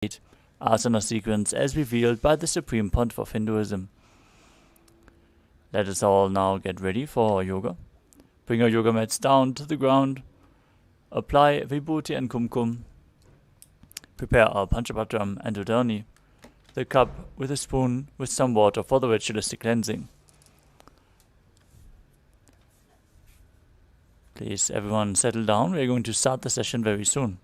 asana sequence as revealed by the Supreme Pontiff of Hinduism. Let us all now get ready for our yoga. Bring our yoga mats down to the ground. Apply vibhuti and kumkum. Prepare our panchapatram and udani, the cup with a spoon with some water for the ritualistic cleansing. Please, everyone, settle down. We're going to start the session very soon.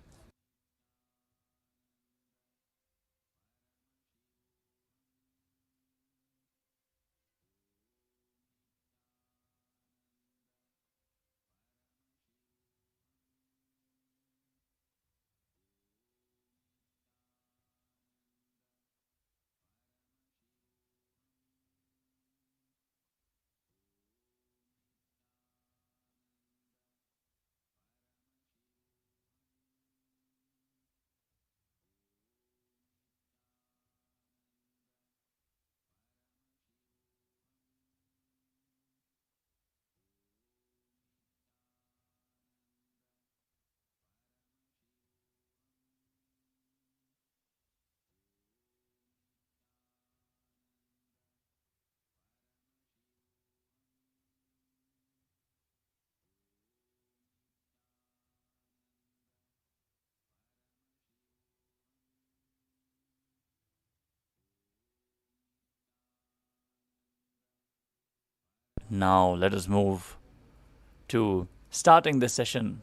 Now let us move to starting the session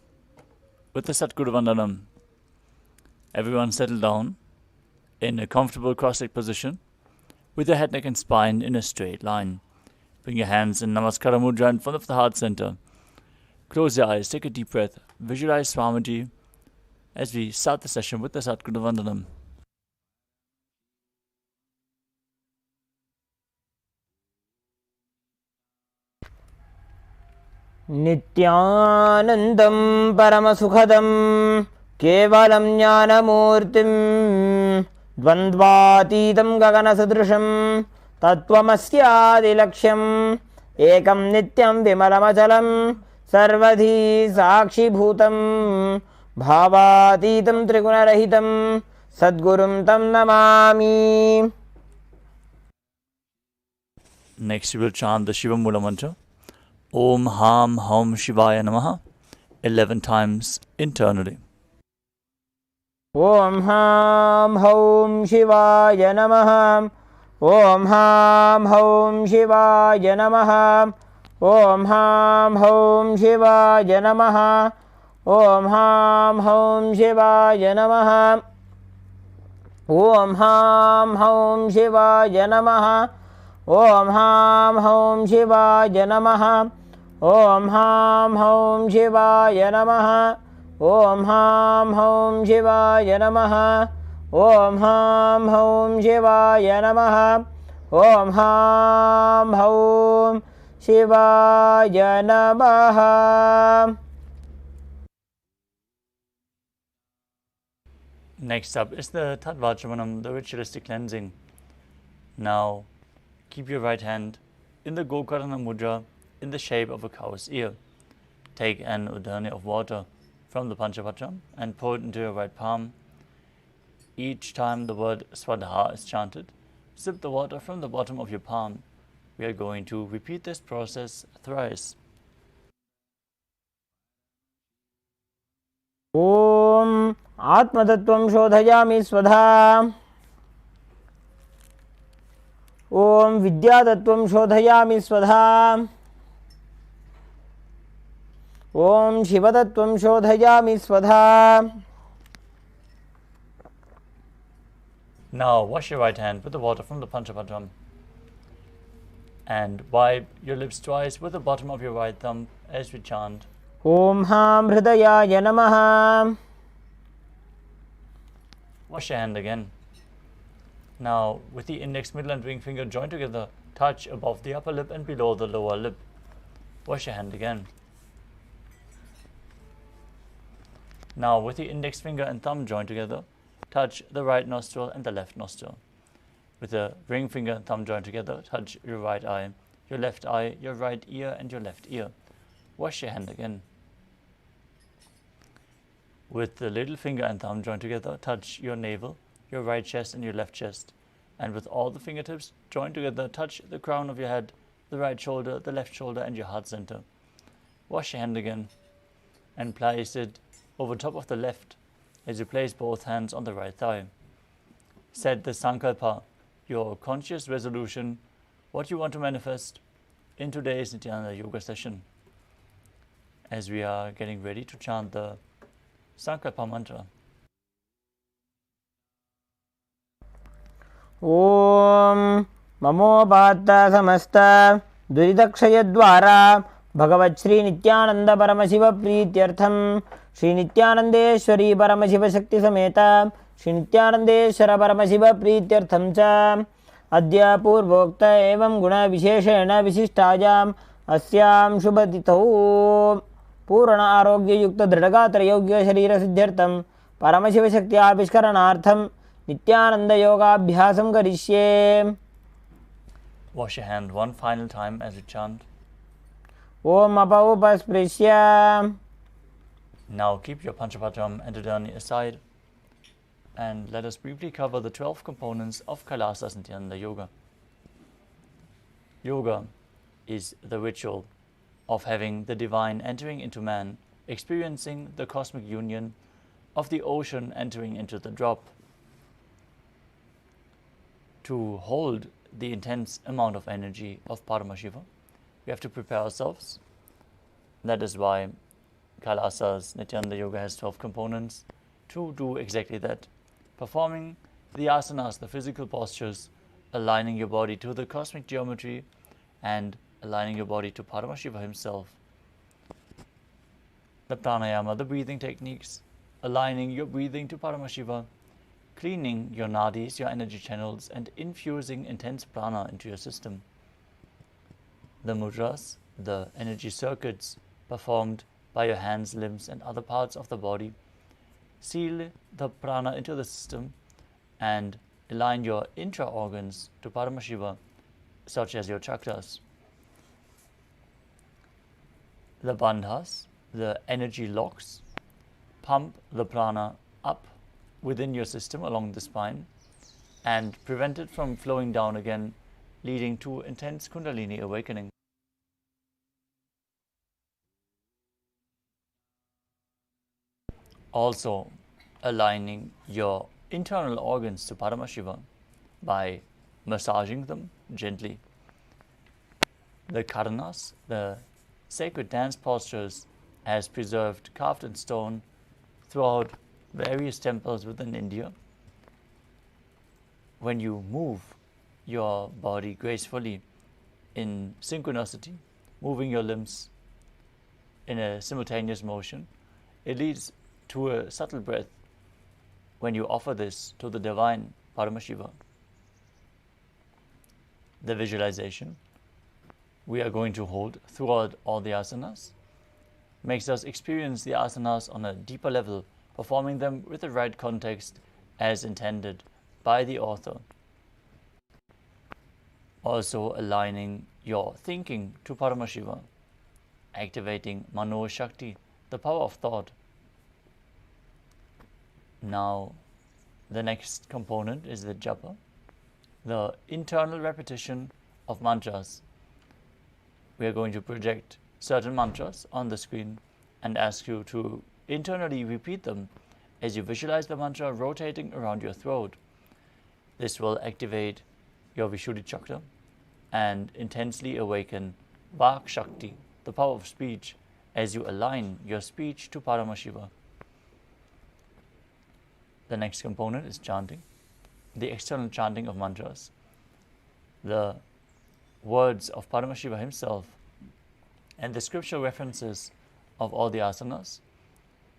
with the Satguru Vandanam. Everyone settle down in a comfortable cross-legged position with your head, neck and spine in a straight line. Bring your hands in Namaskara Mudra in front of the heart center. Close your eyes, take a deep breath, visualize Swamiji as we start the session with the Satguru Vandanam. Nithyanandam Paramasukhadam Kevalam Jnanamurtim Dvandvatitam Gaganasadrisham Tattvamasyaadilaksham Ekam Nityam Vimalamachalam Sarvadhi Sakshi Bhutam Bhavatitam Trigunarahitam Sadgurum Tam Namami. Next we will chant the Shiva Mula Mantra. Om Ham Hum Shivaya Namaha 11 times internally. Om Ham Hum Shivaya Namaha. Om Ham Hum Shivaya Namaha. Om Ham Hum Shivaya Namaha. Om Ham Hum Shivaya Namaha. Om Ham Hum Shivaya Namaha. Om Ham Hum Shivaya Namaha. Om Ham Hum Shivaya Namaha. Om Ham Hum Shivaya Namaha. Om Ham Hum Shivaya Namaha. Om Ham Hum Shivaya Namaha. Next up is the Tattvachamanam, the ritualistic cleansing. Now, keep your right hand in the Gokarna Mudra in the shape of a cow's ear. Take an udani of water from the Panchapatram and pour it into your right palm. Each time the word Swadha is chanted, sip the water from the bottom of your palm. We are going to repeat this process thrice. Om Atmatattvam Shodhayami Swadha. Om Vidyatattvam Shodhayami Swadha. Om Shivatattvam Shodhayami Swadha. Now wash your right hand with the water from the Panchapatram and wipe your lips twice with the bottom of your right thumb as we chant Om Ham Hridayaya Namaha. Wash your hand again. Now, with the index, middle and ring finger joined together, touch above the upper lip and below the lower lip. Wash your hand again. Now, with the index finger and thumb joined together, touch the right nostril and the left nostril. With the ring finger and thumb joined together, touch your right eye, your left eye, your right ear and your left ear. Wash your hand again. With the little finger and thumb joined together, touch your navel, your right chest and your left chest. And with all the fingertips joined together, touch the crown of your head, the right shoulder, the left shoulder, and your heart center. Wash your hand again and place it over top of the left as you place both hands on the right thigh. Set the sankalpa, your conscious resolution, what you want to manifest in today's Nithyananda Yoga session, as we are getting ready to chant the Sankalpa mantra. Om Mamopata Samasta Duridakshayadvara Bhagavat Shri Nithyananda Paramashiva Prityartham Shri Nithyanandeshwari Paramashiva Shakti Sameta Shri Nithyanandeshwara Paramashiva Prityartham Cha Adya Purvokta Evam Guna Visheshena Visishtajam Asyam Shubhatithau Purana Arogya Yukta Dridagatra Yogya Sharira Siddhyartham Paramashiva Shakti Abhishkaranartham Nithyananda Yoga Abhyasam Karishye. Wash your hand one final time as you chant. Om Apaupasprisya. Now keep your Panchapatram and Dharani aside and let us briefly cover the 12 components of Kailasa Nithyananda Yoga. Yoga is the ritual of having the divine entering into man, experiencing the cosmic union of the ocean entering into the drop. To hold the intense amount of energy of Paramashiva, we have to prepare ourselves. That is why Kailasa's Nithyananda Yoga has 12 components to do exactly that. Performing the asanas, the physical postures, aligning your body to the cosmic geometry and aligning your body to Paramashiva himself. The pranayama, the breathing techniques, aligning your breathing to Paramashiva, cleaning your nadis, your energy channels, and infusing intense prana into your system. The mudras, the energy circuits performed by your hands, limbs, and other parts of the body, seal the prana into the system and align your intra-organs to Paramashiva, such as your chakras. The bandhas, the energy locks, pump the prana up within your system along the spine and prevent it from flowing down again, leading to intense Kundalini awakening. Also, aligning your internal organs to Paramashiva by massaging them gently. The karanas, the sacred dance postures, as preserved, carved in stone throughout various temples within India. When you move your body gracefully in synchronicity, moving your limbs in a simultaneous motion, it leads to a subtle breath when you offer this to the divine Paramashiva. The visualization we are going to hold throughout all the asanas makes us experience the asanas on a deeper level, performing them with the right context as intended by the author. Also aligning your thinking to Paramashiva, activating Mano Shakti, the power of thought. Now, the next component is the japa, the internal repetition of mantras. We are going to project certain mantras on the screen and ask you to internally repeat them as you visualize the mantra rotating around your throat. This will activate your Vishuddhi chakra and intensely awaken Vak Shakti, the power of speech, as you align your speech to Paramashiva. The next component is chanting, the external chanting of mantras. The words of Paramashiva himself and the scriptural references of all the asanas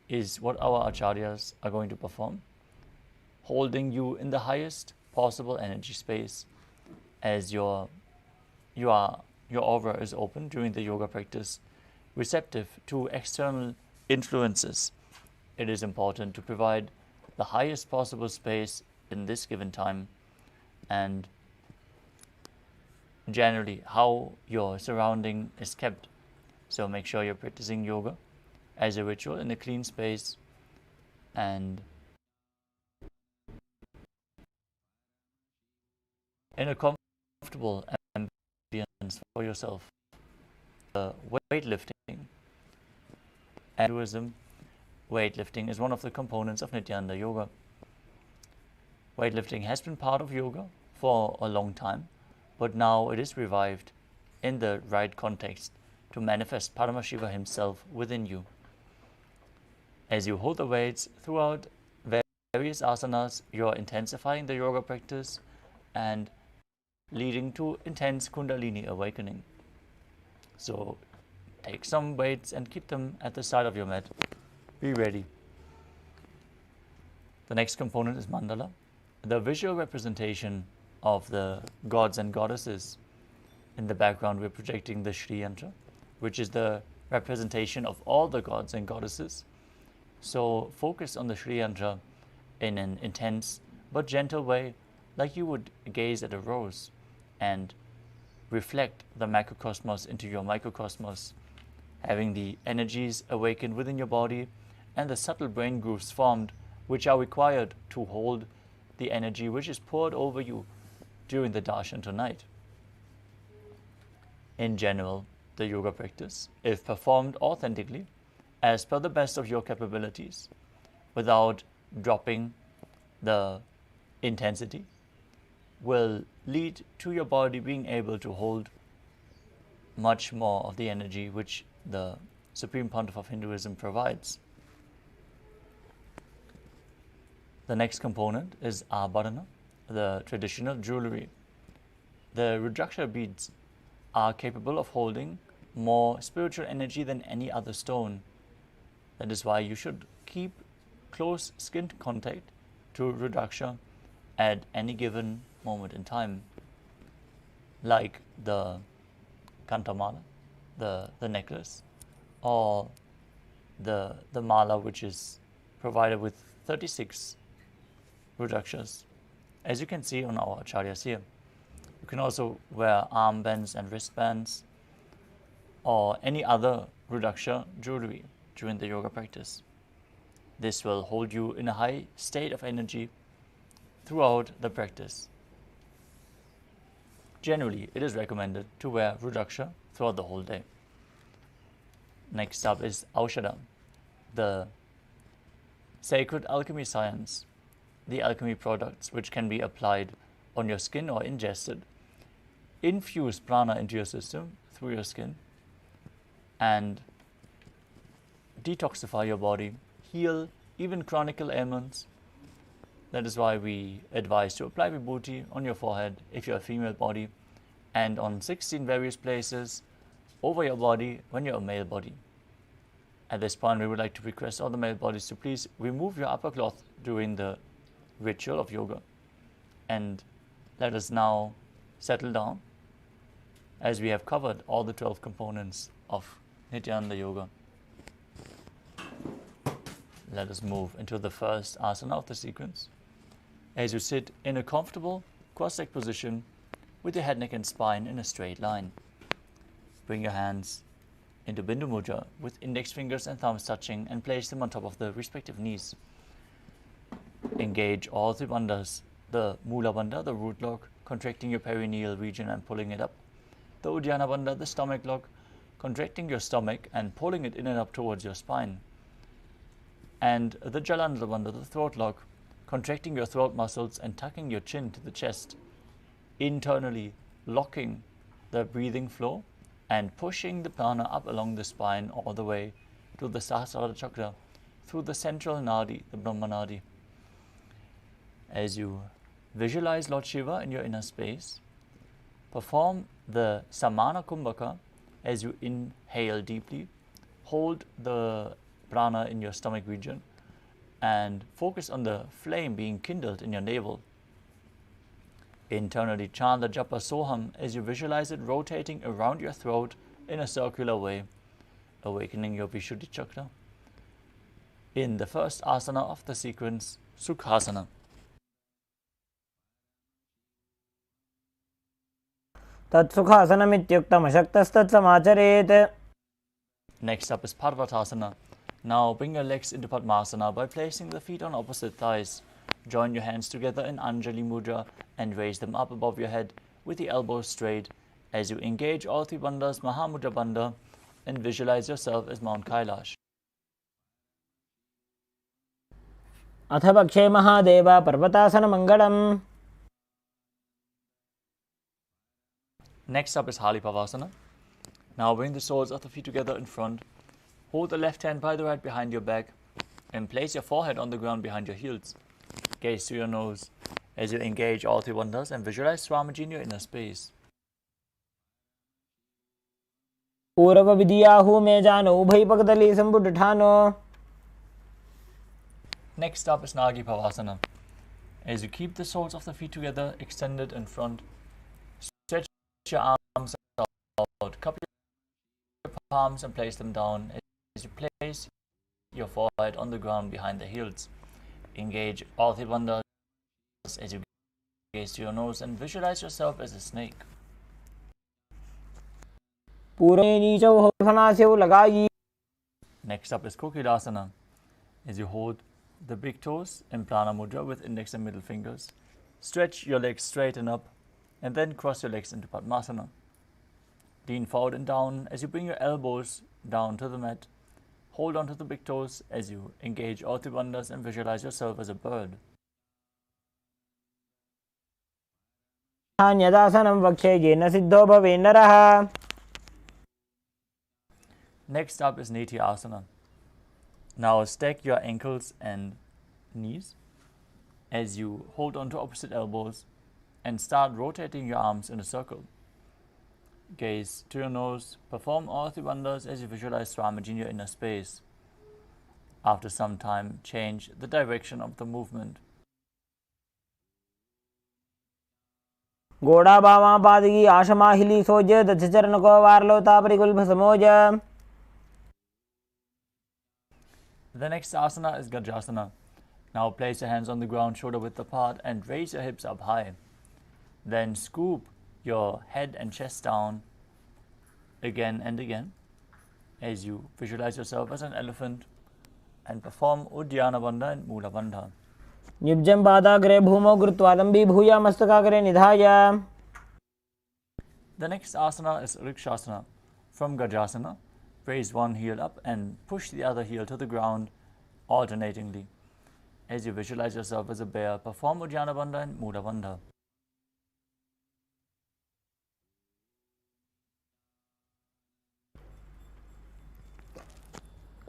is what our acharyas are going to perform, holding you in the highest possible energy space as your aura is open during the yoga practice, receptive to external influences. It is important to provide the highest possible space in this given time, and generally how your surrounding is kept. So make sure you're practicing yoga as a ritual in a clean space and in a comfortable ambience for yourself. Weightlifting. And Hinduism, weightlifting is one of the components of Nithyananda Yoga. Weightlifting has been part of yoga for a long time, but now it is revived in the right context to manifest Paramashiva himself within you. As you hold the weights throughout various asanas, you are intensifying the yoga practice and leading to intense Kundalini awakening. So take some weights and keep them at the side of your mat. Be ready. The next component is mandala, the visual representation of the gods and goddesses. In the background, we're projecting the Shri Yantra, which is the representation of all the gods and goddesses. So focus on the Shri Yantra in an intense but gentle way, like you would gaze at a rose, and reflect the macrocosmos into your microcosmos, having the energies awakened within your body and the subtle brain grooves formed, which are required to hold the energy which is poured over you during the darshan tonight. In general, the yoga practice, if performed authentically, as per the best of your capabilities, without dropping the intensity, will lead to your body being able to hold much more of the energy which the Supreme Pontiff of Hinduism provides. The next component is abharana, the traditional jewelry. The Rudraksha beads are capable of holding more spiritual energy than any other stone. That is why you should keep close skin contact to Rudraksha at any given moment in time, like the Kantamala, the necklace, or the mala, which is provided with 36 Rudrakshas, as you can see on our acharyas here. You can also wear armbands and wristbands or any other Rudraksha jewelry during the yoga practice. This will hold you in a high state of energy throughout the practice. Generally, it is recommended to wear Rudraksha throughout the whole day. Next up is Aushadam, the sacred alchemy science, the alchemy products which can be applied on your skin or ingested. Infuse prana into your system through your skin and detoxify your body, heal even chronic ailments. That is why we advise to apply vibhuti on your forehead if you're a female body, and on 16 various places over your body when you're a male body. At this point, we would like to request all the male bodies to please remove your upper cloth during the ritual of yoga. And let us now settle down as we have covered all the 12 components of Nithyananda Yoga. Let us move into the first asana of the sequence. As you sit in a comfortable cross-legged position with your head, neck and spine in a straight line. Bring your hands into Bindu Mudra with index fingers and thumbs touching and place them on top of the respective knees. Engage all three bandhas, the Mula Bandha, the root lock, contracting your perineal region and pulling it up. The Uddiyana Bandha, the stomach lock, contracting your stomach and pulling it in and up towards your spine. And the Jalandhara Bandha, the throat lock, contracting your throat muscles and tucking your chin to the chest, internally locking the breathing flow and pushing the prana up along the spine all the way to the Sahasrara chakra through the central nadi, the Brahma nadi. As you visualize Lord Shiva in your inner space, perform the Samana Kumbhaka as you inhale deeply, hold the prana in your stomach region and focus on the flame being kindled in your navel. Internally chant the japa Soham as you visualize it rotating around your throat in a circular way, awakening your Vishuddhi chakra. In the first asana of the sequence, Sukhasana. तत्सुखासनमित्युक्तमशक्तस्तत्समाचरेत्. Next up is Parvatasana. Now bring your legs into Padmasana by placing the feet on opposite thighs. Join your hands together in Anjali Mudra and raise them up above your head with the elbows straight as you engage all three bandhas, Mahamudra Bandha, and visualize yourself as Mount Kailash. अथ पक्षे Mahadev पर्वतासनमङ्गलम्. Next up is Halipavasana. Now bring the soles of the feet together in front. Hold the left hand by the right behind your back and place your forehead on the ground behind your heels. Gaze to your nose as you engage all three bandhas and visualize Swamiji in your inner space. पूर्व विधियाहु में जानो उभय पगदली संबुड ठानो. Next up is Nagi Pavasana. As you keep the soles of the feet together, extended in front, stretch your arms out, cup your palms and place them down as you place your forehead on the ground behind the heels. Engage all three bandhas as you gaze to your nose and visualize yourself as a snake. Next up is Kokilasana. As you hold the big toes in Prana Mudra with index and middle fingers, stretch your legs straight and up, and then cross your legs into Padmasana. Lean forward and down as you bring your elbows down to the mat. Hold on to the big toes as you engage all three bandhas and visualize yourself as a bird. Next up is Nithyananda. Now stack your ankles and knees as you hold on to opposite elbows and start rotating your arms in a circle. Gaze to your nose, perform all three bandhas as you visualize Swamiji in your inner space. After some time, change the direction of the movement. घोड़ा बावा पादगी आशमाहिली सोज दक्ष चरण को वारलो तापरिकुल्भ समोज. The next asana is Gajasana. Now place your hands on the ground, shoulder width apart, and raise your hips up high. Then scoop your head and chest down again and again as you visualize yourself as an elephant and perform Uddiyana Bandha and Mula Bandha. निब्जं पादाग्रे भूमौ कृत्वा लम्बी भूया मस्तकाग्रे निधाय. The next asana is Rikshasana. From Gajasana, raise one heel up and push the other heel to the ground alternatingly. As you visualize yourself as a bear, perform Uddiyana Bandha and Mula Bandha.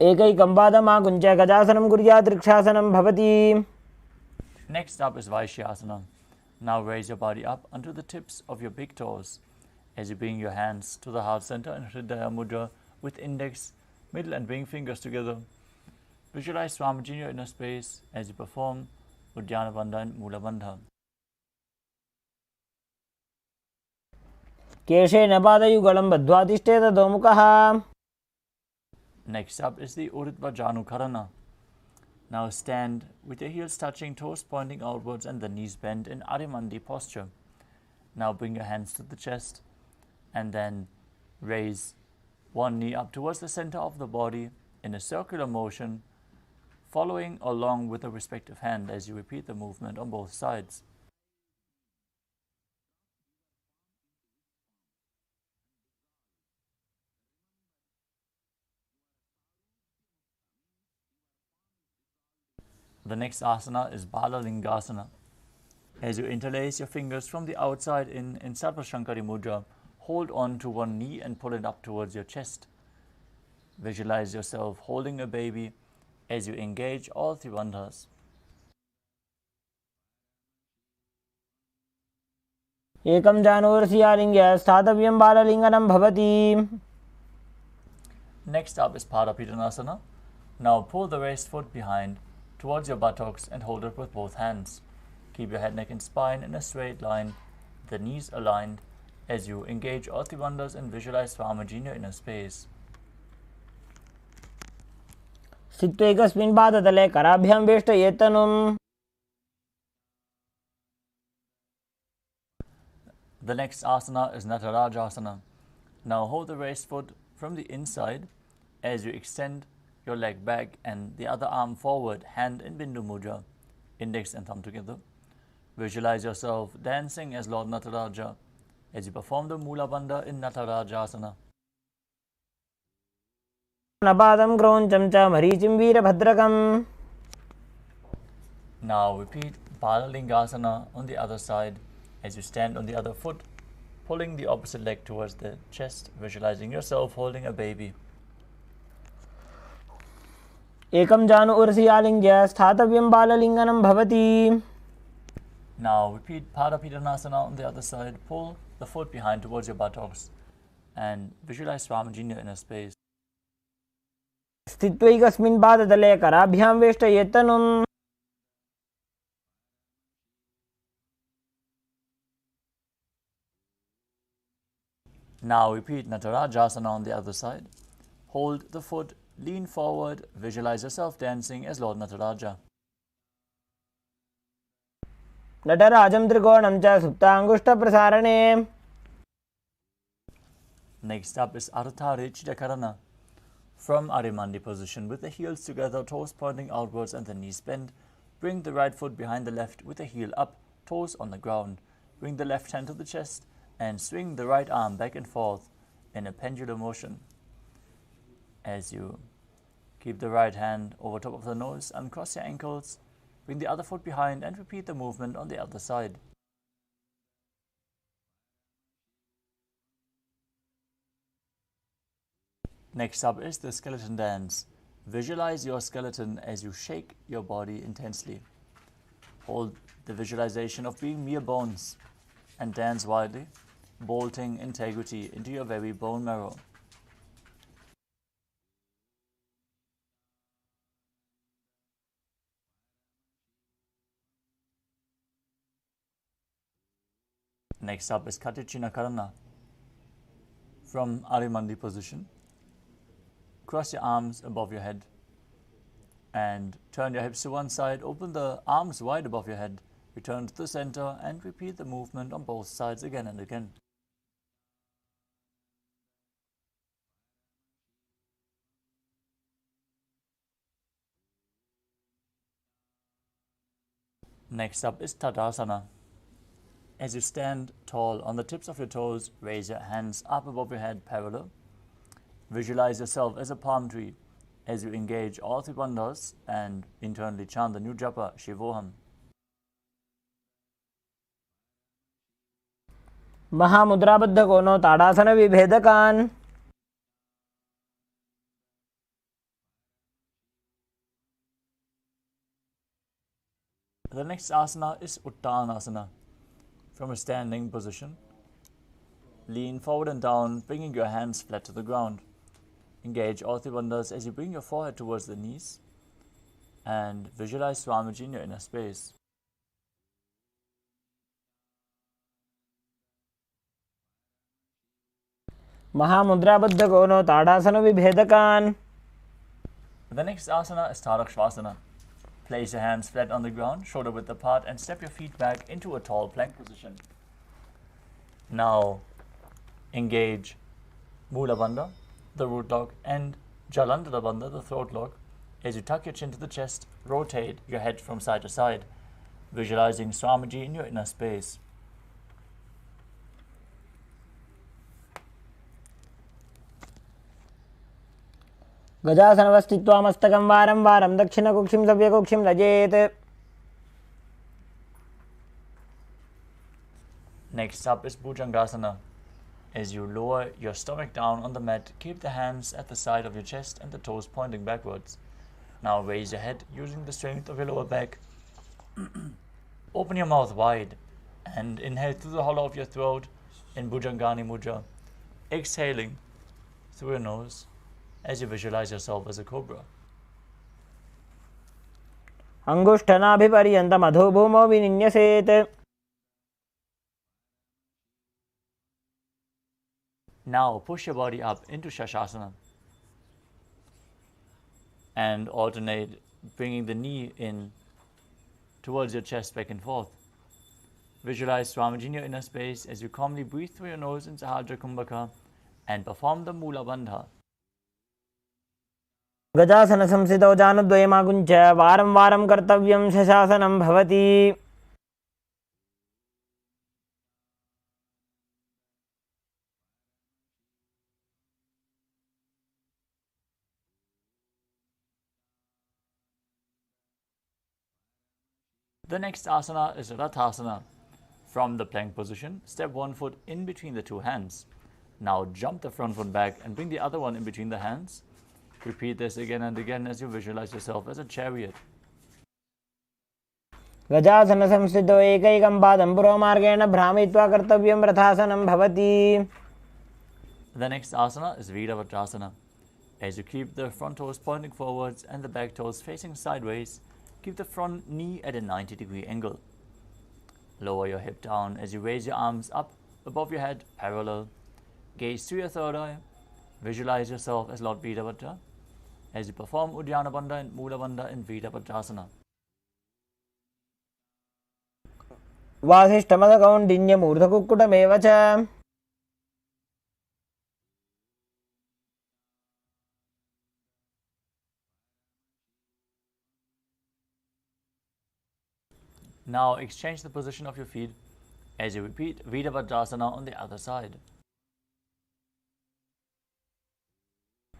एकैकं पादमाकुञ्च गजासनं कुर्यात् वृक्षासनं भवति. Next up is Vaishyasana. Now raise your body up onto the tips of your big toes as you bring your hands to the heart center in Hridaya Mudra with index, middle and ring fingers together. Visualize Swamiji in your inner space as you perform Uddiyana Bandha and Mula Bandha. केशेन पादयुगलं बद्ध्वा तिष्ठेत दोमुखः. Next up is the Urdhva Janukarana. Now stand with your heels touching, toes pointing outwards and the knees bent in Arimandi posture. Now bring your hands to the chest and then raise one knee up towards the center of the body in a circular motion, following along with the respective hand as you repeat the movement on both sides. The next asana is Balalingasana. As you interlace your fingers from the outside in Sarvashankari Mudra, hold on to one knee and pull it up towards your chest. Visualize yourself holding a baby as you engage all three bandhas. एकं जानूरसियालिङ्ग्य स्थातव्यं बाललिङ्गनं भवति. Next up is Padapitanasana. Now pull the raised foot behind towards your buttocks and hold it with both hands. Keep your head, neck and spine in a straight line, the knees aligned as you engage all three bandhas and visualize Swamiji in your inner space. स्थित्वा एकस्मिन् पादतले कराभ्यां वेष्टयेत्तनुम्. The next asana is Natarajasana. Now hold the raised foot from the inside as you extend your leg back and the other arm forward, hand in Bindu Mudra. index and thumb together. Visualize yourself dancing as Lord Nataraja as you perform the Mula Bandha in Natarajasana. Napadam Kroncham cha Marichim Veerabhadrakam. Now repeat Balalingasana on the other side as you stand on the other foot, pulling the opposite leg towards the chest, visualizing yourself holding a baby. Ekam Janu Ursiyalingya Sthathavyam Balalinganam Bhavati. Now repeat Padapidanasana on the other side, pull the foot behind towards your buttocks and visualize Swamiji in your inner space. Sthitvaikasmin Padadale Karabhyam Veshtayetanum. Now repeat Natarajasana on the other side. Hold the foot, lean forward, visualize yourself dancing as Lord Nataraja. Natarajam Trikonam cha Suptangushta Prasarane. Next up is Ardha Rechita Karana. From Arimandi position with the heels together, toes pointing outwards and the knees bent. Bring the right foot behind the left with the heel up, toes on the ground. Bring the left hand to the chest and swing the right arm back and forth in a pendulum motion. As you keep the right hand over top of the nose, uncross your ankles, bring the other foot behind and repeat the movement on the other side. Next up is the skeleton dance. Visualize your skeleton as you shake your body intensely. Hold the visualization of being mere bones and dance wildly, bolting integrity into your very bone marrow. Next up is Katichina Karana. From Arimandi position, cross your arms above your head and turn your hips to one side, open the arms wide above your head, return to the center and repeat the movement on both sides again and again. Next up is Tadasana. As you stand tall on the tips of your toes, raise your hands up above your head parallel. Visualize yourself as a palm tree as you engage all three bandhas and internally chant the new japa, Shivoham. Mahamudra Kono Tadasana Vibhedakan. The next asana is Uttanasana. From a standing position, lean forward and down, bringing your hands flat to the ground. Engage all three bandhas as you bring your forehead towards the knees and visualize Swamiji in your inner space. Mahamudra Kono Tadasana Vibhedakan. The next asana is Tarakshvasana. Place your hands flat on the ground, shoulder width apart, and step your feet back into a tall plank position. Now, engage Mula Bandha, the root lock, and Jalandhara Bandha, the throat lock. As you tuck your chin to the chest, rotate your head from side to side, visualizing Swamiji in your inner space. Gajasanavastitva Mastakam Varam Varam Dakshina Kukshim Savya Kukshim Lajet. Next up is Bhujangasana. As you lower your stomach down on the mat, keep the hands at the side of your chest and the toes pointing backwards. Now raise your head using the strength of your lower back. Open your mouth wide and inhale through the hollow of your throat in Bhujangani Mudra. Exhaling through your nose as you visualize yourself as a cobra. Angushtanabhiparyantam adhobhumo vininyaset. Now push your body up into Shashasana and alternate bringing the knee in towards your chest back and forth. Visualize Swamiji in your inner space as you calmly breathe through your nose in Sahajra Kumbhaka and perform the Mula Bandha. गजासनसंस्थितौ जानुद्वयमाकुञ्च वारं वारं कर्तव्यं शशासनं भवति. The next asana is Rathasana. From the plank position, step one foot in between the two hands. Now jump the front foot back and bring the other one in between the hands. Repeat this again and again as you visualize yourself as a chariot. गजासनसंस्थितौ एकैकं पादं पुरोमार्गेण भ्रामयित्वा कर्तव्यं रथासनं भवति. The next asana is Viravatrasana. As you keep the front toes pointing forwards and the back toes facing sideways, keep the front knee at a 90-degree angle. Lower your hip down as you raise your arms up above your head, parallel. Gaze through your third eye. Visualize yourself as Lord Virabhadra as you perform Uddiyana Bandha and Mula Bandha in Virabhadrasana. वासिष्ठमदकौण्डिन्यमूर्धकुक्कुटमेव च. Now exchange the position of your feet as you repeat Virabhadrasana on the other side.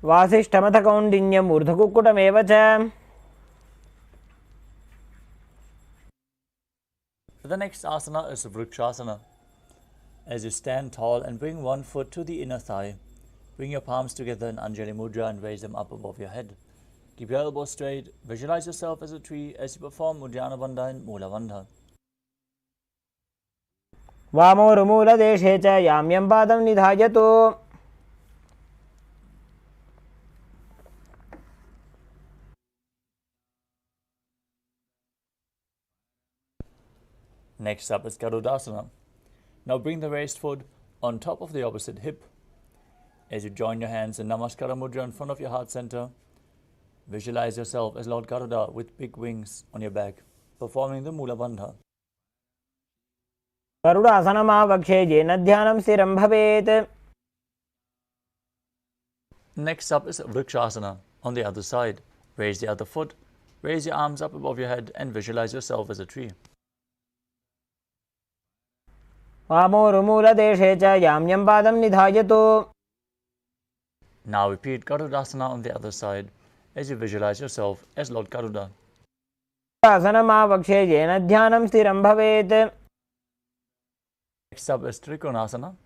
वासिष्ठमदकौण्डिन्यमूर्धकुक्कुटमेव च. The next asana is Vrikshasana. As you stand tall and bring one foot to the inner thigh, bring your palms together in Anjali Mudra and raise them up above your head. Keep your elbows straight. Visualize yourself as a tree as you perform Uddiyana Bandha and Mula Bandha. वामोरुमूलदेशे च याम्यं पादं निधायतु. Next up is Garudasana. Now bring the raised foot on top of the opposite hip. As you join your hands in Namaskara Mudra in front of your heart center, visualize yourself as Lord Garuda with big wings on your back, performing the Mula Bandha. गरुडासनमावक्षे येन ध्यानं स्थिरं भवेत्. Next up is Vrikshasana on the other side. Raise the other foot, raise your arms up above your head and visualize yourself as a tree. वामोरुमूलदेशे च याम्यं पादं निधायतु. Now repeat Garudasana on the other side as you visualize yourself as Lord Garuda. गरुडासनमावक्षे येन ध्यानं स्थिरं भवेत्. Next up is Trikonasana.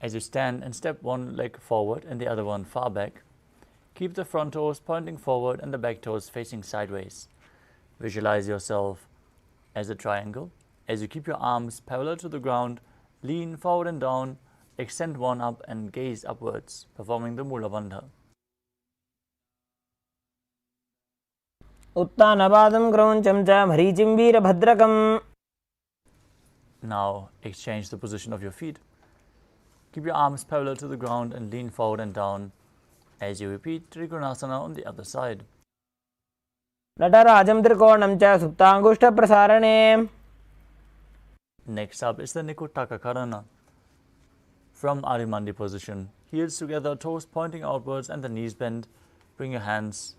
As you stand and step one leg forward and the other one far back, keep the front toes pointing forward and the back toes facing sideways. Visualize yourself as a triangle. As you keep your arms parallel to the ground, lean forward and down, extend one up and gaze upwards, performing the Mula Bandha. उत्तानपादं क्रौञ्चं च मरीचिं वीरभद्रकम्. Now exchange the position of your feet. Keep your arms parallel to the ground and lean forward and down as you repeat Trikonasana on the other side. नटराजं त्रिकोणं च सुप्ताङ्गुष्ठप्रसारणे. Next up is the Nikutaka Karana. From Arimandi position, heels together, toes pointing outwards and the knees bent. Bring your hands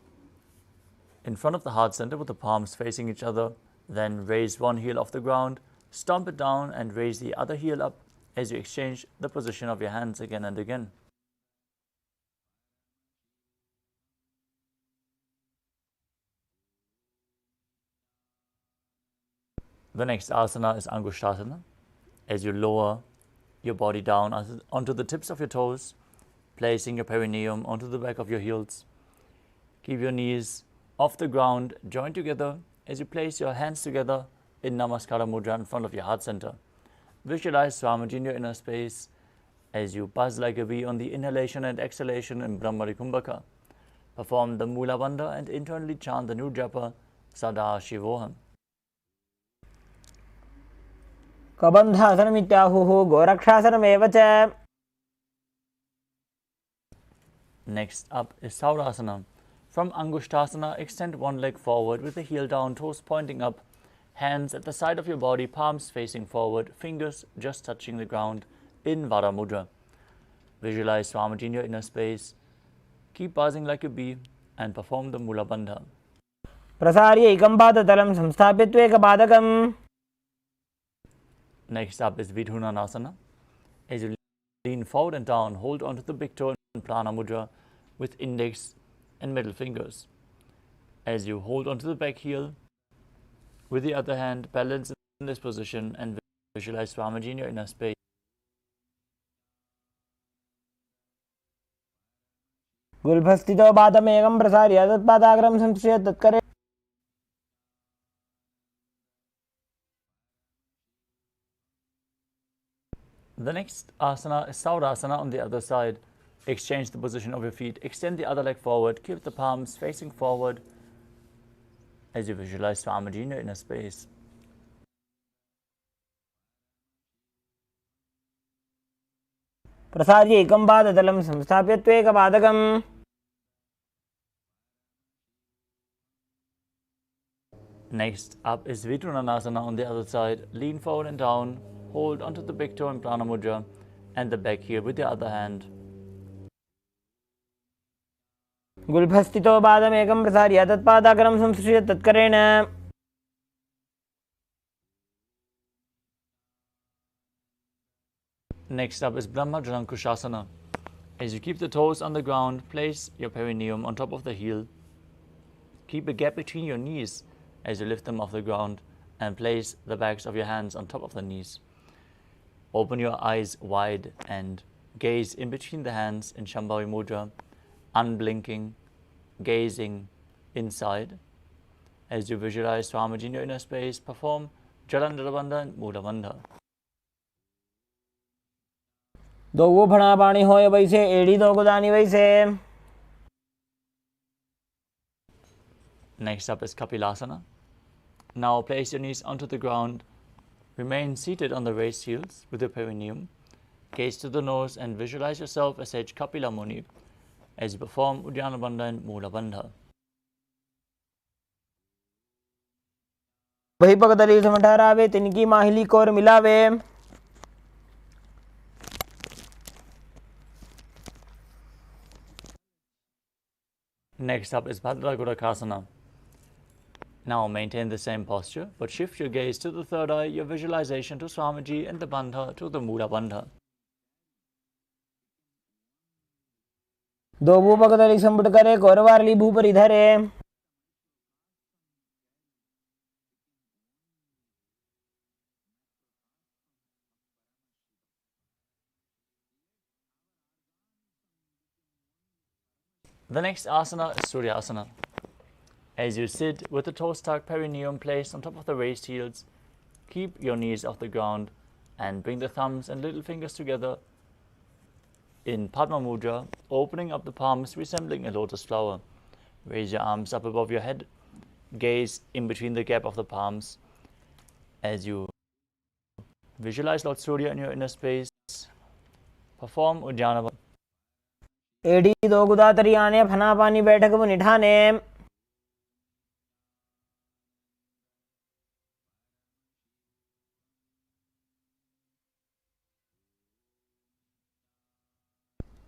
in front of the heart center with the palms facing each other. Then raise one heel off the ground, stomp it down and raise the other heel up as you exchange the position of your hands again and again. The next asana is Angushtasana. As you lower your body down onto the tips of your toes, placing your perineum onto the back of your heels. Keep your knees off the ground, join together as you place your hands together in Namaskara Mudra in front of your heart center. Visualize Swamiji in your inner space as you buzz like a bee on the inhalation and exhalation in Brahmari Kumbhaka. Perform the Mula Bandha and internally chant the new japa Sadashivoham. कबन्धासनमित्याहुः गोरक्षासनमेव च. Next up is Saurasana. From Angushtasana, extend one leg forward with the heel down, toes pointing up, hands at the side of your body, palms facing forward, fingers just touching the ground in Vara Mudra. Visualize Swamiji in your inner space. Keep buzzing like a bee and perform the Mula Bandha. प्रसार्य एकं पादतलं संस्थाप्य त्वेकपादकम्. Next up is Vidhunanasana. As you lean forward and down, hold onto the big toe in Prana Mudra with index and middle fingers. As you hold onto the back heel, with the other hand, balance in this position and visualize Swamiji in your inner space. गुल्फस्थितो पादमेकं प्रसार्य तत्पादाग्रं संश्रिय तत्करे. The next asana is Saurasana on the other side. Exchange the position of your feet. Extend the other leg forward. Keep the palms facing forward as you visualize Swamiji in your inner space. प्रसार्य एकं पादतलं संस्थाप्य त्वेकपादकम्. Next up is Vidhunanasana on the other side. Lean forward and down. Hold onto the big toe in Prana Mudra and the back heel with the other hand. गुल्फस्थितो पादमेकं प्रसार्य तत्पादाग्रं संश्रिय तत्करेण. Next up is Brahma Jalankushasana. As you keep the toes on the ground, place your perineum on top of the heel. Keep a gap between your knees as you lift them off the ground and place the backs of your hands on top of the knees. Open your eyes wide and gaze in between the hands in Shambhavi Mudra, unblinking, gazing inside. As you visualize Swamiji in your inner space, perform Jalandhara Bandha and Mula Bandha. दो वो फणा पानी होए वैसे एड़ी दो गुदानी वैसे. Next up is Kapilasana. Now place your knees onto the ground. Remain seated on the raised heels with your perineum. Gaze to the nose and visualize yourself as Sage Kapila Muni as you perform Uddiyana Bandha and Mula Bandha. वही पगदली समठहरावे तिनकी माहिली core मिलावे. Next up is Bhadra Gurakasana. Now maintain the same posture, but shift your gaze to the third eye, your visualization to Swamiji and the Bandha to the Mula Bandha. दो वो पगदली संपुट करे कोरवारली भूपरि धरे. The next asana is Suryasana. As you sit with the toes tucked, perineum placed on top of the raised heels, keep your knees off the ground and bring the thumbs and little fingers together in Padma Mudra, opening up the palms resembling a lotus flower. Raise your arms up above your head, gaze in between the gap of the palms as you visualize Lord Surya in your inner space. Perform Uddiyana Bandha. एड़ी दो गुदा तरियाने फना पानी बैठक वो निठाने.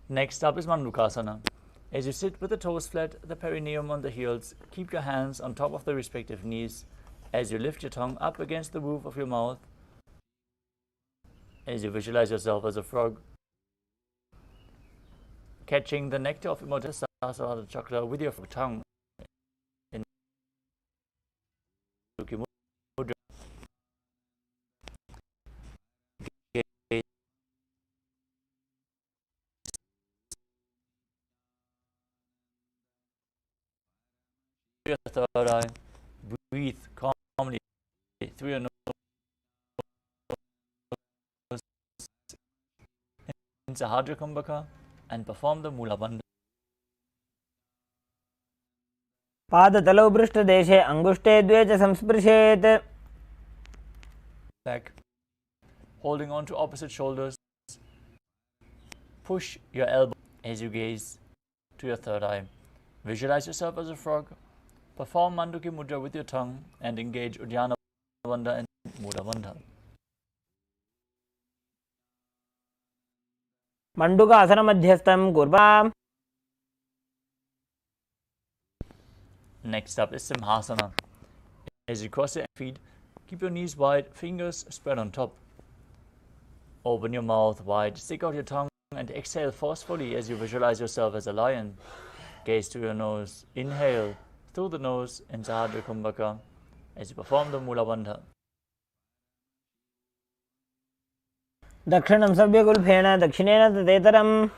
Next up is Mandukasana. As you sit with the toes flat, the perineum on the heels, keep your hands on top of the respective knees as you lift your tongue up against the roof of your mouth. As you visualize yourself as a frog, catching the nectar of Imodhasasana chakra with your tongue in Mudra. Your third eye, breathe calmly through your nose in Sahadra Kumbhaka and perform the Mula Bandha. पादतलौ पृष्ठदेशे अंगुष्टे द्वे च संस्पृशेत्. Back, holding on to opposite shoulders. Push your elbow as you gaze to your third eye. Visualize yourself as a frog. Perform Manduki Mudra with your tongue and engage Uddiyana Bandha and Mula Bandha. Mandukasana मध्यस्थं कुर्वा. Next up is Simhasana. As you cross your feet, keep your knees wide, fingers spread on top. Open your mouth wide, stick out your tongue, and exhale forcefully as you visualize yourself as a lion. Gaze to your nose. Inhale through the nose in Sahadra Kumbhaka as you perform the Mula Bandha. दक्षिणं सव्यगुल्फेन दक्षिणेन तदेतरम्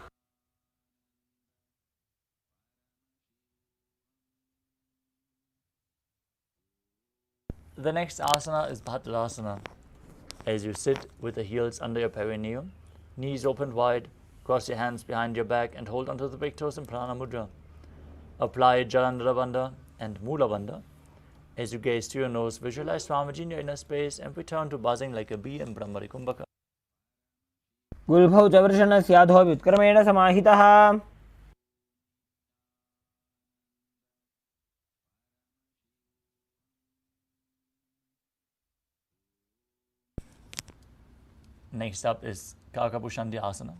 The next asana is Bhadrasana. As you sit with the heels under your perineum, knees opened wide, cross your hands behind your back and hold onto the big toes in Prana Mudra. Apply Jalandhara Bandha and Mula Bandha. As you gaze to your nose, visualize Swamiji in your inner space and return to buzzing like a bee in Brahmari Kumbhaka. गुल्फौ च वृषणस्याधो व्युत्क्रमेण समाहितः Next up is Kakabushanti Asana.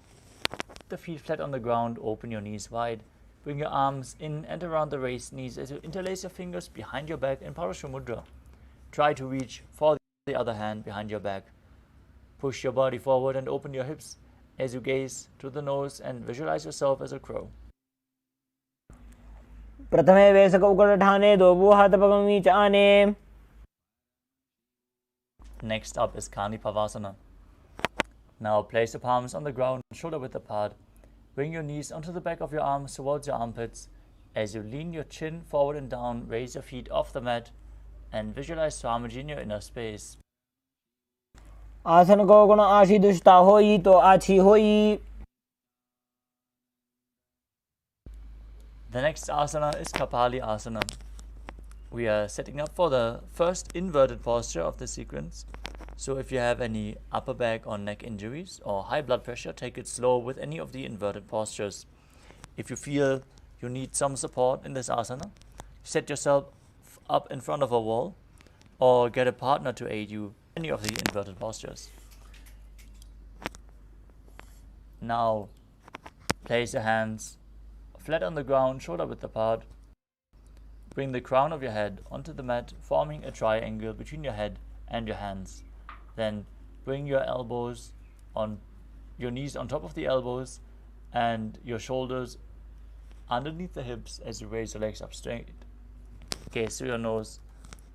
The feet flat on the ground, open your knees wide. Bring your arms in and around the raised knees as you interlace your fingers behind your back in Parashumudra. Try to reach for the other hand behind your back. Push your body forward and open your hips as you gaze to the nose and visualize yourself as a crow. प्रथमे वेसकौकटठाने दोबुहातपगमी च आने. Next up is Kanipavasana. Now place your palms on the ground, shoulder width apart. Bring your knees onto the back of your arms towards your armpits. As you lean your chin forward and down, raise your feet off the mat and visualize Swamiji in your inner space. आसन को गुण आशी दुष्टा होई तो आछी होई. The next asana is Kapali Asana. We are setting up for the first inverted posture of the sequence. So if you have any upper back or neck injuries or high blood pressure, take it slow with any of the inverted postures. If you feel you need some support in this asana, set yourself up in front of a wall or get a partner to aid you in any of the inverted postures. Now place your hands flat on the ground, shoulder width apart. Bring the crown of your head onto the mat, forming a triangle between your head and your hands. Then bring your elbows on your knees on top of the elbows and your shoulders underneath the hips as you raise your legs up straight. Gaze through your nose.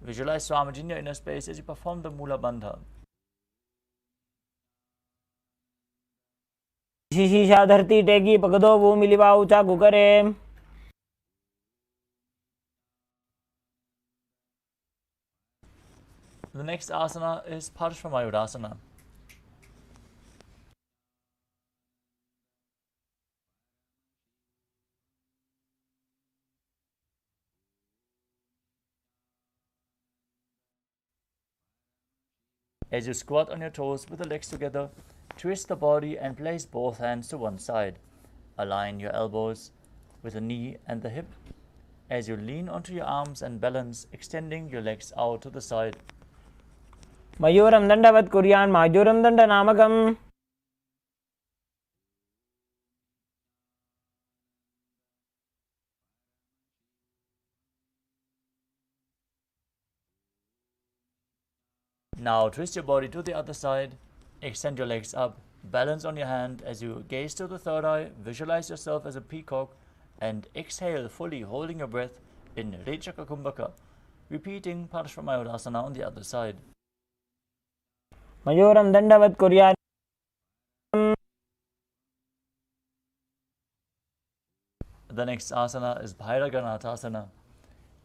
Visualize Swamiji in your inner space as you perform the Mula Bandha. शीशा धरती टेकी पकदो वो मिलिवा ऊंचा गुकरे. The next asana is Parshvamayurasana. As you squat on your toes with the legs together, twist the body and place both hands to one side. Align your elbows with the knee and the hip as you lean onto your arms and balance, extending your legs out to the side. मयूरं दण्डवत् कुर्यान् माजूरं दण्डनामकम्. Now twist your body to the other side, extend your legs up, balance on your hand as you gaze to the third eye, visualize yourself as a peacock and exhale fully holding your breath in Rechaka Kumbhaka, repeating Parshvamayurasana on the other side. मयूरं दण्डवत् कुर्यान्. The next asana is Bhairaganathasana.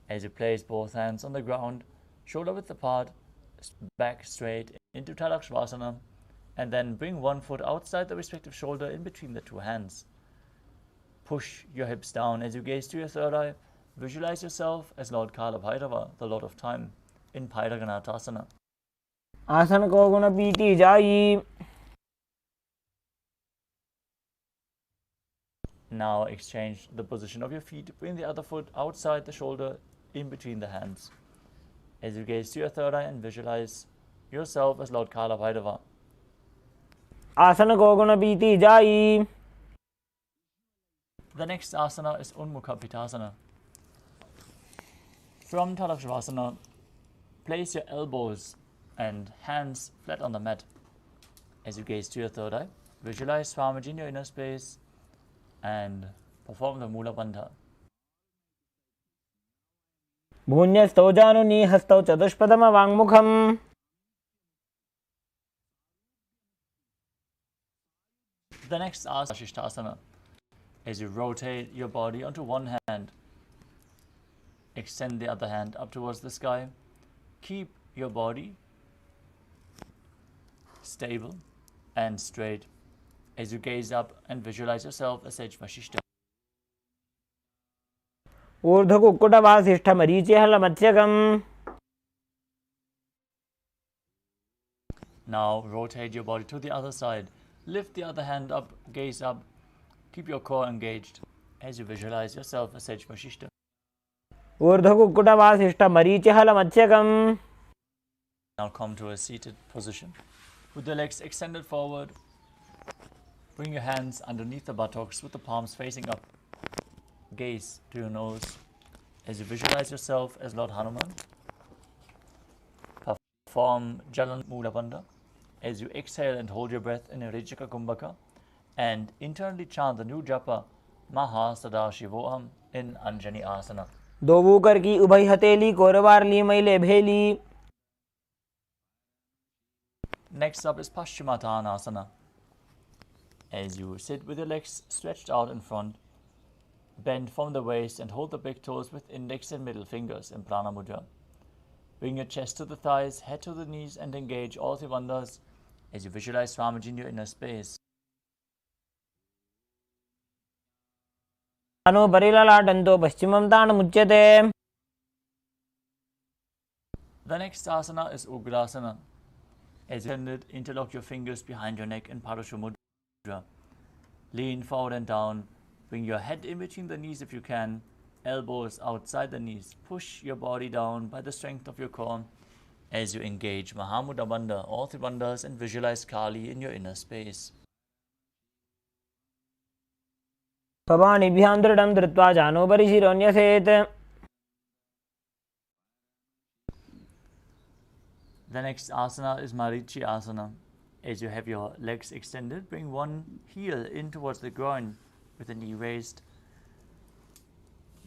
As you place both hands on the ground, shoulder width apart, back straight into Talakshvasana, and then bring one foot outside the respective shoulder in between the two hands. Push your hips down as you gaze to your third eye. Visualize yourself as Lord Kala Bhairava, the Lord of Time, in Bhairaganathasana. आसन को गुण PT जाई. Now exchange the position of your feet. Bring the other foot outside the shoulder in between the hands. As you gaze to your third eye and visualize yourself as Lord Kala Bhairava. आसन को गुण PT जाई. The next asana is Unmukha Pitasana. From Tadashavasana, place your elbows and hands flat on the mat. As you gaze to your third eye, visualize Swamiji in your inner space and perform the Mula Bandha. भून्यस्तौ जानुनी हस्तौ चतुष्पदमवाङ्मुखम्. The next asana, as you rotate your body onto one hand, extend the other hand up towards the sky. Keep your body stable and straight as you gaze up and visualize yourself as Sage Vashishta. ऊर्ध्वकुक्कुटवासिष्ठमरीचिहलमत्स्यकम्. Now rotate your body to the other side. Lift the other hand up, gaze up. Keep your core engaged as you visualize yourself as Sage Vashishta. ऊर्ध्वकुक्कुटवासिष्ठमरीचिहलमत्स्यकम्. Now come to a seated position with your legs extended forward. Bring your hands underneath the buttocks with the palms facing up. Gaze to your nose as you visualize yourself as Lord Hanuman. Perform Jalan Mula Bandha as you exhale and hold your breath in a Rijika Kumbhaka and internally chant the new japa Paramashivoham in Anjani Asana. दोवूकर की उभय हथेली कोरवारली मैले भेली. Next up is Paschimottanasana. As you sit with your legs stretched out in front, bend from the waist and hold the big toes with index and middle fingers in Prana Mudra. Bring your chest to the thighs, head to the knees and engage all three bandhas as you visualize Swamiji in your inner space. अनो परिललाटन्तो पश्चिमं ताणमुच्यते. The next asana is Ugrasana. As you interlock your fingers behind your neck in Parashu Mudra. Lean forward and down. Bring your head in between the knees if you can. Elbows outside the knees. Push your body down by the strength of your core as you engage Mahamudra Bandha, all three bandhas, and visualize Kali in your inner space. पवानिभ्यां दृढं धृत्वा जानोपरि शिरोन्यसेत्. The next asana is Marichi Asana. As you have your legs extended, bring one heel in towards the groin with the knee raised.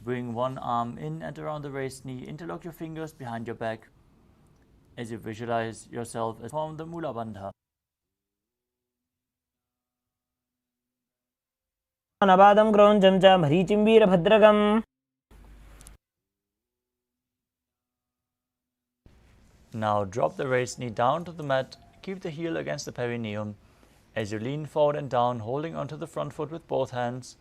Bring one arm in and around the raised knee. Interlock your fingers behind your back as you visualize yourself as form the Mula Bandha. अनबादं क्रौञ्चं च मरीचिं वीरभद्रकम्. Now drop the raised knee down to the mat. Keep the heel against the perineum as you lean forward and down, holding onto the front foot with both hands.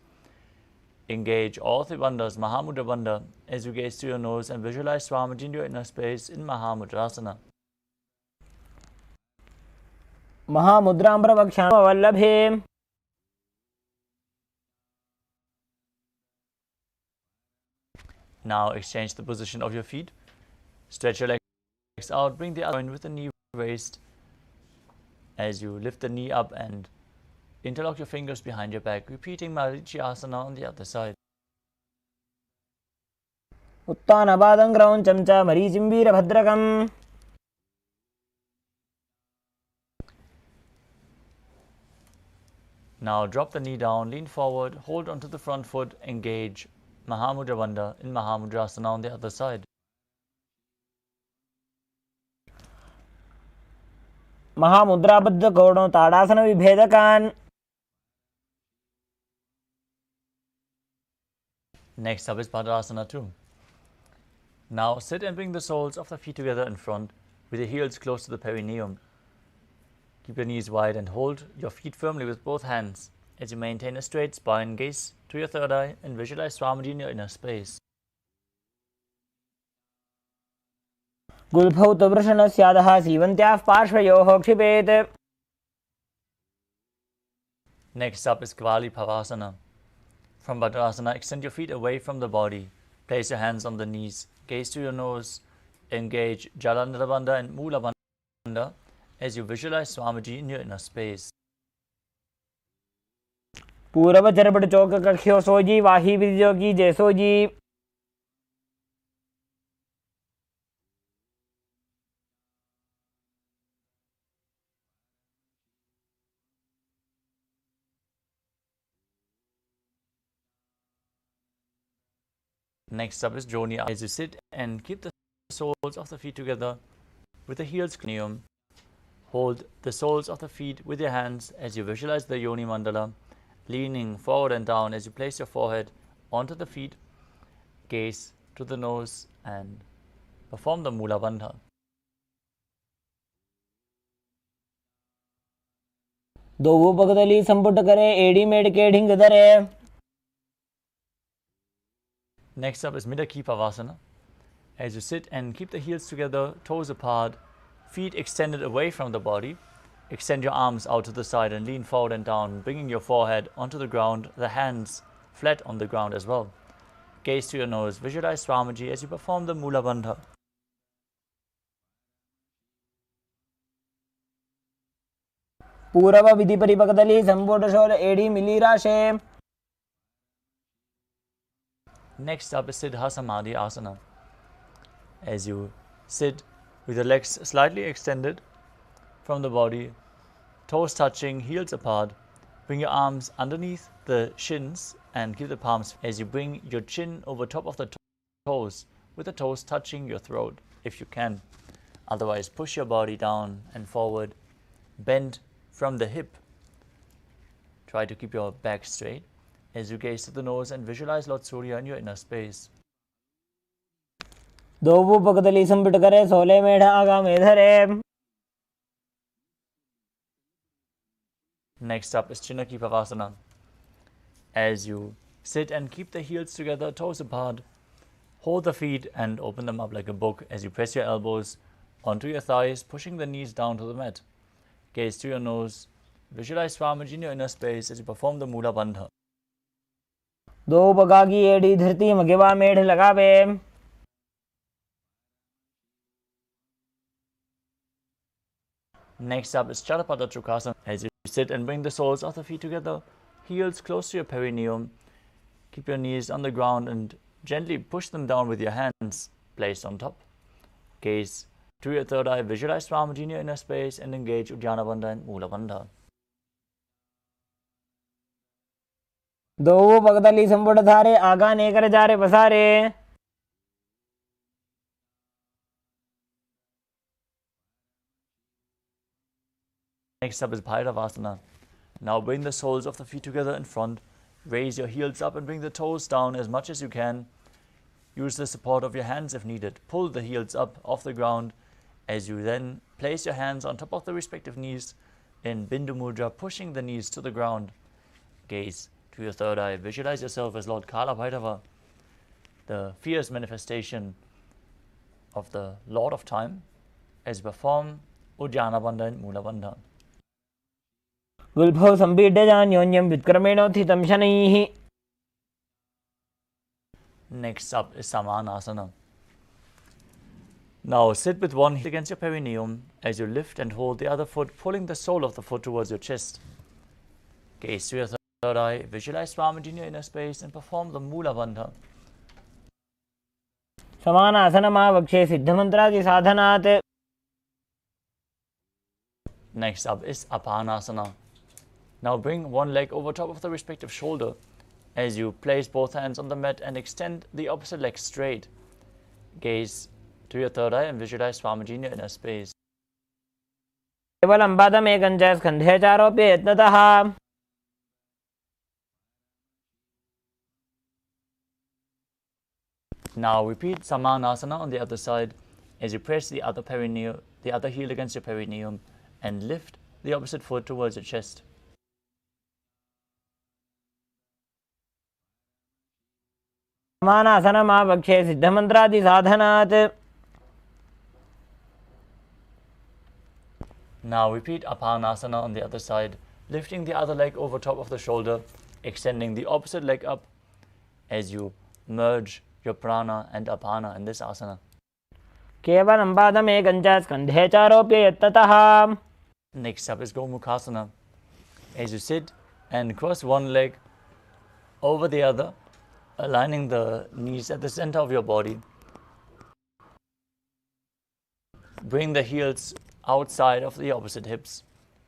Engage all three bandhas, Mahamudra Bandha, as you gaze to your nose and visualize Swamiji in your inner space in Mahamudrasana. महामुद्रां प्रवक्ष्यामि वल्लभे. Now exchange the position of your feet. Stretch your legs out. Bring the other one with the knee raised as you lift the knee up and interlock your fingers behind your back, repeating Marichi Asana on the other side. उत्तानपादं क्रौञ्चं च मरीचिं वीरभद्रकम्. Now drop the knee down, lean forward, hold onto the front foot, engage Mahamudra Bandha in Mahamudrasana on the other side. महामुद्राबद्ध कोणो tadasana विभेदकान्. Next up is Padasana 2. Now sit and bring the soles of the feet together in front with the heels close to the perineum. Keep your knees wide and hold your feet firmly with both hands as you maintain a straight spine. Gaze to your third eye and visualize Swamiji in your inner space. गुल्फौ तु वृषणस्यादः सीवन्त्याः पार्श्वयोः क्षिपेत्. Next up is Kvali Pavasana. From Bhadrasana, extend your feet away from the body. Place your hands on the knees. Gaze to your nose. Engage Jalandhara Bandha and Mula Bandha as you visualize Swamiji in your inner space. Purav Charpat Chowk कख्यो sooji Wahi विद्योगी जैसोजी. Next up is Joni. As you sit and keep the soles of the feet together with the heels clean. Hold the soles of the feet with your hands as you visualize the Yoni Mandala, leaning forward and down as you place your forehead onto the feet, gaze to the nose and perform the Mula Bandha. दोवों पगदली संपुट करे AD made के ढिंग धरे. Next up is Midaki Pavasana. As you sit and keep the heels together, toes apart, feet extended away from the body, extend your arms out to the side and lean forward and down, bringing your forehead onto the ground, the hands flat on the ground as well. Gaze to your nose, visualize Swamiji as you perform the Mula Bandha. पूर्व विधि परिपकदली संपुट शोल एडी मिली राशे. Next up is Siddha Samadhi Asana. As you sit with your legs slightly extended from the body, toes touching, heels apart, bring your arms underneath the shins and keep the palms as you bring your chin over top of the toes, with the toes touching your throat if you can. Otherwise, push your body down and forward, bend from the hip. Try to keep your back straight as you gaze to the nose and visualize Lord Surya in your inner space. दोवों पगदली संपुट करे सोले मेढ़ आगा में धरे. Next up is Chinaki Pavasana. As you sit and keep the heels together, toes apart, hold the feet and open them up like a book as you press your elbows onto your thighs, pushing the knees down to the mat. Gaze to your nose, visualize Swamiji in your inner space as you perform the Mula Bandha. दो पगागी AD धरती मगेवा मेढ़ लगावे. Next up is Chalapada Chukasana. As you sit and bring the soles of the feet together, heels close to your perineum, keep your knees on the ground and gently push them down with your hands placed on top. Gaze to your third eye, visualize Swamiji in your inner space and engage Uddiyana Bandha and Mula Bandha. दोवों पगदली संपुट धारे आगा नेकर जारे पसारे. Next up is Bhairavasana. Now bring the soles of the feet together in front. Raise your heels up and bring the toes down as much as you can. Use the support of your hands if needed. Pull the heels up off the ground as you then place your hands on top of the respective knees in Bindu Mudra, pushing the knees to the ground. Gaze to your third eye. Visualize yourself as Lord Kala Bhairava, the fierce manifestation of the Lord of Time, as you perform Uddiyana Bandha and Mula Bandha. गुल्भो संपीड्य जान्योन्यं व्युत्क्रमेणोत्थितं शनैः. Next up is Samanasana. Now sit with one heel against your perineum as you lift and hold the other foot, pulling the sole of the foot towards your chest. Gaze to your third eye, visualize Swamiji in your inner space and perform the Mula Bandha. समानासनमावक्षे सिद्धमन्त्रादि साधनात्. Next up is Apanasana. Now bring one leg over top of the respective shoulder as you place both hands on the mat and extend the opposite leg straight. Gaze to your third eye and visualize Swamiji in your inner space. केवलं पादमेकं च स्कन्धे चारोप्य यत्नतः. Now repeat Samanasana on the other side as you press the other heel against your perineum and lift the opposite foot towards your chest. समानासनमावक्षे सिद्धमन्त्रादि साधनात्. Now repeat Apanasana on the other side, lifting the other leg over top of the shoulder, extending the opposite leg up as you merge your prana and apana in this asana. केवलं पादमेकं च स्कन्धे चारोप्य यत्नतः. Next up is Gomukhasana. As you sit and cross one leg over the other, aligning the knees at the center of your body. Bring the heels outside of the opposite hips.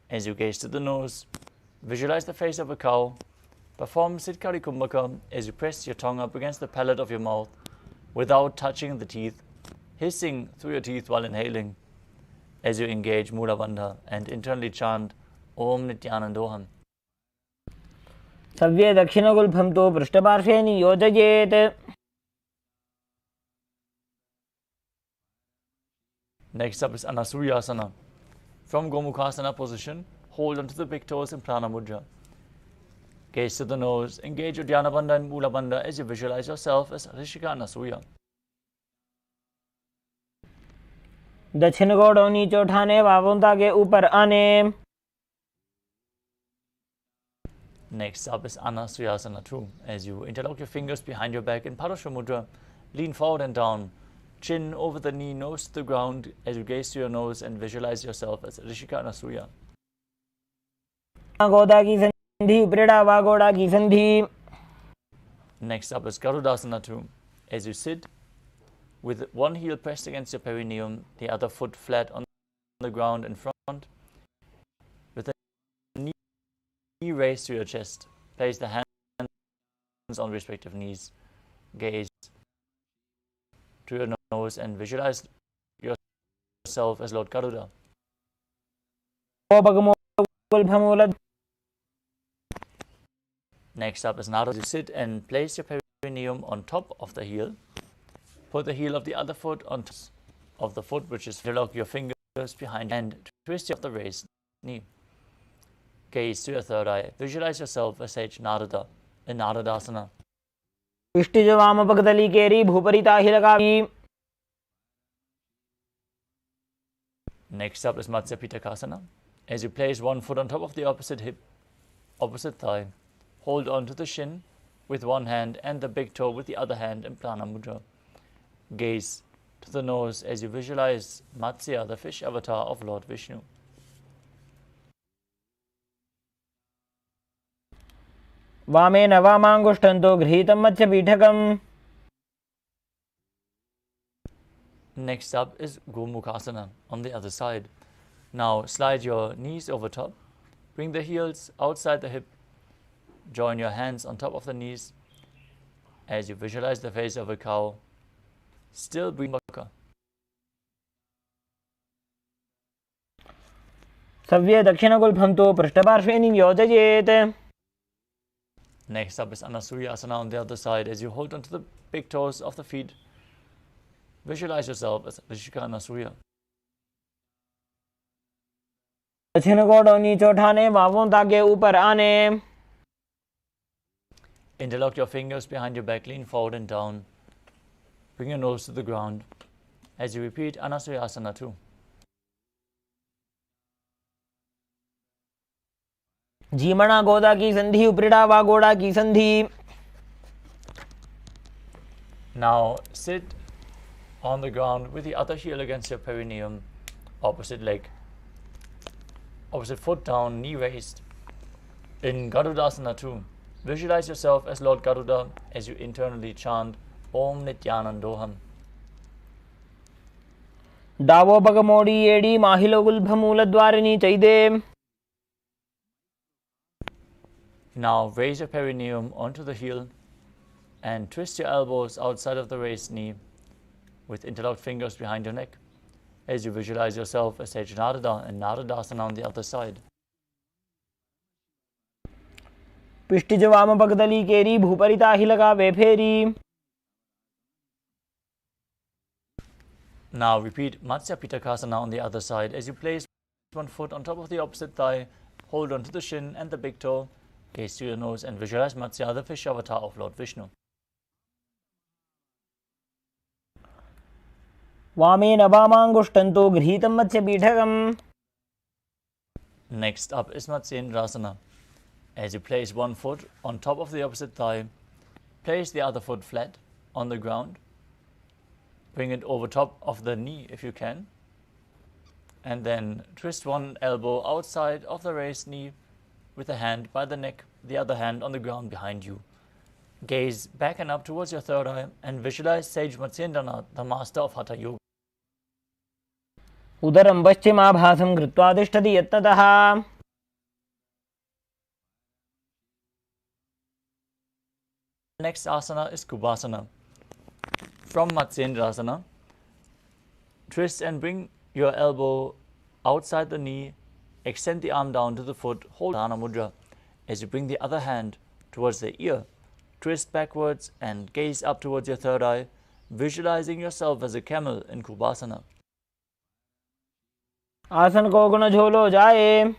As you gaze to the nose, visualize the face of a cow. Perform Sitkari Kumbhaka as you press your tongue up against the palate of your mouth, without touching the teeth, hissing through your teeth while inhaling as you engage Mula Bandha and internally chant Om Nithyanandoham. सव्ये दक्षिणगुल्फं तु पृष्ठपार्श्वे नियोजयेत्. Next up is Anasuriyasana. From Gomukhasana position, hold onto the big toes in Prana Mudra. Gaze to the nose, engage your Dhyana Bandha and Mula Bandha as you visualize yourself as Rishika Anasuya. दक्षिण गोड़ नीचे उठाने, बावों के ऊपर आने. Next up is Anasuyasana 2. As you interlock your fingers behind your back in Parashva Mudra, lean forward and down, chin over the knee, nose to the ground as you gaze to your nose and visualize yourself as Rishika Anasuya. गोदा की संधि, उपरेड़ा वा गोड़ा की संधि. Next up is Garudasana 2. As you sit with one heel pressed against your perineum, the other foot flat on the ground in front, with the knee raised to your chest, place the hands on respective knees, gaze to your nose and visualize yourself as Lord Garuda. Next up is Narada. You sit and place your perineum on top of the heel. Put the heel of the other foot on top of the foot, which is interlock your fingers behind and twist your the raised knee. Gaze to your third eye. Visualize yourself as Sage Narada in Naradasana. इष्टिज वाम पगदली केरी भूपरिता हिलगामी. Next up is Matsya Pitakasana. As you place one foot on top of the opposite hip, opposite thigh, hold on to the shin with one hand and the big toe with the other hand in Prana Mudra. Gaze to the nose as you visualize Matsya, the fish avatar of Lord Vishnu. वामेन वामाङ्गुष्ठन्तो गृहीतं मत्स्यपीठकम्. Next up is Gomukhasana on the other side. Now slide your knees over top, bring the heels outside the hip, join your hands on top of the knees as you visualize the face of a cow. Still breathe. सव्ये दक्षिणगुल्फं तु पृष्ठपार्श्वे नियोजयेत्. Next up is Anasuriyasana on the other side. As you hold onto the big toes of the feet, visualize yourself as Rishika Anasuya. दक्षिण गोड़ नीचे उठाने, बावों के ऊपर आने. Interlock your fingers behind your back, lean forward and down. Bring your nose to the ground as you repeat Anasuyasana 2. जीमणा गोदा की संधि, उपरिड़ा वा गोड़ा की संधि. Now sit on the ground with the other heel against your perineum, opposite leg, opposite foot down, knee raised. In Garudasana 2, visualize yourself as Lord Garuda as you internally chant Om Nithyanandoham. डावो बगमोड़ी एड़ी माहिलो गुल्भमूलद्वारिणी चैदे. Now raise your perineum onto the heel and twist your elbows outside of the raised knee with interlocked fingers behind your neck as you visualize yourself as Sage Narada and Naradasana on the other side. पिष्टिज वाम पगदली केरी भूपरिता हिलगा वेफेरी. Now repeat Matsya Pitakasana on the other side as you place one foot on top of the opposite thigh, hold on to the shin and the big toe, gaze to your nose and visualize Matsya, the fish avatar of Lord Vishnu. वामेन वामाङ्गुष्ठन्तो गृहीतं मत्स्यपीठकम्. Next up is Matsyendrasana. As you place one foot on top of the opposite thigh, place the other foot flat on the ground. Bring it over top of the knee if you can. And then twist one elbow outside of the raised knee with a hand by the neck, the other hand on the ground behind you. Gaze back and up towards your third eye and visualize Sage Matsyendranath, the master of Hatha Yoga. उदरं पश्चिमाभासं कृत्वा तिष्ठति यत्नतः. Next asana is Kubasana. From Matsyendrasana, twist and bring your elbow outside the knee, extend the arm down to the foot, hold Dana Mudra. As you bring the other hand towards the ear, twist backwards and gaze up towards your third eye, visualizing yourself as a camel in Kubasana. आसन को गुण झोलो जाए.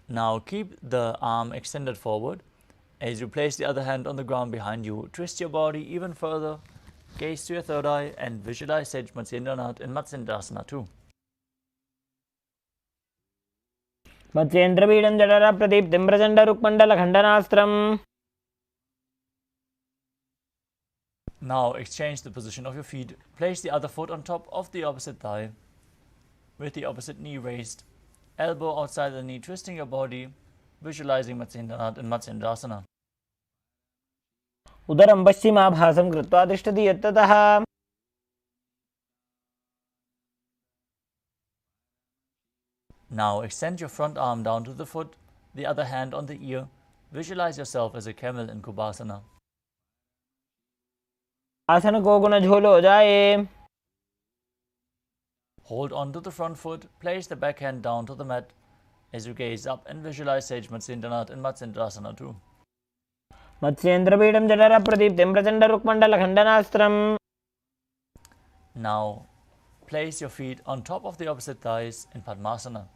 Now keep the arm extended forward. As you place the other hand on the ground behind you, twist your body even further, gaze to your third eye, and visualize Sage Matsyendranath in Matsyendrasana too. मत्स्येन्द्रपीडं जठर प्रदीप्तिं Prachanda रुक्मण्डलखण्डनास्त्रम्. Now exchange the position of your feet. Place the other foot on top of the opposite thigh, with the opposite knee raised, elbow outside the knee, twisting your body, visualizing Matsyendranath in Matsyendrasana. उदरं पश्चिमाभासं कृत्वा तिष्ठति यत्ततः. Now extend your front arm down to the foot, the other hand on the ear. Visualize yourself as a camel in Kubasana. आसन को गुण झोलो जाए. Hold on to the front foot, place the back hand down to the mat as you gaze up and visualize Sage Matsyendranath in Matsyendrasana too. मत्स्येन्द्रपीडं जठर प्रदीप्तिं Prachanda रुक्मण्डलखण्डनास्त्रम्. Now place your feet on top of the opposite thighs in Padmasana.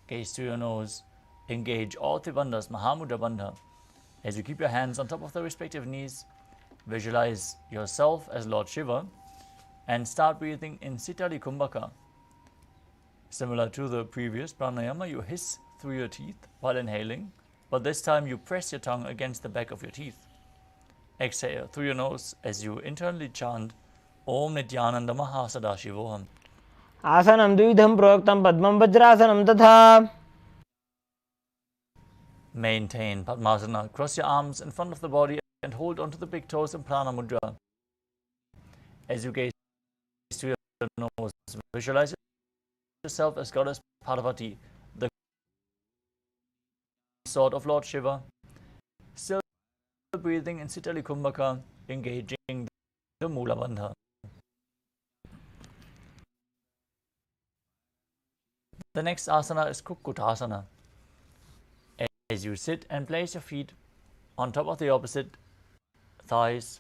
Gaze to your nose. Engage all three bandhas, Mahamudra Bandha. As you keep your hands on top of the respective knees, visualize yourself as Lord Shiva and start breathing in Sitali Kumbhaka. Similar to the previous pranayama, you hiss through your teeth while inhaling, but this time you press your tongue against the back of your teeth. Exhale through your nose as you internally chant Om Nithyananda Paramashivam. आसनं द्विविधं प्रोक्तं पद्मं वज्रासनं तथा. Maintain Padmasana. Cross your arms in front of the body and hold onto the big toes in Prana Mudra. As you gaze to your nose, visualize yourself as Goddess Parvati, the sword of Lord Shiva. Still breathing in Sitali Kumbhaka, engaging the Mula Bandha. The next asana is Kukutasana. As you sit and place your feet on top of the opposite thighs,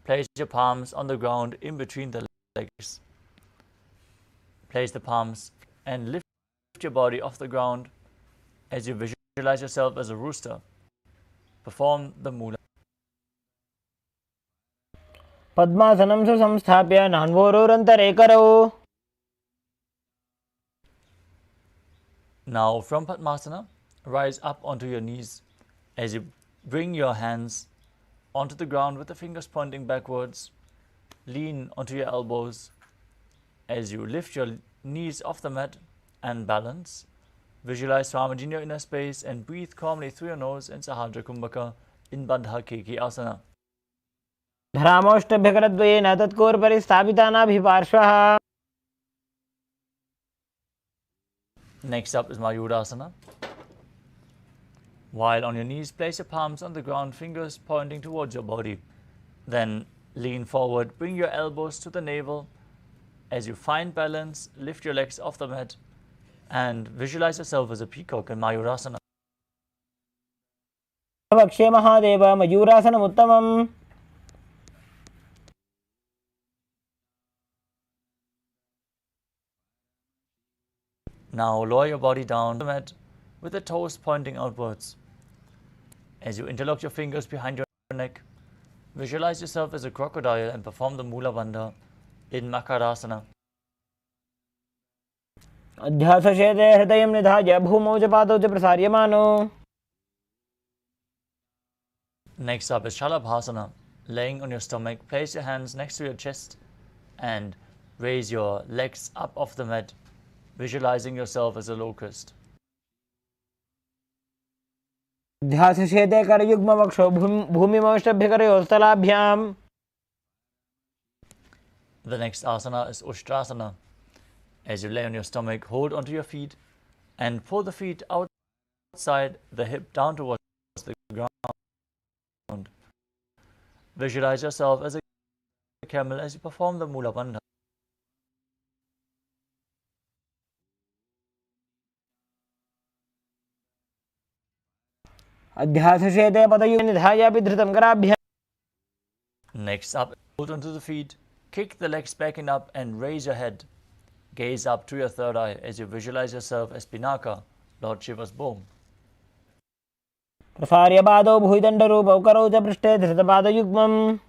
place your palms on the ground in between the legs. Place the palms and lift your body off the ground as you visualize yourself as a rooster. Perform the Mula. पद्मासनं सुसंस्थाप्य नान्वोरोरन्तरे करौ. Now from Padmasana, rise up onto your knees as you bring your hands onto the ground with the fingers pointing backwards. Lean onto your elbows as you lift your knees off the mat and balance. Visualize Swamiji in your inner space and breathe calmly through your nose in Sahadra Kumbhaka in Bandha Keki Asana. धरामोष्टभ्यकरद्वयेन तत्कोर्परि स्थापितानाभिपार्श्वः. Next up is Mayurasana. While on your knees, place your palms on the ground, fingers pointing towards your body. Then lean forward, bring your elbows to the navel. As you find balance, lift your legs off the mat and visualize yourself as a peacock in Mayurasana. भक्षे Mahadev मयूरासनमुत्तमम्. Now lower your body down the mat with the toes pointing outwards. As you interlock your fingers behind your neck, visualize yourself as a crocodile and perform the Mula Bandha in Makarasana. अध्यासशेते हृदयं निधाय भूमौ च पादौ च प्रसार्यमानो. Next up is Shalabhasana. Laying on your stomach, place your hands next to your chest and raise your legs up off the mat, visualizing yourself as a locust. ध्यासशेते करयुग्मवक्षौ भूमिमौष्टभ्यकरयोस्तलाभ्याम्. The next asana is Ushtrasana. As you lay on your stomach, hold onto your feet and pull the feet outside the hip down towards the ground. Visualize yourself as a camel as you perform the Mula Bandha. अध्यासशेते पदयो निधाय विधृतं कराभ्याम्. Next up, hold onto the feet, kick the legs back and up and raise your head. Gaze up to your third eye as you visualize yourself as Pinaka, Lord Shiva's bow. प्रसार्य पादौ भुजदण्डरूपौ करौ च पृष्ठे धृतपादयुग्मम्.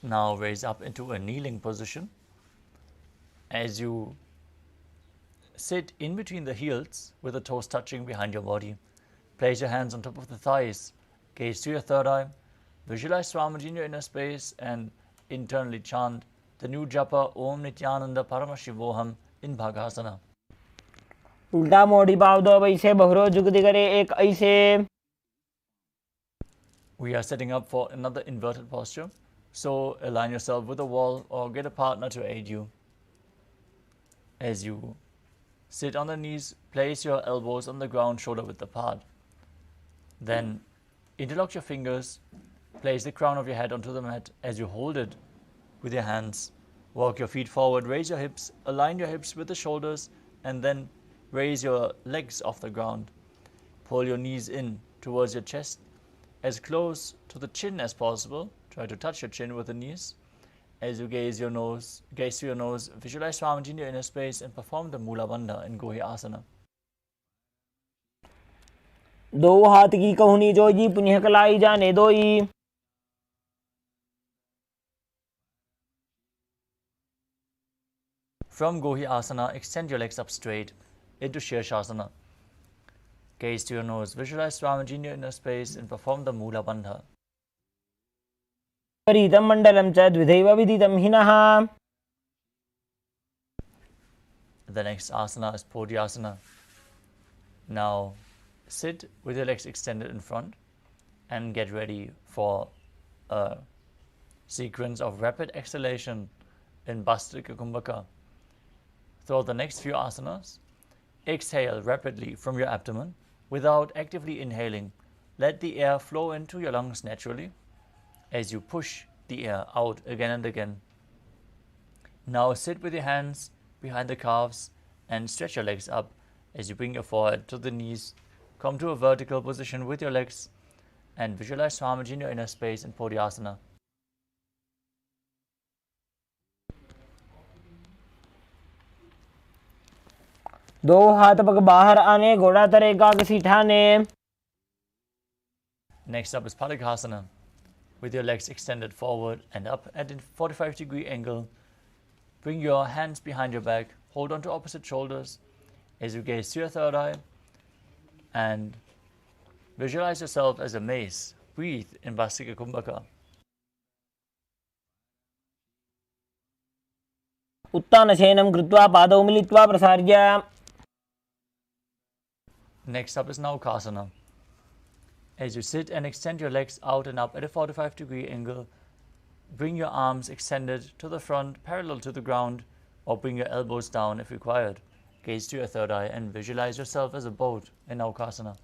Now raise up into a kneeling position. As you sit in between the heels with the toes touching behind your body, place your hands on top of the thighs, gaze to your third eye, visualize Swamiji in your inner space and internally chant the new japa Om Nithyananda Paramashivoham in Bhagasana. उल्टा मोड़ी पाव दो वैसे बहुरो जुगति करे एक ऐसे. We are setting up for another inverted posture. So align yourself with a wall or get a partner to aid you. As you sit on the knees, place your elbows on the ground shoulder width apart. Then interlock your fingers, place the crown of your head onto the mat as you hold it with your hands. Walk your feet forward, raise your hips, align your hips with the shoulders and then raise your legs off the ground. Pull your knees in towards your chest as close to the chin as possible. Try to touch your chin with the knees. As you gaze to your nose, visualize Swamiji in your inner space and perform the Mula Bandha in Gohi Asana. दो हाथ की कहुनी जोजी पुण्य कलाई जाने दोई. From Gohi Asana, extend your legs up straight into Shirshasana. Gaze to your nose, visualize Swamiji in your inner space and perform the Mula Bandha. परीतं मण्डलं च द्विधैव विदितं हिनः. The next asana is Podhyasana. Now sit with your legs extended in front and get ready for a sequence of rapid exhalation in Bhastrika Kumbhaka. Throughout the next few asanas, exhale rapidly from your abdomen without actively inhaling. Let the air flow into your lungs naturally as you push the air out again and again. Now sit with your hands behind the calves and stretch your legs up as you bring your forehead to the knees. Come to a vertical position with your legs and visualize Swamiji in your inner space in Podhyasana. दो हाथ पग बाहर आने घोड़ा तरे काग सीठाने. Next up is Padakasana. With your legs extended forward and up at a 45-degree angle, bring your hands behind your back, hold on to opposite shoulders as you gaze to your third eye and visualize yourself as a mace. Breathe in Bhastrika Kumbhaka. उत्तानशयनं कृत्वा पादौ मिलित्वा प्रसार्य. Next up is Naukasana. As you sit and extend your legs out and up at a 45-degree angle, bring your arms extended to the front parallel to the ground or bring your elbows down if required. Gaze to your third eye and visualize yourself as a boat in Naukasana.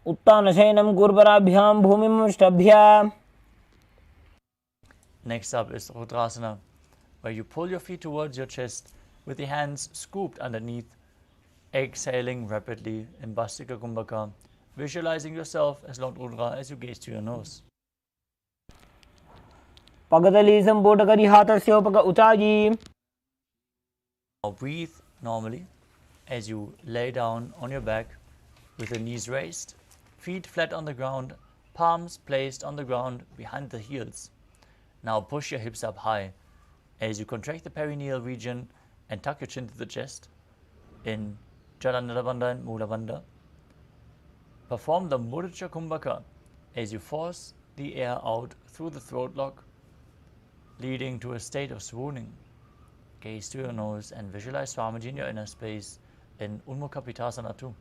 उत्तानशयनं कूर्पराभ्यां भूमिमष्टभ्य. Next up is Rudrasana, where you pull your feet towards your chest with the hands scooped underneath, exhaling rapidly in Bhastrika Kumbhaka, visualizing yourself as Lord Rudra as you gaze to your nose. पगदली संपूर्ण करी हाथस्योपक उचाई. Now breathe normally as you lay down on your back with the knees raised, feet flat on the ground, palms placed on the ground behind the heels. Now push your hips up high as you contract the perineal region and tuck your chin to the chest in Jalandhara Bandha and Mula Bandha. Perform the Mudra Kumbhaka as you force the air out through the throat lock, leading to a state of swooning. Gaze to your nose and visualize Swamiji in your inner space in Unmukha Pitasana too.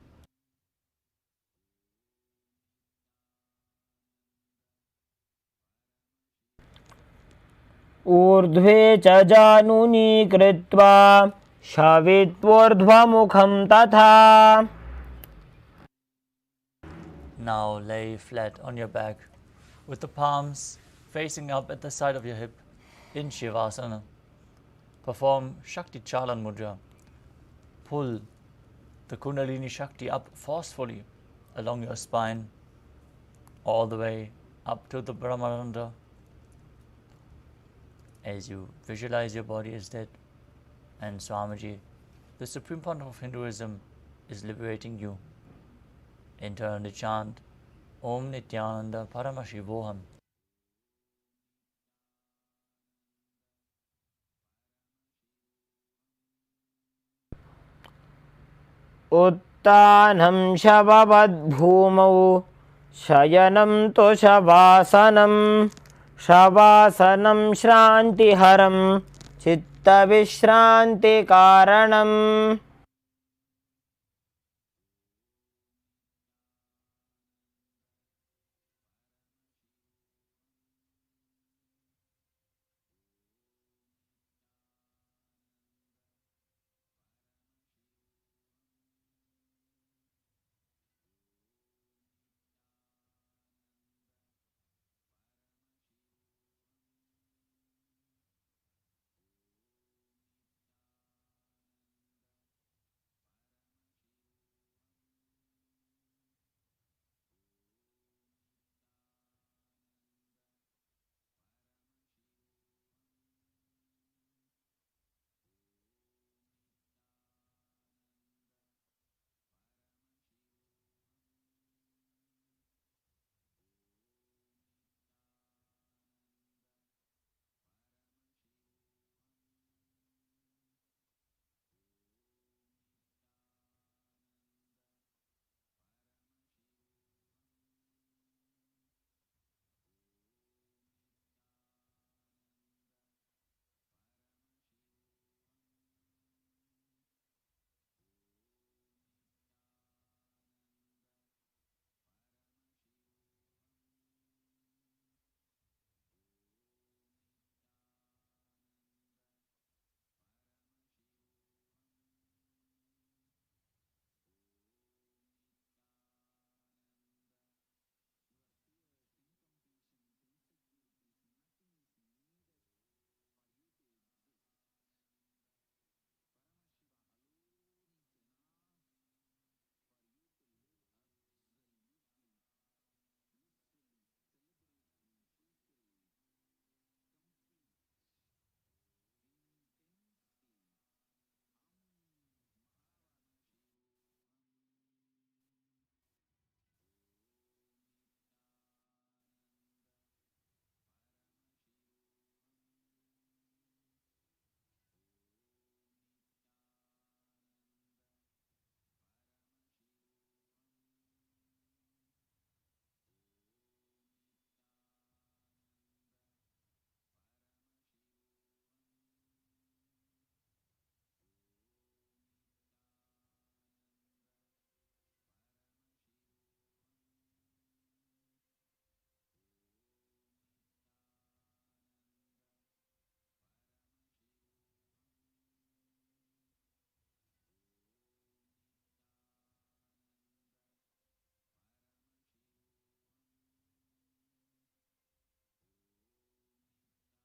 ऊर्ध्वे च जानूनि कृत्वा शावित्वोर्ध्वमुखं तथा. Now lay flat on your back with the palms facing up at the side of your hip in Shavasana. Perform Shakti Chalan Mudra. Pull the Kundalini Shakti up forcefully along your spine, all the way up to the Brahmarandha. As you visualize your body as dead, and Swamiji, the Supreme Pontiff of Hinduism, is liberating you. Internally chant Om Nithyananda Paramashivoham. उत्तानं शववद्भूमौ शयनं तु शवासनं शवासनं श्रान्तिहरं चित्तविश्रान्तिकारणम्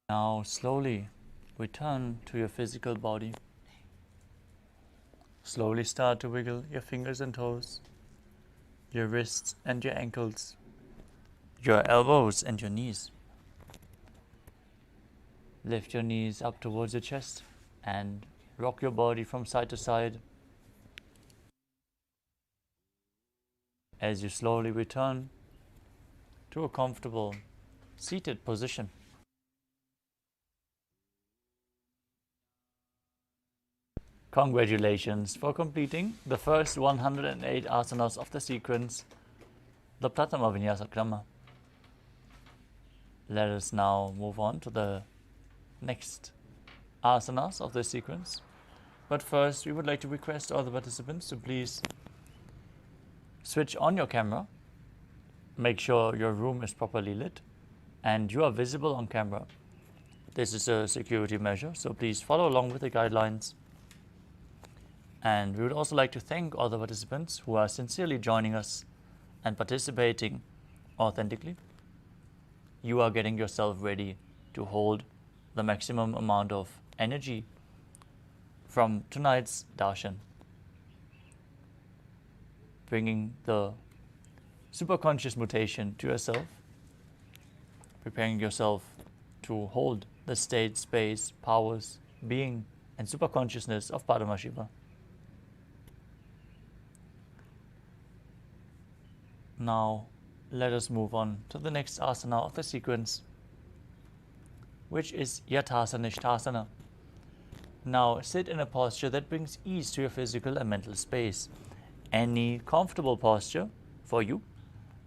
Now slowly return to your physical body. Slowly start to wiggle your fingers and toes, your wrists and your ankles, your elbows and your knees. Lift your knees up towards your chest and rock your body from side to side. As you slowly return to a comfortable seated position. Congratulations for completing the first 108 asanas of the sequence, the Pratama Vinyasa Krama. Let us now move on to the next asanas of this sequence. But first, we would like to request all the participants to please switch on your camera, make sure your room is properly lit, and you are visible on camera. This is a security measure, so please follow along with the guidelines. And we would also like to thank all the participants who are sincerely joining us and participating authentically, you are getting yourself ready to hold the maximum amount of energy from tonight's darshan, bringing the superconscious mutation to yourself, preparing yourself to hold the state, space, powers, being, and superconsciousness of Paramashiva. Now, let us move on to the next asana of the sequence, which is Yathasana Nishthasana. Now, sit in a posture that brings ease to your physical and mental space. Any comfortable posture for you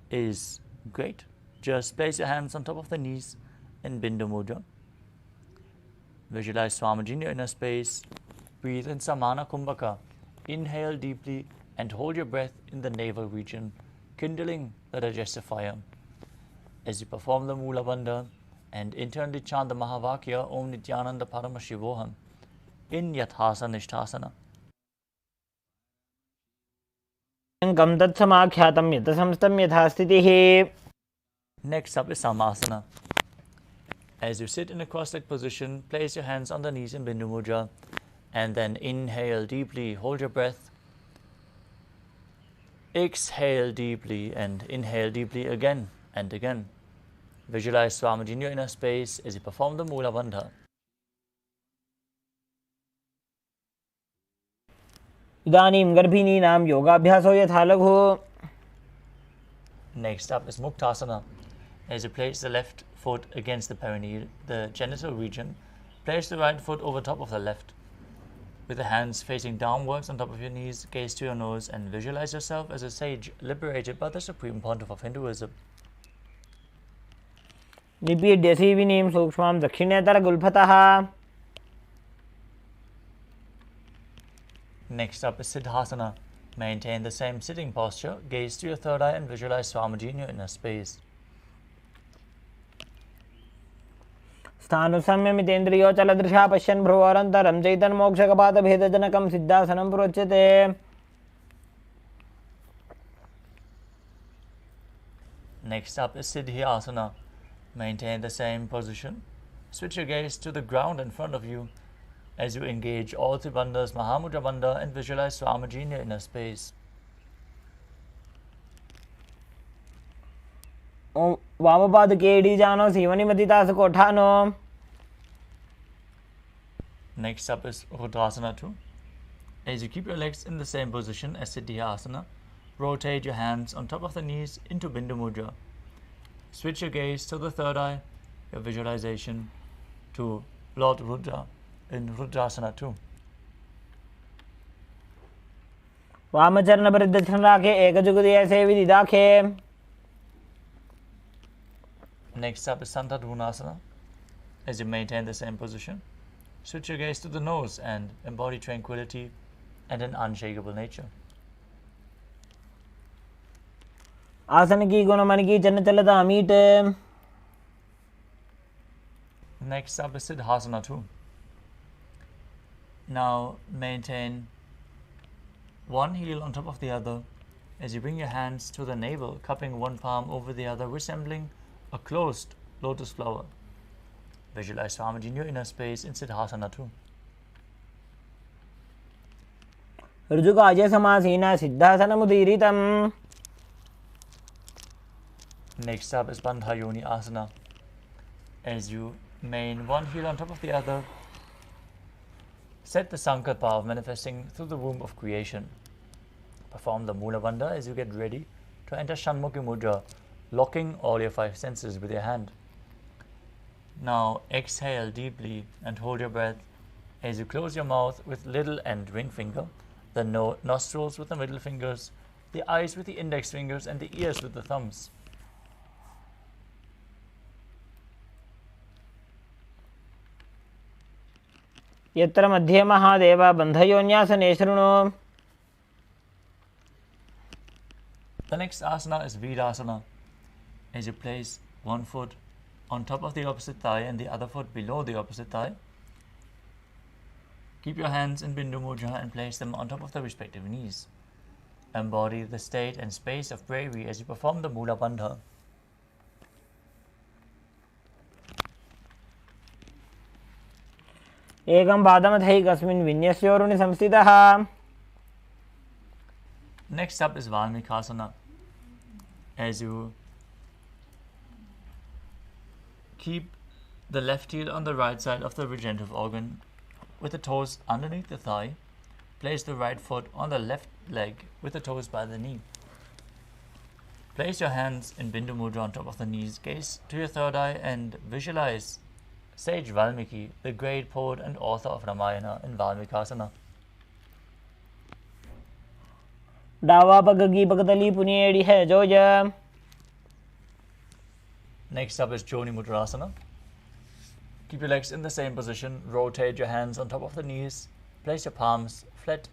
is great. Just place your hands on top of the knees in Bindu Mudra. Visualize Swamiji in your inner space. Breathe in Samana Kumbhaka. Inhale deeply and hold your breath in the navel region, kindling the digestive fire. As you perform the Mula Bandha and internally chant the Mahavakya Om Nithyananda Paramashivoham in Yathasana Nishthasana. कं तत्समाख्यातं यथासंस्थं यथा स्थितिः. Next up is Samasana. As you sit in a cross-legged position, place your hands on the knees in Bindu Mudra and then inhale deeply, hold your breath. Exhale deeply and inhale deeply again and again. Visualize Swamiji in your inner space as you perform the Mula Bandha. इदानीं गर्भिणीनां योगाभ्यासो यथा लघु. Next up is Muktasana. As you place the left foot against the perineal, the genital region, place the right foot over top of the left. With the hands facing downwards on top of your knees, gaze to your nose and visualize yourself as a sage liberated by the Supreme Pontiff of Hinduism. निपीड्य सीविनीं सूक्ष्मां दक्षिणेतरगुल्फतः. Next up is Siddhasana. Maintain the same sitting posture, gaze to your third eye and visualize Swamiji in your inner space. स्थानुसंयमितेन्द्रियोचलदृशा पश्यन् भ्रुवोरन्तरं चैतन्मोक्षकपातभेदजनकं सिद्धासनं प्रोच्यते. Next up is Siddhi Asana. Maintain the same position. Switch your gaze to the ground in front of you as you engage all three bandhas, Mahamudra Bandha, and visualize Swamiji in your inner space. वामपादकेडीजानो सीवनिमतितासकोठानो. Next up is Rudrasana 2. As you keep your legs in the same position as Siddhi Asana, rotate your hands on top of the knees into Bindu Mudra. Switch your gaze to the third eye, your visualization, to Lord Rudra in Rudrasana 2. वामचरणपरिदक्षिणराखे एकजुगुदये सेविदिदाखे. Next up is Santadhunasana. As you maintain the same position, switch your gaze to the nose and embody tranquility and an unshakable nature. आसन की गुणमन की चलता meet. Next up is Siddhasana 2. Now maintain one heel on top of the other as you bring your hands to the navel, cupping one palm over the other, resembling a closed lotus flower. Visualize Swamiji in your inner space in Siddhasana 2. ऋजुकाय समासीना सिद्धासनमुदीरितम्. Next up is Bandha Yoni Asana. As you main one heel on top of the other, set the Sankalpa of manifesting through the womb of creation. Perform the Mula Bandha as you get ready to enter Shanmukhi Mudra, locking all your five senses with your hand. Now exhale deeply and hold your breath as you close your mouth with little and ring finger, the nostrils with the middle fingers, the eyes with the index fingers, and the ears with the thumbs. यत्र मध्ये महादेव बन्धयोन्यासने शृणु. The next asana is Virasana. As you place one foot on top of the opposite thigh and the other foot below the opposite thigh, keep your hands in Bindu Mudra and place them on top of the respective knees. Embody the state and space of bravery as you perform the Mula Bandha. एकं पादमथैकस्मिन् विन्यस्योरुणि संस्थितः. Next up is Valmikasana. As you keep the left heel on the right side of the regenerative organ with the toes underneath the thigh, place the right foot on the left leg with the toes by the knee. Place your hands in Bindu Mudra on top of the knees, gaze to your third eye and visualize Sage Valmiki, the great poet and author of Ramayana, in Valmikasana. डावा पग की पगतली पुनेड़ी है जोज. Next up is Joni Mudrasana. Keep your legs in the same position, rotate your hands on top of the knees, place your palms flat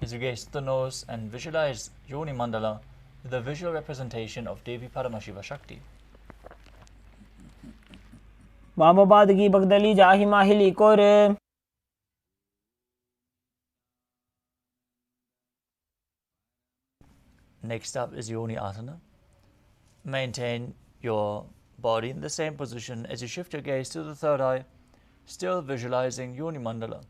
as you gaze to the nose and visualize Yoni Mandala, the visual representation of Devi Paramashiva Shakti. वामपाद की पगतली जाहि माहिली core. Next up is Yoni Asana. Maintain your body in the same position as you shift your gaze to the third eye, still visualizing Yoni Mandala.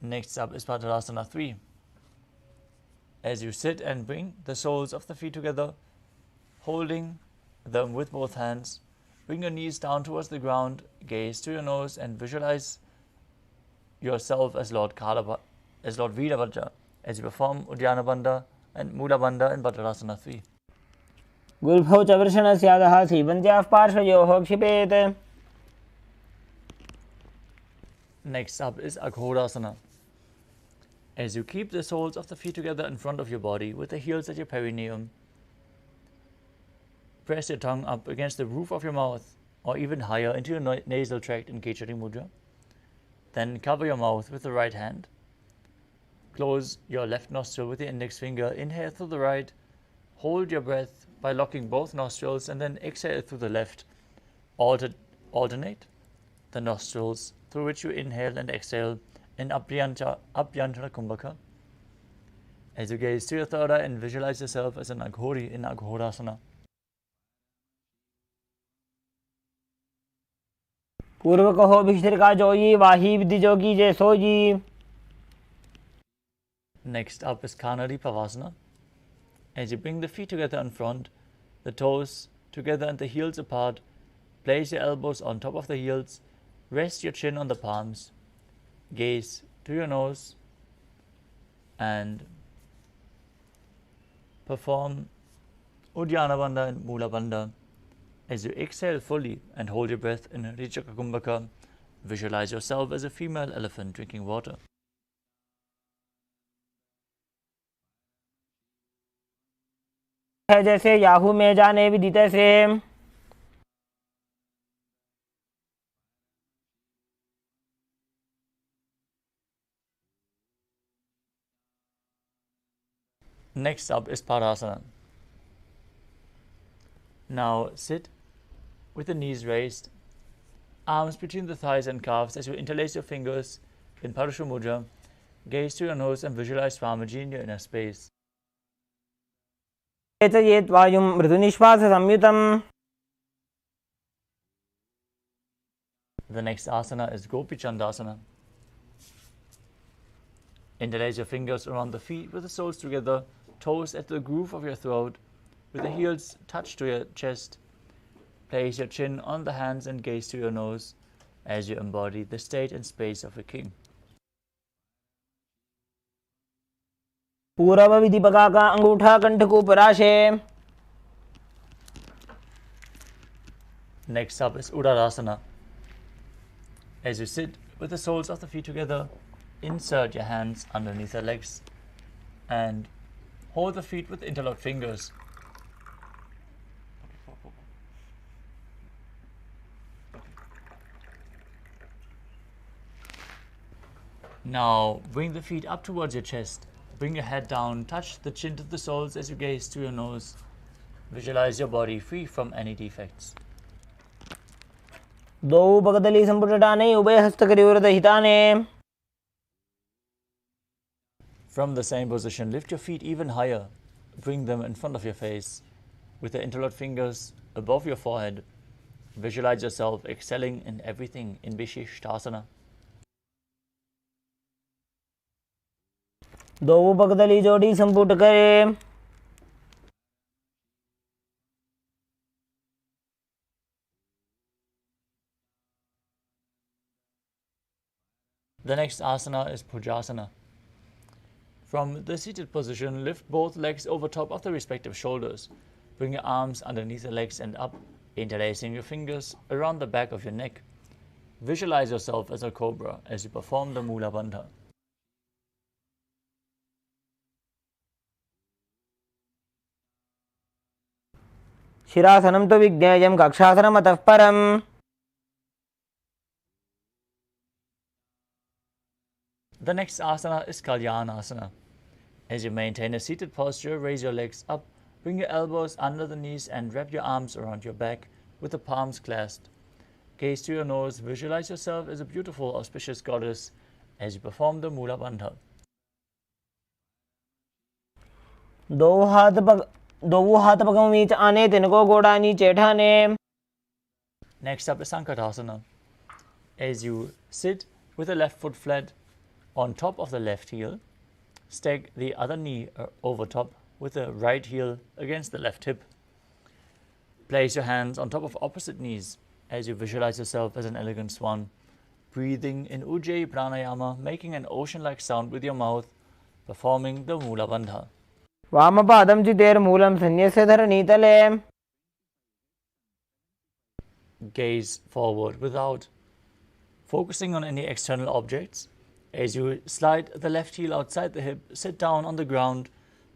Next up is Padurasana 3. As you sit and bring the soles of the feet together, holding them with both hands, bring your knees down towards the ground, gaze to your nose and visualize yourself as Lord Veerabhadra as you perform Uddiyana Bandha and Mula Bandha in Padurasana 3. गुल्भौ च वृषणस्यादः सीवन्त्याः पार्श्वयोः क्षिपेत्. Next up is Aghorasana. As you keep the soles of the feet together in front of your body with the heels at your perineum, press your tongue up against the roof of your mouth or even higher into your nasal tract in Kechari Mudra. Then cover your mouth with the right hand. Close your left nostril with the index finger. Inhale through the right. Hold your breath by locking both nostrils and then exhale through the left. Alternate the nostrils through which you inhale and exhale in Abhyantara Kumbhaka. As you gaze to your third eye and visualize yourself as an Aghori in Aghorasana. पूर्व कहो भिक्षिर का जोई वाही विधि जोगी जय sooji. Next up is Kanari Pavasana. As you bring the feet together in front, the toes together and the heels apart, place your elbows on top of the heels, rest your chin on the palms, gaze to your nose and perform Uddiyana Bandha and Mula Bandha. As you exhale fully and hold your breath in Rijaka Kumbhaka, visualize yourself as a female elephant drinking water. है जैसे Yahoo में जाने विदित से. Next up is Padasana. Now sit with the knees raised, arms between the thighs and calves as you interlace your fingers in Parashu Mudra. Gaze to your nose and visualize Swamiji in your inner space. एतयेत् वायुं मृदुनिश्वास संयुतम्. The next asana is Gopi Chandasana. Interlace your fingers around the feet with the soles together, toes at the groove of your throat, with the heels touched to your chest. Place your chin on the hands and gaze to your nose as you embody the state and space of a king. पूर्व विधि पगा का अंगूठा कंठ को पराशे. Next up is Uddarasana. As you sit with the soles of the feet together, insert your hands underneath your legs and hold the feet with interlocked fingers. Now bring the feet up towards your chest. Bring your head down, touch the chin to the soles as you gaze to your nose. Visualize your body free from any defects. द्वौ भगदली सम्पुटटाने उभयहस्तकरयोर्दहिताने. From the same position, lift your feet even higher. Bring them in front of your face. With the interlocked fingers above your forehead, visualize yourself excelling in everything in Vishishtasana. द्वौ भगदली जोड़ी संपुट करे. The next asana is Pujasana. From the seated position, lift both legs over top of the respective shoulders. Bring your arms underneath the legs and up, interlacing your fingers around the back of your neck. Visualize yourself as a cobra as you perform the Mula Bandha. शिरासनं तु विज्ञेयं कक्षासनमतः परम्. The next asana is Kalyanasana. As you maintain a seated posture, raise your legs up, bring your elbows under the knees and wrap your arms around your back with the palms clasped. Gaze to your nose, visualize yourself as a beautiful, auspicious goddess as you perform the Mula Bandha. दो हाथ पगों बीच आने, तिनको गोड़ा नीचे ठाने. Next up is Sankatasana. As you sit with the left foot flat on top of the left heel, stack the other knee over top with the right heel against the left hip. Place your hands on top of opposite knees as you visualize yourself as an elegant swan, breathing in Ujjayi Pranayama, making an ocean-like sound with your mouth, performing the Mula Bandha. वामपादं चितेर्मूलं सन्न्यस्य धरणीतले. Gaze forward without focusing on any external objects. As you slide the left heel outside the hip, sit down on the ground,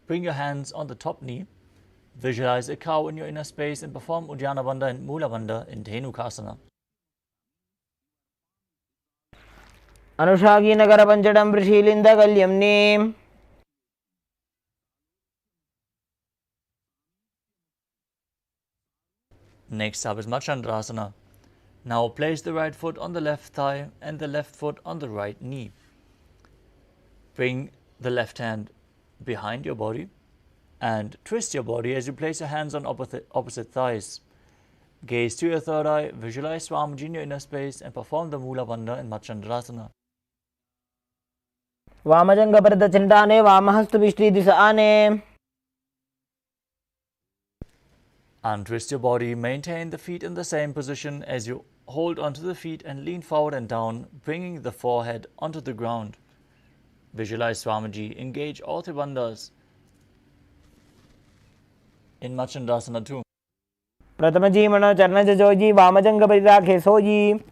bring your hands on the top knee, visualize a cow in your inner space and perform Uddiyana Bandha and Mula Bandha in Dhenukasana. अनुषागी Nagar पंचडं वृषीलिंद कल्यम्नी. Next up is Machandrasana. Now place the right foot on the left thigh and the left foot on the right knee. Bring the left hand behind your body and twist your body as you place your hands on opposite thighs. Gaze to your third eye, visualize Swamiji in your inner space and perform the Mula Bandha in Machandrasana. वामजंग प्रदक्षिणटाने वामहस्तविष्टि दिशाने. Untwist your body, maintain the feet in the same position as you hold onto the feet and lean forward and down, bringing the forehead onto the ground. Visualize Swamiji, engage all three bandhas in Machandrasana too. प्रथम जीवन चरण Joji वामजंग परिराखे sooji.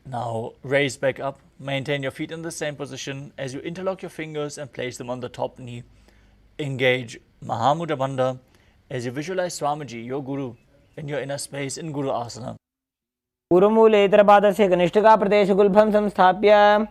Now raise back up, maintain your feet in the same position as you interlock your fingers and place them on the top knee. Engage Mahamudra Bandha as you visualize Swamiji, your Guru, in your inner space in Guru Asana. पूर्वमूले इतरपादस्य कनिष्ठिका प्रदेशगुल्फं संस्थाप्य.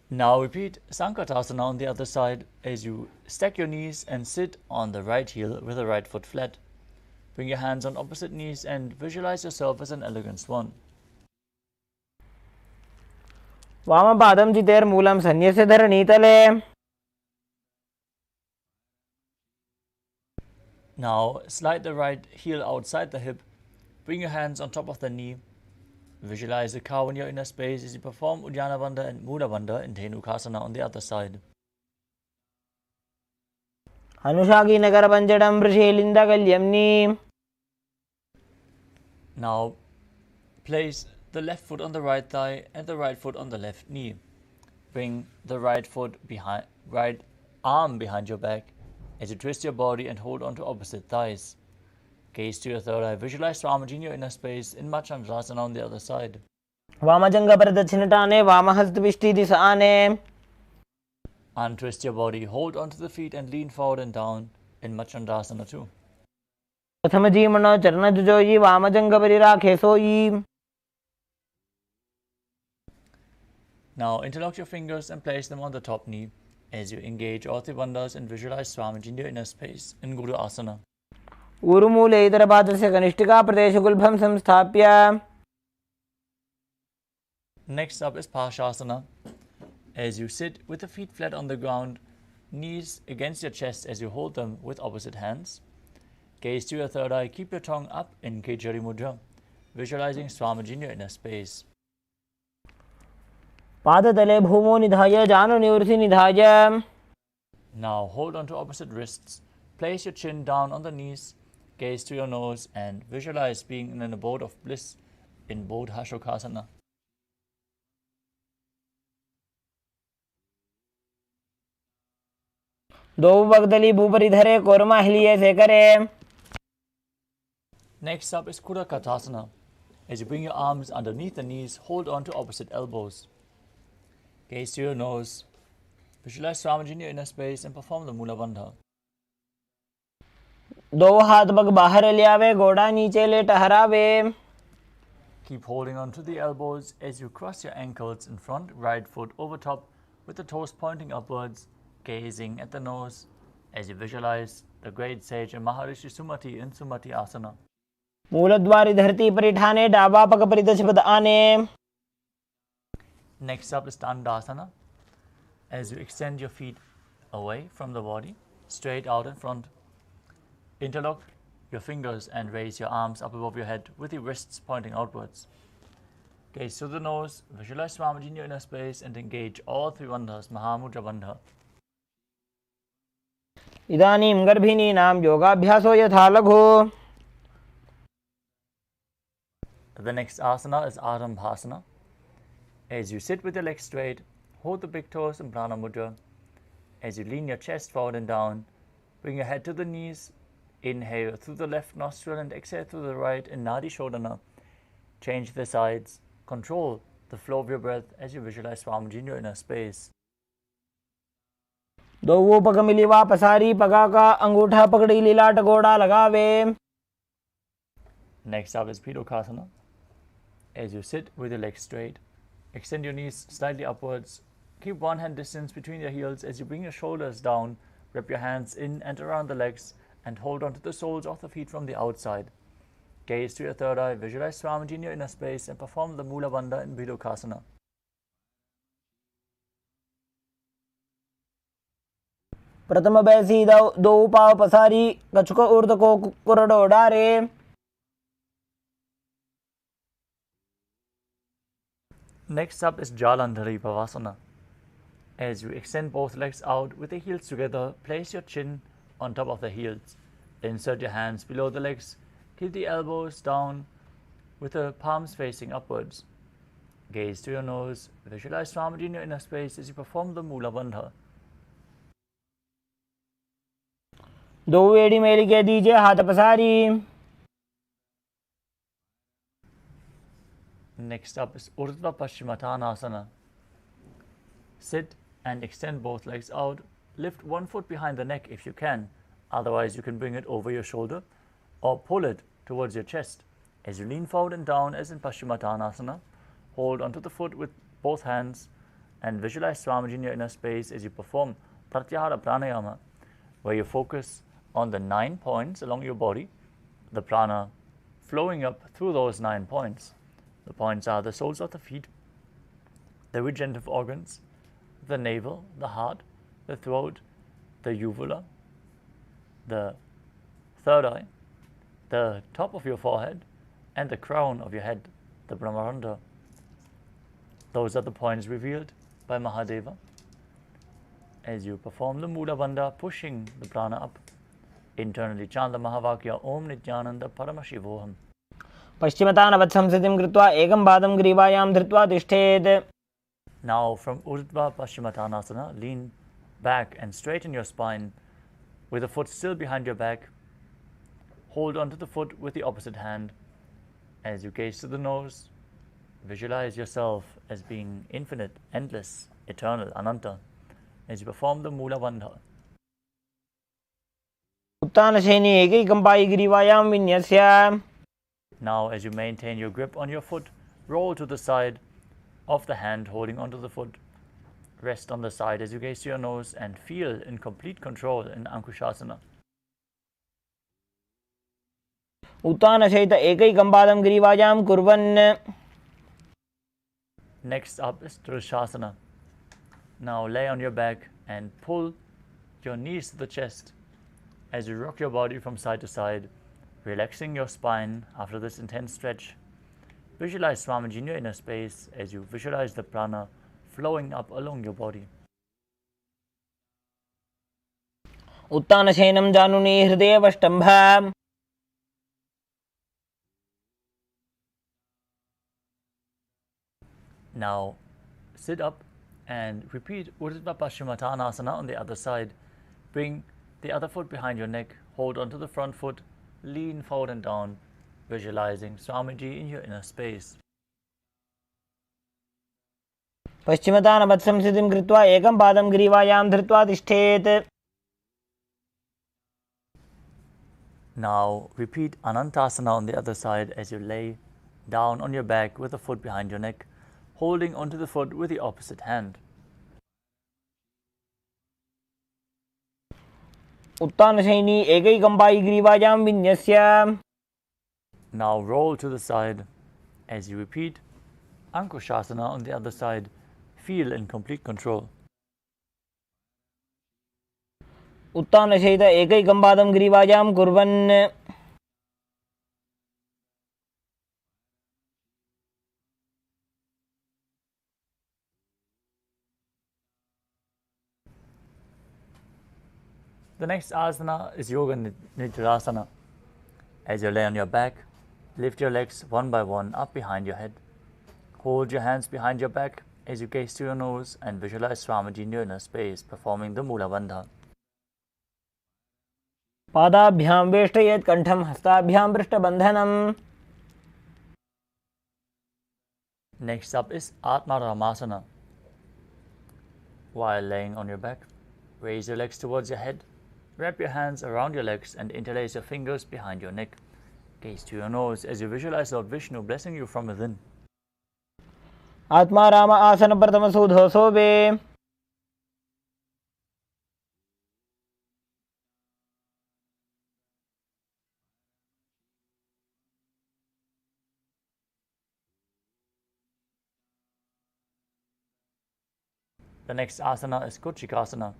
Now repeat Sankatasana on the other side as you stack your knees and sit on the right heel with the right foot flat. Bring your hands on opposite knees and visualize yourself as an elegant swan. वामपादं चितेर्मूलं सन्न्यस्य धरणीतले. Now slide the right heel outside the hip. Bring your hands on top of the knee. Visualize a cow in your inner space as you perform Uddiyana Bandha and Mula Bandha in Dhenukasana on the other side. अनुषागी Nagar पंचडं वृषीलिंद कल्यम्नी. Now place the left foot on the right thigh and the right foot on the left knee. Bring the right arm behind your back as you twist your body and hold on to opposite thighs. Gaze to your third eye, visualize Swamiji in your inner space in Machandrasana on the other side. वामजंग प्रदक्षिणटाने वामहस्तविष्टि दिशाने. Untwist your body, hold onto the feet and lean forward and down in Machandasana too. प्रथम जीमन चरण जुजोयी वामजंग परिराखे सोयी. Now interlock your fingers and place them on the top knee as you engage all three bandhas and visualize Swamiji in your inner space in Guru Asana. ऊरुमूले इतरपादस्य कनिष्ठिका प्रदेशगुल्भं संस्थाप्य. Next up is Pashasana. As you sit with the feet flat on the ground, knees against your chest as you hold them with opposite hands. Gaze to your third eye, keep your tongue up in Kechari Mudra, visualizing Swamiji in your inner space. पादतले भूमो निधाय जानु निवृत्ति निधाय. Now hold on to opposite wrists, place your chin down on the knees, gaze to your nose and visualize being in an abode of bliss in Bodhashokasana. दो बगदली भूपरि धरे कोरमा हिलिए से करे. Next up is Kudakatasana. As you bring your arms underneath the knees, hold on to opposite elbows. Gaze to your nose, visualize Swamiji in your inner space and perform the Mula Bandha. दो हाथ bug बाहर ले आवे गोड़ा नीचे ले टहरावे. Keep holding on to the elbows as you cross your ankles in front, right foot over top with the toes pointing upwards, gazing at the nose as you visualize the great sage and Maharishi Sumati in Sumati Asana. मूलद्वारि धरती परिठाने डाबा पग परिदश पद आने. Next up is Dandasana. As you extend your feet away from the body, straight out in front, interlock your fingers and raise your arms up above your head with the wrists pointing outwards. Gaze to the nose, visualize Swamiji in your inner space and engage all three bandhas, Mahamudra Bandha. इदानीं गर्भिणीनां योगाभ्यासो यथा लघु. The next asana is Arambhasana. As you sit with your legs straight, hold the big toes in Prana Mudra. As you lean your chest forward and down, bring your head to the knees. Inhale through the left nostril and exhale through the right in Nadi Shodhana. Change the sides. Control the flow of your breath as you visualize Swamiji in your inner space. दो वो पग मिली वा पसारी पगा का अंगूठा पकड़ी लीलाट गोड़ा लगावे. Next up is Pidokasana. As you sit with your legs straight, extend your knees slightly upwards. Keep one hand distance between your heels as you bring your shoulders down. Wrap your hands in and around the legs and hold on to the soles of the feet from the outside. Gaze to your third eye, visualize Swamiji in your inner space and perform the Mula Bandha in Pidokasana. प्रथम बैसी दो पाव पसारी कछुक ऊर्ध को कुरडो डारे. Next up is Jalandhari Pavasana. As you extend both legs out with the heels together, place your chin on top of the heels. Insert your hands below the legs. Keep the elbows down with the palms facing upwards. Gaze to your nose. Visualize Swamiji in your inner space as you perform the Mula Bandha. दो एड़ी मेली के दीजिए हाथ पसारी. Next up is Urdhva Paschimottanasana. Sit and extend both legs out. Lift one foot behind the neck if you can. Otherwise, you can bring it over your shoulder or pull it towards your chest. As you lean forward and down as in Paschimottanasana, hold onto the foot with both hands and visualize Swamiji in your inner space as you perform Pratyahara Pranayama, where you focus on the 9 points along your body, the prana flowing up through those 9 points. The points are the soles of the feet, the regenerative organs, the navel, the heart, the throat, the uvula, the third eye, the top of your forehead, and the crown of your head, the Brahmarandha. Those are the points revealed by Mahadeva. As you perform the Mula Bandha, pushing the prana up, internally chant the Mahavakya Om Nithyananda Paramashivoham. पश्चिमतानवत् संस्थितिं कृत्वा एकं पादं ग्रीवायां धृत्वा तिष्ठेत्. Now from Urdhva Paschimottanasana, lean back and straighten your spine with the foot still behind your back. Hold onto the foot with the opposite hand. As you gaze to the nose, visualize yourself as being infinite, endless, eternal, Ananta. as you perform the Mula Bandha. उत्तानशयनी एकैकं पायिग्रीवायां विन्यस्य. Now, as you maintain your grip on your foot, roll to the side of the hand holding onto the foot. Rest on the side as you gaze to your nose and feel in complete control in Ankushasana. उत्तानशयित एकैकं पादं ग्रीवायां कुर्वन्. Next up is Drishasana. Now lay on your back and pull your knees to the chest as you rock your body from side to side, relaxing your spine after this intense stretch. Visualize Swamiji in your inner space as you visualize the prana flowing up along your body. उत्तानशयनं जानुनी हृदयवष्टम्भ. Now sit up and repeat Urdhva Paschimottanasana on the other side. Bring the other foot behind your neck, hold onto the front foot, lean forward and down, visualizing Swamiji in your inner space. पश्चिमतानवत्संस्थितिं कृत्वा एकं पादं ग्रीवायां धृत्वा तिष्ठेत्. Now repeat Anantasana on the other side as you lay down on your back with the foot behind your neck, holding onto the foot with the opposite hand. उत्तानशयनी एकैकं पायिग्रीवायां विन्यस्य. Now roll to the side as you repeat Ankushasana on the other side. Feel in complete control. उत्तानशयित एकैकं पादं ग्रीवायां कुर्वन्. The next asana is Yoga Nidrasana. As you lay on your back, lift your legs one by one up behind your head. Hold your hands behind your back as you gaze to your nose and visualize Swamiji in your inner space, performing the Mula Bandha. पादाभ्यां वेष्टयेत् कण्ठं हस्ताभ्यां पृष्ठबन्धनम्. Next up is Atma Ramasana. While laying on your back, raise your legs towards your head, wrap your hands around your legs and interlace your fingers behind your neck. Gaze to your nose as you visualize Lord Vishnu blessing you from within. आत्मा राम आसन प्रथम सूधो सोवे. The next asana is Kuchikasana.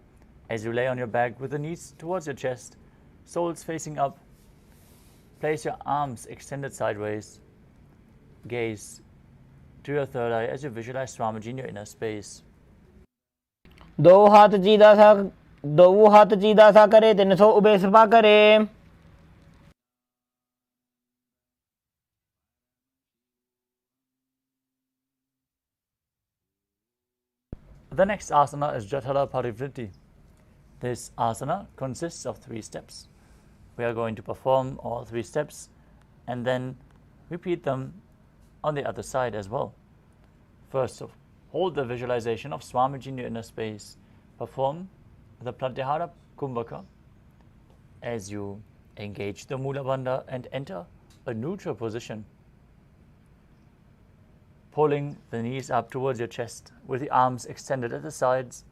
As you lay on your back with the knees towards your chest, soles facing up, place your arms extended sideways. Gaze to your third eye as you visualize Swamiji in your inner space. दो हाथ सीधा सा करे 300 ube Sapa करे. The next asana is Jathala Parivritti. This asana consists of 3 steps. We are going to perform all 3 steps and then repeat them on the other side as well. First, hold the visualization of Swamiji in your inner space. Perform the Pratyahara Kumbhaka as you engage the Mula Bandha and enter a neutral position. Pulling the knees up towards your chest with the arms extended at the sides.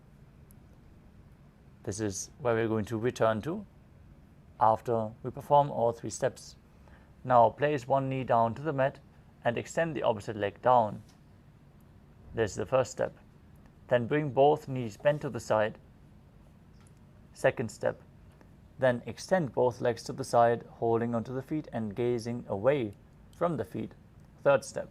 This is where we're going to return to after we perform all 3 steps. Now place one knee down to the mat and extend the opposite leg down. This is the first step. Then bring both knees bent to the side. Second step. Then extend both legs to the side, holding onto the feet and gazing away from the feet. Third step.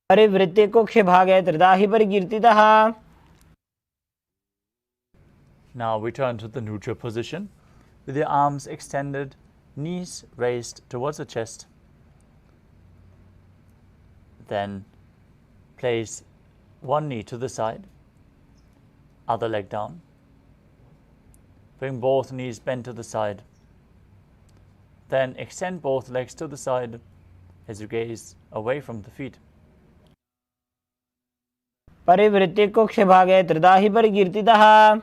परिवृत्ते कुक्ष भागे त्रिदाहि परिकीर्तितः. Now return to the neutral position with your arms extended, knees raised towards the chest. Then Place one knee to the side, other leg down. Bring both knees bent to the side. Then extend both legs to the side as you gaze away from the feet. परिवृत्ति कुक्षभागे त्रिदाहि परिकीर्तितः.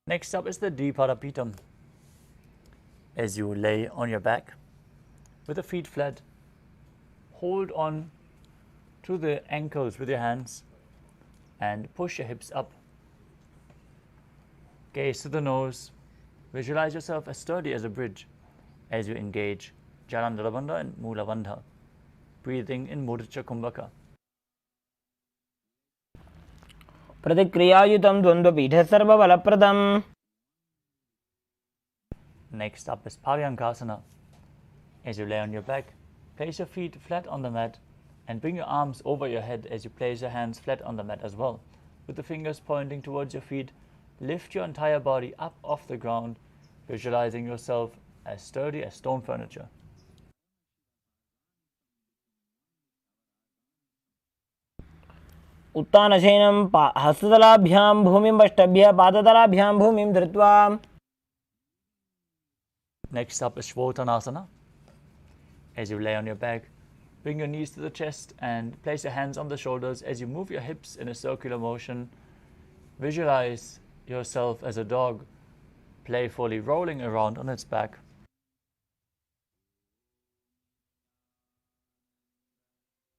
Next up is the Dvipadapitam. As you lay on your back with the feet flat, hold on to the ankles with your hands and push your hips up. Gaze to the nose. Visualize yourself as sturdy as a bridge as you engage Jalandhara Bandha and Mula Bandha, breathing in Mudra Kumbhaka. प्रतिक्रियायुतं द्वन्द्वपीठे सर्वबलप्रदम्. Next up is Paryankasana. As you lay on your back, place your feet flat on the mat and bring your arms over your head as you place your hands flat on the mat as well. With the fingers pointing towards your feet, lift your entire body up off the ground, visualizing yourself as sturdy as stone furniture. उत्तानशयनं हस्ततलाभ्यां भूमिं पष्टभ्यः पादतलाभ्यां भूमिं धृत्वा. Next up is Shvotanasana. As you lay on your back, bring your knees to the chest and place your hands on the shoulders as you move your hips in a circular motion. Visualize yourself as a dog, playfully rolling around on its back.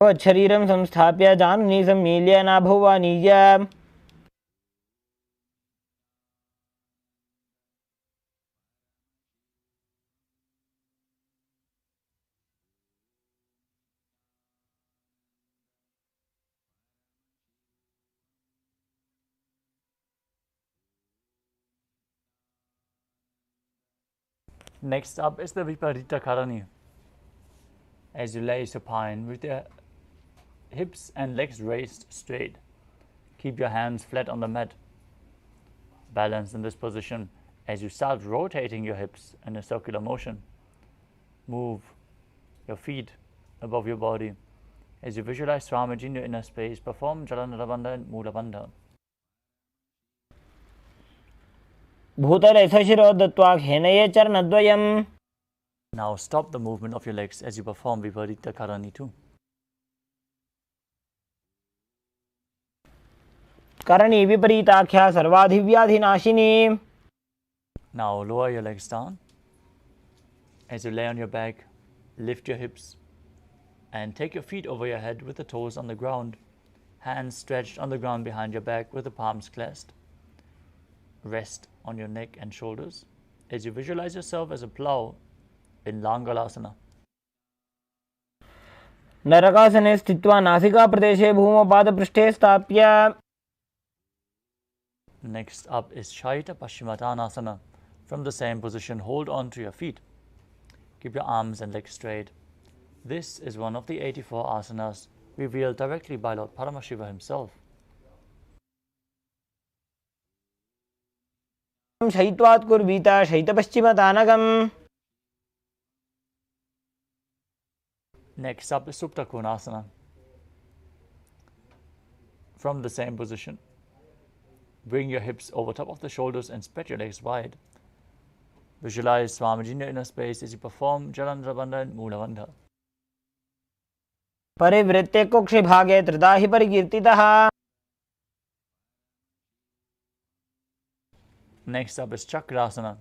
शरीरं संस्थाप्य जानुनी सम्मील्य नाभुवानीय. Next up is the Viparita Karani. As you lay supine with your hips and legs raised straight, keep your hands flat on the mat. Balance in this position as you start rotating your hips in a circular motion. Move your feet above your body. As you visualize Swamiji in your inner space, perform Jalandhara Bandha and Mula Bandha. भूतले सशिरो दत्त्वा घेनये चरणद्वयम्. Now stop the movement of your legs as you perform Viparita Karani too. Karni विपरीताख्या सर्वाधिव्याधिनाशिनी. Now lower your legs down. As you lay on your back, lift your hips and take your feet over your head with the toes on the ground. Hands stretched on the ground behind your back with the palms clasped. Rest on your neck and shoulders as you visualize yourself as a plow in Langalasana. नरकासने स्थित्वा नासिकाप्रदेशे भूमौ पादपृष्ठे स्थाप्य. Next up is Shaita Paschimottanasana. From the same position, hold on to your feet. Keep your arms and legs straight. This is one of the 84 asanas revealed directly by Lord Paramashiva himself. शयित्वात् कुर्वीत शयितपश्चिमतानकम्. Next up is Supta Konasana. From the same position, bring your hips over top of the shoulders and spread your legs wide. Visualize Swamiji in your inner space as you perform Jalandhara Bandha and Mula Bandha. परिवृत्ते कुक्षिभागे त्रिदाहि परिकीर्तितः. Next up is Chakrasana.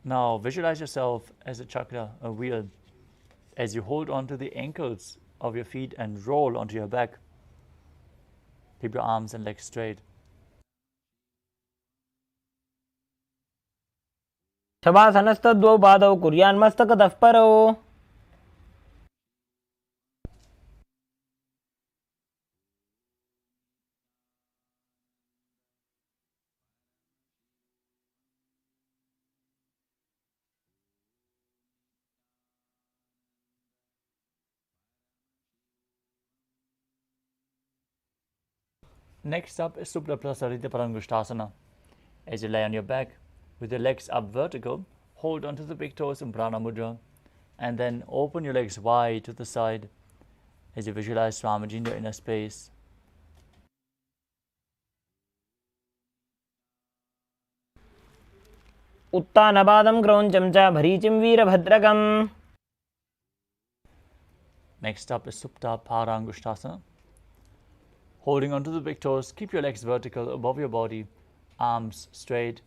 Now visualize yourself as a chakra, a wheel, as you hold on to the ankles of your feet and roll onto your back. Keep your arms and legs straight. शवासनस्तद्वौ पादौ कुर्यान्मस्तकतः परौ. Next up is Supta Prasarita Parangushtasana. As you lay on your back, with your legs up vertical, hold onto the big toes in Prana Mudra, and then open your legs wide to the side as you visualize Swamiji in your inner space. उत्तानपादं क्रौञ्चं च भरीचिं वीरभद्रकम्. Next up is Supta Parangushtasana. Holding onto the big toes, keep your legs vertical above your body, arms straight.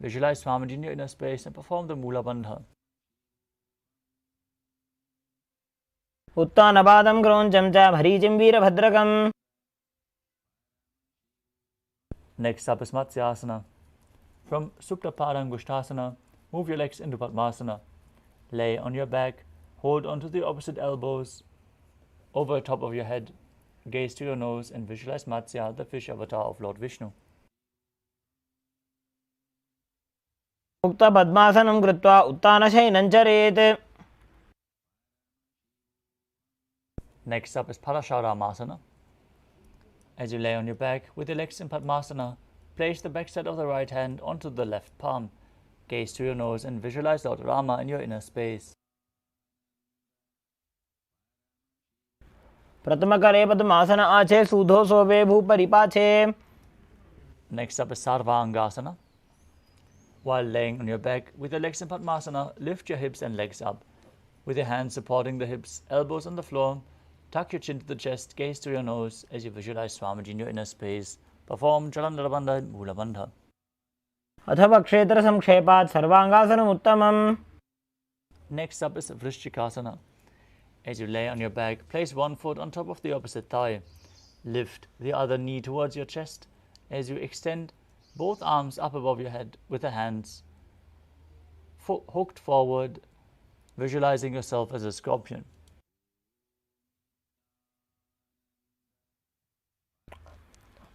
Visualize Swamiji in your inner space and perform the Mula Bandha. उत्तानपादं क्रौञ्चं च भरीचिं वीरभद्रकम्. Next up is Matsyasana. From Supta Parangushtasana, move your legs into Padmasana. Lay on your back, hold onto the opposite elbows over the top of your head. Gaze to your nose and visualize Matsya, the fish avatar of Lord Vishnu. मुक्तपद्मासनं कृत्वा उत्तानशयनं चरेत्. Next up is Parasharamasana. As you lay on your back with your legs in Padmasana, place the backside of the right hand onto the left palm. Gaze to your nose and visualize Lord Rama in your inner space. प्रथमकरे पद्मासन आचे सूधो सोवे भूपरिपाचे. Next up is Sarvangasana. While laying on your back with your legs in Padmasana, lift your hips and legs up. With your hands supporting the hips, elbows on the floor, tuck your chin to the chest, gaze to your nose as you visualize Swamiji in your inner space. Perform Jalandhara Bandha and Mula Bandha. अथवा क्षेत्र संक्षेपात् सर्वांगासनम् उत्तमम्. Next up is Vrishchikasana. As you lay on your back, place one foot on top of the opposite thigh. Lift the other knee towards your chest as you extend both arms up above your head with the hands hooked forward, visualizing yourself as a scorpion.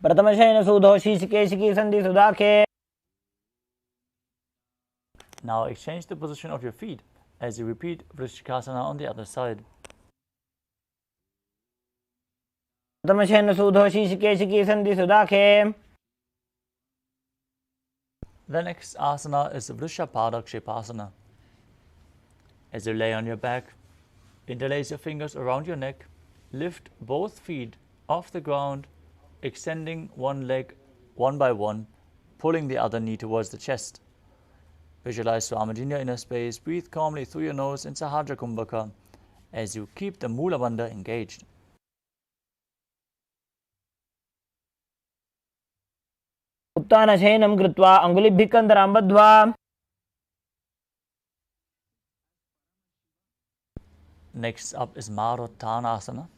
प्रथमशयन सूधो शीर्षकेशिकी संधि सुदाखे. Now exchange the position of your feet as you repeat Vrishchikasana on the other side. प्रथमशयन सूधो शीर्षकेशिकी संधि सुदाखे. The next asana is Vrishapada Kshipasana. As you lay on your back, interlace your fingers around your neck, lift both feet off the ground, extending one leg one by one, pulling the other knee towards the chest. Visualize Swamiji in your inner space, breathe calmly through your nose in Sahadra Kumbhaka as you keep the Mula Bandha engaged. उत्तानशयनं कृत्वा अङ्गुलिभ्यः कन्दरां बद्ध्वा. Next up is Maruttanasana.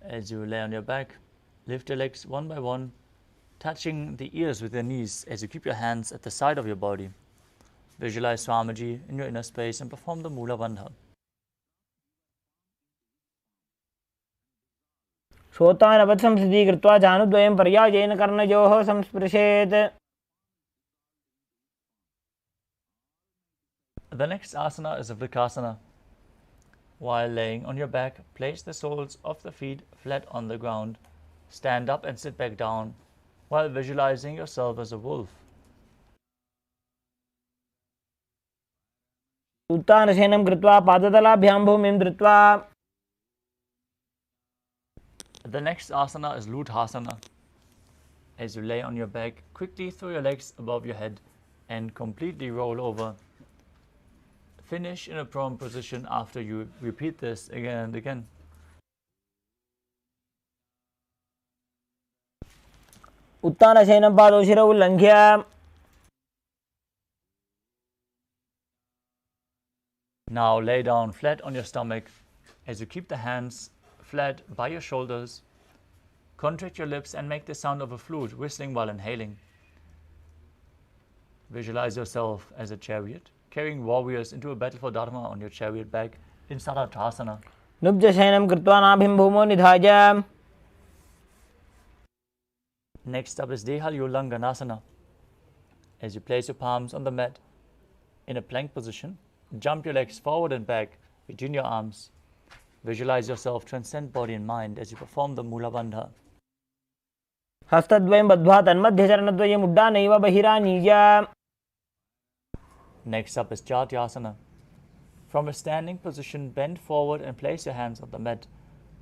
As you lay on your back, lift your legs one by one, touching the ears with your knees as you keep your hands at the side of your body. Visualize Swamiji in your inner space and perform the Mula Bandha. श्रोतानवत् संस्थितिः कृत्वा जानुद्वयं पर्यायेन कर्णयोः संस्पृशेत्. The next asana is a Vrikasana. While laying on your back, place the soles of the feet flat on the ground. Stand up and sit back down while visualizing yourself as a wolf. उत्तानशयनं कृत्वा पादतलाभ्यां भूमिं धृत्वा. The next asana is Luthasana. As you lay on your back, quickly throw your legs above your head and completely roll over. Finish in a prone position after you repeat this again and again. उत्तानशयनं पादौ शिरौ उल्लङ्घ्य. Now lay down flat on your stomach as you keep the hands flat by your shoulders. Contract your lips and make the sound of a flute whistling while inhaling. Visualize yourself as a chariot, carrying warriors into a battle for Dharma on your chariot back in Sarathasana. नुब्जशयनं कृत्वा नाभिं भूमौ निधाय. Next up is Dehalyulanganasana. As you place your palms on the mat in a plank position, jump your legs forward and back between your arms. Visualize yourself transcend body and mind as you perform the Mula Bandha. हस्तद्वयं बद्ध्वा तन्मध्यचरणद्वयम् उड्डानैव बहिरानीय. Next up is Chatyasana. From a standing position, bend forward and place your hands on the mat.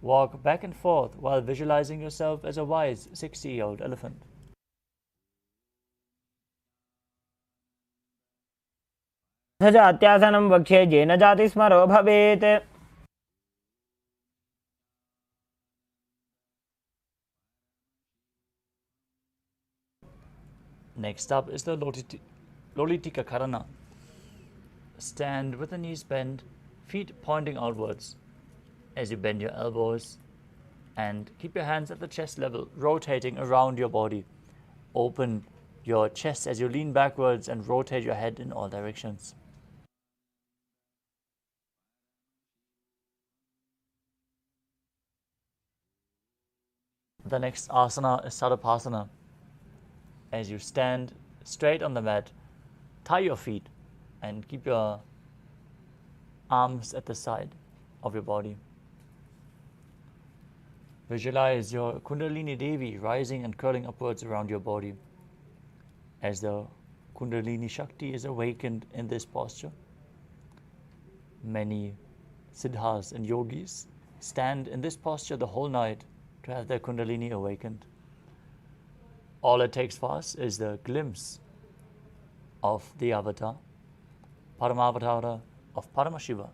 Walk back and forth while visualizing yourself as a wise 60-year-old elephant. जात्यासनं वक्ष्ये येन जातिस्मरो भवेत्. Next up is the Lolitika Karana. Stand with the knees bent, feet pointing outwards. As you bend your elbows and keep your hands at the chest level, rotating around your body. Open your chest as you lean backwards and rotate your head in all directions. The next asana is Sadapasana. As you stand straight on the mat, tie your feet and keep your arms at the side of your body. Visualize your Kundalini Devi rising and curling upwards around your body. As the Kundalini Shakti is awakened in this posture, many siddhas and yogis stand in this posture the whole night to have their Kundalini awakened. All it takes for us is the glimpse of the avatar, Paramavatara of Paramashiva,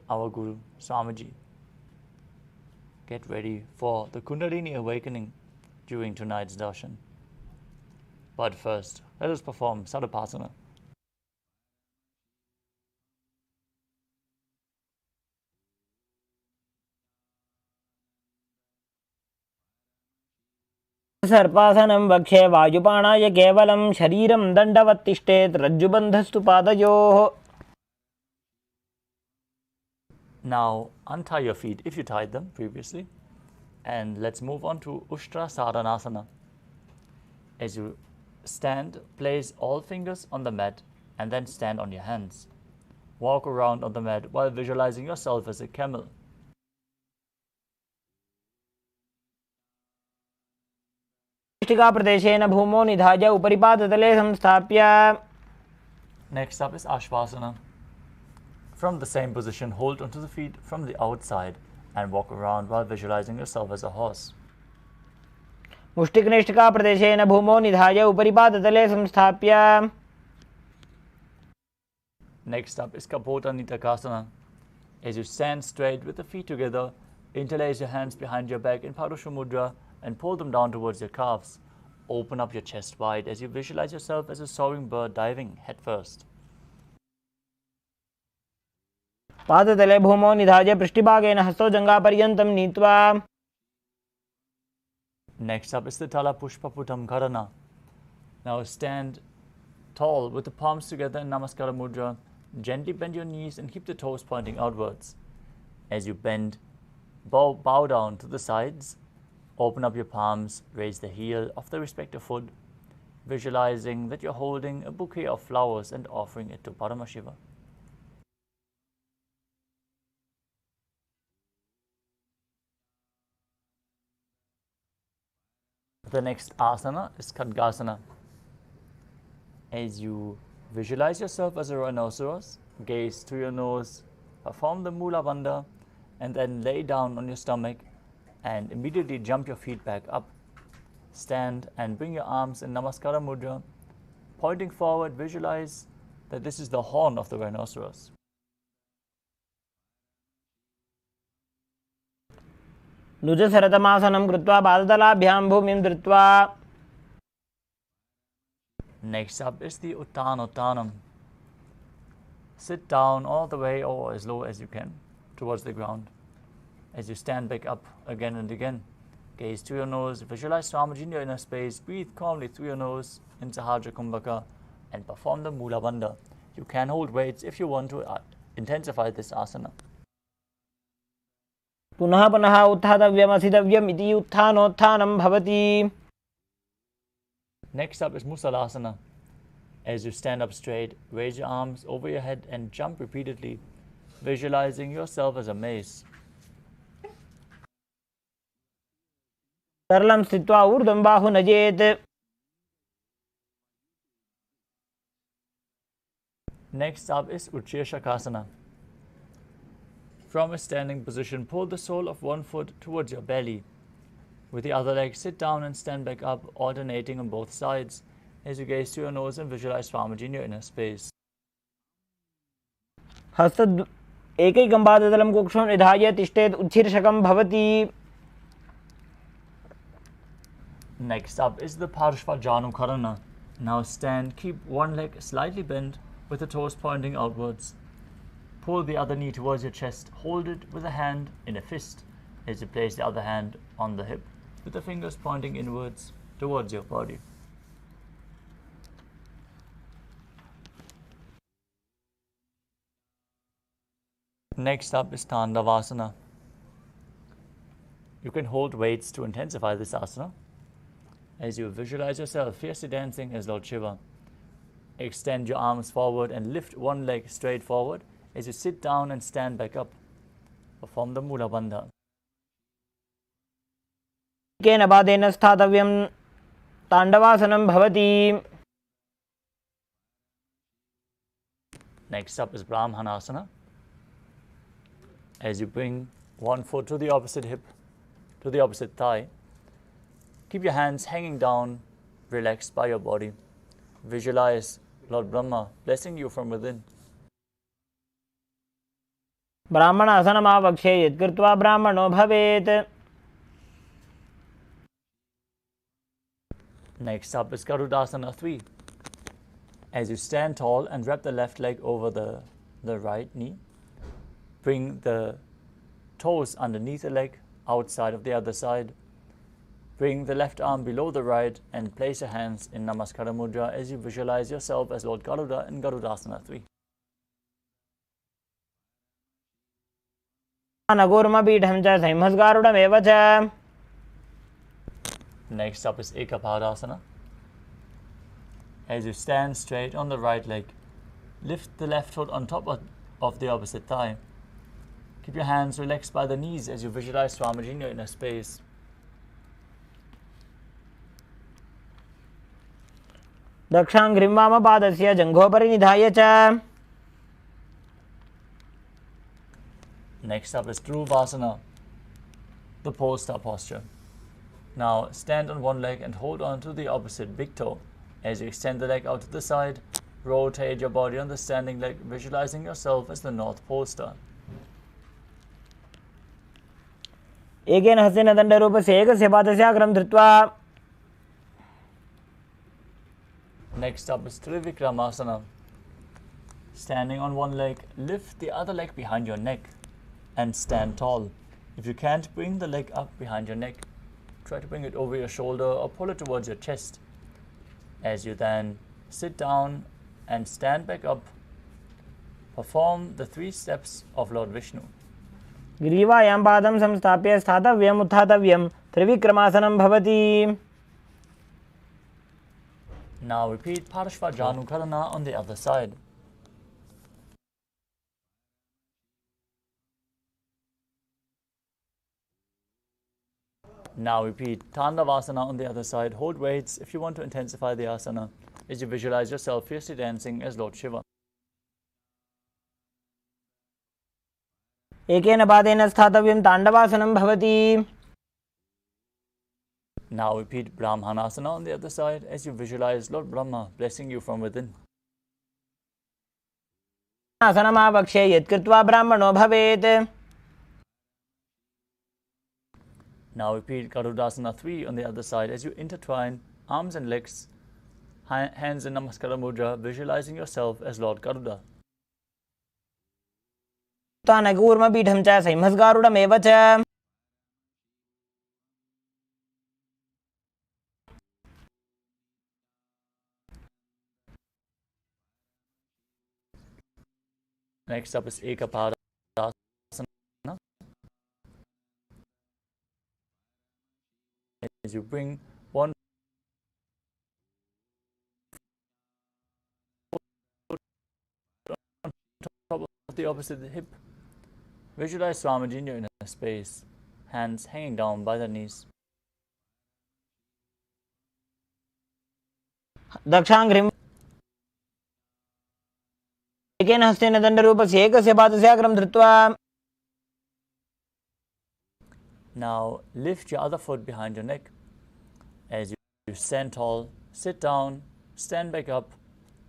our Guru, Swamiji. Get ready for the Kundalini awakening during tonight's darshan. But first, let us perform Sadapasana. सर्पासनं वक्ष्ये वायुपाणाय केवलं शरीरं दण्डवत् तिष्ठेत् रज्जुबन्धस्तु पादयोः. Now untie your feet if you tied them previously, and let's move on to Ushtra Sadhanasana. As you stand, place all fingers on the mat and then stand on your hands. Walk around on the mat while visualizing yourself as a camel. प्रदेशेन भूमौ निधाय उपरिपादतले संस्थाप्य. Next up is Ashvasana. From the same position, hold onto the feet from the outside and walk around while visualizing yourself as a horse. मुष्टिकनिष्ठिका प्रदेशेन भूमौ निधाय उपरिपादतले संस्थाप्य. Next up is Kapota Nitakasana. As you stand straight with the feet together, interlace your hands behind your back in Parusha Mudra and pull them down towards your calves. Open up your chest wide as you visualize yourself as a soaring bird diving headfirst. पादतले भूमौ निधाय पृष्ठभागेन हस्तौ जङ्घापर्यन्तं नीत्वा. Next up is the Tala Pushpaputam Karana. Now stand tall with the palms together in Namaskara Mudra. Gently bend your knees and keep the toes pointing outwards. As you bend, bow down to the sides. Open up your palms, raise the heel of the respective foot, visualizing that you're holding a bouquet of flowers and offering it to Paramashiva. The next asana is Khadgasana. As you visualize yourself as a rhinoceros, gaze through your nose, perform the Mula Bandha, and then lay down on your stomach and immediately jump your feet back up. Stand and bring your arms in Namaskara Mudra. Pointing forward, visualize that this is the horn of the rhinoceros. नुजसरतमासनं कृत्वा पादतलाभ्यां भूमिं धृत्वा. Next up is the Uttanottanam. Sit down all the way or as low as you can towards the ground. As you stand back up again and again, gaze to your nose, visualize Swamiji in your inner space, breathe calmly through your nose in Sahaja Kumbhaka, and perform the Mula Bandha. You can hold weights if you want to intensify this asana. पुनः पुनः उत्थातव्यमसितव्यम् इति उत्थानोत्थानं भवति. Next up is Musalasana. As you stand up straight, raise your arms over your head and jump repeatedly, visualizing yourself as a mace. सरलं स्थित्वा ऊर्ध्वं बाहु नजेत्. Next up is Uchir Shakasana. From a standing position, pull the sole of one foot towards your belly. With the other leg, sit down and stand back up, alternating on both sides as you gaze to your nose and visualize Swamiji in your inner space. हस्त एकैकं पादतलं कुक्षं निधाय तिष्ठेत् उच्छीर्षकं भवति. Next up is the Parshvajanukarana. Now stand, keep one leg slightly bent with the toes pointing outwards. Pull the other knee towards your chest, hold it with a hand in a fist as you place the other hand on the hip with the fingers pointing inwards towards your body. Next up is Tandavasana. You can hold weights to intensify this asana as you visualize yourself fiercely dancing as Lord Shiva. Extend your arms forward and lift one leg straight forward as you sit down and stand back up. Perform the Mula Bandha. केन पादेन स्थातव्यं ताण्डवासनं भवति. Next up is Brahmanasana. As you bring one foot to the opposite hip, to the opposite thigh, keep your hands hanging down, relaxed by your body. Visualize Lord Brahma blessing you from within. ब्राह्मणासनमावक्ष्ये यत्कृत्वा ब्राह्मणो भवेत्. Next up is Garudasana 3. As you stand tall and wrap the left leg over the right knee, bring the toes underneath the leg, outside of the other side. Bring the left arm below the right and place your hands in Namaskara Mudra as you visualize yourself as Lord Garuda in Garudasana 3. नगोर्मपीठं च संहस्गारुडमेव च. Next up is Ekapadasana. As you stand straight on the right leg, lift the left foot on top of the opposite thigh. Keep your hands relaxed by the knees as you visualize Swamiji in your inner space. दक्षाङ्घ्रिं वामपादस्य जङ्घोपरि निधाय च. Next up is Dhruvasana, the pole star posture. Now stand on one leg and hold on to the opposite big toe. As you extend the leg out to the side, rotate your body on the standing leg, visualizing yourself as the North Pole Star. एकेन हस्तेन दण्डरूपस्य एकस्य पादस्य अग्रं धृत्वा. Next up is Trivikramasana. Standing on one leg, lift the other leg behind your neck and stand tall. If you can't bring the leg up behind your neck, try to bring it over your shoulder or pull it towards your chest. As you then sit down and stand back up, perform the 3 steps of Lord Vishnu. ग्रीवायां पादं संस्थाप्य स्थातव्यम् उत्थातव्यं त्रिविक्रमासनं भवति. Now repeat Parshvajanukarana on the other side. Now repeat Tandavasana on the other side. Hold weights if you want to intensify the asana as you visualize yourself fiercely dancing as Lord Shiva. एकेन पादेन स्थातव्यं ताण्डवासनं भवति. Now repeat Brahmanasana on the other side as you visualize Lord Brahma blessing you from within. आसनमावक्ष्ये यत्कृत्वा ब्राह्मणो भवेत्. Now repeat Garudasana 3 on the other side as you intertwine arms and legs, hands in Namaskara Mudra, visualizing yourself as Lord Garuda. नगूर्मपीठं च संहस्गारुडमेव च. Next up is Ekapadasana. As you bring one foot on top of the opposite hip, visualize Swamiji in your inner space, hands hanging down by the knees. दक्षाङ्घ्रिं एकेन हस्तेन दण्डरूपस्य एकस्य पादस्याग्रं धृत्वा Now lift your other foot behind your neck as you stand tall, sit down, stand back up,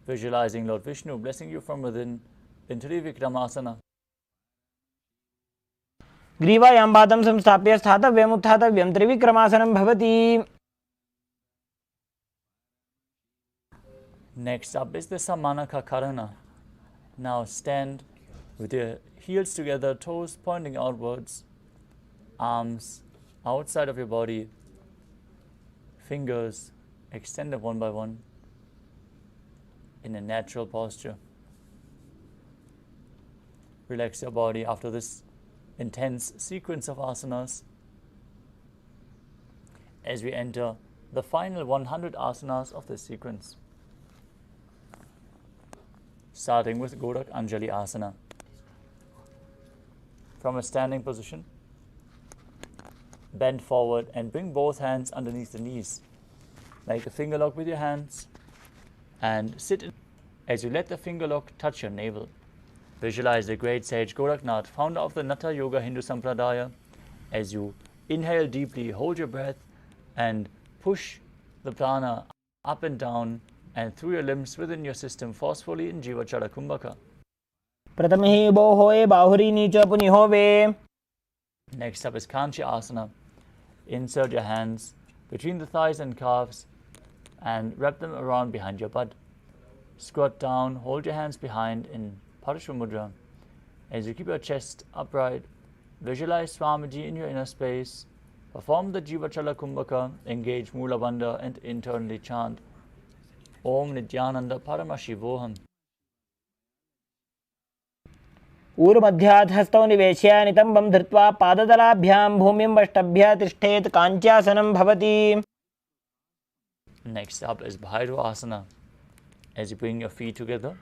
visualizing Lord Vishnu blessing you from within into the Vikramasana. ग्रीवायां पादं संस्थाप्य स्थातव्यम् उत्थातव्यं त्रिविक्रमासनं भवति. Next up is the Samanaka Karana. Now stand with your heels together, toes pointing outwards, arms outside of your body, fingers extended one by one in a natural posture. Relax your body after this intense sequence of asanas as we enter the final 100 asanas of this sequence. Starting with Gorak Anjali Asana. From a standing position, bend forward and bring both hands underneath the knees. Make a finger lock with your hands and sit in. As you let the finger lock touch your navel, visualize the great sage Goraknath, founder of the Natha Yoga Hindu Sampradaya. As you inhale deeply, hold your breath and push the prana up and down and through your limbs within your system forcefully in Jiva Chara Kumbhaka. प्रथमे बो होए बाहुरी नीच पुनि होवे. Next up is Kanchi Asana. Insert your hands between the thighs and calves and wrap them around behind your butt. Squat down, hold your hands behind in Parashva Mudra. As you keep your chest upright, visualize Swamiji in your inner space, perform the Jiva Chala Kumbhaka, engage Mula Bandha and internally chant Om Nithyananda Paramashivoham. ऊर्मध्यात् हस्तौ निवेश्य नितम्बं धृत्वा पादतलाभ्यां भूमिं वष्टभ्य तिष्ठेत् काञ्च्यासनं भवति. Next up is Bhairava Asana. As you bring your feet together,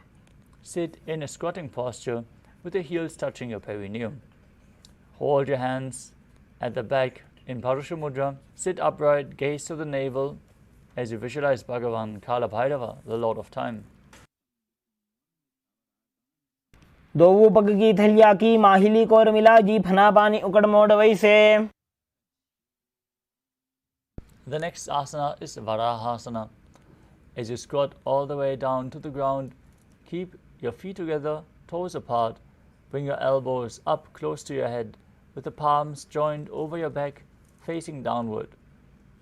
sit in a squatting posture with the heels touching your perineum. Hold your hands at the back in Parusha Mudra. Sit upright, gaze to the navel as you visualize Bhagavan Kala Bhairava, the Lord of Time. दो पग की थलिया की माहिली core मिला जी फना पानी उकड़ मोड़ वैसे. The next asana is Varahasana. As you squat all the way down to the ground, keep your feet together, toes apart, bring your elbows up close to your head with the palms joined over your back facing downward.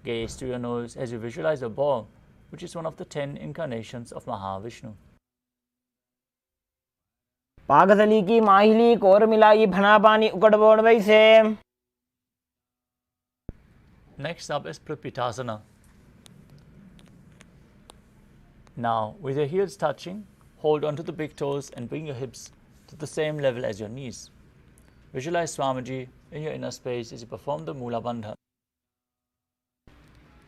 Gaze to your nose as you visualize a ball, which is one of the 10 incarnations of Mahavishnu. पागथली की माहिली core मिला जी फना पानी उकड़ मोड़ वैसे. Next up is Prapitasana. Now, with your heels touching, hold onto the big toes and bring your hips to the same level as your knees. Visualize Swamiji in your inner space as you perform the Mula Bandha.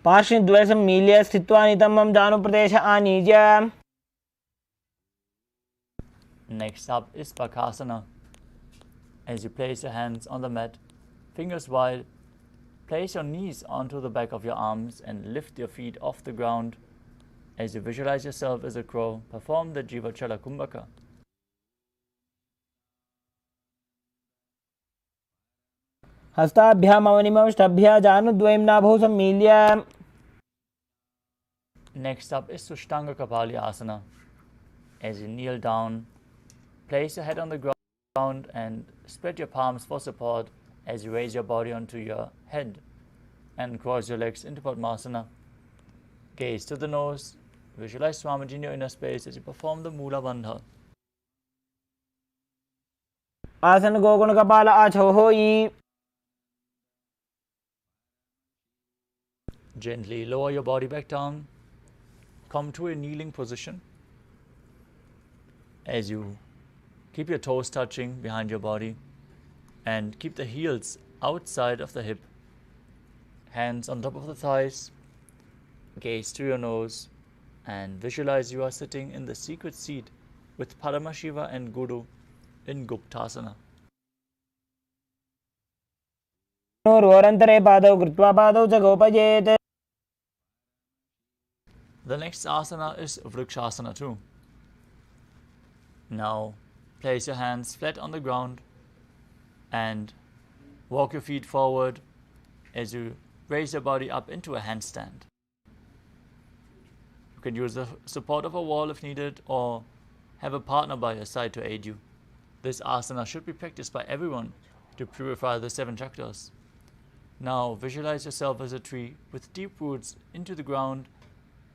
पार्श्वद्वय सम्मील्य स्थित्वा नितम्बं जानुप्रदेश आनीय. Next up is Bakasana. As you place your hands on the mat, fingers wide, place your knees onto the back of your arms and lift your feet off the ground. As you visualize yourself as a crow, perform the Jiva Chala Kumbhaka. हस्ताभ्याम् अवनिमष्टभ्य जानुद्वयं नाभौ सम्मील्य. Next up is Sushtanga Kapali Asana. As you kneel down, place your head on the ground and spread your palms for support as you raise your body onto your head and cross your legs into Padmasana. Gaze to the nose, visualize Swamiji in your inner space as you perform the Mula Bandha. आसन गोगुण कपाल आछो होई. Gently lower your body back down. Come to a kneeling position. As you keep your toes touching behind your body and keep the heels outside of the hip. Hands on top of the thighs. Gaze to your nose and visualize you are sitting in the secret seat with Paramashiva and Guru in Guptasana. नोर्वरन्तरे पादौ कृत्वा पादौ च गोपयेत्. The next asana is Vrikshasana too. Now place your hands flat on the ground and walk your feet forward as you raise your body up into a handstand. You can use the support of a wall if needed, or have a partner by your side to aid you. This asana should be practiced by everyone to purify the 7 chakras. Now visualize yourself as a tree with deep roots into the ground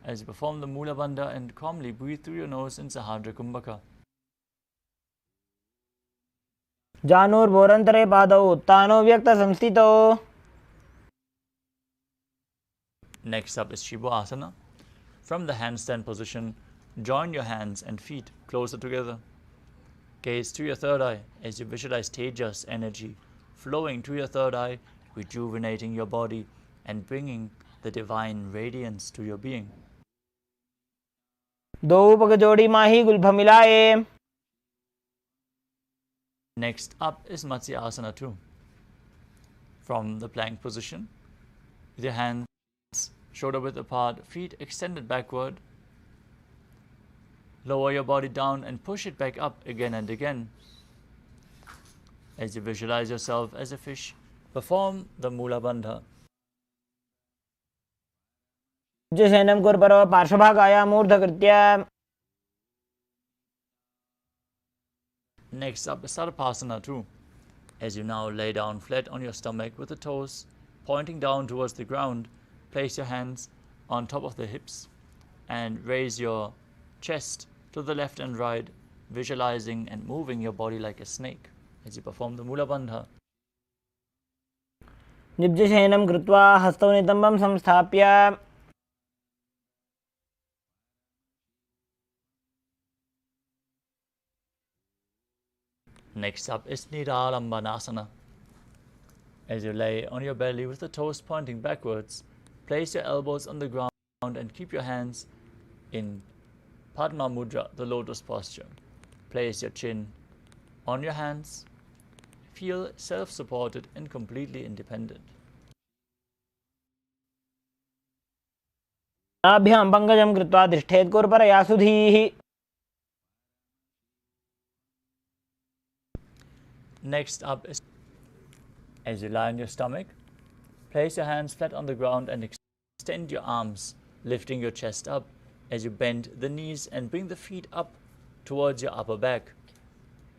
as you perform the Mula Bandha and calmly breathe through your nose in Sahadra Kumbhaka. जानुर्भोरन्तरे पादौ उत्तानो व्यक्तसंस्थितौ. Next up is Shiva Asana. From the handstand position, join your hands and feet closer together. Gaze to your third eye as you visualize Tejas energy flowing to your third eye, rejuvenating your body and bringing the divine radiance to your being. दो पग जोड़ी माही Gulf मिलाए. Next up is Matsya Asana too. From the plank position, with your hands shoulder width apart, feet extended backward, lower your body down and push it back up again and again. As you visualize yourself as a fish, perform the Mula Bandha. शयनं कुर्पर पार्श्वभागाय मूर्धकृत्य. Next up is Sarvasana too. As you now lay down flat on your stomach with the toes pointing down towards the ground, place your hands on top of the hips and raise your chest to the left and right, visualizing and moving your body like a snake as you perform the Mula Bandha. निब्जशयनं कृत्वा हस्तौ नितम्बं संस्थाप्य. Next up is Niralambanasana. As you lay on your belly with the toes pointing backwards, place your elbows on the ground and keep your hands in Padma Mudra, the lotus posture. Place your chin on your hands. Feel self-supported and completely independent. नाभ्यां पङ्कजं कृत्वा तिष्ठेत् कुर्परया सुधीः. Next up is, as you lie on your stomach, place your hands flat on the ground and extend your arms, lifting your chest up as you bend the knees and bring the feet up towards your upper back.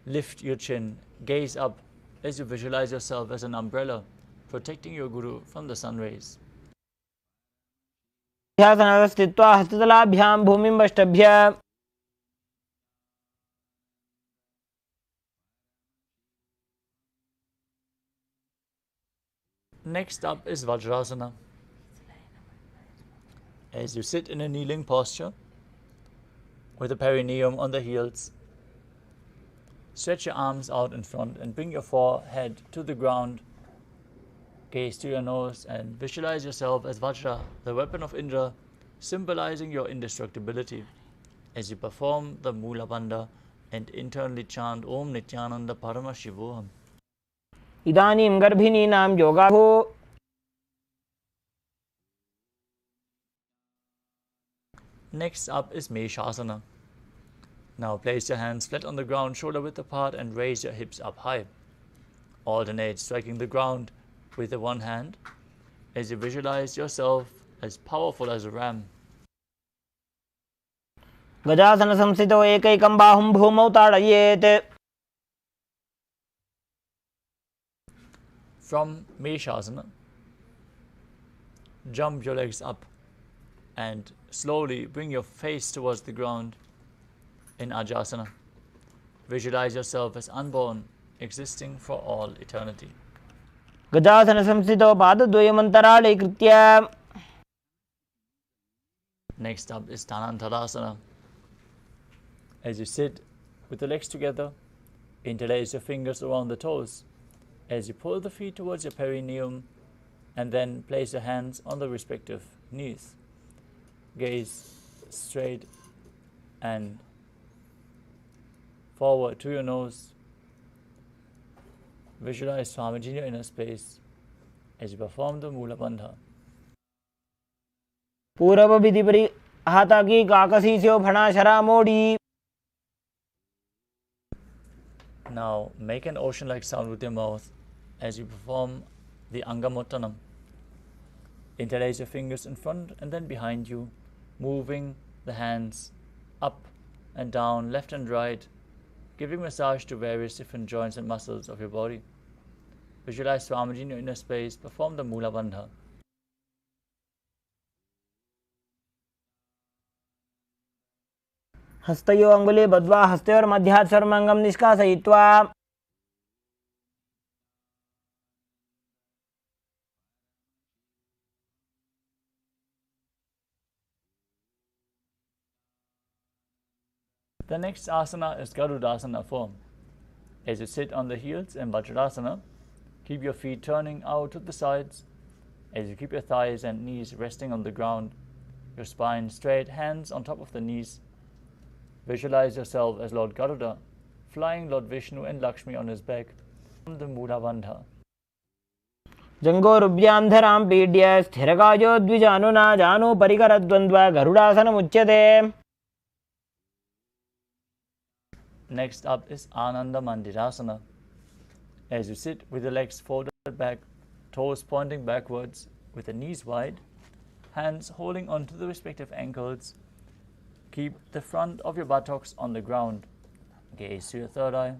Lift your chin, gaze up as you visualize yourself as an umbrella, protecting your Guru from the sun rays. स्थित्वा हस्ततलाभ्यां भूमिं वष्टभ्य. Next up is Vajrasana. As you sit in a kneeling posture with the perineum on the heels, stretch your arms out in front and bring your forehead to the ground. Gaze to your nose and visualize yourself as Vajra, the weapon of Indra, symbolizing your indestructibility. As you perform the Mula Bandha and internally chant Om Nithyananda Paramashivoham. इदानीं गर्भिणीनां योगाभो. Next up is Meshasana. Now place your hands flat on the ground, shoulder width apart, and raise your hips up high. Alternate striking the ground with the one hand as you visualize yourself as powerful as a ram. गजासन संस्थितौ एकैकं बाहुं भूमौ ताडयेत्. From Meshasana, jump your legs up and slowly bring your face towards the ground in Ajasana. Visualize yourself as unborn, existing for all eternity. गजासन संस्थितौ पादद्वयमन्तराळे कृत्य. Next up is Dhanantarasana. As you sit with the legs together, interlace your fingers around the toes. As you pull the feet towards your perineum and then place your hands on the respective knees. Gaze straight and forward to your nose. Visualize Swamiji in your inner space as you perform the Mula Bandha. पूर्व विधि हाताकी काकसीस्यो फणा शरा मोड़ी. Now make an ocean-like sound with your mouth as you perform the Angamottanam. Interlace your fingers in front and then behind you, moving the hands up and down, left and right, giving massage to various different joints and muscles of your body. Visualize Swamiji in your inner space, perform the Mula Bandha. हस्तयो अंगुली बद्वा हस्तयोर मध्यात् सर्वांगम निष्कासयित्वा. The next asana is Garudasana form. As you sit on the heels in Vajradasana, keep your feet turning out to the sides. As you keep your thighs and knees resting on the ground, your spine straight, hands on top of the knees. Visualize yourself as Lord Garuda, flying Lord Vishnu and Lakshmi on his back from the Mula Bandha. जंगोरुभ्यां धरां पीड्य स्थिरकायो द्विजानुना जानु परिकरद्वन्द्व गरुडासनमुच्यते. Next up is Ananda Mandirasana. As you sit with the legs folded back, toes pointing backwards, with the knees wide, hands holding onto the respective ankles, keep the front of your buttocks on the ground. Gaze to your third eye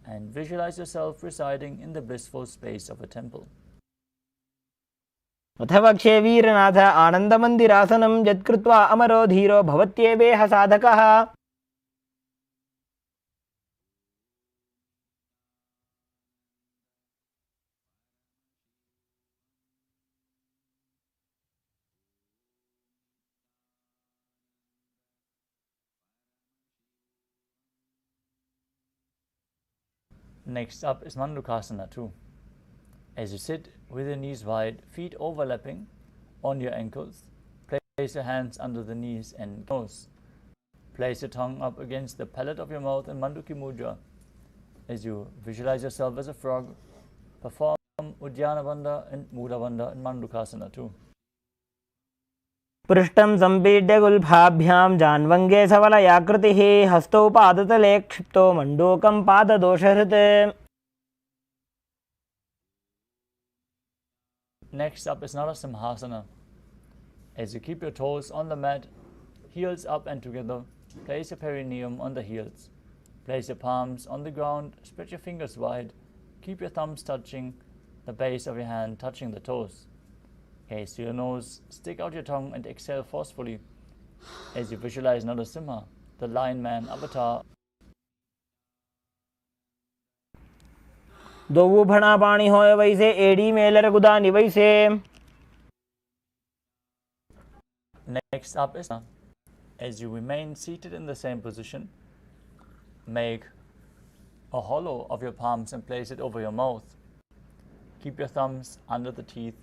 and visualize yourself residing in the blissful space of a temple. अथवक्षे वीरनाथ आनन्दमन्दिरासनं यत्कृत्वा अमरो धीरो भवत्येवेह साधकः. Next up is Mandukasana 2. As you sit with your knees wide, feet overlapping on your ankles, place your hands under the knees and nose. Place your tongue up against the palate of your mouth in Manduki Mudra. As you visualize yourself as a frog, perform Uddiyana Bandha and Mula Bandha in Mandukasana 2. पृष्ठं सम्पीड्य गुल्फाभ्यां जान्वङ्गे सवलयाकृतिः हस्तौ पादतले क्षिप्तो मण्डूकं पाददोषहृत्. Next up is Narasimhasana. As you keep your toes on the mat, heels up and together, place your perineum on the heels. Place your palms on the ground, spread your fingers wide, keep your thumbs touching the base of your hand, touching the toes. Gaze to your nose, stick out your tongue and exhale forcefully as you visualize Narasimha, the lion man avatar. दोवु भणा पाणी होय वैसे AD Mailer गुदा निवैसे. Next up is as you remain seated in the same position, make a hollow of your palms and place it over your mouth. Keep your thumbs under the teeth.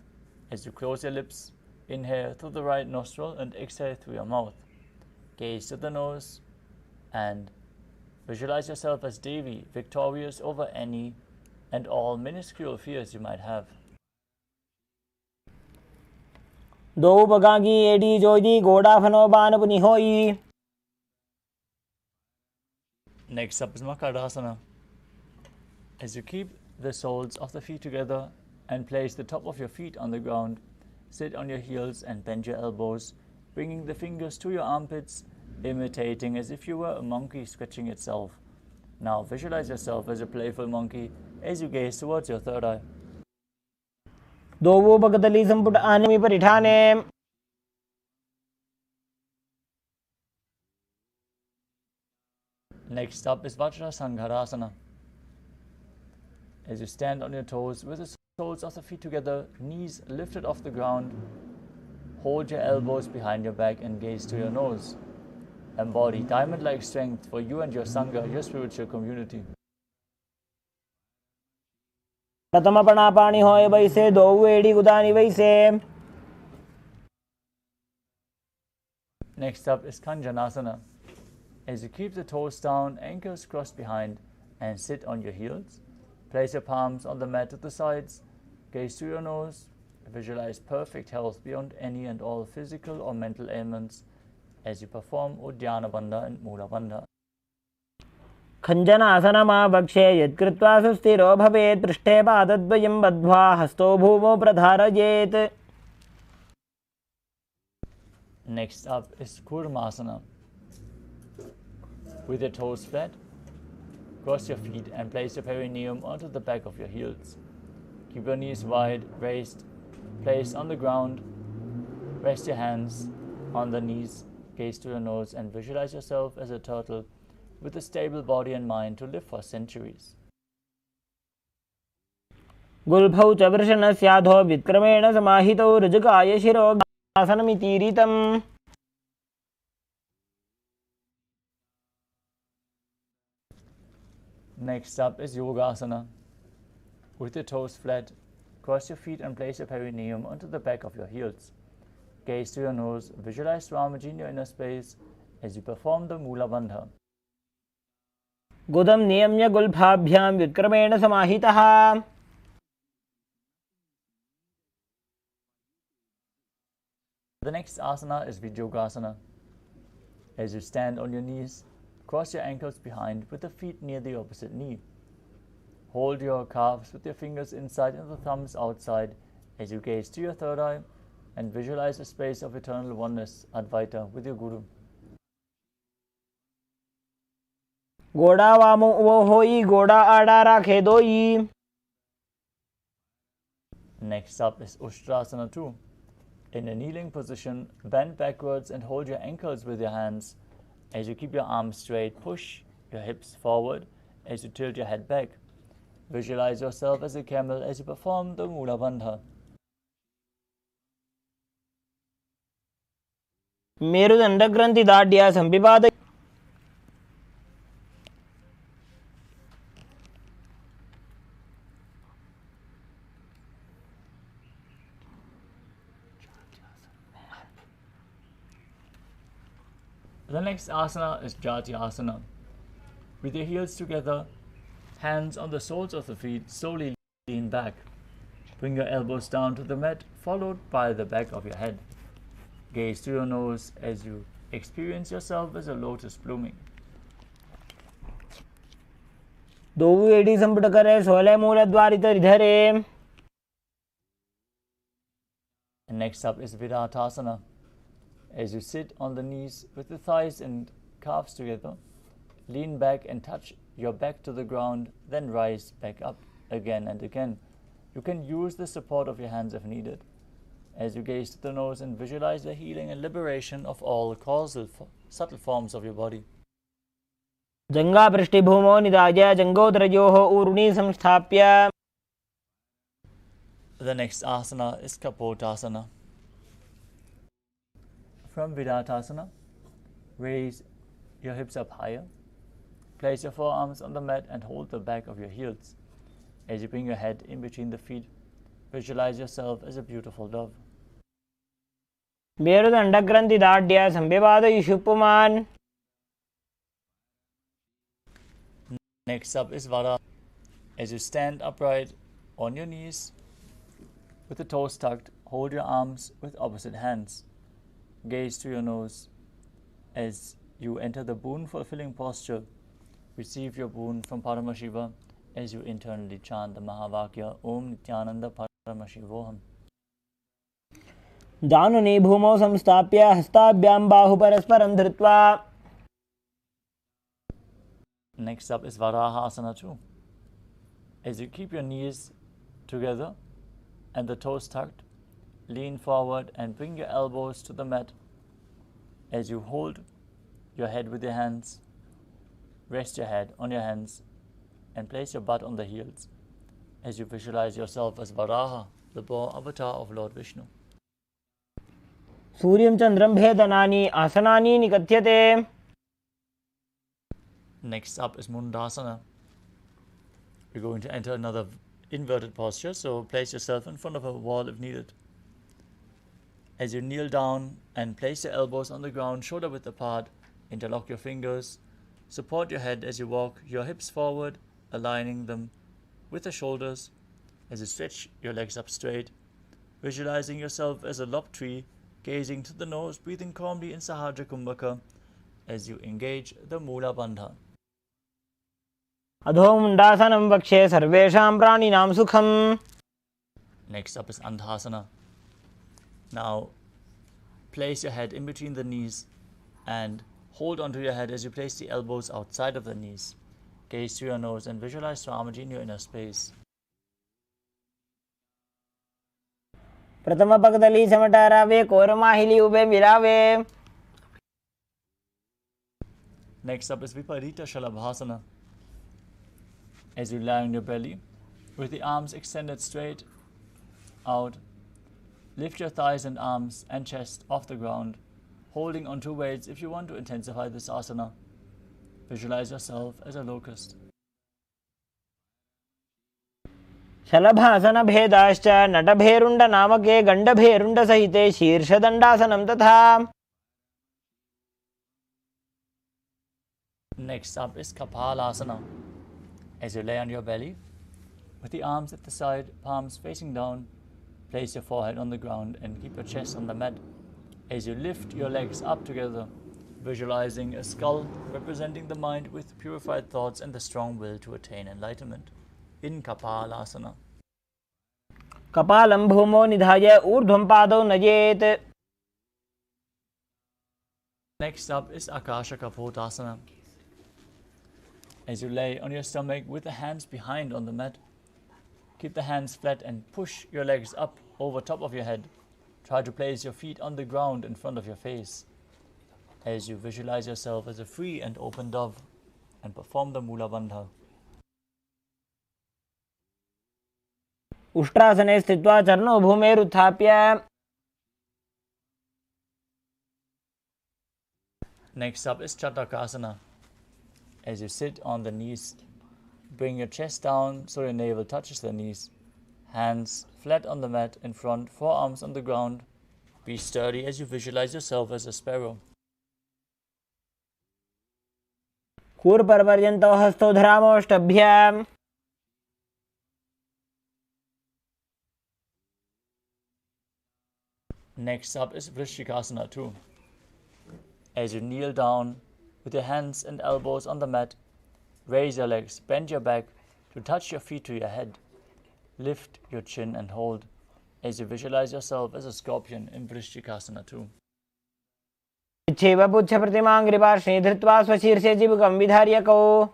As you close your lips, inhale through the right nostril and exhale through your mouth. Gaze to the nose and visualize yourself as Devi, victorious over any and all minuscule fears you might have. दो बगागी AD जोदी गोडा फनो बान पुनि होई. Next up is Makadasana. As you keep the soles of the feet together and place the top of your feet on the ground, sit on your heels and bend your elbows, bringing the fingers to your armpits, imitating as if you were a monkey stretching itself. Now visualize yourself as a playful monkey as you gaze towards your third eye. दोवु भगतली Samput आनेमि परिठाने. Next up is Vajrasanghasana. As you stand on your toes with the soles of the feet together, knees lifted off the ground, hold your elbows behind your back and gaze to your nose. Embody diamond-like strength for you and your Sangha, your spiritual community. प्रथम पणा पाणी होय वैसे दोवु AD गुदा निवैसे. Next up is Kanjanasana. As you keep the toes down, ankles crossed behind, and sit on your heels, place your palms on the mat at the sides, gaze to your nose, visualize perfect health beyond any and all physical or mental ailments, as you perform Uddiyana Bandha and Mula Bandha. खञ्जनासनमावक्षे यत्कृत्वा सुस्थिरो भवेत् पृष्ठे पादद्वयं बद्ध्वा हस्तो भूमौ प्रधारयेत्. Next up is Kurmasana. With your toes flat, cross your feet and place your perineum onto the back of your heels. Keep your knees wide, raised, placed on the ground. Rest your hands on the knees, gaze to your nose, and visualize yourself as a turtle with a stable body and mind to live for centuries. गुल्फौ च वृषणस्याधो विक्रमेण समाहितौ ऋजुकाय शिरो आसनमितीरितम्. Next up is Yogasana. With your toes flat, cross your feet and place your perineum onto the back of your heels. Gaze to your nose, visualize Swamiji in your inner space as you perform the Mula Bandha. गुदं नियम्य गुल्फाभ्यां विक्रमेण समाहितः. The next asana is Vijyogasana. As you stand on your knees, cross your ankles behind with the feet near the opposite knee. Hold your calves with your fingers inside and the thumbs outside as you gaze to your third eye and visualize a space of eternal oneness, Advaita, with your Guru. गोड़ा वामो वो होई गोड़ा आड़ा राखे दोई. Next up is Ushtrasana 2. In a kneeling position, bend backwards and hold your ankles with your hands. As you keep your arms straight, push your hips forward as you tilt your head back. Visualize yourself as a camel as you perform the Mula Bandha. मेरुदण्डग्रन्थि दाढ्या संविपाद. The next asana is Jati Asana. With your heels together, hands on the soles of the feet, slowly lean back. Bring your elbows down to the mat, followed by the back of your head. Gaze to your nose as you experience yourself as a lotus blooming. दोऊ एडी संपुट करे 16 मूलद्वारित हृदरे. And next up is Virattasana. As you sit on the knees with the thighs and calves together, lean back and touch your back to the ground, then rise back up again and again. You can use the support of your hands if needed. As you gaze to the nose and visualize the healing and liberation of all causal subtle forms of your body. जंगा पृष्ठभूमौ निधाय जंगोदरयोः ऊर्णी संस्थाप्य. The next asana is Kapotasana. From Virattasana, raise your hips up higher. Place your forearms on the mat and hold the back of your heels. As you bring your head in between the feet, visualize yourself as a beautiful dove. मेरुदण्डग्रन्थि दाढ्या संविपादयिषु पुमान्. Next up is Vara. As you stand upright on your knees, with the toes tucked, hold your arms with opposite hands. Gaze to your nose as you enter the boon-fulfilling posture. Receive your boon from Paramashiva as you internally chant the Mahavakya Om Nithyananda Paramashivoham. जानुनी भूमौ संस्थाप्य हस्ताभ्यां बाहु परस्परं धृत्वा. Next up is Varahasana 2. As you keep your knees together and the toes tucked, lean forward and bring your elbows to the mat. As you hold your head with your hands, rest your head on your hands and place your butt on the heels as you visualize yourself as Varaha, the boar avatar of Lord Vishnu. सूर्यं चन्द्रं भेदनानि आसनानि निकथ्यते. Next up is Mundasana. We're going to enter another inverted posture, so place yourself in front of a wall if needed. As you kneel down and place your elbows on the ground, shoulder width apart, interlock your fingers, support your head as you walk your hips forward, aligning them with the shoulders. As you stretch your legs up straight, visualizing yourself as a lopped tree Gazing to the nose, breathing calmly in Sahaja Kumbhaka as you engage the Mula Bandha. Adho mundasanam vakshe sarvesham praninam sukham. Next up is Andhasana. Now, place your head in between the knees and hold onto your head as you place the elbows outside of the knees. Gaze through your nose and visualize Swamiji in your inner space. प्रथम पगदली समटारावे कोरमाहिली ube मिलावे. Next up is Viparita Shalabhasana. As you lie on your belly, with the arms extended straight out, lift your thighs and arms and chest off the ground, holding onto weights if you want to intensify this asana. Visualize yourself as a locust. शलभासन भेदाश्च नटभेरुण्ड नामके गण्डभेरुण्ड सहिते शीर्षदण्डासनं तथा. Next up is Kapalasana. As you lay on your belly, with the arms at the side, palms facing down, place your forehead on the ground and keep your chest on the mat. As you lift your legs up together, visualizing a skull representing the mind with purified thoughts and the strong will to attain enlightenment. In Kapalasana. कपालं भूमो निधाय ऊर्ध्वं पादौ नयेत्. Next up is Akasha Kapotasana. As you lay on your stomach with the hands behind on the mat, keep the hands flat and push your legs up over top of your head. Try to place your feet on the ground in front of your face. As you visualize yourself as a free and open dove and perform the Mula Bandha. उष्ट्रासने स्थित्वा चरणौ भूमेरुत्थाप्य. Next up is Chatakasana. As you sit on the knees, bring your chest down so your navel touches the knees. Hands flat on the mat in front, forearms on the ground. Be sturdy as you visualize yourself as a sparrow. कूर्पपर्यन्तौ हस्तौ धरामोष्टभ्याम्. Next up is Vrishikasana too. As you kneel down with your hands and elbows on the mat, raise your legs, bend your back to touch your feet to your head. Lift your chin and hold as you visualize yourself as a scorpion in Vrishikasana too. इच्छेव पुच्छप्रतिमाङ्घ्रिपार्श्वे धृत्वा स्वशीर्षे जीवकं विधार्यकौ.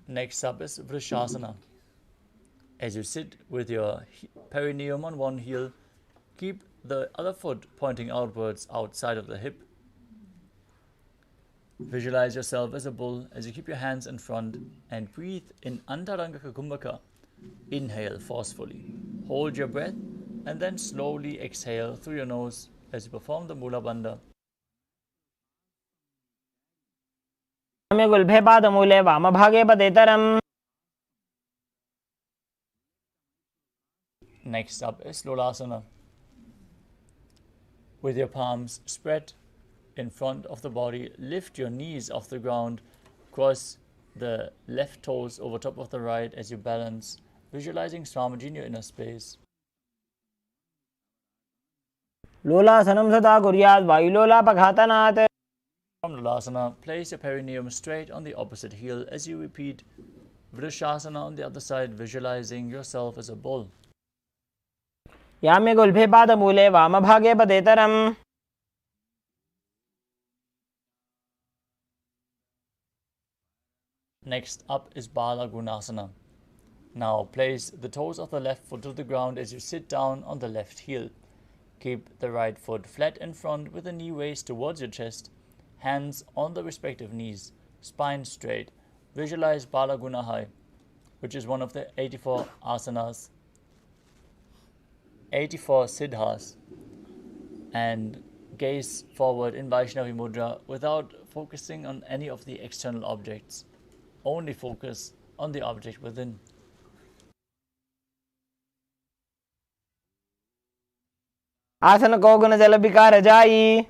Next up is Vrishasana. As you sit with your perineum on one heel, keep the other foot pointing outwards outside of the hip. Visualize yourself as a bull as you keep your hands in front and breathe in Antarangaka Kumbhaka. Inhale forcefully. Hold your breath and then slowly exhale through your nose as you perform the Mula Bandha. गुल्फे पादमूले वामभागे पदेतरम्. Next up is Lolasana. With your palms spread in front of the body, lift your knees off the ground, cross the left toes over top of the right as you balance, visualizing Swamiji in your inner space. लोलासनं सदा कुर्यात् वायुलोलापघातनात्. From Lolasana, place your perineum straight on the opposite heel as you repeat Vrishasana on the other side, visualizing yourself as a bull. याम्य गुल्फे पादमूले वामभागे पदेतरम्. Next up is Bala Gunasana. Now place the toes of the left foot to the ground as you sit down on the left heel. Keep the right foot flat in front with the knee raised towards your chest, hands on the respective knees, spine straight. Visualize Bala Gunahai, which is one of the 84 asanas, 84 siddhas, and gaze forward in Vaishnavi Mudra without focusing on any of the external objects. Only focus on the object within. आसन को गुण जल विकार जाई.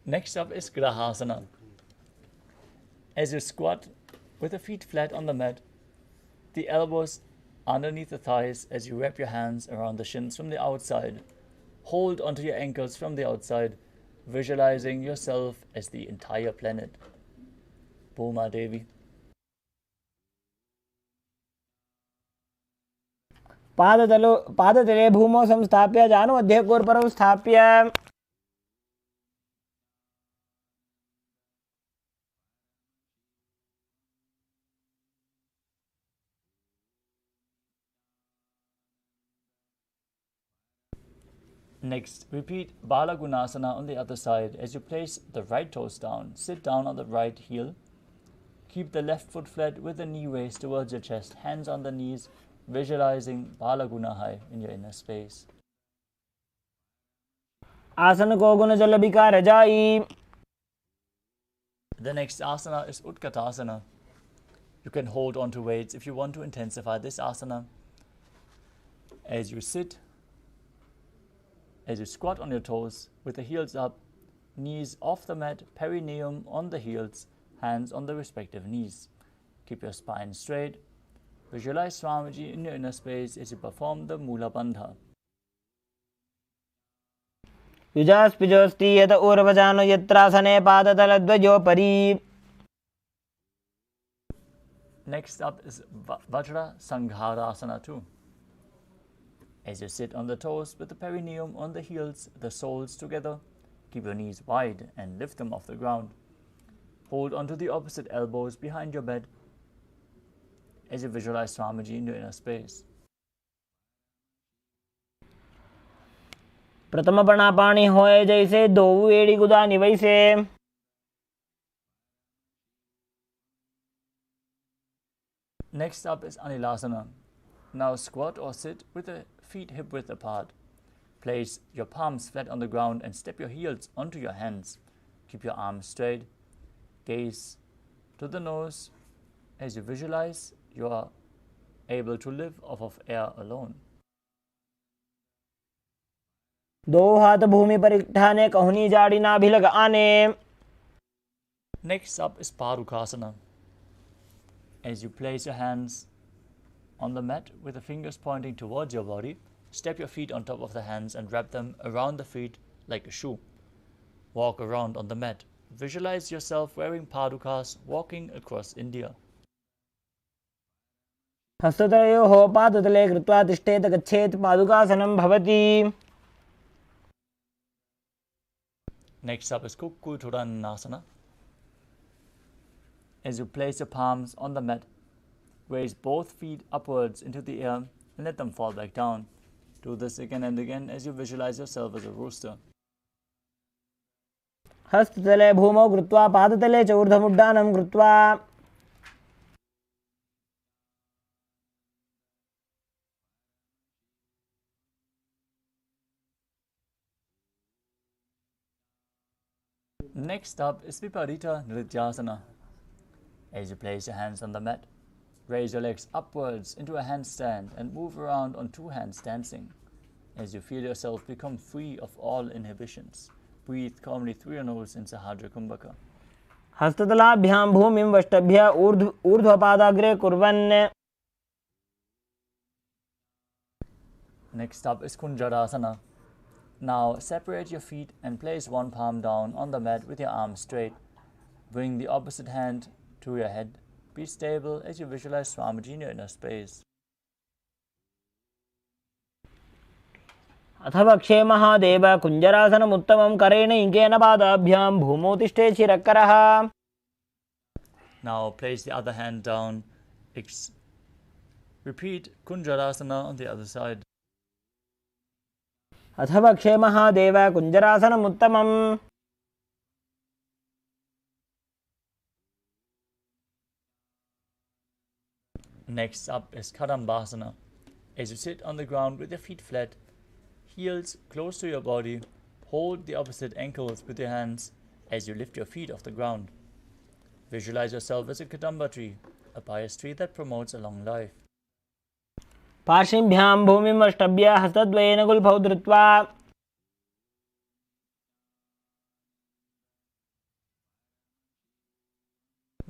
Next up is Grahasana. As you squat with the feet flat on the mat, the elbows underneath the thighs as you wrap your hands around the shins from the outside. Hold onto your ankles from the outside, visualizing yourself as the entire planet. Bhuma Devi. पादतले भूमौ संस्थाप्य जानुमध्ये कोर्परौ स्थाप्य Next, repeat Balagunasana on the other side. As you place the right toes down, sit down on the right heel. Keep the left foot flat with the knee raised towards your chest, hands on the knees, visualizing Balagunahai in your inner space. आसन को गुण जल विकार जाई. The next asana is Utkatasana. You can hold on to weights if you want to intensify this asana. As you sit, as you squat on your toes with the heels up, knees off the mat, perineum on the heels, hands on the respective knees. Keep your spine straight. Visualize Swamiji in your inner space as you perform the Mula Bandha. युजास्पिजोस्ति यत ऊर्वजानो यत्रासने पादतलद्वयोपरि. Next up is Vajra Sangharasana 2. As you sit on the toes with the perineum on the heels, the soles together, keep your knees wide and lift them off the ground. Hold onto the opposite elbows behind your bed as you visualize Swamiji in your inner space. प्रथम प्रणापाणी होए जैसे दो एड़ी गुदानी वैसे. Next up is Anilasana. Now squat or sit with the feet hip width apart. Place your palms flat on the ground and step your heels onto your hands. Keep your arms straight. Gaze to the nose as you visualize you are able to live off of air alone. दो हाथ भूमि पर इकट्ठाने कहुनी जाड़ी नाभि लग आने. Next up is Parukasana. As you place your hands on the mat with the fingers pointing towards your body, step your feet on top of the hands and wrap them around the feet like a shoe. Walk around on the mat. Visualize yourself wearing padukas walking across India. हस्ततयोः पादतले कृत्वा तिष्ठेत गच्छेत् पादुकासनं भवति. Next up is Kukkuturanasana. As you place your palms on the mat, raise both feet upwards into the air and let them fall back down. Do this again and again as you visualize yourself as a rooster. हस्ततले भूमौ कृत्वा पादतले च ऊर्ध्वमुड्डानं कृत्वा. Next up is Viparita Nrityasana. As you place your hands on the mat, raise your legs upwards into a handstand and move around on two hands dancing. As you feel yourself become free of all inhibitions, breathe calmly through your nose in Sahadra Kumbhaka. हस्ततलाभ्यां भूमिं वष्टभ्य ऊर्ध्वपादाग्रे कुर्वन्. Next up is Kunjarasana. Now separate your feet and place one palm down on the mat with your arms straight. Bring the opposite hand to your head. Be stable as you visualize Swamiji in your inner space. अथ वक्षे महादेव कुञ्जरासनमुत्तमं करेण इङ्केन पादाभ्यां भूमौ तिष्ठेत् शिरःकरः. Now place the other hand down. Repeat Kunjarasana on the other side. अथ वक्षे Mahadev कुञ्जरासनमुत्तमम्. Next up is Kadambasana. As you sit on the ground with your feet flat, heels close to your body, hold the opposite ankles with your hands as you lift your feet off the ground. Visualize yourself as a Kadamba tree, a pious tree that promotes a long life. पार्श्विभ्यां भूमिं वष्टभ्य हस्तद्वयेन गुल्फौ धृत्वा.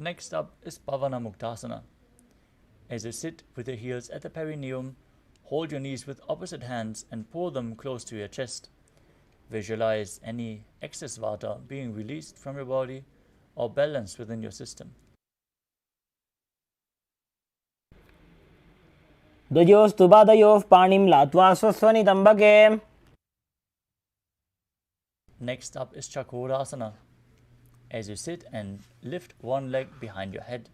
Next up is Pavana Muktasana. As you sit with your heels at the perineum, hold your knees with opposite hands and pull them close to your chest. Visualize any excess vata being released from your body or balanced within your system. द्वयोस्तु पादयोः पाणिं लात्वा स्वस्वनितम्बके. Next up is Chakrasana. As you sit and lift one leg behind your head,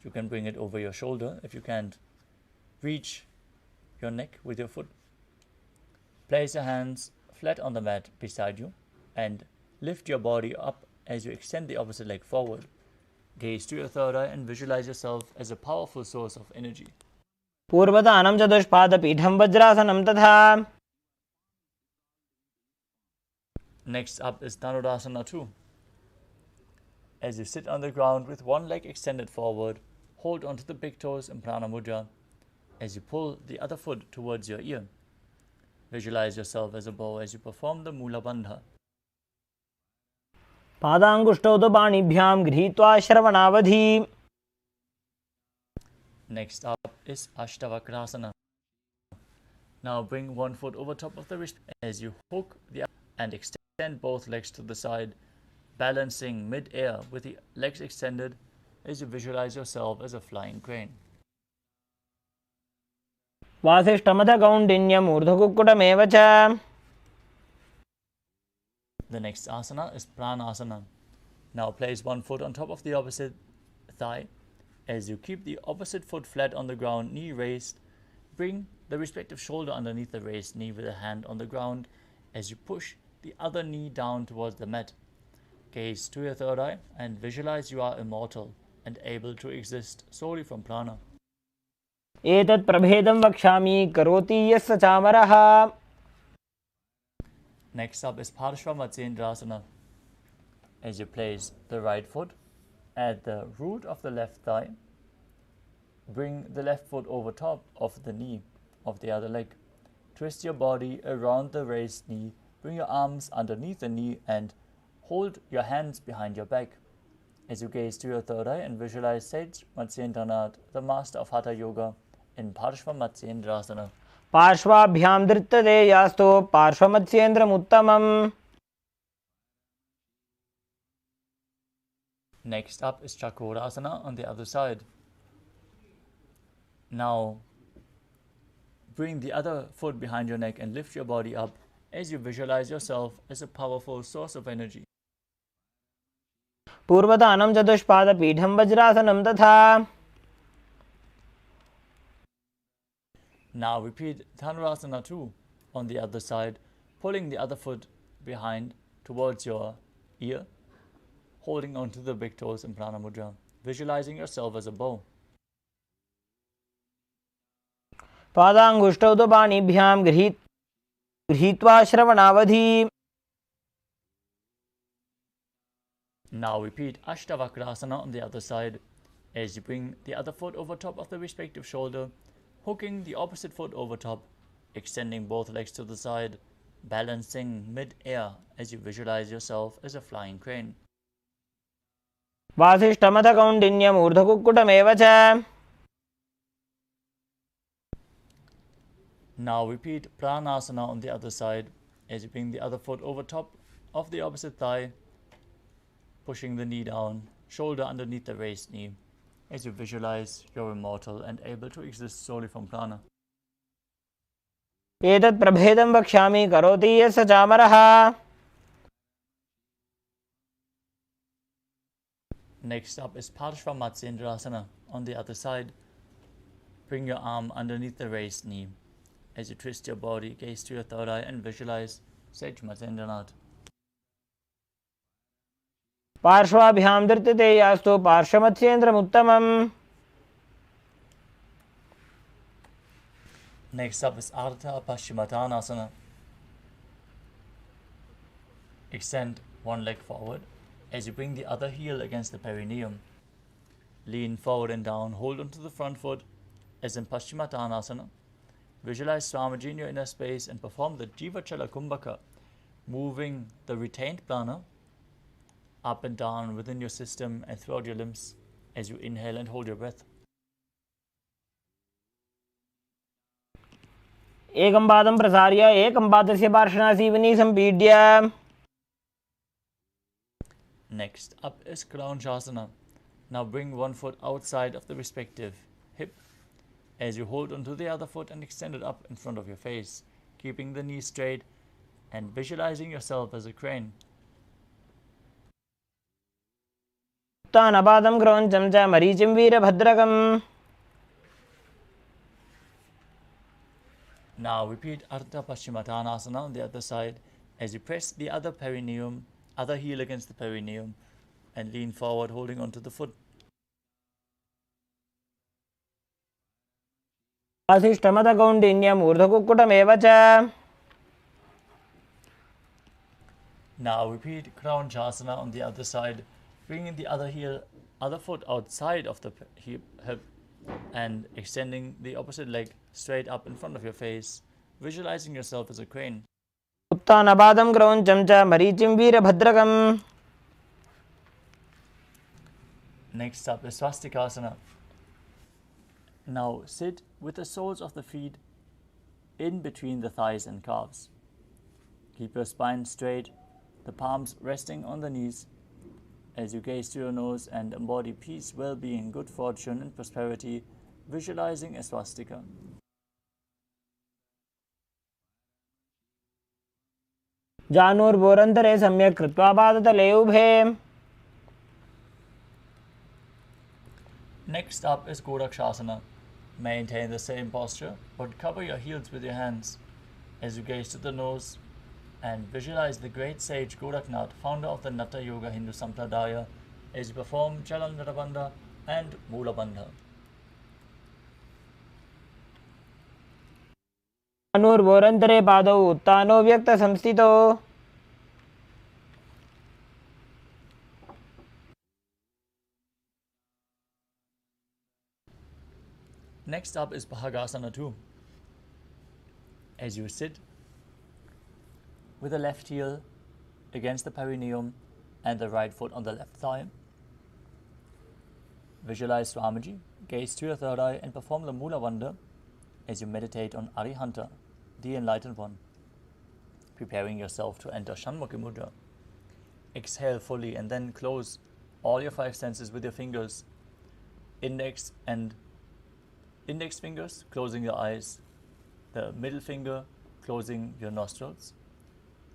you can bring it over your shoulder if you can't reach your neck with your foot. Place your hands flat on the mat beside you and lift your body up as you extend the opposite leg forward. Gaze to your third eye and visualize yourself as a powerful source of energy. पूर्वदानं चतुष्पादपीठं वज्रासनं तथा. Next up is Dhanurasana 2. As you sit on the ground with one leg extended forward, hold onto the big toes in Prana Mudra as you pull the other foot towards your ear. Visualize yourself as a bow as you perform the Mula Bandha. पादाङ्गुष्ठौ तु पाणिभ्यां गृहीत्वा श्रवणावधि. Next up is Ashtavakrasana. Now bring one foot over top of the wrist as you hook the other and extend both legs to the side, balancing mid-air with the legs extended as you visualize yourself as a flying crane. वासिष्ठमथ कौण्डिन्यम् ऊर्ध्वकुक्कुटमेव च. The next asana is Pranasana. Now place one foot on top of the opposite thigh. As you keep the opposite foot flat on the ground, knee raised, bring the respective shoulder underneath the raised knee with a hand on the ground as you push the other knee down towards the mat. Gaze to your third eye and visualize you are immortal and able to exist solely from prana. एतत् प्रभेदं वक्ष्यामि करोति यस्य चामरः. Next up is Parshvamatyendrasana. As you place the right foot at the root of the left thigh, bring the left foot over top of the knee of the other leg. Twist your body around the raised knee, bring your arms underneath the knee and hold your hands behind your back. As you gaze to your third eye and visualize Sage Matsyendranath, the master of Hatha Yoga, in Parshvamatyendrasana. पार्श्वाभ्यां धृत्यते यास्तु पार्श्वमत्स्येन्द्रमुत्तमम्. Next up is Chakrasana on the other side. Now bring the other foot behind your neck and lift your body up as you visualize yourself as a powerful source of energy. पूर्वदानं चतुष्पादपीठं वज्रासनं तथा. Now repeat Dhanurasana 2 on the other side, pulling the other foot behind towards your ear, holding onto the big toes in Prana Mudra, visualizing yourself as a bow. पादाङ्गुष्ठौ तु पाणिभ्यां गृहीत्वा श्रवणावधि. Now repeat Ashtavakrasana on the other side as you bring the other foot over top of the respective shoulder, hooking the opposite foot over top, extending both legs to the side, balancing mid-air as you visualize yourself as a flying crane. वासिष्ठमथ कौण्डिन्यम् ऊर्ध्वकुक्कुटमेव च. Now repeat Pranasana on the other side as you bring the other foot over top of the opposite thigh, pushing the knee down, shoulder underneath the raised knee, as you visualize you're immortal and able to exist solely from prana. एतत् प्रभेदं वक्ष्यामि करोति यस्य चामरः. Next up is Parshvamatyendrasana on the other side. Bring your arm underneath the raised knee. As you twist your body, gaze to your third eye and visualize Sage Matsyendranath. पार्श्वाभ्यां धृत्यते यास्तु पार्श्वमत्स्येन्द्रमुत्तमम्. Next up is Ardha Paschimottanasana. Extend one leg forward as you bring the other heel against the perineum. Lean forward and down, hold onto the front foot as in Paschimottanasana. Visualize Swamiji in your inner space and perform the Jivachala Kumbhaka, moving the retained prana up and down within your system and throughout your limbs as you inhale and hold your breath. एकं पादं प्रसार्य एकं पादस्य पार्श्वनासीवनी सम्पीड्य. Next up is Kraunchasana. Now bring one foot outside of the respective hip as you hold onto the other foot and extend it up in front of your face, keeping the knees straight and visualizing yourself as a crane. उत्तानपादं क्रौञ्चं च मरीचिं वीरभद्रकम्. Now repeat Ardha Paschimottanasana on the other side as you press the other perineum, other heel against the perineum, and lean forward holding onto the foot. वासिष्ठमदकौण्डिन्यम् ऊर्ध्वकुक्कुटमेव च. Now repeat Kraunchasana on the other side, bringing the other foot outside of the hip and extending the opposite leg straight up in front of your face, visualizing yourself as a crane. उत्तानपादं क्रौञ्चं च मरीचिं वीरभद्रकम्. Next up is Swastikasana. Now sit with the soles of the feet in between the thighs and calves. Keep your spine straight, the palms resting on the knees as you gaze to your nose and embody peace, well-being, good fortune and prosperity, visualizing a swastika. जानुर्भोरन्तरे सम्यक् कृत्वा पादतले उभे. Next up is Gorakshasana. Maintain the same posture, but cover your heels with your hands as you gaze to the nose and visualize the great sage Goraknath, founder of the Natha Yoga Hindu Sampradaya, as you perform Jalandhara Bandha and Mula Bandha. जानुर्भोरन्तरे पादौ उत्तानो व्यक्तसंस्थितौ. Next up is Bhagasana 2. As you sit with the left heel against the perineum and the right foot on the left thigh, visualize Swamiji, gaze to your third eye and perform the Mula Bandha as you meditate on Arihanta, the enlightened one, preparing yourself to enter Shanmukhi Mudra. Exhale fully and then close all your 5 senses with your fingers, index fingers closing your eyes, the middle finger closing your nostrils,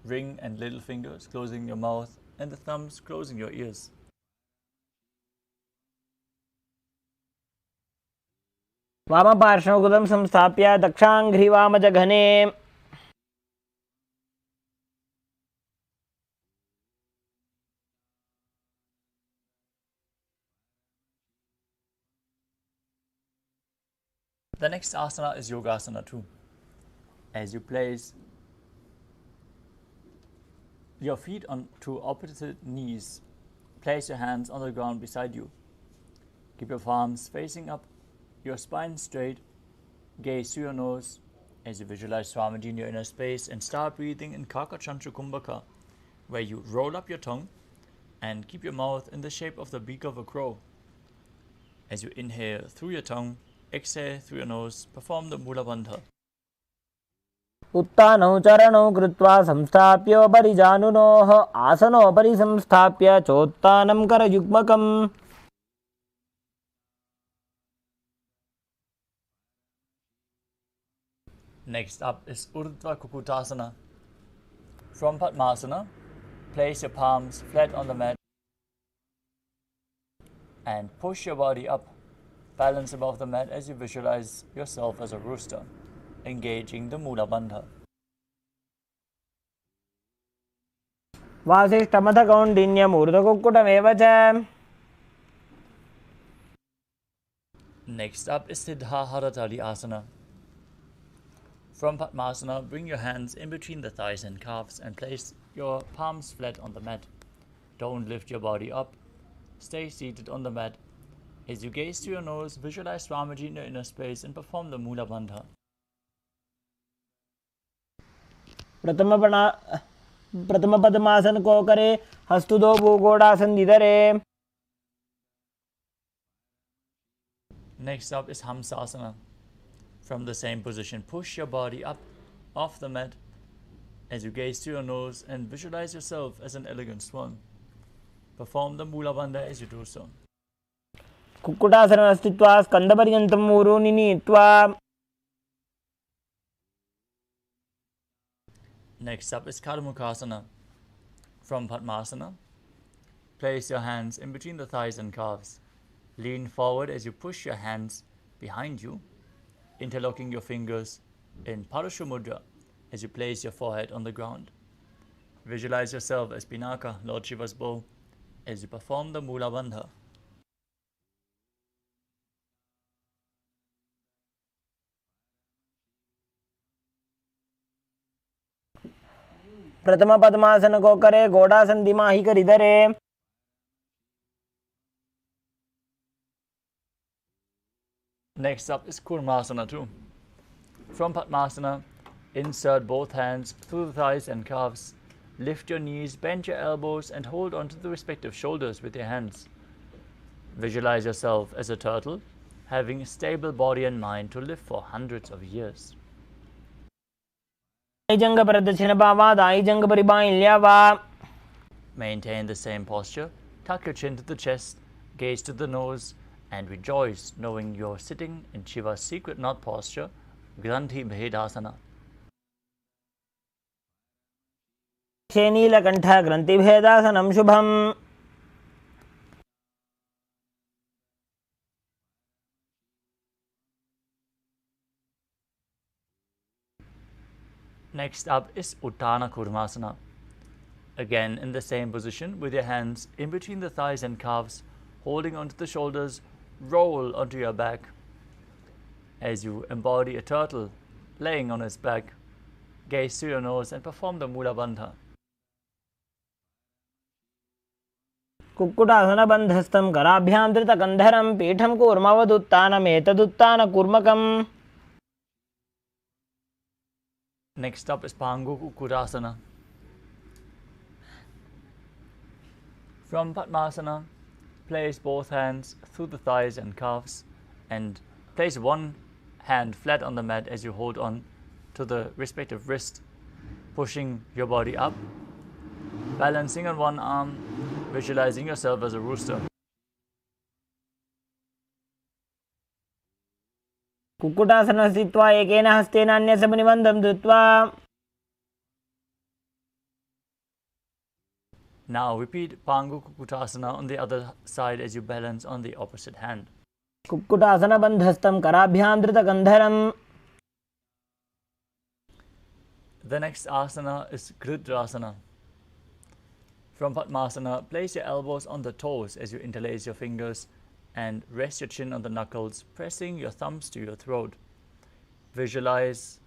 ring and little fingers closing your mouth, and the thumbs closing your ears. वामपार्श्वमुखं संस्थाप्य दक्षाङ्घ्रिवामजघने. The next asana is Yogasana 2. As you place your feet onto opposite knees, place your hands on the ground beside you. Keep your palms facing up, your spine straight, gaze to your nose as you visualize Swamiji in your inner space and start breathing in Kakachantra Kumbhaka, where you roll up your tongue and keep your mouth in the shape of the beak of a crow. As you inhale through your tongue, exhale through your nose, perform the Mula Bandha. उत्तानौ चरणौ कृत्वा संस्थाप्योपरि जानुनोः आसनोपरि संस्थाप्य चोत्तानं करयुग्मकम्. Next up is Urdhva Kukutasana. From Padmasana, place your palms flat on the mat and push your body up, balance above the mat as you visualize yourself as a rooster, engaging the Mula Bandha. वासिष्ठमथकौण्डिन्यम् ऊर्ध्वकुक्कुटमेव च. Next up is Siddha Haratali Asana. From Padmasana, bring your hands in between the thighs and calves and place your palms flat on the mat. Don't lift your body up. Stay seated on the mat. As you gaze to your nose, visualize Swamiji in your inner space and perform the Mula Bandha. प्रथमपद्मासन कोकरे हस्तुदो भूगोडासन निधरे. Next up is Hamsasana. From the same position, push your body up off the mat as you gaze to your nose and visualize yourself as an elegant swan. Perform the Mula Bandha as you do so. कुक्कुटासनं स्थित्वा स्कन्दपर्यन्तं ऊरूनि नीत्वा. Next up is Karmukhasana. From Padmasana, place your hands in between the thighs and calves. Lean forward as you push your hands behind you, interlocking your fingers in Parashu Mudra as you place your forehead on the ground. Visualize yourself as Pinaka, Lord Shiva's bow, as you perform the Mula Bandha. प्रथम पद्मासन को करे, घोड़ासन दिमाही कर इधरे. Next up is Kurmasana too. From Padmasana, insert both hands through the thighs and calves. Lift your knees, bend your elbows, and hold onto the respective shoulders with your hands. Visualize yourself as a turtle, having a stable body and mind to live for hundreds of years. Maintain the same posture, tuck your chin to the chest, gaze to the nose, and rejoice knowing you're sitting in Shiva's secret knot posture, Granthi Bhedasana. Neelkanth ग्रन्थिभेदासनं Shubham. Next up is Uttana Kurmasana. Again in the same position with your hands in between the thighs and calves, holding onto the shoulders, roll onto your back as you embody a turtle laying on its back. Gaze to your nose and perform the Mula Bandha. कुक्कुटासनबन्धस्थं कराभ्यां धृतकन्धरं पीठं कूर्मवदुत्तानमेतदुत्तानकूर्मकम्. Next up is Pangu Kukkurasana. From Padmasana, place both hands through the thighs and calves and place one hand flat on the mat as you hold on to the respective wrist, pushing your body up, balancing on one arm, visualizing yourself as a rooster. कुक्कुटासनं स्थित्वा एकेन हस्तेन अन्यसमनिबन्धं धृत्वा. Now repeat Pangu Kukkutasana on the other side as you balance on the opposite hand. कुक्कुटासनबन्धस्थं कराभ्यां धृतकन्धरम्. The next asana is Gridrasana. From Padmasana, place your elbows on the toes as you interlace your fingers and rest your chin on the knuckles, pressing your thumbs to your throat. Visualize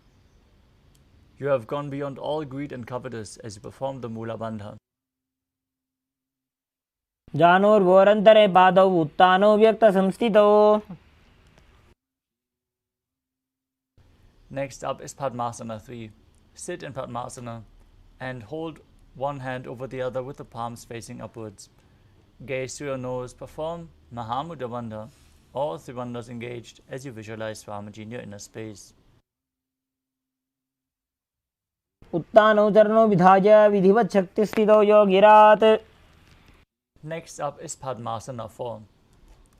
you have gone beyond all greed and covetous as you perform the Mula Bandha. जानोर्वोरन्तरे पादौ उत्तानो व्यक्तसंस्थितौ. Next up is Padmasana 3. Sit in Padmasana and hold one hand over the other with the palms facing upwards. Gaze to your nose, perform Mahamudra Bandha, all three bandhas engaged as you visualize Swamiji in your inner space. उत्तानौ चरणौ विधाय विधिवत् शक्तिस्थितौ योगिरात्. Next up is Padmasana 4.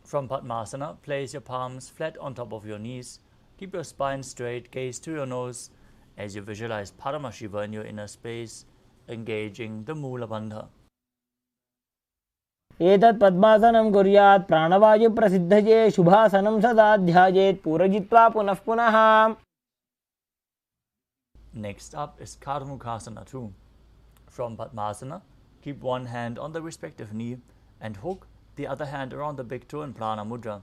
From Padmasana, place your palms flat on top of your knees. Keep your spine straight, gaze to your nose as you visualize Paramashiva in your inner space, engaging the Mula Bandha. एतत् पद्मासनं कुर्यात् प्राणवायुप्रसिद्धये शुभासनं सदा ध्यायेत् पूरयित्वा पुनः पुनः. Next up is Karmukhasana 2. From Padmasana, keep one hand on the respective knee and hook the other hand around the big toe in Prana Mudra.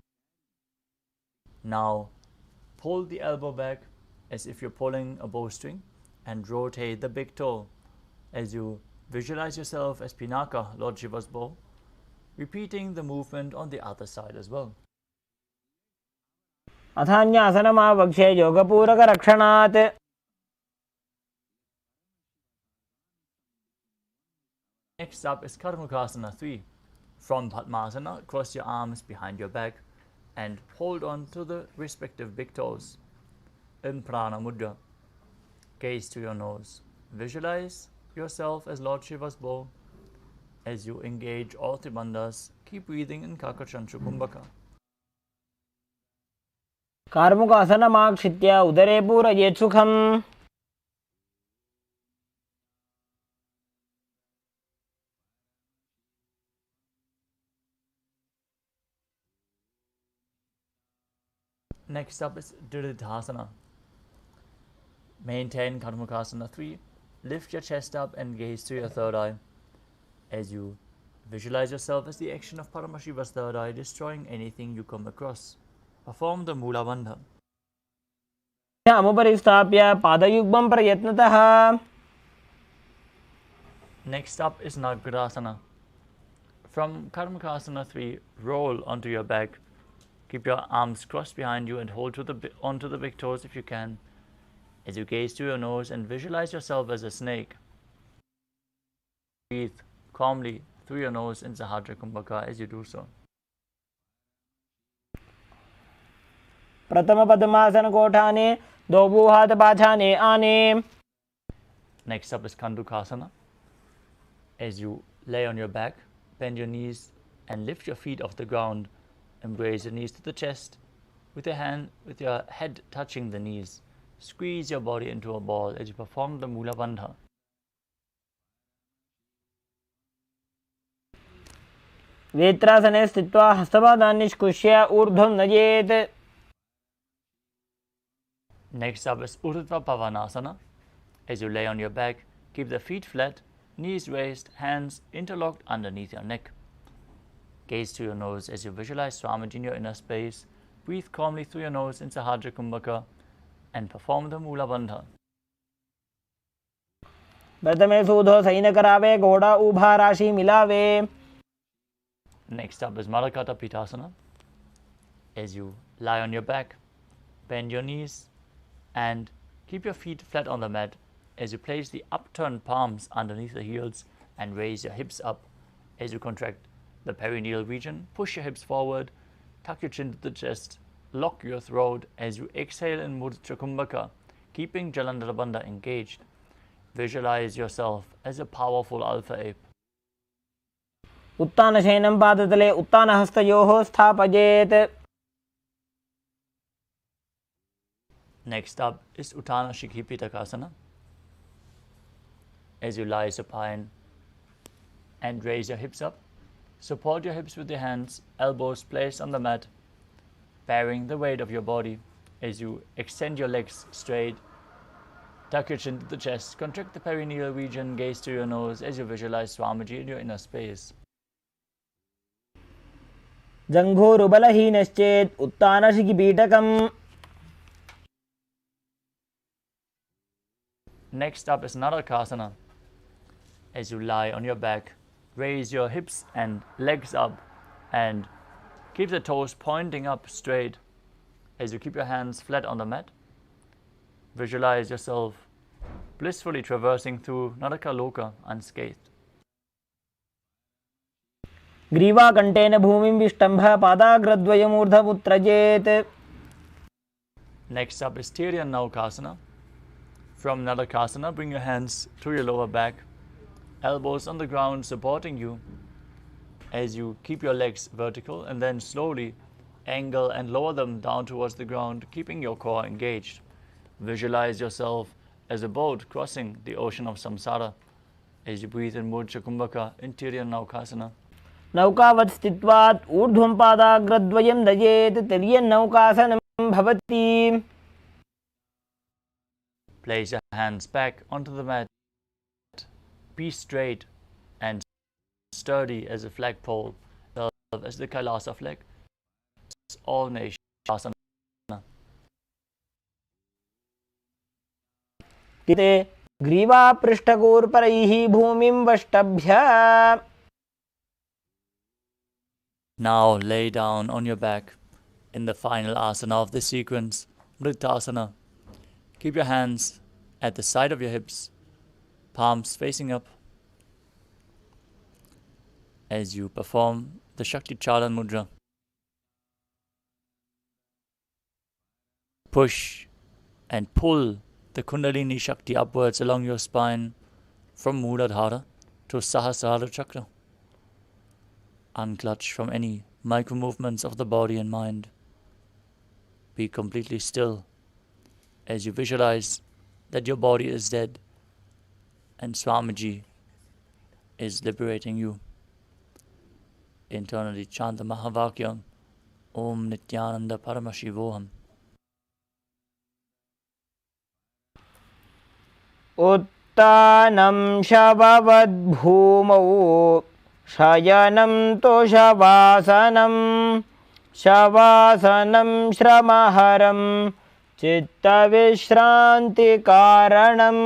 Now, pull the elbow back as if you're pulling a bowstring and rotate the big toe as you visualize yourself as Pinaka, Lord Shiva's bow, repeating the movement on the other side as well. अथान्यासनमावक्ष्ये योगपूरकरक्षणात्. Next up is Karmukhasana 3. From Padmasana, cross your arms behind your back and hold on to the respective big toes. In Prana Mudra, gaze to your nose. Visualize yourself as Lord Shiva's bow. As you engage all three bandhas, keep breathing in Kakachantra Kumbhaka. कार्मुकासनमाक्षित्य उदरे पूरयेत् सुखम्. Next up is Diridhasana. Maintain Karmukasana 3. Lift your chest up and gaze to your third eye. As you visualize yourself as the action of Paramashiva's third eye, destroying anything you come across. Perform the Mula Bandha. अमुपरि स्थाप्य पादयुग्मं प्रयत्नतः. Next up is Nagrasana. From Karmakasana 3, roll onto your back. Keep your arms crossed behind you and hold onto the big toes if you can. As you gaze to your nose and visualize yourself as a snake. Breathe calmly through your nose in Sahadra Kumbhaka as you do so. प्रथम पद्मासन कोठाने दो हाथ पाछाने आने. Next up is Kandukasana. As you lay on your back, bend your knees and lift your feet off the ground. Embrace your knees to the chest with your head touching the knees. Squeeze your body into a ball as you perform the Mula Bandha. वेत्रासने स्थित्वा हस्तपादान् निष्कुष्य ऊर्ध्वं नयेत्. Next up is Urdhva Pavanasana. As you lay on your back, keep the feet flat, knees raised, hands interlocked underneath your neck. Gaze to your nose as you visualize Swamiji in your inner space. Breathe calmly through your nose in Sahadra Kumbhaka and perform the Mula Bandha. प्रथमे सूधो San करावे घोड़ा उभा राशि मिलावे. Next up is Malakata Pitasana. As you lie on your back, bend your knees and keep your feet flat on the mat as you place the upturned palms underneath the heels and raise your hips up. As you contract the perineal region, push your hips forward, tuck your chin to the chest, lock your throat as you exhale in Mudra Kumbhaka, keeping Jalandhara Bandha engaged. Visualize yourself as a powerful alpha ape. उत्तानशयनं पादतले उत्तानहस्तयोः स्थापयेत्. Next up is Uttana Shikhipitaka. As you lie supine and raise your hips up, support your hips with your hands, elbows placed on the mat, bearing the weight of your body. As you extend your legs straight, tuck your chin to the chest, contract the perineal region, gaze to your nose as you visualize Swamiji in your inner space. जङ्घोरुबलहीनश्चेत् उत्तानशिखिपीठकम्. Next up is Narakasana. As you lie on your back, raise your hips and legs up and keep the toes pointing up straight. As you keep your hands flat on the mat, visualize yourself blissfully traversing through Narakaloka unscathed. ग्रीवाकण्ठेन भूमिं विष्टम्भ पादाग्रद्वयमूर्धमुत्रजेत्. Next up is Tiryan Naukasana. From Narakasana, bring your hands to your lower back, elbows on the ground supporting you as you keep your legs vertical and then slowly angle and lower them down towards the ground, keeping your core engaged. Visualize yourself as a boat crossing the ocean of samsara as you breathe in Mudra Kumbhaka in Tiryan Naukasana. नौकावत् स्थित्वात् ऊर्ध्वं पादाग्रद्वयं नयेत्. तिर्यन्नौकासनं भवति. Place your hands back onto the mat. Be straight and sturdy as a flagpole, as the Kailasa flag. All nations asana. किते ग्रीवापृष्ठगोर्परैः भूमिं वष्टभ्य. Now lay down on your back in the final asana of this sequence, Mritasana. Keep your hands at the side of your hips, palms facing up. As you perform the Shakti Chalan Mudra. push and pull the Kundalini Shakti upwards along your spine from Muladhara to Sahasrara Chakra. Unclutch from any micro movements of the body and mind. Be completely still as you visualize that your body is dead and Swamiji is liberating you. Internally chant the Mahavakyam, Om Nithyananda Paramashivoham. उत्तानं शववद्भूमौ शयनं तोषवासनं शवासनं श्रमहरं चित्तविश्रान्तिकारणम्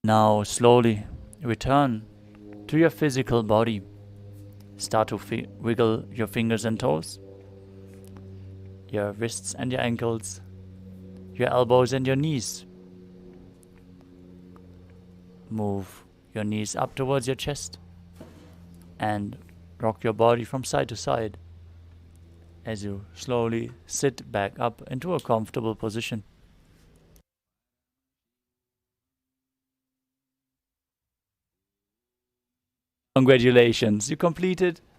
Now slowly return to your physical body. Start to wiggle your fingers and toes, your wrists and your ankles, your elbows and your knees. Move your knees up towards your chest and rock your body from side to side as you slowly sit back up into a comfortable position. Congratulations, you completed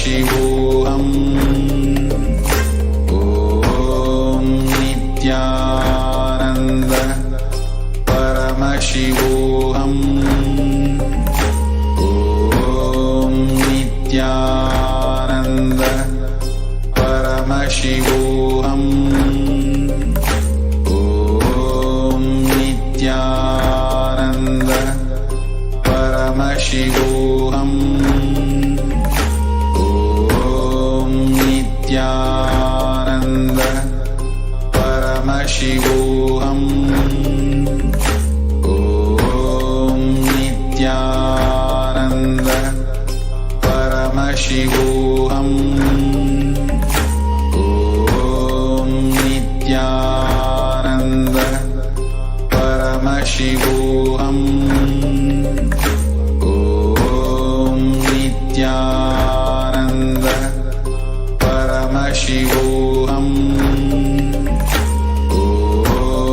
Paramashivoham. Om Nithyananda Paramashivoham. Om Nithyananda Paramashivoham. Om Nithyananda Paramashivoham. Om Nithyananda Paramashivoham. Om Nithyananda Paramashivoham. Om Nithyananda Paramashivoham. Om Nithyananda Paramashivoham.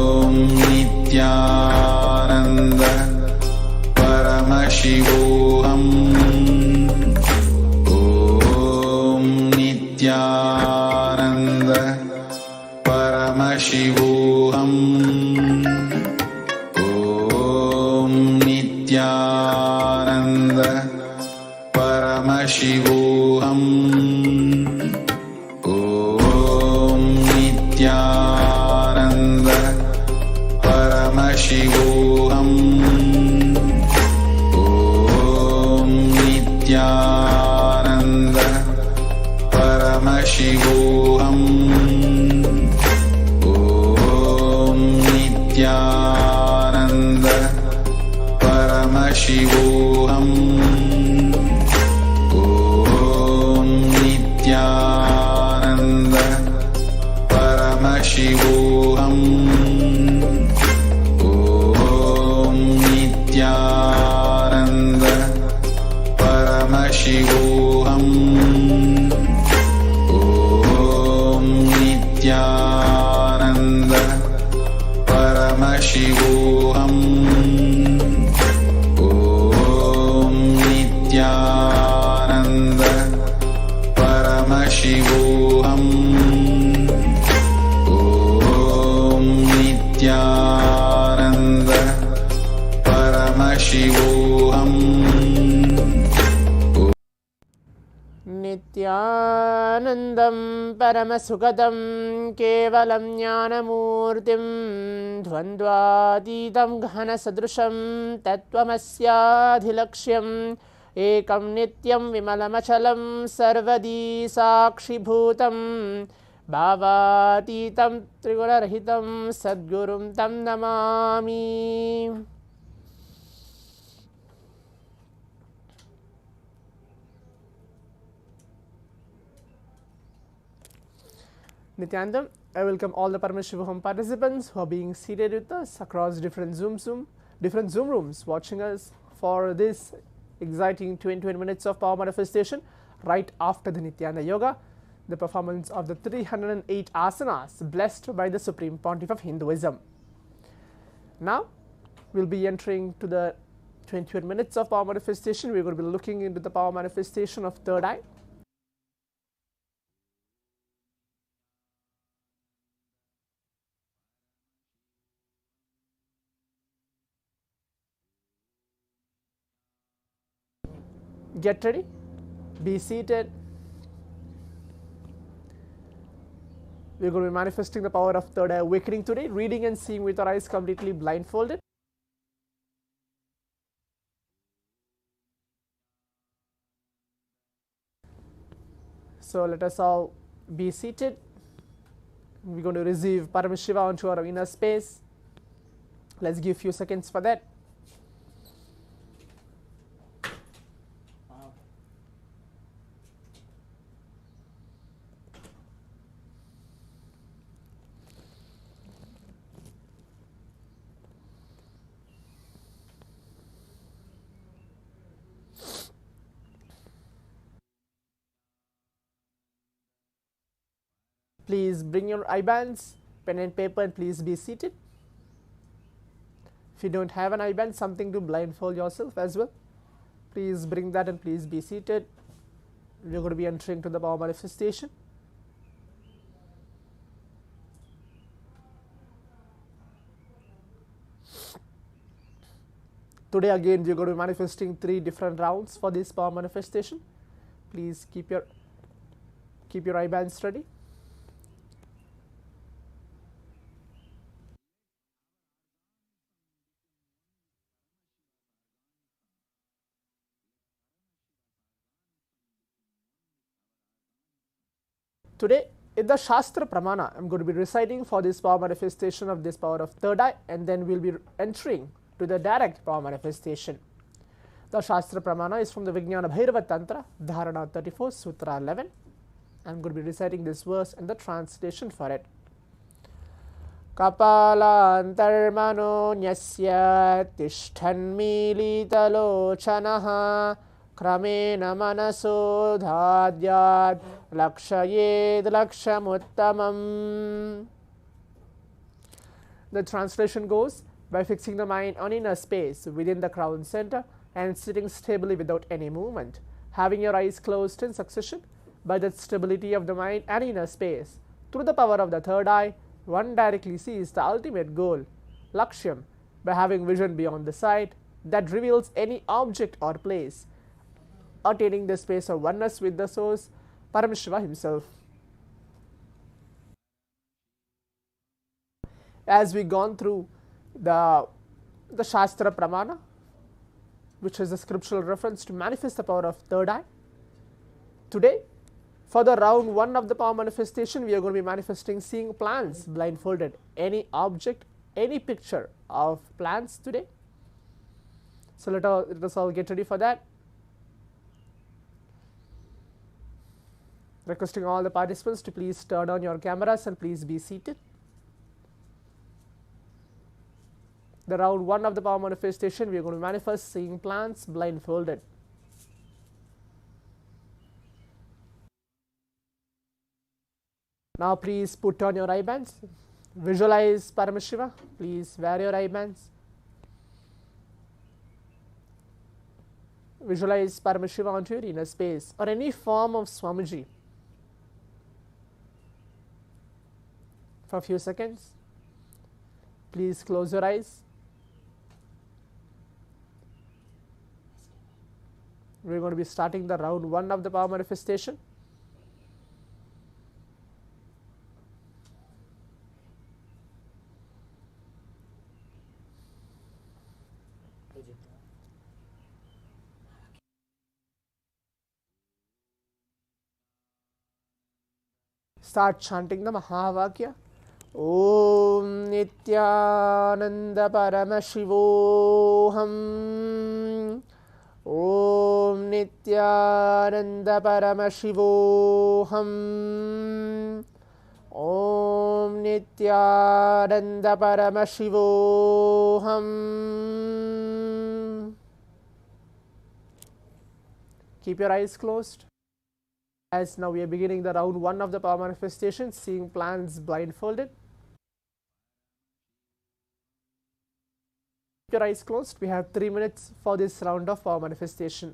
Om Nithyananda Paramashivoham. Om Nithyananda Paramashivoham. Om Nithyananda Paramashivoham. Om Nithyananda Paramashivoham. Om Nithyananda Paramashivoham. Om Nithyananda Paramashivoham. Om Nithyananda Paramashivoham. Om Nithyananda Paramashivoham. Om Nithyananda Paramashivoham. Om Nithyananda Paramashivoham. Om Nithyananda Paramashivoham. नित्यानन्दं परमसुखदं केवलं ज्ञानमूर्तिं द्वन्द्वातीतं घनसदृशं तत्त्वमस्याधिलक्ष्यम् एकं नित्यं विमलमचलं सर्वदी साक्षिभूतं भावातीतं त्रिगुणरहितं सद्गुरुं तं Namami. Nithyanandam, I welcome all the Paramashivoham participants who are being seated with us across different Zoom rooms, watching us for this exciting 20 minutes of power manifestation right after the Nityananda Yoga, the performance of the 308 asanas blessed by the Supreme Pontiff of Hinduism. Now, we'll be entering to the 21 minutes of power manifestation. We're going to be looking into the power manifestation of third eye. Get ready, be seated. We're going to be manifesting the power of third eye awakening today, reading and seeing with our eyes completely blindfolded. So let us all be seated. We're going to receive Paramashiva onto our inner space. Let's give a few seconds for that. Please bring your eye bands, pen and paper, and please be seated. If you don't have an eye band, something to blindfold yourself as well. Please bring that and please be seated. we're going to be entering to the power manifestation. Today again we're going to be manifesting 3 different rounds for this power manifestation. Please keep your eye bands ready. Today in the Shastra Pramana, I'm going to be reciting for this power manifestation of this power of third eye, and then we'll be entering to the direct power manifestation. The Shastra Pramana is from the Vijnana Bhairava Tantra, Dharana 34, Sutra 11. I'm going to be reciting this verse and the translation for it. Kapalantarmano nyasya tishthanmilitalochanaha kramena manaso dhadyad lakshayed lakshamuttamam. The translation goes, by fixing the mind on inner space within the crown center and sitting stably without any movement, having your eyes closed in succession, by that stability of the mind and inner space, through the power of the third eye, one directly sees the ultimate goal, Lakshyam, by having vision beyond the sight that reveals any object or place, attaining the space of oneness with the source, Paramashiva himself. As we gone through the Shastra Pramana, which is a scriptural reference to manifest the power of third eye, today for the round 1 of the power manifestation, we are going to be manifesting seeing plants blindfolded, any object, any picture of plants today. So let us all get ready for that. Requesting all the participants to please turn on your cameras and please be seated. The round 1 of the power manifestation, we are going to manifest seeing plants blindfolded. Now please put on your eye bands. Visualize Paramashiva. Please wear your eye bands. Visualize Paramashiva onto your inner space or any form of Swamiji for a few seconds. Please close your eyes. We're going to be starting the round 1 of the power manifestation. Start chanting the Mahavakya. Om Nithyananda Paramashivoham. Om Nithyananda Paramashivoham. Om Nithyananda Paramashivoham. Keep your eyes closed. As now we are beginning the round 1 of the power manifestation, seeing plants blindfolded. Keep your eyes closed. We have 3 minutes for this round of power manifestation.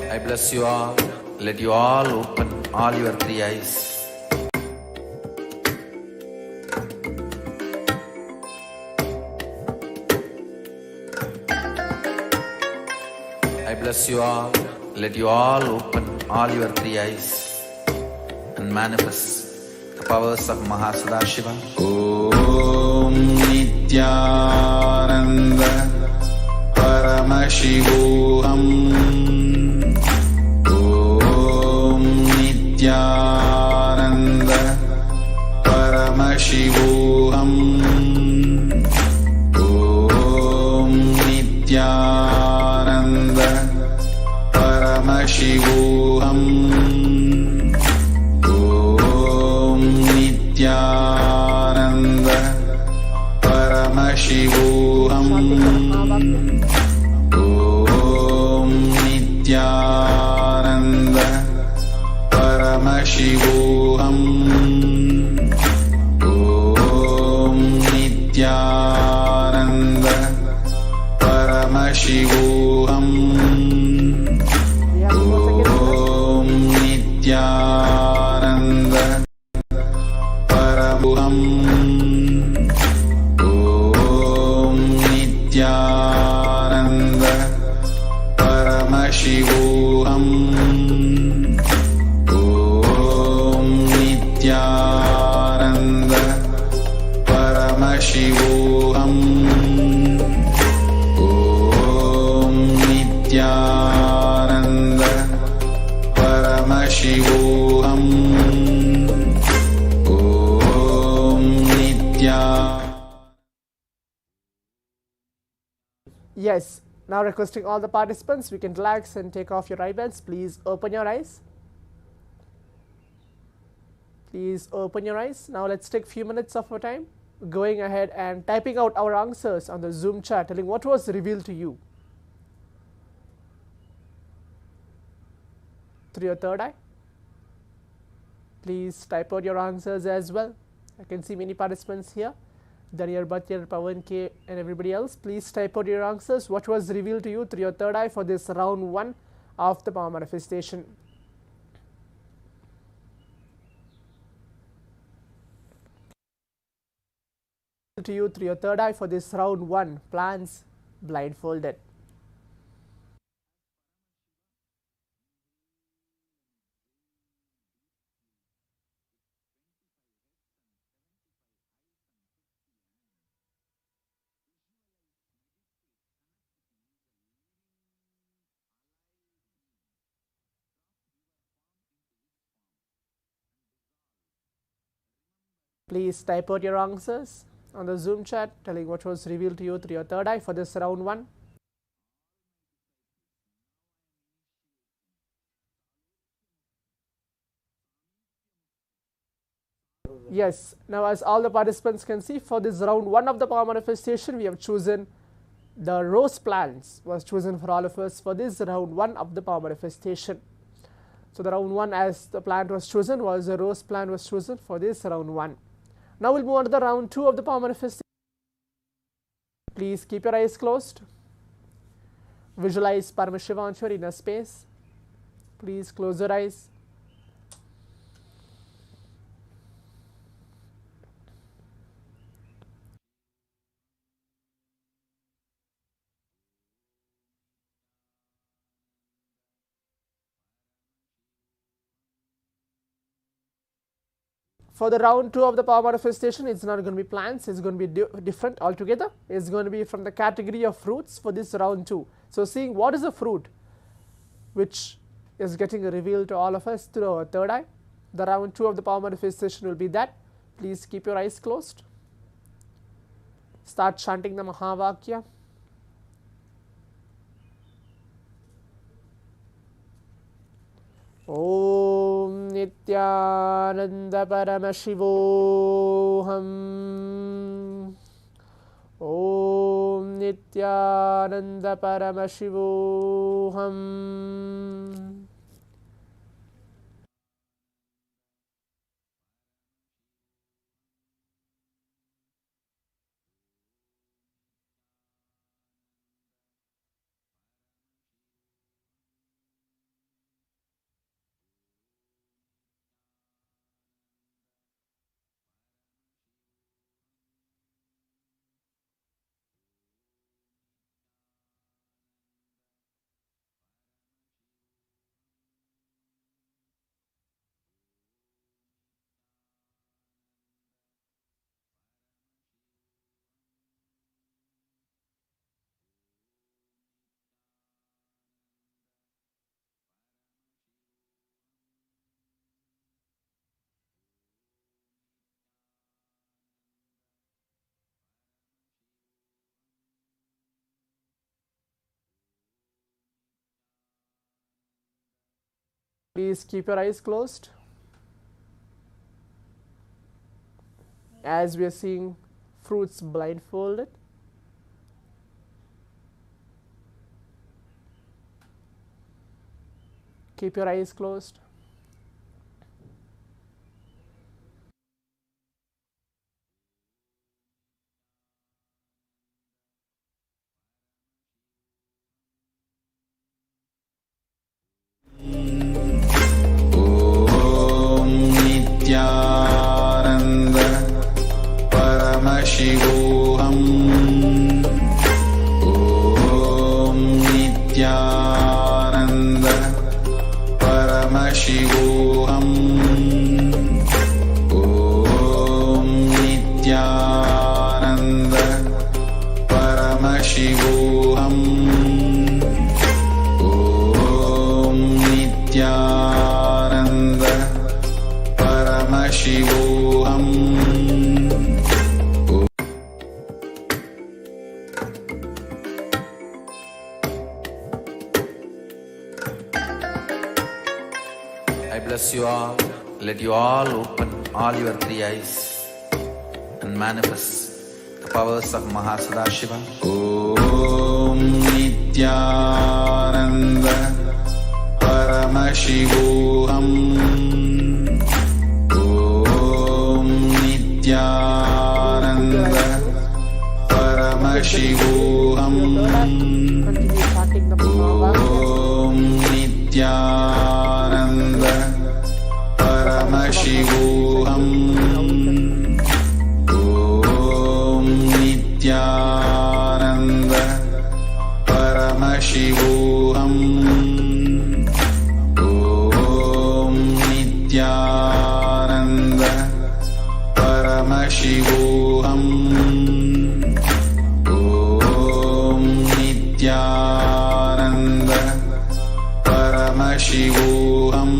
I bless you all. Let you all open all your 3 eyes. I bless you all. Let you all open all your 3 eyes and manifest the powers of Mahasadashiva. Om Nithyananda Paramashivoham. Om Paramashivoham. Om Nithyananda Paramashivoham. Om Nithyananda Paramashivoham. Om Nithyananda Paramashivoham. Om Nithyananda Paramashivoham. Om Nithyananda Paramashivoham. Om Nithyananda Paramashivoham. Om Nithyananda Paramashivoham. Om Nithyananda. Yes. Now requesting all the participants, we can relax and take off your eyebands. Please open your eyes. Please open your eyes. Now let's take few minutes of our time going ahead and typing out our answers on the Zoom chat, telling what was revealed to you through your third eye. Please type out your answers as well. I can see many participants here. Daniel Bhatyar, Pawan K, and everybody else. Please type out your answers. What was revealed to you through your third eye for this round 1 of the power manifestation? To you through your third eye for this round 1, plans blindfolded. Please type out your answers on the Zoom chat, telling what was revealed to you through your third eye for this round 1. Yes, now as all the participants can see, for this round 1 of the power manifestation, we have chosen the rose plants was chosen for all of us for this round 1 of the power manifestation. So the round 1 as the plant was chosen was the rose plant was chosen for this round 1. Now we'll move on to the round 2 of the power manifestation. Please keep your eyes closed. Visualize Paramashivam in your inner space. Please close your eyes. For the round 2 of the power manifestation, it's not going to be plants, it's going to be different altogether. It's going to be from the category of fruits for this round 2. So seeing what is a fruit which is getting revealed to all of us through our third eye. The round 2 of the power manifestation will be that. Please keep your eyes closed. Start chanting the Mahavakya. Om Nithyananda Paramashivoham. Om Nithyananda Paramashivoham. Please keep your eyes closed. As we are seeing fruits blindfolded. Keep your eyes closed. Om Nithyananda Paramashivoham. Om Nithyananda Paramashivoham. Om Nithyananda Paramashivoham. Om Nithyananda Paramashivoham. I bless you all. Let you all open all your three eyes and manifest the powers of Mahasadashiva. Om Nithyananda Paramashivoham. Om Nithyananda Paramashivoham. Continue chanting the mantra. Om Nithyananda Paramashivoham. Om Nithyananda Paramashivoham. Om Nithyananda Paramashivoham. Om Nithyananda Paramashivoham. Om Nithyananda. Paramashivoham.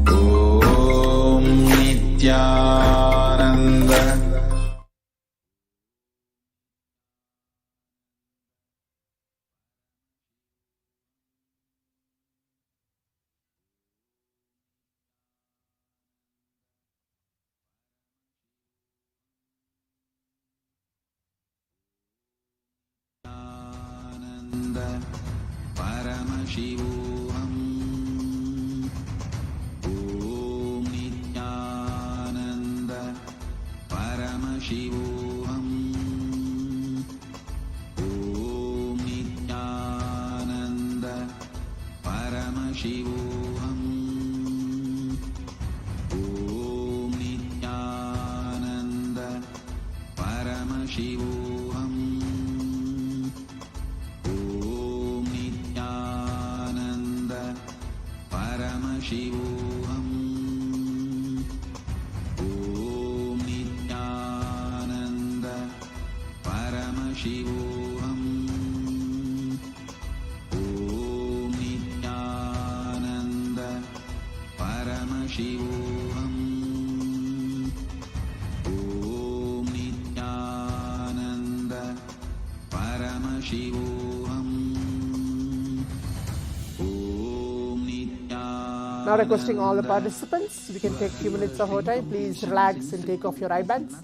Om Nithyananda Paramashivoham. Om Nithyananda Paramashivoham. Om Nithyananda Paramashivoham. Om Nithyananda Paramashivoham. Om Nithyananda Paramashivoham. Om Nithyananda Paramashivoham. Om Nithyananda Paramashivoham. Om Nithyananda. Now requesting all the participants, we can take a few minutes of our time. Please relax and take off your eye bands.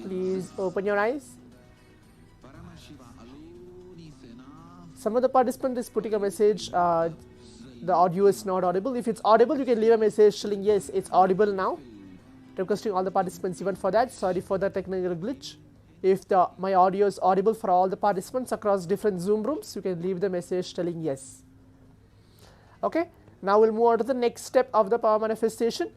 Please open your eyes. Some of the participant is putting a message, the audio is not audible. If it's audible, you can leave a message telling yes, it's audible now. Requesting all the participants even for that. Sorry for the technical glitch. If my audio is audible for all the participants across different Zoom rooms, you can leave the message telling yes. Okay, now we'll move on to the next step of the power manifestation,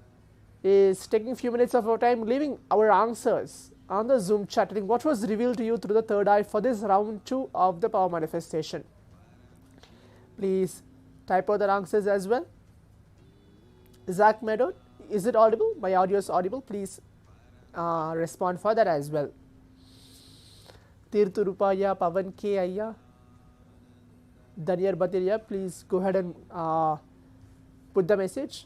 is taking a few minutes of our time, leaving our answers on the Zoom chat, what was revealed to you through the third eye for this round 2 of the power manifestation. Please type out the answers as well. Zach Meadow, is it audible? My audio is audible. Please respond for that as well. Tirthurupaya Pavan K. Ayya, Danyar Batiria, please go ahead and put the message.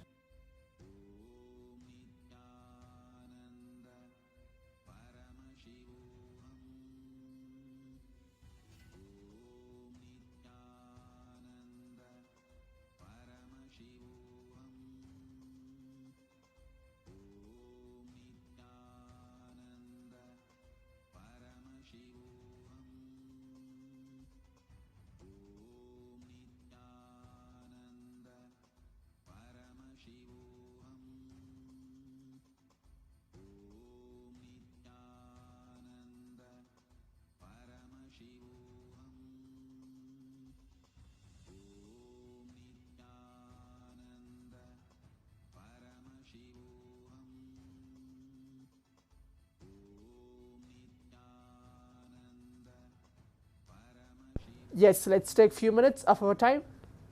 Yes, let's take few minutes of our time.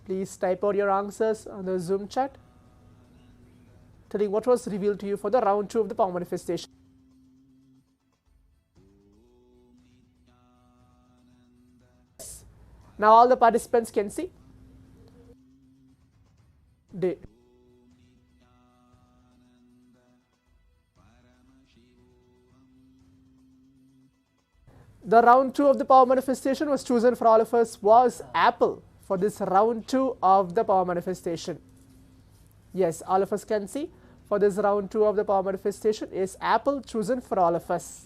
Please type out your answers on the Zoom chat, telling what was revealed to you for the round 2 of the power manifestation. Now all the participants can see. The round 2 of the power manifestation was chosen for all of us was apple for this round 2 of the power manifestation. Yes, all of us can see for this round 2 of the power manifestation is apple chosen for all of us.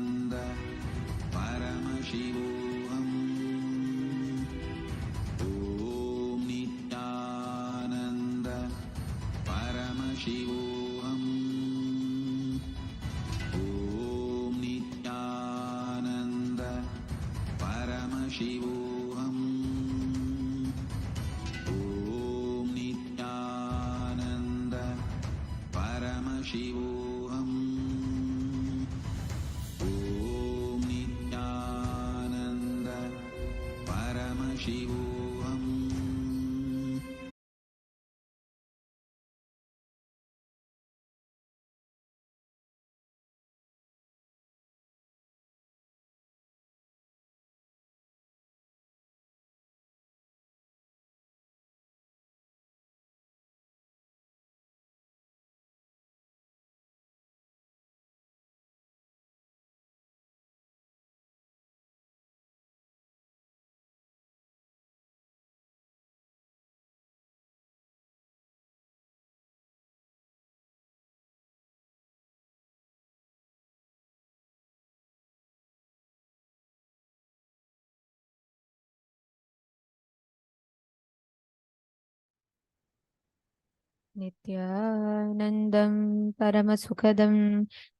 नित्यानन्दं परमसुखदं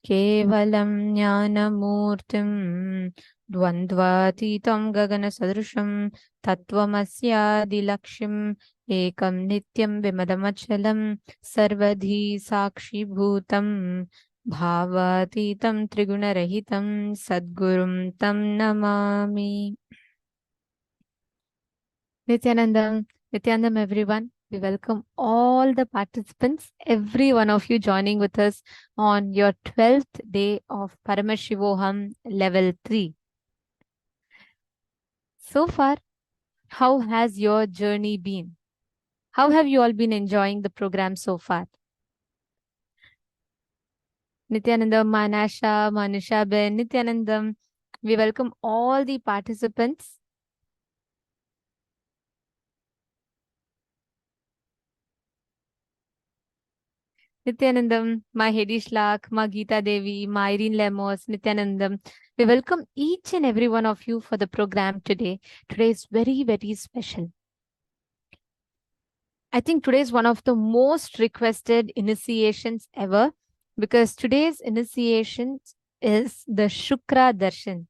केवलं ज्ञानमूर्तिं द्वन्द्वातीतं गगनसदृशं तत्त्वमस्यादिलक्ष्यम् एकं नित्यं विमदमचलं सर्वधी साक्षिभूतं भावातीतं त्रिगुणरहितं सद्गुरुं तं Namami. Nityanandam, everyone. We welcome all the participants, every one of you joining with us on your 12th day of Paramashivoham level 3. So far, how has your journey been? How have you all been enjoying the program so far? Nityanandam, Manasha, Manusha Ben, Nityanandam, we welcome all the participants. Nityanandam, Ma Hedi Shlak, Ma Geeta Devi, Ma Irene Lemos, Nityanandam. We welcome each and every one of you for the program today. Today is very, very special. I think today is one of the most requested initiations ever because today's initiation is the Shukra Darshan.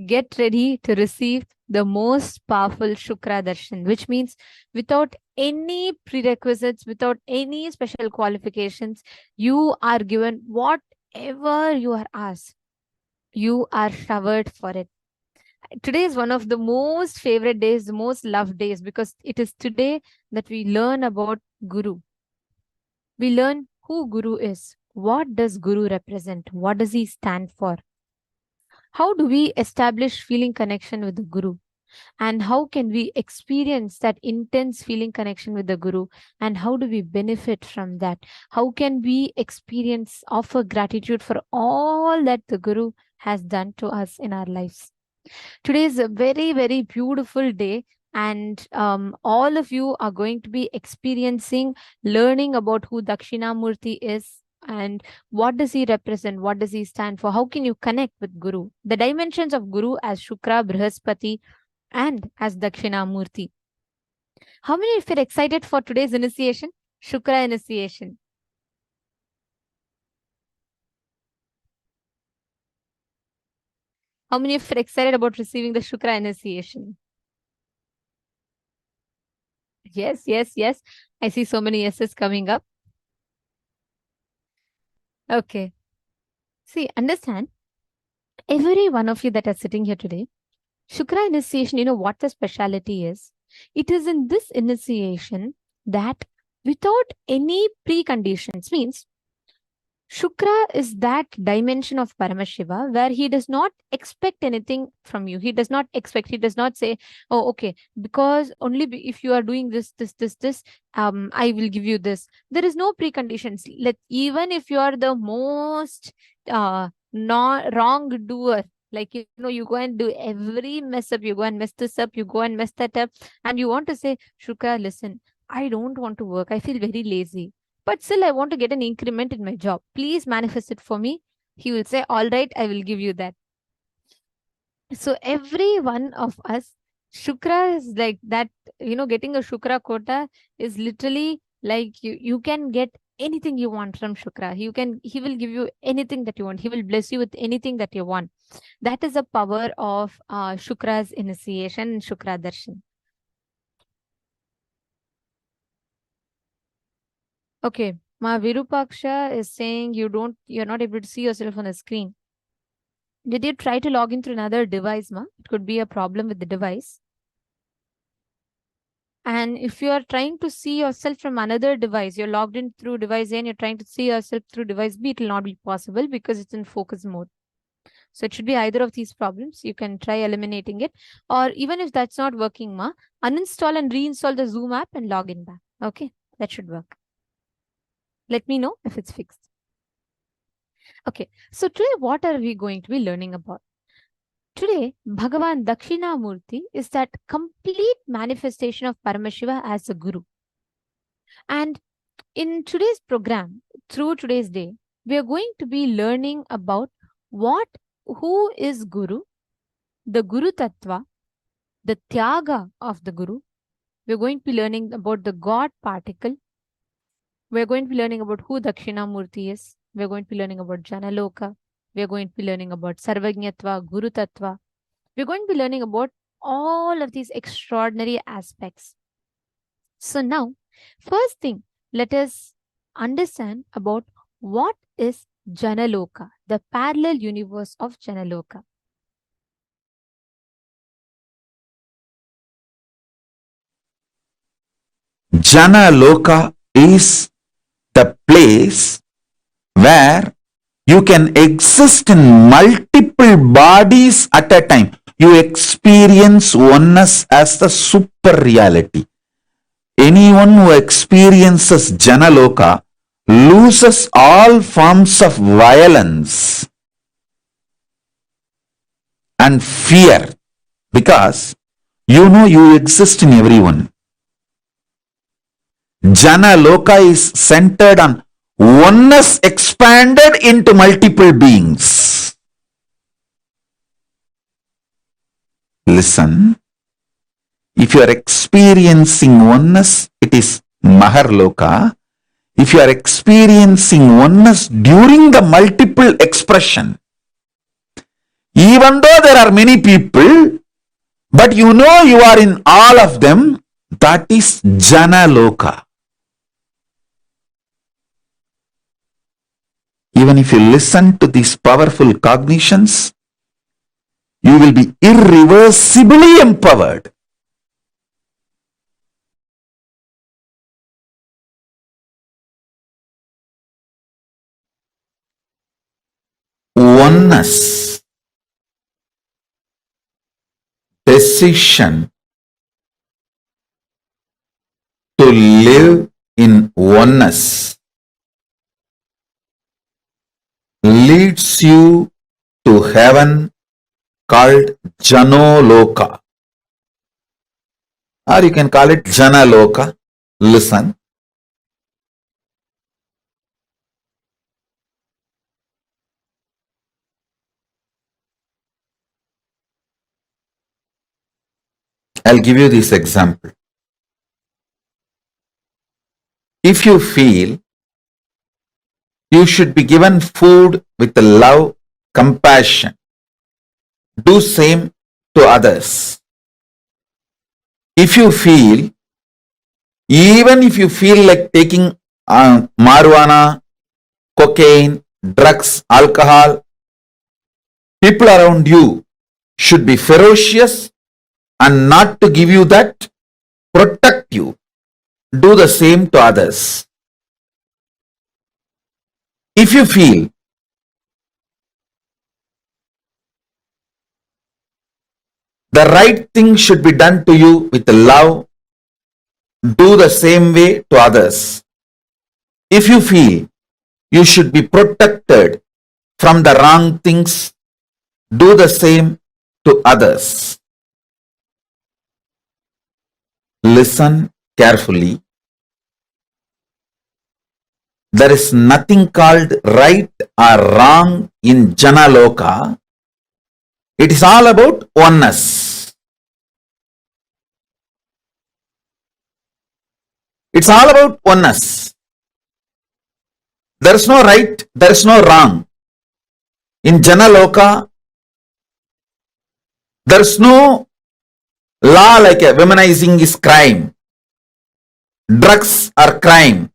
Get ready to receive the most powerful Shukra Darshan, which means without any prerequisites, without any special qualifications, you are given whatever you are asked. You are showered for it. Today is one of the most favorite days, the most loved days, because it is today that we learn about Guru. We learn who Guru is. What does Guru represent? What does he stand for? How do we establish feeling connection with the Guru? And how can we experience that intense feeling connection with the Guru? And how do we benefit from that? How can we experience, offer gratitude for all that the Guru has done to us in our lives? Today is a very, very beautiful day. And all of you are going to be experiencing, learning about who Dakshinamurti is and what does he represent, what does he stand for, how can you connect with Guru, the dimensions of Guru as Shukra, Brihaspati, and as Dakshinamurti. How many of you are excited for today's initiation, Shukra initiation? How many of you are excited about receiving the Shukra initiation? Yes, yes, yes. I see so many yeses coming up. Okay. See, understand, every one of you that are sitting here today, Shukra initiation, you know what the speciality is? It is in this initiation that without any preconditions, means Shukra is that dimension of Paramashiva where he does not expect anything from you. He does not expect, he does not say, oh, okay, because only if you are doing this, I will give you this. There is no preconditions. Even if you are the most wrong doer, like, you know, you go and do every mess up, you go and mess this up, you go and mess that up, and you want to say, Shukra, listen, I don't want to work. I feel very lazy. But still, I want to get an increment in my job. Please manifest it for me. He will say, all right, I will give you that. So every one of us, Shukra is like that, you know, getting a Shukra quota is literally like you can get anything you want from Shukra. He will give you anything that you want. He will bless you with anything that you want. That is the power of Shukra's initiation and Shukra Darshan. Okay, Ma Virupaksha is saying you're not able to see yourself on the screen. Did you try to log in through another device, Ma? It could be a problem with the device. And if you are trying to see yourself from another device, you're logged in through device A and you're trying to see yourself through device B, it will not be possible because it's in focus mode. So it should be either of these problems. You can try eliminating it. Or even if that's not working, Ma, uninstall and reinstall the Zoom app and log in back. Okay, that should work. Let me know if it's fixed. Okay, so today what are we going to be learning about? Today, Bhagavan Dakshinamurti is that complete manifestation of Paramashiva as a Guru. And in today's program, through today's day, we are going to be learning about who is Guru, the Guru Tattva, the Tyaga of the Guru. We're going to be learning about the God particle, We're going to be learning about who Dakshinamurti is. We're going to be learning about Janaloka. We're going to be learning about Sarvajñatva, Guru Tattva. We're going to be learning about all of these extraordinary aspects. So now, first thing, let us understand about what is Janaloka, the parallel universe of Janaloka. Jana Loka is the place where you can exist in multiple bodies at a time. You experience oneness as the super reality. Anyone who experiences Jana Loka loses all forms of violence and fear, because you know you exist in everyone. Jana Loka is centered on oneness expanded into multiple beings. Listen, if you are experiencing oneness, it is Maharloka. If you are experiencing oneness during the multiple expression, even though there are many people, but you know you are in all of them, that is Jana Loka. Even if you listen to these powerful cognitions, you will be irreversibly empowered. Oneness, decision to live in oneness leads you to heaven called Janoloka, or you can call it Janaloka. Listen, I'll give you this example. If you feel you should be given food with love, compassion, do same to others. If you feel, even if you feel like taking marijuana, cocaine, drugs, alcohol, people around you should be ferocious and not to give you that, protect you. Do the same to others. If you feel the right thing should be done to you with love, do the same way to others. If you feel you should be protected from the wrong things, do the same to others. Listen carefully. There is nothing called right or wrong in Janaloka. It is all about oneness. It's all about oneness. There is no right, there is no wrong. In Janaloka, there is no law like a womanizing is crime. Drugs are crime.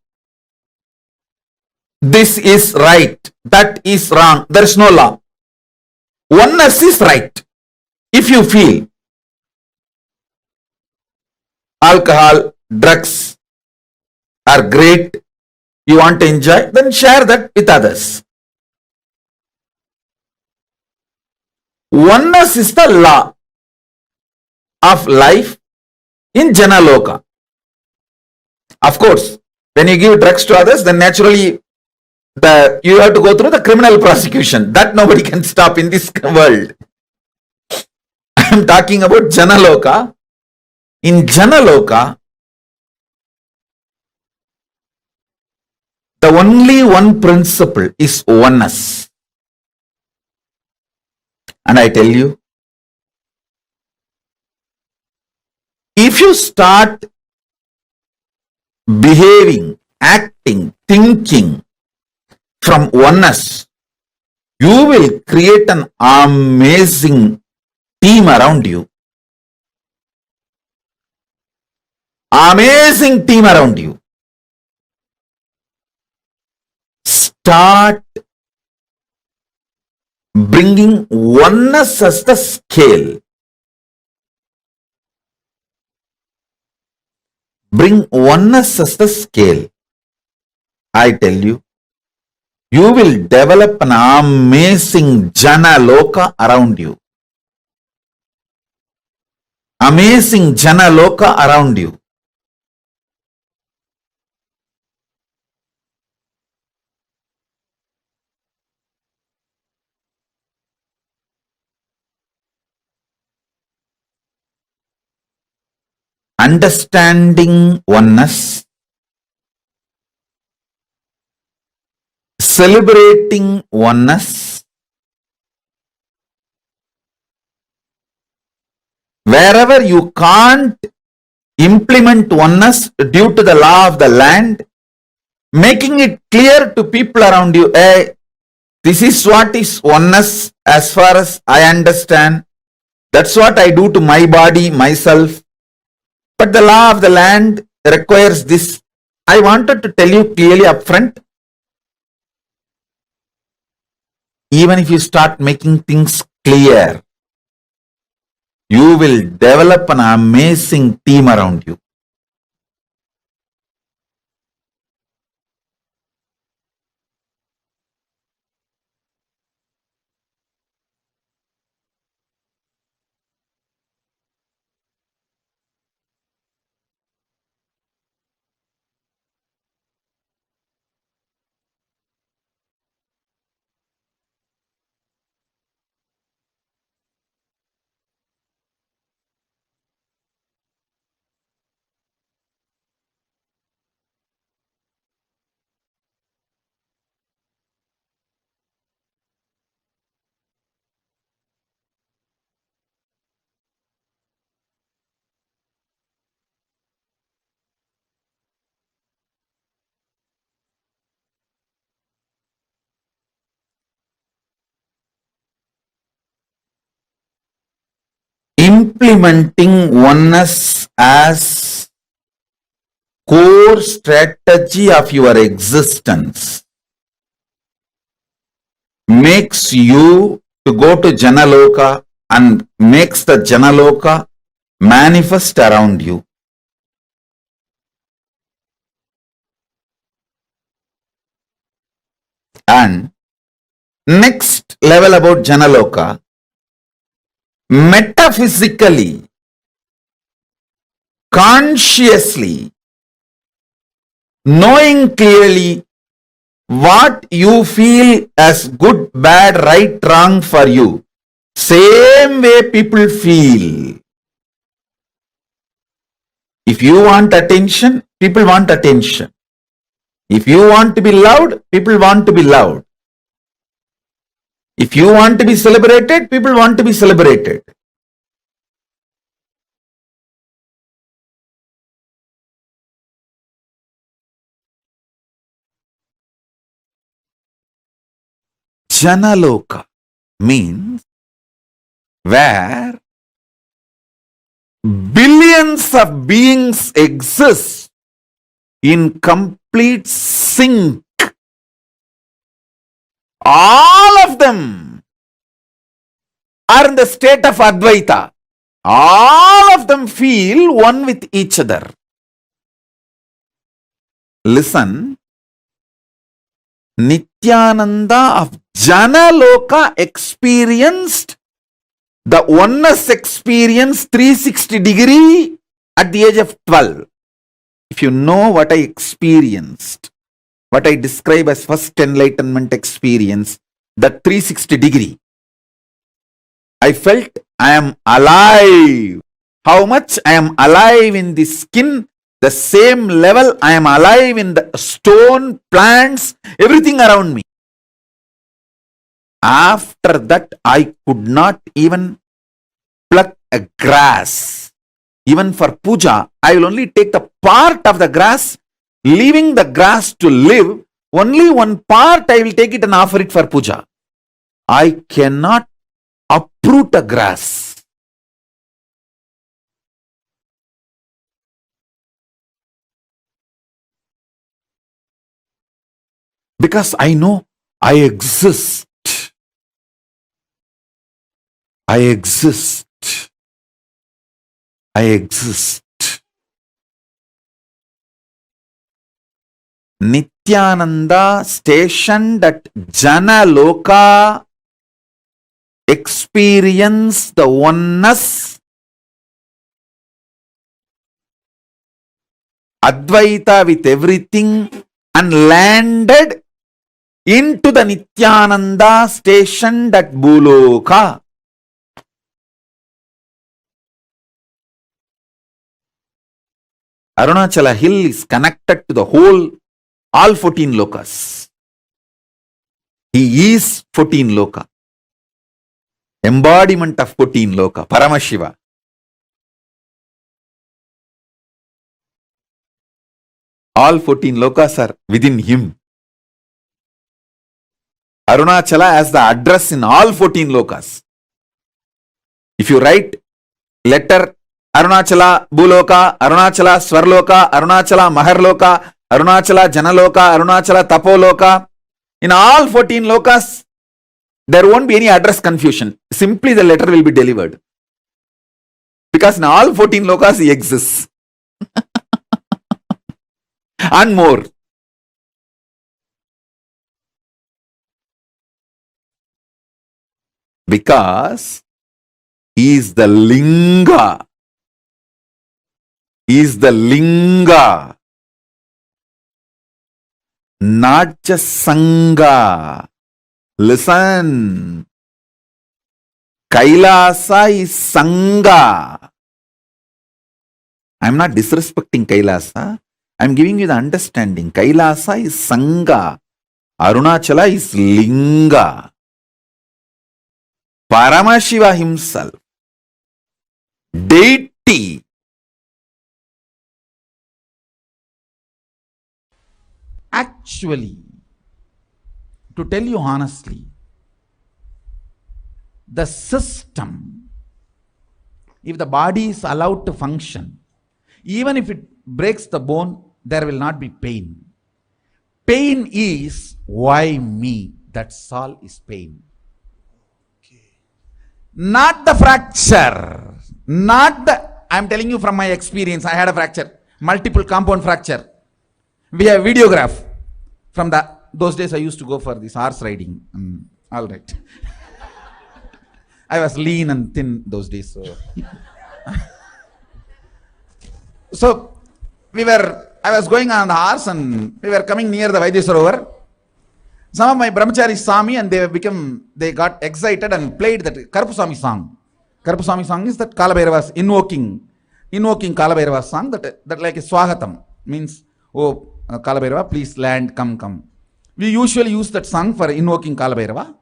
This is right, that is wrong. There is no law. Oneness is right. If you feel alcohol, drugs are great, you want to enjoy, then share that with others. Oneness is the law of life in Janaloka. Of course, when you give drugs to others, then naturally you have to go through the criminal prosecution. That nobody can stop in this world. I am talking about Janaloka. In Janaloka, the only one principle is oneness. And I tell you, if you start behaving acting, thinking from oneness, you will create an amazing team around you. Amazing team around you. Start bringing oneness as the scale. Bring oneness as the scale. I tell you, you will develop an amazing Jana Loka around you. Amazing Jana Loka around you. Understanding oneness, celebrating oneness, wherever you can't implement oneness due to the law of the land, making it clear to people around you, hey, this is what is oneness as far as I understand. That's what I do to my body, myself. But the law of the land requires this. I wanted to tell you clearly upfront. Even if you start making things clear, you will develop an amazing team around you. Implementing oneness as core strategy of your existence makes you to go to Janaloka and makes the Janaloka manifest around you. And next level about Janaloka, metaphysically, consciously, knowing clearly what you feel as good, bad, right, wrong for you. Same way people feel. If you want attention, people want attention. If you want to be loud, people want to be loud. If you want to be celebrated, people want to be celebrated. Janaloka means where billions of beings exist in complete sync. All of them are in the state of Advaita. All of them feel one with each other. Listen, Nithyananda of Janaloka experienced the oneness experience 360 degree at the age of 12. If you know what I experienced, what I describe as first enlightenment experience, the 360 degree, I felt I am alive. How much I am alive in the skin, the same level I am alive in the stone, plants, everything around me. After that, I could not even pluck a grass. Even for puja, I will only take the part of the grass leaving the grass to live, only one part I will take it and offer it for puja. I cannot uproot a grass. Because I know I exist. I exist. I exist. Nithyananda stationed at Janaloka experienced the oneness, Advaita with everything, and landed into the Nithyananda stationed at Bhuloka. Arunachala hill is connected to the whole, all 14 lokas. He is 14 loka. Embodiment of 14 loka, Paramashiva. All 14 lokas are within him. Arunachala has the address in all 14 lokas. If you write letter Arunachala Bhuloka, Arunachala Swarloka, Arunachala Maharloka, Arunachala Janaloka, Arunachala Tapoloka, in all 14 lokas, there won't be any address confusion. Simply the letter will be delivered. Because in all 14 lokas he exists. And more. Because he is the linga. He is the linga. Not just sangha. Listen. Kailasa is sangha. I am not disrespecting Kailasa. I am giving you the understanding. Kailasa is sangha. Arunachala is linga. Paramashiva himself, deity, actually, to tell you honestly, the system, if the body is allowed to function, even if it breaks the bone, there will not be pain. Pain is why me, that's all is pain. Not the fracture, not the, I am telling you from my experience, I had a fracture, multiple compound fracture. We have videograph from those days I used to go for this horse riding. All right. I was lean and thin those days. So I was going on the horse and we were coming near the Vaidya. Some of my brahmacharis saw me and they got excited and played that Karpuswami song. Karpuswami song is that Kalabhairava's invoking Kalabhairava song that like a Swagatam means, oh Kalabhairava, please land, come. We usually use that song for invoking Kalabhairava.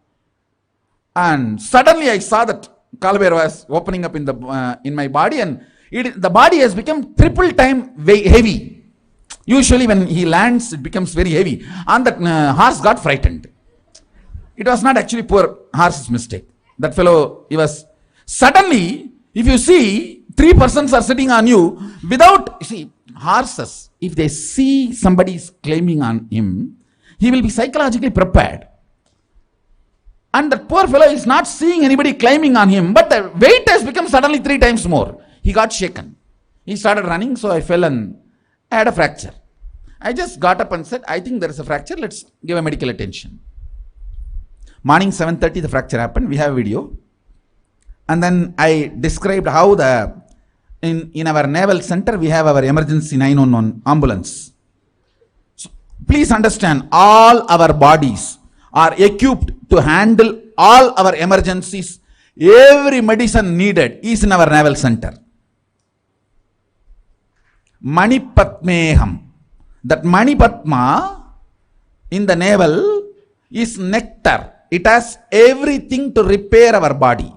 And suddenly I saw that Kalabhairava is opening up in my body and the body has become triple time heavy. Usually when he lands, it becomes very heavy. And that horse got frightened. It was not actually poor horse's mistake. That fellow, he was... Suddenly, if you see, 3 persons are sitting on you without... See, horses, if they see somebody is claiming on him, he will be psychologically prepared. And that poor fellow is not seeing anybody claiming on him, but the weight has become suddenly 3 times more. He got shaken. He started running, so I fell and I had a fracture. I just got up and said, I think there is a fracture, let's give a medical attention. Morning 7:30 the fracture happened, we have a video. And then I described how in our naval center we have our emergency 911 ambulance. So please understand, all our bodies are equipped to handle all our emergencies. Every medicine needed is in our naval center. Manipatmeham. That Manipatma in the navel is nectar. It has everything to repair our body.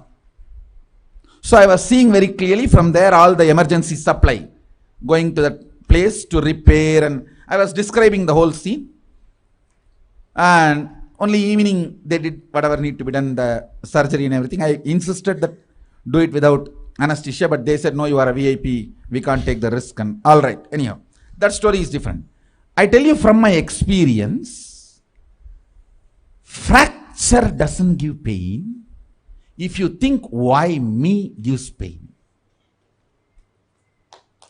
So I was seeing very clearly from there all the emergency supply going to that place to repair, and I was describing the whole scene, and only evening they did whatever need to be done, the surgery and everything. I insisted that do it without anesthesia, but they said, no, you are a VIP, we can't take the risk. And all right, anyhow, that story is different. I tell you from my experience, fracture doesn't give pain if you think why me gives pain.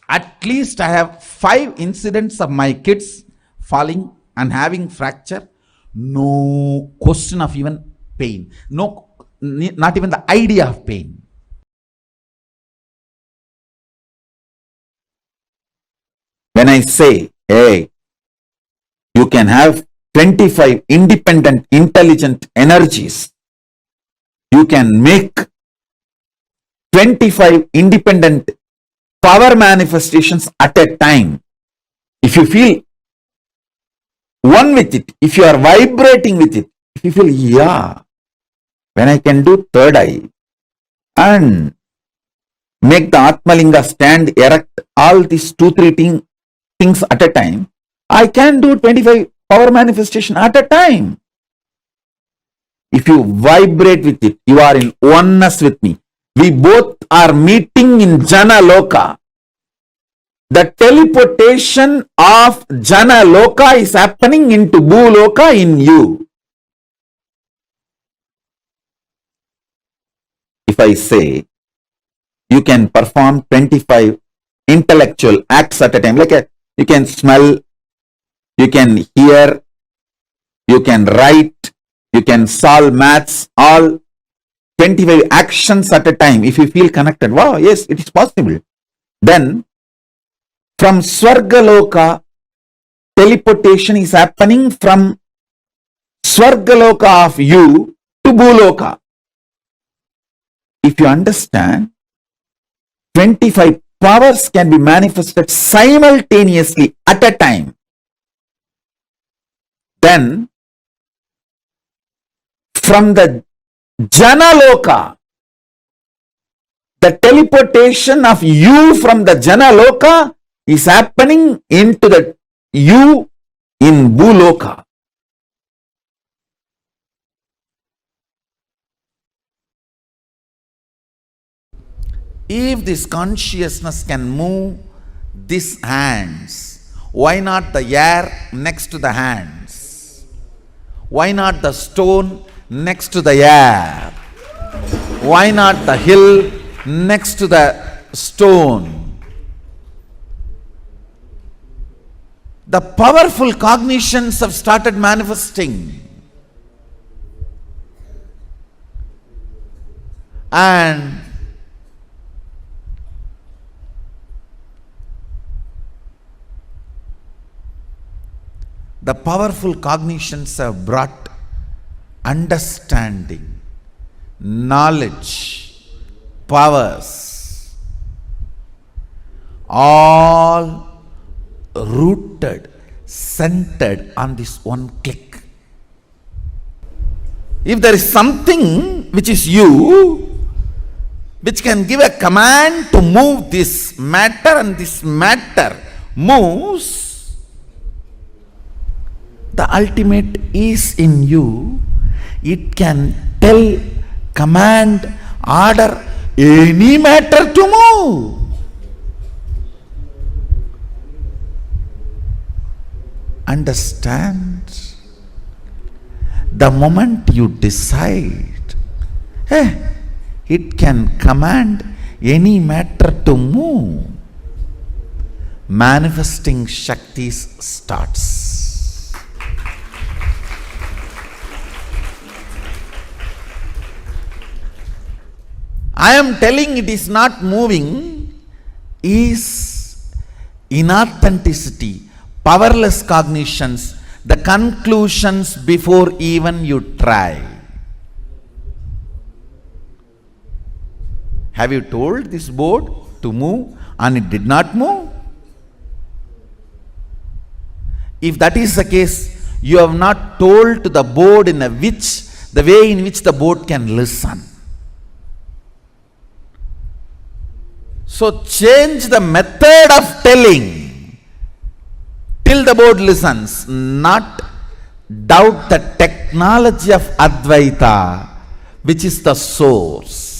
At least I have 5 incidents of my kids falling and having fracture. No question of even pain. No, not even the idea of pain. When I say, hey, you can have 25 independent, intelligent energies. You can make 25 independent power manifestations at a time. If you feel one with it, if you are vibrating with it, if you feel, yeah, when I can do third eye and make the Atmalinga stand erect, all these 2-3 things at a time, I can do 25 power manifestation at a time. If you vibrate with it, you are in oneness with me. We both are meeting in Jana Loka. The teleportation of Jana Loka is happening into Bhu Loka in you. If I say you can perform 25 intellectual acts at a time, like you can smell, you can hear, you can write, you can solve maths, all 25 actions at a time. If you feel connected, wow, yes, it is possible. Then from Swargaloka, teleportation is happening from Swargaloka of you to Bhuloka. If you understand, 25 powers can be manifested simultaneously at a time. Then from the Janaloka, the teleportation of you from the Janaloka is happening into the you in Bhuloka. If this consciousness can move these hands, why not the air next to the hands? Why not the stone next to the air? Why not the hill next to the stone? The powerful cognitions have started manifesting. And the powerful cognitions have brought understanding, knowledge, powers, all rooted, centered on this one click. If there is something which is you, which can give a command to move this matter, and this matter moves, the ultimate is in you. It can tell, command, order any matter to move. Understand? The moment you decide, it can command any matter to move, manifesting Shaktis starts. I am telling it is not moving is inauthenticity, powerless cognitions, the conclusions before even you try. Have you told this board to move and it did not move? If that is the case, you have not told to the board the way in which the board can listen. So change the method of telling. till the board listens, not doubt the technology of Advaita, which is the source.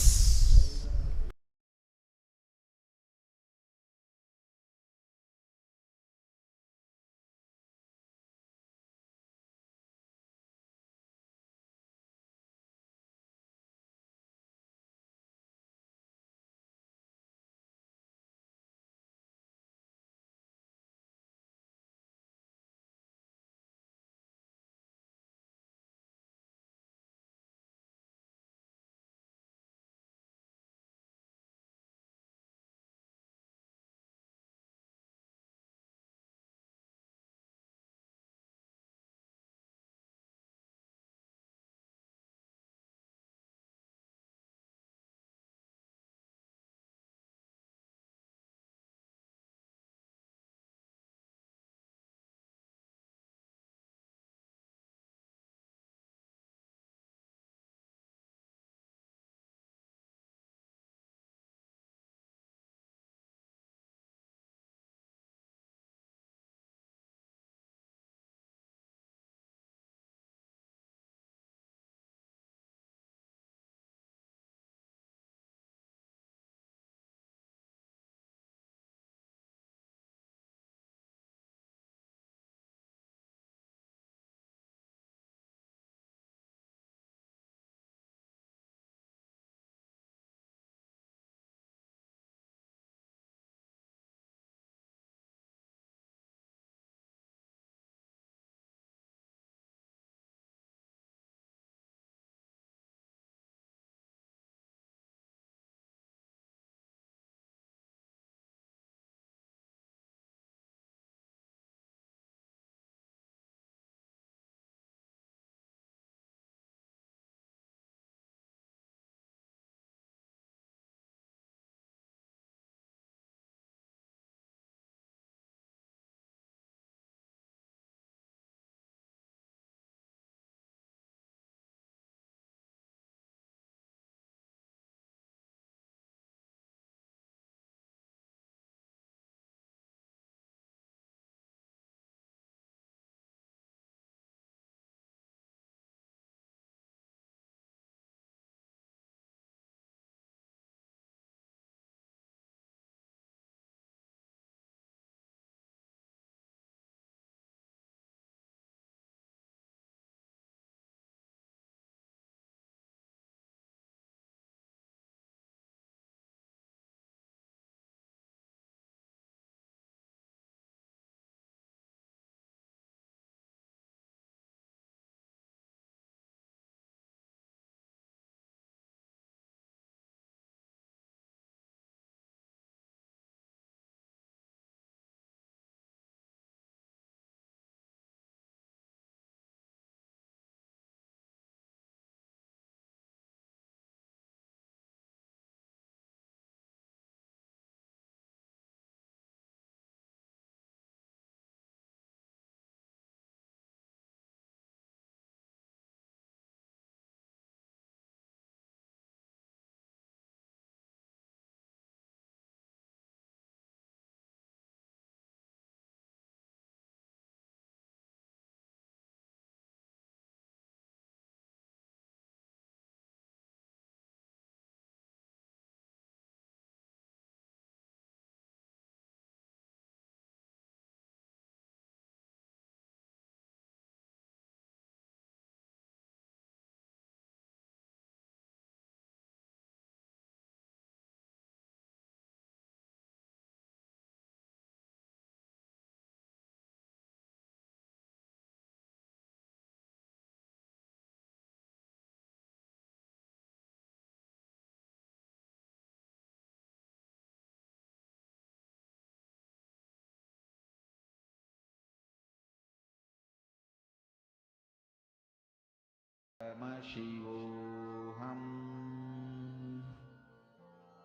Paramashivoham.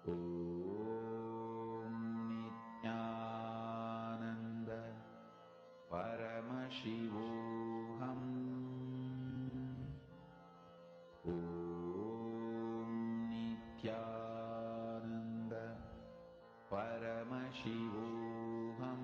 Om Nithyananda Paramashivoham. Om Nithyananda Paramashivoham.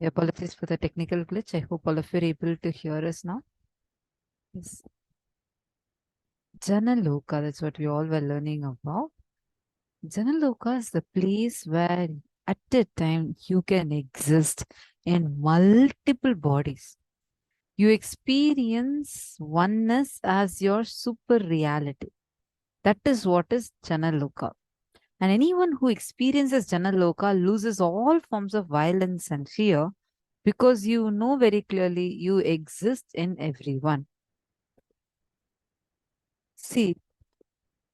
Apologies for the technical glitch. I hope all of you are able to hear us now. Yes. Janaloka, that's what we all were learning about. Janaloka is the place where at a time you can exist in multiple bodies. You experience oneness as your super reality. That is what is Janaloka. And anyone who experiences Janaloka loses all forms of violence and fear because you know very clearly you exist in everyone. See,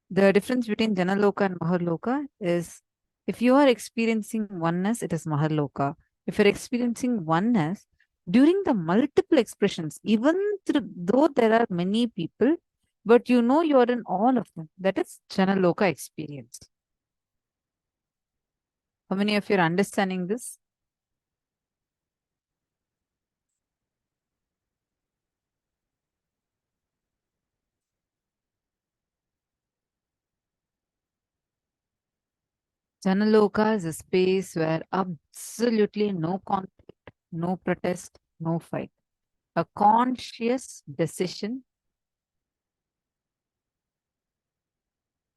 the difference between Janaloka and Maharloka is if you are experiencing oneness, it is Maharloka. If you're experiencing oneness, during the multiple expressions, even though there are many people, but you know you're in all of them, that is Janaloka experience. How many of you are understanding this? Janaloka is a space where absolutely no conflict, no protest, no fight. A conscious decision,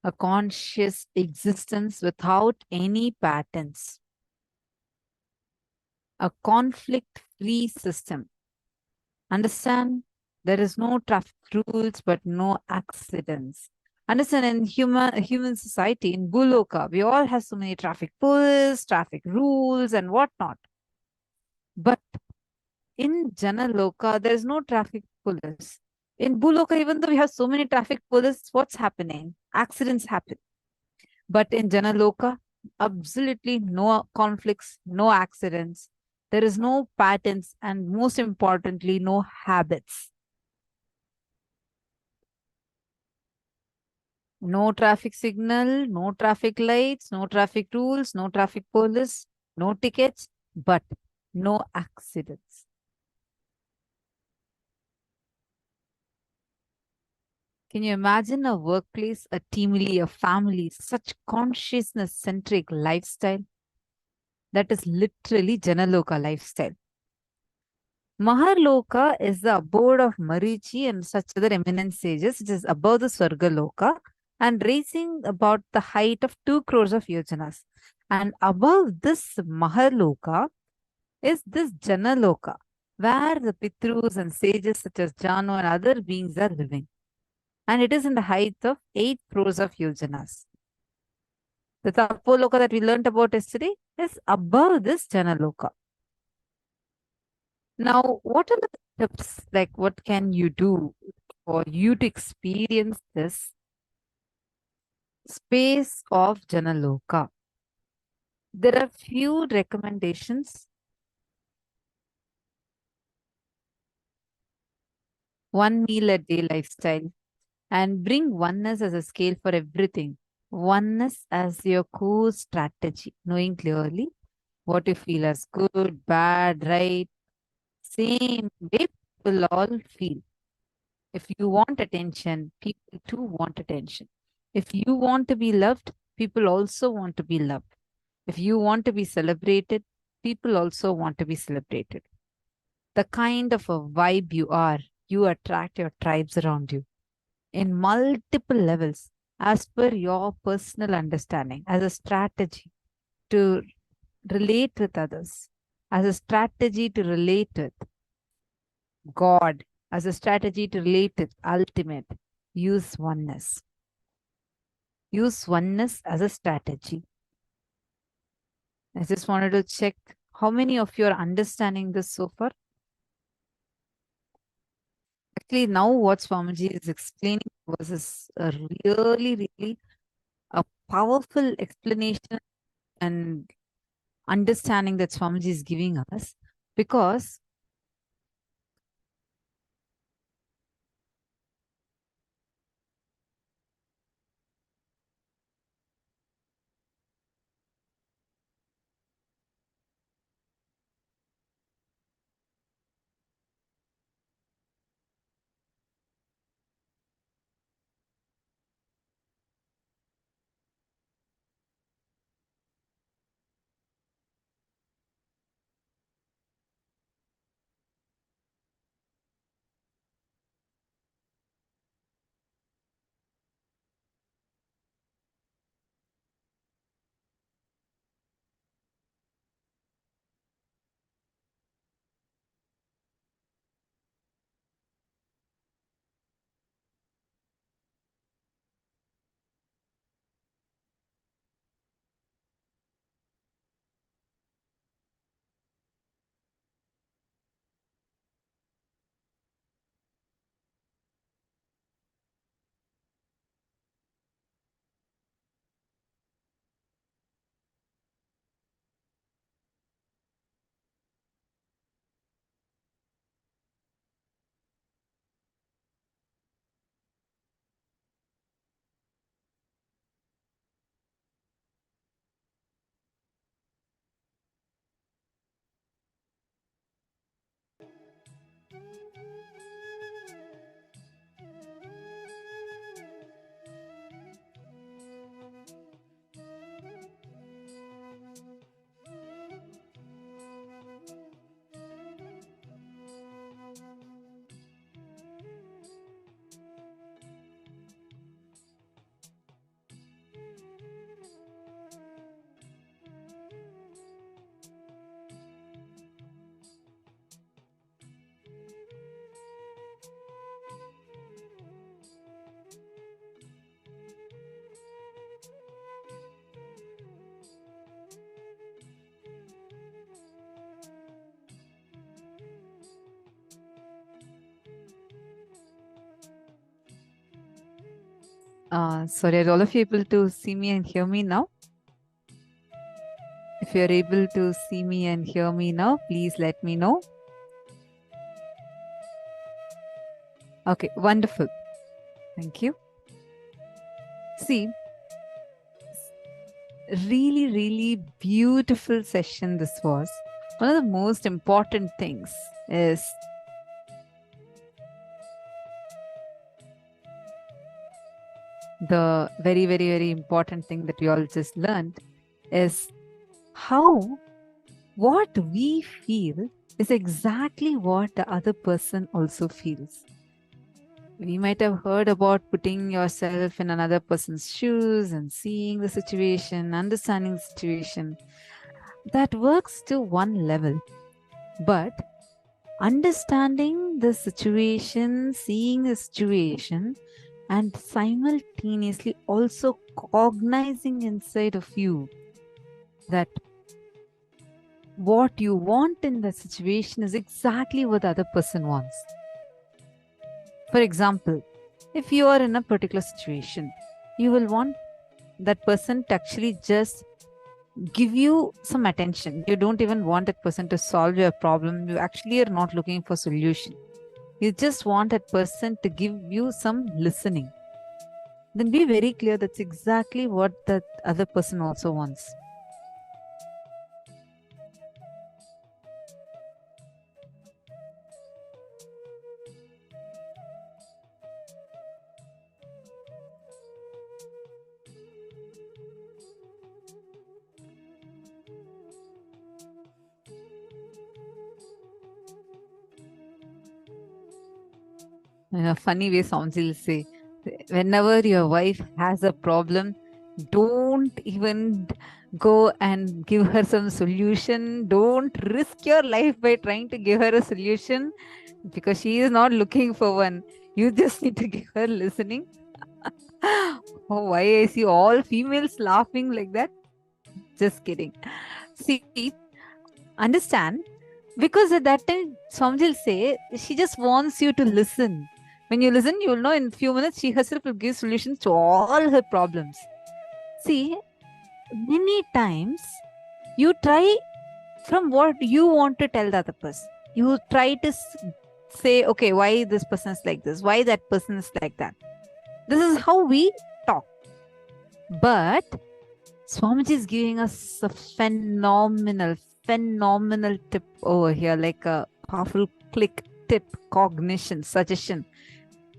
a conscious existence without any patterns, a conflict-free system. Understand? There is no traffic rules, but no accidents. Understand, in human society, in Buloka, we all have so many traffic police, traffic rules, and whatnot. But in Janaloka, there is no traffic police. In Buloka, even though we have so many traffic police, what's happening? Accidents happen. But in Janaloka, absolutely no conflicts, no accidents. There is no patterns, and most importantly, no habits. No traffic signal, no traffic lights, no traffic rules, no traffic police, no tickets, but no accidents. Can you imagine a workplace, a teamly, a family, such consciousness-centric lifestyle? That is literally Janaloka lifestyle. Maharloka is the abode of Marichi and such other eminent sages. It is above the Swargaloka and raising about the height of 2 crores of yojanas. And above this Maharloka is this Janaloka, where the Pitrus and sages such as Jano and other beings are living. And it is in the height of 8 crores of yojanas. The Tapoloka that we learned about yesterday is above this Janaloka. Now, what are the tips? Like, what can you do for you to experience this space of Janaloka? There are few recommendations. One meal a day lifestyle and bring oneness as a scale for everything. Oneness as your core strategy, knowing clearly what you feel as good, bad, right, same way people all feel. If you want attention, people too want attention. If you want to be loved, people also want to be loved. If you want to be celebrated, people also want to be celebrated. The kind of a vibe you attract your tribes around you in multiple levels as per your personal understanding, as a strategy to relate with others, as a strategy to relate with God, as a strategy to relate with ultimate. Use oneness. Use oneness as a strategy. I just wanted to check how many of you are understanding this so far. Actually, now what Swamiji is explaining was a really a powerful explanation and understanding that Swamiji is giving us, because Sorry, are all of you able to see me and hear me now? If you're able to see me and hear me now, please let me know. Okay, wonderful. Thank you. See, really beautiful session this was. One of the most important things is the very important thing that we all just learned is how what we feel is exactly what the other person also feels. We might have heard about putting yourself in another person's shoes and seeing the situation, understanding the situation. That works to one level. But understanding the situation, seeing the situation, and simultaneously also cognizing inside of you that what you want in the situation is exactly what the other person wants. For example, if you are in a particular situation, you will want that person to actually just give you some attention. You don't even want that person to solve your problem. You actually are not looking for solution. You just want that person to give you some listening. Then be very clear that's exactly what the other person also wants. In a funny way, Somji will say, whenever your wife has a problem, don't even go and give her some solution. Don't risk your life by trying to give her a solution because she is not looking for one. You just need to give her listening. Oh, why I see all females laughing like that? Just kidding. See, understand, because at that time, Swamiji will say, she just wants you to listen. When you listen, you will know in a few minutes, she herself will give solutions to all her problems. See, many times you try from what you want to tell the other person. You try to say, okay, why this person is like this? Why that person is like that? This is how we talk. But Swamiji is giving us a phenomenal tip over here, like a powerful click, tip, cognition, suggestion,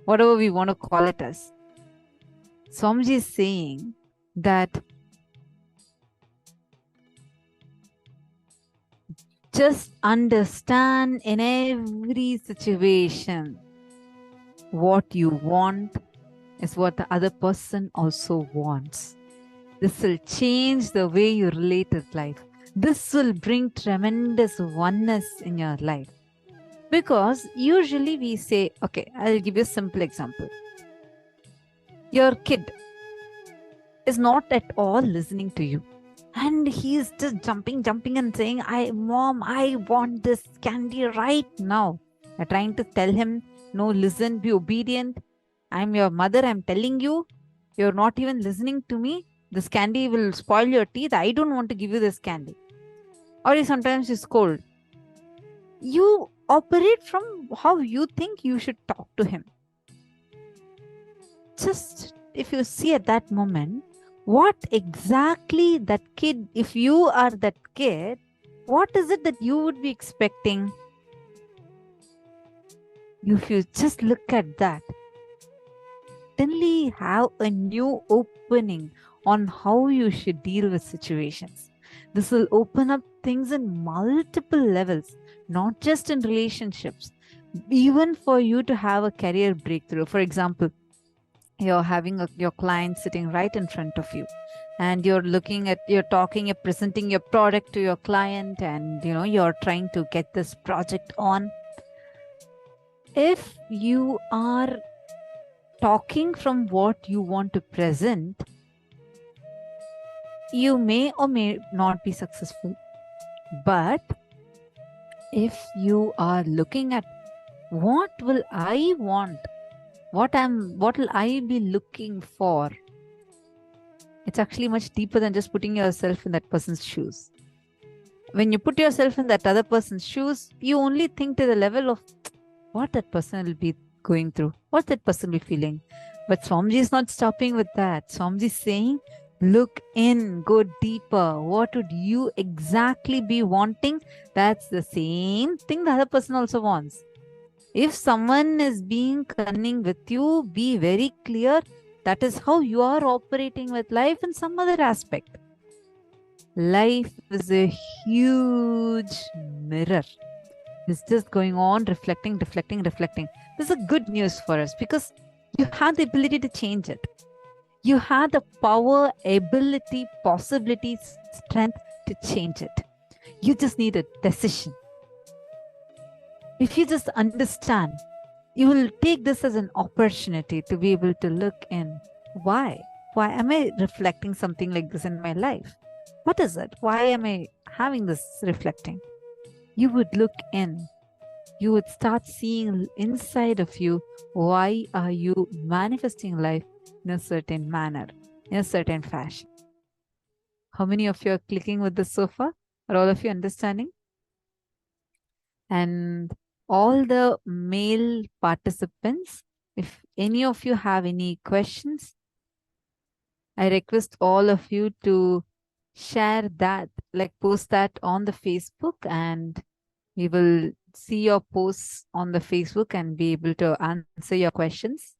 whatever we want to call it as. Swamiji is saying that just understand in every situation what you want is what the other person also wants. This will change the way you relate with life. This will bring tremendous oneness in your life. Because usually we say, okay, I'll give you a simple example. Your kid is not at all listening to you. And he's just jumping and saying, Mom, I want this candy right now. You're trying to tell him, no, listen, be obedient. I'm your mother, I'm telling you. You're not even listening to me. This candy will spoil your teeth. I don't want to give you this candy. Or sometimes you scold. You operate from how you think you should talk to him. Just if you see at that moment, what exactly that kid, if you are that kid, what is it that you would be expecting? If you just look at that, suddenly have a new opening on how you should deal with situations. This will open up things in multiple levels, not just in relationships, even for you to have a career breakthrough. For example, you're having your client sitting right in front of you, and you're presenting your product to your client, and you're trying to get this project on. If you are talking from what you want to present, you may or may not be successful. But if you are looking at what will I want What will I be looking for? It's actually much deeper than just putting yourself in that person's shoes. When you put yourself in that other person's shoes, you only think to the level of what that person will be going through, what that person will be feeling. But Swamiji is not stopping with that. Swamiji is saying, look in, go deeper. What would you exactly be wanting? That's the same thing the other person also wants. If someone is being cunning with you, be very clear. That is how you are operating with life in some other aspect. Life is a huge mirror. It's just going on, reflecting. This is a good news for us because you have the ability to change it. You have the power, ability, possibility, strength to change it. You just need a decision. If you just understand, you will take this as an opportunity to be able to look in. Why? Why am I reflecting something like this in my life? What is it? Why am I having this reflecting? You would look in. You would start seeing inside of you, why are you manifesting life in a certain manner, in a certain fashion? How many of you are clicking with this so far? Are all of you understanding? And all the male participants, if any of you have any questions, I request all of you to share that, like post that on the Facebook, and we will see your posts on the Facebook and be able to answer your questions.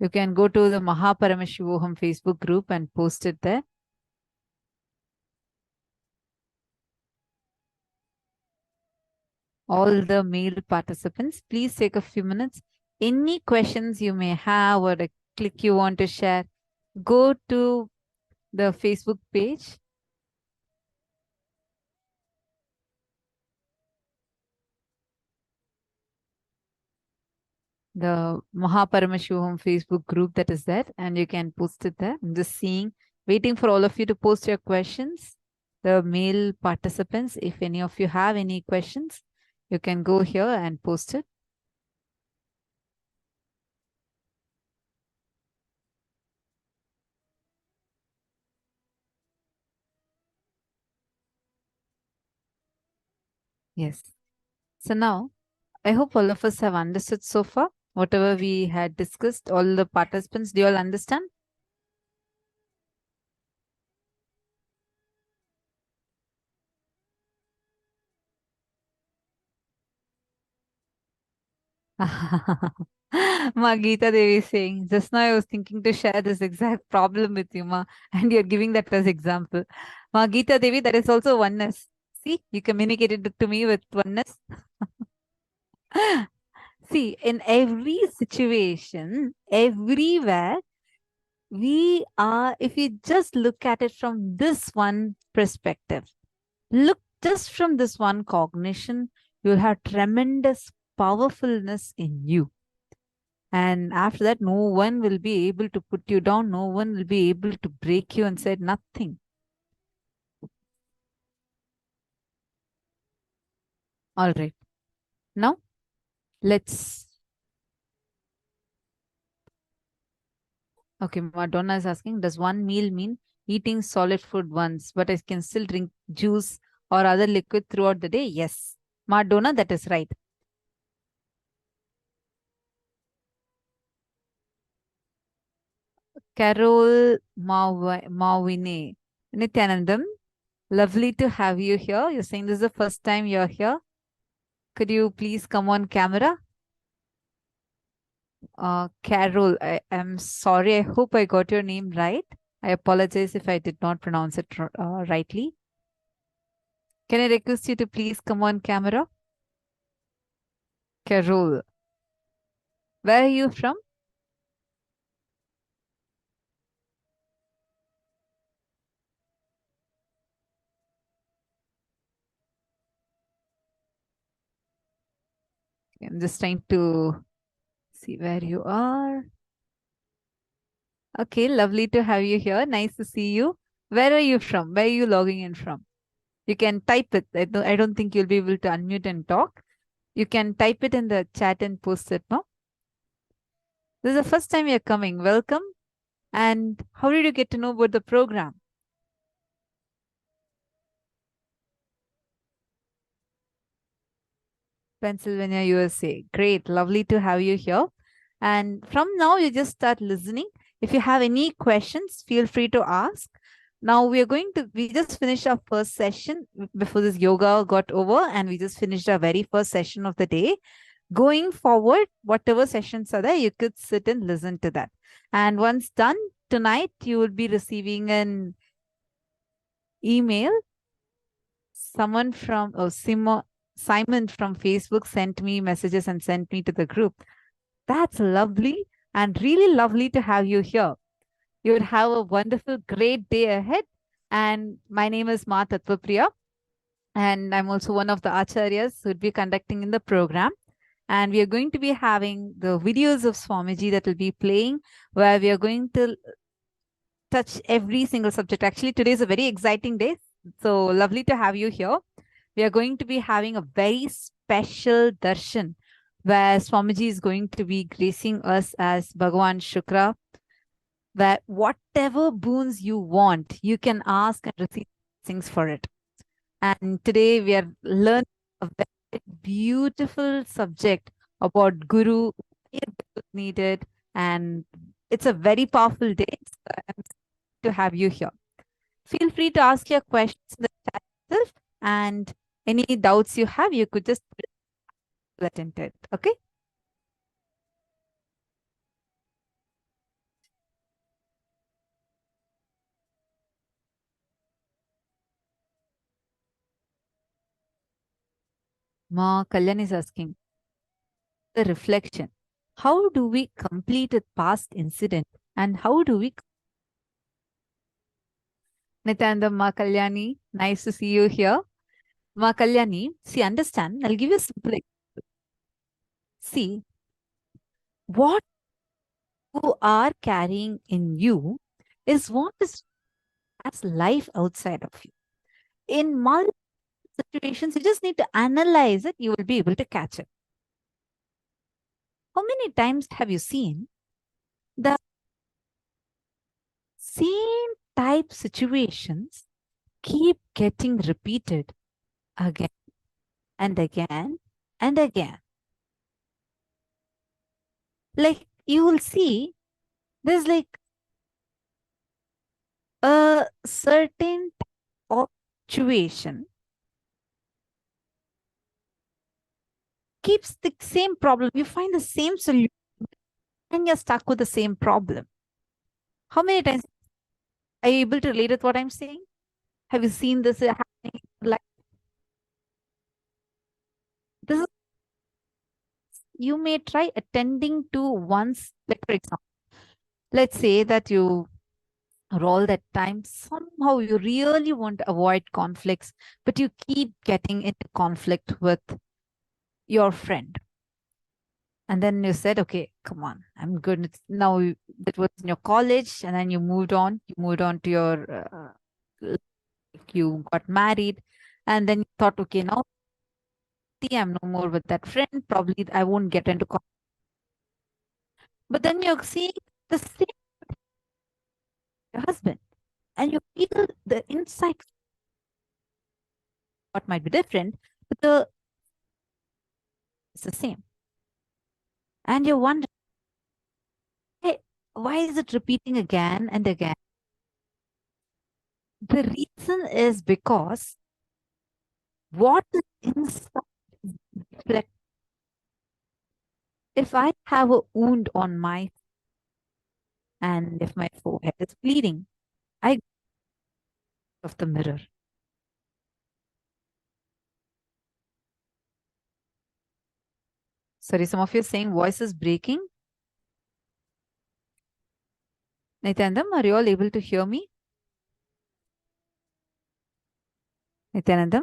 You can go to the Paramashivoham Facebook group and post it there. All the male participants, please take a few minutes. Any questions you may have or a click you want to share, go to the Facebook page. The Paramashivoham Facebook group that is there, and you can post it there. I'm just seeing, waiting for all of you to post your questions. The male participants, if any of you have any questions, you can go here and post it. Yes. So now, I hope all of us have understood so far. Whatever we had discussed, all the participants, do you all understand? Ma Geeta Devi is saying, just now I was thinking to share this exact problem with you, Ma, and you're giving that as example. Ma Geeta Devi, that is also oneness. See, you communicated it to me with oneness. See, in every situation, everywhere, we are, if we just look at it from this one perspective, look just from this one cognition, you'll have tremendous powerfulness in you. And after that, no one will be able to put you down. No one will be able to break you and say nothing. All right. Now, let's. Okay, Madonna is asking, does one meal mean eating solid food once, but I can still drink juice or other liquid throughout the day? Yes. Madonna, that is right. Carol Mawine. Nithyanandam, lovely to have you here. You're saying this is the first time you're here. Could you please come on camera? Carol, I am sorry. I hope I got your name right. I apologize if I did not pronounce it rightly. Can I request you to please come on camera? Carol. Where are you from? I'm just trying to see where you are. Okay, lovely to have you here. Nice to see you. Where are you from? Where are you logging in from? You can type it. I don't think you'll be able to unmute and talk. You can type it in the chat and post it, no? This is the first time you're coming. Welcome. And how did you get to know about the program? Pennsylvania, USA. Great. Lovely to have you here. And from now, you just start listening. If you have any questions, feel free to ask. Now we just finished our first session before this yoga got over, and we just finished our very first session of the day. Going forward, whatever sessions are there, you could sit and listen to that. And once done tonight, you will be receiving an email. Someone from Simon from Facebook sent me messages and sent me to the group. That's lovely and really lovely to have you here. You would have a wonderful, great day ahead. And my name is Ma Tattvapriya. And I'm also one of the acharyas who would be conducting in the program. And we are going to be having the videos of Swamiji that will be playing, where we are going to touch every single subject. Actually, today is a very exciting day. So lovely to have you here. We are going to be having a very special darshan, where Swamiji is going to be gracing us as Bhagavan Shukra, where whatever boons you want, you can ask and receive things for it. And today we are learning a very beautiful subject about Guru, needed, and it's a very powerful day. So I'm to have you here. Feel free to ask your questions in the chat itself, and any doubts you have, you could just let into it. Okay. Ma Kalyan is asking the reflection. How do we complete a past incident, and how do we? Nityananda, Ma Kalyani, nice to see you here. Ma Kalyani, see, understand, I'll give you a simple example. See, what you are carrying in you is what is as life outside of you. In multiple situations, you just need to analyze it, you will be able to catch it. How many times have you seen the same type situations keep getting repeated again and again and again? Like you will see, there's like a certain type of situation keeps the same problem. You find the same solution and you're stuck with the same problem. How many times are you able to relate with what I'm saying? Have you seen this happening? Like this is, you may try attending to once, like for example, let's say that you all that time somehow you really want to avoid conflicts, but you keep getting into conflict with your friend. And then you said, okay, come on, I'm good. Now it was in your college, and then you moved on to your, you got married, and then you thought, okay, now I'm no more with that friend. Probably I won't get into conflict. But then you're seeing the same your husband, and you feel the insight. What might be different, but it's the same. And you're wondering, hey, why is it repeating again and again? The reason is because what is inside, if I have a wound on my, and if my forehead is bleeding, I of the mirror. Sorry, some of you are saying voice is breaking. Nityanandam, are you all able to hear me? Nityanandam?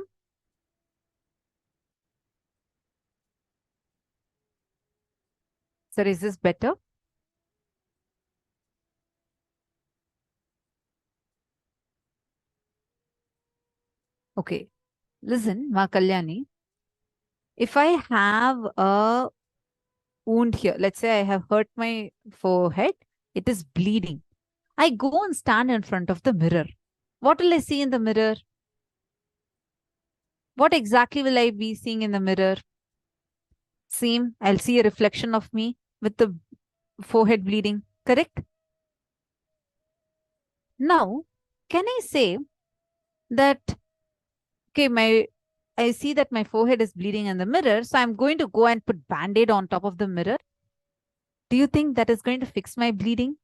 Sir, is this better? Okay, listen, Ma Kalyani. If I have a wound here, let's say I have hurt my forehead, it is bleeding. I go and stand in front of the mirror. What will I see in the mirror? What exactly will I be seeing in the mirror? Same, I'll see a reflection of me with the forehead bleeding, correct? Now, can I say that, okay, I see that my forehead is bleeding in the mirror, so I'm going to go and put Band-Aid on top of the mirror. Do you think that is going to fix my bleeding?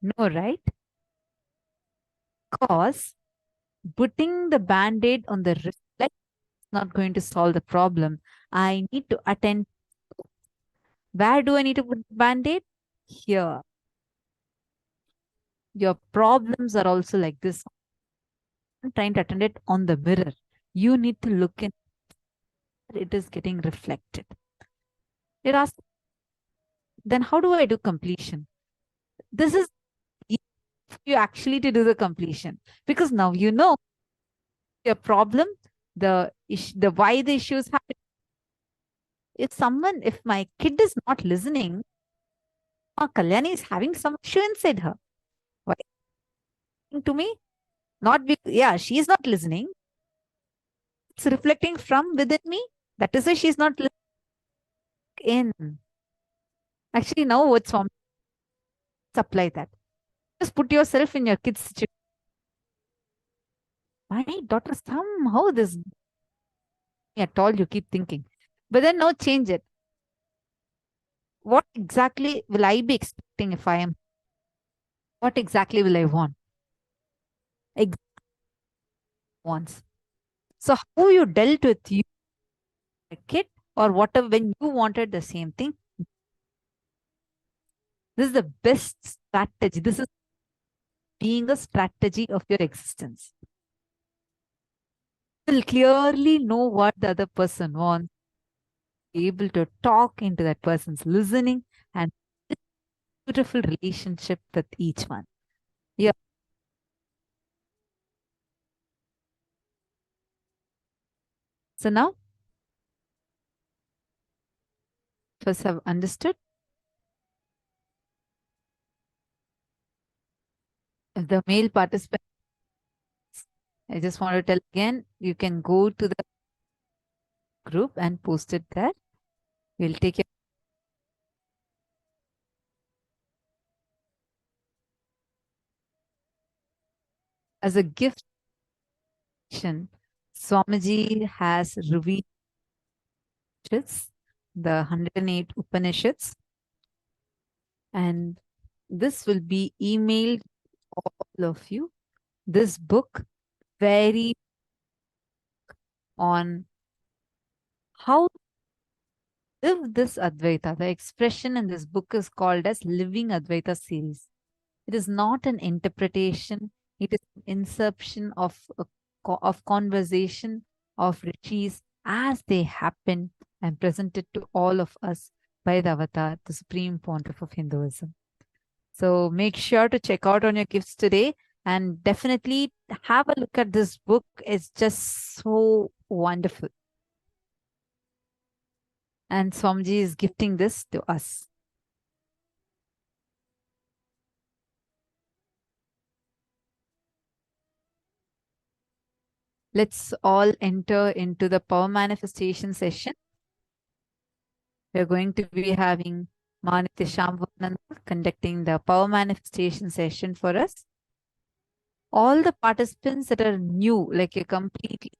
No, right? Because putting the Band-Aid on the reflex is not going to solve the problem. I need to attend. Where do I need to put Band-Aid? Here. Your problems are also like this. I'm trying to attend it on the mirror. You need to look in. It is getting reflected. You're asking, then how do I do completion? This is you actually to do the completion, because now you know your problem, the why the issues happen. If my kid is not listening, Kalyani is having some issue inside her. Why to me? Not because, yeah, she is not listening. It's reflecting from within me. That is why she's not listening in. Actually, now what's from? Apply that. Just put yourself in your kid's situation. My daughter, somehow this at all you keep thinking. But then now change it. What exactly will I be expecting if I am? What exactly will I want? Wants. So how you dealt with you, a kid, or whatever when you wanted the same thing? This is the best strategy. This is being a strategy of your existence. You will clearly know what the other person wants, be able to talk into that person's listening, and beautiful relationship with each one. Yeah. So now, first have understood. If the male participant, I just want to tell again, you can go to the group and post it there. We'll take it as a gift. Swamiji has revealed the 108 Upanishads, and this will be emailed all of you. This book very on how to live this Advaita. The expression in this book is called as Living Advaita series. It is not an interpretation. It is an inception of conversation of rishis as they happen and presented to all of us by the Avatar, the Supreme Pontiff of Hinduism. So make sure to check out on your gifts today and definitely have a look at this book. It's just so wonderful. And Swamiji is gifting this to us. Let's all enter into the power manifestation session. We're going to be having Manitya Shambhavananda conducting the power manifestation session for us. All the participants that are new, like you're completely,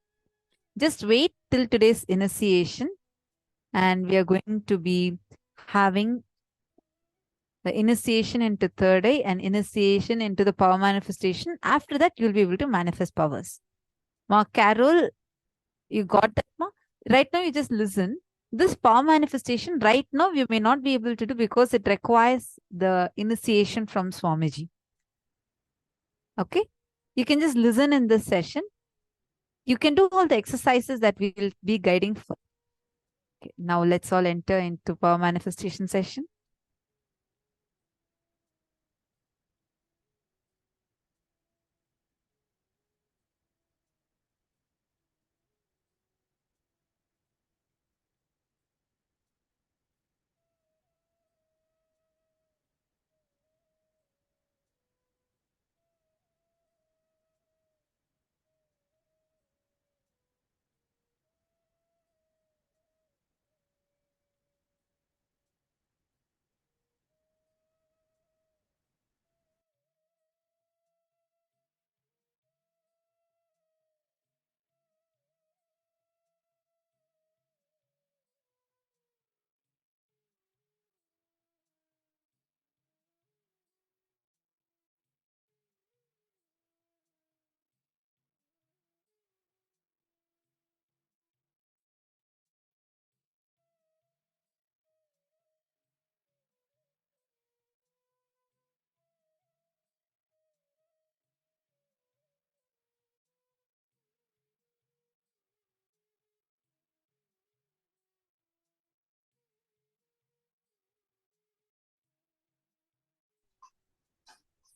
just wait till today's initiation, and we are going to be having the initiation into third eye and initiation into the power manifestation. After that, you'll be able to manifest powers. Ma Carol, you got that, Ma? Right now, you just listen. This power manifestation, right now, you may not be able to do because it requires the initiation from Swamiji. Okay? You can just listen in this session. You can do all the exercises that we will be guiding for. Okay, now let's all enter into power manifestation session.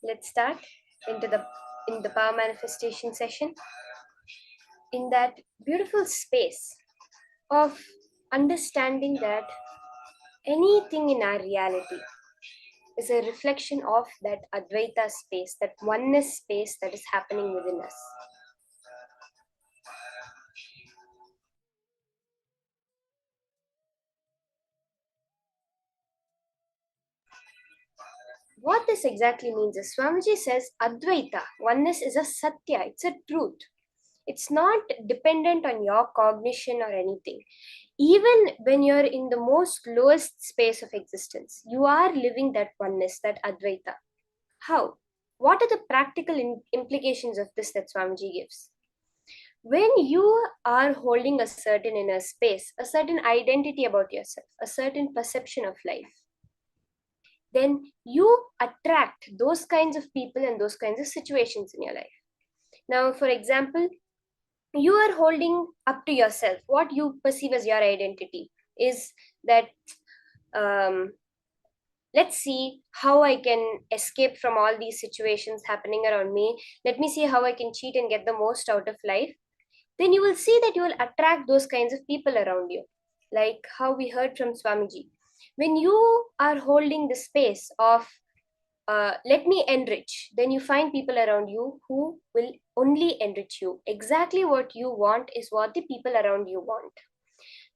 let's start in the power manifestation session, in that beautiful space of understanding that anything in our reality is a reflection of that Advaita space, that oneness space that is happening within us. What this exactly means is Swamiji says Advaita, oneness is a Satya, it's a truth. It's not dependent on your cognition or anything. Even when you're in the most lowest space of existence, you are living that oneness, that Advaita. How? What are the practical implications of this that Swamiji gives? When you are holding a certain inner space, a certain identity about yourself, a certain perception of life, then you attract those kinds of people and those kinds of situations in your life. Now, for example, you are holding up to yourself what you perceive as your identity is that let's see how I can escape from all these situations happening around me. Let me see how I can cheat and get the most out of life. Then you will see that you will attract those kinds of people around you, like how we heard from Swamiji. When you are holding the space of let me enrich, then you find people around you who will only enrich you. Exactly what you want is what the people around you want,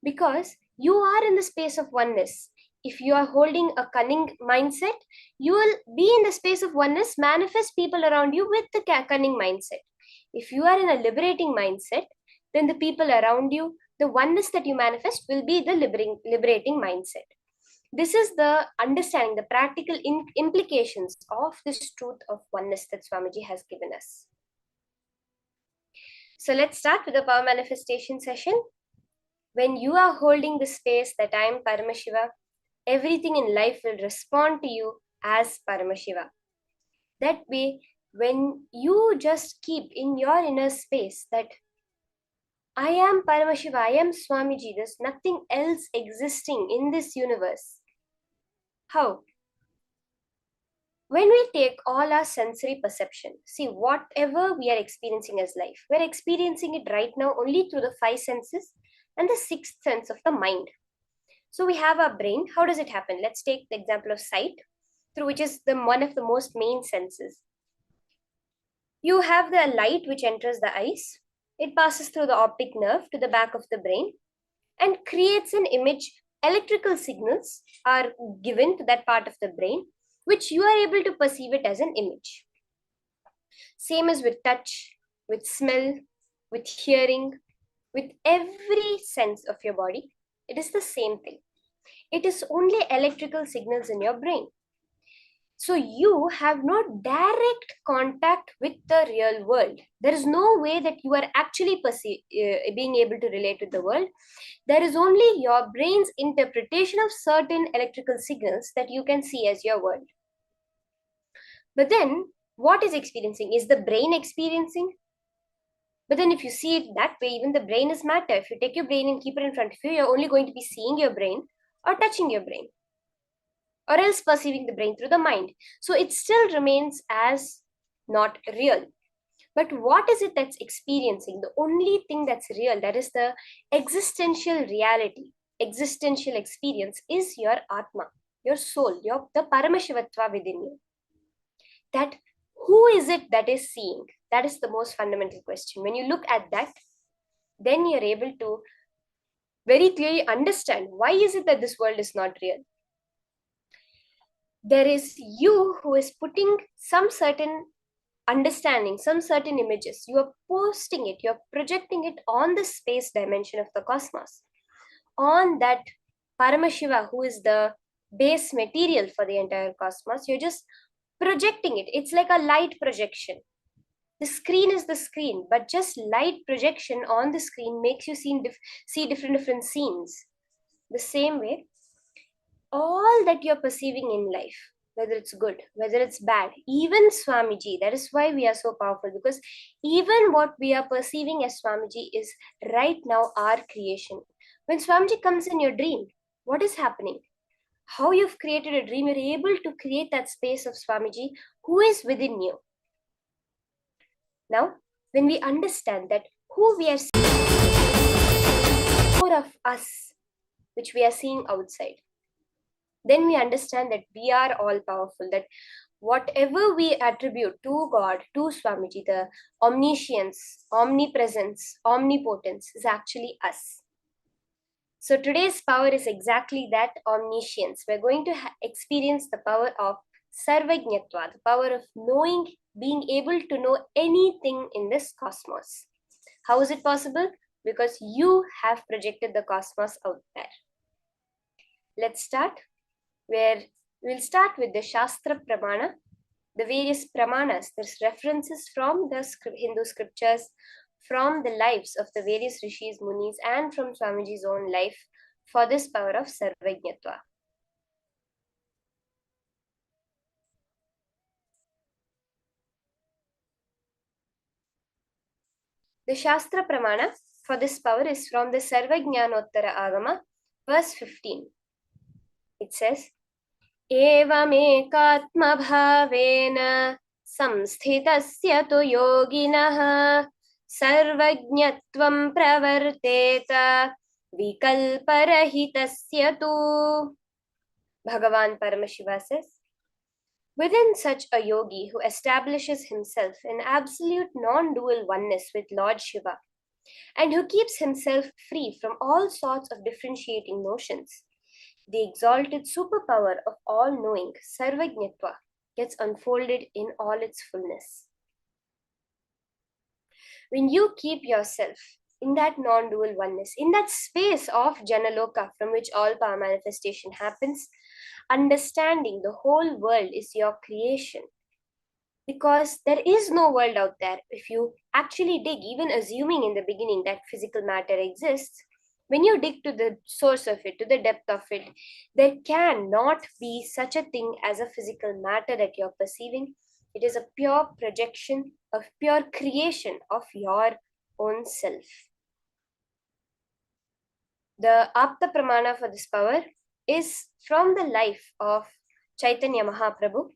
because you are in the space of oneness. If you are holding a cunning mindset, you will be in the space of oneness, manifest people around you with the cunning mindset. If you are in a liberating mindset, then the people around you, the oneness that you manifest will be the liberating mindset. This is the understanding, the practical implications of this truth of oneness that Swamiji has given us. So let's start with the power manifestation session. When you are holding the space that I am Paramashiva, everything in life will respond to you as Paramashiva. That way, when you just keep in your inner space that I am Paramashiva, I am Swamiji, there's nothing else existing in this universe. How? When we take all our sensory perception, see whatever we are experiencing as life, we're experiencing it right now only through the 5 senses and the 6th sense of the mind. So we have our brain. How does it happen? Let's take the example of sight, through which is one of the most main senses. You have the light which enters the eyes. It passes through the optic nerve to the back of the brain and creates an image. Electrical signals are given to that part of the brain, which you are able to perceive it as an image. Same as with touch, with smell, with hearing, with every sense of your body. It is the same thing. It is only electrical signals in your brain. So you have no direct contact with the real world. There is no way that you are actually being able to relate with the world. There is only your brain's interpretation of certain electrical signals that you can see as your world. But then, what is experiencing? Is the brain experiencing? But then if you see it that way, even the brain is matter. If you take your brain and keep it in front of you, you're only going to be seeing your brain or touching your brain, or else perceiving the brain through the mind. So it still remains as not real. But what is it that's experiencing? The only thing that's real, that is the existential reality, existential experience, is your Atma, your soul, the Paramashivatva within you. That who is it that is seeing? That is the most fundamental question. When you look at that, then you're able to very clearly understand why is it that this world is not real. There is you who is putting some certain understanding, some certain images. You are posting it, you're projecting it on the space dimension of the cosmos, on that Paramashiva, who is the base material for the entire cosmos. You're just projecting it. It's like a light projection. The screen is the screen, but just light projection on the screen makes you see different scenes. The same way, all that you're perceiving in life, whether it's good, whether it's bad, even Swamiji, that is why we are so powerful, because even what we are perceiving as Swamiji is right now our creation. When Swamiji comes in your dream, what is happening? How you've created a dream, you're able to create that space of Swamiji who is within you. Now, when we understand that who we are seeing, more of us, which we are seeing outside, then we understand that we are all powerful, that whatever we attribute to God, to Swamiji, the omniscience, omnipresence, omnipotence is actually us. So today's power is exactly that, omniscience. We're going to experience the power of sarvajñatva, the power of knowing, being able to know anything in this cosmos. How is it possible? Because you have projected the cosmos out there. Let's start, where we'll start with the Shastra Pramana, the various pramanas. There's references from the Hindu scriptures, from the lives of the various rishis, munis, and from Swamiji's own life for this power of sarvajñatva. The Shastra Pramana for this power is from the Sarvajñanottara Agama, verse 15. It says, Evamekatma bhavena samsthitasya tu yoginah sarvajñatvam pravarteta vikalparahitasya tu. Bhagavan Paramashivam says, within such a yogi who establishes himself in absolute non-dual oneness with Lord Shiva and who keeps himself free from all sorts of differentiating notions, the exalted superpower of all-knowing, sarvajñatva, gets unfolded in all its fullness. When you keep yourself in that non-dual oneness, in that space of Janaloka from which all power manifestation happens, understanding the whole world is your creation. Because there is no world out there. If you actually dig, even assuming in the beginning that physical matter exists, when you dig to the source of it, to the depth of it, there cannot be such a thing as a physical matter that you're perceiving. It is a pure projection of pure creation of your own self. The Apta Pramana for this power is from the life of Chaitanya Mahaprabhu,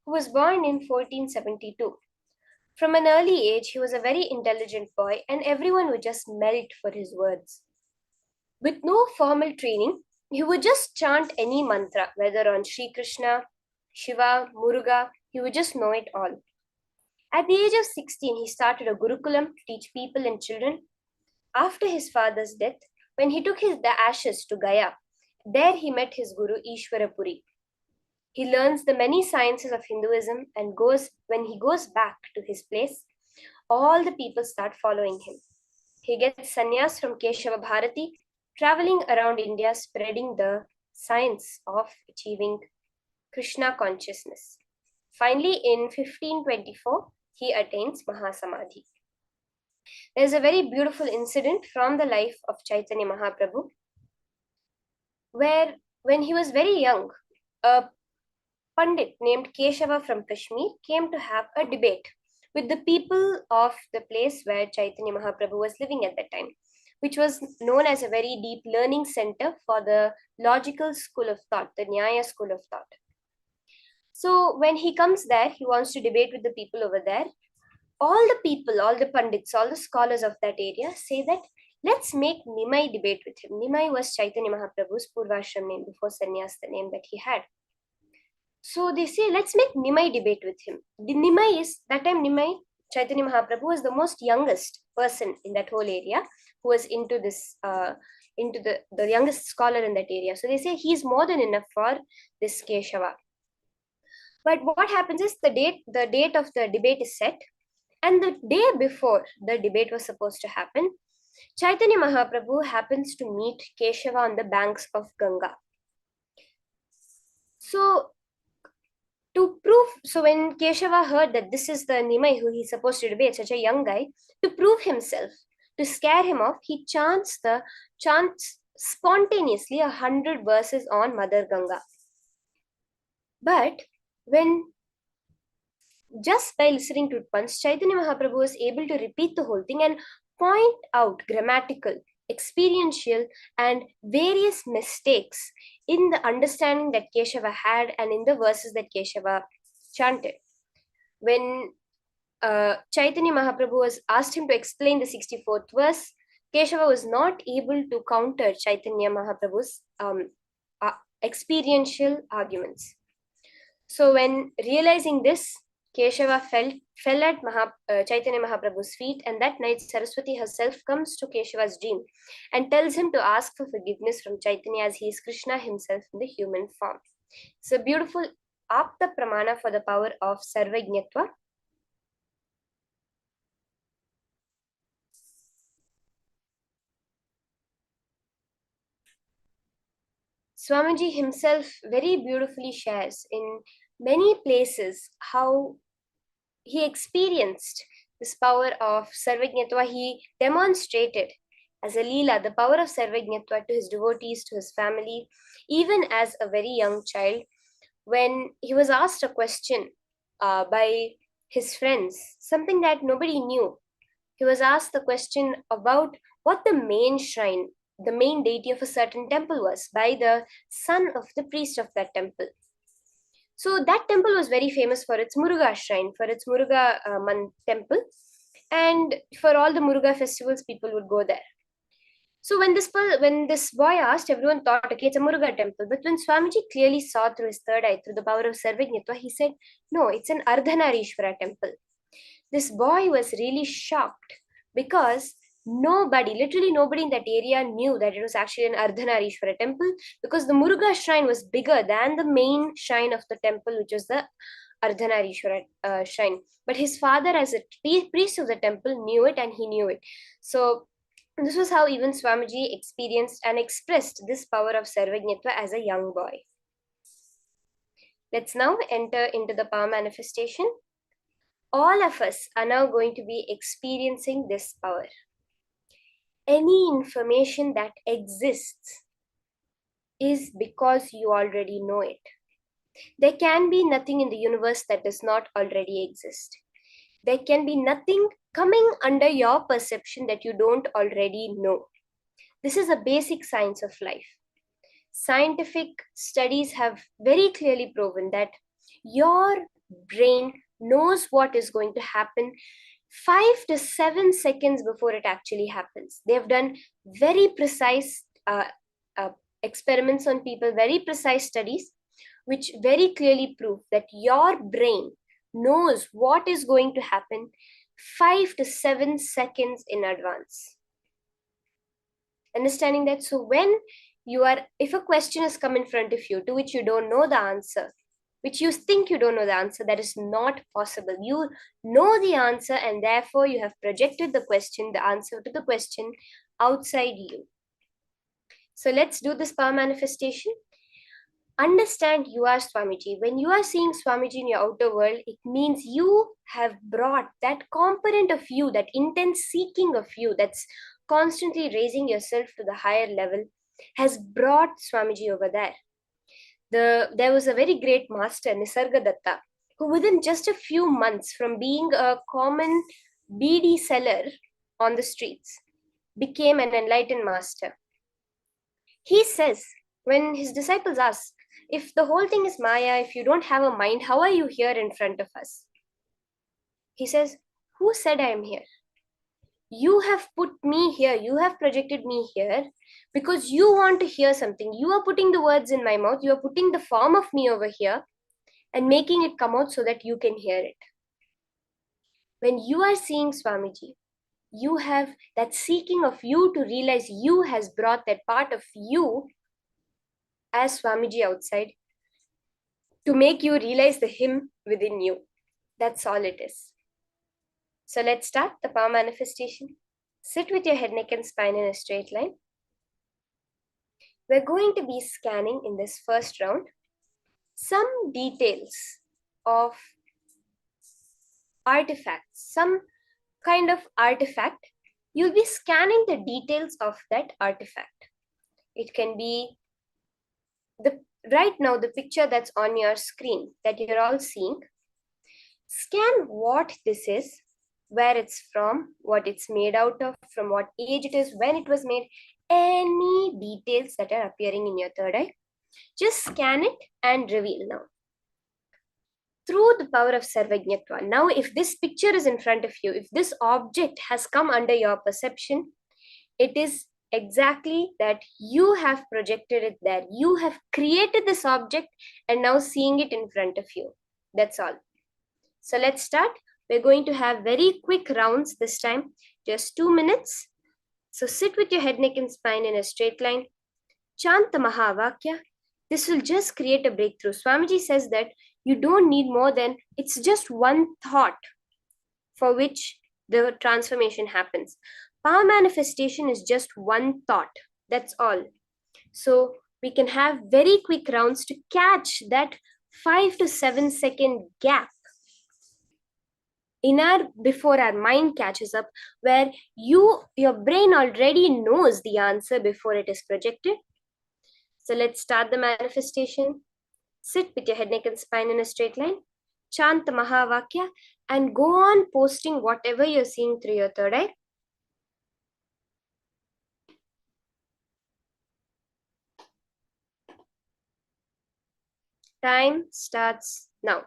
who was born in 1472. From an early age, he was a very intelligent boy, and everyone would just melt for his words. With no formal training, he would just chant any mantra, whether on Sri Krishna, Shiva, Muruga, he would just know it all. At the age of 16, he started a Gurukulam to teach people and children. After his father's death, when he took the ashes to Gaya, there he met his guru Ishwarapuri. He learns the many sciences of Hinduism, and when he goes back to his place, all the people start following him. He gets sannyas from Keshava Bharati, traveling around India spreading the science of achieving Krishna consciousness. Finally, in 1524, he attains Mahasamadhi. There's a very beautiful incident from the life of Chaitanya Mahaprabhu, where when he was very young, a Pandit named Keshava from Kashmir came to have a debate with the people of the place where Chaitanya Mahaprabhu was living at that time, which was known as a very deep learning center for the logical school of thought, the Nyaya school of thought. So when he comes there, he wants to debate with the people over there. All the people, all the Pandits, all the scholars of that area say that let's make Nimai debate with him. Nimai was Chaitanya Mahaprabhu's Purvashram name, before sannyas, the name that he had. So they say, let's make Nimai debate with him. The Nimai is, that time Nimai, Chaitanya Mahaprabhu was the most youngest person in that whole area who was into this, into the youngest scholar in that area. So they say he's more than enough for this Keshava. But what happens is the date of the debate is set, and the day before the debate was supposed to happen, Chaitanya Mahaprabhu happens to meet Keshava on the banks of Ganga. So when Keshava heard that this is the Nimai who he's supposed to debate, such a young guy, to prove himself, to scare him off, he chants spontaneously 100 verses on Mother Ganga. But just by listening to it once, Chaitanya Mahaprabhu was able to repeat the whole thing and point out grammatical, experiential, and various mistakes in the understanding that Keshava had and in the verses that Keshava chanted. When Chaitanya Mahaprabhu was asked him to explain the 64th verse, Keshava was not able to counter Chaitanya Mahaprabhu's experiential arguments. So when realizing this, Keshava fell at Chaitanya Mahaprabhu's feet, and that night Saraswati herself comes to Keshava's dream and tells him to ask for forgiveness from Chaitanya, as he is Krishna himself in the human form. It's a beautiful Apta Pramana for the power of Sarvajñatva. Swamiji himself very beautifully shares in many places how he experienced this power of Sarvajñatva. He demonstrated as a Leela the power of Sarvajñatva to his devotees, to his family, even as a very young child, when he was asked a question by his friends, something that nobody knew. He was asked the question about what the main shrine, the main deity of a certain temple was by the son of the priest of that temple. So that temple was very famous for its Muruga shrine, for its Muruga temple, and for all the Muruga festivals, people would go there. So when this boy asked, everyone thought, okay, it's a Muruga temple. But when Swamiji clearly saw through his third eye, through the power of Sarvajñatva, he said, no, it's an Ardhanarishwara temple. This boy was really shocked because literally nobody in that area knew that it was actually an Ardhanarishwara temple, because the Muruga shrine was bigger than the main shrine of the temple, which was the Ardhanarishwara shrine. But his father, as a priest of the temple, knew it, and he knew it. So this was how even Swamiji experienced and expressed this power of Sarvajñatva as a young boy. Let's now enter into the power manifestation. All of us are now going to be experiencing this power. Any information that exists is because you already know it. There can be nothing in the universe that does not already exist. There can be nothing coming under your perception that you don't already know. This is a basic science of life. Scientific studies have very clearly proven that your brain knows what is going to happen 5 to 7 seconds before it actually happens. They have done very precise experiments on people, very precise studies, which very clearly prove that your brain knows what is going to happen 5 to 7 seconds in advance. Understanding that, so when if a question has come in front of you to which you don't know the answer, which you think you don't know the answer, that is not possible. You know the answer, and therefore you have projected the answer to the question outside you. So let's do this power manifestation. Understand you are Swamiji. When you are seeing Swamiji in your outer world, it means you have brought that component of you, that intense seeking of you that's constantly raising yourself to the higher level, has brought Swamiji over there. There was a very great master, Nisargadatta, who within just a few months from being a common beedi seller on the streets became an enlightened master. He says, when his disciples ask, if the whole thing is Maya, if you don't have a mind, how are you here in front of us? He says, who said I am here? You have put me here, you have projected me here because you want to hear something. You are putting the words in my mouth, you are putting the form of me over here and making it come out so that you can hear it. When you are seeing Swamiji, you have that seeking of you to realize you has brought that part of you as Swamiji outside to make you realize the him within you. That's all it is. So let's start the power manifestation. Sit with your head, neck and spine in a straight line. We're going to be scanning in this first round some details of artifacts, some kind of artifact. You'll be scanning the details of that artifact. It can be right now the picture that's on your screen that you're all seeing. Scan what this is, where it's from, what it's made out of, from what age it is, when it was made, any details that are appearing in your third eye. Just scan it and reveal now. through the power of Sarvajñatva. Now, if this picture is in front of you, if this object has come under your perception, it is exactly that you have projected it there. You have created this object and now seeing it in front of you. That's all. So let's start. We're going to have very quick rounds this time, just 2 minutes. So sit with your head, neck, and spine in a straight line. Chant the Mahavakya. This will just create a breakthrough. Swamiji says that you don't need more than, it's just one thought for which the transformation happens. Power manifestation is just one thought. That's all. So we can have very quick rounds to catch that 5 to 7 second gap before our mind catches up, where your brain already knows the answer before it is projected. So let's start the manifestation. Sit with your head, neck, and spine in a straight line. Chant the Mahavakya and go on posting whatever you're seeing through your third eye. Time starts now.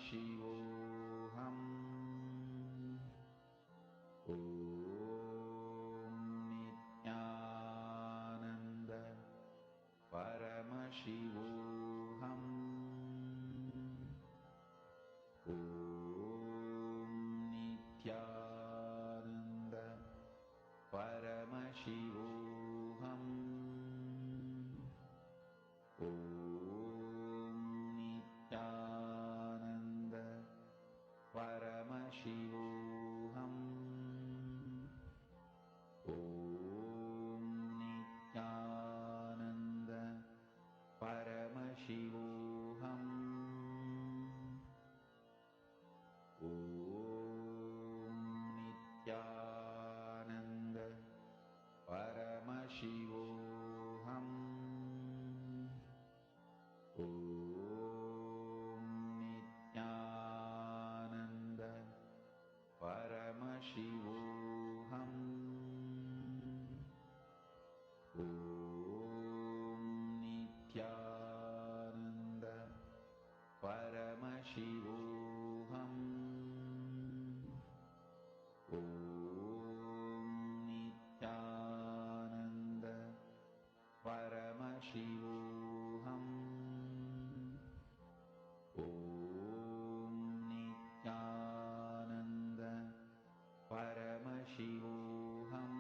Paramashivoham. Om Nithyananda Paramashivoham. Om Nithyananda Paramashivoham. Om Nithyananda Paramashivoham. Om Nithyananda Paramashivoham. Om Nithyananda Paramashivoham. Om Nithyananda Paramashivoham. Om Nithyananda Paramashivoham. Om Nithyananda Paramashivoham. Om Nithyananda Paramashivoham.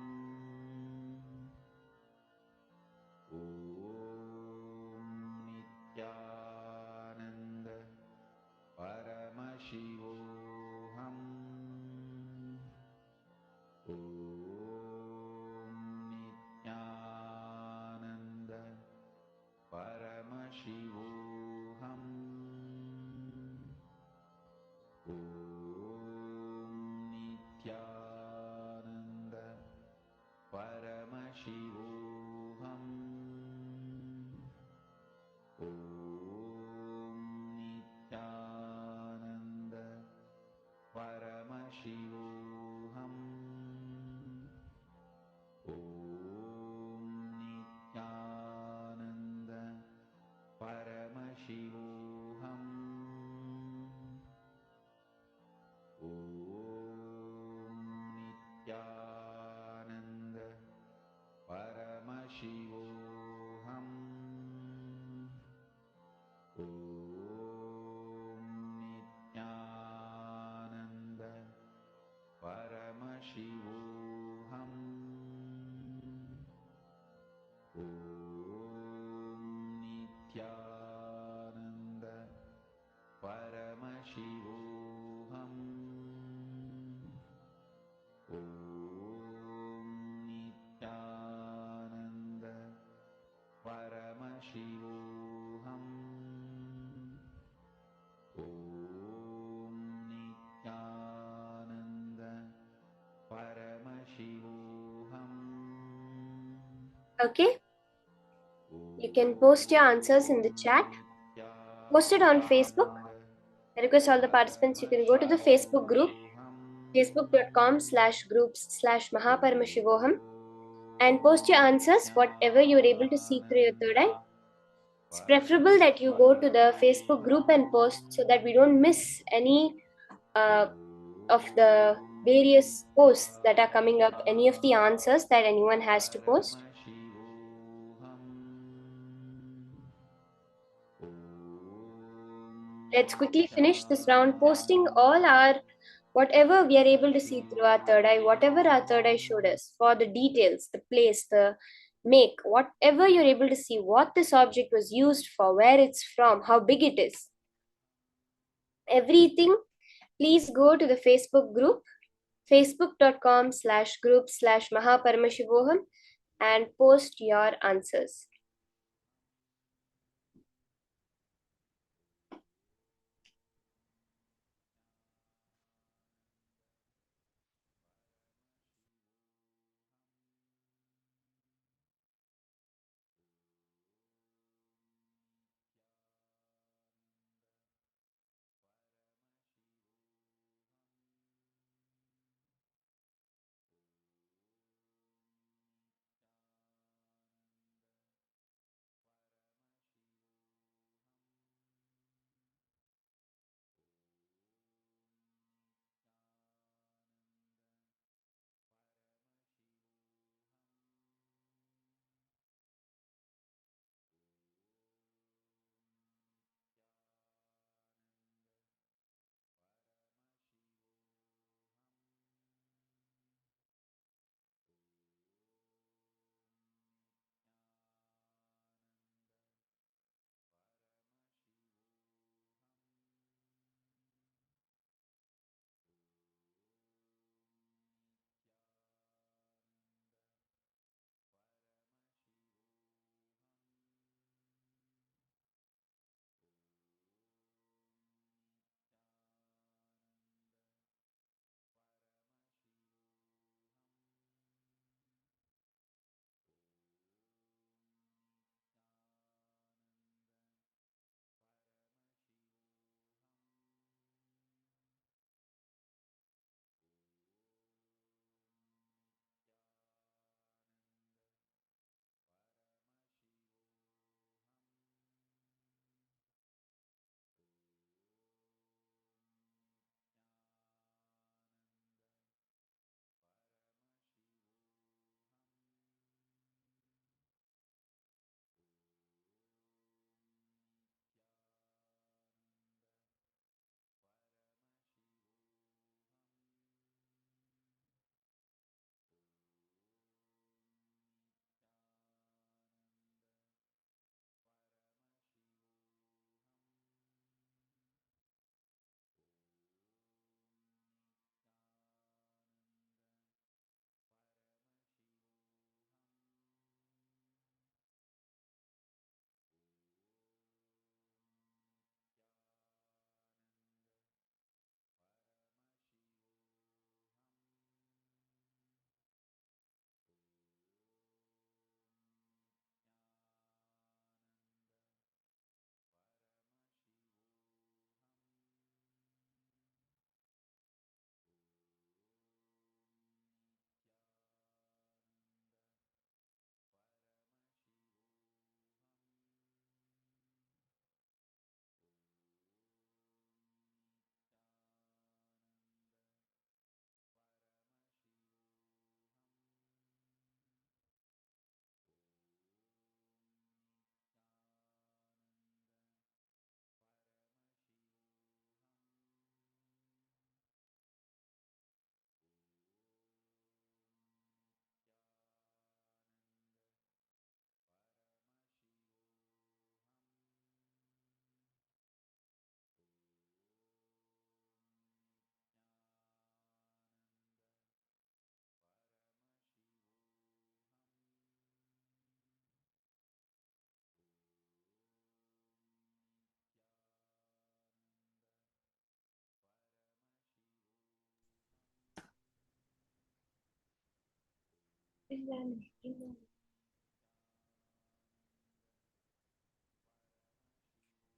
Okay? You can post your answers in the chat. Post it on Facebook. I request all the participants, you can go to the Facebook group, facebook.com/groups/Mahaparamashivaham, and post your answers, whatever you're able to see through your third eye. It's preferable that you go to the Facebook group and post so that we don't miss any of the various posts that are coming up, any of the answers that anyone has to post. Let's quickly finish this round posting all our whatever we are able to see through our third eye, whatever our third eye showed us, for the details, the place, the make, whatever you're able to see, what this object was used for, where it's from, how big it is, everything. Please go to the Facebook group, facebook.com/group/Mahaparamashivaham, and post your answers.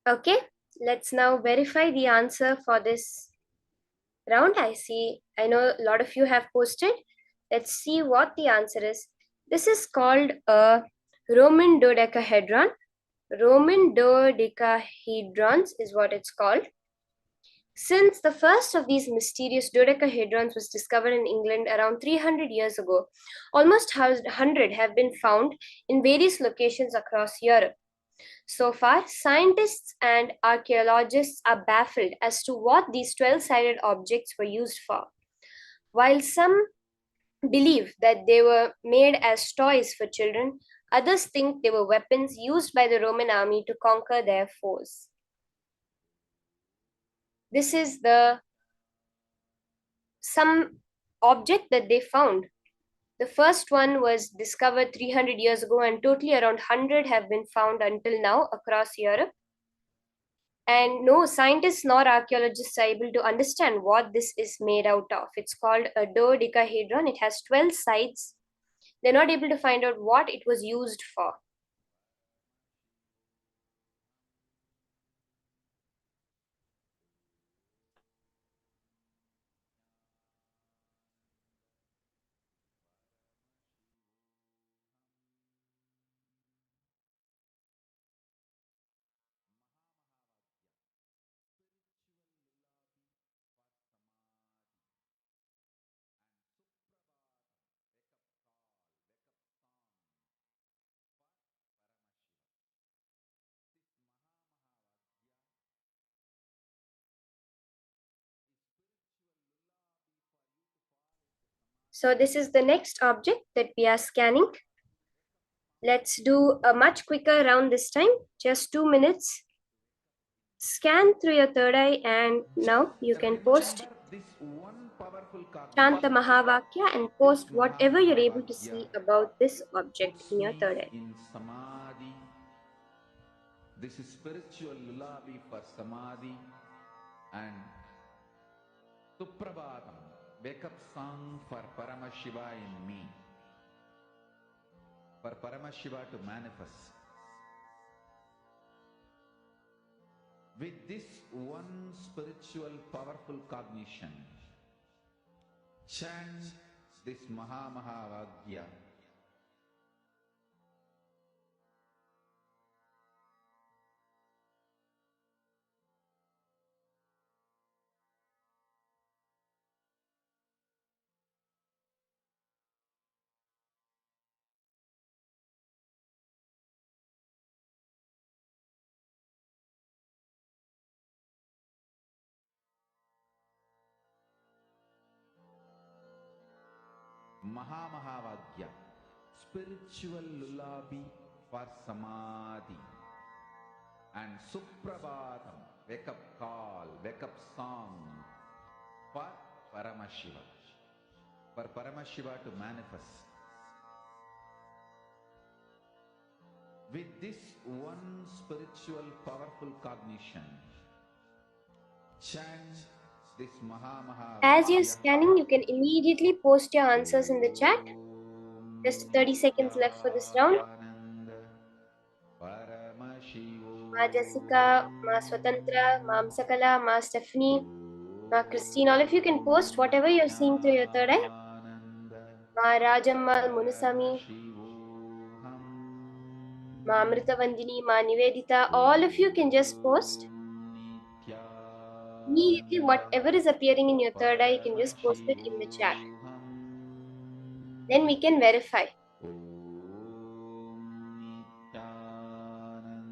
Okay, let's now verify the answer for this round. I know a lot of you have posted. Let's see what the answer is. This is called a Roman dodecahedron. Roman dodecahedrons is what it's called. Since the first of these mysterious dodecahedrons was discovered in England around 300 years ago, almost 100 have been found in various locations across Europe. So far, scientists and archaeologists are baffled as to what these 12-sided objects were used for. While some believe that they were made as toys for children, others think they were weapons used by the Roman army to conquer their foes. This is some object that they found. The first one was discovered 300 years ago, and totally around 100 have been found until now across Europe. And no scientists nor archaeologists are able to understand what this is made out of. It's called a dodecahedron. It has 12 sides. They're not able to find out what it was used for. So this is the next object that we are scanning. Let's do a much quicker round this time, just 2 minutes. Scan through your third eye, and now you can post Shanta Mahavakya and post whatever you're able to see about this object in your third eye. In Samadhi, this is spiritual lullaby for Samadhi and Suprabhatam, wake up song for Paramashiva in me, for Paramashiva to manifest. With this one spiritual powerful cognition, chant this Mahavagya. Mahavagya, spiritual lullaby for Samadhi, and Suprabhatam, wake up call, wake up song for Paramashiva, for Paramashiva to manifest. With this one spiritual powerful cognition, chant this Mahamahava. As you're scanning, you can immediately post your answers in the chat. Just 30 seconds left for this round. Ma Jessica, Ma Swatantra, Ma Amsakala, Ma Stephanie, Ma Christine, all of you can post whatever you're seeing through your third eye. Ma Rajamma, Munusami, Ma Amrita Vandini, Ma Nivedita, all of you can just post. Immediately, whatever is appearing in your third eye, you can just post it in the chat. Then we can verify.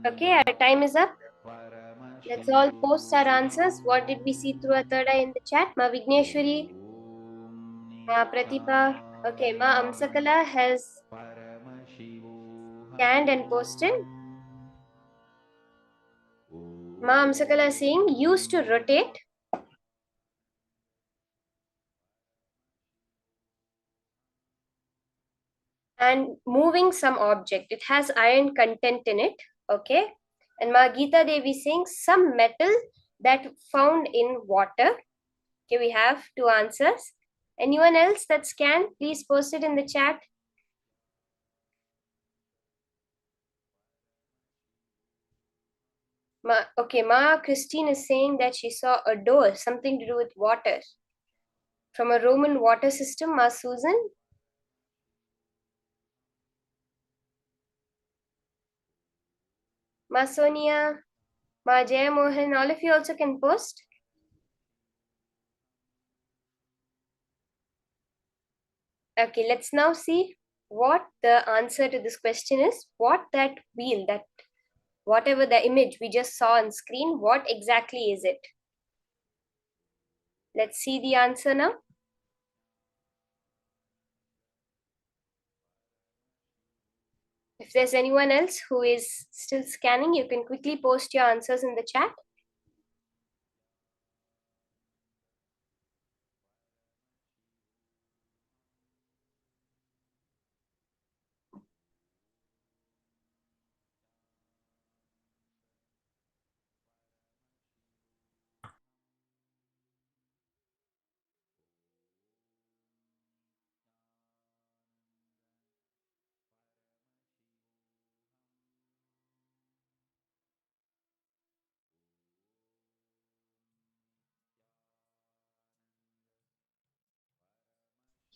Okay, our time is up. Let's all post our answers. What did we see through our third eye in the chat? Ma Vigneshwari, Ma Pratibha. Okay, Ma Amsakala has scanned and posted. Ma Amsakala is saying used to rotate. And moving some object. It has iron content in it. Okay. And Ma Geeta Devi saying some metal that found in water. Okay, we have 2 answers. Anyone else that scanned, please post it in the chat. Ma Christine is saying that she saw a door, something to do with water. From a Roman water system, Ma Susan. Ma Sonia, Ma Jayamohan, all of you also can post. Okay, let's now see what the answer to this question is. What that wheel, that whatever the image we just saw on screen, what exactly is it? Let's see the answer now. If there's anyone else who is still scanning, you can quickly post your answers in the chat.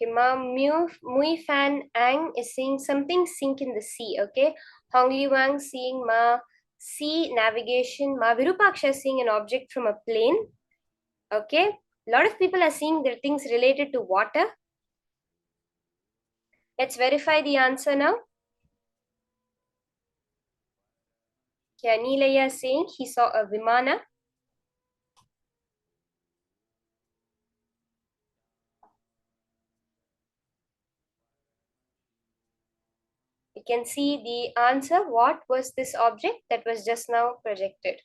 Ma Mui Fan Ang is saying something sink in the sea. Okay. Hong Li Wang seeing Ma sea navigation. Ma Virupaksha seeing an object from a plane. Okay. A lot of people are seeing their things related to water. Let's verify the answer now. Yeah, Neelaya saying he saw a Vimana. You can see the answer. What was this object that was just now projected?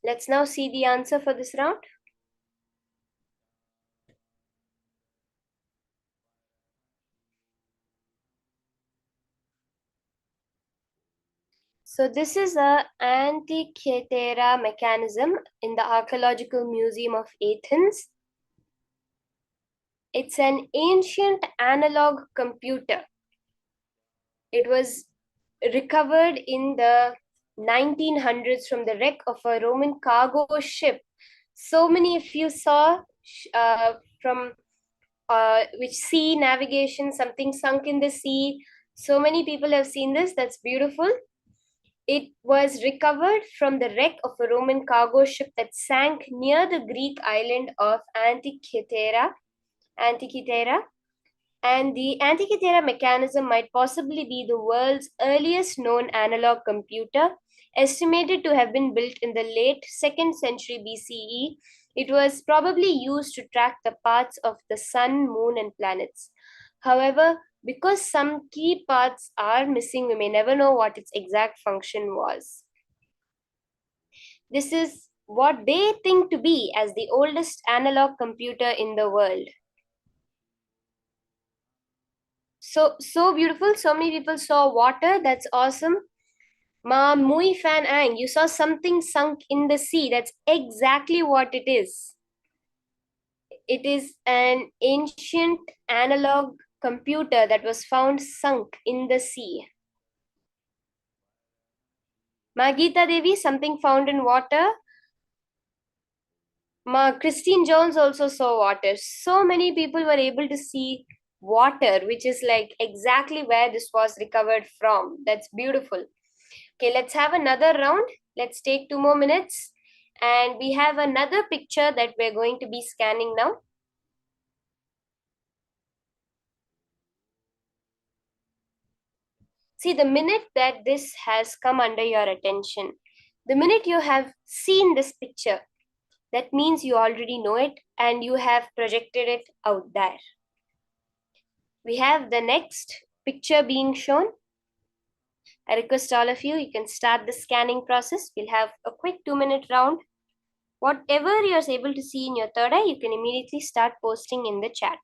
Let's now see the answer for this round. So this is a Antikythera mechanism in the Archaeological Museum of Athens. It's an ancient analog computer. It was recovered in the 1900s from the wreck of a Roman cargo ship. So many of you saw from which sea navigation, something sunk in the sea. So many people have seen this. That's beautiful. It was recovered from the wreck of a Roman cargo ship that sank near the Greek island of Antikythera. And the Antikythera mechanism might possibly be the world's earliest known analog computer, estimated to have been built in the late 2nd century BCE. It was probably used to track the paths of the sun, moon, and planets. However, because some key parts are missing, we may never know what its exact function was. This is what they think to be as the oldest analog computer in the world. So beautiful. So many people saw water. That's awesome. Ma Mui Fan Ang, you saw something sunk in the sea. That's exactly what it is. It is an ancient analog computer that was found sunk in the sea. Ma Geeta Devi, something found in water. Ma Christine Jones also saw water. So many people were able to see water, which is like exactly where this was recovered from. That's beautiful. Okay, let's have another round. Let's take 2 more minutes. And we have another picture that we're going to be scanning now. See, the minute that this has come under your attention, the minute you have seen this picture, that means you already know it and you have projected it out there. We have the next picture being shown. I request all of you, you can start the scanning process. We'll have a quick 2-minute round. Whatever you're able to see in your third eye, you can immediately start posting in the chat.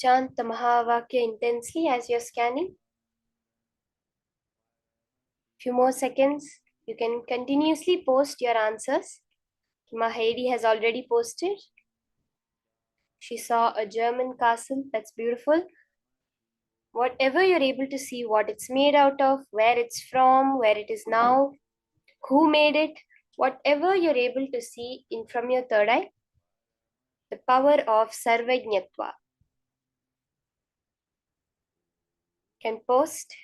Chant the Mahavakya intensely as you're scanning. Few more seconds. You can continuously post your answers. Mahedi has already posted. She saw a German castle. That's beautiful. Whatever you're able to see, what it's made out of, where it's from, where it is now, who made it, whatever you're able to see from your third eye, the power of Sarvajñatva. Can post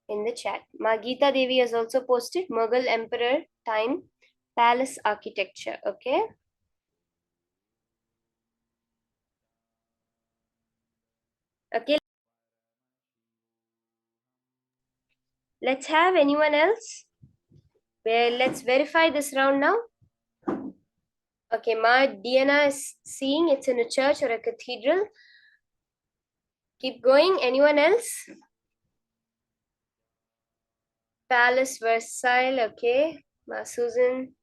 in the chat. Ma Geeta Devi has also posted Mughal Emperor time palace architecture. Okay. Okay. Let's have anyone else. Well, let's verify this round now. Okay, Ma Diana is seeing it's in a church or a cathedral. Keep going. Anyone else? Palace Versailles. Okay. Ma Susan.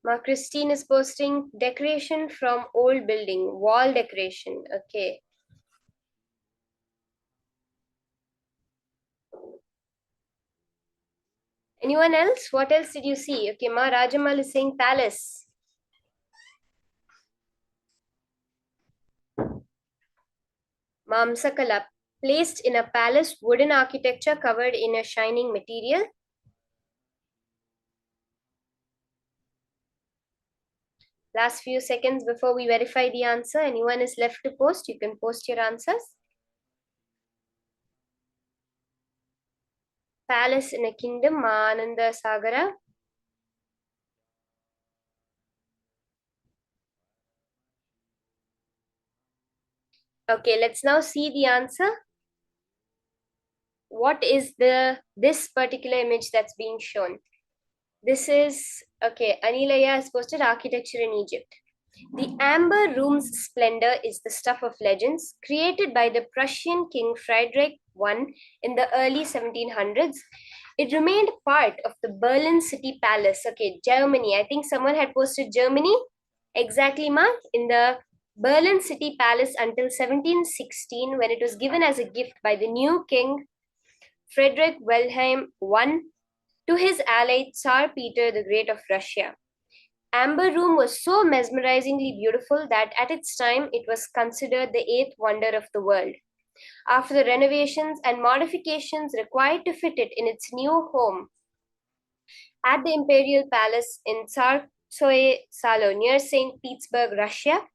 Ma Christine is posting decoration from old building, wall decoration. Okay. Anyone else? What else did you see? Okay, Ma Rajamal is saying palace. Ma Amsakala, placed in a palace, wooden architecture covered in a shining material. Last few seconds before we verify the answer. Anyone is left to post? You can post your answers. Palace in a kingdom, Ma Ananda Sagara. Okay, let's now see the answer. What is this particular image that's being shown? This is, okay, Anilaya has posted architecture in Egypt. The amber room's splendor is the stuff of legends created by the Prussian King Friedrich I in the early 1700s. It remained part of the Berlin City Palace. Okay, Germany. I think someone had posted Germany. Exactly, Mark. In the Berlin City Palace until 1716, when it was given as a gift by the new king Friedrich Wilhelm I to his ally Tsar Peter the Great of Russia. Amber Room was so mesmerizingly beautiful that at its time it was considered the eighth wonder of the world. After the renovations and modifications required to fit it in its new home at the Imperial Palace in Tsarskoye Salo near St. Petersburg, Russia,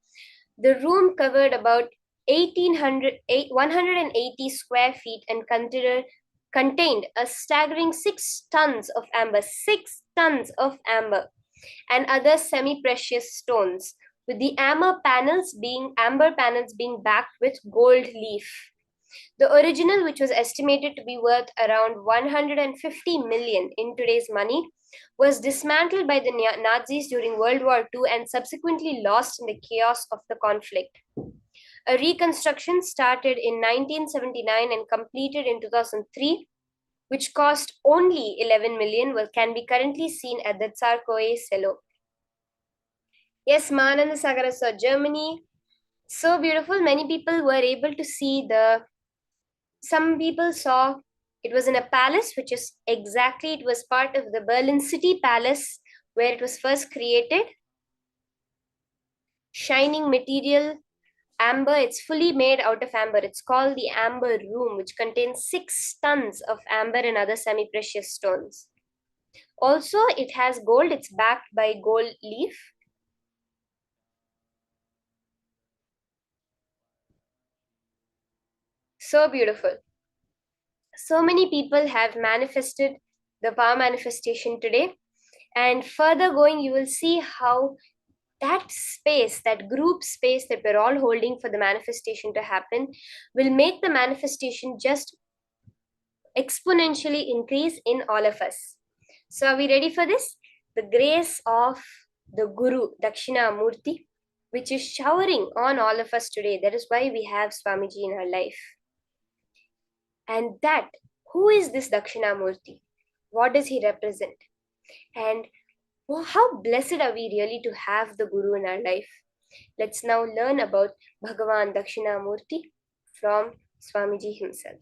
the room covered about 180 square feet and contained a staggering 6 tons of amber, 6 tons of amber, and other semi-precious stones, with the amber panels being backed with gold leaf. The original, which was estimated to be worth around 150 million in today's money, was dismantled by the Nazis during World War II and subsequently lost in the chaos of the conflict. A reconstruction started in 1979 and completed in 2003, which cost only 11 million, can be currently seen at the Tsarkoye Selo. Yes, Mananda Sagara saw Germany. So beautiful. Many people were able to see some people saw it was in a palace, which is exactly, it was part of the Berlin City Palace where it was first created. Shining material, amber, it's fully made out of amber. It's called the Amber Room, which contains 6 tons of amber and other semi-precious stones. Also, it has gold. It's backed by gold leaf. So beautiful. So many people have manifested the power manifestation today. And further going, you will see how that space, that group space that we're all holding for the manifestation to happen, will make the manifestation just exponentially increase in all of us. So are we ready for this? The grace of the Guru, Dakshinamurti, which is showering on all of us today. That is why we have Swamiji in our life. And that, who is this Dakshinamurti? What does he represent? And how blessed are we really to have the Guru in our life? Let's now learn about Bhagavan Dakshinamurti from Swamiji himself.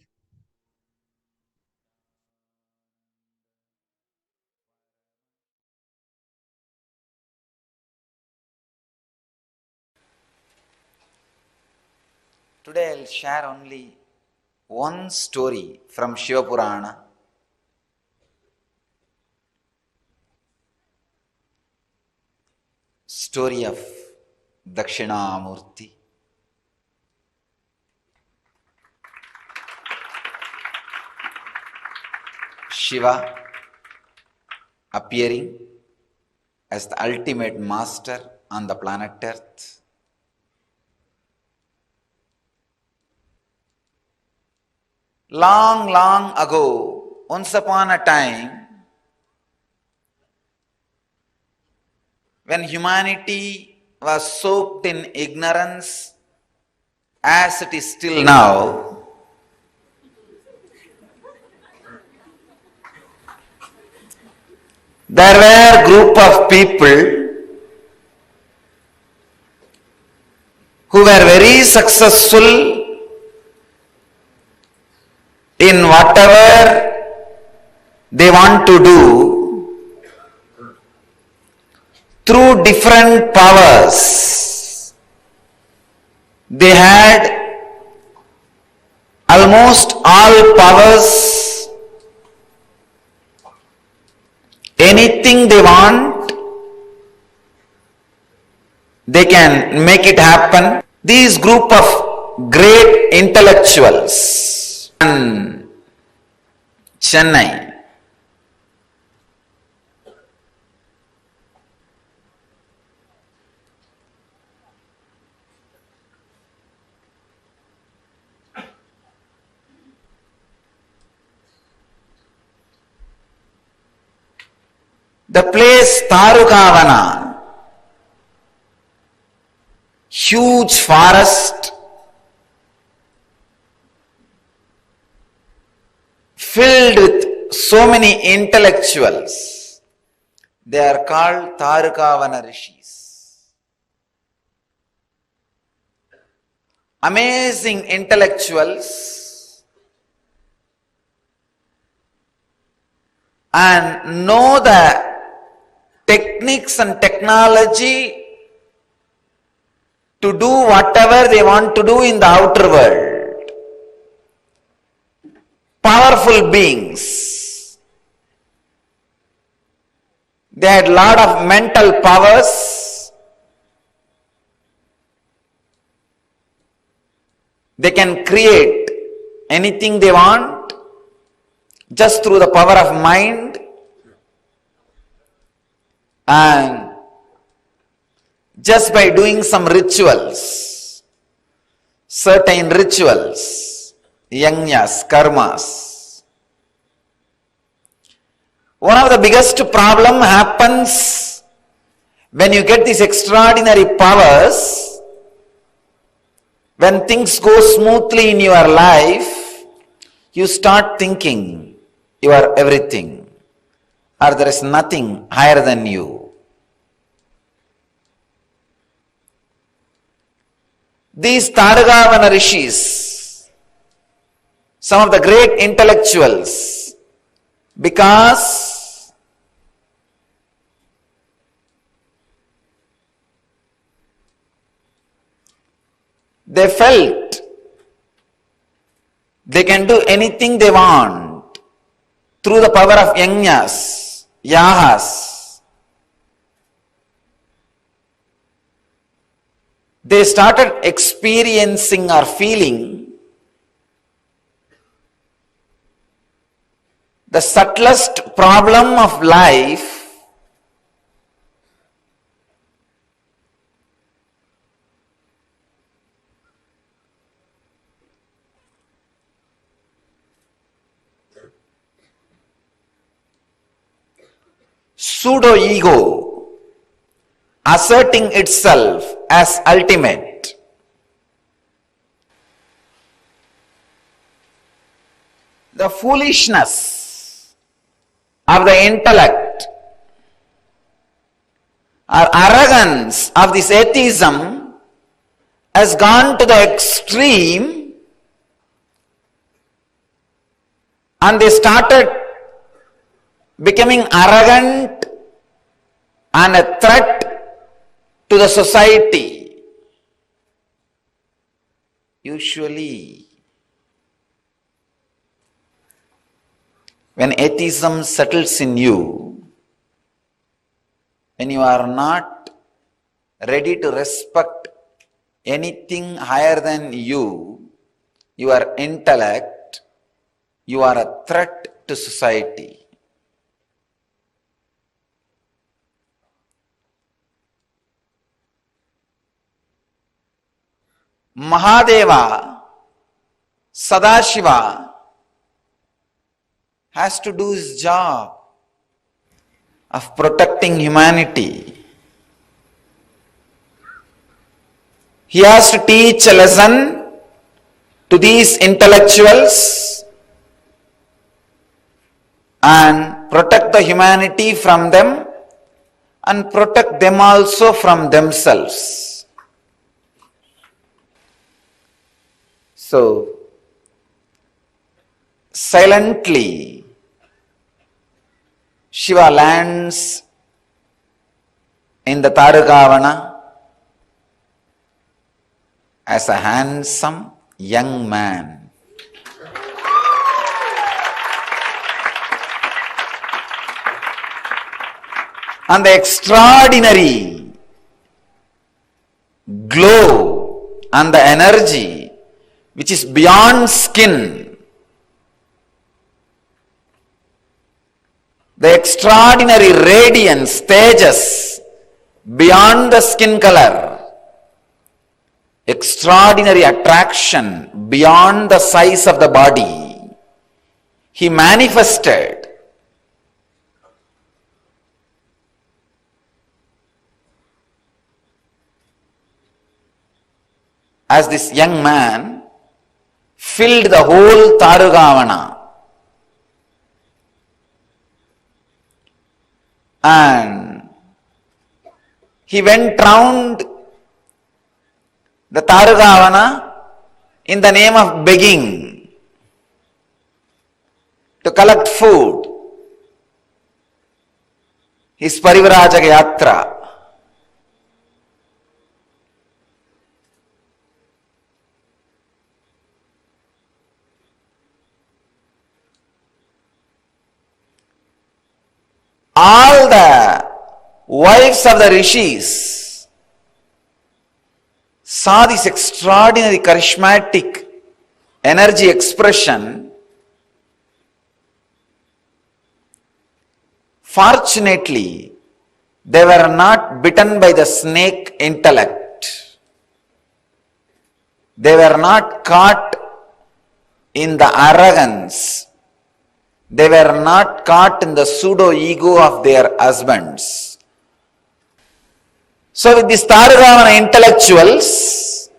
Today I'll share only one story from Shiva Purana. Story of Dakshinamurti. Shiva appearing as the ultimate master on the planet Earth. Long, long ago, once upon a time, when humanity was soaked in ignorance, as it is still now, there were a group of people who were very successful in whatever they want to do through different powers. They had almost all powers. Anything they want, they can make it happen. These group of great intellectuals in Chennai, the place Tarukavana, huge forest filled with so many intellectuals. They are called Tarukavana Rishis. Amazing intellectuals, and know the techniques and technology to do whatever they want to do in the outer world. Powerful beings. They had a lot of mental powers. They can create anything they want just through the power of mind, and just by doing some rituals, certain rituals, yajnas, karmas. One of the biggest problem happens when you get these extraordinary powers. When things go smoothly in your life, you start thinking you are everything, or there is nothing higher than you. These Targavana rishis, some of the great intellectuals, because they felt they can do anything they want through the power of yajnas, yahas. They started experiencing or feeling the subtlest problem of life pseudo-ego asserting itself as ultimate. The foolishness of the intellect or arrogance of this atheism has gone to the extreme, and they started becoming arrogant and a threat to the society. Usually, when atheism settles in you, when you are not ready to respect anything higher than you, your intellect, you are a threat to society. Mahadeva, Sadashiva has to do his job of protecting humanity. He has to teach a lesson to these intellectuals and protect the humanity from them and protect them also from themselves. So, silently, Shiva lands in the Targavana as a handsome young man. And the extraordinary glow and the energy which is beyond skin, the extraordinary radiance, tejas, beyond the skin color, extraordinary attraction beyond the size of the body, he manifested as this young man filled the whole Tarugavana. And he went round the Tarugavana in the name of begging to collect food. His Parivrajaka Yatra. All the wives of the rishis saw this extraordinary charismatic energy expression. Fortunately, they were not bitten by the snake intellect. They were not caught in the arrogance. They were not caught in the pseudo-ego of their husbands. So with these Tarugavana intellectuals,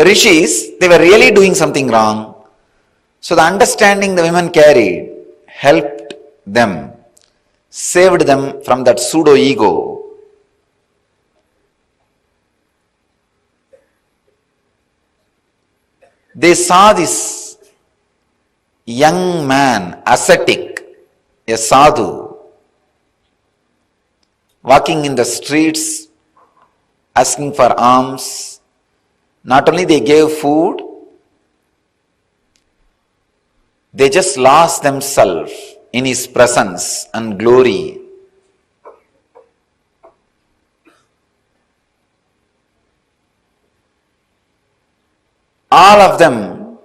rishis, they were really doing something wrong. So the understanding the women carried helped them, saved them from that pseudo-ego. They saw this young man, ascetic, a sadhu, walking in the streets, asking for alms. Not only they gave food, they just lost themselves in his presence and glory. All of them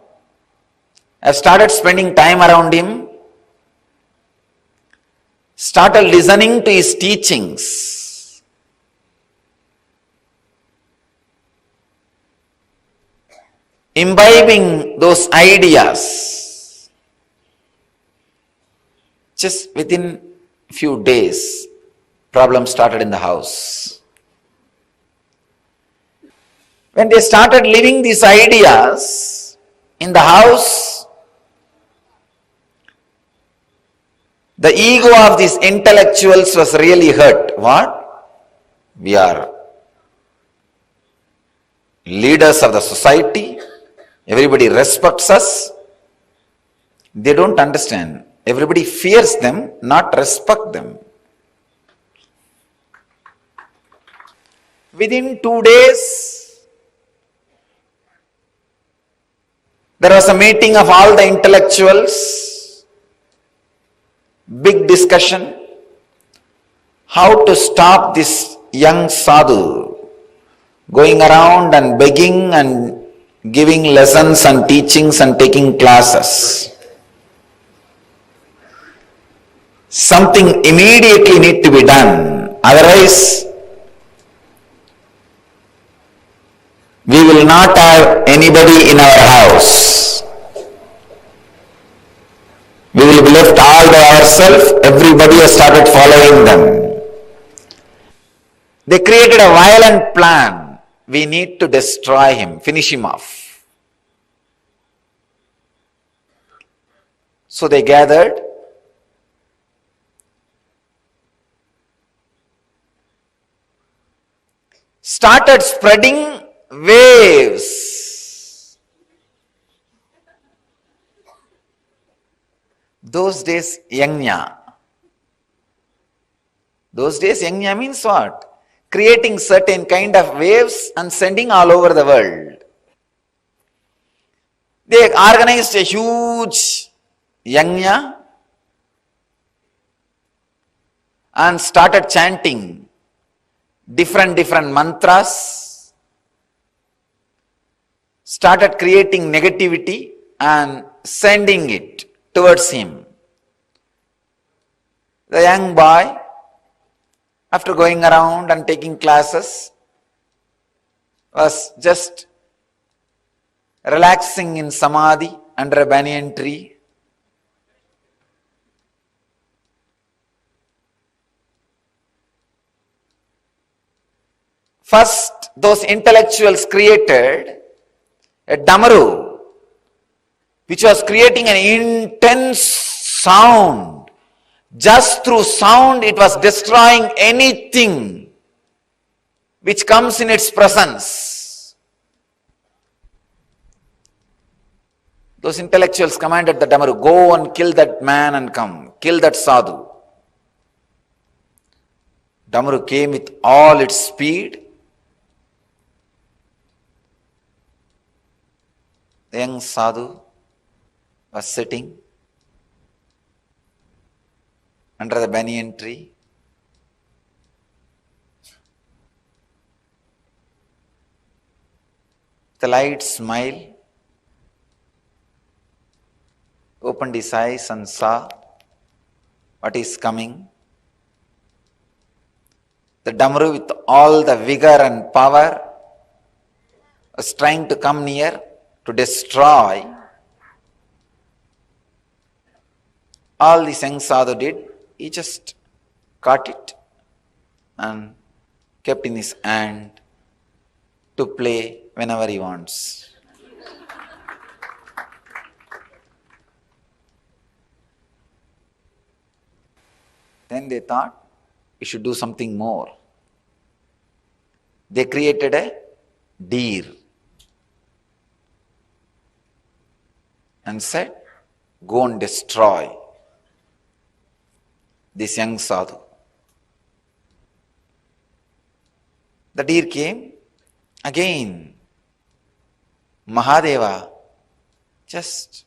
have started spending time around him, started listening to his teachings. Imbibing those ideas. Just within a few days, problems started in the house. When they started living these ideas in the house, the ego of these intellectuals was really hurt. What? We are leaders of the society. Everybody respects us. They don't understand. Everybody fears them, not respect them. Within 2 days, there was a meeting of all the intellectuals, big discussion, how to stop this young sadhu going around and begging and giving lessons and teachings and taking classes. Something immediately need to be done, otherwise we will not have anybody in our house. We will be left all by ourselves. Everybody has started following them. They created a violent plan. We need to destroy him, finish him off. So they gathered. Started spreading waves. Those days, yajna. Those days, yajna means what? Creating certain kind of waves and sending all over the world. They organized a huge yajna and started chanting different mantras, started creating negativity and sending it towards him. The young boy, after going around and taking classes, was just relaxing in samadhi under a banyan tree. First, those intellectuals created a damaru, which was creating an intense sound. Just through sound, it was destroying anything which comes in its presence. Those intellectuals commanded the damaru, go and kill that man and come, kill that sadhu. Damaru came with all its speed. The young sadhu was sitting under the banyan tree. The light smile, opened his eyes and saw what is coming. The damaru with all the vigor and power was trying to come near to destroy. All the young sadhu did, he just caught it and kept in his hand to play whenever he wants. Then they thought we should do something more. They created a deer and said, go and destroy this young sadhu. The deer came. Again, Mahadeva just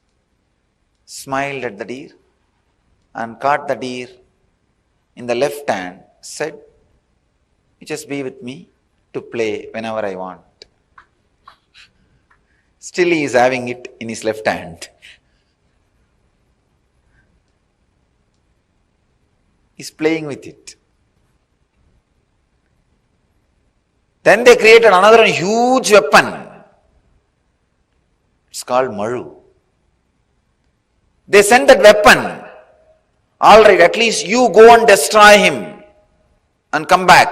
smiled at the deer and caught the deer in the left hand, said, you just be with me to play whenever I want. Still he is having it in his left hand. He's playing with it. Then they created another huge weapon. It's called Maru. They sent that weapon. All right, at least you go and destroy him and come back.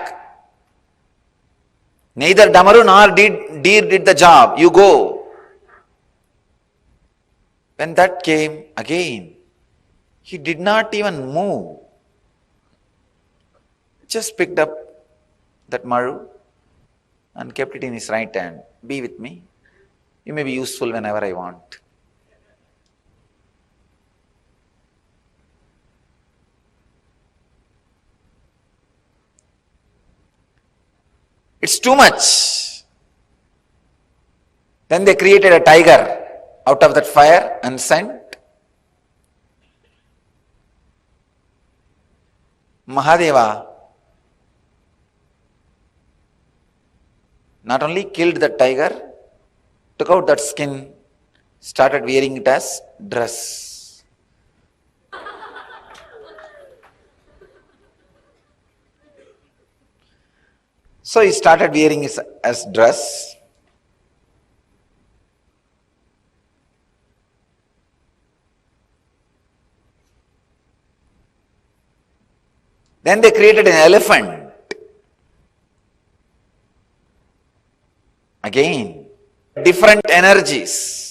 Neither Damaru nor deer did the job. You go. When that came again, he did not even move. Just picked up that Maru and kept it in his right hand. Be with me. You may be useful whenever I want. It's too much. Then they created a tiger out of that fire and sent. Mahadeva not only killed the tiger, took out that skin, started wearing it as dress. So he started wearing it as dress. Then they created an elephant. Again, different energies.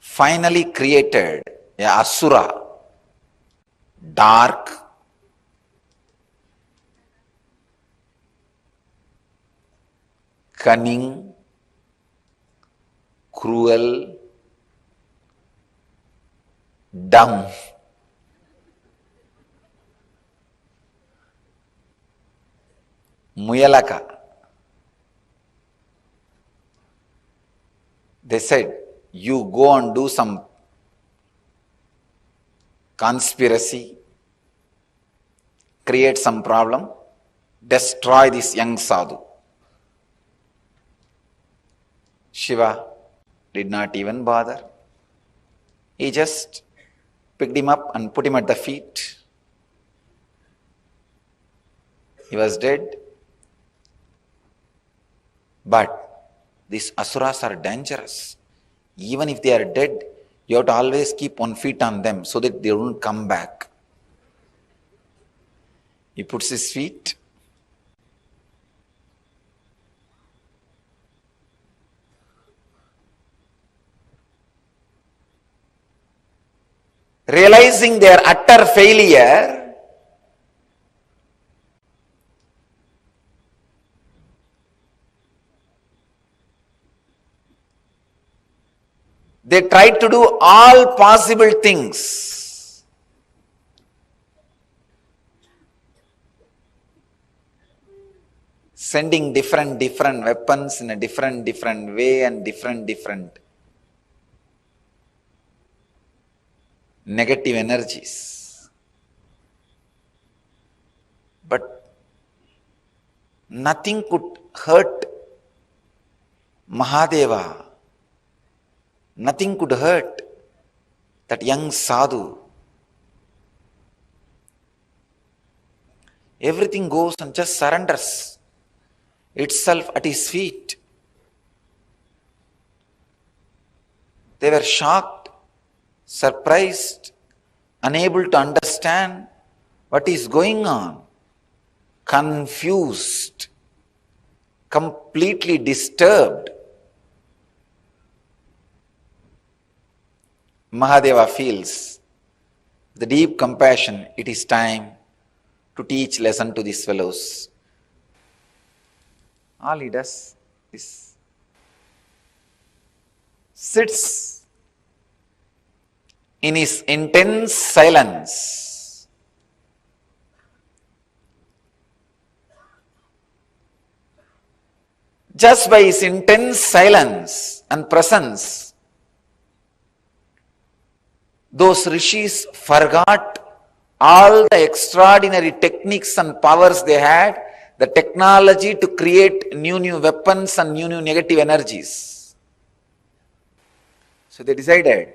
Finally created a asura, dark, cunning, cruel, dumb. Muyalaka. They said, you go and do some conspiracy, create some problem, destroy this young sadhu. Shiva did not even bother. He just picked him up and put him at the feet. He was dead. But these asuras are dangerous. Even if they are dead, you have to always keep 1 foot on them so that they don't come back. He puts his feet. Realizing their utter failure, they tried to do all possible things. Sending different weapons in a different way and different negative energies. But nothing could hurt Mahadeva. Nothing could hurt that young sadhu. Everything goes and just surrenders itself at his feet. They were shocked, surprised, unable to understand what is going on, confused. completely disturbed, Mahadeva feels the deep compassion, it is time to teach lesson to these fellows. All he does is sits in his intense silence. Just by his intense silence and presence, those rishis forgot all the extraordinary techniques and powers they had, the technology to create new weapons and new negative energies. So they decided,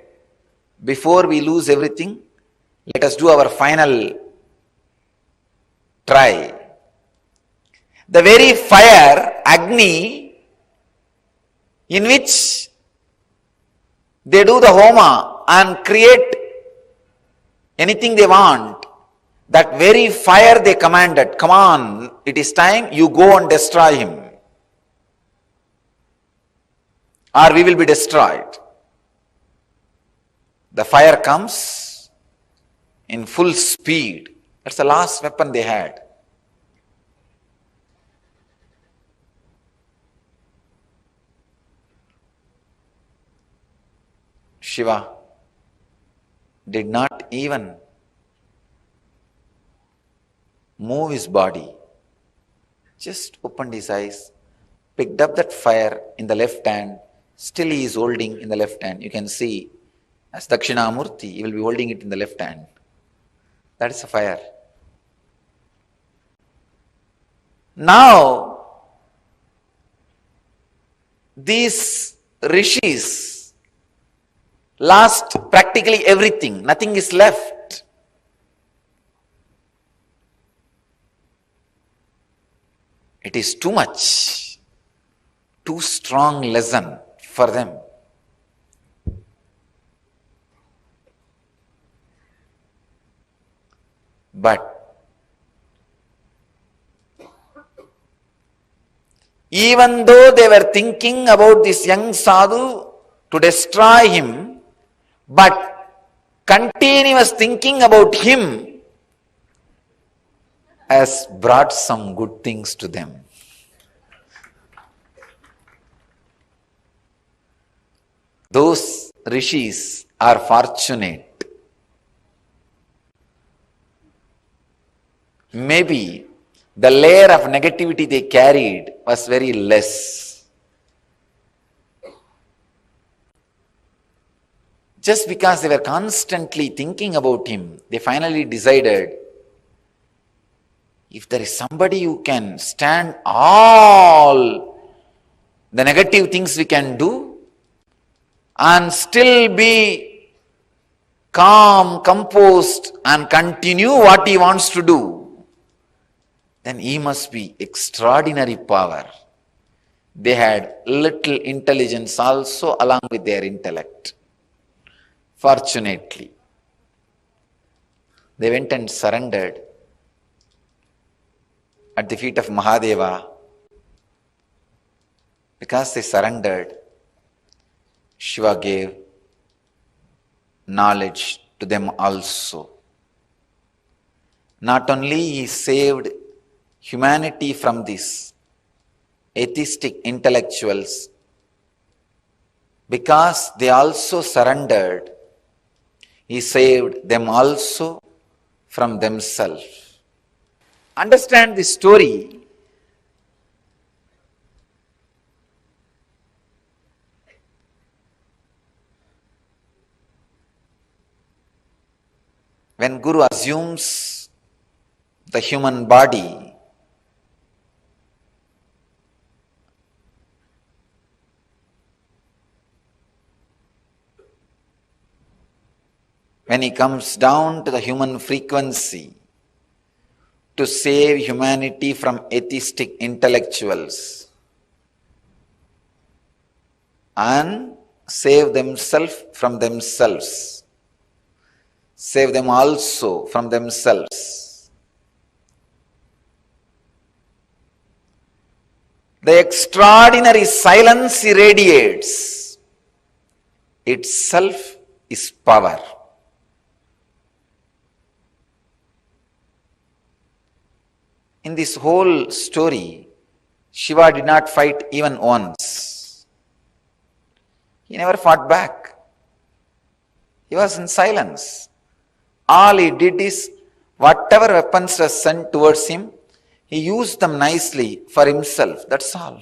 before we lose everything, let us do our final try. The very fire, Agni, in which they do the homa and create anything they want, that very fire they commanded, come on, it is time, you go and destroy him, or we will be destroyed. The fire comes in full speed. That's the last weapon they had. Shiva did not even move his body, just opened his eyes, picked up that fire in the left hand, still he is holding in the left hand. You can see as Dakshinamurti, he will be holding it in the left hand. That is the fire. Now, these rishis lost practically everything, nothing is left. It is too much, too strong lesson for them. But even though they were thinking about this young sadhu to destroy him, but continuous thinking about him has brought some good things to them. Those rishis are fortunate. Maybe the layer of negativity they carried was very less. Just because they were constantly thinking about him, they finally decided, if there is somebody who can stand all the negative things we can do and still be calm, composed and continue what he wants to do, then he must be extraordinary power. They had little intelligence also along with their intellect. Fortunately, they went and surrendered at the feet of Mahadeva. Because they surrendered, Shiva gave knowledge to them also. Not only he saved humanity from these atheistic intellectuals, because they also surrendered, he saved them also from themselves. Understand this story. When Guru assumes the human body, when he comes down to the human frequency to save humanity from atheistic intellectuals and save themselves from themselves, save them also from themselves. The extraordinary silence he radiates itself is power. In this whole story, Shiva did not fight even once. He never fought back. He was in silence. All he did is, whatever weapons were sent towards him, he used them nicely for himself. That's all.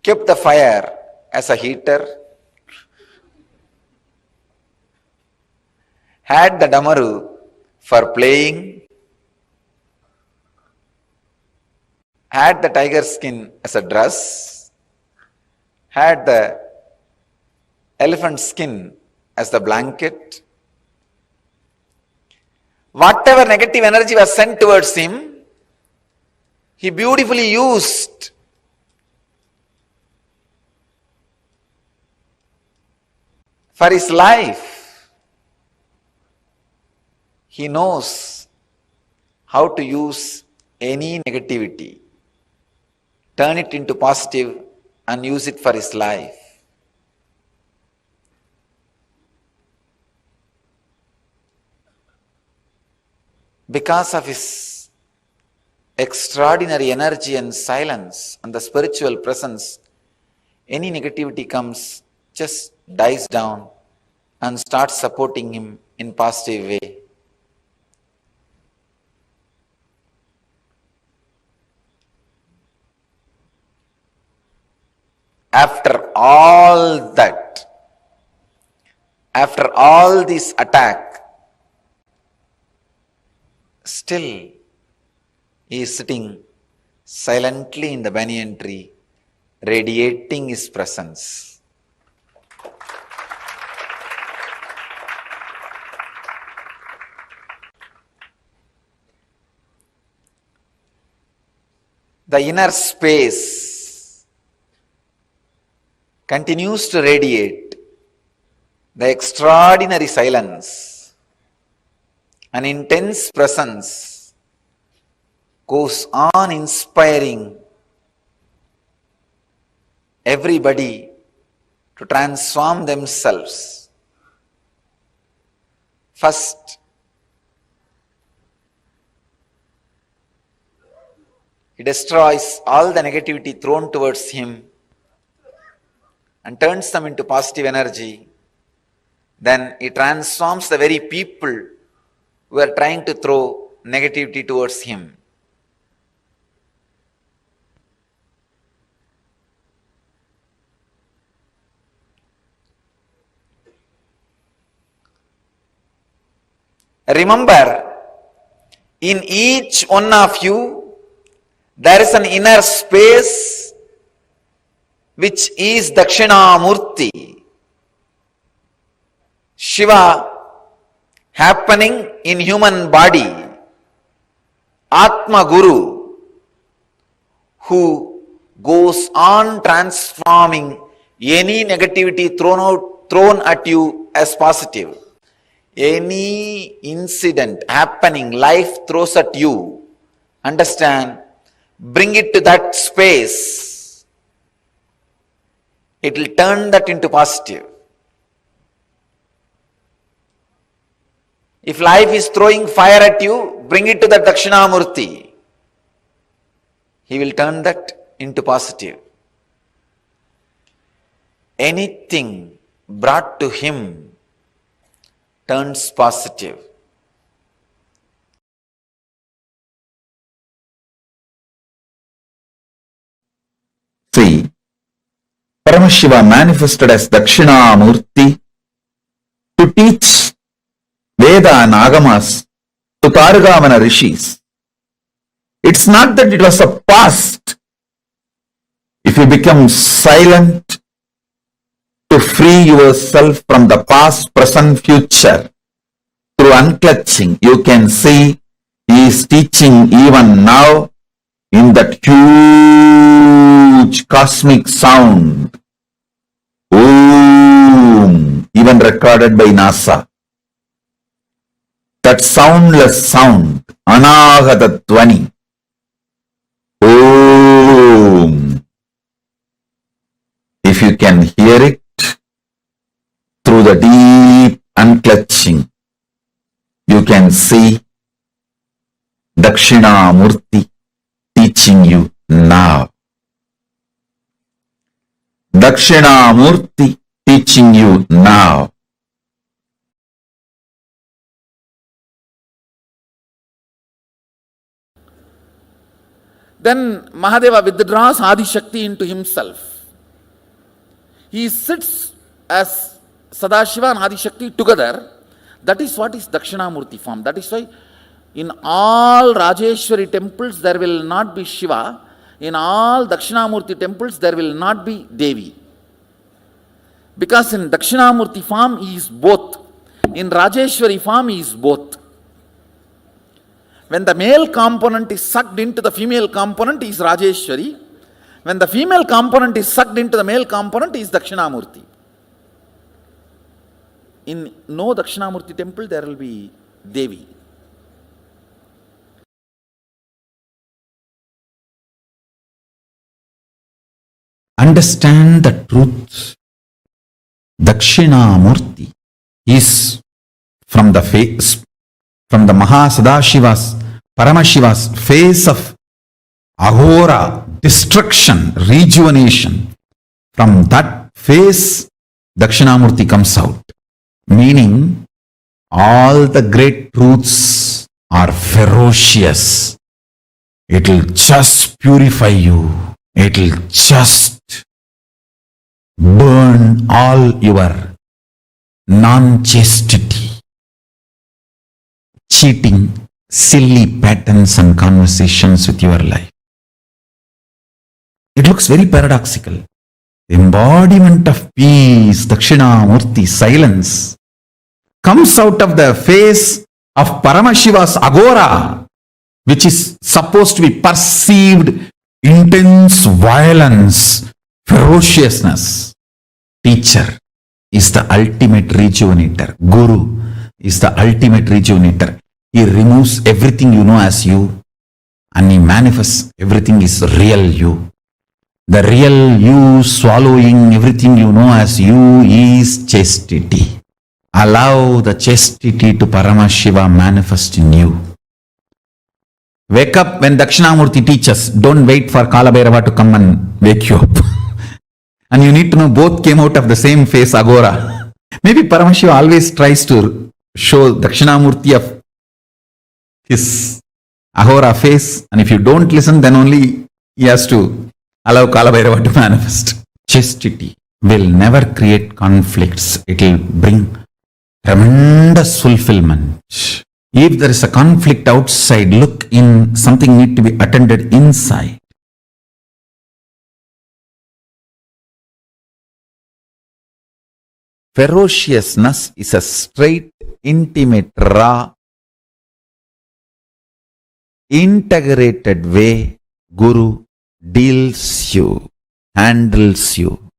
Kept the fire as a heater. Had the damaru for playing. Had the tiger skin as a dress. Had the elephant skin as the blanket. Whatever negative energy was sent towards him, he beautifully used. For his life. He knows how to use any negativity, turn it into positive and use it for his life. Because of his extraordinary energy and silence and the spiritual presence, any negativity comes, just dies down and starts supporting him in positive way. After all that, after all this attack, still he is sitting silently in the banyan tree, radiating his presence. The inner space continues to radiate the extraordinary silence. An intense presence goes on inspiring everybody to transform themselves. First, he destroys all the negativity thrown towards him and turns them into positive energy. Then he transforms the very people who are trying to throw negativity towards him. Remember, in each one of you, there is an inner space which is Dakshinamurti. Shiva happening in human body. Atma Guru, who goes on transforming any negativity thrown at you as positive. Any incident happening, life throws at you, understand, bring it to that space. It will turn that into positive. If life is throwing fire at you, bring it to the Dakshinamurti. He will turn that into positive. Anything brought to him turns positive. See, Paramashiva manifested as Dakshinamurti to teach Veda and Agamas to Targamana rishis. It's not that it was a past. If you become silent to free yourself from the past, present, future, through unclutching, you can see he is teaching even now in that huge cosmic sound. Om, even recorded by NASA. That soundless sound, Anahata Dhvani. Om. Om. If you can hear it through the deep unclutching, you can see Dakshinamurti teaching you now. Dakshinamurti teaching you now. Then Mahadeva withdraws Adi Shakti into himself. He sits as Sadashiva and Adi Shakti together. That is what is Dakshinamurti form. That is why in all Rajeshwari temples there will not be Shiva. In all Dakshinamurti temples there will not be Devi. Because in Dakshinamurti form he is both. In Rajeshwari form he is both. When the male component is sucked into the female component, he is Rajeshwari. When the female component is sucked into the male component, he is Dakshinamurti. In no Dakshinamurti temple, there will be Devi. Understand the truth. Dakshinamurti is from the face, from the Mahasadashiva's, Paramashiva's face of Ahora, destruction, rejuvenation. From that face, Dakshinamurti comes out. Meaning, all the great truths are ferocious. It will just purify you. It will just burn all your non-chastity, cheating, silly patterns and conversations with your life. It looks very paradoxical. Embodiment of peace, Dakshinamurti, silence, comes out of the face of Paramashiva's agora, which is supposed to be perceived intense violence, ferociousness. Teacher is the ultimate rejuvenator. Guru is the ultimate rejuvenator. He removes everything you know as you and he manifests everything is real you. The real you swallowing everything you know as you is chastity. Allow the chastity to Paramashiva manifest in you. Wake up when Dakshinamurti teaches. Don't wait for Kalabhairava to come and wake you up. And you need to know both came out of the same face, Agora. Maybe Paramashiva always tries to show Dakshinamurti of his Ahora face. And if you don't listen, then only he has to allow Kalabhairava to manifest. Chastity will never create conflicts. It will bring tremendous fulfillment. If there is a conflict outside, look in, something need to be attended inside. Ferociousness is a straight, intimate, raw, integrated way Guru deals you, handles you.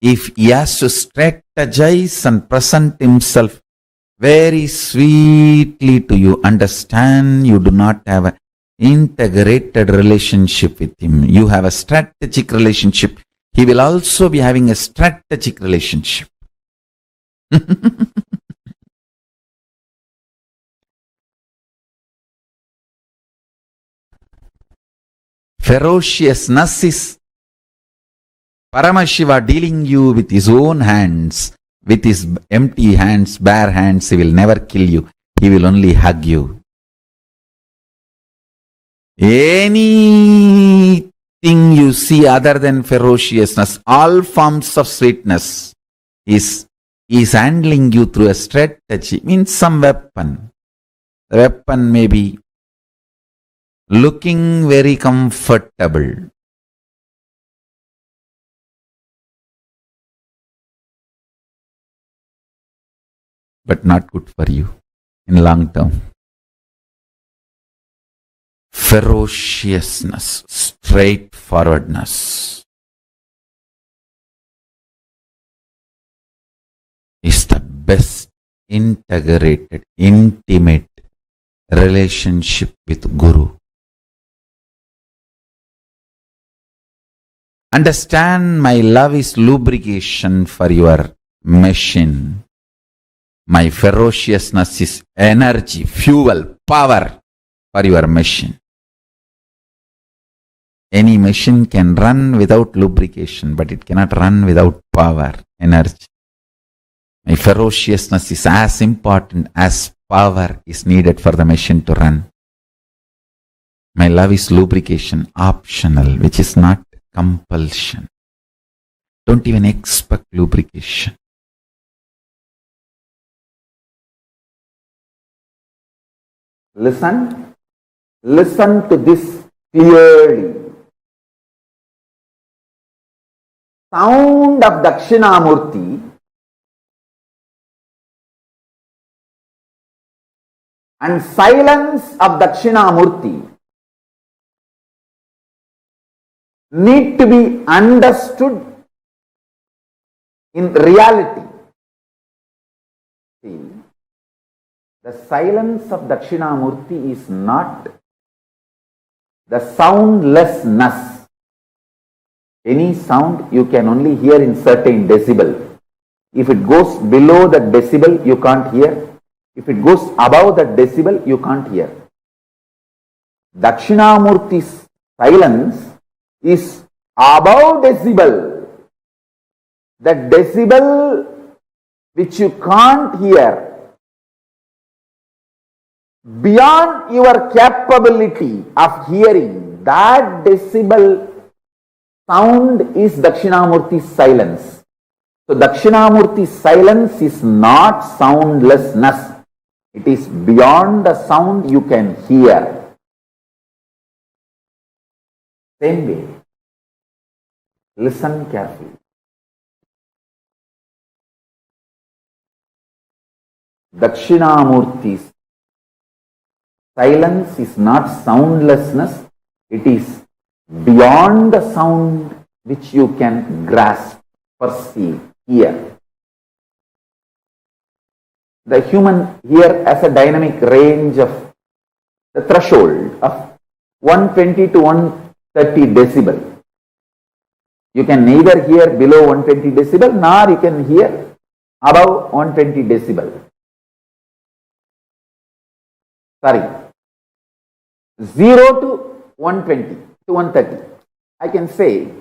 If he has to strategize and present himself very sweetly to you, understand you do not have an integrated relationship with him. You have a strategic relationship. He will also be having a strategic relationship. Ferociousness is Paramashiva dealing you with his own hands. With his empty hands, bare hands, he will never kill you. He will only hug you. Anything you see other than ferociousness, all forms of sweetness, is handling you through a strategy. Means some weapon. The weapon may be looking very comfortable. But not good for you in long term. Ferociousness, straightforwardness is the best integrated, intimate relationship with Guru. Understand, my love is lubrication for your machine. My ferociousness is energy, fuel, power for your machine. Any machine can run without lubrication, but it cannot run without power, energy. My ferociousness is as important as power is needed for the machine to run. My love is lubrication, optional, which is not compulsion. Don't even expect lubrication. Listen to this clearly. Sound of Dakshinamurti and silence of Dakshinamurti need to be understood in reality. See, the silence of Dakshinamurti is not the soundlessness. Any sound you can only hear in certain decibel. If it goes below that decibel, you can't hear. If it goes above that decibel, you can't hear. Dakshinamurti's silence is above decibel. That decibel which you can't hear, beyond your capability of hearing, that decibel sound is Dakshinamurti's silence. So Dakshinamurti's silence is not soundlessness. It is beyond the sound you can hear. Same way, listen carefully. Dakshinamurti's silence is not soundlessness. It is beyond the sound which you can grasp, perceive, hear. The human here has a dynamic range of the threshold of 120 to 130 decibel. You can neither hear below 120 decibel nor you can hear above 120 decibel. Sorry, 0 to 120 to 130. I can say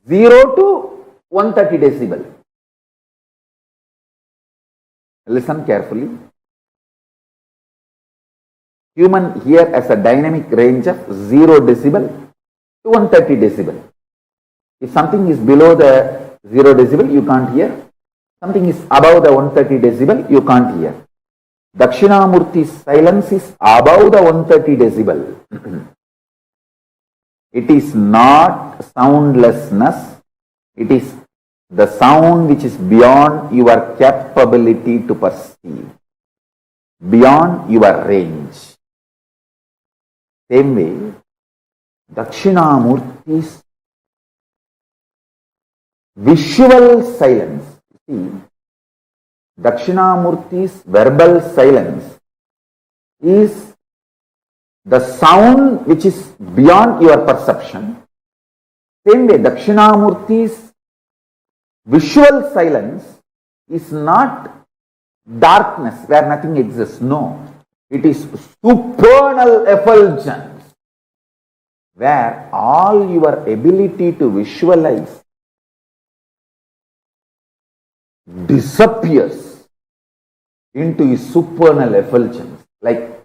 0 to 130 decibel. Listen carefully. Human here has a dynamic range of 0 decibel to 130 decibel. If something is below the 0 decibel, you can't hear. Something is above the 130 decibel, you can't hear. Dakshinamurti's silence is above the 130 decibel. It is not soundlessness. It is the sound which is beyond your capability to perceive, beyond your range. Same way, Dakshinamurti's visual silence. See, Dakshinamurti's verbal silence is the sound which is beyond your perception. Same way, Dakshinamurti's visual silence is not darkness where nothing exists. No, it is supernal effulgence where all your ability to visualize disappears into a supernal effulgence, like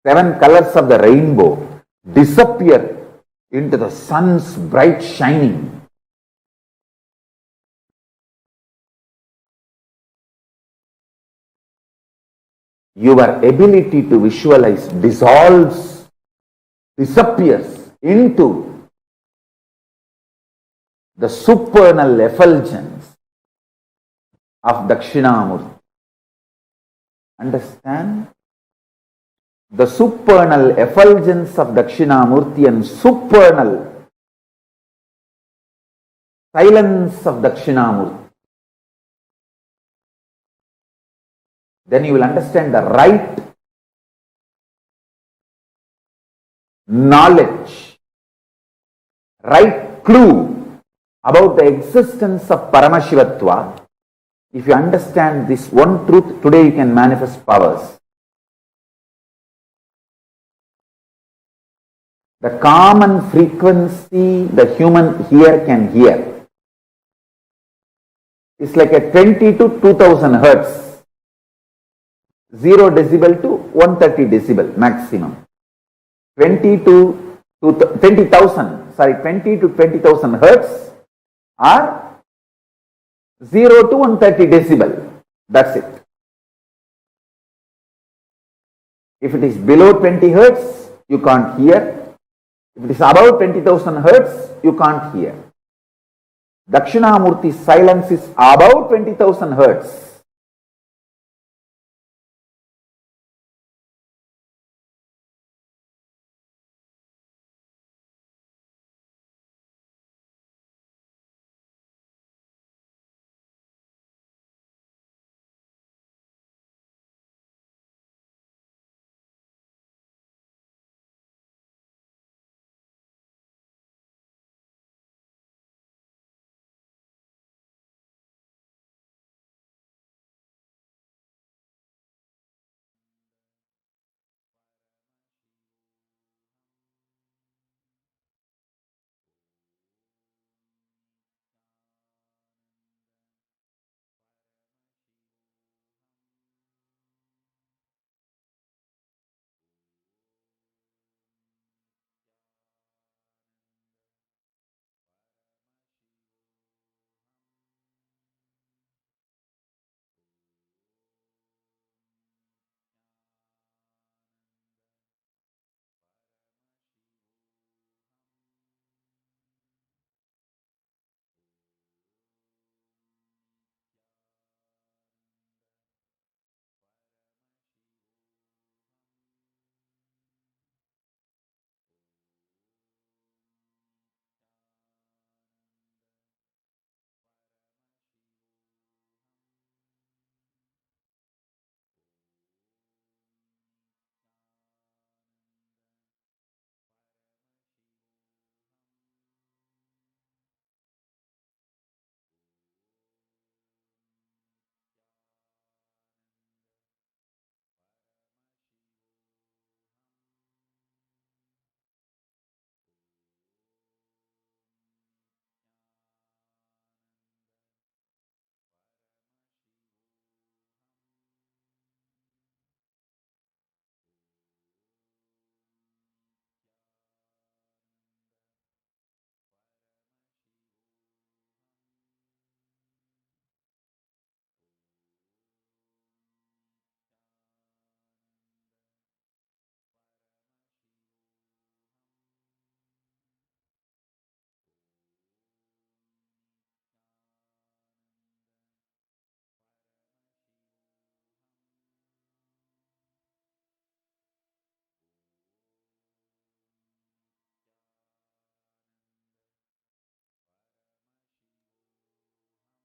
7 colors of the rainbow disappear into the sun's bright shining. Your ability to visualize dissolves, disappears into the supernal effulgence of Dakshinamurti. Understand? The supernal effulgence of Dakshinamurti and supernal silence of Dakshinamurti. Then you will understand the right knowledge, right clue about the existence of Paramashivatva. If you understand this one truth, today you can manifest powers. The common frequency the human ear can hear is like a 20 to 2000 hertz, 0 decibel to 130 decibel maximum. 20 to 20,000, sorry, 20 to 20,000 hertz or 0 to 130 decibel. That's it. If it is below 20 hertz, you can't hear. If it is above 20,000 hertz, you can't hear. Dakshinamurti's silence is above 20,000 hertz.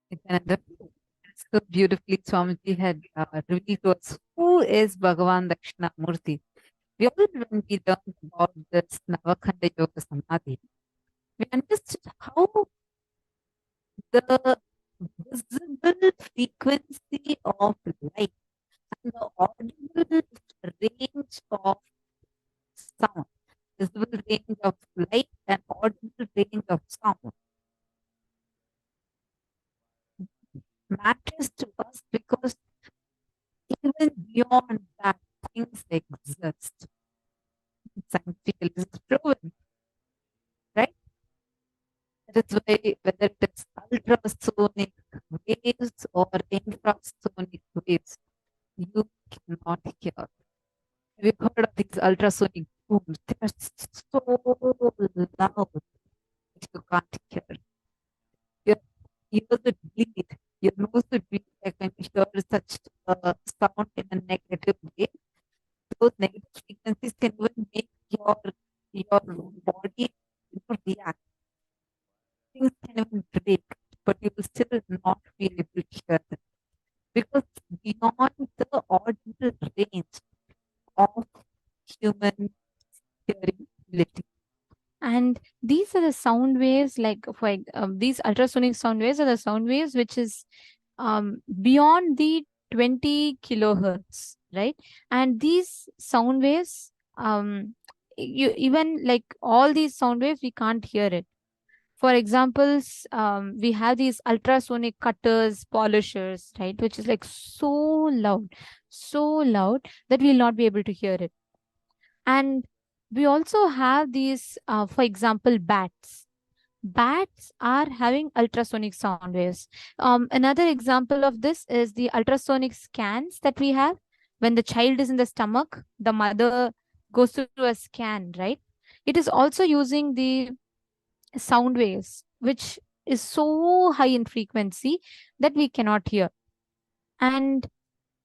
Nithyananda, so beautifully Swamiji had revealed to us who is Bhagavan Dakshinamurti. We all, when we learned about this Navakhanda Yoga Samadhi, we understood how the visible frequency of light and the audible range of sound, visible range of light and audible range of sound matters to us because even beyond that, things exist. Scientifically is proven, right? That is why whether it is ultrasonic waves or infrasonic waves, you cannot hear. Have you heard of these ultrasonic booms? They are so loud that you can't hear. Your ears would bleed, your nose would bleed like when you hear such sound in a negative way. Those negative frequencies can even make your body react. Things can even break, but you will still not be able to hear them because beyond the audible range of human hearing ability. And these are the sound waves, like for these ultrasonic sound waves are the sound waves which is beyond the 20 kilohertz, right? And these sound waves, you even like all these sound waves, we can't hear it. For examples, we have these ultrasonic cutters, polishers, right, which is like so loud that we'll not be able to hear it. And we also have these, for example, bats. Bats are having ultrasonic sound waves. Another example of this is the ultrasonic scans that we have. When the child is in the stomach, the mother goes through a scan, right? It is also using the sound waves, which is so high in frequency that we cannot hear. And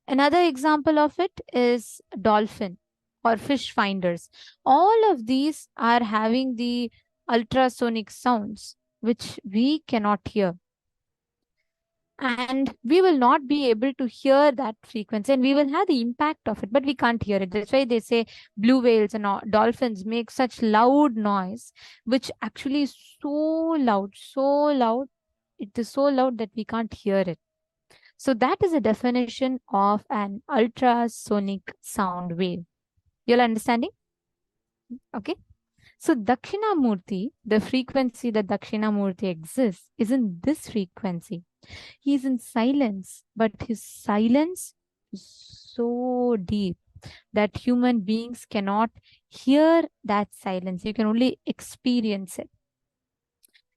another example of it is dolphin or fish finders. All of these are having the ultrasonic sounds which we cannot hear. And we will not be able to hear that frequency, and we will have the impact of it, but we can't hear it. That's why they say blue whales and dolphins make such loud noise, which actually is so loud. It is so loud that we can't hear it. So that is a definition of an ultrasonic sound wave. You're understanding? Okay. So Dakshinamurti, the frequency that Dakshinamurti exists, is in this frequency. He is in silence, but his silence is so deep that human beings cannot hear that silence. You can only experience it.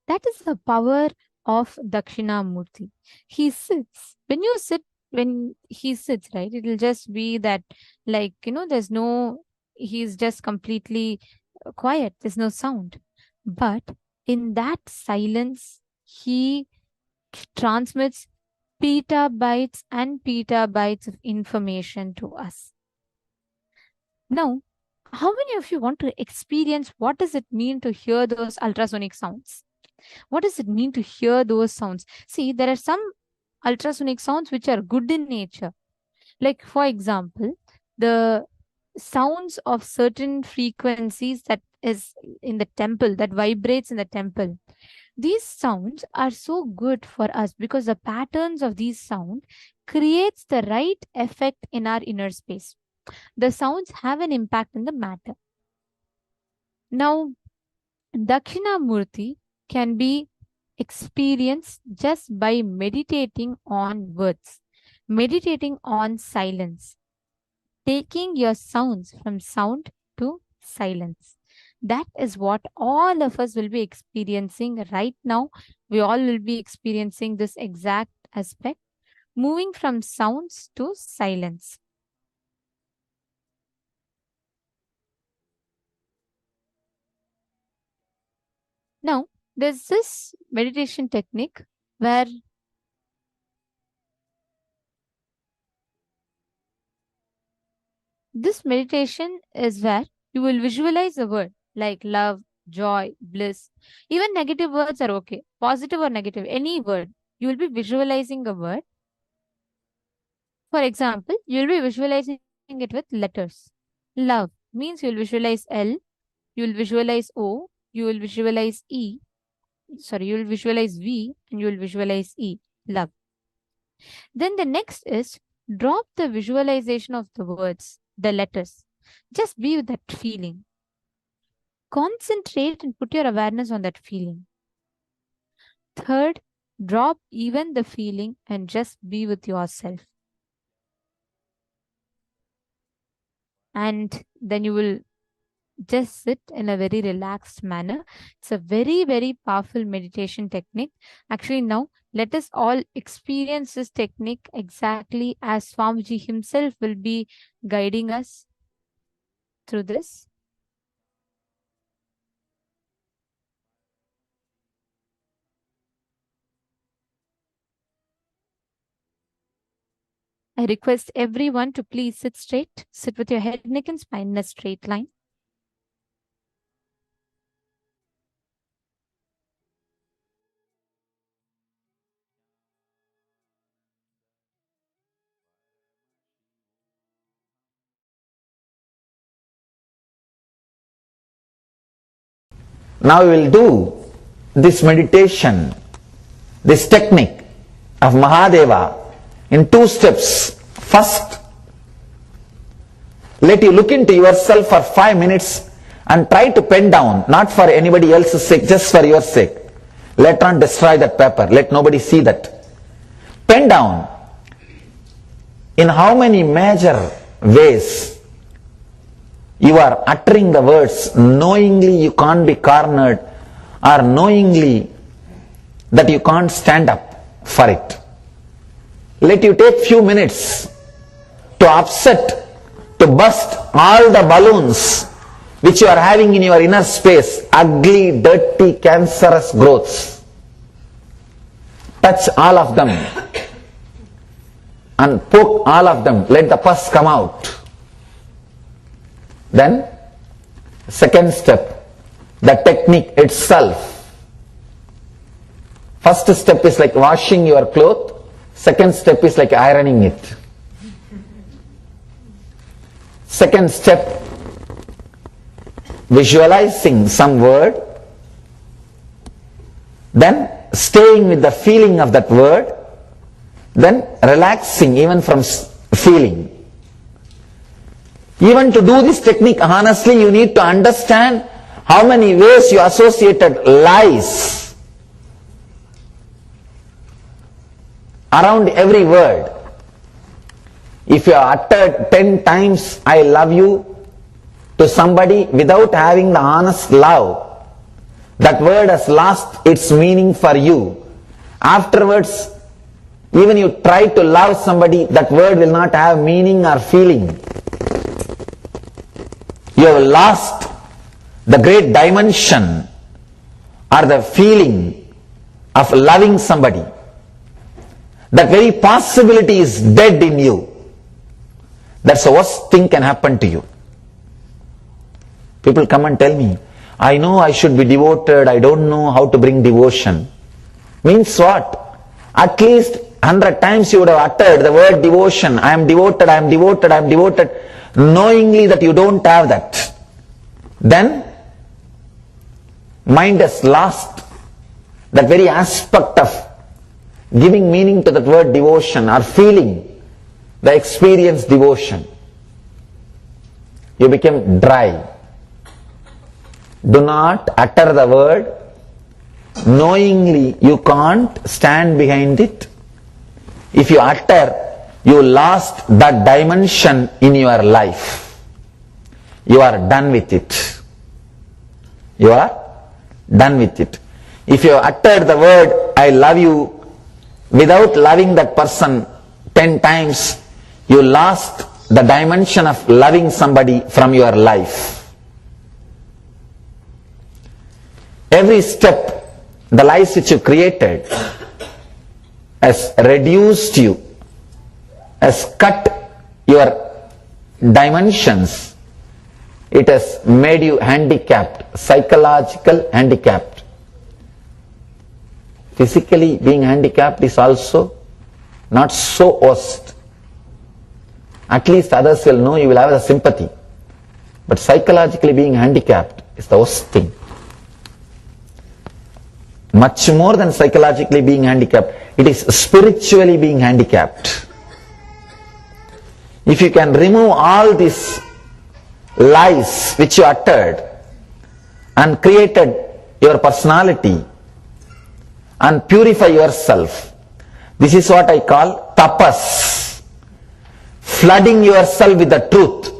That is the power of Dakshinamurti. He sits. When he sits, right, it will just be that, like, he's just completely quiet. There's no sound. But in that silence, he transmits petabytes and petabytes of information to us. Now, how many of you want to experience what does it mean to hear those ultrasonic sounds? What does it mean to hear those sounds? See, there are some ultrasonic sounds which are good in nature. Like, for example, the sounds of certain frequencies that is in the temple, that vibrates in the temple. These sounds are so good for us because the patterns of these sounds creates the right effect in our inner space. The sounds have an impact in the matter. Now, Dakshinamurti can be experienced just by meditating on words, meditating on silence, taking your sounds from sound to silence. That is what all of us will be experiencing right now. We all will be experiencing this exact aspect, moving from sounds to silence. Now, there's this meditation technique where this meditation is where you will visualize a word like love, joy, bliss. Even negative words are okay. Positive or negative, any word. You will be visualizing a word. For example, you will be visualizing it with letters. Love means you will visualize L, you will visualize O, you will visualize E. Sorry, you will visualize V and you will visualize E. Love. Then the next is drop the visualization of the words, the letters. Just be with that feeling. Concentrate and put your awareness on that feeling. Third, drop even the feeling and just be with yourself. And then you will just sit in a very relaxed manner. It's a very, very powerful meditation technique. Actually, now let us all experience this technique exactly as Swamiji himself will be guiding us through this. I request everyone to please sit straight. Sit with your head, neck, and spine in a straight line. Now we will do this meditation, this technique of Mahadeva in 2 steps. First, let you look into yourself for 5 minutes and try to pen down, not for anybody else's sake, just for your sake. Later on destroy that paper, let nobody see that. Pen down in how many major ways you are uttering the words knowingly you can't be cornered, or knowingly that you can't stand up for it. Let you take few minutes to upset, to burst all the balloons which you are having in your inner space, ugly, dirty, cancerous growths. Touch all of them and poke all of them. Let the pus come out. Then, second step, the technique itself. First step is like washing your clothes. Second step is like ironing it. Second step, visualizing some word, then staying with the feeling of that word, then relaxing even from feeling. Even to do this technique honestly, you need to understand how many ways you associated lies around every word. If you uttered 10 times I love you to somebody without having the honest love, that word has lost its meaning for you. Afterwards, even you try to love somebody, that word will not have meaning or feeling. You have lost the great dimension or the feeling of loving somebody. That very possibility is dead in you. That's the worst thing can happen to you. People come and tell me, I know I should be devoted, I don't know how to bring devotion. Means what? At least 100 times you would have uttered the word devotion. I am devoted, I am devoted, I am devoted, knowingly that you don't have that. Then, mind has lost that very aspect of giving meaning to that word devotion or feeling the experience devotion. You become dry. Do not utter the word knowingly you can't stand behind it. If you utter, you lost that dimension in your life. You are done with it. You are done with it. If you utter the word I love you without loving that person 10 times, you lost the dimension of loving somebody from your life. Every step, the lies which you created has reduced you, has cut your dimensions. It has made you handicapped, psychological handicapped. Physically being handicapped is also not so worst. At least others will know, you will have the sympathy. But psychologically being handicapped is the worst thing. Much more than psychologically being handicapped, it is spiritually being handicapped. If you can remove all these lies which you uttered and created your personality and purify yourself, this is what I call tapas. Flooding yourself with the truth.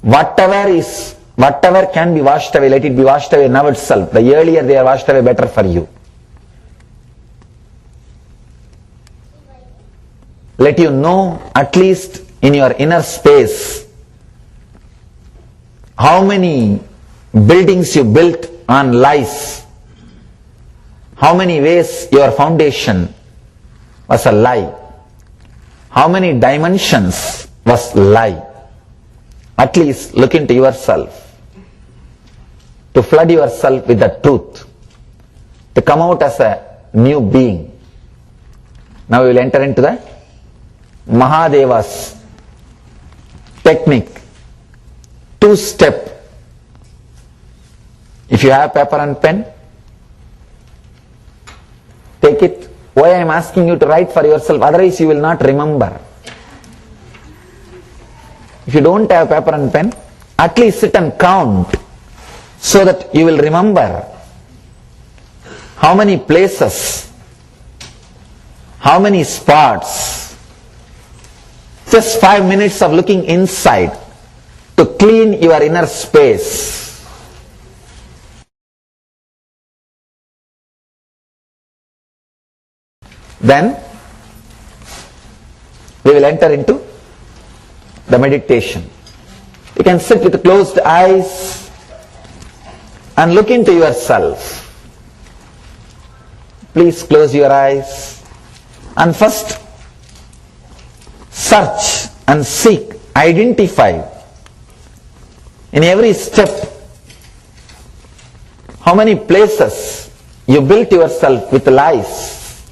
Whatever can be washed away, let it be washed away now itself. The earlier they are washed away, better for you. Let you know, at least in your inner space, how many buildings you built on lies. How many ways your foundation was a lie. How many dimensions was lie. At least look into yourself, to flood yourself with the truth, to come out as a new being. Now we will enter into the Mahadeva's technique, 2-step. If you have paper and pen, take it. Why I am asking you to write for yourself, otherwise you will not remember. If you don't have paper and pen, at least sit and count so that you will remember how many places, how many spots. Just 5 minutes of looking inside to clean your inner space. Then we will enter into the meditation. You can sit with closed eyes and look into yourself. Please close your eyes and first search and seek, identify in every step how many places you built yourself with lies,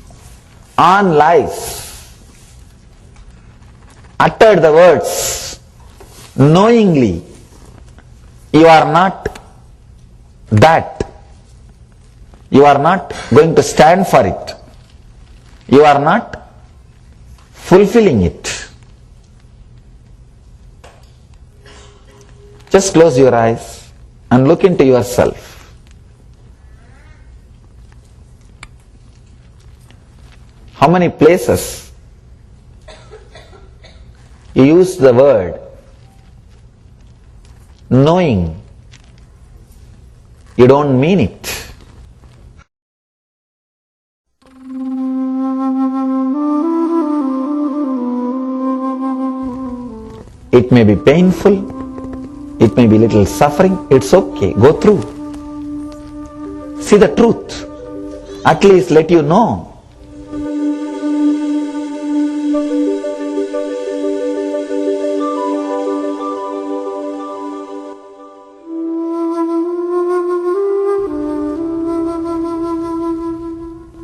on lies, uttered the words knowingly. You are not that. You are not going to stand for it. You are not fulfilling it. Just close your eyes and look into yourself. How many places you use the word knowing you don't mean it? It may be painful, it may be little suffering, it's okay, go through. See the truth, at least let you know.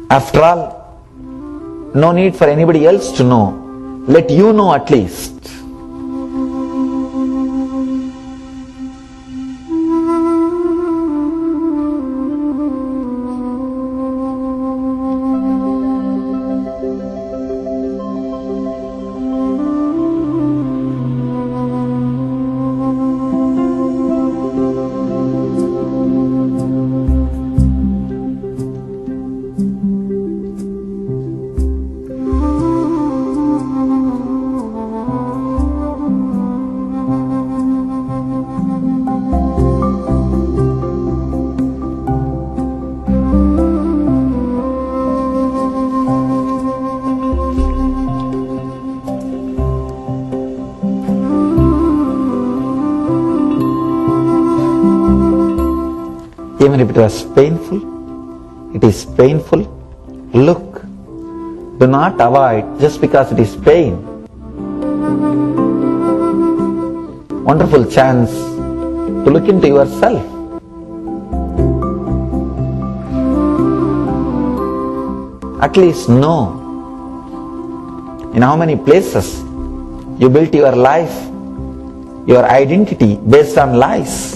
After all, no need for anybody else to know. Let you know at least. Even if it was painful, it is painful. Look, do not avoid just because it is pain. Wonderful chance to look into yourself. At least know in how many places you built your life, your identity based on lies.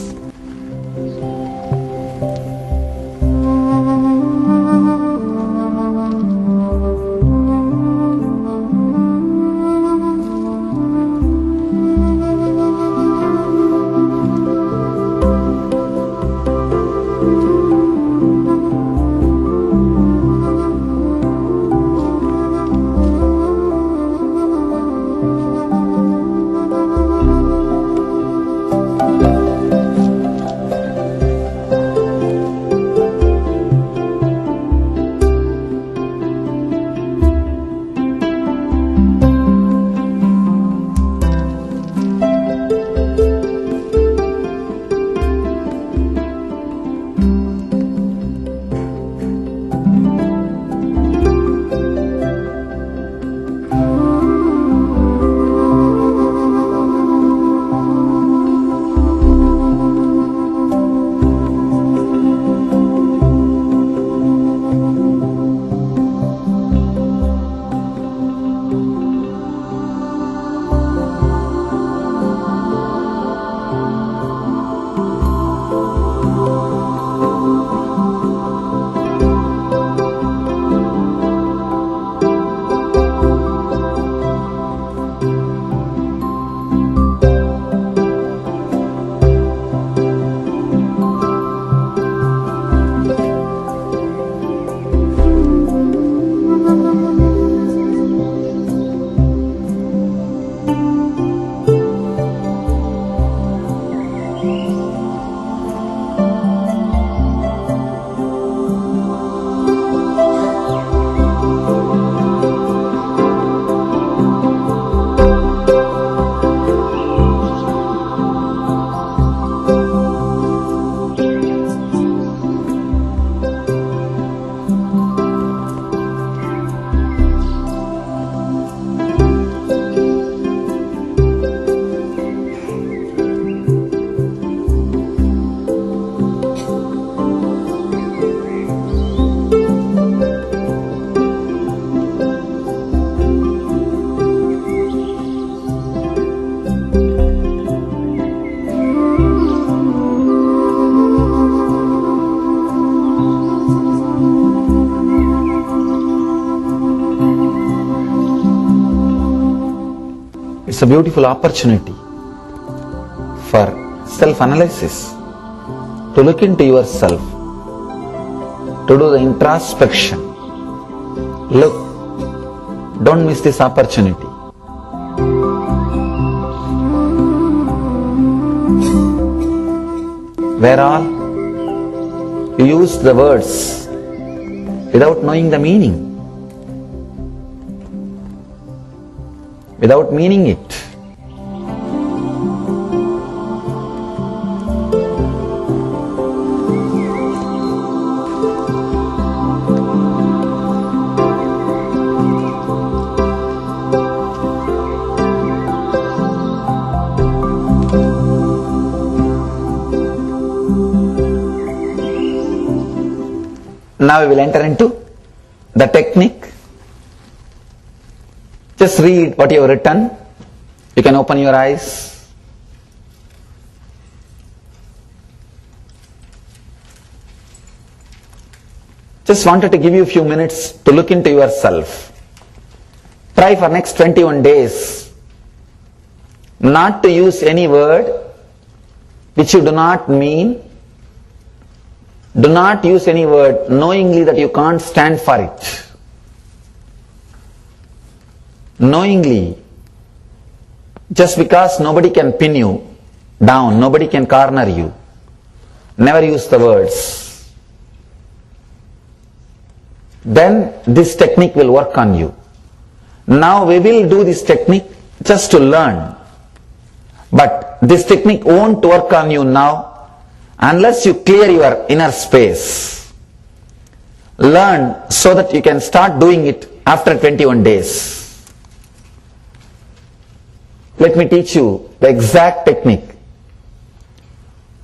beautiful opportunity for self-analysis, to look into yourself, to do the introspection. Look, don't miss this opportunity. Where all you use the words without knowing the meaning, without meaning it. Now we will enter into the technique. Just read what you have written. You can open your eyes. Just wanted to give you a few minutes to look into yourself. Try for next 21 days not to use any word which you do not mean. Do not use any word knowingly that you can't stand for it. Knowingly, just because nobody can pin you down, nobody can corner you. Never use the words. Then this technique will work on you. Now we will do this technique just to learn. But this technique won't work on you now unless you clear your inner space. Learn so that you can start doing it after 21 days. Let me teach you the exact technique.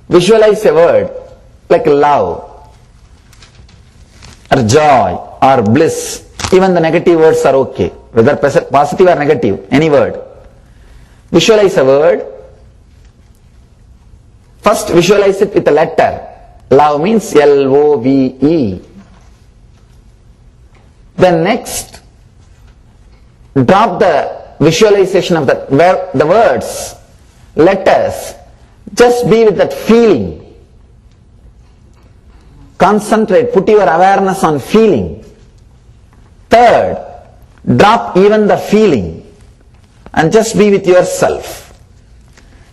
Visualize a word like love, or joy, or bliss. Even the negative words are okay, whether positive or negative, any word. Visualize a word. First visualize it with a letter. Love means L-O-V-E. Then next, drop the visualization of the words, letters. Just be with that feeling. Concentrate, put your awareness on feeling. Third, drop even the feeling and just be with yourself.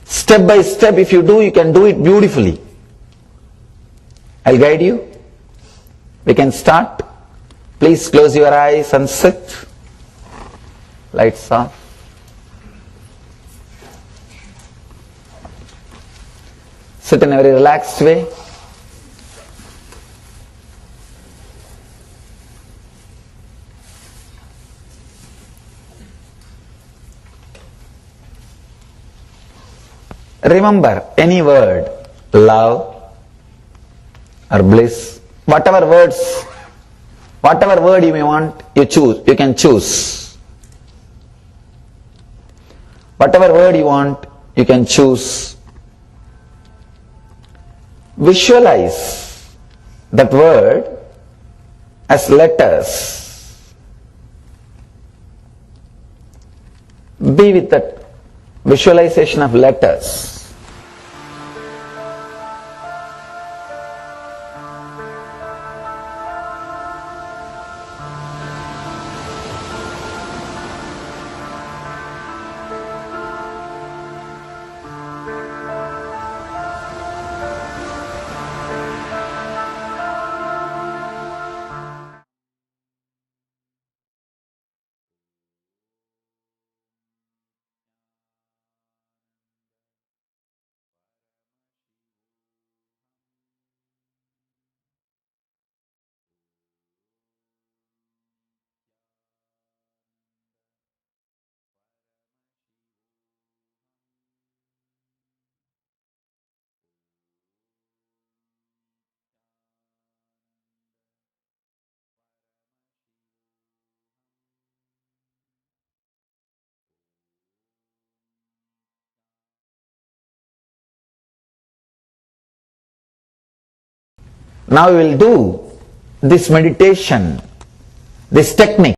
Step by step, if you do, you can do it beautifully. I'll guide you. We can start. Please close your eyes and sit. Lights off. Sit in a very relaxed way. Remember any word, love or bliss, whatever word you may want, you can choose. Whatever word you want, you can choose. Visualize that word as letters. Be with that visualization of letters. Now we will do this meditation, this technique.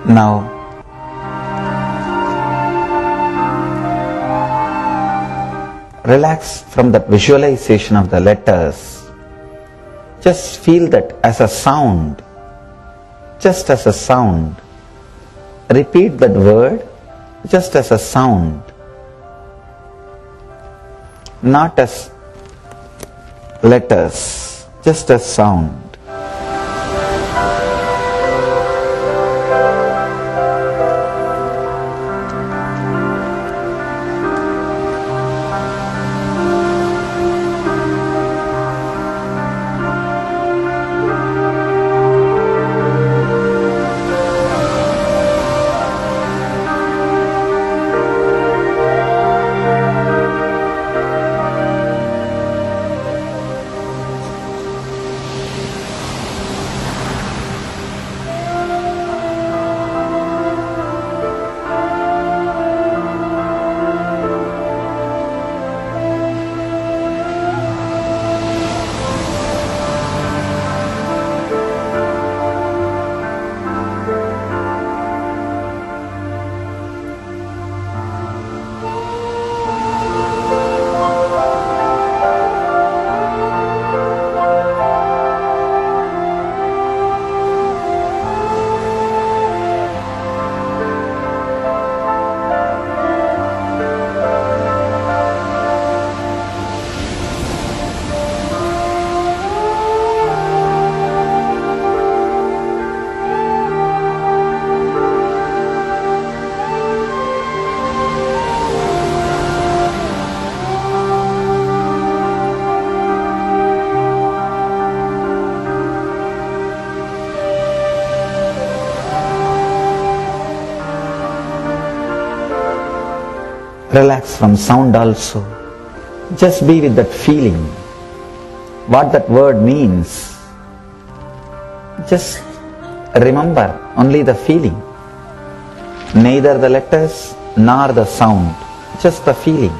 Now, relax from that visualization of the letters. Just feel that as a sound, just as a sound. Repeat that word just as a sound, not as letters, just as sound. Relax from sound also. Just be with that feeling. What that word means. Just remember only the feeling. Neither the letters nor the sound. Just the feeling.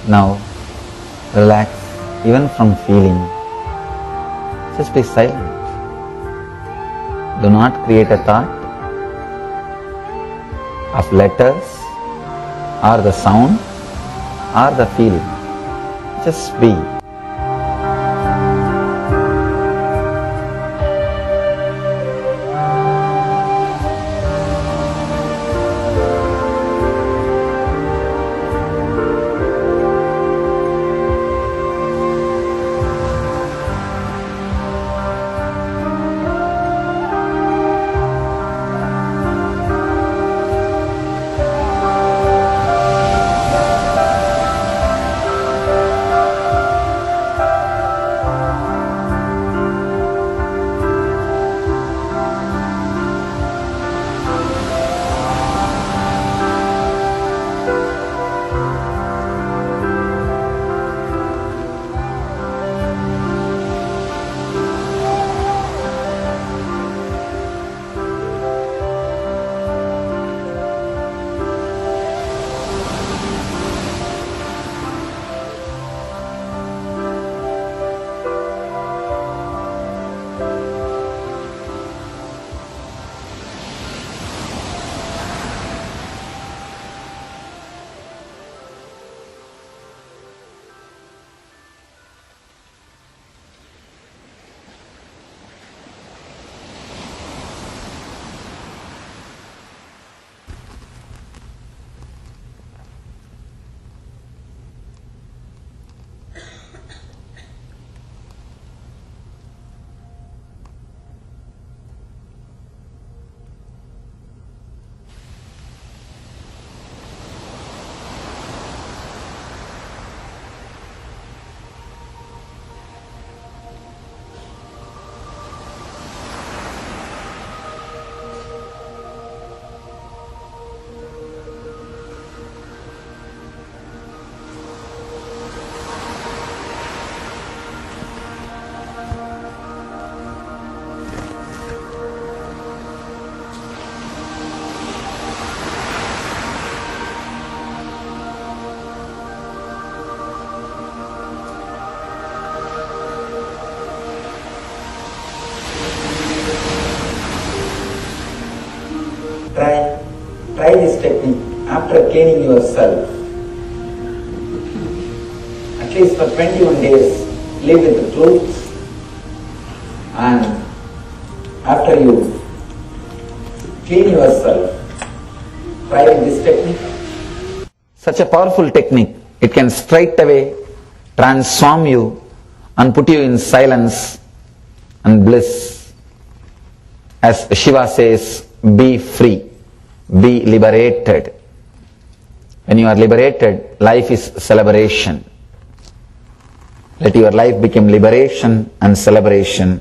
Now relax even from feeling. Just be silent. Do not create a thought of letters or the sound or the feeling. Just be. Try this technique after cleaning yourself. At least for 21 days, live with the truth, and after you clean yourself, try with this technique. Such a powerful technique, it can straight away transform you and put you in silence and bliss. As Shiva says, be free, be liberated. When you are liberated, life is celebration. Let your life become liberation and celebration.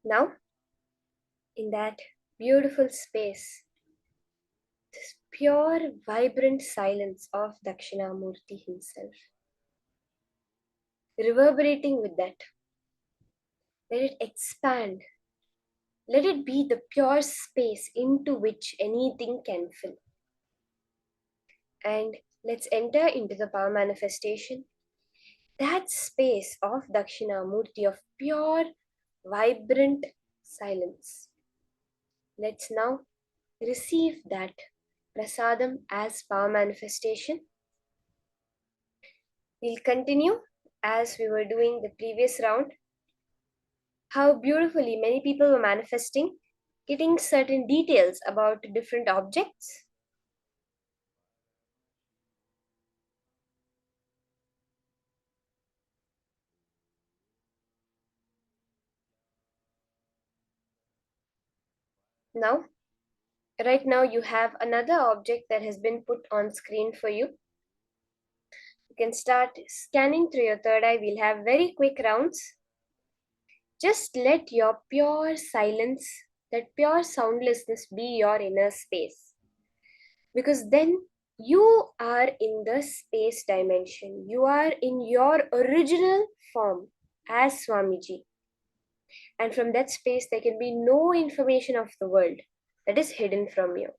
Now, in that beautiful space, this pure, vibrant silence of Dakshinamurti himself, reverberating with that, let it expand. Let it be the pure space into which anything can fill. And let's enter into the power manifestation. That space of Dakshinamurti, of pure, vibrant silence. Let's now receive that prasadam as power manifestation. We'll continue as we were doing the previous round. How beautifully many people were manifesting, getting certain details about different objects. Now, right now you have another object that has been put on screen for you. You can start scanning through your third eye. We'll have very quick rounds. Just let your pure silence, that pure soundlessness be your inner space. Because then you are in the space dimension. You are in your original form as Swamiji. And from that space, there can be no information of the world that is hidden from you.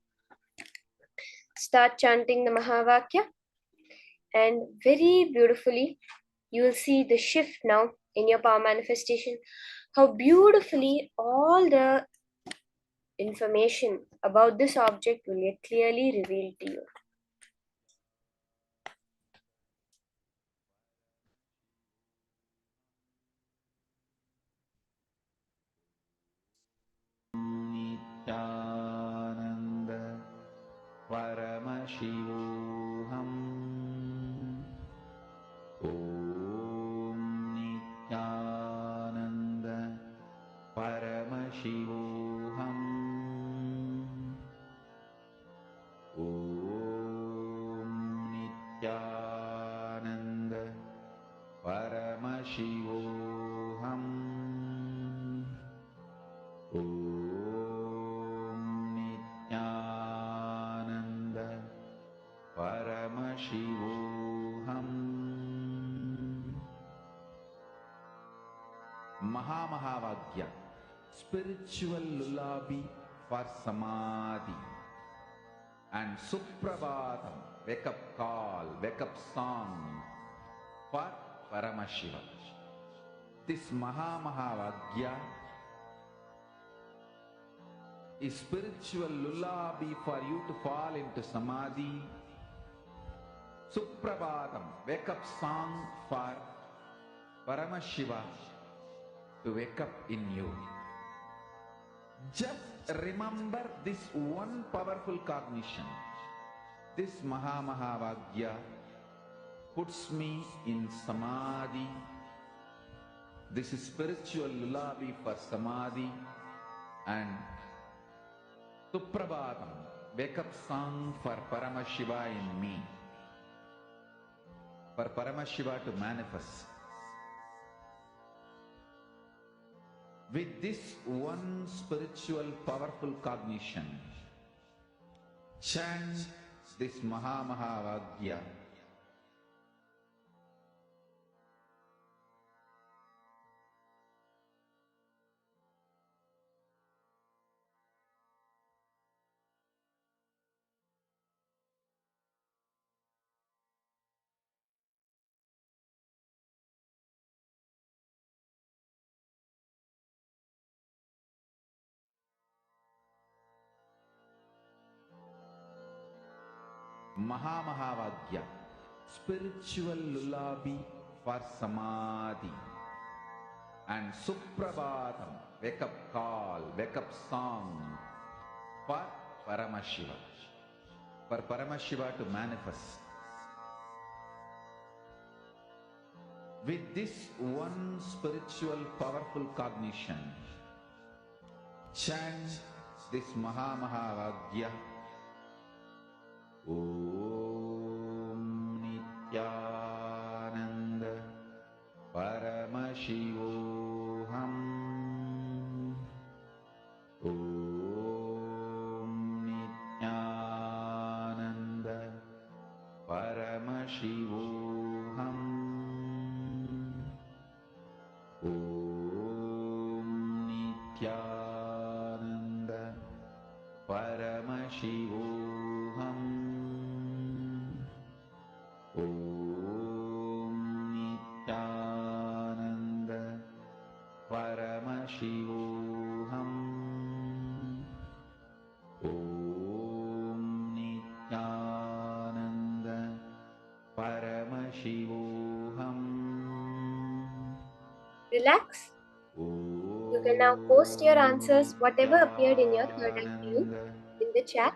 Start chanting the Mahavakya, and very beautifully, you will see the shift now in your power manifestation. How beautifully all the information about this object will get clearly revealed to you. Nithyananda Paramashivoham. Om Nithyananda Paramashivoham. Om Nithyananda Paramashivoham. Om Nithyananda Paramashivoham. Mahamahavagya, spiritual lullaby for samadhi, and Suprabhatam, wake up call, wake up song for Paramashiva. This Mahamahavagya is spiritual lullaby for you to fall into samadhi. Suprabhatam, wake up song for Paramashiva to wake up in you. Just remember this one powerful cognition. This Mahamahavagya puts me in samadhi. This is spiritual lullaby for samadhi, and Suprabhatam, wake up song for Paramashiva in me. For Paramashiva to manifest. With this one spiritual powerful cognition, chant this Mahamahavagya. Mahamahavagya, spiritual lullaby for samadhi, and Suprabhatam, wake up call, wake up song for Paramashiva. For Paramashiva to manifest. With this one spiritual powerful cognition, chant this Mahamahavagya. Om Nithyananda Paramashivoham. Om Nithyananda Paramashivoham. Relax. You can now post your answers, whatever appeared in your third eye to you, in the chat.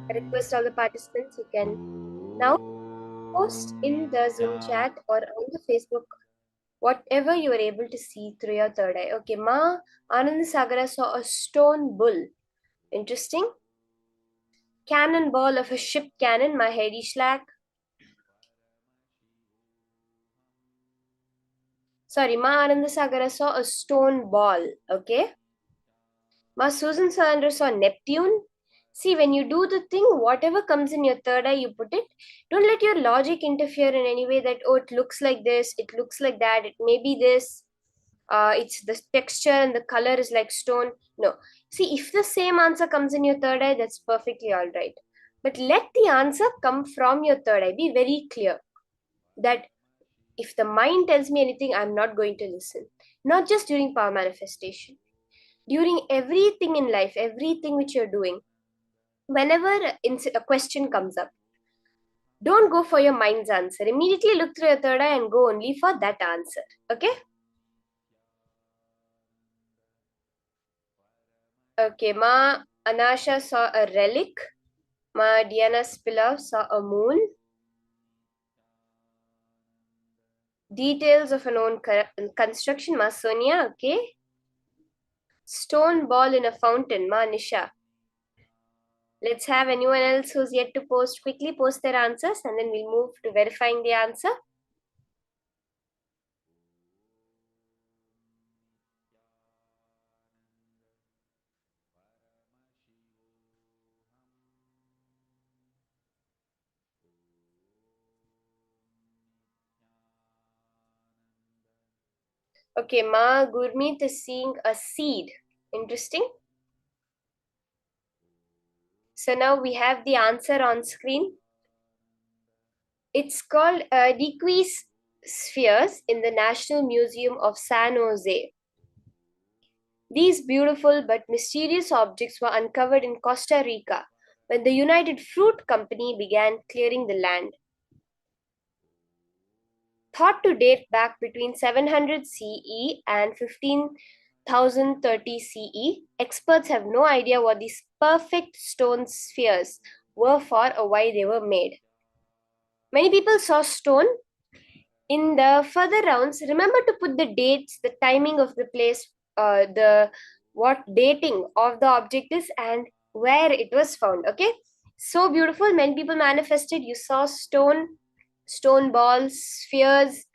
I request all the participants, you can now post in the Zoom chat or on the Facebook, whatever you are able to see through your third eye. Okay, Ma Anand Sagara saw a stone bull. Interesting. Cannonball of a ship cannon, Ma Hedy Schlack. Sorry, Ma Anand Sagara saw a stone ball. Okay. Ma Susan Sanders saw Neptune. See, when you do the thing, whatever comes in your third eye, you put it. Don't let your logic interfere in any way that, oh, it looks like this, it looks like that, it may be this. It's the texture and the color is like stone. No. See, if the same answer comes in your third eye, that's perfectly all right. But let the answer come from your third eye. Be very clear that if the mind tells me anything, I'm not going to listen. Not just during power manifestation. During everything in life, everything which you're doing, whenever a question comes up, don't go for your mind's answer. Immediately look through your third eye and go only for that answer. Okay? Okay, Ma Anasha saw a relic. Ma Diana Spilov saw a moon. Details of a known construction. Ma Sonia, okay. Stone ball in a fountain. Ma Nisha. Let's have anyone else who's yet to post quickly post their answers and then we'll move to verifying the answer. Okay, Ma Gurmeet is seeing a seed. Interesting. So now we have the answer on screen. It's called Decrease Spheres in the National Museum of San Jose. These beautiful but mysterious objects were uncovered in Costa Rica when the United Fruit Company began clearing the land. Thought to date back between 700 CE and 15,030 CE, experts have no idea what these perfect stone spheres were for or why they were made. Many people saw stone. In the further rounds, remember to put the dates, the timing of the place, the what dating of the object is and where it was found. Okay, so beautiful. Many people manifested. You saw stone balls, spheres.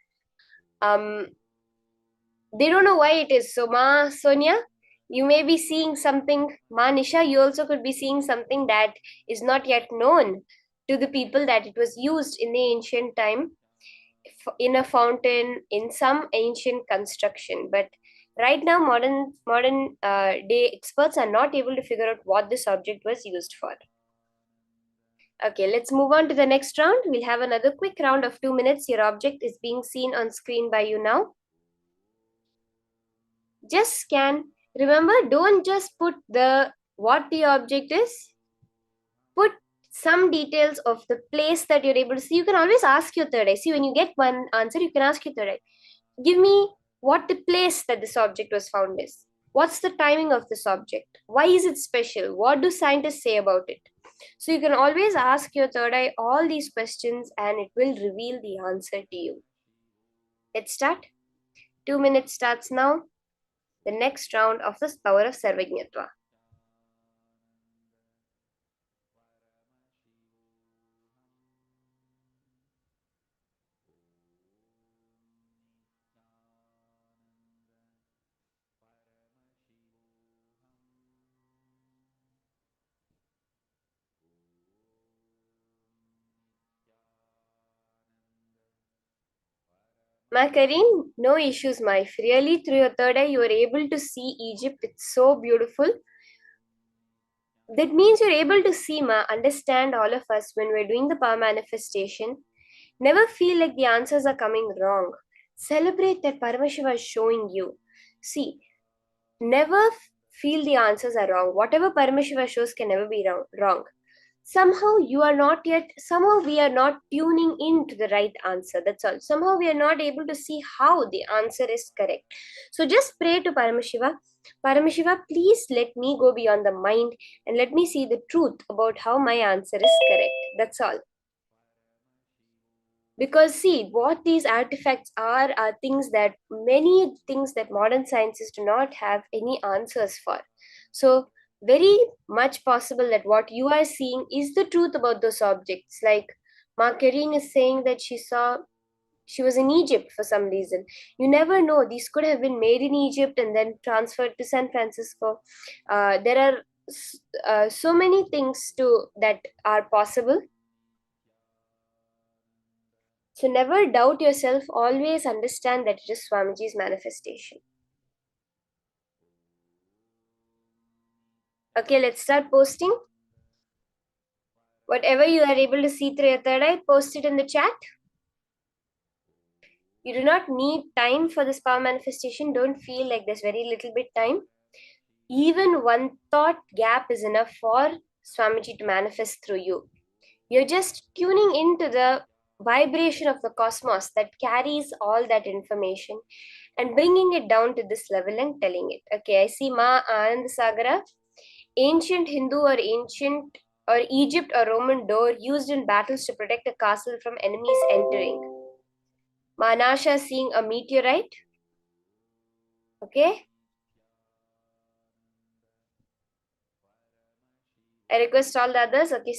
They don't know why it is. So, Ma Sonia, you may be seeing something. Ma Nisha, you also could be seeing something that is not yet known to the people that it was used in the ancient time in a fountain in some ancient construction. But right now, modern day experts are not able to figure out what this object was used for. Okay, let's move on to the next round. We'll have another quick round of 2 minutes. Your object is being seen on screen by you now. Just scan. Remember, don't just put what the object is. Put some details of the place that you're able to see. You can always ask your third eye. See, when you get one answer, you can ask your third eye. Give me what the place that this object was found is. What's the timing of this object? Why is it special? What do scientists say about it? So you can always ask your third eye all these questions and it will reveal the answer to you. Let's start. 2 minutes starts now. The next round of the power of Sarvajñatva. Ma Kareem, no issues, my. Really, through your third eye, you are able to see Egypt. It's so beautiful. That means you're able to see, Ma, understand all of us when we're doing the power manifestation. Never feel like the answers are coming wrong. Celebrate that Paramashiva is showing you. See, never feel the answers are wrong. Whatever Paramashiva shows can never be wrong. Somehow we are not tuning into the right answer. That's all. Somehow we are not able to see how the answer is correct. So just pray to Paramashiva. Paramashiva, please let me go beyond the mind and let me see the truth about how my answer is correct. That's all. Because see, what these artifacts are many things that modern sciences do not have any answers for. So very much possible that what you are seeing is the truth about those objects. Like Marguerite is saying that she was in Egypt for some reason. You never know, these could have been made in Egypt and then transferred to San Francisco. There are so many things that are possible. So never doubt yourself, always understand that it is Swamiji's manifestation. Okay, let's start posting. Whatever you are able to see through your third eye, post it in the chat. You do not need time for this power manifestation. Don't feel like there's very little bit time. Even one thought gap is enough for Swamiji to manifest through you. You're just tuning into the vibration of the cosmos that carries all that information and bringing it down to this level and telling it. Okay, I see Ma Anand Sagara. Ancient Hindu or Egypt or Roman door used in battles to protect a castle from enemies entering. Manasha seeing a meteorite. Okay. I request all the others. Okay.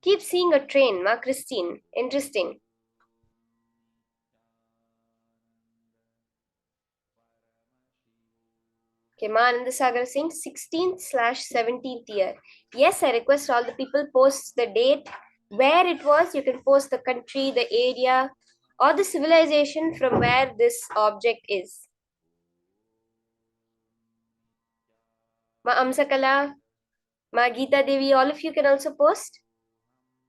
Keep seeing a train. Ma Christine. Interesting. Okay, Ma Anandasagar saying 16th/17th year. Yes, I request all the people post the date, where it was. You can post the country, the area, or the civilization from where this object is. Ma Amsakala, Ma Geeta Devi, all of you can also post.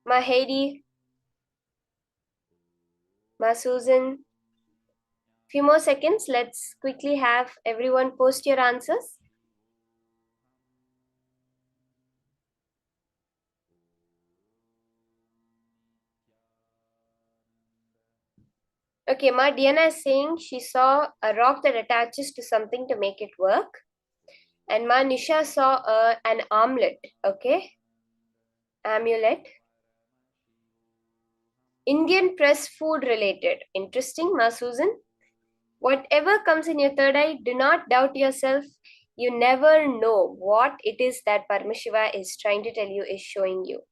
Ma Heidi, Ma Susan. Few more seconds. Let's quickly have everyone post your answers. Okay, Ma Diana is saying she saw a rock that attaches to something to make it work. And Ma Nisha saw an amulet. Okay. Amulet. Indian press food related. Interesting, Ma Susan. Whatever comes in your third eye, do not doubt yourself. You never know what it is that Paramashiva is trying to tell you, is showing you.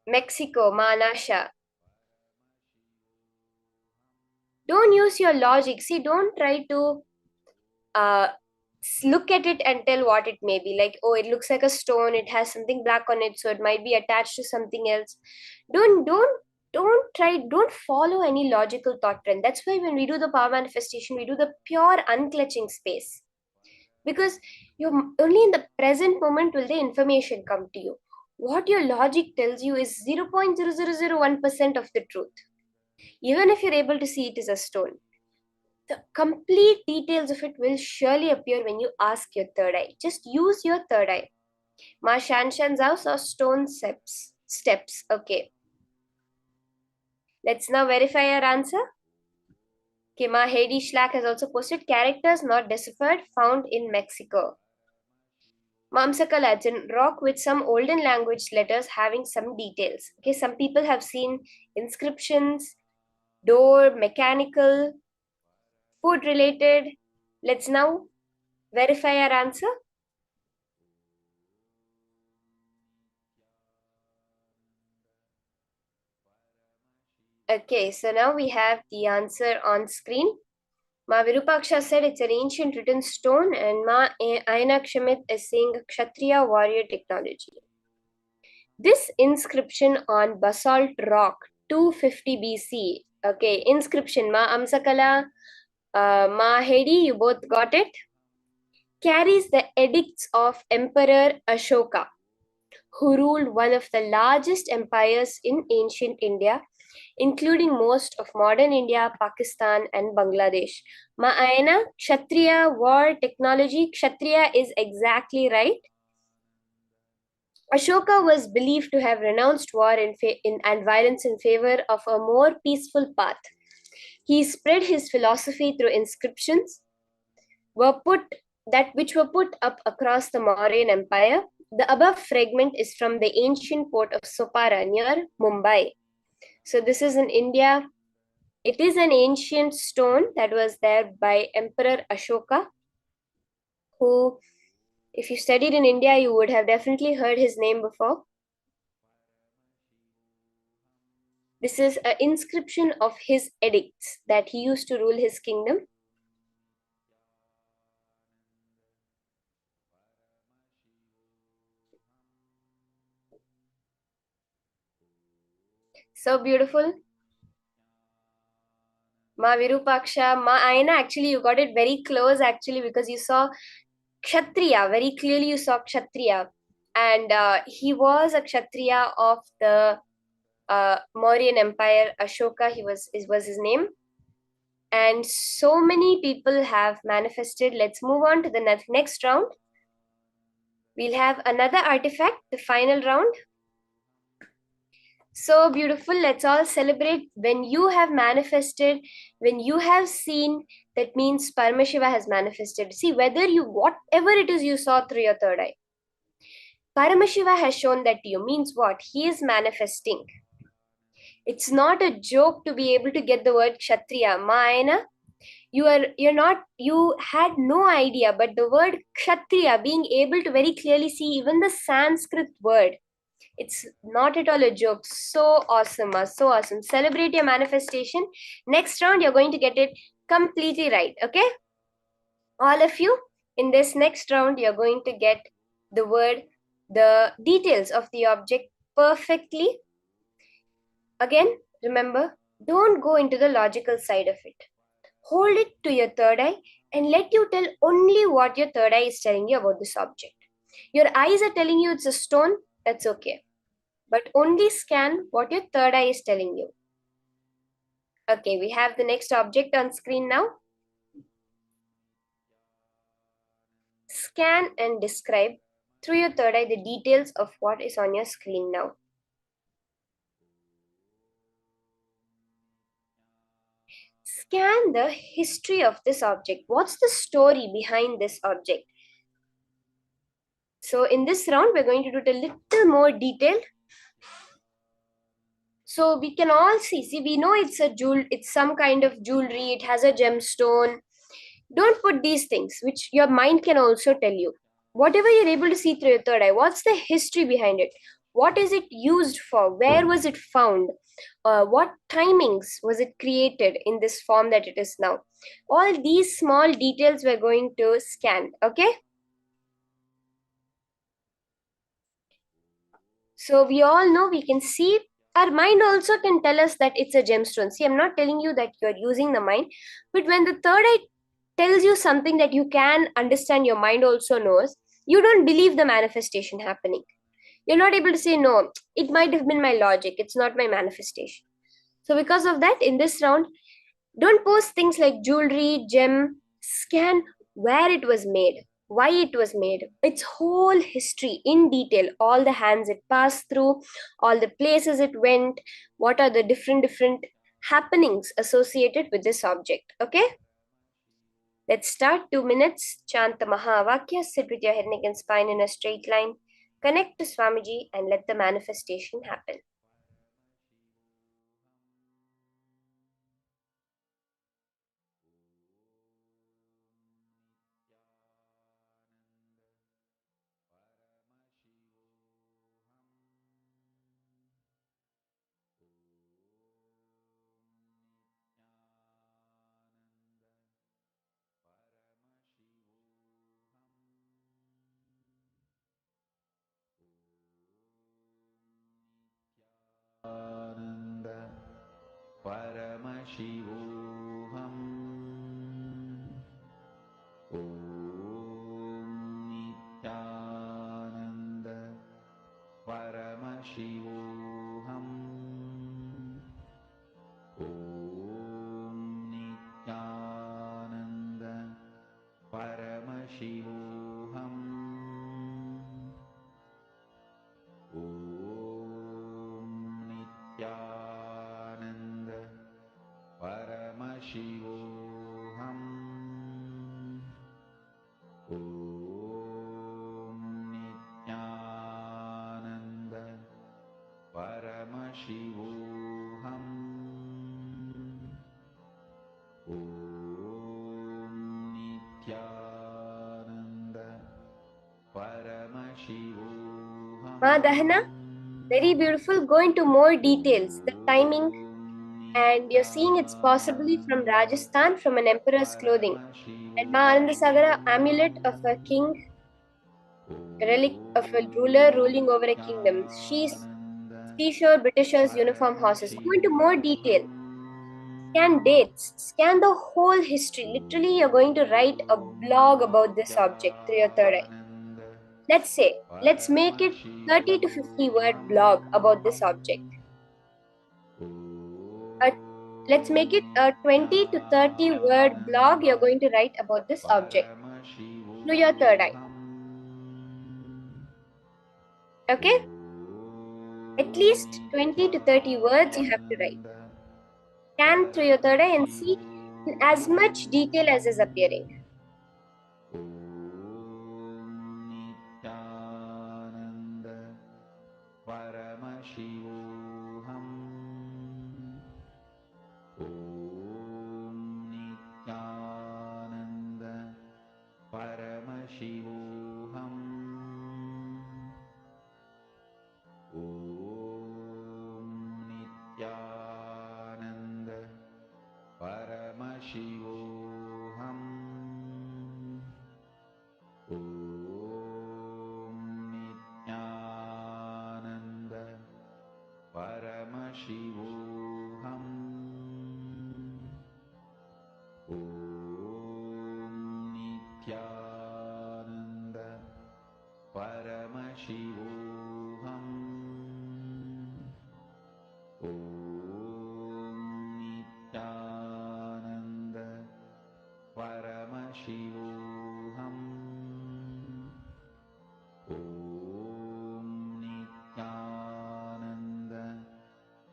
Mexico, Manasha. Don't use your logic. See, don't try to look at it and tell what it may be. Like, oh, it looks like a stone. It has something black on it, so it might be attached to something else. Don't follow any logical thought trend. That's why when we do the power manifestation, we do the pure unclutching space. Because you're only in the present moment will the information come to you. What your logic tells you is 0.0001% of the truth. Even if you're able to see it as a stone, the complete details of it will surely appear when you ask your third eye. Just use your third eye. Ma Shanshan's house or stone steps. Okay. Let's now verify our answer. Okay, Ma Heidi Schlack has also posted characters not deciphered found in Mexico. Mamsaka legend, rock with some olden language letters having some details. Okay, some people have seen inscriptions, door, mechanical, food related. Let's now verify our answer. Okay, so now we have the answer on screen. Ma Virupaksha said it's an ancient written stone, and Ma Aina Kshamit is saying Kshatriya warrior technology. This inscription on basalt rock, 250 BC. Okay, inscription, Ma Amsakala, Ma Heidi, you both got it. Carries the edicts of Emperor Ashoka, who ruled one of the largest empires in ancient India including most of modern India, Pakistan, and Bangladesh. Ma'ayana, Kshatriya, war, technology. Kshatriya is exactly right. Ashoka was believed to have renounced war and violence in favor of a more peaceful path. He spread his philosophy through inscriptions which were put up across the Mauryan Empire. The above fragment is from the ancient port of Sopara near Mumbai. So this is in India. It is an ancient stone that was there by Emperor Ashoka, who, if you studied in India, you would have definitely heard his name before. This is an inscription of his edicts that he used to rule his kingdom. So beautiful. Ma Virupaksha, Ma Ayana, actually you got it very close actually because you saw Kshatriya, very clearly you saw Kshatriya. And he was a Kshatriya of the Mauryan Empire, Ashoka, was his name. And so many people have manifested. Let's move on to the next round. We'll have another artifact, the final round. So beautiful. Let's all celebrate. When you have manifested, when you have seen, that means Paramashiva has manifested. See, whatever it is you saw through your third eye, Paramashiva has shown that to you. Means what? He is manifesting. It's not a joke to be able to get the word Kshatriya. Maayana, you had no idea, but the word Kshatriya, being able to very clearly see even the Sanskrit word, it's not at all a joke. So awesome, so awesome. Celebrate your manifestation. Next round, you're going to get it completely right, okay? All of you, in this next round, you're going to get the details of the object perfectly. Again, remember, don't go into the logical side of it. Hold it to your third eye and let you tell only what your third eye is telling you about this object. Your eyes are telling you it's a stone, that's okay. But only scan what your third eye is telling you. Okay, we have the next object on screen now. Scan and describe through your third eye the details of what is on your screen now. Scan the history of this object. What's the story behind this object? So in this round, we're going to do it a little more detailed. So we can all see, we know it's some kind of jewelry, it has a gemstone. Don't put these things, which your mind can also tell you. Whatever you're able to see through your third eye, what's the history behind it? What is it used for? Where was it found? What timings was it created in this form that it is now? All these small details we're going to scan, okay? So we all know, we can see, our mind also can tell us that it's a gemstone. See, I'm not telling you that you're using the mind, but when the third eye tells you something that you can understand, your mind also knows, you don't believe the manifestation happening. You're not able to say, no, it might have been my logic, it's not my manifestation. So because of that, in this round, don't post things like jewelry, gem, scan where it was made, why it was made, its whole history in detail, all the hands it passed through, all the places it went, what are the different happenings associated with this object, okay? Let's start. 2 minutes. Chant the Mahavakya. Sit with your head, neck, and spine in a straight line. Connect to Swamiji and let the manifestation happen. Nityananda Paramashivoham. Om Nityananda Paramashivoham. Nithyananda Paramashivoham. Ma Dahana, very beautiful. Go into more details, the timing, and you're seeing it's possibly from Rajasthan, from an emperor's clothing. And Ma Anandasagara, amulet of a king, relic of a ruler ruling over a kingdom. Seashore Britishers uniform horses. Go into more detail. Scan dates, scan the whole history. Literally, you're going to write a blog about this object through your third eye. Let's make it 30 to 50 word blog about this object. Let's make it a 20 to 30 word blog you're going to write about this object through your third eye. Okay? At least 20 to 30 words you have to write. Scan through your third eye and see in as much detail as is appearing. Nithyananda Paramashivoham. Om Nithyananda Paramashivoham. Om Nithyananda Paramashivoham. Om Nithyananda Paramashivoham. Om Nithyananda Paramashivoham. Om Nithyananda Paramashivoham. Om Nithyananda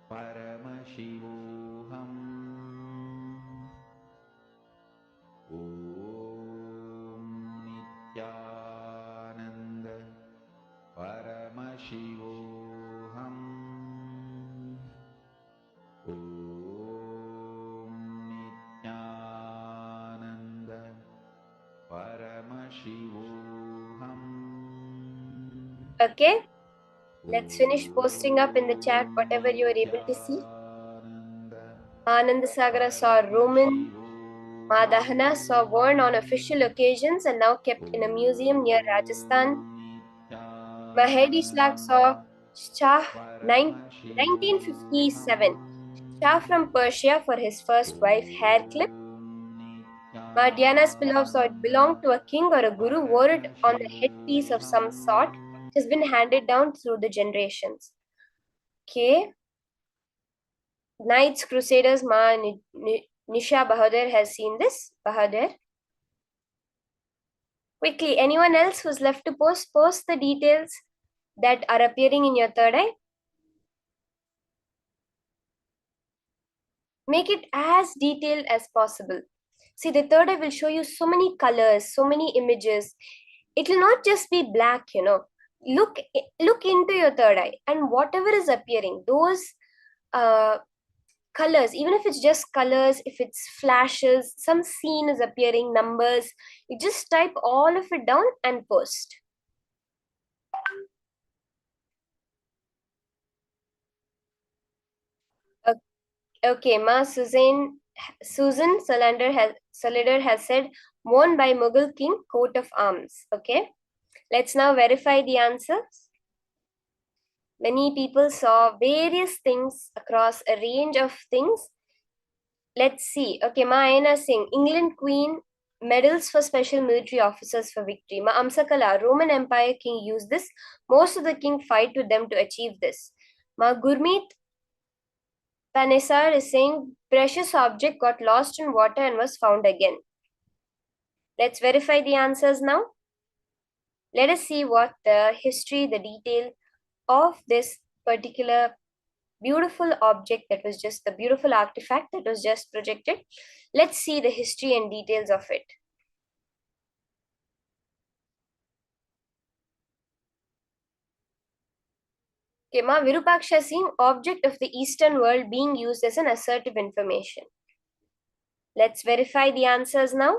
Paramashivoham. Om Nithyananda Paramashivoham. Om Nithyananda Paramashivoham. Okay? Let's finish posting up in the chat whatever you are able to see. Anandasagara saw Roman. Ma Dahana saw worn on official occasions and now kept in a museum near Rajasthan. Mahedi Slag saw Shah 1957. Shah from Persia for his first wife hair clip. Ma Diana's pillow saw it belonged to a king or a guru, wore it on the headpiece of some sort. It has been handed down through the generations. Okay. Knights Crusaders Ma Nisha Bahadur has seen this. Bahadur. Quickly, anyone else who's left to post the details that are appearing in your third eye. Make it as detailed as possible. See, the third eye will show you so many colors, so many images. It will not just be black, Look into your third eye, and whatever is appearing, those colors, even if it's just colors, if it's flashes, some scene is appearing, numbers, you just type all of it down and post. Okay, Ma Susan Salander has said, worn by Mughal king, coat of arms. Okay, let's now verify the answers. Many people saw various things across a range of things. Let's see. Okay, Ma Aina Singh, England Queen, medals for special military officers for victory. Ma Amsakala, Roman Empire king used this. Most of the king fight with them to achieve this. Ma Gurmeet Panesar is saying precious object got lost in water and was found again. Let's verify the answers now. Let us see what the history, the detail of this particular beautiful object that was just the beautiful artifact that was just projected. Let's see the history and details of it. Okay, Ma Virupaksha seeing object of the Eastern world being used as an assertive information. Let's verify the answers now.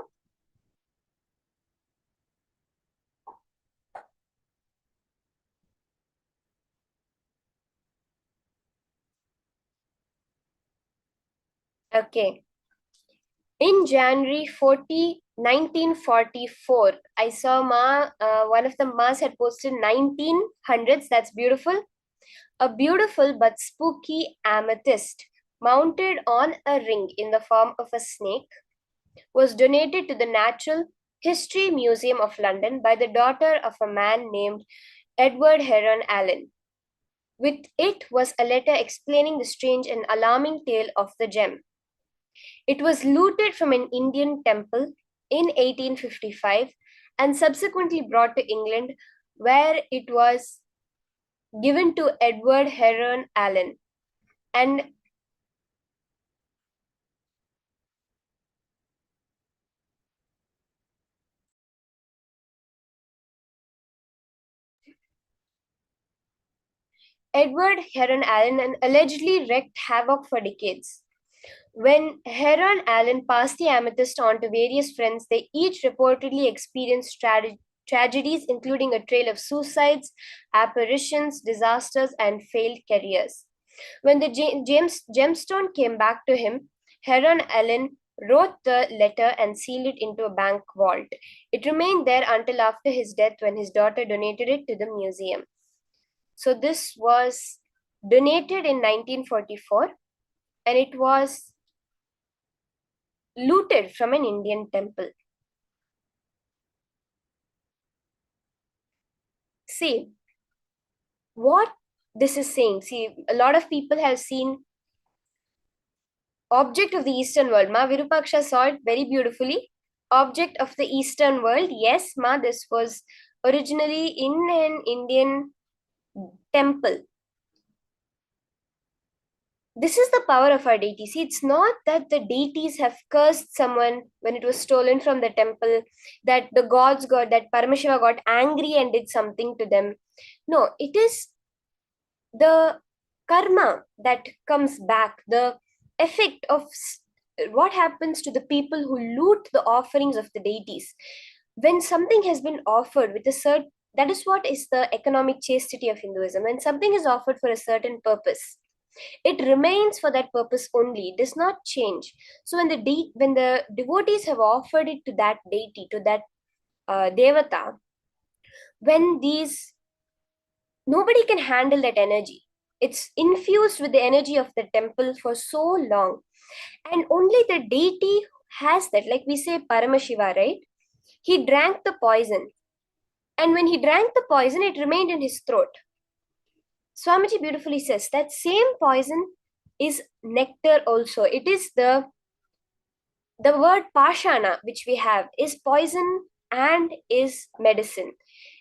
Okay. In January 1944, I saw one of the Mas had posted 1900s. That's beautiful. A beautiful but spooky amethyst mounted on a ring in the form of a snake was donated to the Natural History Museum of London by the daughter of a man named Edward Heron Allen. With it was a letter explaining the strange and alarming tale of the gem. It was looted from an Indian temple in 1855 and subsequently brought to England, where it was given to Edward Heron Allen. And Edward Heron Allen allegedly wreaked havoc for decades. When Heron Allen passed the amethyst on to various friends, they each reportedly experienced tragedies, including a trail of suicides, apparitions, disasters, and failed careers. When the gemstone came back to him, Heron Allen wrote the letter and sealed it into a bank vault. It remained there until after his death, when his daughter donated it to the museum. So this was donated in 1944, and it was looted from an Indian temple. See, what this is saying, see, a lot of people have seen object of the Eastern world. Ma Virupaksha saw it very beautifully. Object of the Eastern world. Yes, Ma, this was originally in an Indian temple. This is the power of our deity. See, it's not that the deities have cursed someone when it was stolen from the temple, that the gods got, that Paramashiva got angry and did something to them. No, it is the karma that comes back, the effect of what happens to the people who loot the offerings of the deities. When something has been offered with a certain, that is what is the economic chastity of Hinduism. When something is offered for a certain purpose, it remains for that purpose only. It does not change. So when the devotees have offered it to that deity, to that devata, when these nobody can handle that energy. It's infused with the energy of the temple for so long, and only the deity has that. Like we say, Paramashiva, right? He drank the poison, and when he drank the poison, it remained in his throat. Swamiji beautifully says that same poison is nectar also. It is the word pashana which we have is poison and is medicine.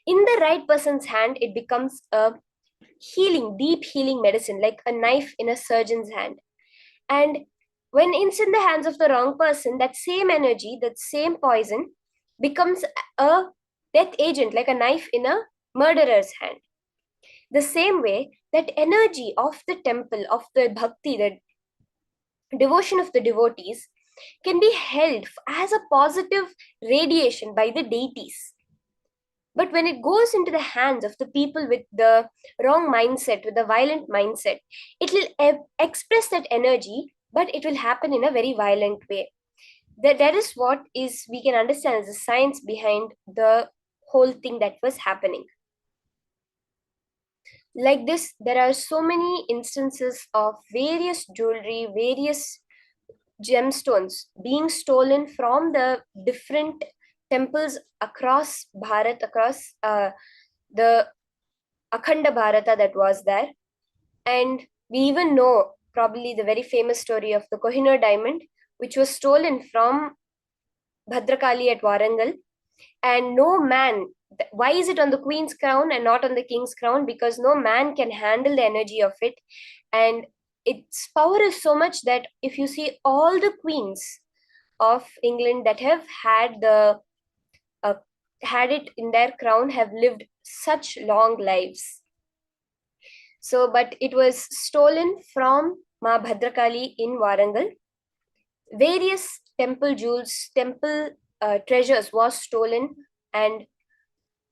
In the right person's hand, it becomes a healing, deep healing medicine, like a knife in a surgeon's hand. And when it's in the hands of the wrong person, that same energy, that same poison becomes a death agent, like a knife in a murderer's hand. The same way, that energy of the temple, of the bhakti, the devotion of the devotees, can be held as a positive radiation by the deities. But when it goes into the hands of the people with the wrong mindset, with the violent mindset, it will express that energy, but it will happen in a very violent way. That is what is we can understand as the science behind the whole thing that was happening. Like this, there are so many instances of various jewelry, various gemstones being stolen from the different temples across Bharat, across the Akhanda Bharata that was there. And we even know probably the very famous story of the Kohinoor diamond, which was stolen from Bhadrakali at Warangal. And no man, why is it on the queen's crown and not on the king's crown? Because no man can handle the energy of it. And its power is so much that if you see all the queens of England that have had it in their crown have lived such long lives. So, but it was stolen from Ma Bhadrakali in Warangal. Various temple jewels, temple treasures was stolen and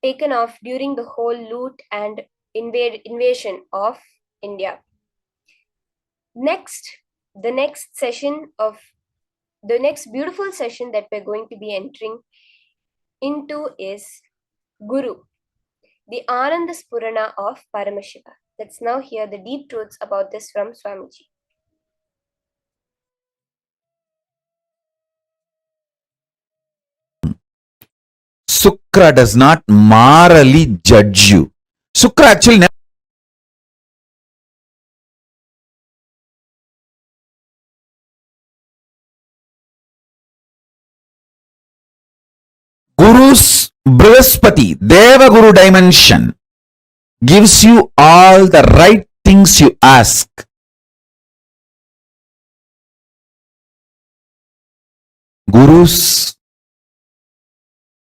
taken off during the whole loot and invasion of India. Next, the next beautiful session that we're going to be entering into is Guru, the Ananda Spurana of Paramashiva. Let's now hear the deep truths about this from Swamiji. Sukra does not morally judge you. Sukra actually never. Guru's Brihaspati, Deva Guru dimension gives you all the right things you ask. Guru's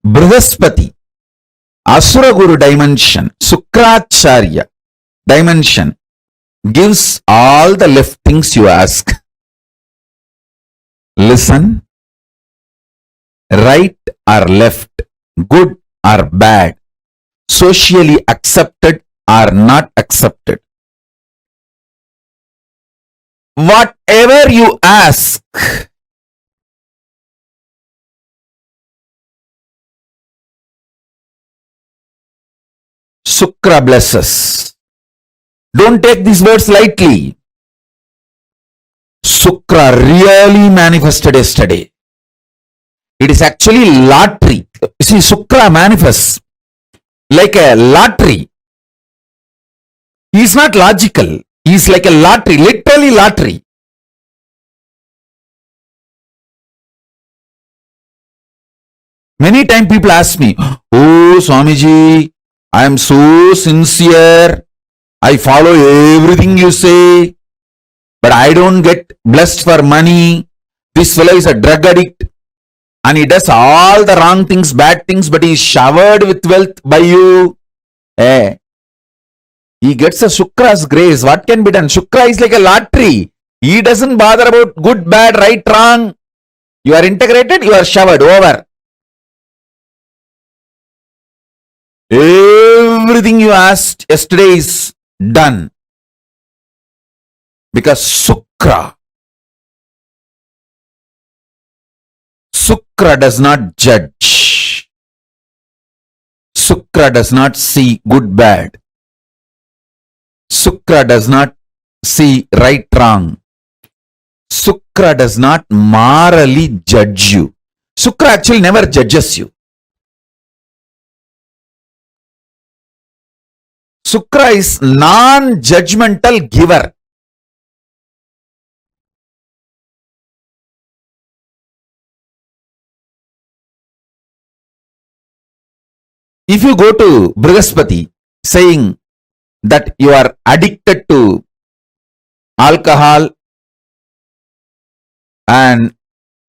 Brihaspati, Asura Guru dimension, Sukracharya dimension gives all the left things you ask. Listen, right or left, good or bad, socially accepted or not accepted. Whatever you ask, Sukra blesses. Don't take these words lightly. Sukra really manifested yesterday. It is actually lottery. You see, Sukra manifests like a lottery. He is not logical. He is like a lottery, literally lottery. Many times people ask me, "Oh, Swamiji, I am so sincere. I follow everything you say, but I don't get blessed for money. This fellow is a drug addict and he does all the wrong things, bad things, but he is showered with wealth by you." He gets a Shukra's grace. What can be done? Shukra is like a lottery. He doesn't bother about good, bad, right, wrong. You are integrated, you are showered over. Everything you asked yesterday is done. Because Sukra does not judge. Sukra does not see good, bad. Sukra does not see right, wrong. Sukra does not morally judge you. Sukra actually never judges you. Sukra is non-judgmental giver. If you go to Brihaspati saying that you are addicted to alcohol and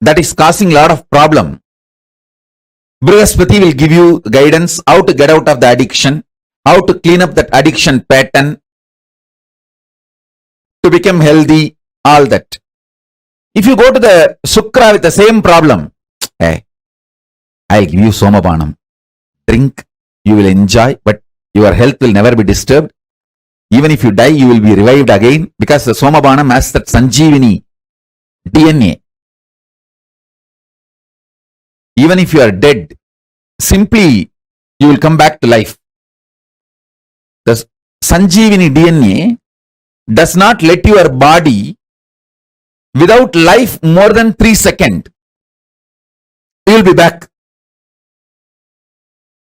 that is causing a lot of problem, Brihaspati will give you guidance how to get out of the addiction, how to clean up that addiction pattern, to become healthy, all that. If you go to the Sukra with the same problem, hey, I'll give you Somapanam. Drink, you will enjoy, but your health will never be disturbed. Even if you die, you will be revived again because the Somapanam has that Sanjeevani DNA. Even if you are dead, simply you will come back to life. The Sanjeevani DNA does not let your body without life more than 3 seconds. You will be back.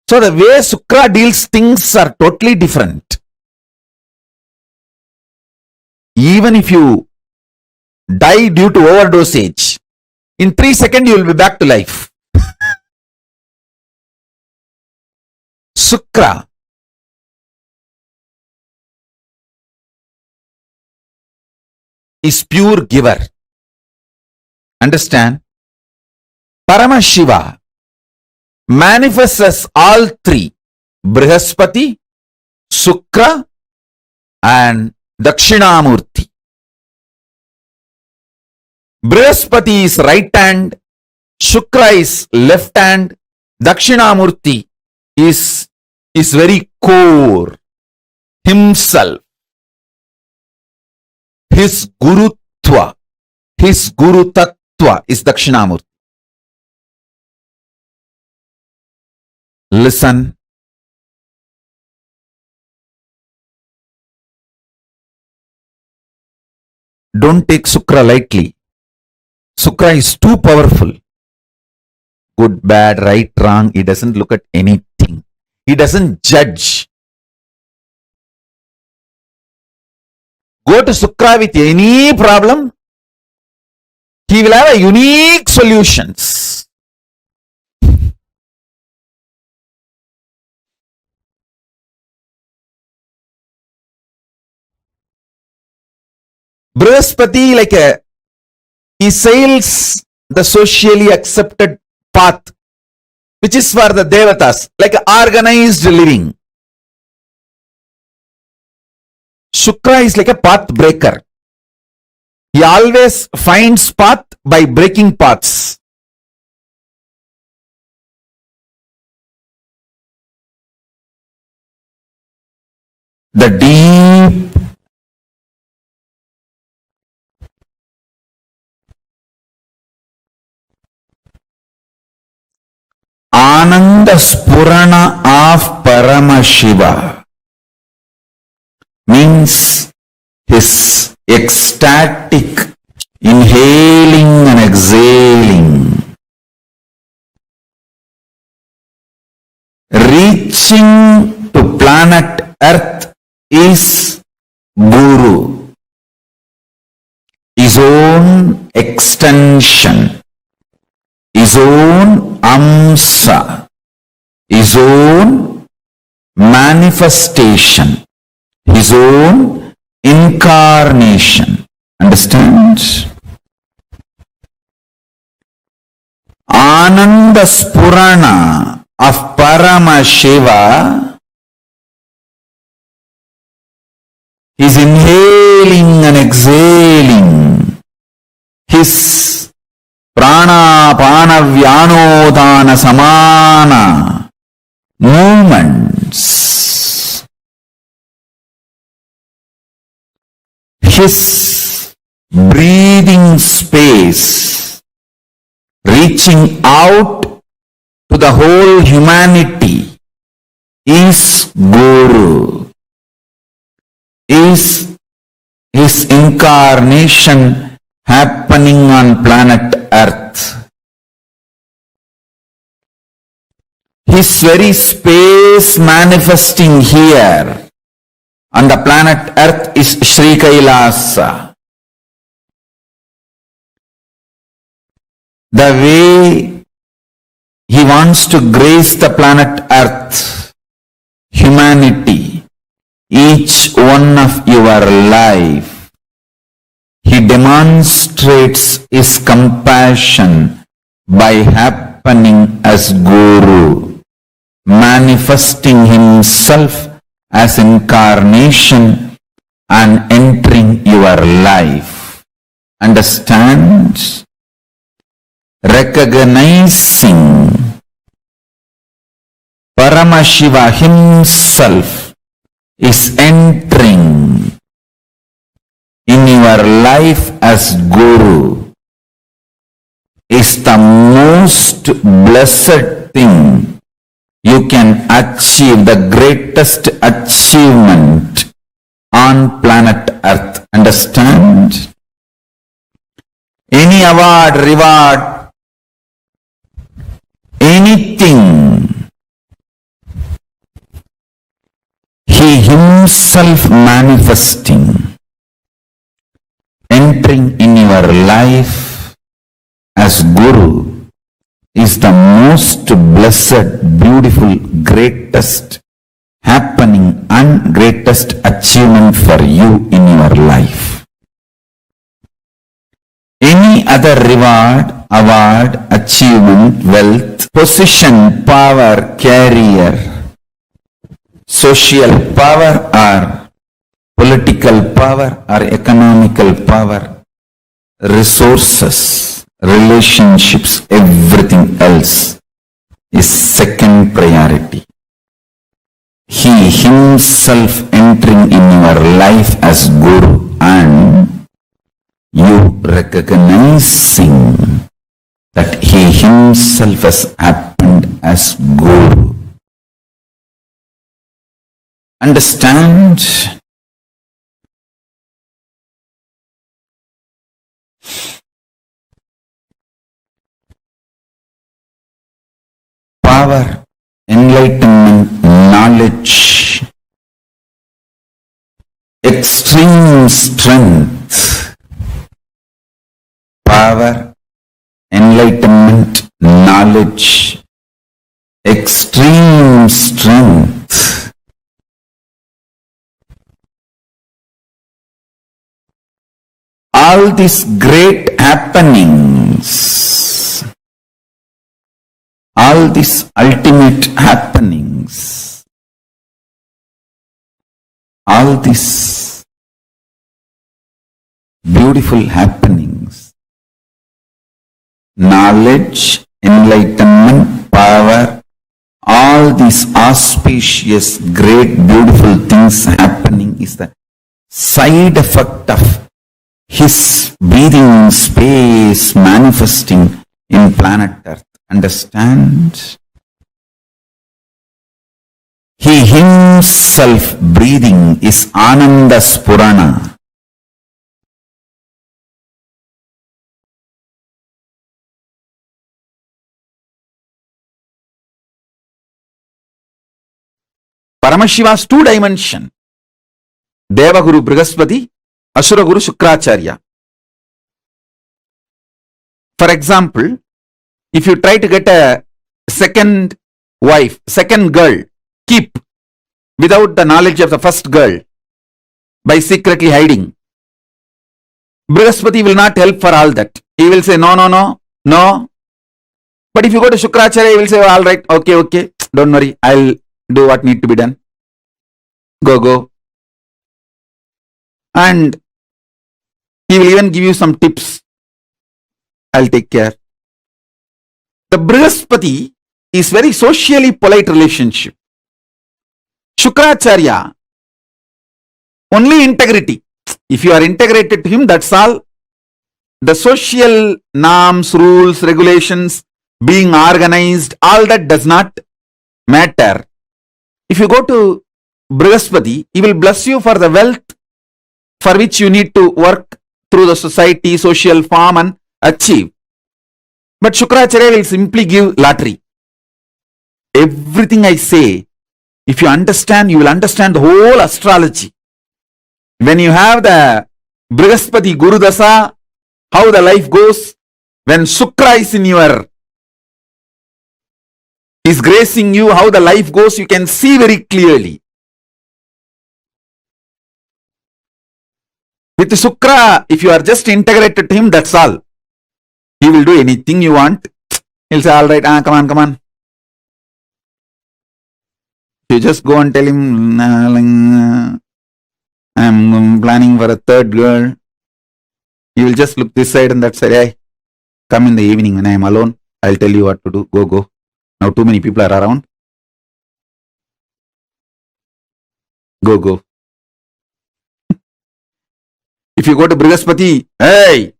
So the way Sukra deals things are totally different. Even if you die due to overdosage, in 3 seconds you will be back to life. Sukra is pure giver. Understand? Paramashiva manifests as all three: Brihaspati, Sukra and Dakshinamurti. Brihaspati is right hand, Shukra is left hand, Dakshinamurti is very core, himself, his Gurutva, his Guru Tattva is Dakshinamurti. Listen. Don't take Shukra lightly. Shukra is too powerful. Good, bad, right, wrong. He doesn't look at anything. He doesn't judge. Go to Shukra with any problem. He will have a unique solutions. Brihaspati, he sails the socially accepted path, which is for the devatas, like organized living. Shukra is like a path breaker. He always finds path by breaking paths. The deep Ananda Spurana of Paramashiva means his ecstatic inhaling and exhaling, reaching to planet Earth is Guru, his own extension, his own amsa, his own manifestation, his own incarnation. Understand? Ananda Spurana of Paramashiva is inhaling and exhaling his prana pana vyanodana samana movements, his breathing space reaching out to the whole humanity is Guru, is his incarnation happening on planet Earth. His very space manifesting here on the planet Earth is Sri Kailasa. The way he wants to grace the planet Earth, humanity, each one of your life, he demonstrates his compassion by happening as Guru, manifesting himself as incarnation and entering your life. Understand? Recognizing Paramashiva himself is entering in your life as Guru is the most blessed thing you can achieve, the greatest achievement on planet Earth. Understand? Any award, reward, anything, he himself manifesting, entering in your life as Guru is the most blessed, beautiful, greatest happening and greatest achievement for you in your life. Any other reward, award, achievement, wealth, position, power, career, social power or political power or economical power, resources, relationships, everything else is second priority. He himself entering in your life as Guru and you recognizing that he himself has happened as Guru. Understand? Power, enlightenment, knowledge, extreme strength. Power, enlightenment, knowledge, extreme strength. All these great happenings, all these ultimate happenings, all these beautiful happenings, knowledge, enlightenment, power, all these auspicious, great, beautiful things happening is the side effect of his breathing space manifesting in planet Earth. Understand? He himself breathing is Ananda Spurana. Paramashiva's two dimension. Devaguru Brihaspati, Asura Guru Shukracharya. For example, if you try to get a second wife, second girl, keep without the knowledge of the first girl by secretly hiding, Brihaspati will not help for all that. He will say, no, no, no, no. But if you go to Shukracharya, he will say, all right, okay, don't worry, I'll do what need to be done. Go. And he will even give you some tips. I'll take care. The Brihaspati is very socially polite relationship. Shukracharya, only integrity. If you are integrated to him, that's all. The social norms, rules, regulations, being organized, all that does not matter. If you go to Brihaspati, he will bless you for the wealth for which you need to work through the society, social form and achieve. But Shukracharya will simply give lottery. Everything I say, if you understand, you will understand the whole astrology. When you have the Brihaspati Guru Dasa, how the life goes, when Shukra is in your, is gracing you, how the life goes, you can see very clearly. With Shukra, if you are just integrated to him, that's all. He will do anything you want. He'll say, all right, come on. You just go and tell him, I'm planning for a third girl. He will just look this side and that side. Hey, come in the evening when I am alone. I'll tell you what to do. Go. Now too many people are around. Go. If you go to Brihaspati, hey,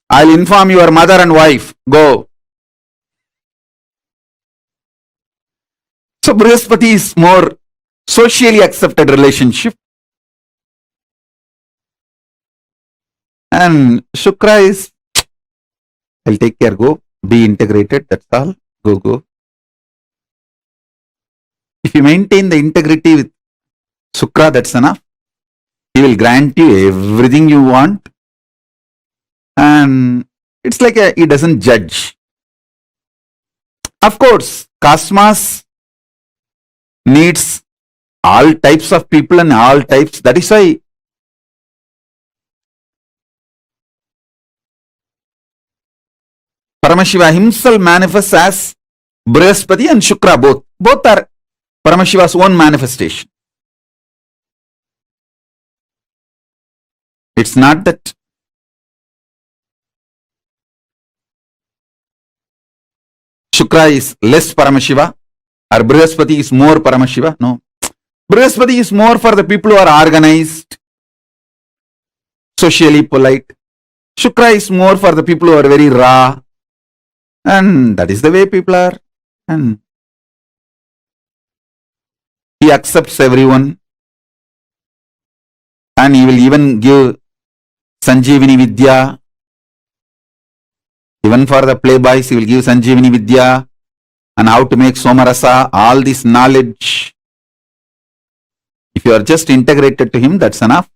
I'll inform your mother and wife. Go. So Brihaspati is more socially accepted relationship. And Shukra is, I'll take care, go. Be integrated, that's all. Go. If you maintain the integrity with Shukra, that's enough. He will grant you everything you want. And it's like he doesn't judge. Of course, Cosmos needs all types of people and all types. That is why Paramashiva himself manifests as Brihaspati and Shukra both. Both are Paramashiva's own manifestation. It's not that Shukra is less Paramashiva or Brihaspati is more Paramashiva. No. Brihaspati is more for the people who are organized, socially polite. Shukra is more for the people who are very raw. And that is the way people are. And he accepts everyone. And he will even give Sanjeevani Vidya. Even for the playboys, he will give Sanjeevani Vidya and how to make Somarasa, all this knowledge. If you are just integrated to him, that's enough.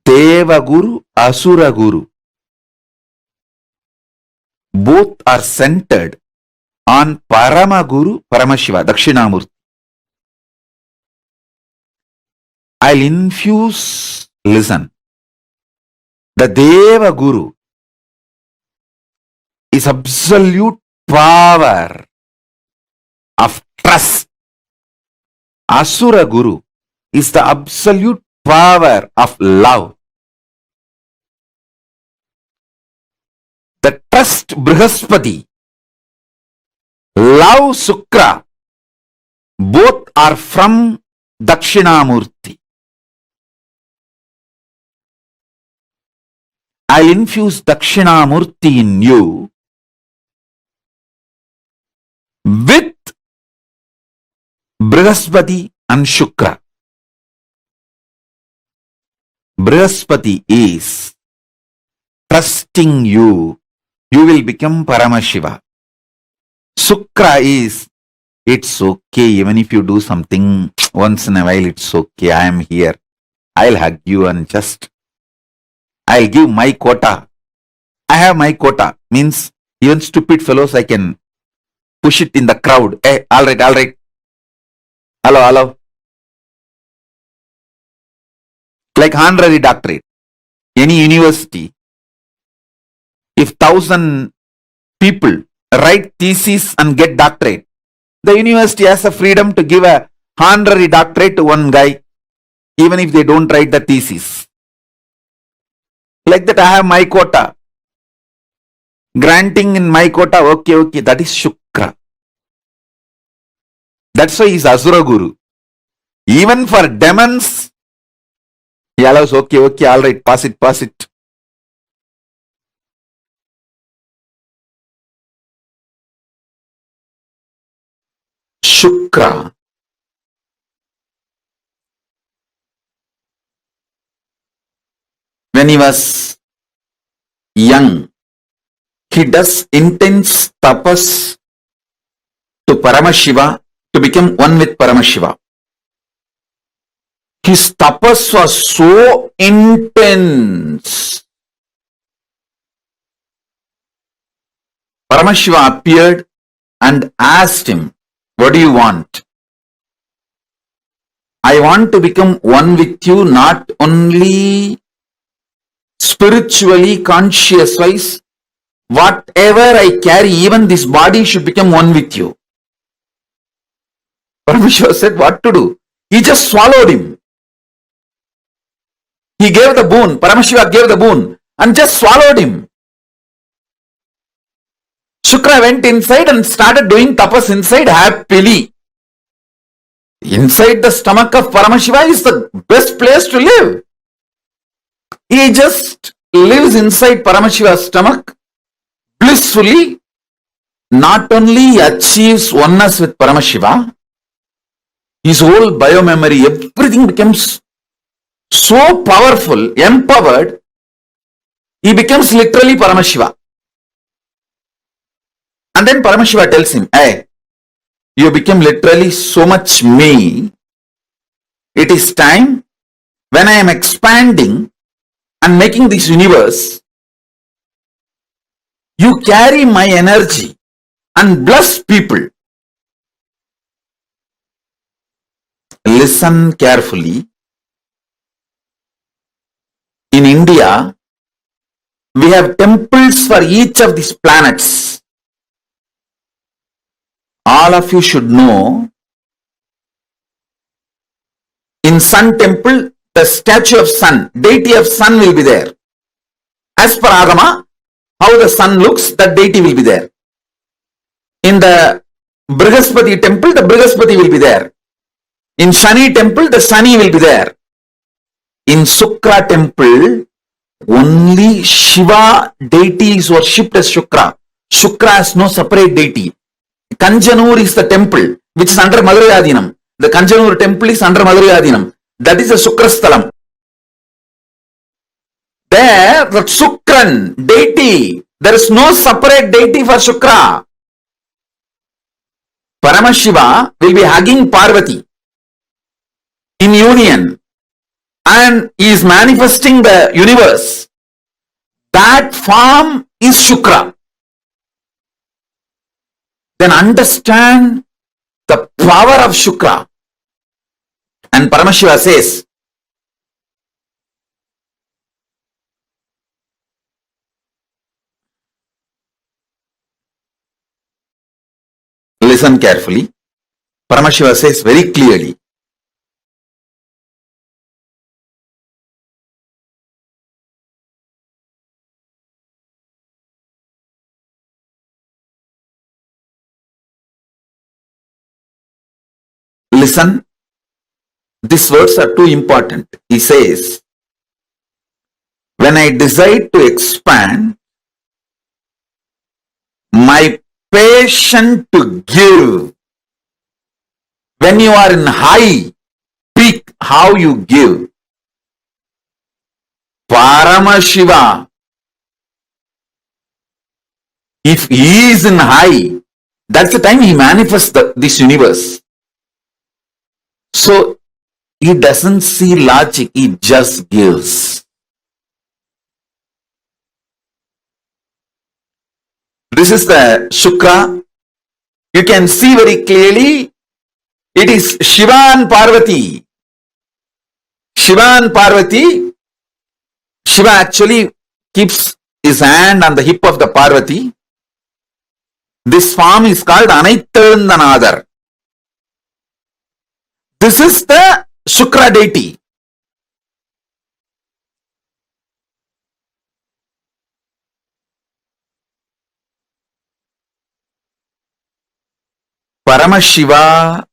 Deva Guru, Asura Guru. Both are centered on Parama Guru, Paramashiva, Dakshinamurti. I'll infuse, listen. The Deva Guru is absolute power of trust. Asura Guru is the absolute power of love. The trust Brihaspati, love Shukra, both are from Dakshinamurti. I'll infuse Dakshinamurti in you with Brihaspati and Shukra. Brihaspati is trusting you. You will become Paramashiva. Shukra is, it's okay, even if you do something once in a while, it's okay, I am here. I'll hug you and just, I'll give my quota. I have my quota. Means, even stupid fellows, I can push it in the crowd. Hey, all right. Hello. Like honorary doctorate. Any university, if 1,000 people write thesis and get doctorate, the university has the freedom to give a honorary doctorate to one guy, even if they don't write the thesis. Like that, I have my quota. Granting in my quota, okay, that is Shukra. That's why he's Asura Guru. Even for demons, he allows, okay, all right, pass it. Shukra when he was young, he does intense tapas to Paramashiva to become one with Paramashiva. His tapas was so intense. Paramashiva appeared and asked him, what do you want? I want to become one with you, not only spiritually, conscious-wise. Whatever I carry, even this body should become one with you. Paramashiva said, what to do? He just swallowed him. He gave the boon, Paramashiva gave the boon and just swallowed him. Shukra went inside and started doing tapas inside happily. Inside the stomach of Paramashiva is the best place to live. He just lives inside Paramashiva's stomach blissfully. Not only achieves oneness with Paramashiva, his whole biomemory, everything becomes so powerful, empowered, he becomes literally Paramashiva. And then Paramashiva tells him, hey, you become literally so much me. It is time when I am expanding and making this universe, you carry my energy and bless people. Listen carefully. In India, we have temples for each of these planets. all of you should know, in Sun temple, the statue of Sun, deity of Sun will be there. As per Agama, how the sun looks, that deity will be there. In the Brihaspati temple, the Brihaspati will be there. In Shani temple, the Shani will be there. In Shukra temple, only Shiva deity is worshipped as Shukra. Shukra has no separate deity. Kanjanur is the temple which is under Madurai. The Kanjanur temple is under Madurai. That is the Sukrasthalam. There, the Shukran deity, there is no separate deity for Shukra. Paramashiva will be hugging Parvati in union and he is manifesting the universe. That form is Shukra. Then understand the power of Shukra. And Paramashiva says, listen carefully. Paramashiva says very clearly, listen, these words are too important. He says, when I decide to expand, my passion to give, when you are in high peak, how you give. Paramashiva, if he is in high, that's the time he manifests this universe. So he doesn't see logic, he just gives. This is the Shukra. You can see very clearly, it is Shiva and Parvati. Shiva and Parvati, Shiva actually keeps his hand on the hip of the Parvati. This form is called Anaittandanadar. This is the Shukra deity. Paramashiva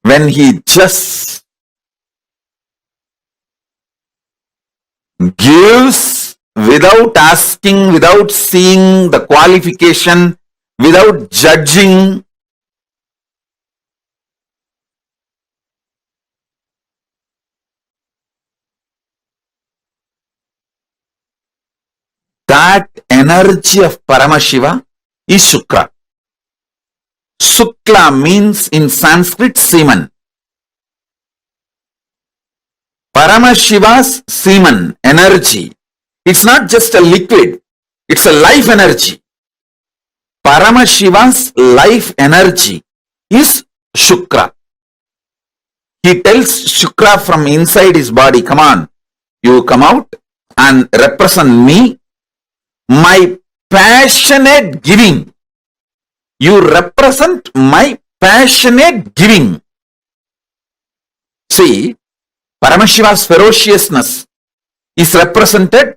when he just gives without asking, without seeing the qualification, without judging, that energy of Paramashiva is Shukra. Shukla means in Sanskrit semen. Paramashiva's semen, energy, it's not just a liquid, it's a life energy. Paramashiva's life energy is Shukra. He tells Shukra from inside his body, come on, you come out and represent me, my passionate giving. You represent my passionate giving. See, Paramashiva's ferociousness is represented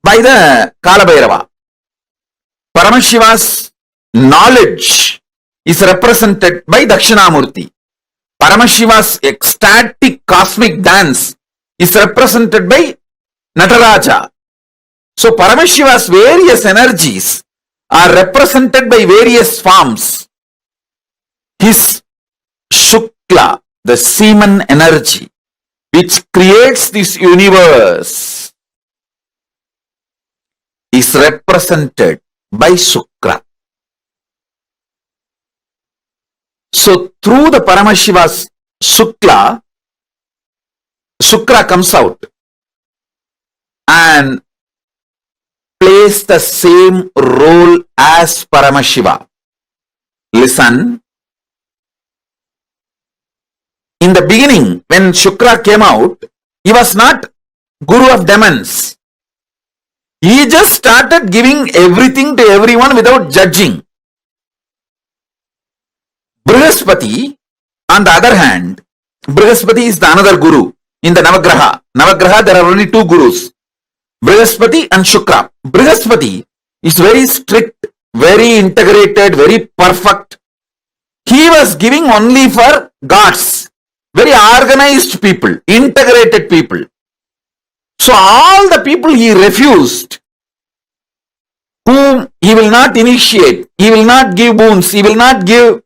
by the Kalabhairava. Paramashiva's knowledge is represented by Dakshinamurti. Paramashiva's ecstatic cosmic dance is represented by Nataraja. So Paramashiva's various energies are represented by various forms. His Shukla, the semen energy, which creates this universe, is represented by Shukra. So through the Paramashiva's Shukra comes out and plays the same role as Paramashiva. Listen. In the beginning, when Shukra came out, he was not Guru of demons. He just started giving everything to everyone without judging. Brihaspati, on the other hand, Brihaspati is the another guru in the Navagraha. Navagraha, there are only two gurus, Brihaspati and Shukra. Brihaspati is very strict, very integrated, very perfect. He was giving only for gods, very organized people, integrated people. So all the people he refused, whom he will not initiate, he will not give boons, he will not give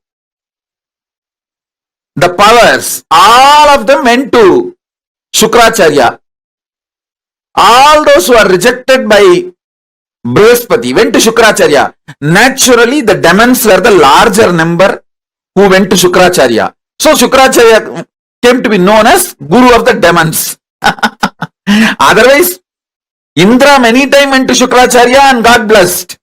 the powers, all of them went to Shukracharya. All those who are rejected by Brihaspati went to Shukracharya. Naturally, the demons were the larger number who went to Shukracharya. So Shukracharya came to be known as Guru of the demons. Otherwise, Indra many times went to Shukracharya and got blessed.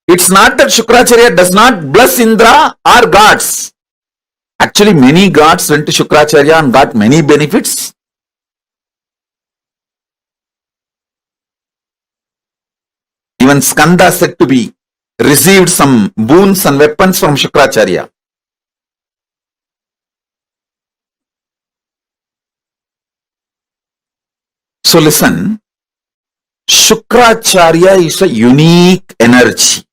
It's not that Shukracharya does not bless Indra or gods. Actually, many gods went to Shukracharya and got many benefits. Even Skanda said to be received some boons and weapons from Shukracharya. So listen, Shukracharya is a unique energy.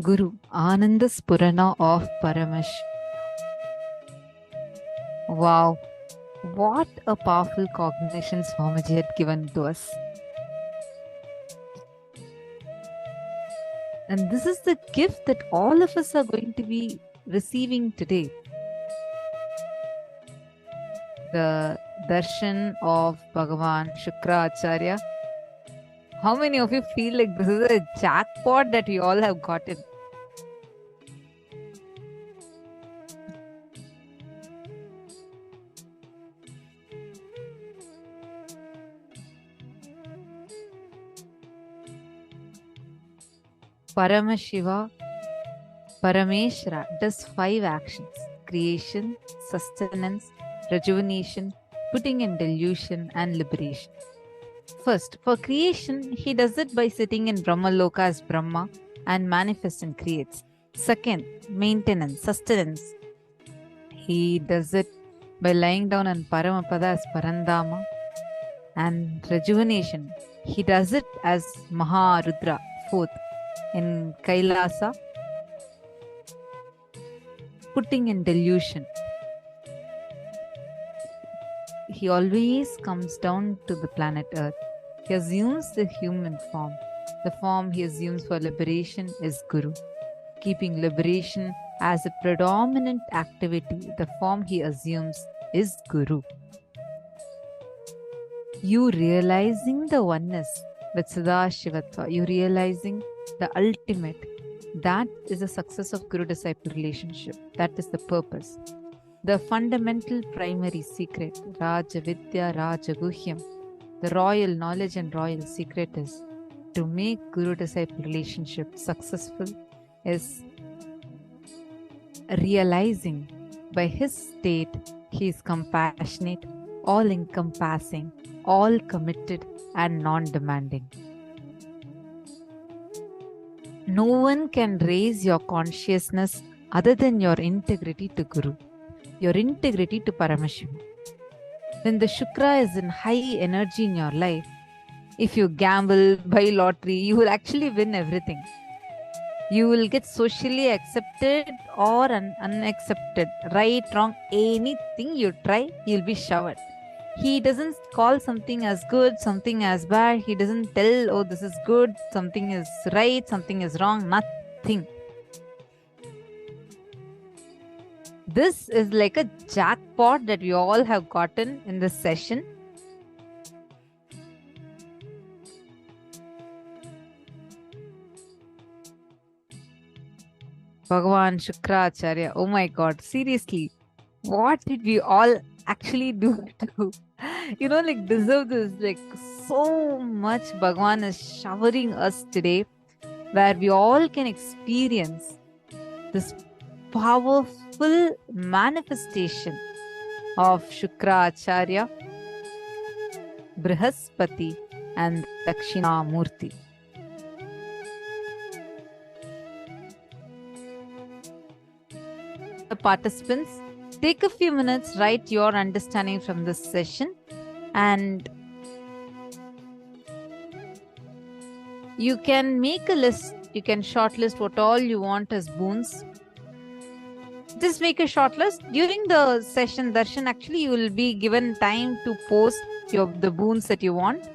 Guru, Ananda Spurana of Paramash. Wow, what a powerful cognition Swamiji had given to us. And this is the gift that all of us are going to be receiving today. The darshan of Bhagavan Shukracharya. How many of you feel like this is a jackpot that we all have gotten? Paramashiva, Parameshwara does 5 actions: creation, sustenance, rejuvenation, putting in delusion, and liberation. First, for creation, he does it by sitting in Brahmaloka as Brahma and manifests and creates. Second, maintenance, sustenance. He does it by lying down in Paramapada as Parandama. And rejuvenation, he does it as Maharudra, fourth, in Kailasa, putting in delusion. He always comes down to the planet Earth. He assumes the human form. The form he assumes for liberation is Guru. Keeping liberation as a predominant activity, the form he assumes is Guru. You realizing the oneness with Sadashivatva, you realizing the ultimate, that is the success of Guru-disciple relationship. That is the purpose. The fundamental primary secret, Raja Vidya Raja Guhyam, the royal knowledge and royal secret is to make Guru-disciple relationship successful is realizing by his state he is compassionate, all-encompassing, all-committed and non-demanding. No one can raise your consciousness other than your integrity to Guru, your integrity to Paramashivam. When the Shukra is in high energy in your life, if you gamble, buy lottery, you will actually win everything. You will get socially accepted or unaccepted, right, wrong, anything you try, you'll be showered. He doesn't call something as good, something as bad. He doesn't tell, oh, this is good, something is right, something is wrong, nothing. This is like a jackpot that we all have gotten in this session. Bhagavan Shukracharya, oh my God, seriously, what did we all actually do to, like deserve this? Like so much Bhagavan is showering us today, where we all can experience this powerful manifestation of Shukracharya, Brihaspati and Dakshinamurti. The participants, take a few minutes, write your understanding from this session, and you can make a list, you can shortlist what all you want as boons. Just make a short list. During the session darshan, actually you will be given time to post the boons that you want.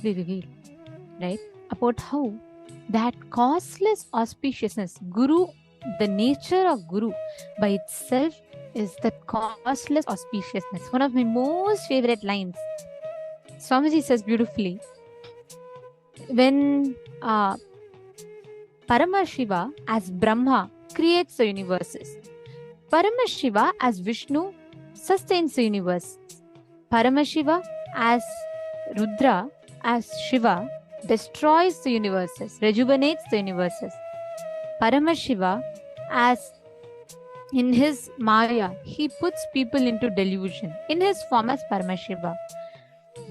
beautifully revealed, right? About how that causeless auspiciousness, Guru, the nature of Guru by itself is that causeless auspiciousness. One of my most favorite lines, Swamiji says beautifully, when Paramashiva as Brahma creates the universes, Paramashiva as Vishnu sustains the universe, Paramashiva as Rudra, as Shiva, destroys the universes, rejuvenates the universes. Paramashiva, as in his Maya, he puts people into delusion in his form as Paramashiva.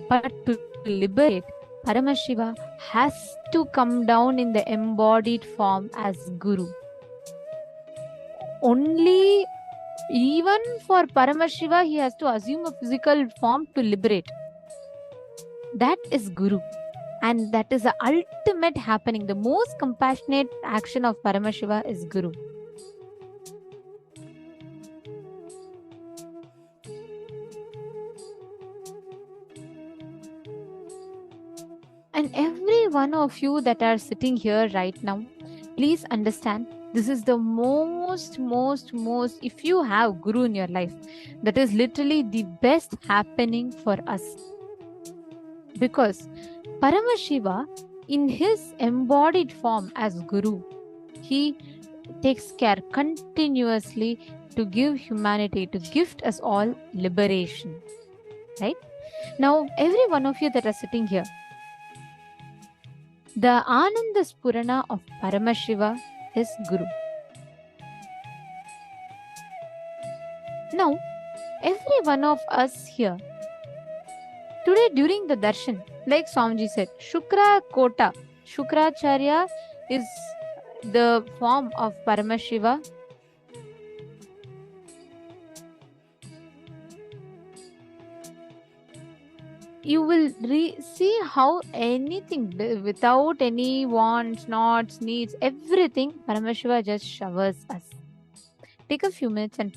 But to liberate, Paramashiva has to come down in the embodied form as Guru. Only, even for Paramashiva, he has to assume a physical form to liberate. That is Guru. And that is the ultimate happening. The most compassionate action of Paramashiva is Guru. And every one of you that are sitting here right now, please understand, this is the most, if you have Guru in your life, that is literally the best happening for us. Because Paramashiva, in his embodied form as Guru, he takes care continuously to give humanity, to gift us all liberation. Right? Now, every one of you that are sitting here, the Ananda Spurana of Paramashiva is Guru. Now, every one of us here, today during the darshan, like Swamiji said, Shukra Kota, Shukracharya is the form of Paramashiva. You will see how anything without any wants, knots, needs, everything, Paramashiva just showers us. Take a few minutes and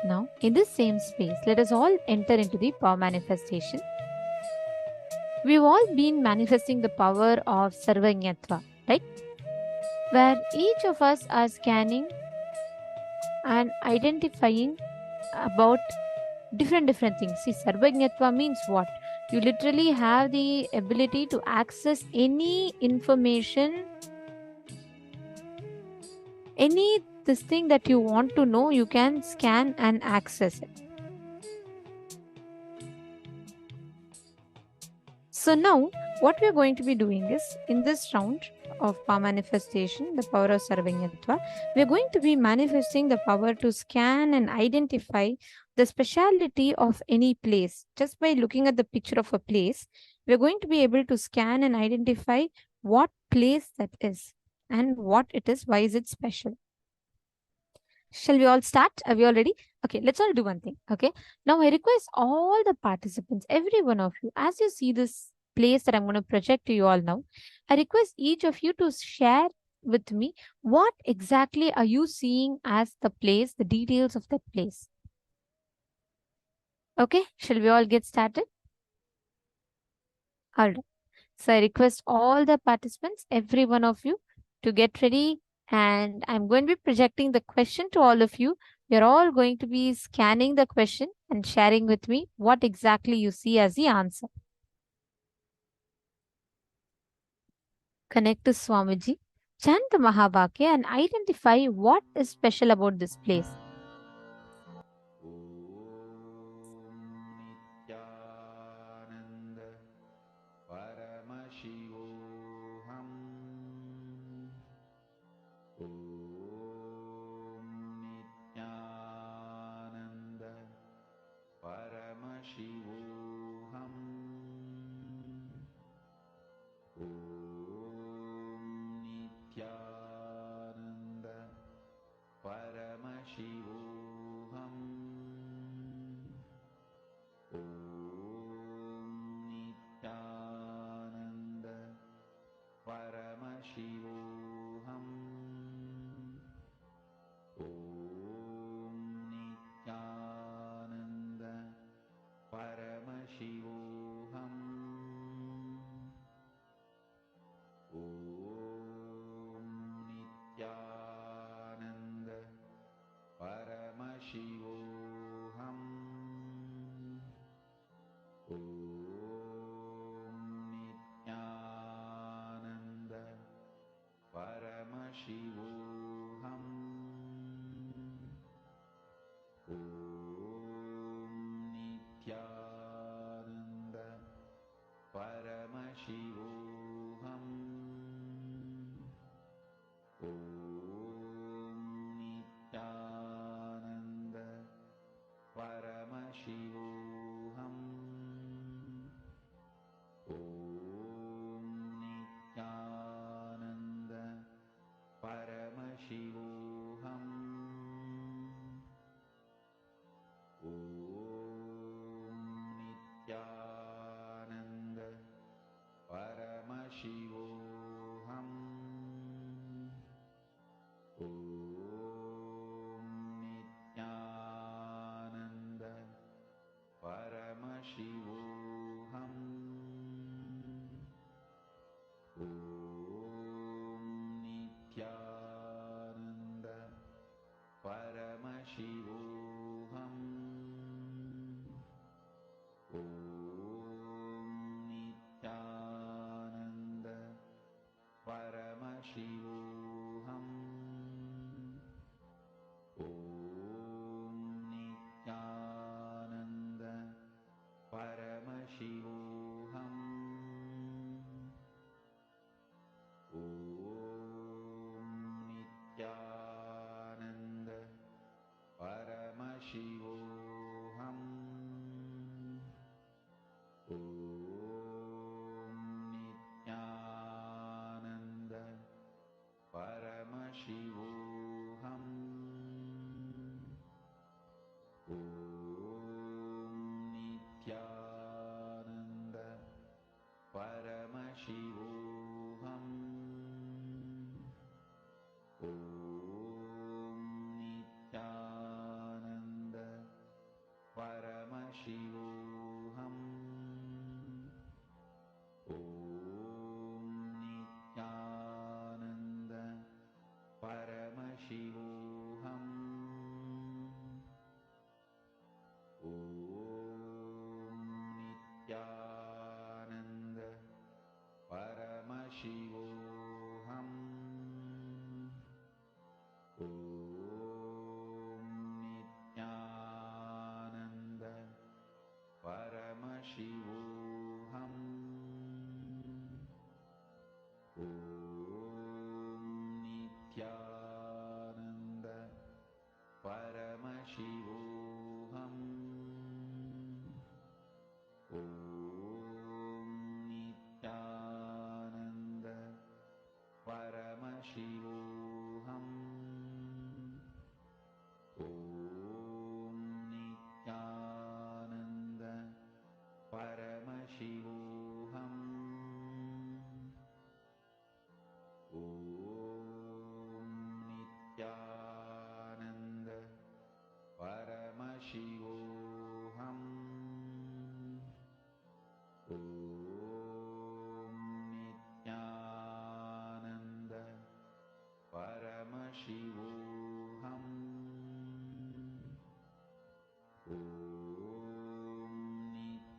Now, in this same space, let us all enter into the power manifestation. We've all been manifesting the power of Sarvanyatva, right? Where each of us are scanning and identifying about different things. See, Sarvanyatva means what? You literally have the ability to access any information, this thing that you want to know, you can scan and access it. So now, what we are going to be doing is, in this round of power manifestation, the power of Sarvanyatva, we are going to be manifesting the power to scan and identify the speciality of any place. Just by looking at the picture of a place, we are going to be able to scan and identify what place that is and what it is, why is it special. Shall we all start? Are we all ready? Okay, let's all do one thing. Okay, now I request all the participants, every one of you, as you see this place that I'm going to project to you all now, I request each of you to share with me what exactly are you seeing as the place, the details of that place. Okay, shall we all get started? All right. So I request all the participants, every one of you, to get ready. And I'm going to be projecting the question to all of you. You're all going to be scanning the question and sharing with me what exactly you see as the answer. Connect to Swamiji, chant the Mahavakya and identify what is special about this place. Nithyananda Paramashivoham. Om Nithyananda Paramashivoham. Om Nithyananda Paramashivoham. Om Nithyananda Paramashivoham. Om Nithyananda Paramashivoham. Om Nithyananda Paramashivoham. Om Nithyananda Paramashivoham. Om Nithyananda Paramashivoham. Om Nithyananda Paramashivoham. Om Nithyananda Paramashivoham. Om Nithyananda Paramashivoham. Om Nithyananda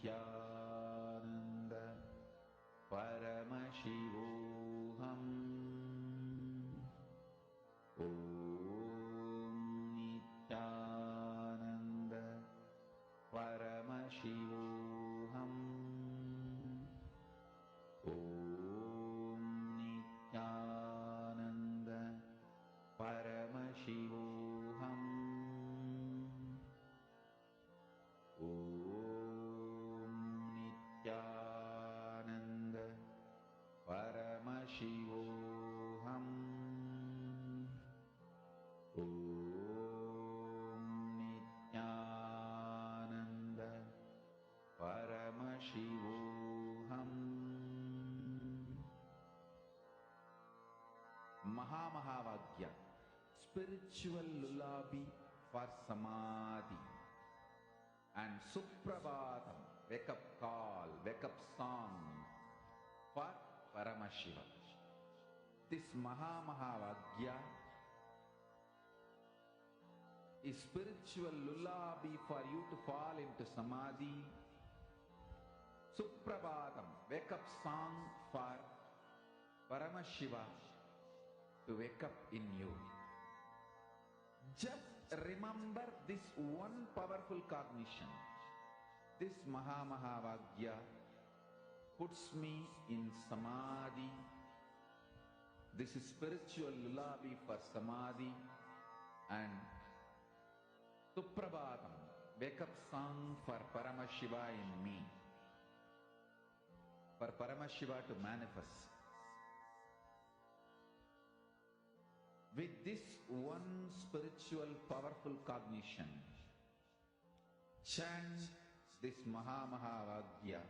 Nithyananda Paramashivoham. Om Nithyananda Paramashivoham. Om Nithyananda Paramashivoham. Om Nithyananda Paramashivoham. Om Nithyananda Paramashivoham. Mahamahavagya, spiritual lullaby for samadhi, and Suprabhatam, wake up call, wake up song for Paramashiva. This Mahamahavagya is spiritual lullaby for you to fall into samadhi. Suprabhatam, wake up song for Paramashiva to wake up in you. Just remember this one powerful cognition. This Mahamahavagya puts me in samadhi. This is spiritual lullaby for samadhi. And Suprabhatam, wake up song for Paramashiva in me. For Paramashiva to manifest. With this one spiritual powerful cognition, chant this Mahamahavagya.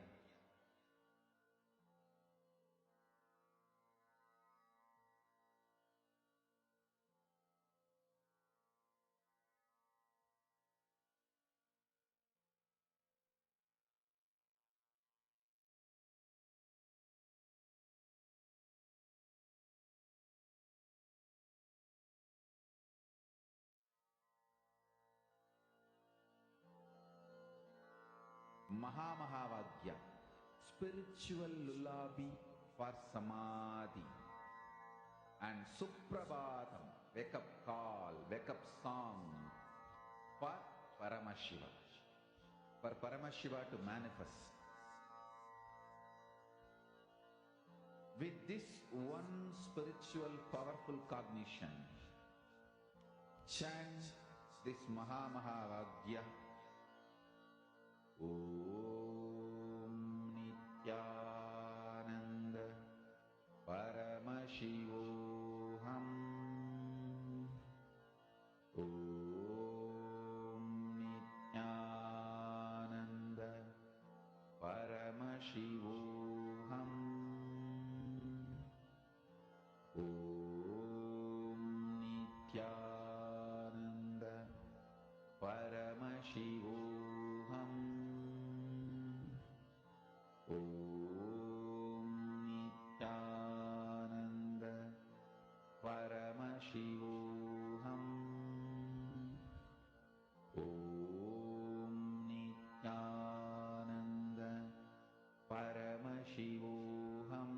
Mahamahavagya, spiritual lullaby for samadhi, and Suprabhatam, wake up call, wake up song for Paramashiva, for Paramashiva to manifest. With this one spiritual powerful cognition, chant this Mahamahavagya. Om Nithyananda Paramashivoham. Om Nithyananda Paramashivoham. Om Nithyananda Paramashivoham. Om Nithyananda Paramashivoham. Om Nithyananda Paramashivoham.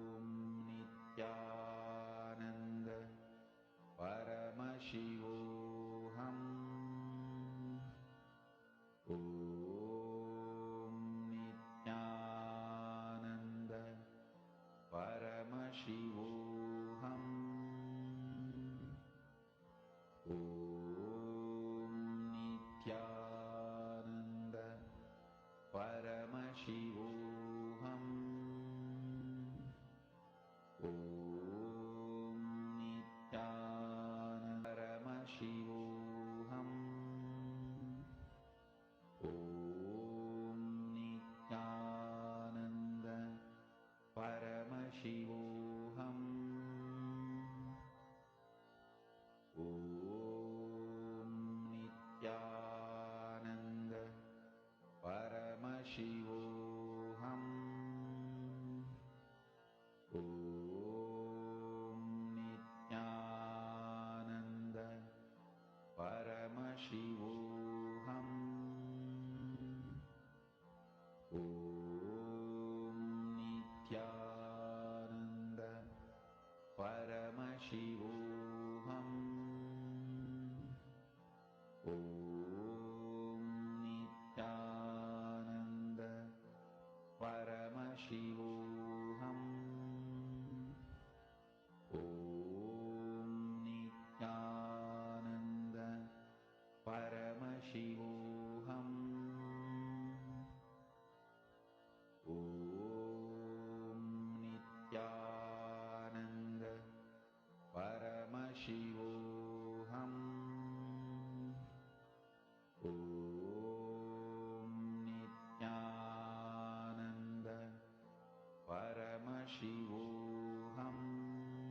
Om Nithyananda Paramashivoham.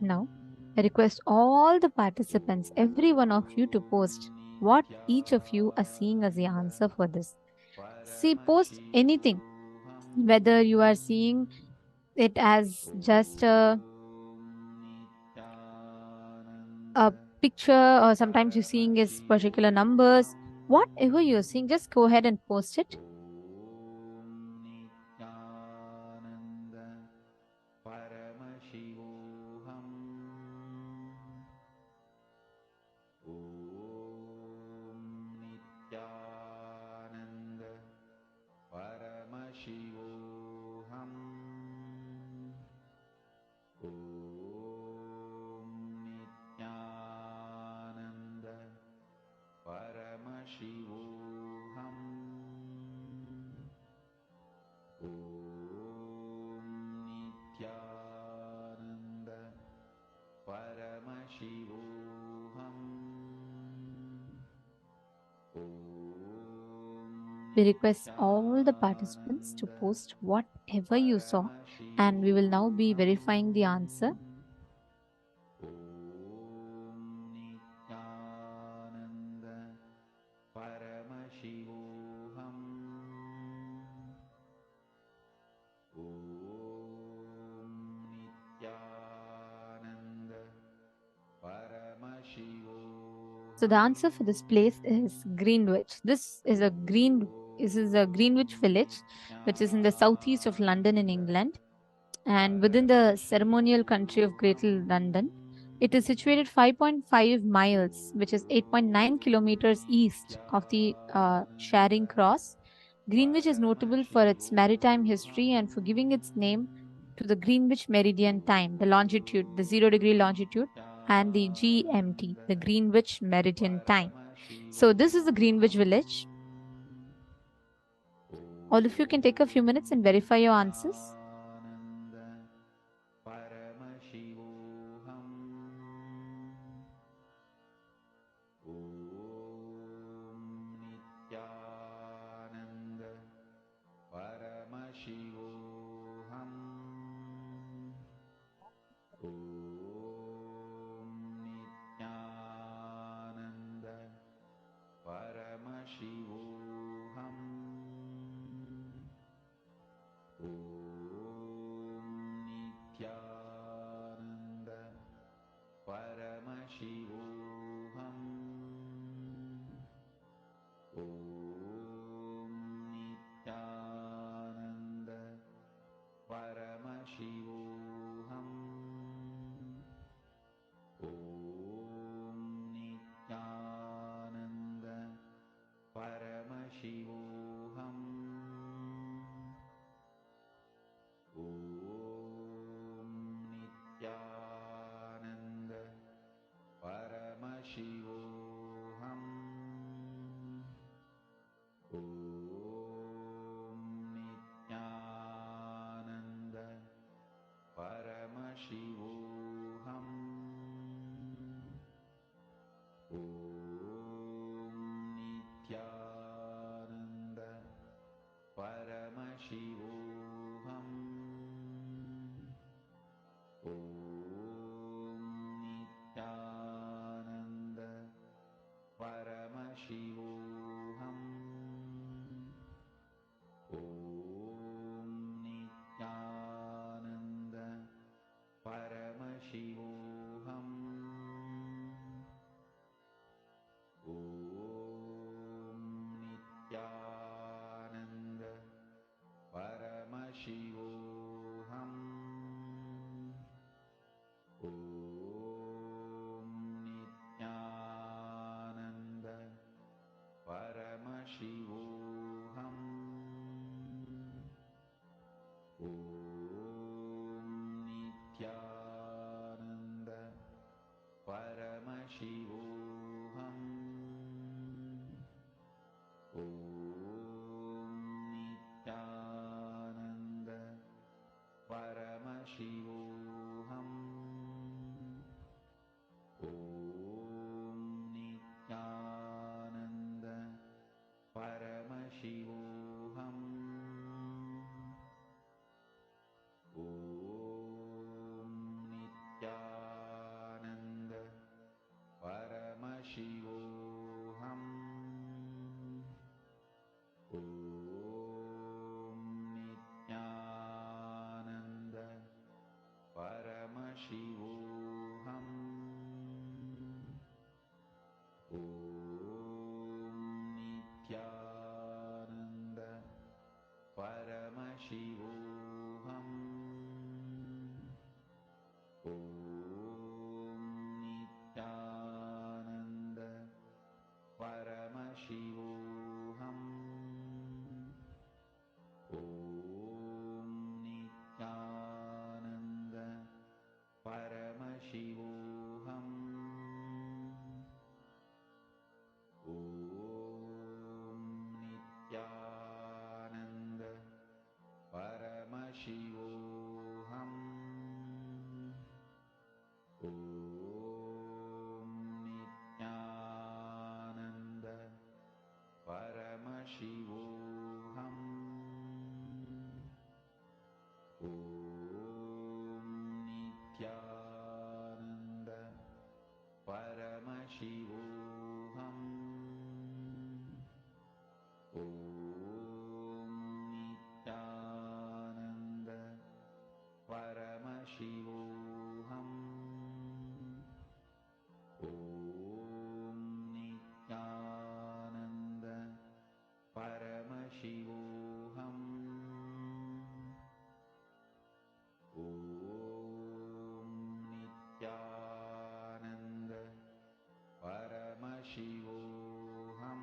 Now, I request all the participants, every one of you, to post what each of you are seeing as the answer for this. See, post anything, whether you are seeing it as just a picture, or sometimes you're seeing is particular numbers, whatever you're seeing, just go ahead and post it. Nityananda Paramashivoham. Om Nityananda Paramashivoham. Om Nityananda Paramashivoham. Om Nityananda Paramashivoham. We request all the participants to post whatever you saw, and we will now be verifying the answer. Om Nityananda Paramashivoham. Om Nityananda Paramashivoham. So the answer for this place is Greenwich. This is a Greenwich village, which is in the southeast of London in England, and within the ceremonial country of Greater London. It is situated 5.5 miles, which is 8.9 kilometers east of the Charing Cross. Greenwich is notable for its maritime history and for giving its name to the Greenwich Meridian time, the longitude, the 0-degree longitude, and the GMT, the Greenwich Meridian time. So this is the Greenwich village. All of you can take a few minutes and verify your answers. Paramashivoham. Om Nityananda Paramashivoham. Om Nityananda Paramashivoham. Om Nityananda Paramashivoham. Om Nityananda Paramashivoham. Om Nityananda Paramashivoham. Om Nityananda Paramashivoham. Om Nityananda Paramashivoham. Om Nityananda Paramashivoham. Om Nityananda Paramashivoham. Om Nityananda Paramashivoham. Om Nityananda Paramashivoham. Om Nityananda Paramashivoham. Om Nityananda Paramashivoham. Om Nityananda Paramashivoham. Om Nityananda Paramashivoham. Om Nityananda Paramashivoham. Om Nithyananda Paramashivoham. Om Nithyananda Paramashivoham. Om Nithyananda Paramashivoham.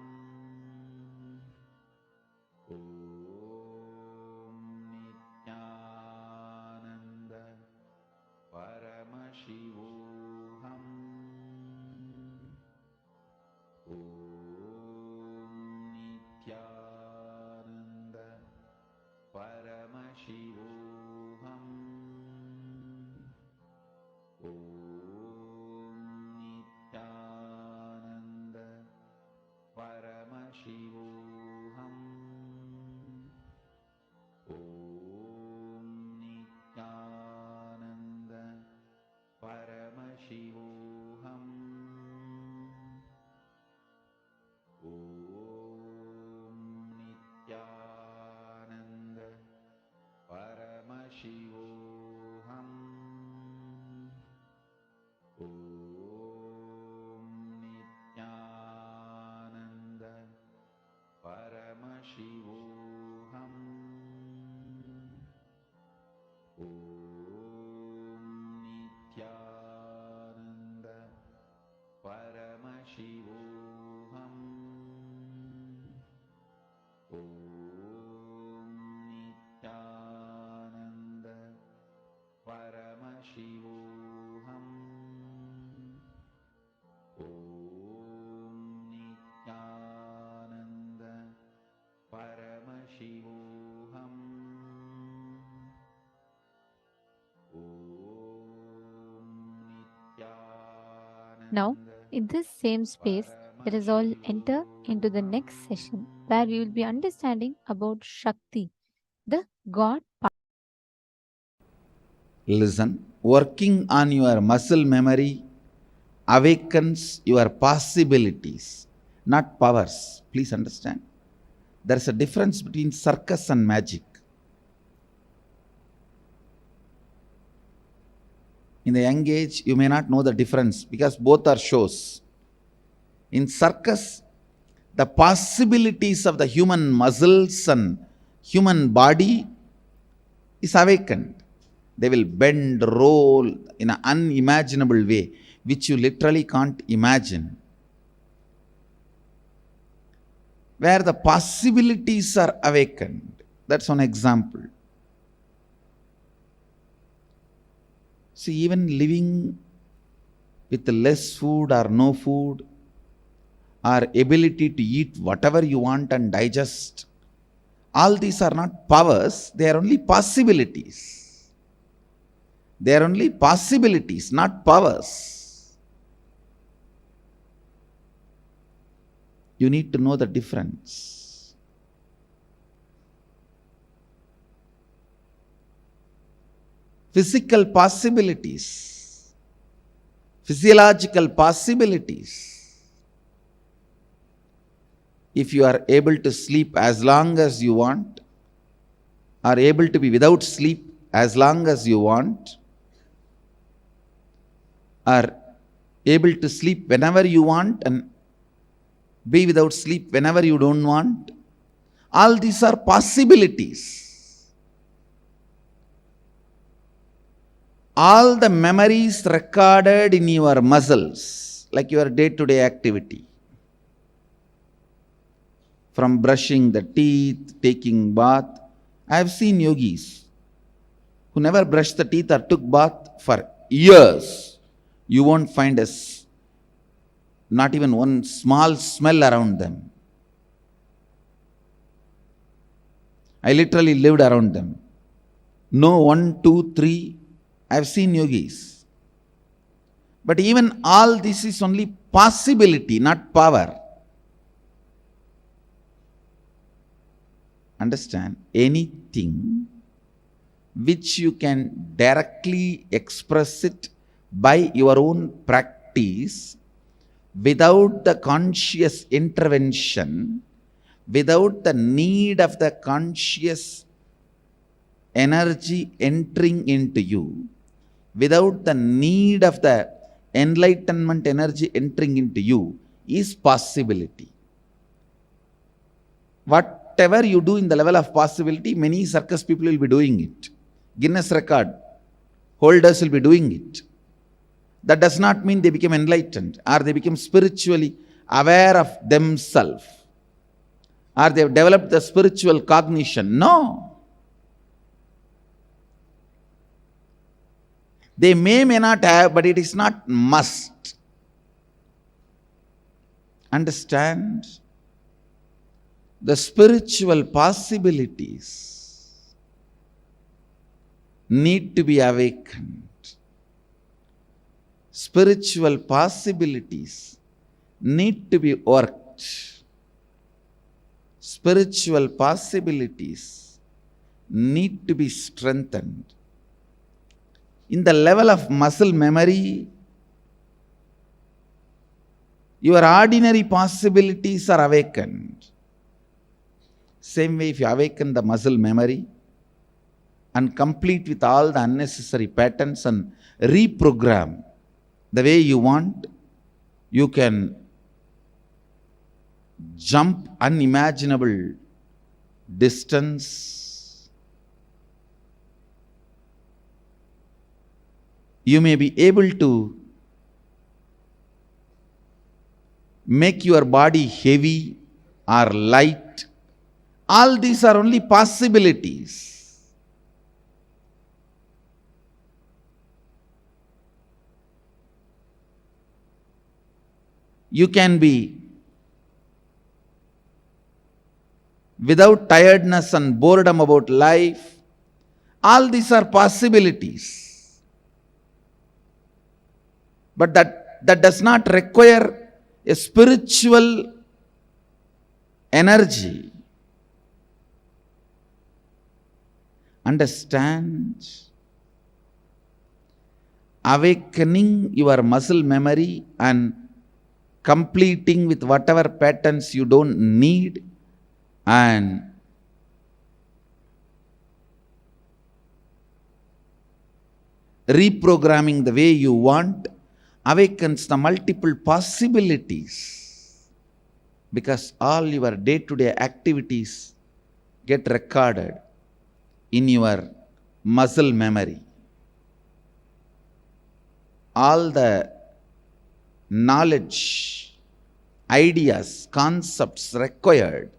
Om Nithyananda Paramashivoham. Om Nithyananda Paramashivoham. Om Nithyananda Paramashivoham. Om Nithyananda Paramashivoham. Om Nithyananda Paramashivoham. Om Nithyananda Paramashivoham. Om Nithyananda Paramashivoham. Om Nithyananda Paramashivoham. Om Nithyananda Paramashivoham. Om Now, in this same space, let us all enter into the next session where we will be understanding about Shakti, the God part. Listen, working on your muscle memory awakens your possibilities, not powers. Please understand. There is a difference between circus and magic. In the young age, you may not know the difference because both are shows. In circus, the possibilities of the human muscles and human body is awakened. They will bend, roll in an unimaginable way, which you literally can't imagine. Where the possibilities are awakened. That's one example. See, even living with less food or no food, or ability to eat whatever you want and digest, all these are not powers, they are only possibilities. They are only possibilities, not powers. You need to know the difference. Physical possibilities, physiological possibilities. If you are able to sleep as long as you want, are able to be without sleep as long as you want, are able to sleep whenever you want and be without sleep whenever you don't want, all these are possibilities. All the memories recorded in your muscles, like your day-to-day activity, from brushing the teeth, taking bath. I have seen yogis who never brushed the teeth or took bath for years. You won't find not even one small smell around them. I literally lived around them. No 1, 2, 3. I have seen yogis. But even all this is only possibility, not power. Understand? Anything which you can directly express it by your own practice without the conscious intervention, without the need of the conscious energy entering into you, without the need of the enlightenment energy entering into you, is possibility. Whatever you do in the level of possibility, many circus people will be doing it. Guinness record holders will be doing it. That does not mean they become enlightened or they become spiritually aware of themselves or they have developed the spiritual cognition. No. They may not have, but it is not must. Understand? The spiritual possibilities need to be awakened. Spiritual possibilities need to be worked. Spiritual possibilities need to be strengthened. In the level of muscle memory, your ordinary possibilities are awakened. Same way, if you awaken the muscle memory and complete with all the unnecessary patterns and reprogram the way you want, you can jump unimaginable distance. You may be able to make your body heavy or light. All these are only possibilities. You can be without tiredness and boredom about life. All these are possibilities. But that does not require a spiritual energy. Understand? Awakening your muscle memory and completing with whatever patterns you don't need and reprogramming the way you want awakens the multiple possibilities, because all your day-to-day activities get recorded in your muscle memory. All the knowledge, ideas, concepts required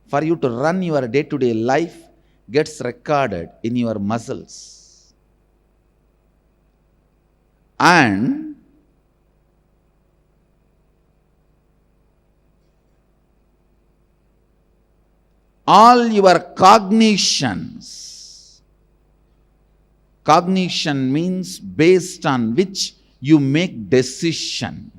for you to run your day-to-day life gets recorded in your muscles. And all your cognitions, cognition means based on which you make decision.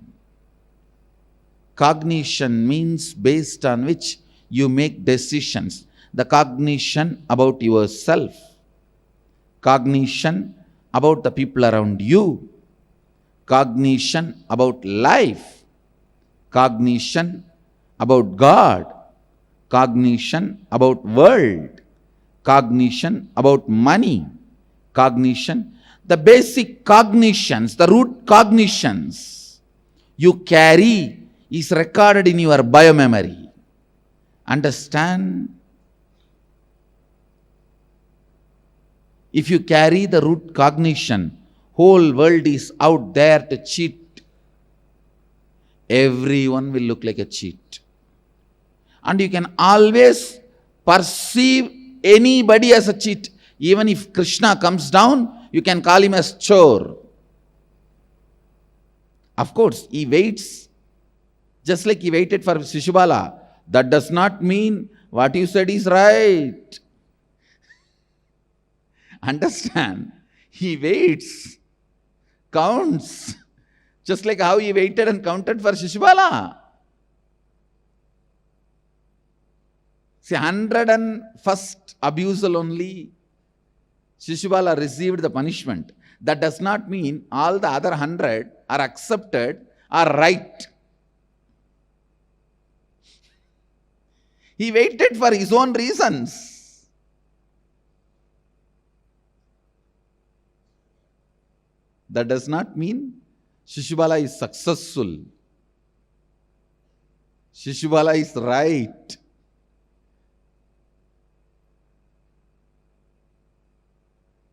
Cognition means based on which you make decisions. The cognition about yourself, cognition about the people around you, cognition about life, cognition about God, cognition about world, cognition about money, cognition, the basic cognitions, the root cognitions you carry is recorded in your biomemory. Understand? If you carry the root cognition, whole world is out there to cheat. Everyone will look like a cheat. And you can always perceive anybody as a cheat. Even if Krishna comes down, you can call him as chore. Of course, he waits, just like he waited for Shishubala. That does not mean what you said is right. Understand? He waits, counts, just like how he waited and counted for Shishubala. See, 101st abusal only, Shishubala received the punishment. That does not mean all the other 100 are accepted are right. He waited for his own reasons. That does not mean Shishubala is successful. Shishubala is right.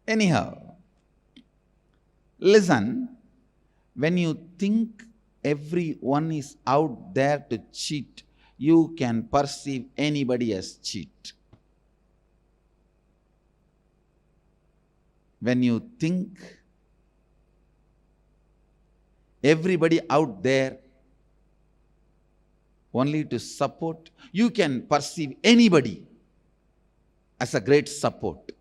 Anyhow, listen, when you think everyone is out there to cheat, you can perceive anybody as cheat. When you think everybody out there only to support, you can perceive anybody as a great support.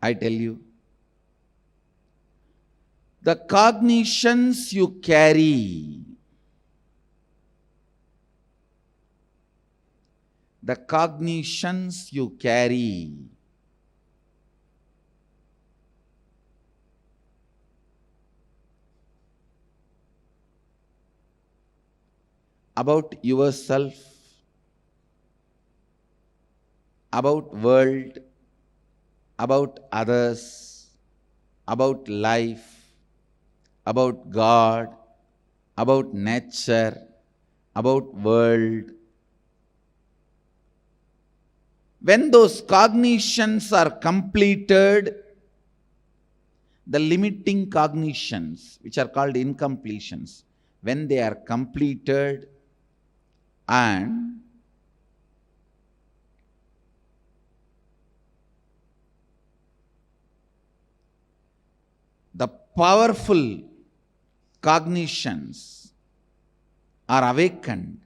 I tell you, the cognitions you carry, about yourself, about world, about others, about life, about God, about nature, about world. When those cognitions are completed, the limiting cognitions, which are called incompletions, when they are completed and the powerful cognitions are awakened,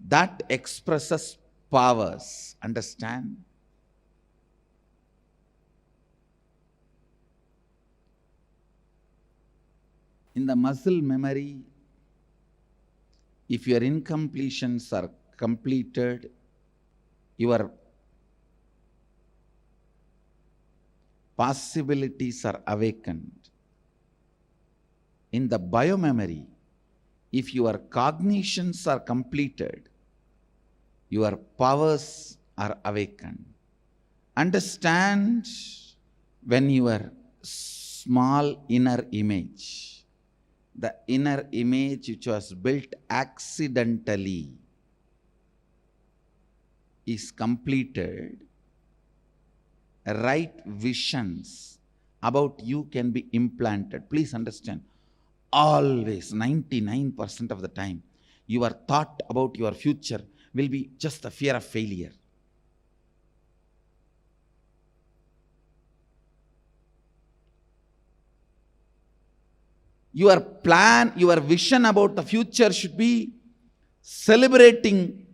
that expresses powers. Understand? In the muscle memory, if your incompletions are completed, your possibilities are awakened. In the biomemory, if your cognitions are completed, your powers are awakened. Understand, when your small inner image, the inner image which was built accidentally, is completed, right visions about you can be implanted. Please understand, always 99% of the time, your thought about your future will be just the fear of failure. Your plan, your vision about the future should be celebrating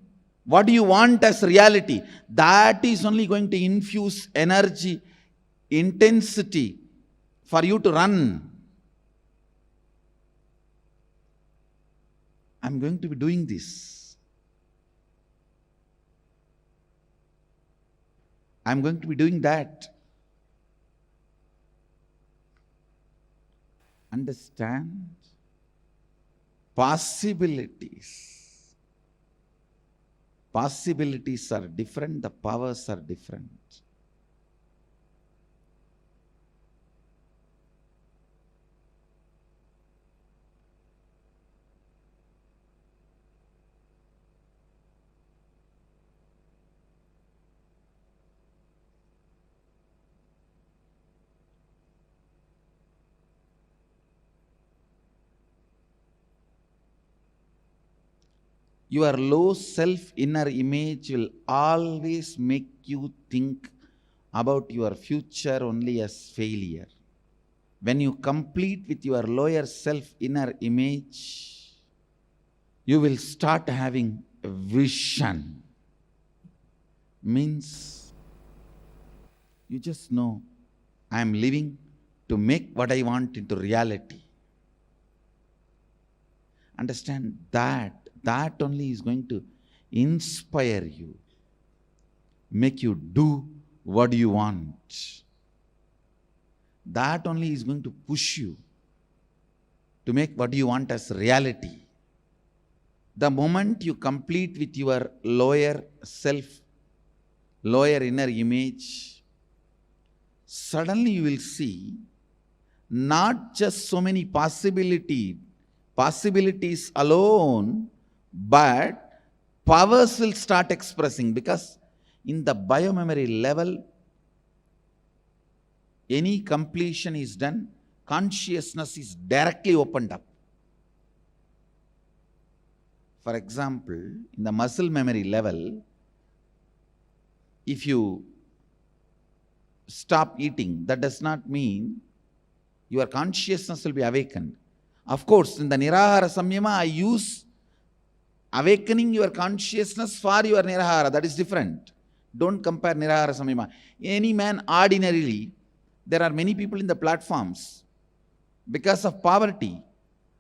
what you want as reality. That is only going to infuse energy, intensity for you to run. I'm going to be doing this. I'm going to be doing that. Understand? Possibilities. Possibilities are different, the powers are different. Your low self inner image will always make you think about your future only as failure. When you complete with your lower self inner image, you will start having a vision. Means you just know, I am living to make what I want into reality. Understand that. That only is going to inspire you, make you do what you want. That only is going to push you to make what you want as reality. The moment you complete with your lower self, lower inner image, suddenly you will see not just so many possibilities alone, but powers will start expressing, because in the biomemory level, any completion is done, consciousness is directly opened up. For example, in the muscle memory level, if you stop eating, that does not mean your consciousness will be awakened. Of course, in the Nirahara Samyama, I use awakening your consciousness for your Nirahara. That is different. Don't compare Nirahara Samyama. Any man ordinarily, there are many people in the platforms, because of poverty,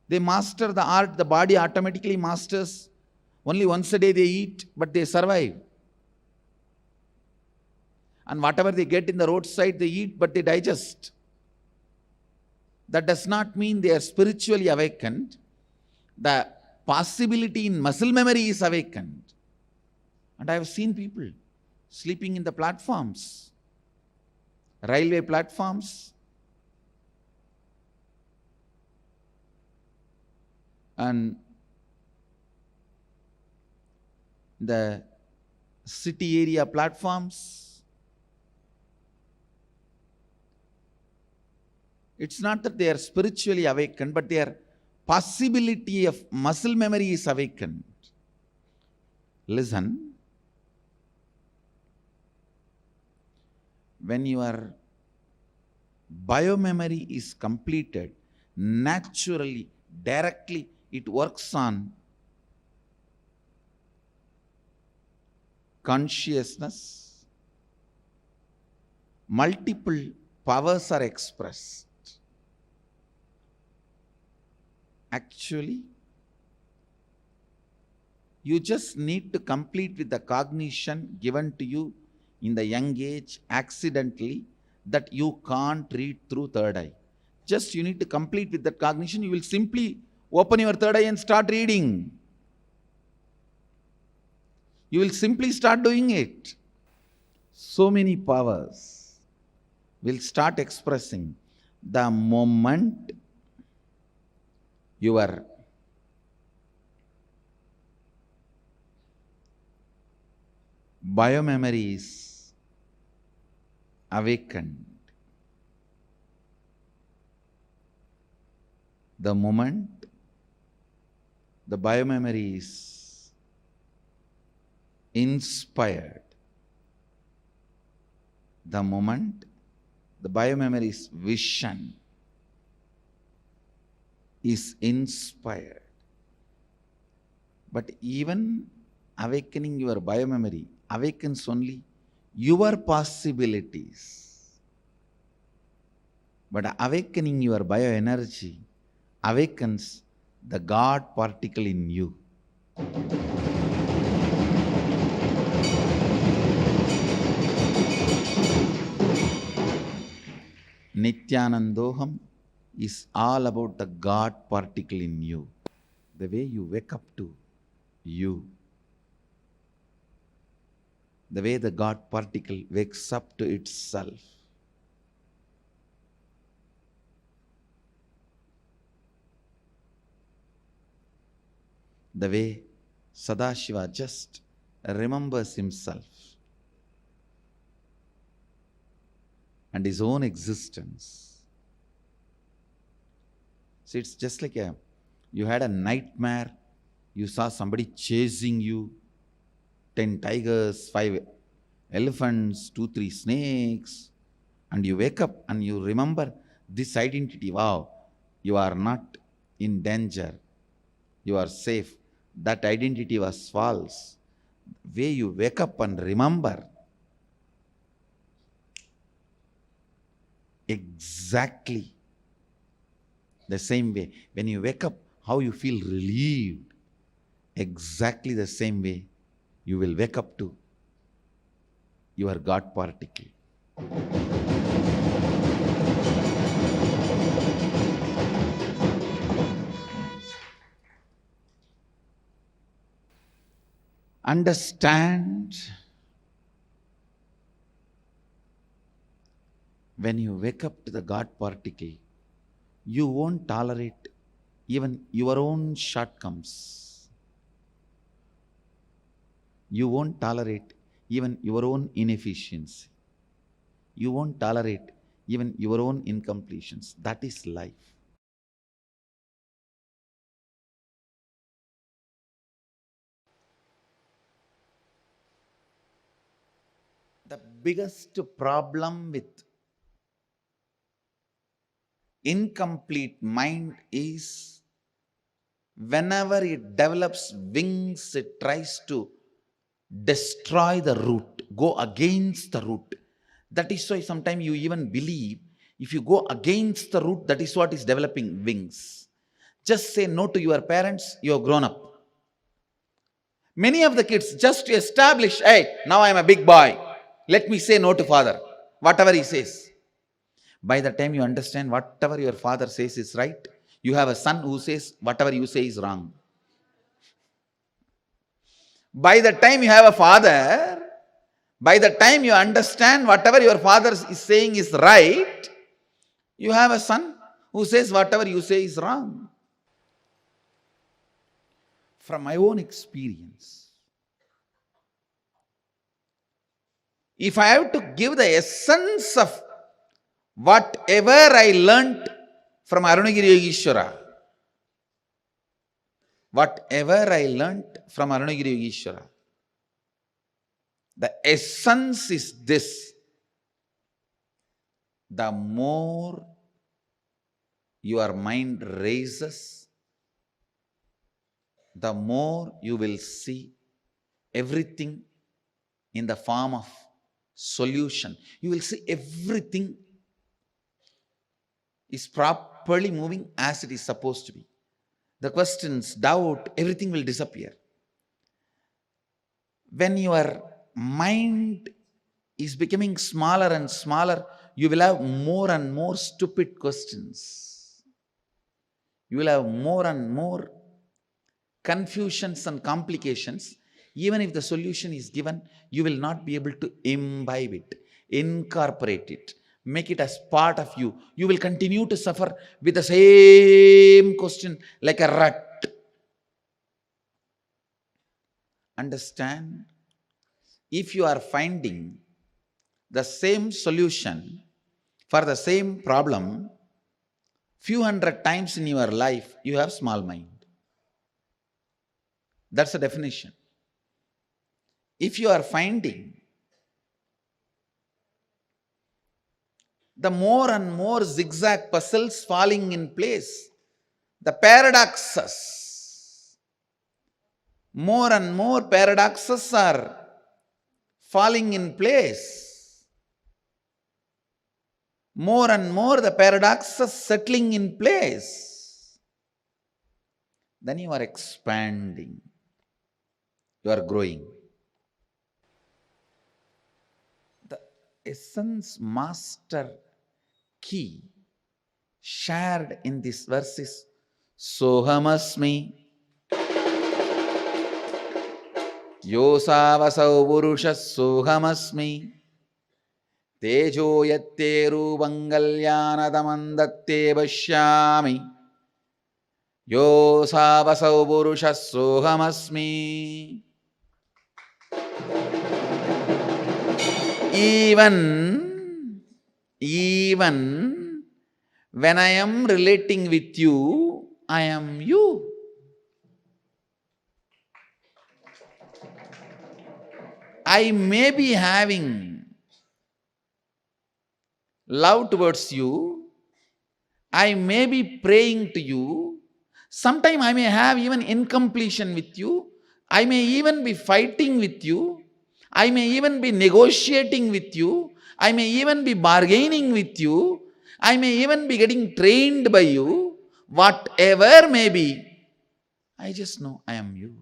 they master the art, the body automatically masters. Only once a day they eat, but they survive. And whatever they get in the roadside, they eat, but they digest. That does not mean they are spiritually awakened. The possibility in muscle memory is awakened. And I have seen people sleeping in the platforms, railway platforms, and the city area platforms. It's not that they are spiritually awakened, but their possibility of muscle memory is awakened. Listen, when your biomemory is completed, naturally, directly, it works on consciousness. Multiple powers are expressed. Actually, you just need to complete with the cognition given to you in the young age accidentally that you can't read through third eye. Just you need to complete with that cognition. You will simply open your third eye and start reading. You will simply start doing it. So many powers will start expressing the moment your biomemory is awakened. The moment the biomemory is inspired, the moment the biomemory's vision is inspired. But even awakening your biomemory awakens only your possibilities. But awakening your bioenergy awakens the God particle in you. Nithyanandoham is all about the God particle in you. The way you wake up to you. The way the God particle wakes up to itself. The way Sadashiva just remembers himself and his own existence. So it's just like you had a nightmare, you saw somebody chasing you, 10 tigers, 5 elephants, 2, 3 snakes, and you wake up and you remember this identity. Wow, you are not in danger, you are safe. That identity was false. The way you wake up and remember, exactly the same way. When you wake up, how you feel relieved, exactly the same way you will wake up to your God particle. Understand, when you wake up to the God particle, you won't tolerate even your own shortcomings. You won't tolerate even your own inefficiency. You won't tolerate even your own incompletions. That is life. The biggest problem with incomplete mind is whenever it develops wings, it tries to destroy the root, go against the root. That is why sometimes you even believe if you go against the root, that is what is developing wings. Just say no to your parents, you have grown up. Many of the kids just to establish, hey, now I am a big boy, let me say no to father, whatever he says. By the time you understand whatever your father says is right, you have a son who says whatever you say is wrong. By the time you have a father, by the time you understand whatever your father is saying is right, you have a son who says whatever you say is wrong. From my own experience, if I have to give the essence of whatever I learnt from Arunagiri Yogeshwara, whatever I learnt from Arunagiri Yogeshwara, the essence is this: the more your mind raises, the more you will see everything in the form of solution. You will see everything is properly moving as it is supposed to be. The questions, doubt, everything will disappear. When your mind is becoming smaller and smaller, you will have more and more stupid questions. You will have more and more confusions and complications. Even if the solution is given, you will not be able to imbibe it, incorporate it, make it as part of you. You will continue to suffer with the same question like a rat. Understand? If you are finding the same solution for the same problem few hundred times in your life, you have small mind. That's the definition. If you are finding the more and more zigzag puzzles falling in place, the paradoxes, more and more paradoxes are falling in place, more and more the paradoxes settling in place, then you are expanding, you are growing. The essence master key shared in this verse is Sohamasmi Yosavasau Purusha Sohamasmi Tejo Yatteru Bangalyanadamandatte Vashyami Yosavasau Purusha Sohamasmi. Even when I am relating with you, I am you. I may be having love towards you, I may be praying to you, sometime I may have even incompletion with you, I may even be fighting with you, I may even be negotiating with you, I may even be bargaining with you, I may even be getting trained by you, whatever may be. I just know I am you.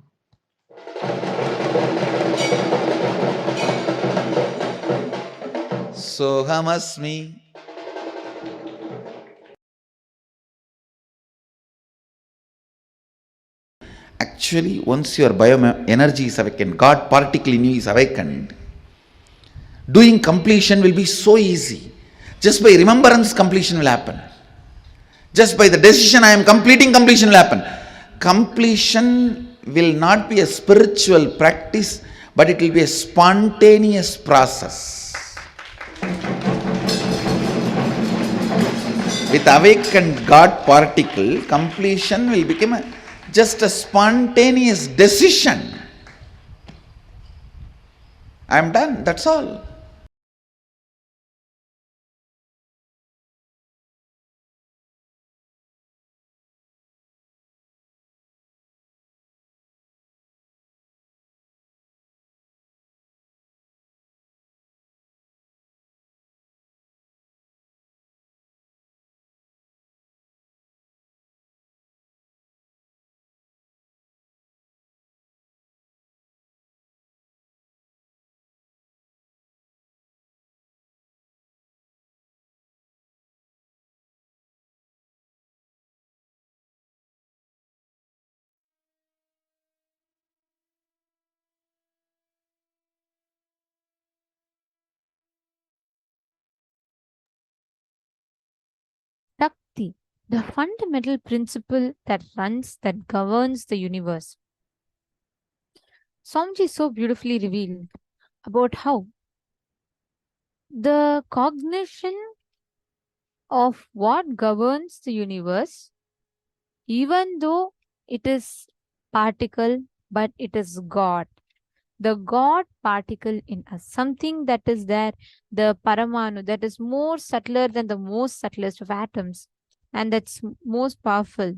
Sohamasmi. Actually, once your bioenergy is awakened, God particle in you is awakened, doing completion will be so easy. Just by remembrance, completion will happen. Just by the decision I am completing, completion will happen. Completion will not be a spiritual practice, but it will be a spontaneous process. With awakened God particle, completion will become just a spontaneous decision. I am done, that's all. Shakti, the fundamental principle that governs the universe. Swamiji so beautifully revealed about how the cognition of what governs the universe, even though it is particle, but it is God. The God particle in us, something that is there, the Paramanu, that is more subtler than the most subtlest of atoms, and that's most powerful.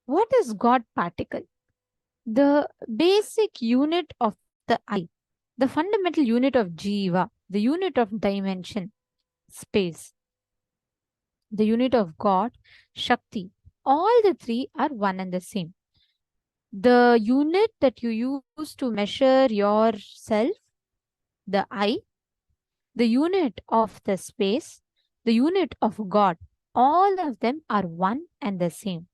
What is God particle? The basic unit of the I, the fundamental unit of Jiva, the unit of dimension, space, the unit of God, Shakti. All the three are one and the same. The unit that you use to measure yourself, the I, the unit of the space, the unit of God, all of them are one and the same.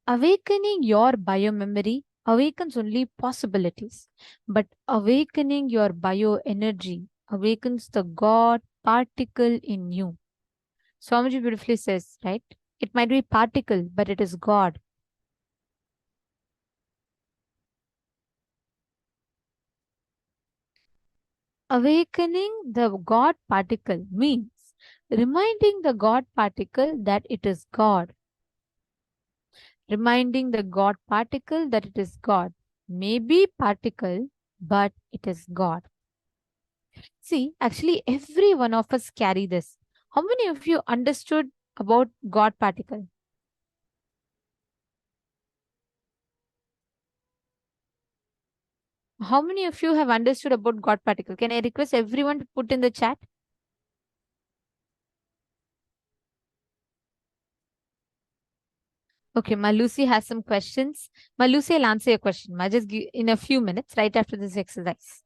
Awakening your biomemory awakens only possibilities, but awakening your bioenergy awakens the God particle in you. Swamiji beautifully says, right? It might be particle, but it is God. Awakening the God particle means reminding the God particle that it is God. Reminding the God particle that it is God. Maybe particle, but it is God. See, actually, every one of us carry this. How many of you understood about God particle? How many of you have understood about God particle? Can I request everyone to put in the chat? Okay, Malusi has some questions. Malusi, I'll answer your question. Just give in a few minutes, right after this exercise.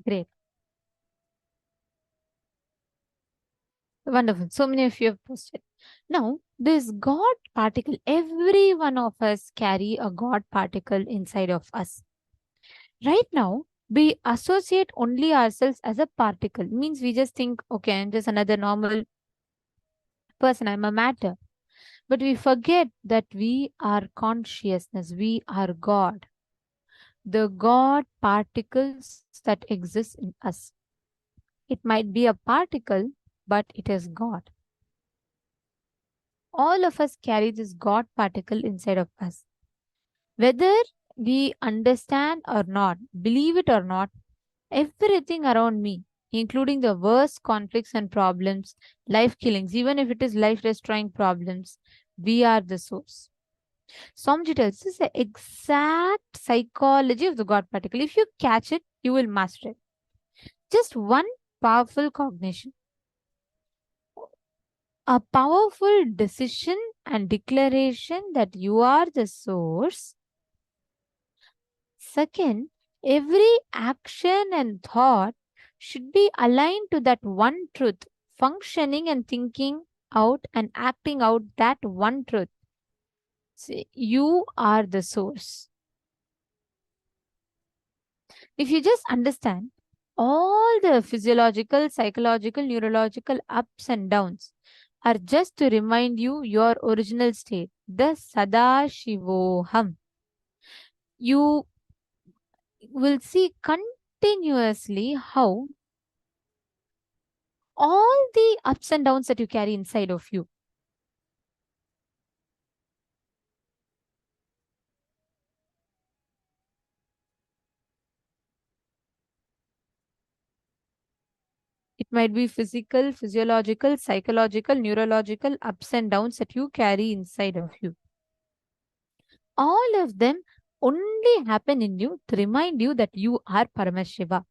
Great. Wonderful. So many of you have posted. Now, this God particle, every one of us carry a God particle inside of us. Right now, we associate only ourselves as a particle. Means we just think, okay, I'm just another normal person. I'm a matter. But we forget that we are consciousness. We are God. the God particles that exist in us. It might be a particle, but it is God. All of us carry this God particle inside of us. Whether we understand or not, believe it or not, everything around me, including the worst conflicts and problems, life killings, even if it is life destroying problems, we are the source. Swamiji tells this is the exact psychology of the God particle. If you catch it, you will master it. Just one powerful cognition, a powerful decision and declaration that you are the source. Second, every action and thought should be aligned to that one truth, functioning and thinking out and acting out that one truth. See, you are the source. If you just understand all the physiological, psychological, neurological ups and downs are just to remind you your original state, the Sadashivoham. You will see continuously how all the ups and downs that you carry inside of you, it might be physical, physiological, psychological, neurological ups and downs that you carry inside of you. All of them only happen in you to remind you that you are Paramashiva.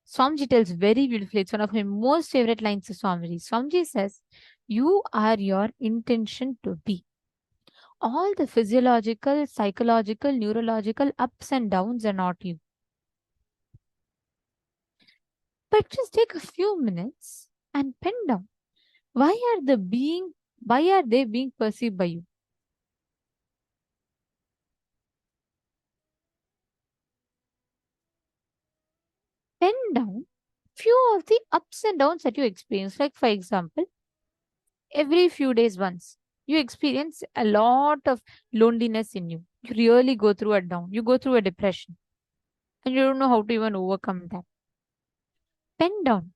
Swamiji tells very beautifully, it's one of my most favorite lines of Swamiji. Swamiji says, you are your intention to be. All the physiological, psychological, neurological ups and downs are not you. But just take a few minutes and pen down. Why are they being perceived by you? Pen down few of the ups and downs that you experience. Like for example, every few days once, you experience a lot of loneliness in you. You really go through a down. You go through a depression. And you don't know how to even overcome that. Pen down.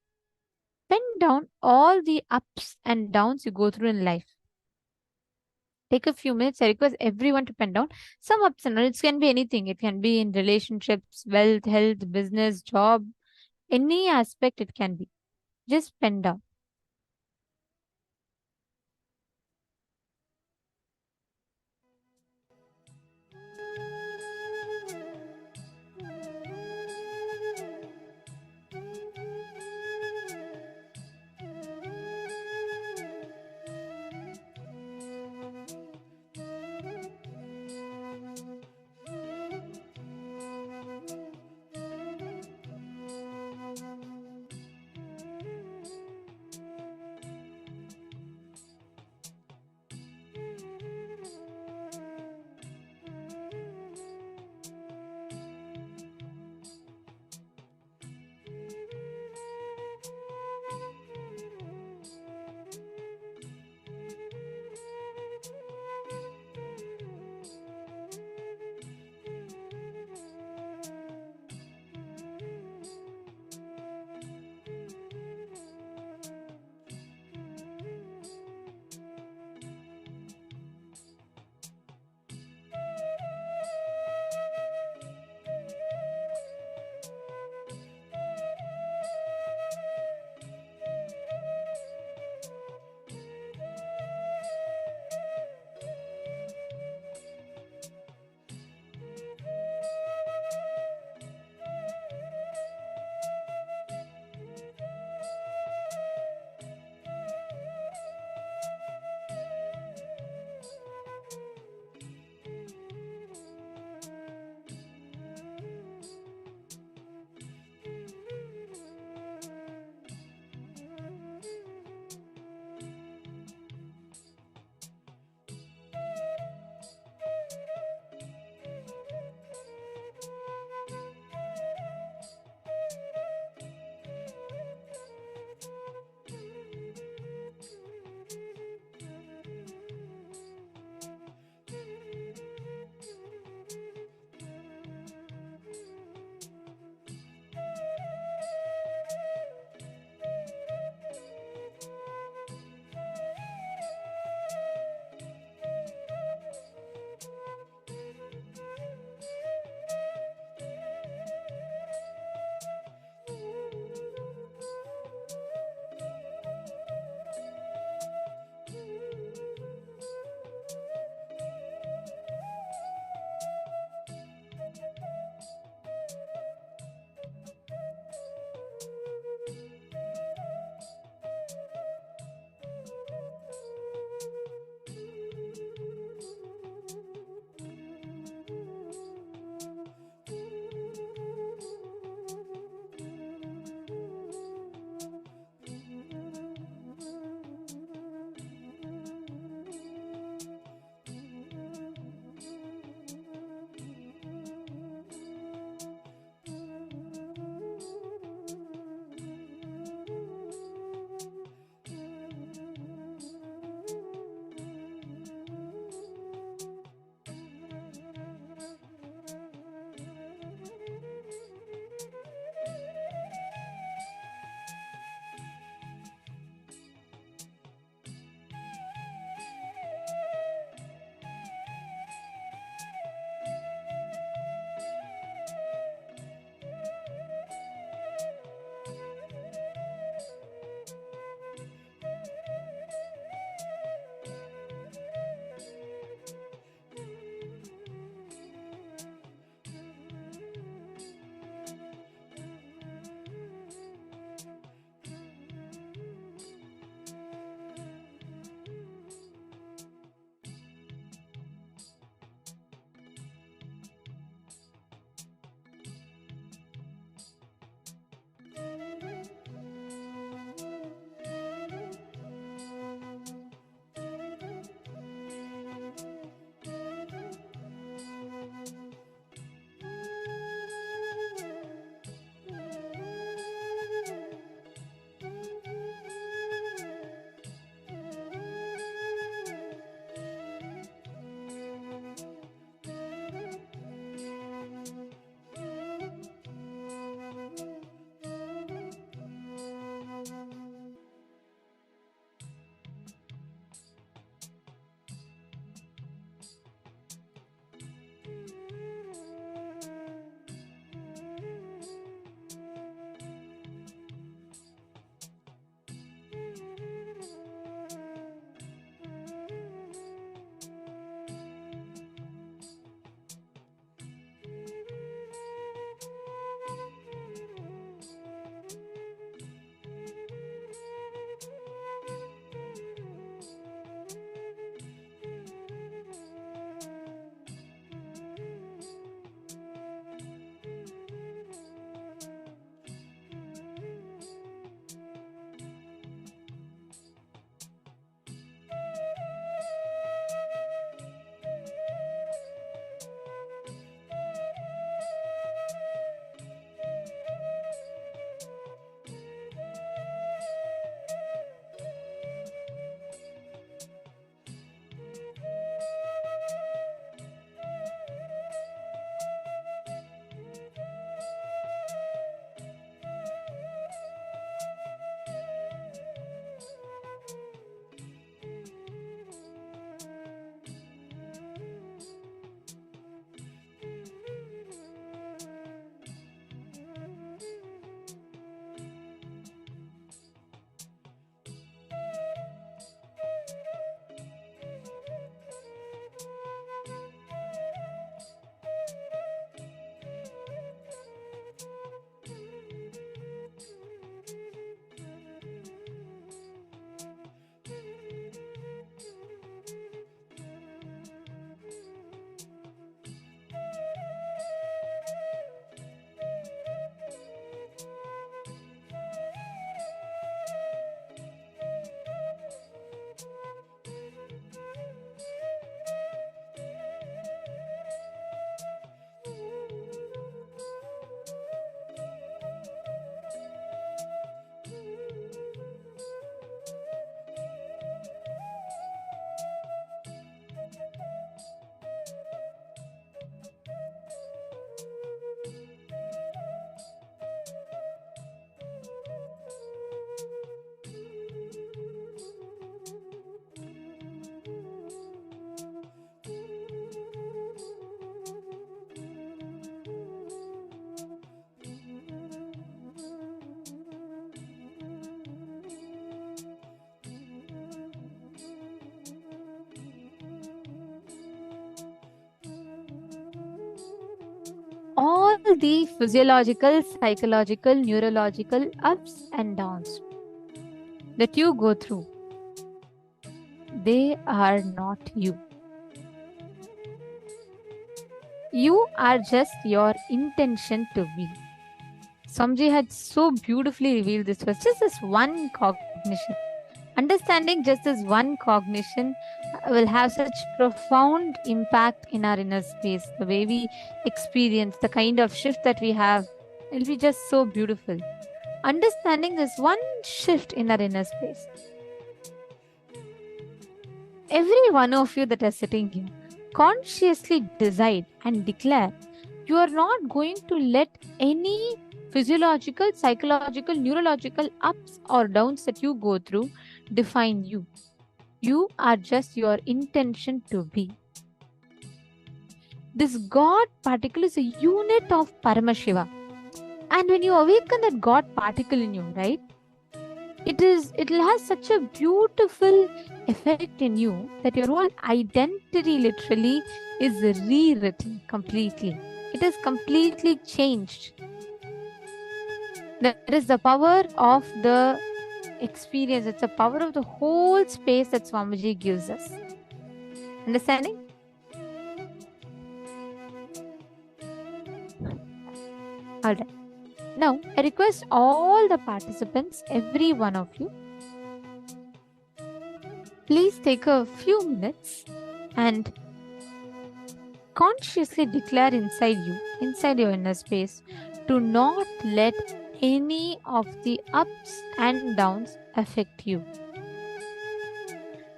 Pen down all the ups and downs you go through in life. Take a few minutes. I request everyone to pen down some ups and downs. It can be anything. It can be in relationships, wealth, health, business, job, any aspect it can be. Just pen down. all the physiological, psychological, neurological ups and downs that you go through, they are not you. You are just your intention to be. Swamiji had so beautifully revealed this was just this one cognition. Understanding just this one cognition will have such profound impact in our inner space. The way we experience, the kind of shift that we have, it'll be just so beautiful. Understanding this one shift in our inner space. Every one of you that are sitting here, consciously decide and declare you are not going to let any physiological, psychological, neurological ups or downs that you go through define you. You are just your intention to be. This God particle is a unit of Paramashiva. And when you awaken that God particle in you, right? It has such a beautiful effect in you that your whole identity literally is rewritten completely. It is completely changed. That is the power of the experience. It's the power of the whole space that Swamiji gives us. Understanding? All right. Now, I request all the participants, every one of you, please take a few minutes and consciously declare inside you, inside your inner space, to not let any of the ups and downs affect you.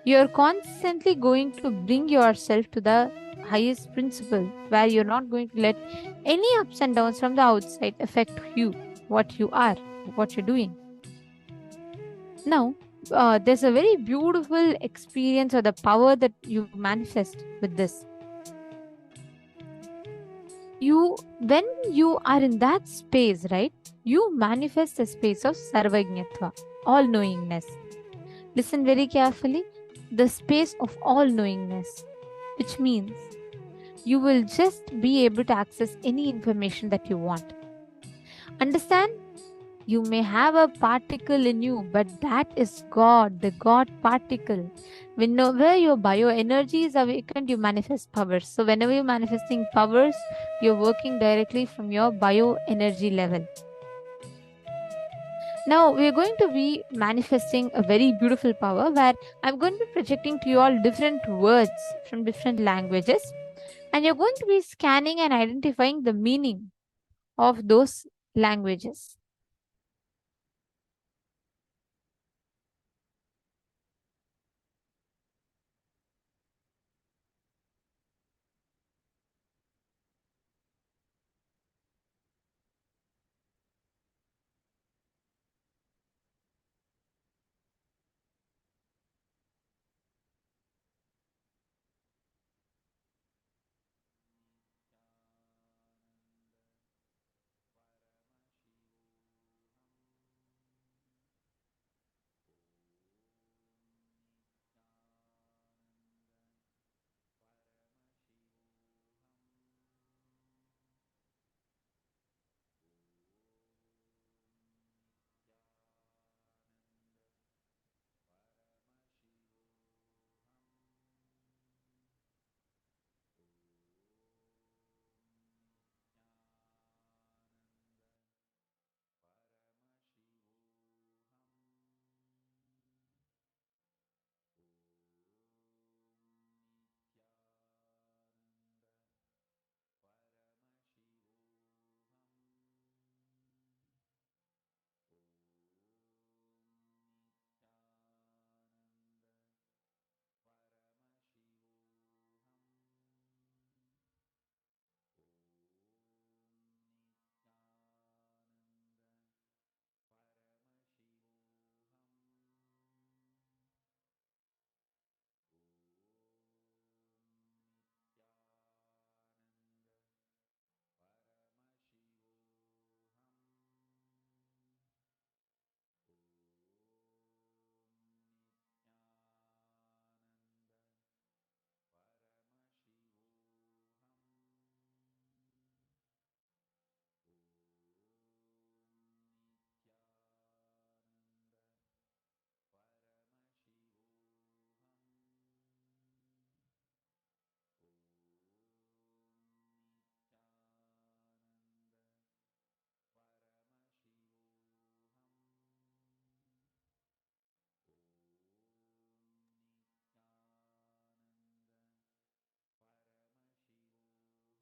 You're constantly going to bring yourself to the highest principle where you're not going to let any ups and downs from the outside affect you, what you are, what you're doing. Now, there's a very beautiful experience or the power that you manifest with this. When you are in that space, right, you manifest a space of sarvajñatva, all-knowingness. Listen very carefully, the space of all-knowingness, which means you will just be able to access any information that you want. Understand? You may have a particle in you, but that is God, the God particle. Whenever your bioenergy is awakened, you manifest powers. So whenever you're manifesting powers, you're working directly from your bioenergy level. Now, we're going to be manifesting a very beautiful power where I'm going to be projecting to you all different words from different languages. And you're going to be scanning and identifying the meaning of those languages.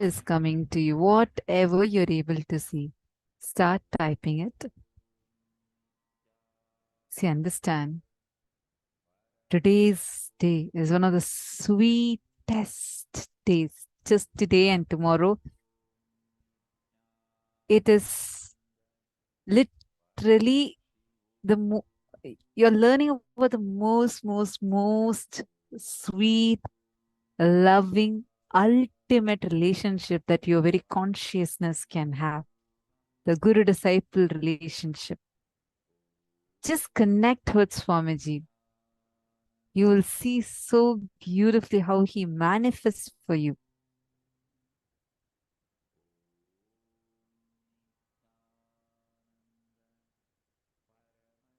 is coming to you, whatever you're able to see, start typing it. See, understand. Today's day is one of the sweetest days. Just today and tomorrow, it is literally you're learning about the most sweet, loving, ultimate relationship that your very consciousness can have. The guru-disciple relationship. Just connect with Swamiji. You will see so beautifully how he manifests for you.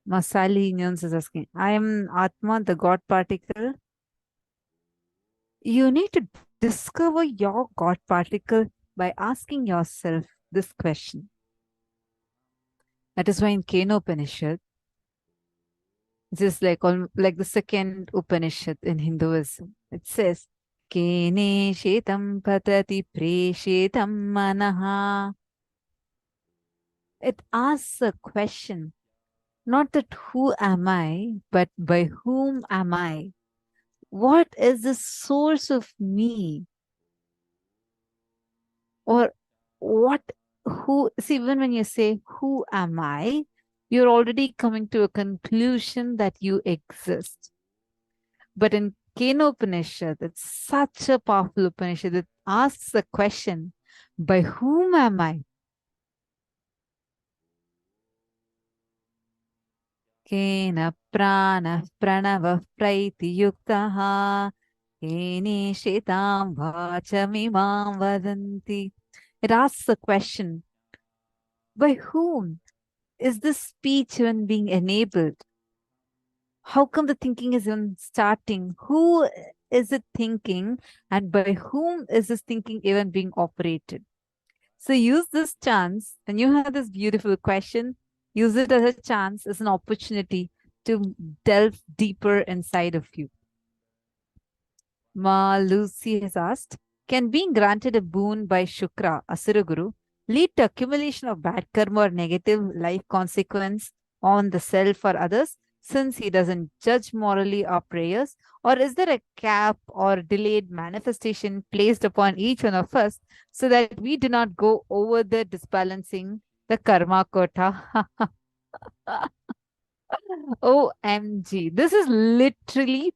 Masali Nyons is asking, I am Atma, the God particle. You need to discover your God particle by asking yourself this question. That is why in Kenopanishad, just like the second Upanishad in Hinduism, it says, Kene shetam patati preshetam manaha. It asks a question, not that who am I, but by whom am I? What is the source of me? Or see, even when you say, who am I? You're already coming to a conclusion that you exist. But in Kenopanishad, it's such a powerful Upanishad that asks the question, by whom am I? Kena prana pranava praiti yuktaha kene shetam vachamimam vadanti. It asks the question, by whom is this speech even being enabled? How come the thinking is even starting? Who is it thinking? And by whom is this thinking even being operated? So use this chance, when you have this beautiful question, use it as a chance, as an opportunity to delve deeper inside of you. Ma Lucy has asked, can being granted a boon by Shukra, Asura Guru, lead to accumulation of bad karma or negative life consequence on the self or others, since he doesn't judge morally our prayers? Or is there a cap or delayed manifestation placed upon each one of us so that we do not go over the disbalancing the karma quota? OMG. This is literally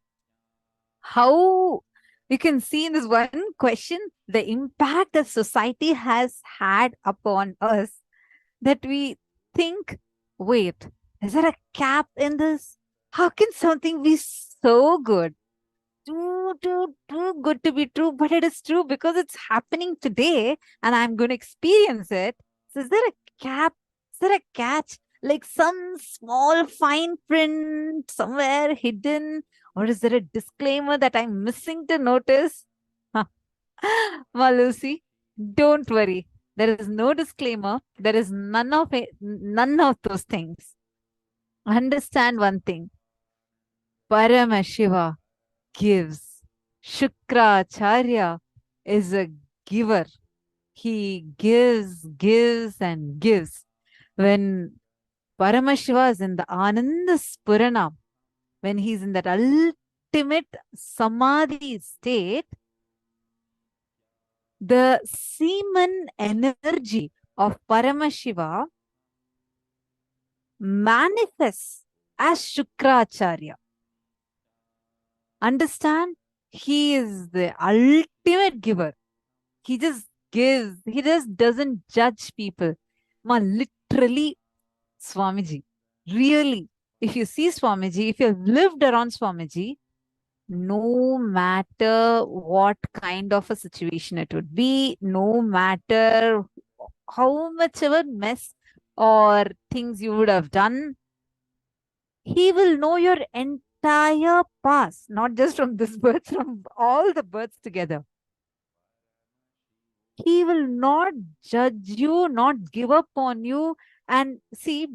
how you can see in this one question the impact that society has had upon us, that we think, wait, is there a cap in this? How can something be so good? Too good to be true, but it is true because it's happening today and I'm going to experience it. So is there a cap? Is there a catch? Like some small fine print somewhere hidden? Or is there a disclaimer that I'm missing to notice? Malusi, don't worry. There is no disclaimer. There is none of those things. Understand one thing. Paramashiva gives. Shukracharya is a giver. He gives and gives. When Paramashiva is in the Ananda Spurana, when he's in that ultimate Samadhi state, the semen energy of Paramashiva manifests as Shukracharya. Understand? He is the ultimate giver. He just gives. He just doesn't judge people. Literally, Swamiji. Really, if you see Swamiji, if you've lived around Swamiji, no matter what kind of a situation it would be, no matter how much of a mess or things you would have done, he will know your entire past, not just from this birth, from all the births together. He will not judge you, not give up on you. And see,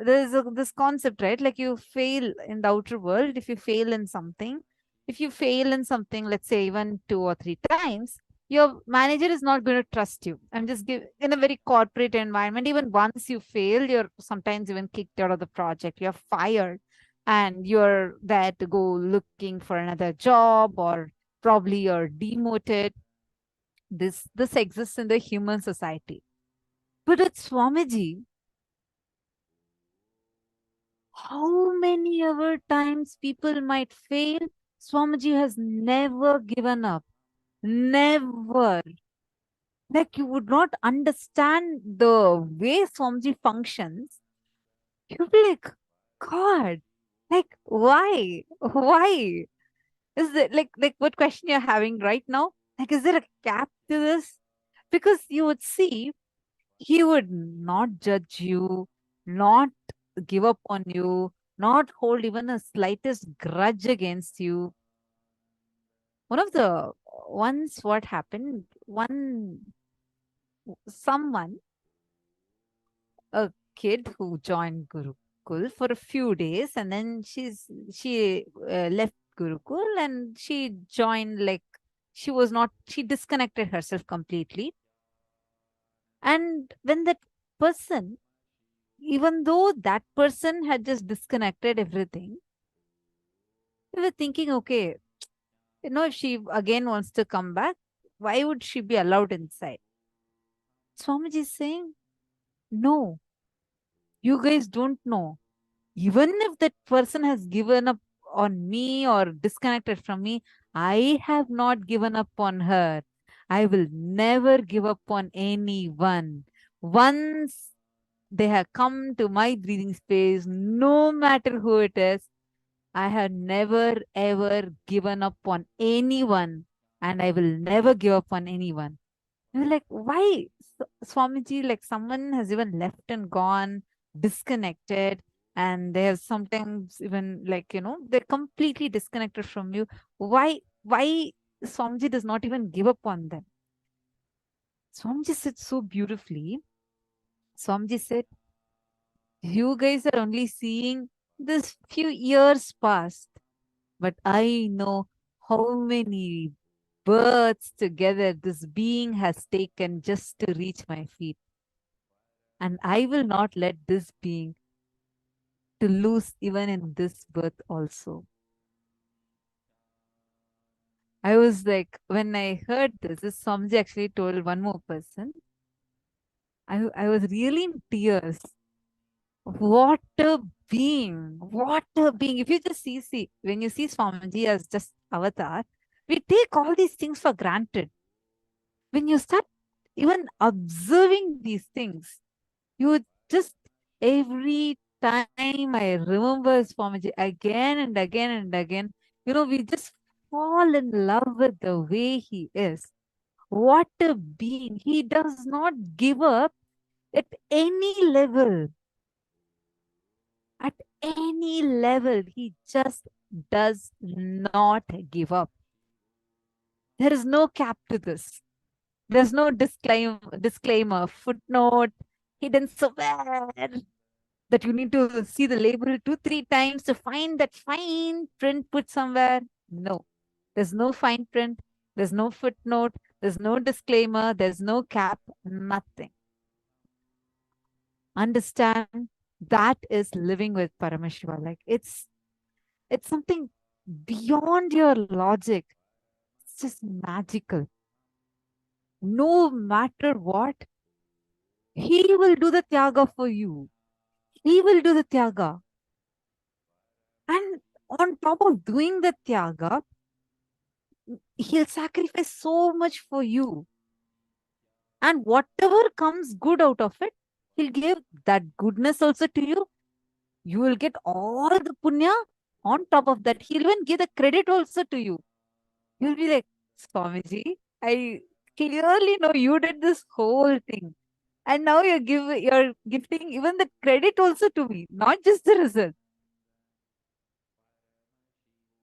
there's this concept, right? Like you fail in the outer world. If you fail in something, let's say even 2 or 3 times, your manager is not going to trust you. I'm just giving in a very corporate environment. Even once you fail, you're sometimes even kicked out of the project. You're fired, and you're there to go looking for another job, or probably you're demoted. This exists in the human society. But at Swamiji, how many ever times people might fail, Swamiji has never given up. Never. Like, you would not understand the way Swamiji functions. You'd be like, God, like, why? Why? Is it like what question you're having right now? Like, is there a cap to this? Because you would see, he would not judge you, not give up on you, not hold even a slightest grudge against you. One of the once what happened, someone, a kid who joined Gurukul for a few days, and then she left Gurukul and she joined, like, she disconnected herself completely. And when that person, even though that person had just disconnected everything, we were thinking, okay, if she again wants to come back, why would she be allowed inside? Swamiji is saying, no, you guys don't know. Even if that person has given up on me or disconnected from me, I have not given up on her. I will never give up on anyone. Once they have come to my breathing space, no matter who it is, I have never ever given up on anyone, and I will never give up on anyone. You're like, why, Swamiji? Like, someone has even left and gone, disconnected, and they have sometimes even, like, they're completely disconnected from you. Why Swamiji does not even give up on them? Swamiji said so beautifully. Swamiji said, you guys are only seeing this few years past, but I know how many births together this being has taken just to reach my feet. And I will not let this being to lose even in this birth also. I was like, when I heard this Swamiji actually told one more person, I was really in tears. What a being! What a being! If you just see, when you see Swamiji as just avatar, we take all these things for granted. When you start even observing these things, you just, every time I remember Swamiji again and again and again, we just fall in love with the way he is. What a being! He does not give up at any level. At any level, he just does not give up. There is no cap to this. There's no disclaimer, footnote, hidden somewhere that you need to see the label 2-3 times to find that fine print put somewhere. No, there's no fine print. There's no footnote. There's no disclaimer. There's no cap, nothing. Understand, that is living with Paramashiva. Like, it's something beyond your logic. It's just magical. No matter what, he will do the tyaga for you. He will do the tyaga. And on top of doing the tyaga, he'll sacrifice so much for you. And whatever comes good out of it, he'll give that goodness also to you. You will get all the punya. On top of that, he'll even give the credit also to you. You'll be like, Swamiji, I clearly know you did this whole thing. And now you're gifting even the credit also to me, not just the result.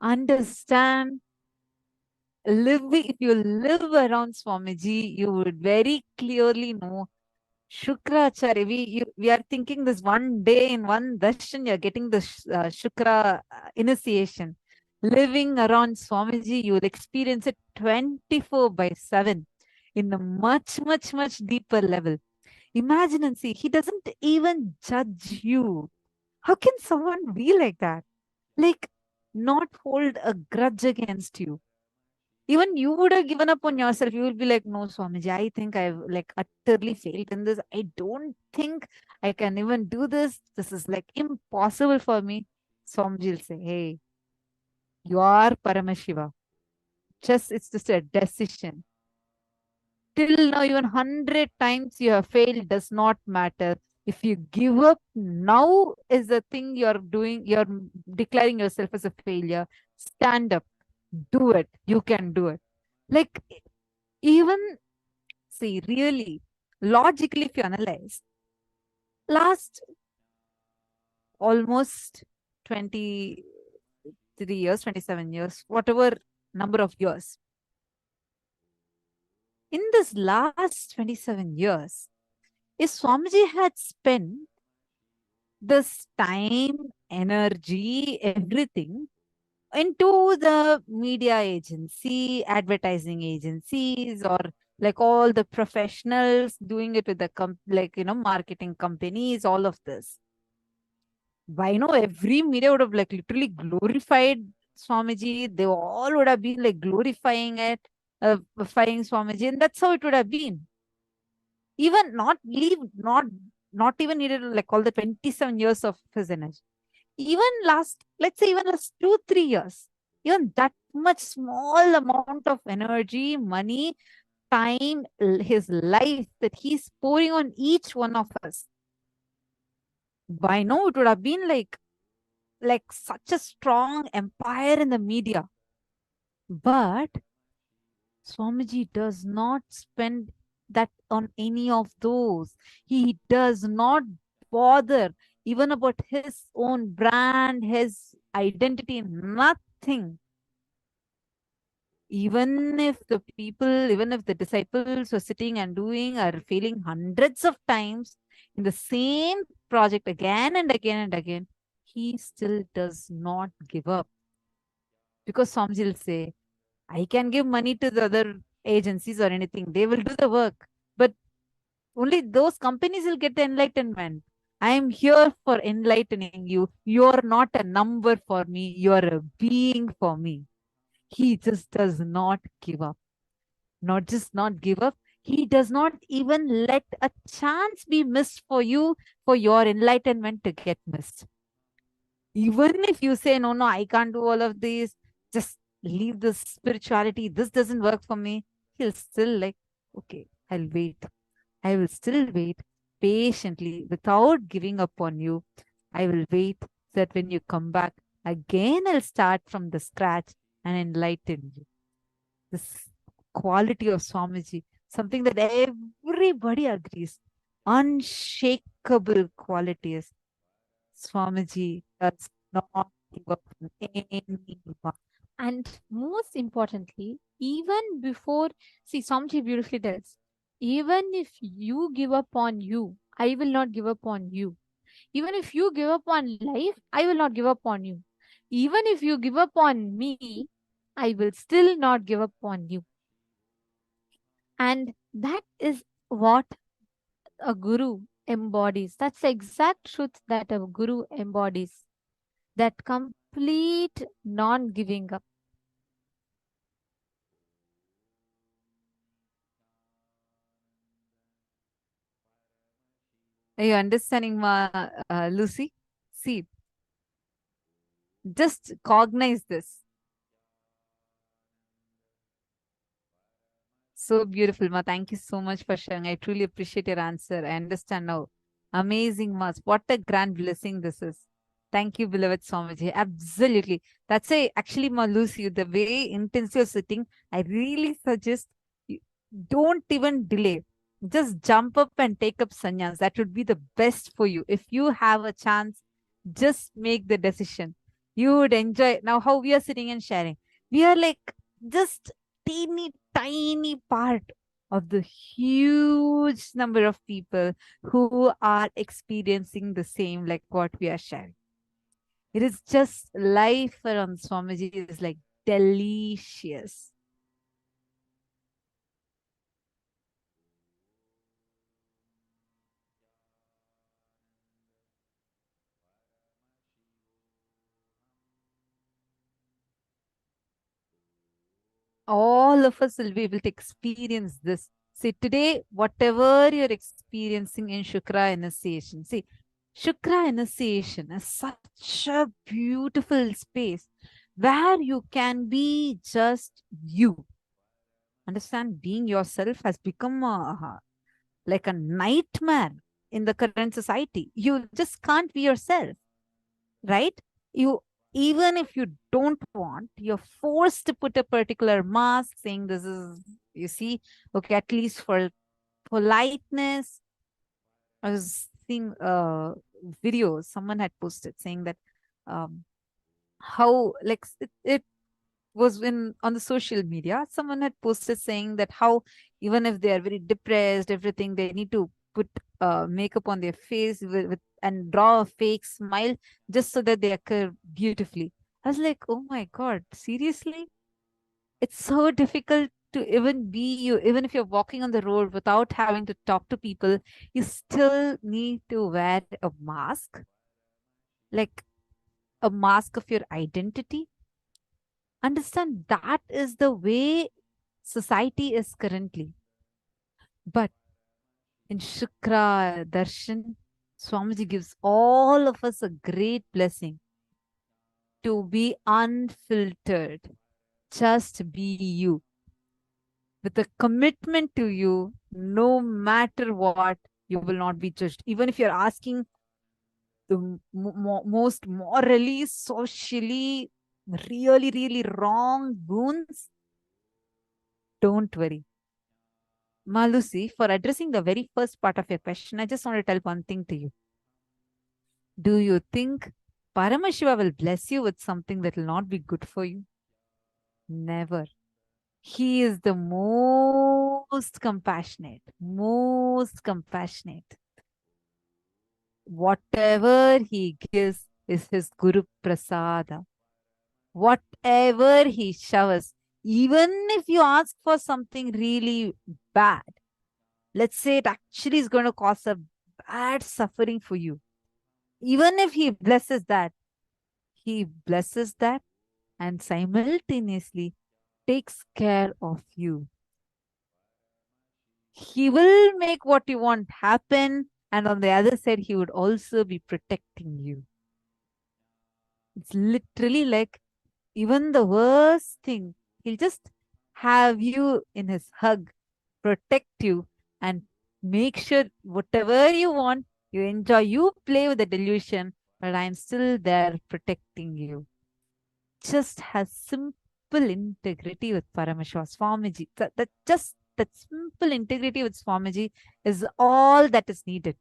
Understand, if you live around Swamiji, you would very clearly know Shukracharya. We are thinking this one day in one darshan, you're getting the Shukra initiation. Living around Swamiji, you will experience it 24/7. in a much, much, much deeper level. Imagine and see, he doesn't even judge you. How can someone be like that? Like, not hold a grudge against you. Even you would have given up on yourself. You will be like, no, Swamiji, I think I've like utterly failed in this. I don't think I can even do this. This is like impossible for me. Swamiji will say, hey, you are Paramashiva. It's just a decision. Till now, even 100 times you have failed does not matter. If you give up, now is the thing you're doing, you're declaring yourself as a failure. Stand up, do it. You can do it. Like, even see, really, logically, if you analyze, last almost 23 years, 27 years, whatever number of years, in this last 27 years, if Swamiji had spent this time, energy, everything into the media agency, advertising agencies, or like all the professionals doing it with the marketing companies, all of this. By now, every media would have like literally glorified Swamiji. They all would have been like glorifying it, glorifying Swamiji, and that's how it would have been. Even not even needed like all the 27 years of his energy. Even let's say even last 2-3 years, even that much small amount of energy, money, time, his life that he's pouring on each one of us, by now it would have been like such a strong empire in the media. But Swamiji does not spend that on any of those. He does not bother even about his own brand, his identity, nothing. Even if the people, even if the disciples were sitting and doing are failing hundreds of times in the same project again and again and again, he still does not give up. Because Swamiji will say, I can give money to the other agencies or anything. They will do the work. But only those companies will get the enlightenment. I am here for enlightening you. You're not a number for me. You're a being for me. He just does not give up. Not just not give up. He does not even let a chance be missed for you, for your enlightenment to get missed. Even if you say, no, I can't do all of these, just leave this spirituality. This doesn't work for me. He'll still like, okay, I'll wait. I will still wait patiently without giving up on you. I will wait so that when you come back, again, I'll start from the scratch and enlighten you. This quality of Swamiji, something that everybody agrees, unshakable qualities. Swamiji does not give up on anyone. And most importantly, even before, see, Swamiji beautifully tells, even if you give up on you, I will not give up on you. Even if you give up on life, I will not give up on you. Even if you give up on me, I will still not give up on you. And that is what a guru embodies. That's the exact truth that a guru embodies. That complete non-giving up. Are you understanding, Lucy? See, just cognize this. So beautiful, Ma. Thank you so much for sharing. I truly appreciate your answer. I understand now. Amazing, Ma. What a grand blessing this is. Thank you, beloved Swamiji. Absolutely. That's actually, Ma Lucy, the way intensely you're sitting, I really suggest you don't even delay. Just jump up and take up sannyas. That would be the best for you. If you have a chance, just make the decision. You would enjoy. Now, how we are sitting and sharing. We are like just teeny tiny part of the huge number of people who are experiencing the same like what we are sharing. It is just life around Swamiji is like delicious. all of us will be able to experience this. See, today, whatever you're experiencing in Shukra initiation, see, Shukra initiation is such a beautiful space where you can be just you. Understand, being yourself has become like a nightmare in the current society. You just can't be yourself, right? You, even if you don't want, you're forced to put a particular mask saying this is, you see, okay, at least for politeness. I was seeing videos someone had posted saying that how like it was in on the social media. Someone had posted saying that how even if they are very depressed, everything, they need to put makeup on their face and draw a fake smile just so that they occur beautifully. I was like, oh my god, seriously? It's so difficult to even be you. Even if you're walking on the road without having to talk to people, you still need to wear a mask, like a mask of your identity. Understand, that is the way society is currently. But in Shukra Darshan, Swamiji gives all of us a great blessing to be unfiltered. Just be you. With a commitment to you, no matter what, you will not be judged. Even if you're asking the most morally, socially, really, really wrong boons, don't worry. Malusi, for addressing the very first part of your question, I just want to tell one thing to you. Do you think Paramashiva will bless you with something that will not be good for you? Never. He is the most compassionate, most compassionate. Whatever he gives is his Guru Prasada. Whatever he showers, even if you ask for something really bad, let's say it actually is going to cause a bad suffering for you. Even if he blesses that and simultaneously takes care of you. He will make what you want happen, and on the other side, he would also be protecting you. It's literally like even the worst thing, he'll just have you in his hug, protect you, and make sure whatever you want, you enjoy, you play with the delusion, but I'm still there protecting you. Just has simple integrity with Paramashiva Swamiji. That simple integrity with Swamiji is all that is needed.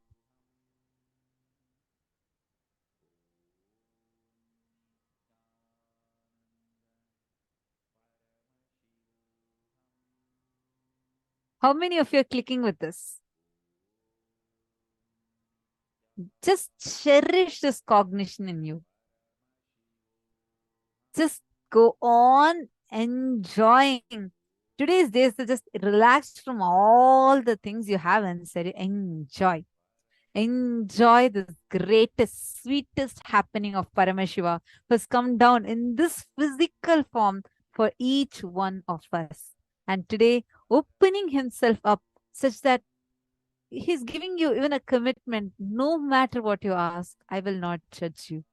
How many of you are clicking with this? Just cherish this cognition in you. Just go on enjoying. Today's days to just relax from all the things you have and say, enjoy. Enjoy the greatest, sweetest happening of Paramashiva who has come down in this physical form for each one of us. And today, opening himself up such that he's giving you even a commitment. No matter what you ask, I will not judge you.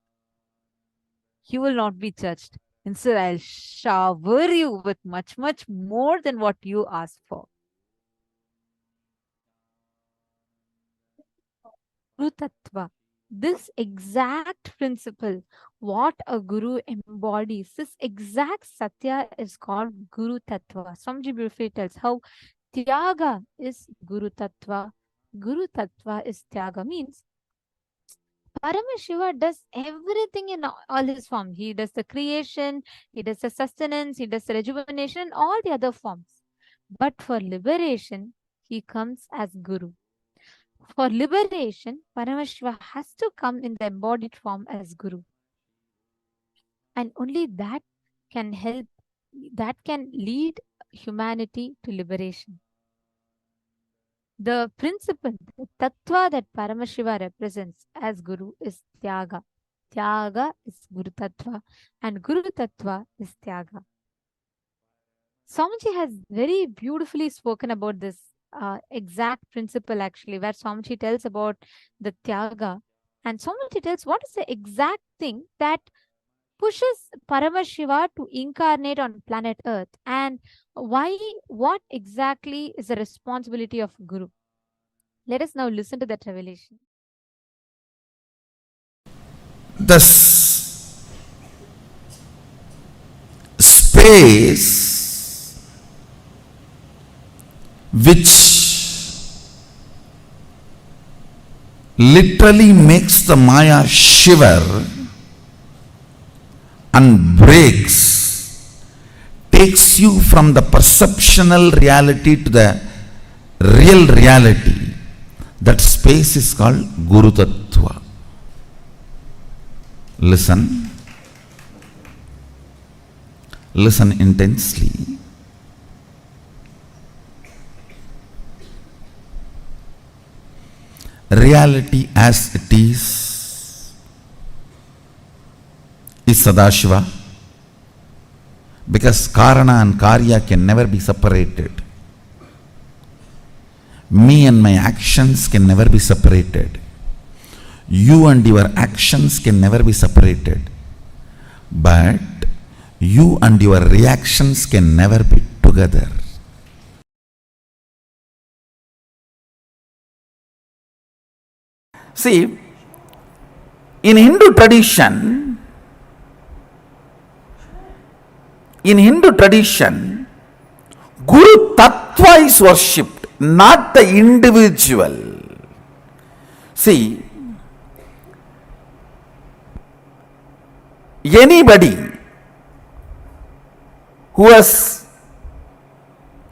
You will not be judged. Instead, I'll shower you with much, much more than what you ask for. Guru Tattva. This exact principle, what a Guru embodies, this exact Satya is called Guru Tattva. Swamiji beautifully tells how Tyaga is Guru Tattva. Guru Tattva is Tyaga, means Paramashiva does everything in all his forms. He does the creation, he does the sustenance, he does the rejuvenation, and all the other forms. But for liberation, he comes as Guru. For liberation, Paramashiva has to come in the embodied form as Guru. And only that can help, that can lead humanity to liberation. The principle, the tattva that Paramashiva represents as Guru is Tyaga. Tyaga is Guru Tattva and Guru Tattva is Tyaga. Swamiji has very beautifully spoken about this exact principle, actually, where Swamiji tells about the Tyaga. And Swamiji tells what is the exact thing that pushes Paramashiva to incarnate on planet Earth, and what exactly is the responsibility of Guru. Let us now listen to that revelation. The space which literally makes the Maya shiver and breaks, takes you from the perceptional reality to the real reality. That space is called Guru Tattva. Listen. Listen intensely. Reality as it is Sadashiva, because Karana and Karya can never be separated. Me and my actions can never be separated. You and your actions can never be separated. But you and your reactions can never be together. See, in Hindu tradition, Guru Tattva is worshipped, not the individual. See, anybody who has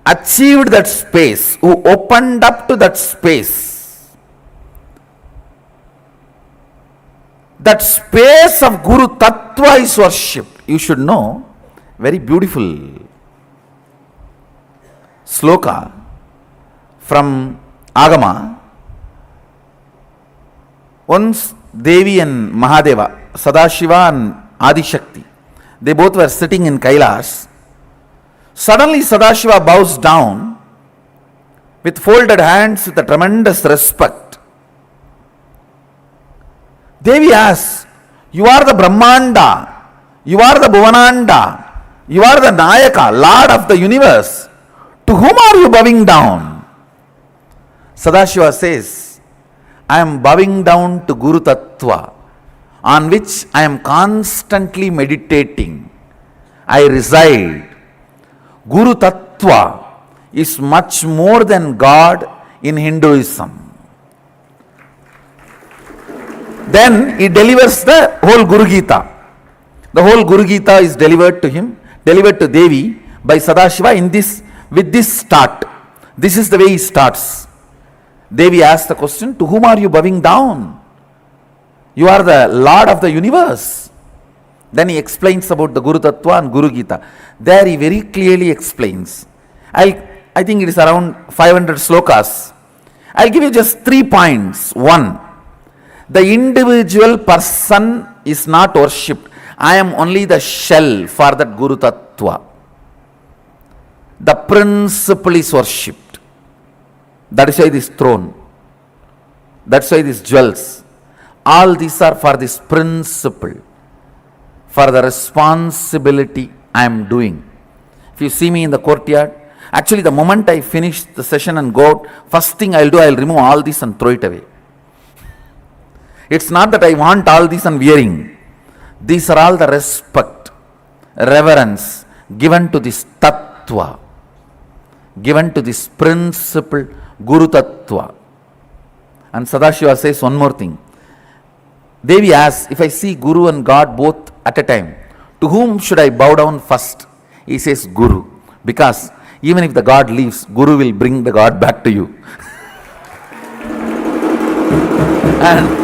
achieved that space, who opened up to that space, that space of Guru Tattva is worshipped. You should know, very beautiful sloka from Agama. Once Devi and Mahadeva, Sadashiva and Adishakti, they both were sitting in Kailas. Suddenly Sadashiva bows down with folded hands with a tremendous respect. Devi asks, you are the Brahmanda, you are the Bhuvananda, you are the Nayaka, Lord of the universe. To whom are you bowing down? Sadashiva says, I am bowing down to Guru Tattva, on which I am constantly meditating. I reside. Guru Tattva is much more than God in Hinduism. Then he delivers the whole Guru Gita. The whole Guru Gita is delivered to him, delivered to Devi by Sadashiva with this start. This is the way he starts. Devi asks the question, to whom are you bowing down? You are the Lord of the universe. Then he explains about the Guru Tattva and Guru Gita. There he very clearly explains. I think it is around 500 slokas. I'll give you just 3 points. 1. The individual person is not worshipped. I am only the shell for that Guru Tattva. The principle is worshipped. That is why this throne. That's why these jewels. All these are for this principle, for the responsibility I am doing. If you see me in the courtyard, actually the moment I finish the session and go out, first thing I'll do, I'll remove all this and throw it away. It's not that I want all this and wearing. These are all the respect, reverence given to this Tattva, given to this principle, Guru Tattva. And Sadashiva says one more thing. Devi asks, if I see Guru and God both at a time, to whom should I bow down first? He says Guru, because even if the God leaves, Guru will bring the God back to you. And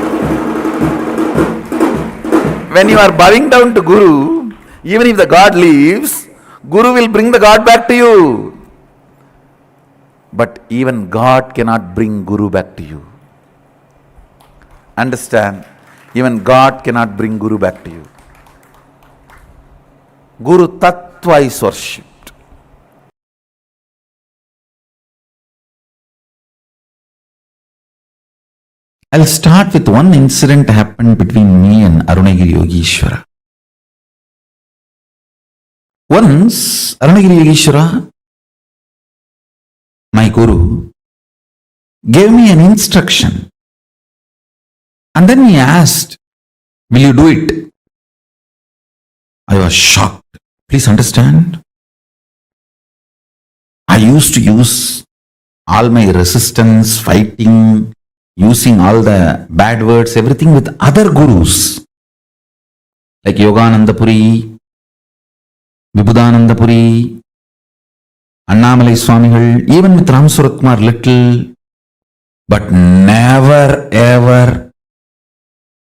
when you are bowing down to Guru, even if the God leaves, Guru will bring the God back to you. But even God cannot bring Guru back to you. Understand? Even God cannot bring Guru back to you. Guru Tattva is worshipped. I'll start with one incident happened between me and Arunagiri Yogeshwara. Once, Arunagiri Yogeshwara, my guru, gave me an instruction. And then he asked, will you do it? I was shocked. Please understand. I used to use all my resistance, fighting, using all the bad words, everything with other gurus. Like Yogananda Puri, Vibhudananda Puri, Annamalai Swamigal, even with Ram Suratkumar little, but never ever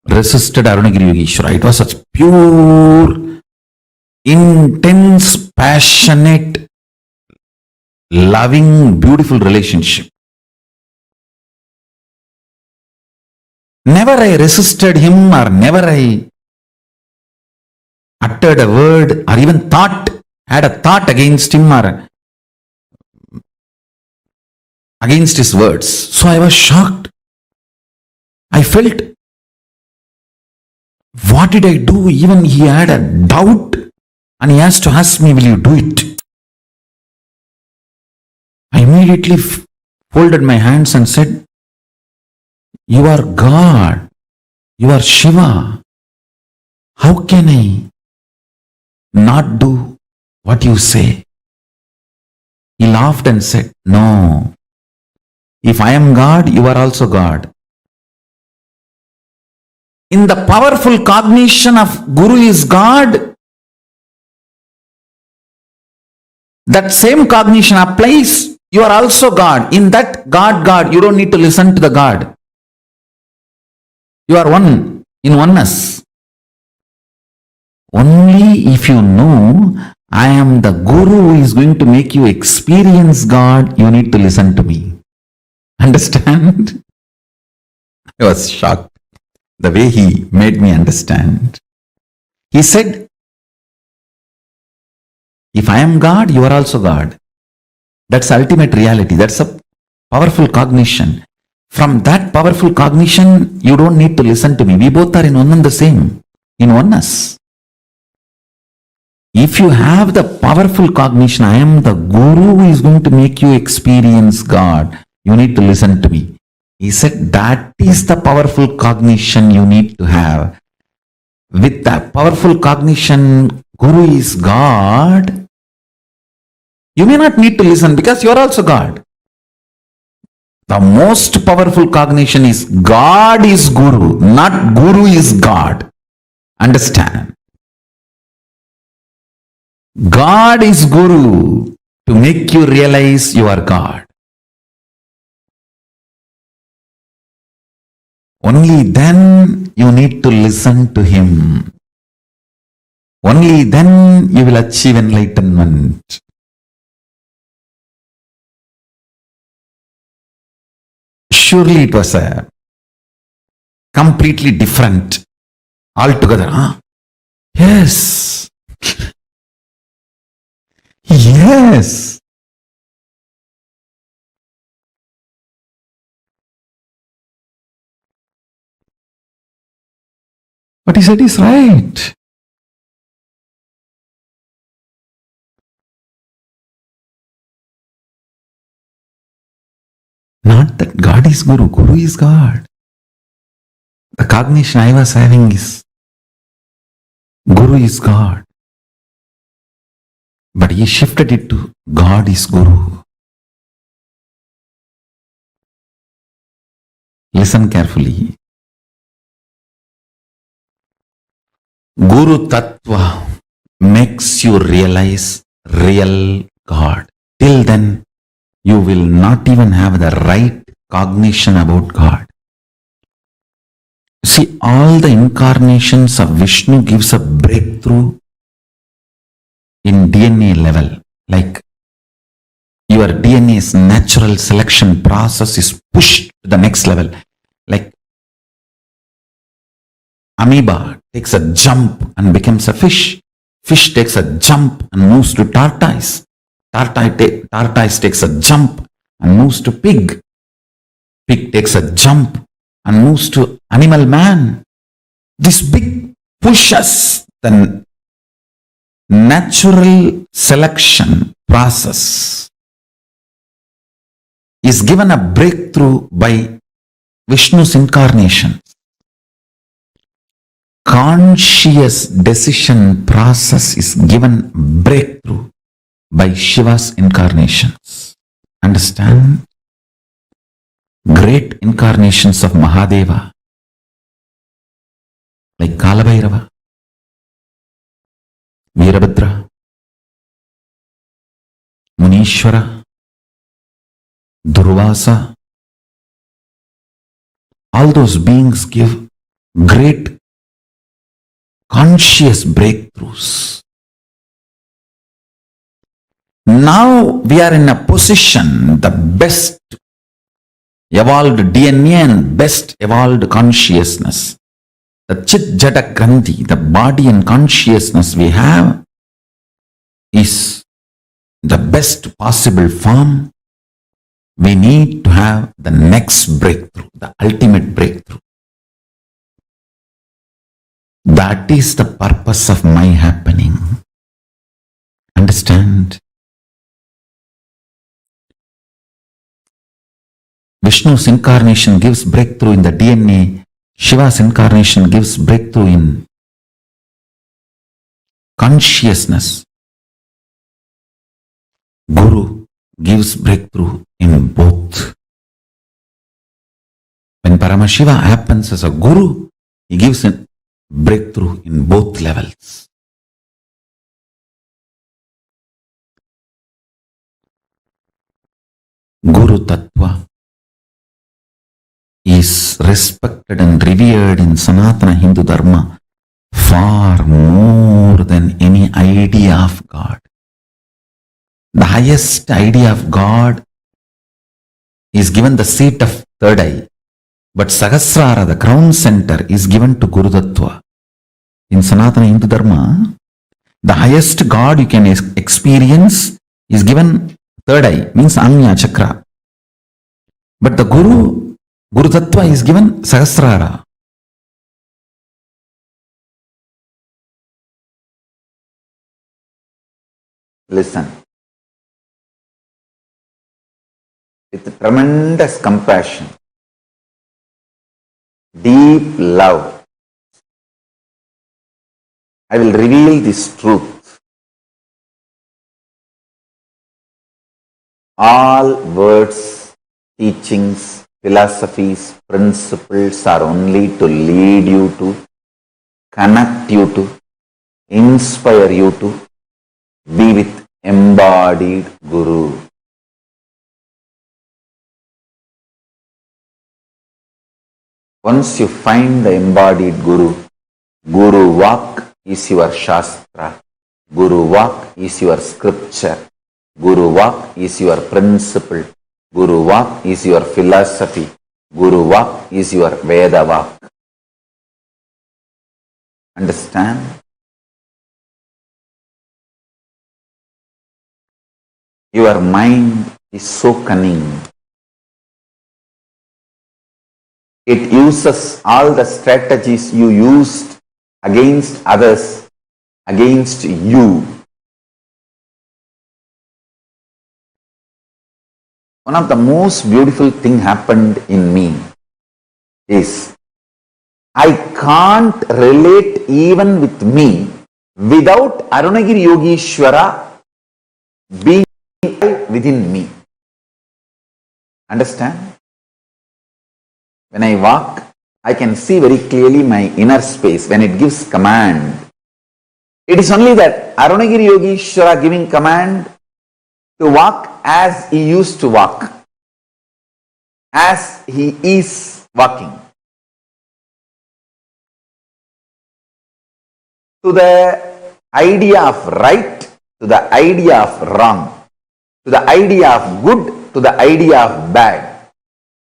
resisted Arunagiri Yogeshwara. It was such pure, intense, passionate, loving, beautiful relationship. Never I resisted him, or never I uttered a word or even had a thought against him or against his words. So I was shocked. I felt, what did I do? Even he had a doubt and he has to ask me, will you do it? I immediately folded my hands and said, you are God. You are Shiva. How can I not do what you say? He laughed and said, no. If I am God, you are also God. In the powerful cognition of Guru is God, that same cognition applies. You are also God. In that God, you don't need to listen to the God. You are one, in oneness. Only if you know I am the Guru who is going to make you experience God, you need to listen to me. Understand? I was shocked the way he made me understand. He said, if I am God, you are also God. That's ultimate reality. That's a powerful cognition. From that powerful cognition, you don't need to listen to me. We both are in one and the same, in oneness. If you have the powerful cognition, I am the Guru who is going to make you experience God, you need to listen to me. He said that is the powerful cognition you need to have. With that powerful cognition, Guru is God, you may not need to listen because you are also God. The most powerful cognition is God is Guru, not Guru is God. Understand? God is Guru to make you realize you are God. Only then you need to listen to him. Only then you will achieve enlightenment. Surely it was a completely different altogether. Huh? Yes. Yes. What he said is right. Not that God is Guru, Guru is God. The cognition I was having is Guru is God. But he shifted it to God is Guru. Listen carefully. Guru Tattva makes you realize real God. Till then, you will not even have the right cognition about God. See, all the incarnations of Vishnu gives a breakthrough in DNA level. Like your DNA's natural selection process is pushed to the next level. Like amoeba takes a jump and becomes a fish. Fish takes a jump and moves to tortoise. Tortoise takes a jump and moves to pig. Pig takes a jump and moves to animal man. This big pushes the natural selection process is given a breakthrough by Vishnu's incarnation. Conscious decision process is given breakthrough by Shiva's incarnations. Understand? Great incarnations of Mahadeva, like Kalabhairava, Veerabhadra, Munishwara, Durvasa, all those beings give great conscious breakthroughs. Now we are in a position, the best evolved DNA and best evolved consciousness, the Chit Jata Granthi, the body and consciousness we have is the best possible form. We need to have the next breakthrough, the ultimate breakthrough. That is the purpose of my happening. Understand? Vishnu's incarnation gives breakthrough in the DNA. Shiva's incarnation gives breakthrough in consciousness. Guru gives breakthrough in both. When Paramashiva happens as a guru, he gives a breakthrough in both levels. Guru Tattva is respected and revered in Sanatana Hindu Dharma far more than any idea of God. The highest idea of God is given the seat of third eye, but Sahasrara, the crown center, is given to Guru Tattva. In Sanatana Hindu Dharma, the highest God you can experience is given third eye, means Anya Chakra. But the Guru Tattva is given Sahasrara. Listen. With tremendous compassion, deep love, I will reveal this truth. All words, teachings, philosophies, principles are only to lead you to, connect you to, inspire you to be with embodied Guru. Once you find the embodied Guru, Guru Vak is your Shastra, Guru Vak is your scripture, Guru Vak is your principle, Guru Vak is your philosophy, Guru Vak is your Veda Vak. Understand? Your mind is so cunning. It uses all the strategies you used against others, against you. One of the most beautiful things happened in me is I can't relate even with me without Arunagiri Yogeshwara being within me. Understand? When I walk, I can see very clearly my inner space when it gives command. It is only that Arunagiri Yogeshwara giving command to walk as he used to walk, as he is walking. To the idea of right, to the idea of wrong, to the idea of good, to the idea of bad,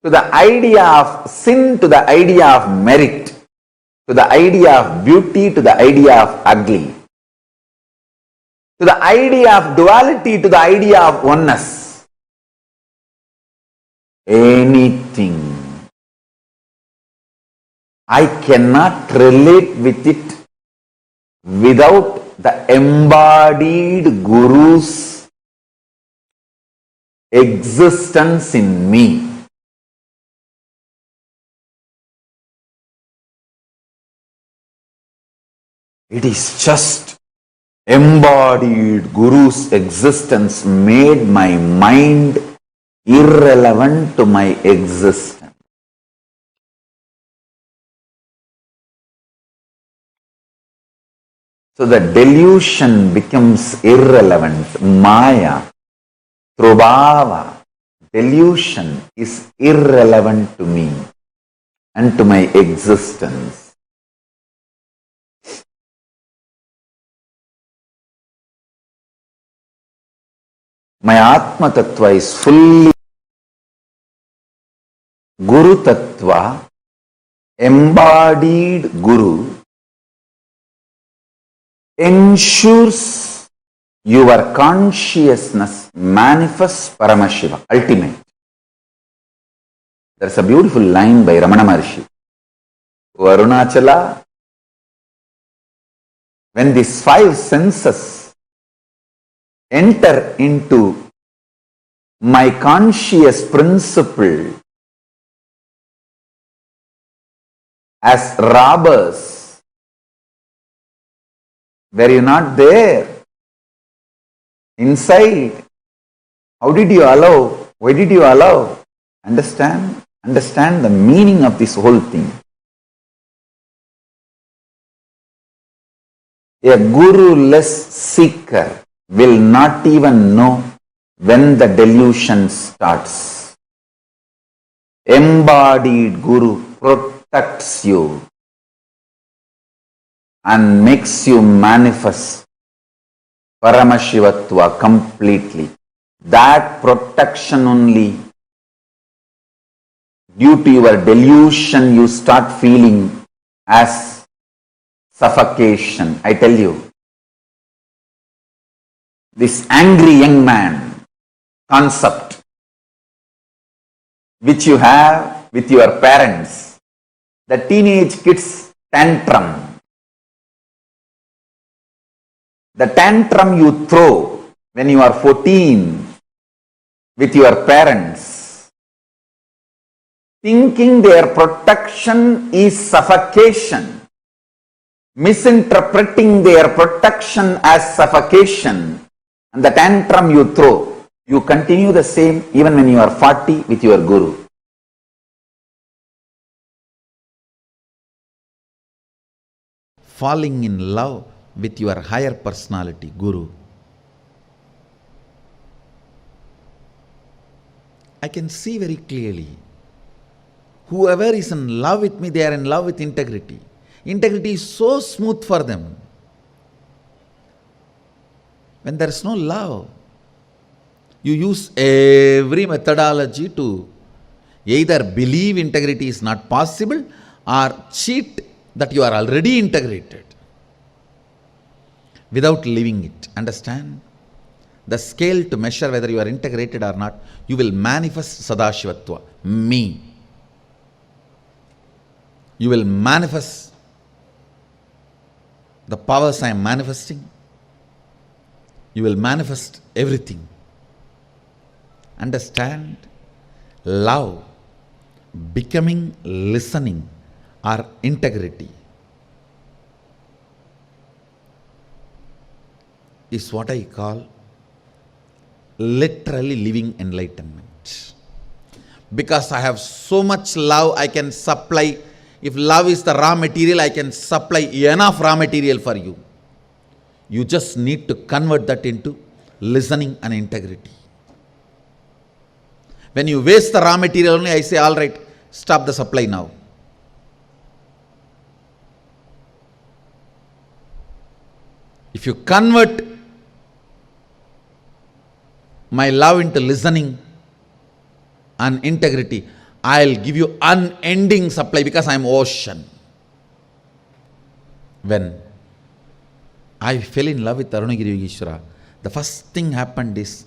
to the idea of sin, to the idea of merit, to the idea of beauty, to the idea of ugly, to the idea of duality, to the idea of oneness. Anything I cannot relate with it without the embodied Guru's existence in me. It is just embodied Guru's existence made my mind irrelevant to my existence. So the delusion becomes irrelevant. Maya, Trubhava, delusion is irrelevant to me and to my existence. My Atma Tattva is fully Guru Tattva, embodied Guru, ensures your consciousness manifests Paramashiva, ultimate. There's a beautiful line by Ramana Maharshi. O Arunachala, when these five senses enter into my conscious principle as robbers, were you not there? Inside. How did you allow? Why did you allow? Understand? Understand the meaning of this whole thing. A guru-less seeker will not even know when the delusion starts. Embodied Guru protects you and makes you manifest Paramashivatva completely. That protection only, due to your delusion, you start feeling as suffocation. I tell you, this angry young man concept which you have with your parents, the teenage kids tantrum, the tantrum you throw when you are 14 with your parents, thinking their protection is suffocation, misinterpreting their protection as suffocation, and the tantrum you throw, you continue the same even when you are 40 with your Guru. Falling in love with your higher personality, Guru. I can see very clearly, whoever is in love with me, they are in love with integrity. Integrity is so smooth for them. When there is no love, you use every methodology to either believe integrity is not possible or cheat that you are already integrated without living it. Understand? The scale to measure whether you are integrated or not, you will manifest Sadashivatva, me. You will manifest the powers I am manifesting. You will manifest everything. Understand? Love, becoming, listening, or integrity is what I call literally living enlightenment. Because I have so much love, I can supply. If love is the raw material, I can supply enough raw material for you. You just need to convert that into listening and integrity. When you waste the raw material only, I say, all right, stop the supply now. If you convert my love into listening and integrity, I'll give you unending supply because I'm ocean. When I fell in love with Arunagiri Yogeshwara, the first thing happened is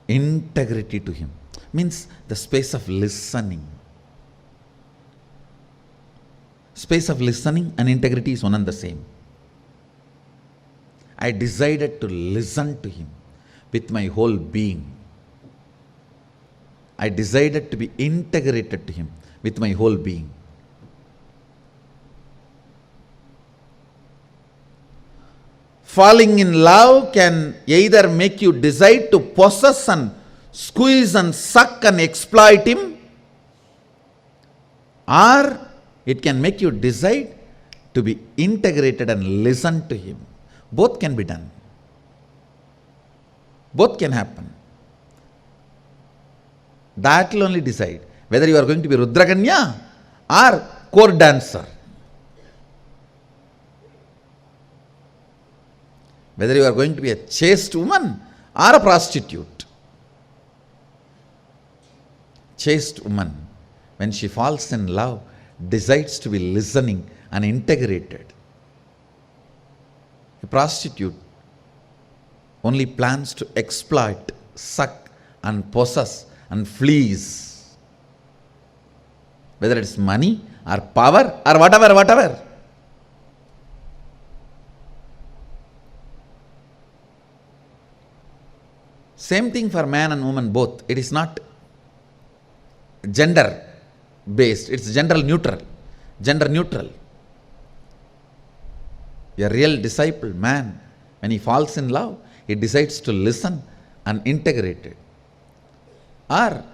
integrity to him. Means the space of listening. space of listening and integrity is one and the same. I decided to listen to him with my whole being. I decided to be integrated to him with my whole being. Falling in love can either make you decide to possess and squeeze and suck and exploit him, or it can make you decide to be integrated and listen to him. Both can be done. Both can happen. That will only decide whether you are going to be Rudrakanya or court dancer. Whether you are going to be a chaste woman or a prostitute. Chaste woman, when she falls in love, decides to be listening and integrated. A prostitute only plans to exploit, suck and possess and fleece. Whether it's money or power or whatever. Same thing for man and woman both. It is not gender based, it's gender neutral. A real disciple, man, when he falls in love, he decides to listen and integrate it. Or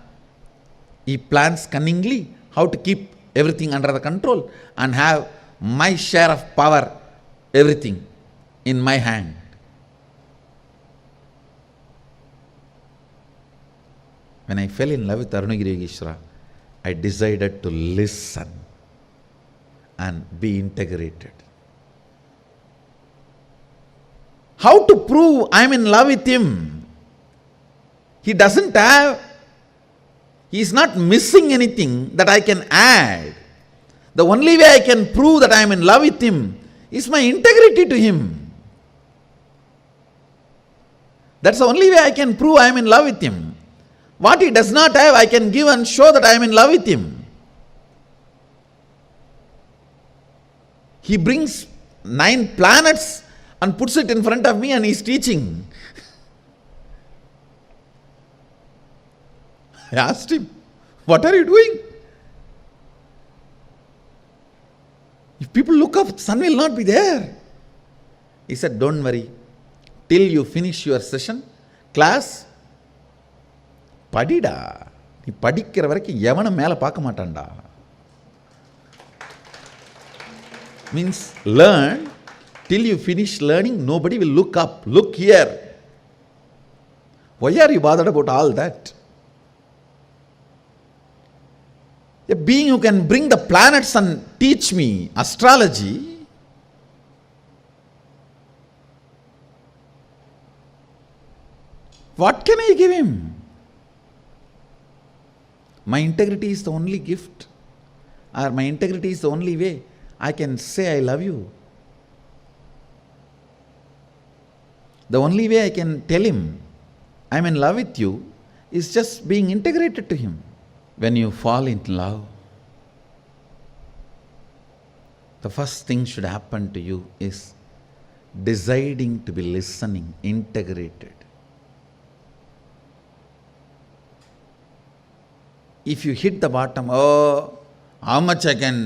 he plans cunningly how to keep everything under the control and have my share of power, everything in my hand. When I fell in love with Arunagiri Yogeshwara, I decided to listen and be integrated. How to prove I am in love with him? He is not missing anything that I can add. The only way I can prove that I am in love with him is my integrity to him. That's the only way I can prove I am in love with him. What he does not have, I can give and show that I am in love with him. He brings 9 planets and puts it in front of me and he is teaching. I asked him, what are you doing? If people look up, the sun will not be there. He said, don't worry. Till you finish your session, class, படிடா, நீ படிக்கிற வரைக்கும் எவனும் மேலே பார்க்க மாட்டான்டா. Means learn, till you finish learning, nobody will look up, look here. Why are you bothered about all that? A being who can bring the planets and teach me astrology, what can I give him? My integrity is the only gift, or my integrity is the only way I can say I love you. The only way I can tell him I am in love with you is just being integrated to him. When you fall in love, the first thing should happen to you is deciding to be listening, integrated. If you hit the bottom, oh, how much I can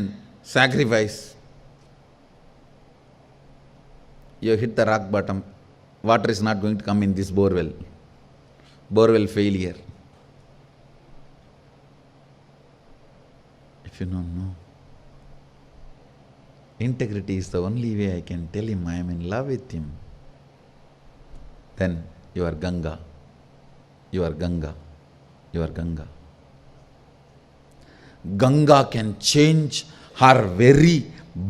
sacrifice? You hit the rock bottom, water is not going to come in this borewell. Borewell failure. If you don't know, integrity is the only way I can tell him I am in love with him. Then you are Ganga. You are Ganga. You are Ganga. Ganga can change her very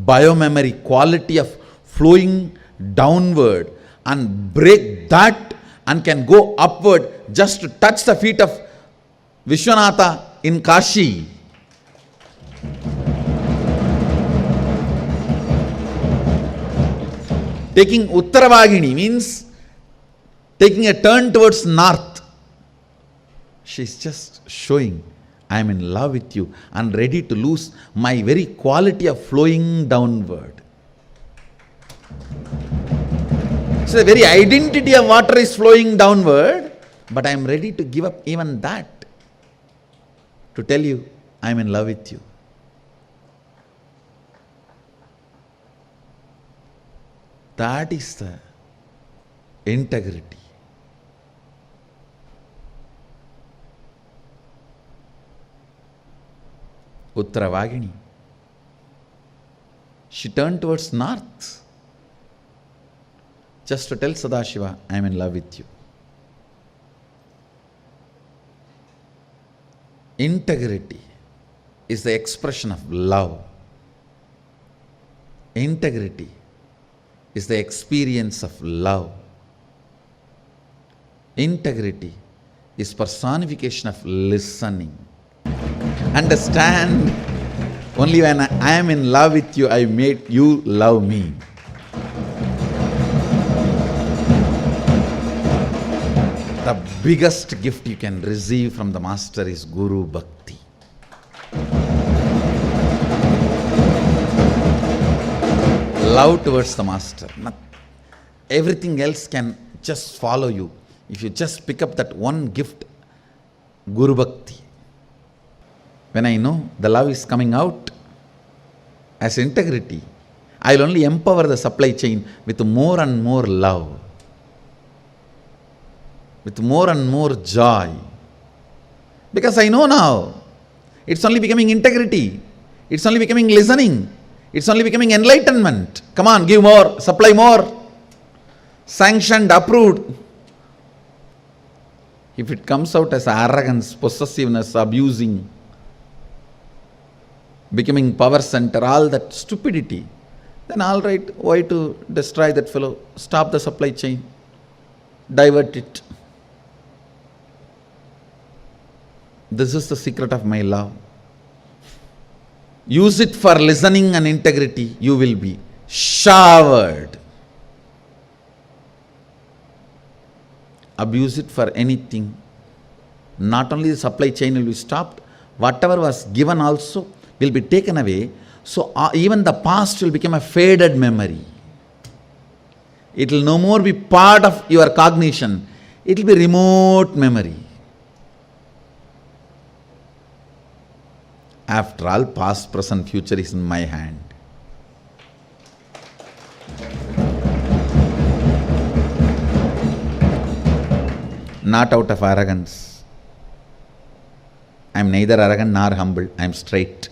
biomemory quality of flowing downward and break that and can go upward just to touch the feet of Vishwanatha in Kashi. Taking Uttaravagini means taking a turn towards north. She is just showing I am in love with you and ready to lose my very quality of flowing downward. So the very identity of water is flowing downward, but I am ready to give up even that to tell you I am in love with you. That is the integrity. Uttaravagini. She turned towards north just to tell Sadashiva, I am in love with you. Integrity is the expression of love. Integrity is the experience of love. Integrity is personification of listening. Understand, only when I am in love with you, I made you love me. The biggest gift you can receive from the Master is Guru Bhakti. Love towards the Master. Everything else can just follow you. If you just pick up that one gift, Guru Bhakti. When I know the love is coming out as integrity, I will only empower the supply chain with more and more love, with more and more joy. Because I know now, it's only becoming integrity, it's only becoming listening, it's only becoming enlightenment. Come on, give more, supply more. Sanctioned, approved. If it comes out as arrogance, possessiveness, abusing, becoming power center, all that stupidity, then all right, why to destroy that fellow? Stop the supply chain, divert it. This is the secret of my love. Use it for listening and integrity, you will be showered. Abuse it for anything. Not only the supply chain will be stopped, whatever was given also will be taken away. So even the past will become a faded memory. It will no more be part of your cognition. It will be remote memory. After all, past, present, future is in my hand. Not out of arrogance. I am neither arrogant nor humble. I am straight.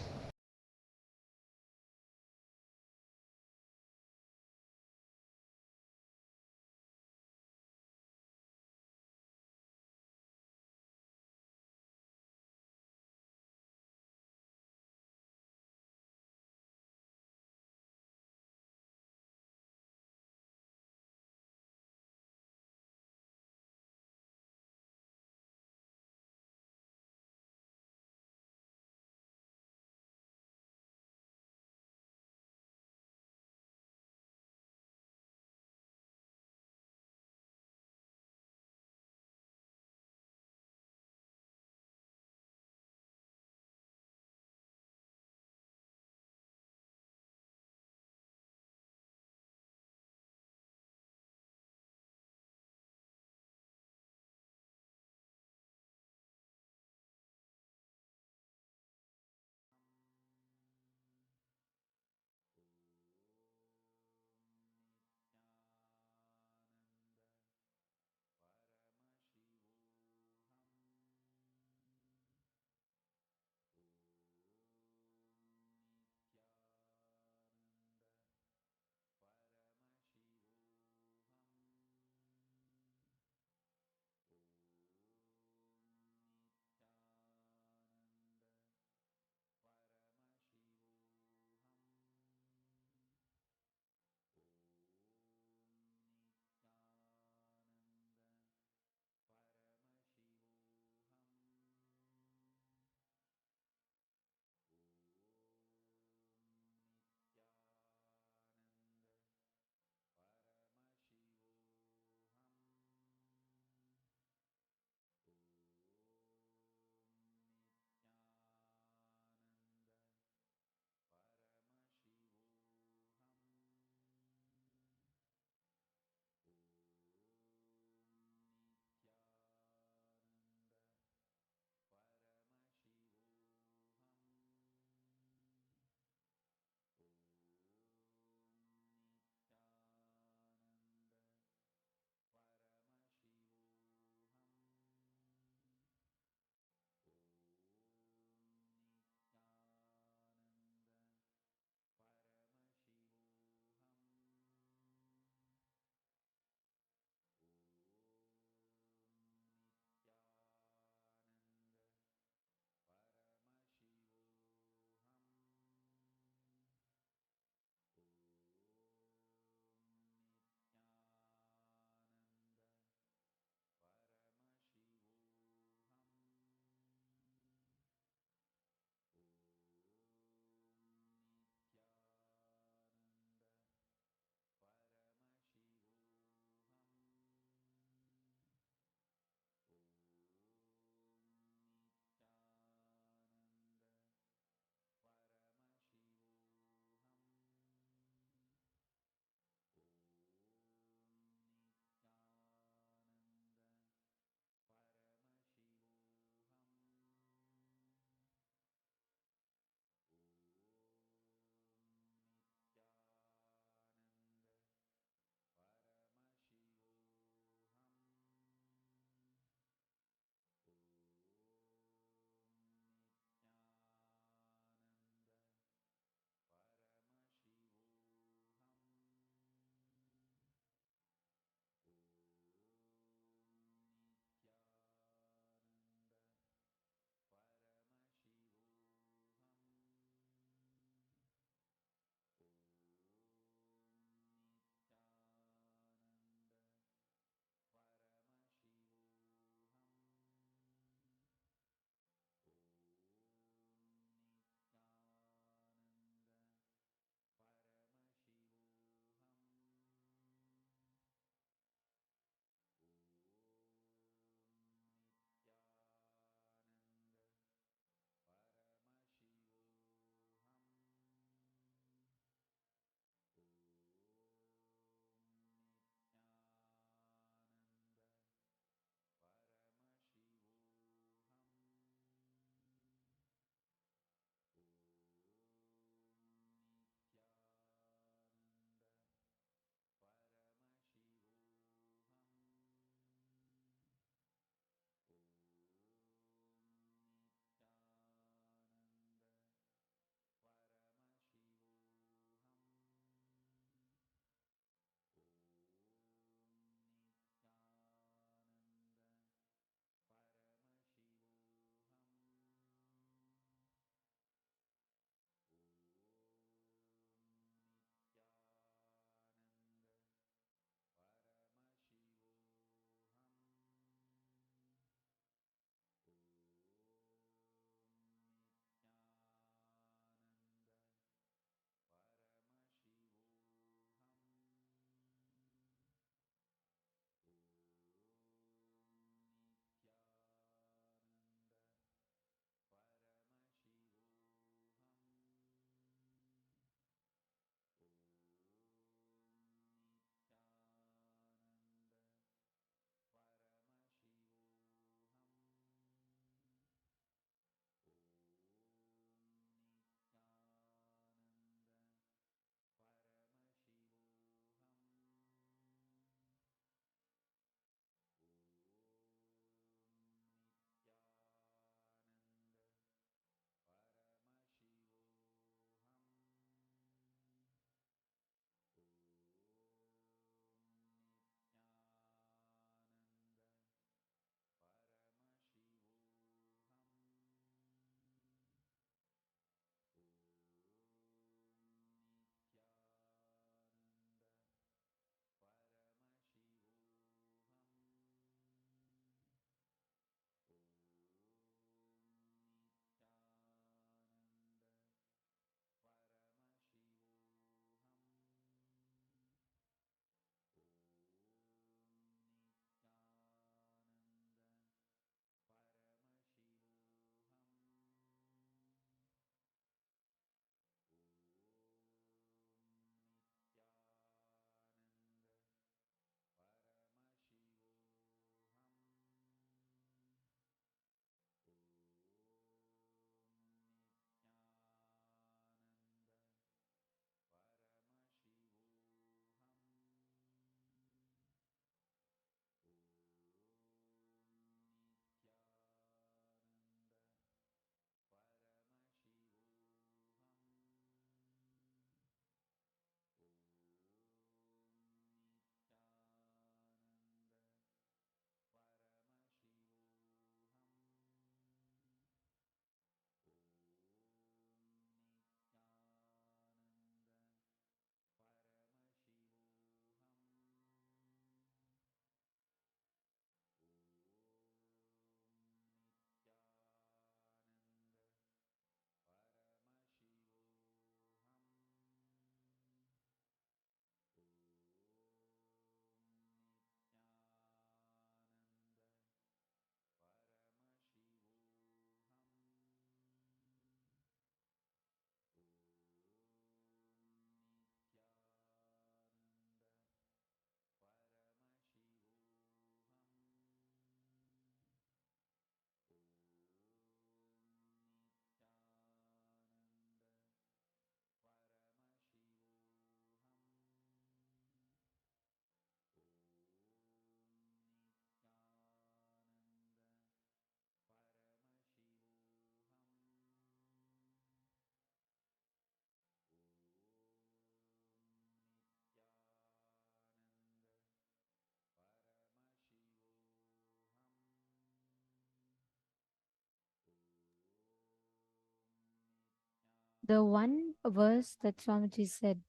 The one verse that Swamiji said,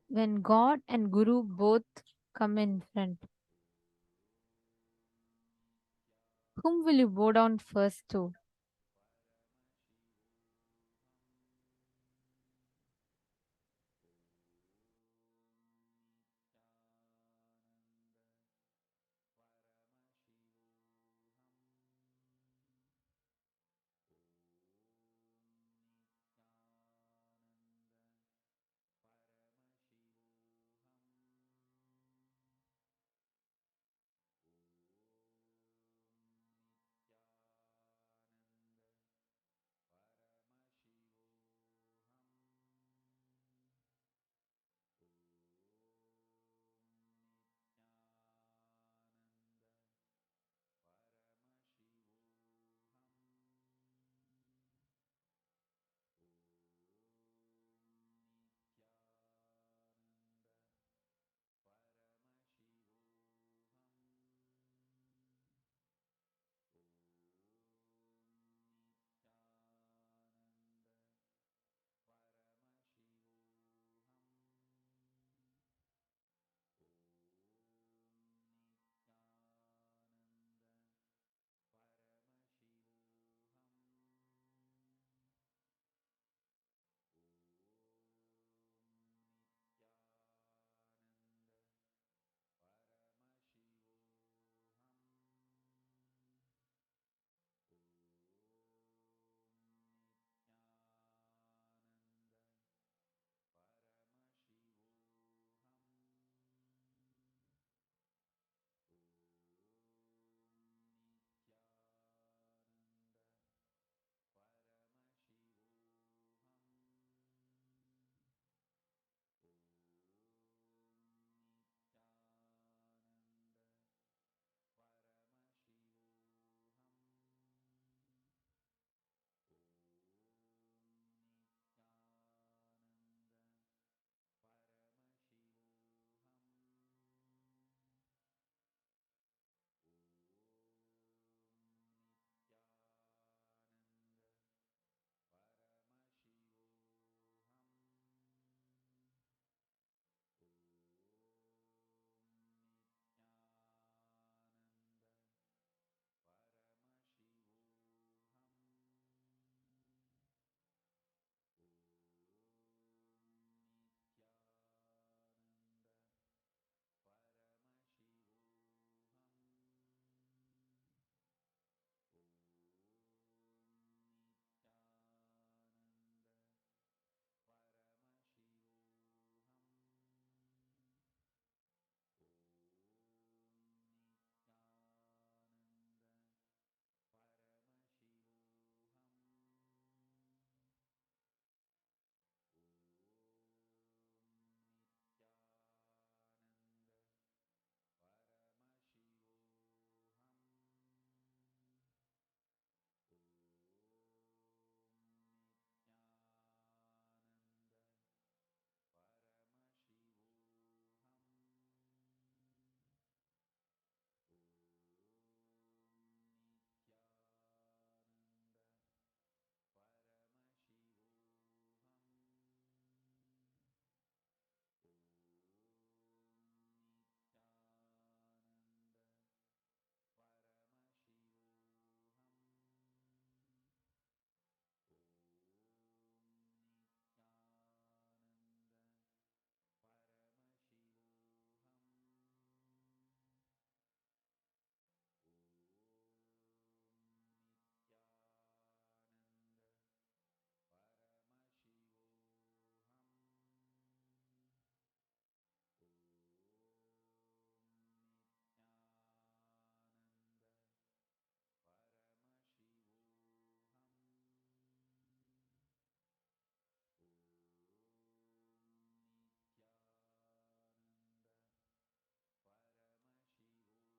when God and Guru both come in front, whom will you bow down first to?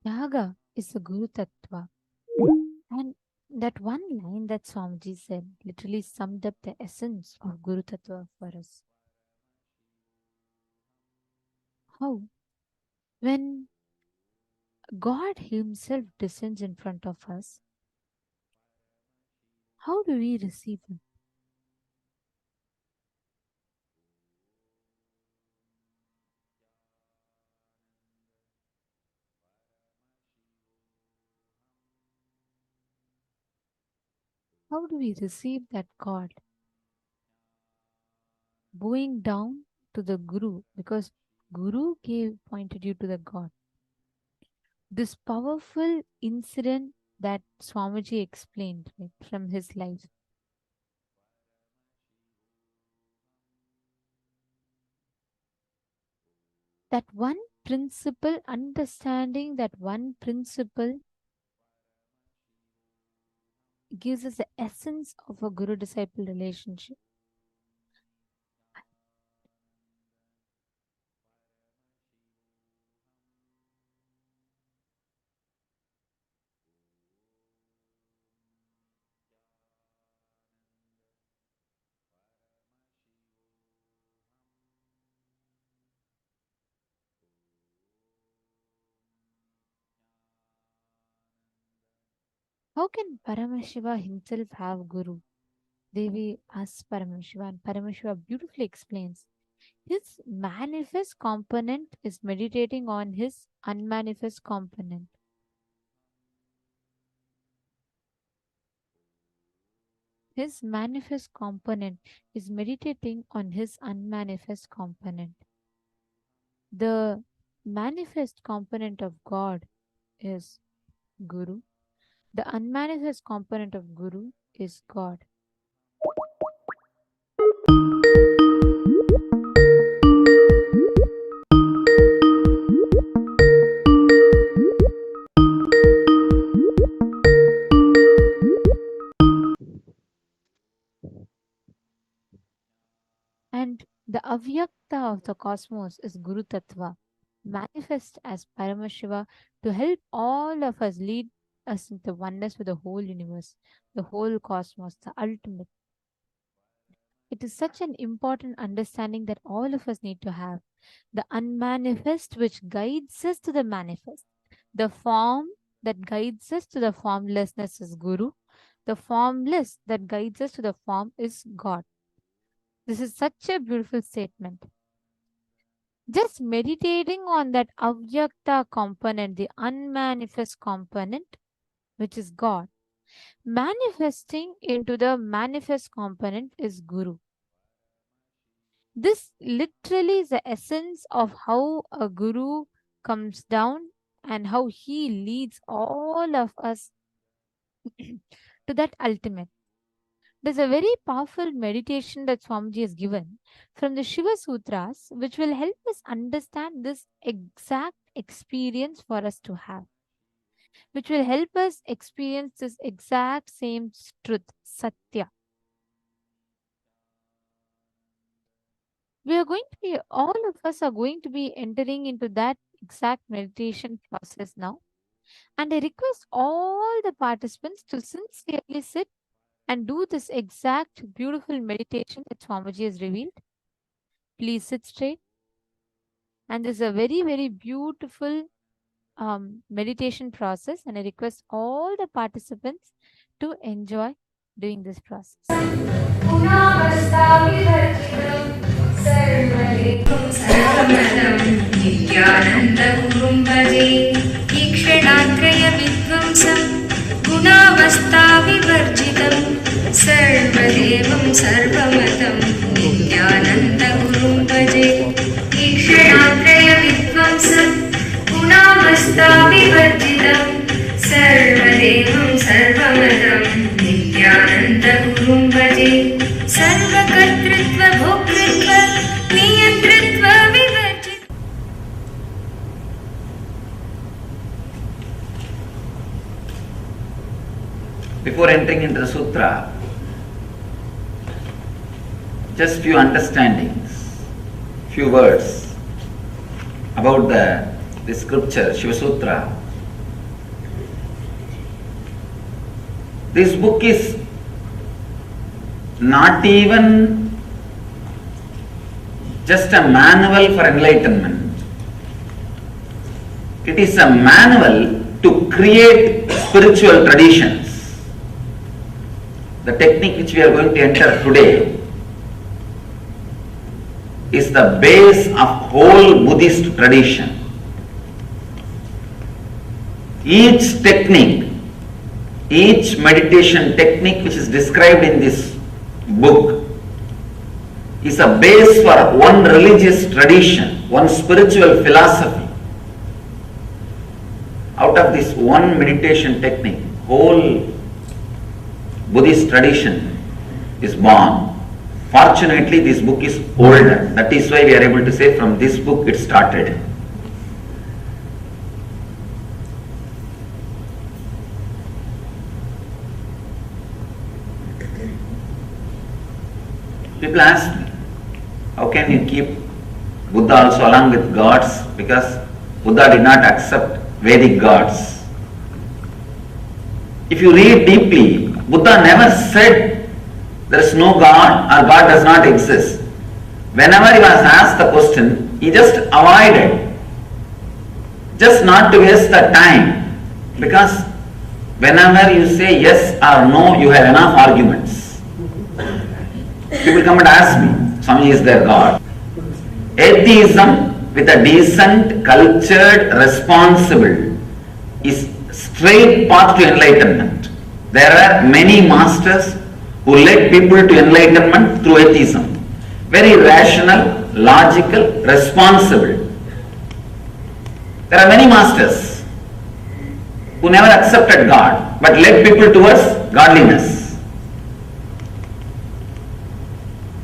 Yaga is a Guru Tattva. And that one line that Swamiji said literally summed up the essence of Guru Tattva for us. How? When God Himself descends in front of us, how do we receive Him? How do we receive that God? Bowing down to the Guru, because Guru pointed you to the God. This powerful incident that Swamiji explained, right, from his life. That one principle, understanding that one principle gives us the essence of a guru-disciple relationship. How can Paramashiva himself have guru? Devi asks Paramashiva, and Paramashiva beautifully explains. His manifest component is meditating on his unmanifest component. His manifest component is meditating on his unmanifest component. The manifest component of God is Guru. The unmanifest component of Guru is God. And the avyakta of the cosmos is Guru Tattva, manifest as Paramashiva to help all of us, lead us into oneness with the whole universe, the whole cosmos, the ultimate. It is such an important understanding that all of us need to have. The unmanifest which guides us to the manifest. The form that guides us to the formlessness is Guru. The formless that guides us to the form is God. This is such a beautiful statement. Just meditating on that avyakta component, the unmanifest component, which is God, manifesting into the manifest component is Guru. This literally is the essence of how a Guru comes down and how he leads all of us to that ultimate. There's a very powerful meditation that Swamiji has given from the Shiva Sutras, which will help us understand this exact experience for us to have, which will help us experience this exact same truth, Satya. We are going to be, all of us are going to be entering into that exact meditation process now. And I request all the participants to sincerely sit and do this exact beautiful meditation that Swamiji has revealed. Please sit straight. And this is a very, very beautiful meditation process. And I request all the participants to enjoy doing this process. सर्वदेवं सर्वमतं नित्यानन्दगुरुं भजे ईक्षणात्रयविध्वंसं गुणावस्थाविवर्जितं सर्वदेवं सर्वमतं नित्यानन्दगुरुं भजे सर्वकर्तृत्व भोक्तृत्व नियन्तृत्व विवर्जित. Before entering into the sutra, just few understandings, few words about the scripture, Shiva Sutra. This book is not even just a manual for enlightenment. It is a manual to create spiritual traditions. The technique which we are going to enter today is the base of whole Buddhist tradition. Each technique each meditation technique which is described in this book is a base for one religious tradition, one spiritual philosophy. Out of this one meditation technique, whole Buddhist tradition is born. Fortunately, this book is older. That is why we are able to say from this book it started. People ask me, how can you keep Buddha also along with gods? Because Buddha did not accept Vedic gods. If you read deeply, Buddha never said there is no God or God does not exist. Whenever he was asked the question, he just avoided, just not to waste the time. Because whenever you say yes or no, you have enough arguments. People come and ask me, Swami, is there God? Atheism with a decent, cultured, responsible is straight path to enlightenment. There are many masters who led people to enlightenment through atheism. Very rational, logical, responsible. There are many masters who never accepted God but led people towards godliness.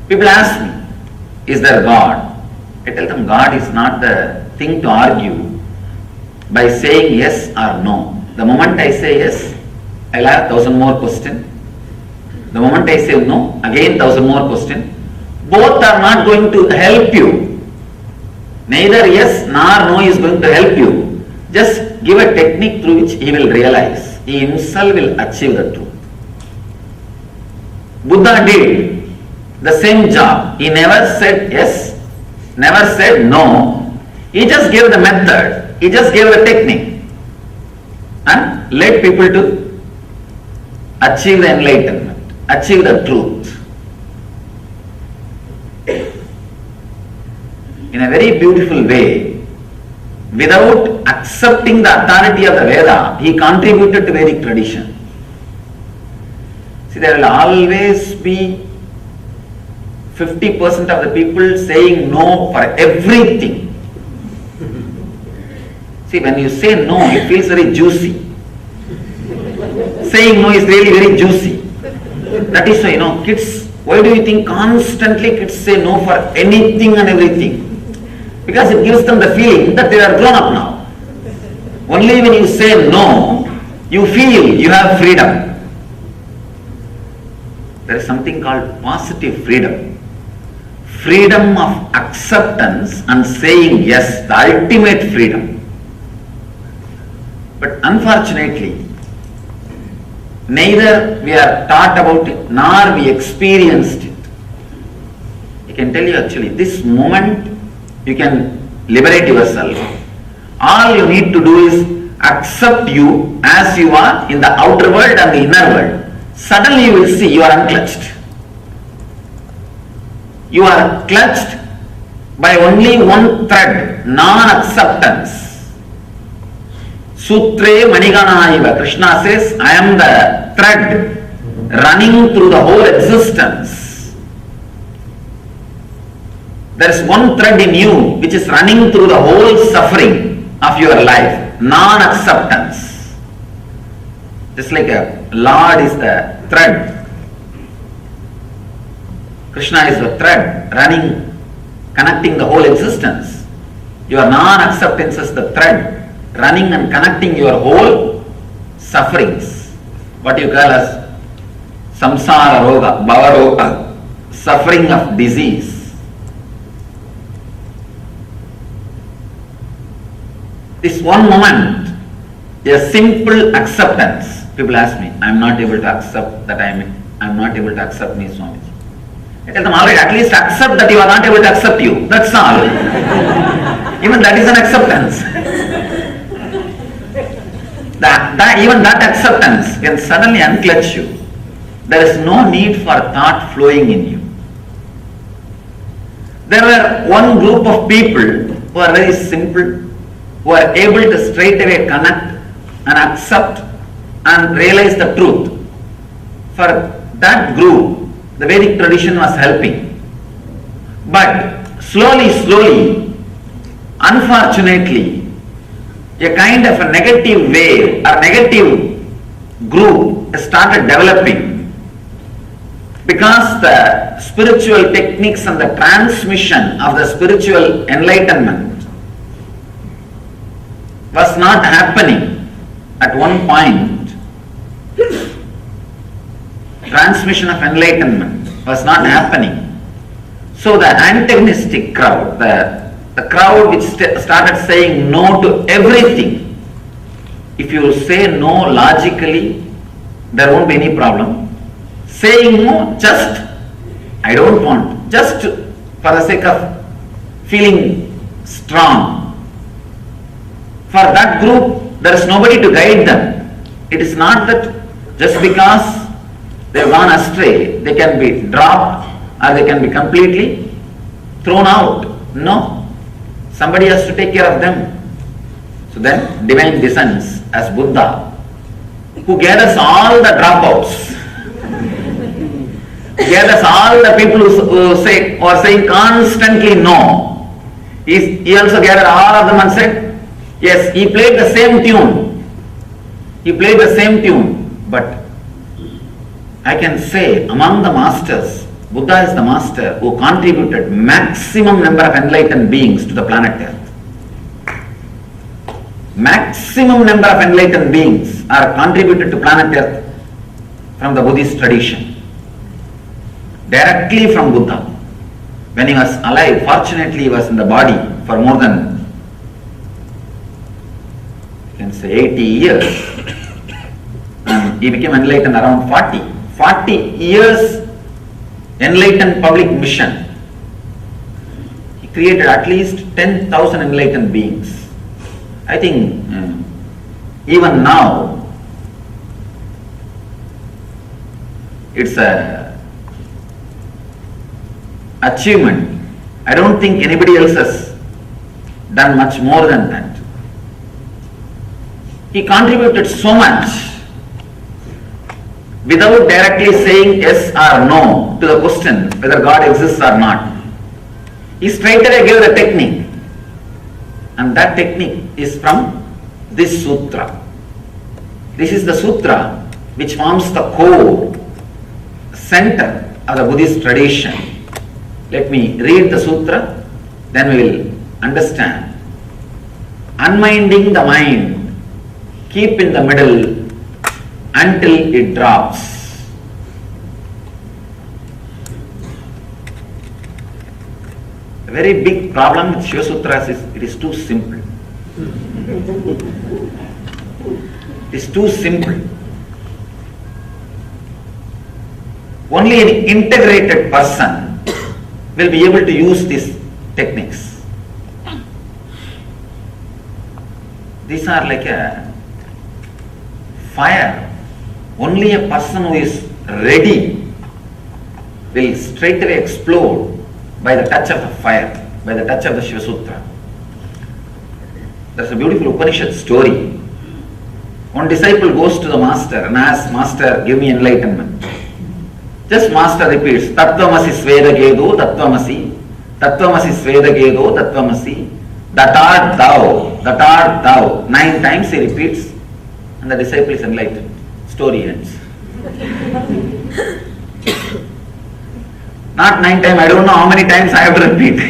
People ask me, is there God? I tell them God is not the thing to argue by saying yes or no. The moment I say yes, I'll have 1,000 more questions. The moment I say no, again 1,000 more questions. Both are not going to help you. Neither yes nor no is going to help you. Just give a technique through which he will realize. He himself will achieve the truth. Buddha did the same job. He never said yes, never said no. He just gave the method. He just gave the technique and led people to achieve the enlightenment, achieve the truth. In a very beautiful way, without accepting the authority of the Veda, he contributed to Vedic tradition. See, there will always be 50% of the people saying no for everything. See, when you say no, it feels very juicy. Saying no is really very juicy. That is why, kids, why do you think constantly kids say no for anything and everything? Because it gives them the feeling that they are grown up now. Only when you say no, you feel you have freedom. There is something called positive freedom. Freedom of acceptance and saying yes, the ultimate freedom. But unfortunately, neither we are taught about it nor we experienced it. I can tell you actually, this moment you can liberate yourself. All you need to do is accept you as you are in the outer world and the inner world. Suddenly you will see you are unclutched. You are clutched by only one thread, non-acceptance. Sutre Maniganaiva, Krishna says, I am the thread running through the whole existence. There is one thread in you which is running through the whole suffering of your life, non-acceptance. Just like a Lord is the thread, Krishna is the thread running, connecting the whole existence. Your non-acceptance is the thread running and connecting your whole sufferings. What you call as samsara roga, bhava roga, suffering of disease. This one moment, a simple acceptance. People ask me, I am not able to accept that I am not able to accept me, Swamiji. I tell them, alright, at least accept that you are not able to accept you. That's all. Even that is an acceptance. Even that acceptance can suddenly unclutch you. There is no need for thought flowing in you. There were one group of people who are very simple, who are able to straight away connect and accept and realize the truth. For that group, the Vedic tradition was helping. But slowly, unfortunately, a kind of a negative wave or negative group started developing because the spiritual techniques and the transmission of the spiritual enlightenment was not happening at one point. Transmission of enlightenment was not happening. So the antagonistic crowd, the crowd which started saying no to everything. If you say no logically, there won't be any problem. Saying no, just, I don't want, just for the sake of feeling strong. For that group, there is nobody to guide them. It is not that just because they have gone astray, they can be dropped or they can be completely thrown out. No. Somebody has to take care of them. So then divine descends as Buddha, who gathers all the dropouts, gathers all the people who say or saying constantly no. He also gathered all of them and said, yes, he played the same tune. He played the same tune, but I can say among the masters, Buddha is the master who contributed maximum number of enlightened beings to the planet Earth. Maximum number of enlightened beings are contributed to planet Earth from the Buddhist tradition. Directly from Buddha. When he was alive, fortunately he was in the body for more than, you can say 80 years. And he became enlightened around 40. 40 years enlightened public mission. He created at least 10,000 enlightened beings. I think even now it's a achievement. I don't think anybody else has done much more than that. He contributed so much without directly saying yes or no to the question whether God exists or not. He straightaway gave the technique, and that technique is from this sutra. This is the sutra which forms the core, center of the Buddhist tradition. Let me read the sutra, then we will understand. Unminding the mind, keep in the middle until it drops. A very big problem with Shiva Sutras is it is too simple. It is too simple. Only an integrated person will be able to use these techniques. These are like a fire. Only a person who is ready will straightaway explode by the touch of the fire, by the touch of the Shiva Sutra. There's a beautiful Upanishad story. One disciple goes to the master and asks, Master, give me enlightenment. Just master repeats, Tattvamasi Svedagedo Tattvamasi, Tattvamasi Svedagedo Tattvamasi, that art thou, that art thou. 9 times he repeats, and the disciple is enlightened. Story ends. Not 9 times, I don't know how many times I have to repeat.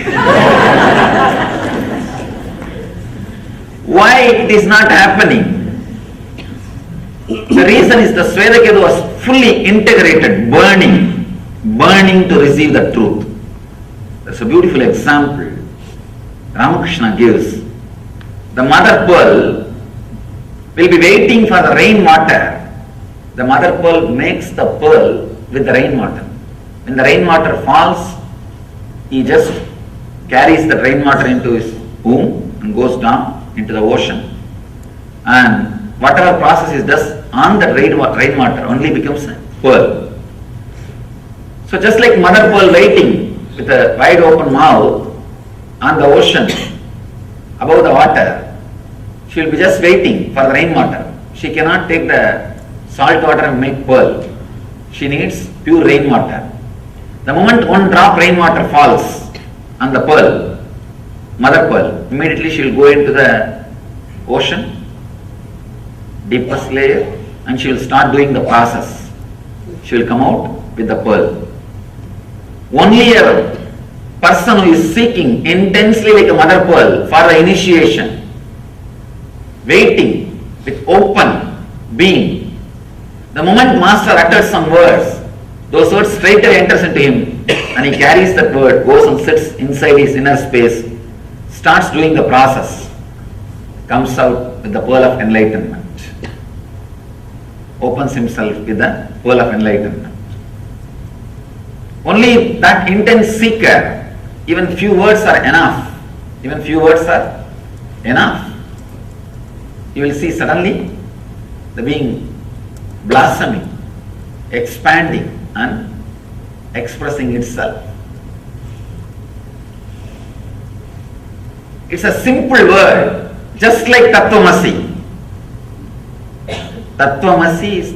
Why it is not happening? The reason is the Svedaketu was fully integrated, burning to receive the truth. That's a beautiful example Ramakrishna gives. The mother pearl will be waiting for the rainwater. The mother pearl makes the pearl with the rainwater. When the rainwater falls, he just carries the rainwater into his womb and goes down into the ocean. And whatever process he does on that rainwater only becomes a pearl. So just like mother pearl waiting with a wide open mouth on the ocean above the water, she will be just waiting for the rainwater. She cannot take the salt water and make pearl. She needs pure rainwater. The moment one drop rainwater falls on the pearl, mother pearl, immediately she will go into the ocean, deepest layer, and she will start doing the process. She will come out with the pearl. Only a person who is seeking intensely like a mother pearl for the initiation, waiting with open being, the moment master utters some words, those words straight away enters into him and he carries that word, goes and sits inside his inner space, starts doing the process, comes out with the pearl of enlightenment, opens himself with the pearl of enlightenment. Only that intense seeker, even few words are enough. Even few words are enough. You will see suddenly the being blossoming, expanding and expressing itself. It's a simple word, just like Tattvamasi. Tattvamasi is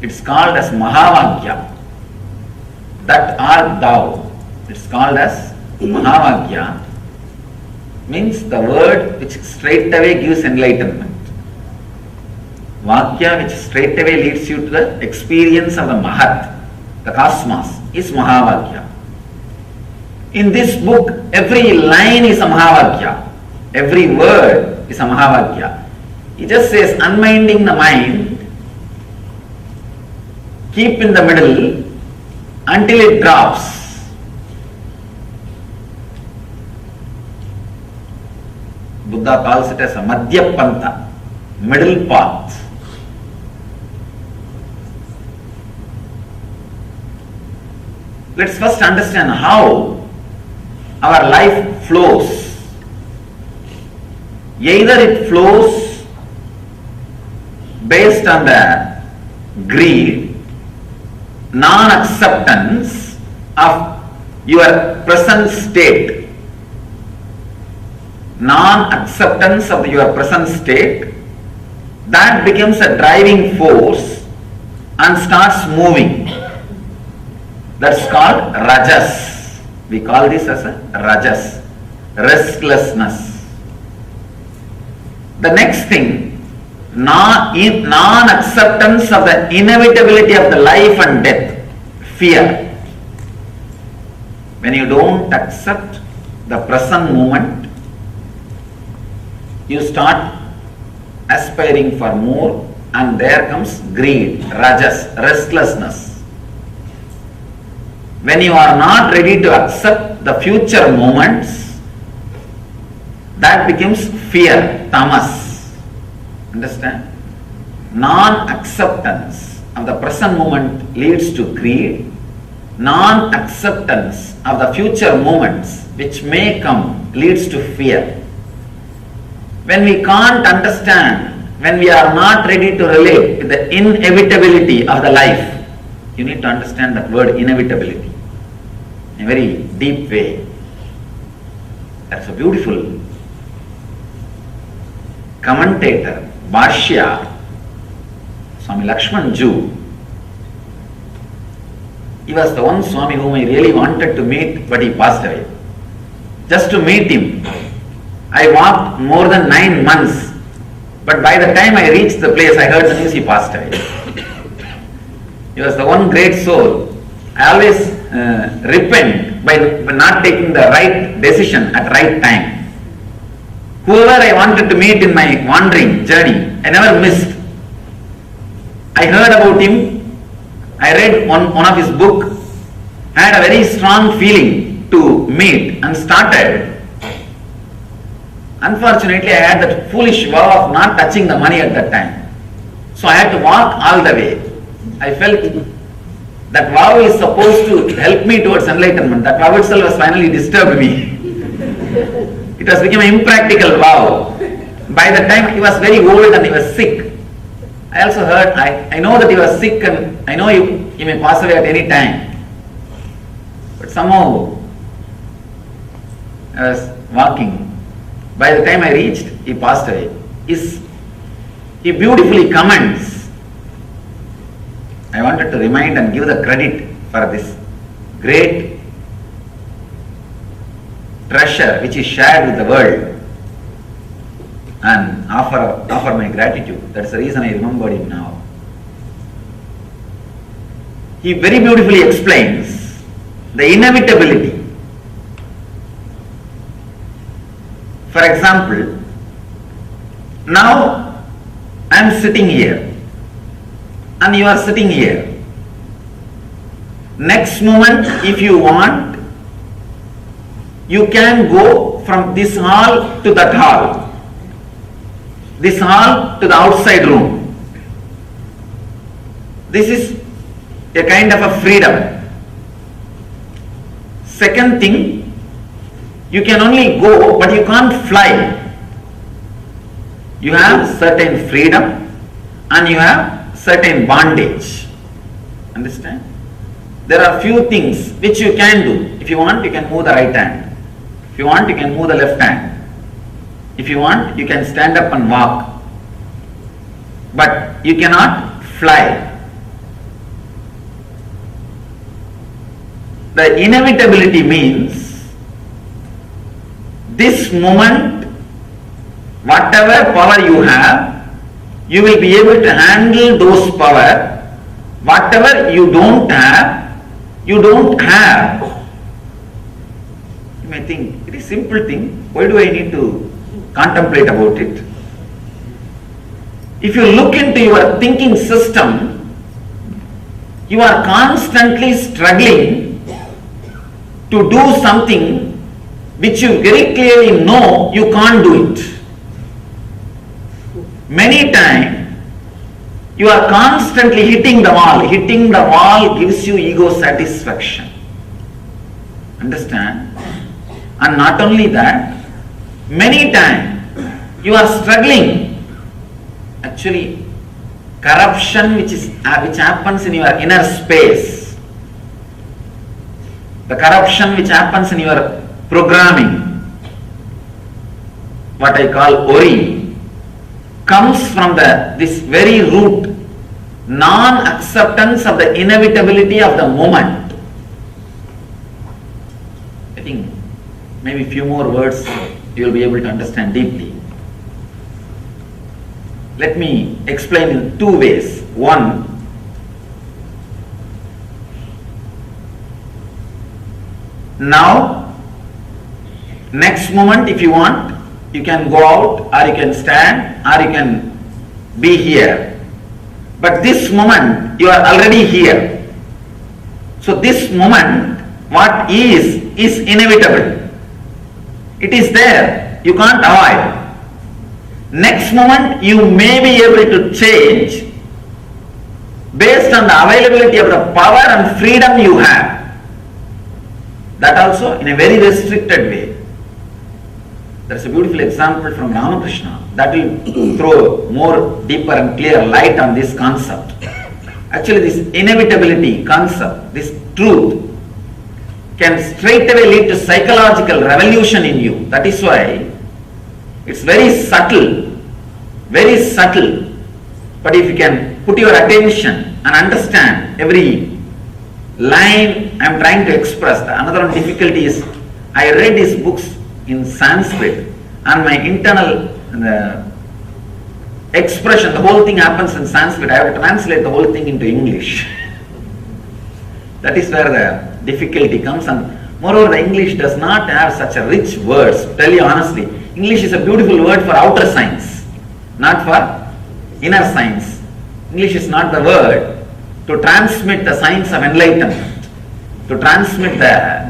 it's called as Mahavagya. That art thou, it's called as Mahavagya, means the word which straight away gives enlightenment. Vakya, which straight away leads you to the experience of the Mahat, the cosmos, is Mahavagya. In this book, every line is a Mahavagya. Every word is a Mahavagya. He just says, unminding the mind, keep in the middle until it drops. Buddha calls it as a Madhyapanta, middle path. Let's first understand how our life flows. Either it flows based on the greed, non-acceptance of your present state, non-acceptance of your present state, that becomes a driving force and starts moving. That's called rajas. We call this as a rajas, restlessness. The next thing, non-acceptance of the inevitability of the life and death, fear. When you don't accept the present moment, you start aspiring for more, and there comes greed, rajas, restlessness. When you are not ready to accept the future moments, that becomes fear, tamas. Understand? Non-acceptance of the present moment leads to greed. Non-acceptance of the future moments which may come leads to fear. When we can't understand, when we are not ready to relate with the inevitability of the life, you need to understand that word inevitability in a very deep way. That's a beautiful commentator, Bhashya, Swami Lakshman Ju. He was the one Swami whom I really wanted to meet, but he passed away. Just to meet him, I walked more than 9 months, but by the time I reached the place, I heard the news he passed away. He was the one great soul. I always repent by not taking the right decision at right time. Whoever I wanted to meet in my wandering journey, I never missed. I heard about him, I read one of his book, I had a very strong feeling to meet and started. Unfortunately, I had that foolish vow of not touching the money at that time. So I had to walk all the way. I felt that vow is supposed to help me towards enlightenment. That vow itself has finally disturbed me. It has become an impractical vow. By the time he was very old and he was sick, I also heard, I know that he was sick and I know he may pass away at any time. But somehow I was walking. By the time I reached, he passed away. His he beautifully comments. I wanted to remind and give the credit for this great treasure which is shared with the world, and offer my gratitude. That's the reason I remembered him now. He very beautifully explains the inevitability. For example, now I am sitting here and you are sitting here. Next moment, if you want, you can go from this hall to that hall, this hall to the outside room. This is a kind of a freedom. Second thing, you can only go, but you can't fly. You have certain freedom and you have certain bondage. Understand? There are few things which you can do. If you want, you can move the right hand. If you want, you can move the left hand. If you want, you can stand up and walk. But you cannot fly. The inevitability means this moment, whatever power you have, you will be able to handle those power. Whatever you don't have, you don't have. You may think, it is a simple thing. Why do I need to contemplate about it? If you look into your thinking system, you are constantly struggling to do something which you very clearly know you can't do it. Many times you are constantly hitting the wall. Hitting the wall gives you ego satisfaction. Understand? And not only that, many times you are struggling. Actually, corruption which happens in your inner space, the corruption which happens in your programming, what I call ori, comes from this very root, non-acceptance of the inevitability of the moment. I think maybe few more words you will be able to understand deeply. Let me explain in two ways. One, now, next moment if you want, you can go out or you can stand or you can be here. But this moment you are already here. So this moment, what is inevitable. It is there. You can't avoid. Next moment you may be able to change based on the availability of the power and freedom you have. That also in a very restricted way. There is a beautiful example from Ramakrishna that will throw more deeper and clear light on this concept. Actually, this inevitability concept, this truth, can straightaway lead to psychological revolution in you. That is why it's very subtle, very subtle. But if you can put your attention and understand every line I am trying to express, another difficulty is I read his books in Sanskrit and my internal expression, the whole thing happens in Sanskrit. I have to translate the whole thing into English. That is where the difficulty comes, and moreover the English does not have such a rich words. To tell you honestly, English is a beautiful word for outer science, not for inner science. English is not the word to transmit the science of enlightenment, to transmit the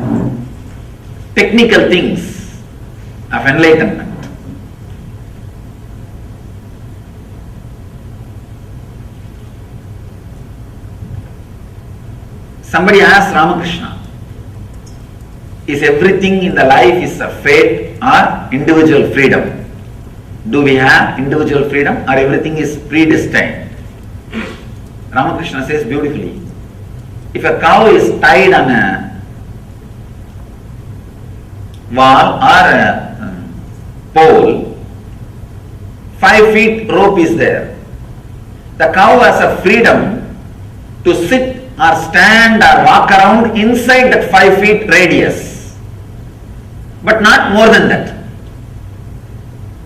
technical things of enlightenment. Somebody asked Ramakrishna, is everything in the life is a fate or individual freedom? Do we have individual freedom or everything is predestined? Ramakrishna says beautifully, if a cow is tied on a wall or a pole, 5 feet rope is there. The cow has a freedom to sit or stand or walk around inside that 5 feet radius, but not more than that.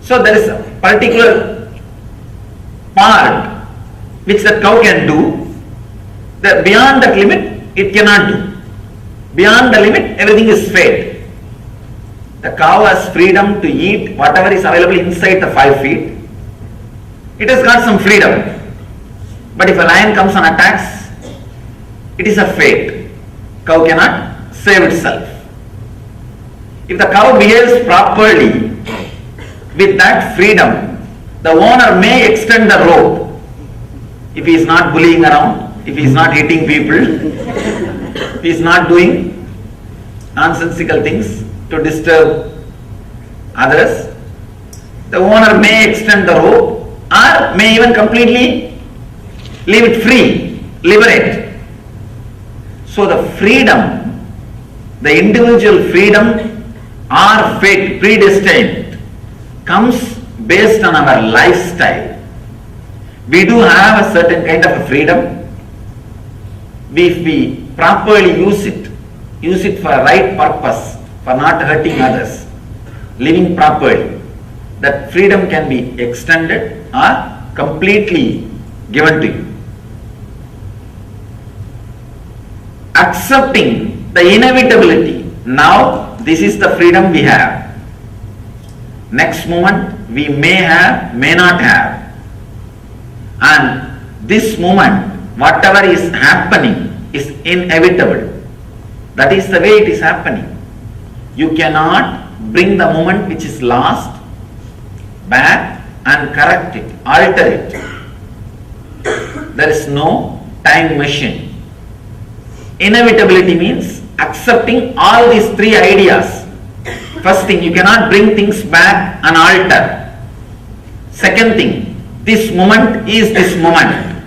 So there is a particular part which the cow can do. Beyond that limit, it cannot do. Beyond the limit, everything is fate. The cow has freedom to eat whatever is available inside the 5 feet. It has got some freedom. But if a lion comes and attacks, it is a fate. Cow cannot save itself. If the cow behaves properly, with that freedom, the owner may extend the rope. If he is not bullying around, if he is not hitting people, if he is not doing nonsensical things to disturb others, the owner may extend the rope or may even completely leave it free, liberate. So the freedom, the individual freedom or fate, predestined, comes based on our lifestyle. We do have a certain kind of a freedom. If we properly use it for a right purpose, for not hurting others, living properly, that freedom can be extended or completely given to you. Accepting the inevitability. Now, this is the freedom we have. Next moment, we may have, may not have. And this moment, whatever is happening is inevitable. That is the way it is happening. You cannot bring the moment which is lost back and correct it, alter it. There is no time machine. Inevitability means accepting all these three ideas. First thing, you cannot bring things back and alter. Second thing, this moment is this moment.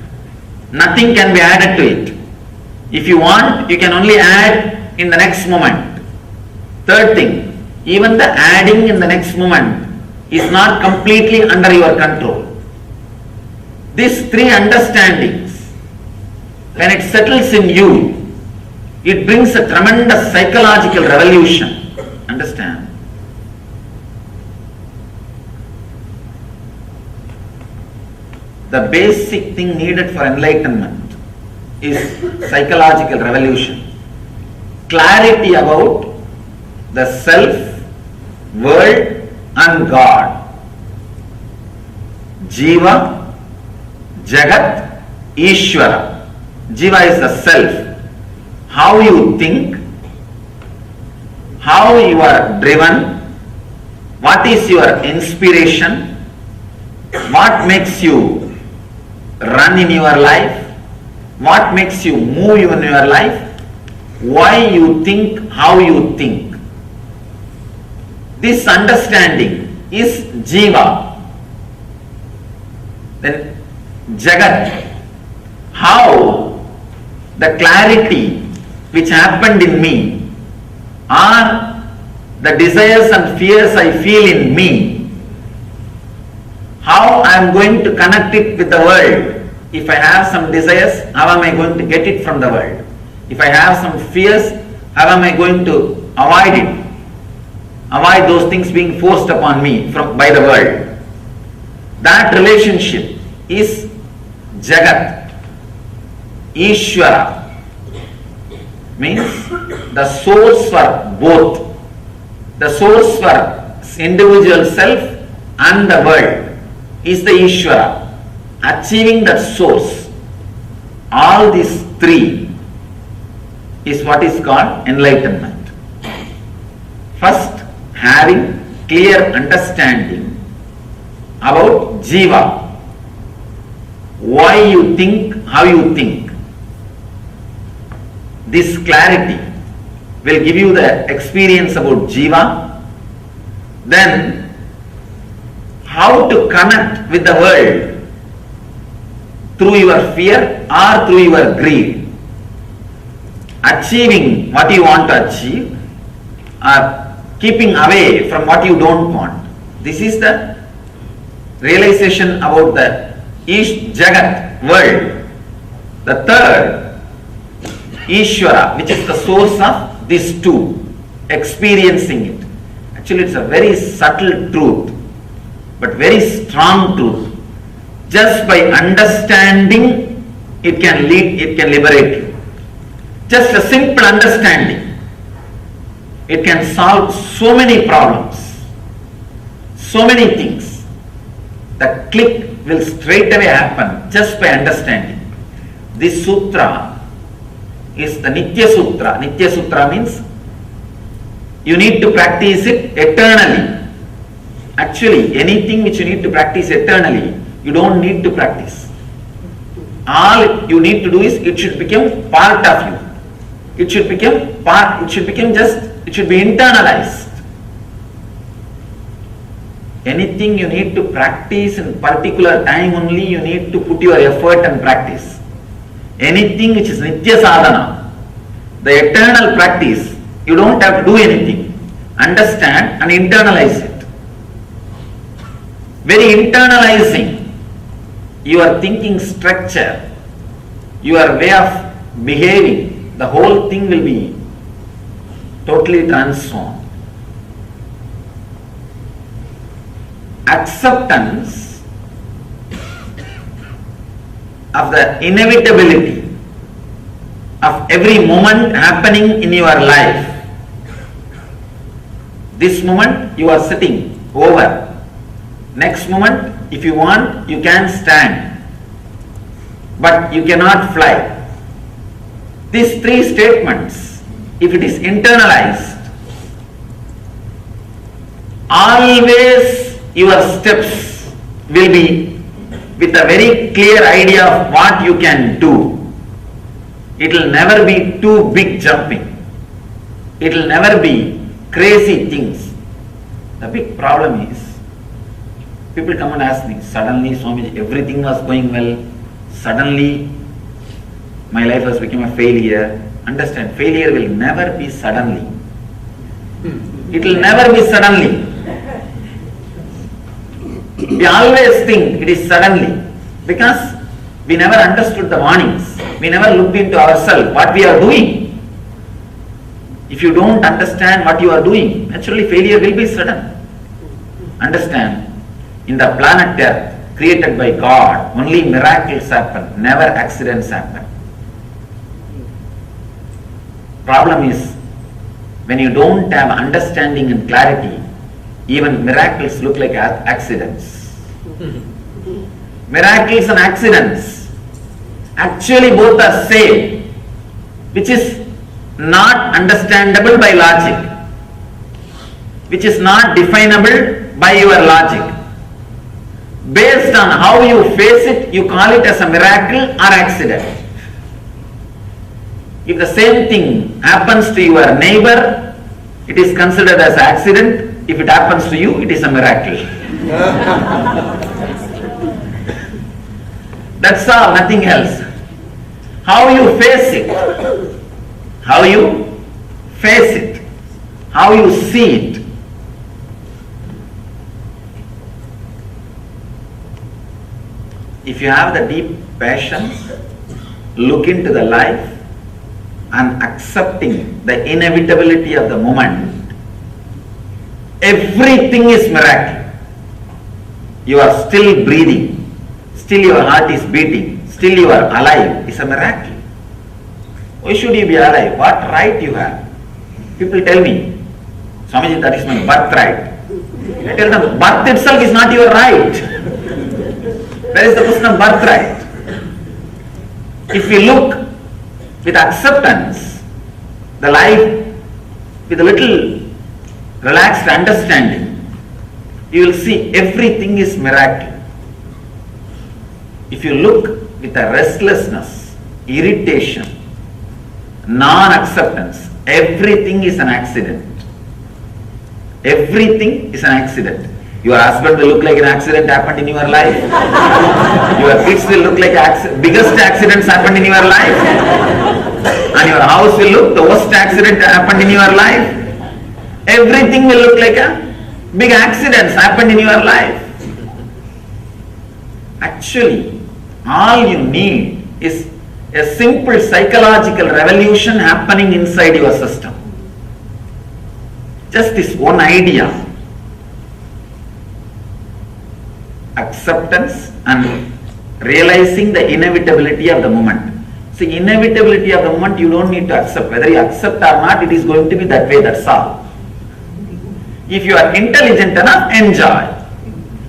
Nothing can be added to it. If you want, you can only add in the next moment. Third thing, even the adding in the next moment is not completely under your control. These three understandings, when it settles in you, it brings a tremendous psychological revolution. Understand? The basic thing needed for enlightenment is psychological revolution. Clarity about the self, world and God. Jiva, Jagat, Ishvara. Jiva is the self. How you think, how you are driven, what is your inspiration, what makes you run in your life, what makes you move in your life, why you think, how you think. This understanding is Jiva. Then Jagat, how the clarity which happened in me or the desires and fears I feel in me, how I am going to connect it with the world. If I have some desires, how am I going to get it from the world? If I have some fears, how am I going to avoid it? Avoid those things being forced upon me by the world. That relationship is Jagat. Ishvara means the source for both. The source for individual self and the world is the Ishvara. Achieving that source, all these three is what is called enlightenment. First, having clear understanding about Jiva, why you think, how you think. This clarity will give you the experience about Jiva. Then, how to connect with the world through your fear or through your greed. Achieving what you want to achieve or keeping away from what you don't want. This is the realization about the Jagat. world. The third, Ishvara, which is the source of these two, experiencing it. Actually, it's a very subtle truth, but very strong truth. Just by understanding, it can liberate you. Just a simple understanding, it can solve so many problems, so many things. The click will straight away happen just by understanding. This sutra is the Nitya Sutra. Nitya Sutra means you need to practice it eternally. Actually, anything which you need to practice eternally, you don't need to practice. All you need to do is it should become part of you. It should be internalized. Anything you need to practice in particular time only, you need to put your effort and practice. Anything which is Nitya Sadhana, the eternal practice, you don't have to do anything. Understand and internalize it. Very internalizing your thinking structure, your way of behaving, the whole thing will be totally transformed. Acceptance of the inevitability of every moment happening in your life. This moment you are sitting over. Next moment, if you want, you can stand, but you cannot fly. These three statements, if it is internalized, always your steps will be with a very clear idea of what you can do. It will never be too big jumping. It will never be crazy things. The big problem is, people come and ask me, suddenly Swamiji, everything was going well, suddenly my life has become a failure. Understand, failure will never be suddenly. It will never be suddenly. We always think it is suddenly because we never understood the warnings. We never looked into ourselves, what we are doing. If you don't understand what you are doing, naturally failure will be sudden. Understand, in the planet Earth, created by God, only miracles happen, never accidents happen. Problem is, when you don't have understanding and clarity, even miracles look like accidents. Miracles and accidents, actually both are same, which is not understandable by logic, which is not definable by your logic. Based on how you face it, you call it as a miracle or accident. If the same thing happens to your neighbor, it is considered as accident. If it happens to you, it is a miracle. That's all, nothing else. How you face it, how you face it, how you see it. If you have the deep passion, look into the life and accepting the inevitability of the moment, everything is miracle. You are still breathing, still your heart is beating, still you are alive. It's a miracle. Why should you be alive? What right you have? People tell me, Swamiji, that is my birthright. I tell them, birth itself is not your right. Where is the question of birthright? If we look with acceptance, the life with a little relaxed understanding, you will see everything is miracle. If you look with a restlessness, irritation, non-acceptance, everything is an accident. Everything is an accident. Your husband will look like an accident happened in your life. Your kids will look like biggest accidents happened in your life. And your house will look the worst accident happened in your life. Everything will look like a big accidents happened in your life. Actually, All you need is a simple psychological revolution happening inside your system. Just this one idea. Acceptance and realizing the inevitability of the moment. See, inevitability of the moment you don't need to accept. Whether you accept or not, it is going to be that way, that's all. If you are intelligent enough, enjoy.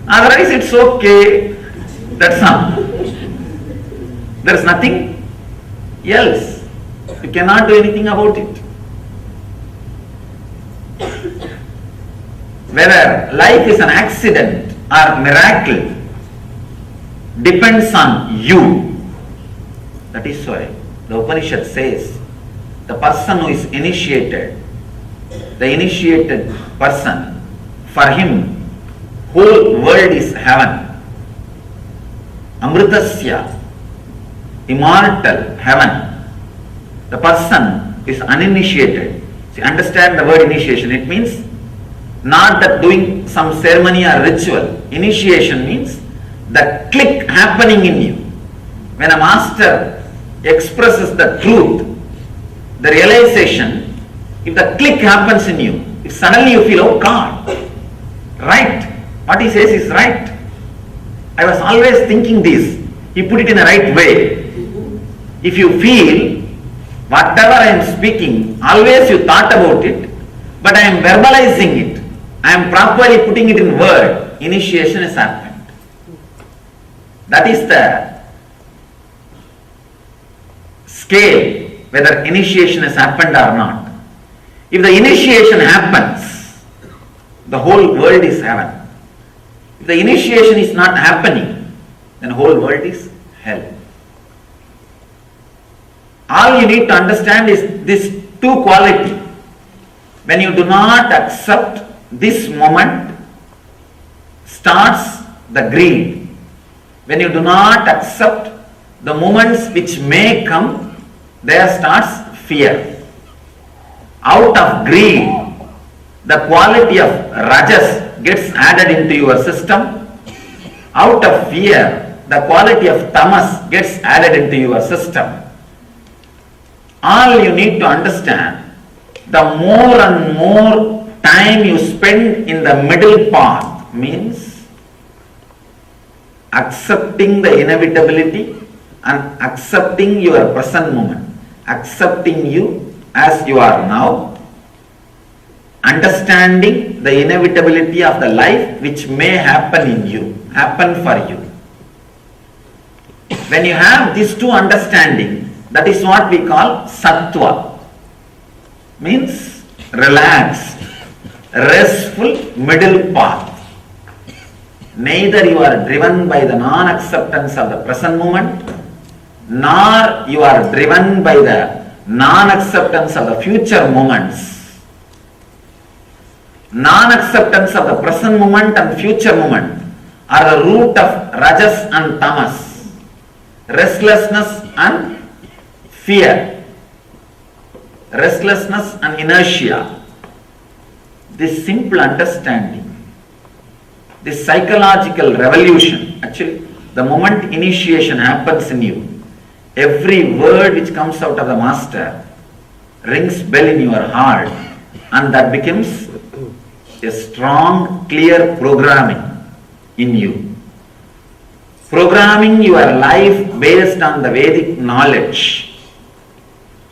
Otherwise, it's okay, that's all. There is nothing else. You cannot do anything about it. Whether life is an accident or miracle depends on you. That is why the Upanishad says the person who is initiated, the initiated person, for him whole world is heaven. Amritasya, immortal heaven. The person is uninitiated. See, understand the word initiation. It means not that doing some ceremony or ritual. Initiation means the click happening in you. When a master expresses the truth, the realization, if the click happens in you, if suddenly you feel, oh God, right, what he says is right. I was always thinking this. He put it in the right way. If you feel, whatever I am speaking, always you thought about it, but I am verbalizing it. I am properly putting it in word. Initiation has happened. That is the scale, whether initiation has happened or not. If the initiation happens, the whole world is heaven. If the initiation is not happening, then the whole world is hell. All you need to understand is this two quality. When you do not accept this moment, starts the greed. When you do not accept the moments which may come, there starts fear. Out of greed, the quality of rajas gets added into your system. Out of fear, the quality of tamas gets added into your system. All you need to understand, the more and more time you spend in the middle path means accepting the inevitability and accepting your present moment, accepting you as you are now, understanding the inevitability of the life which may happen in you, happen for you. When you have these two understanding, that is what we call sattva, means relaxed, restful middle path. Neither you are driven by the non-acceptance of the present moment, nor you are driven by the non-acceptance of the future moments. Non-acceptance of the present moment and future moment are the root of rajas and tamas, restlessness and fear, restlessness and inertia. This simple understanding, this psychological revolution, actually the moment initiation happens in you, every word which comes out of the master rings bell in your heart, and that becomes a strong, clear programming in you. Programming your life based on the Vedic knowledge.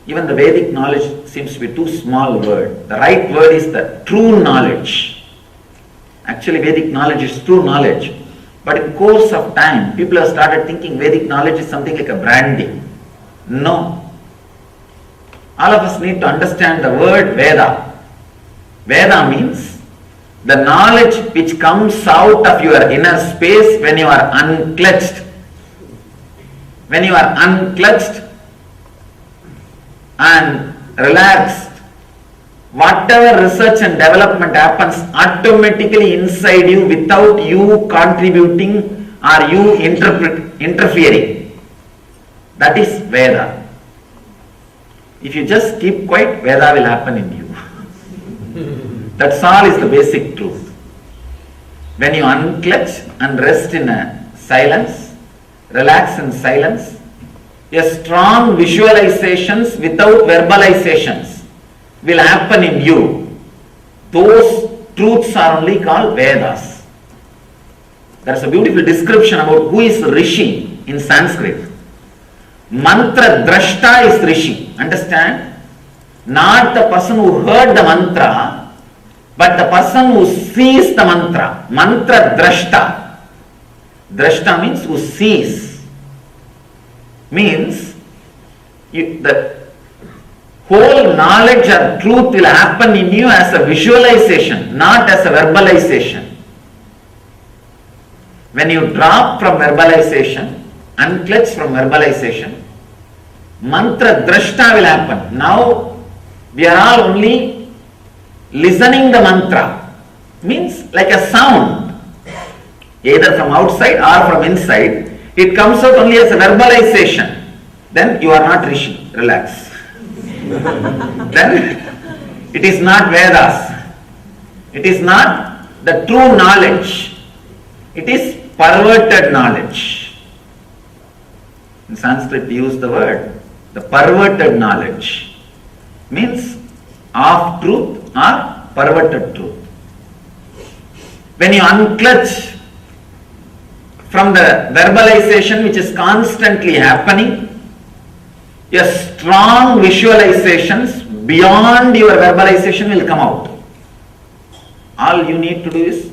Even the Vedic knowledge seems to be too small word. The right word is the true knowledge. Actually, Vedic knowledge is true knowledge. But in course of time, people have started thinking Vedic knowledge is something like a branding. No. All of us need to understand the word Veda. Veda means the knowledge which comes out of your inner space when you are unclutched. When you are unclutched and relaxed, whatever research and development happens automatically inside you without you contributing or you interfering. That is Veda. If you just keep quiet, Veda will happen in you. That's all is the basic truth. When you unclutch and rest in a silence, relax in silence. A strong visualizations without verbalizations will happen in you. Those truths are only called Vedas. That's a beautiful description about who is Rishi in Sanskrit. Mantra drashta is Rishi. Understand? Not the person who heard the mantra, but the person who sees the mantra. Mantra drashta. Drashta means who sees. Means the whole knowledge or truth will happen in you as a visualization, not as a verbalization. When you drop from verbalization, unclutch from verbalization, mantra drashta will happen. Now we are all only listening the mantra. Means like a sound, either from outside or from inside. It comes out only as a verbalization. Then you are not Rishi. Relax. Then it is not Vedas. It is not the true knowledge. It is perverted knowledge. In Sanskrit we use the word, the perverted knowledge. Means half truth or perverted truth. When you unclutch from the verbalization which is constantly happening, a strong visualizations beyond your verbalization will come out. All you need to do is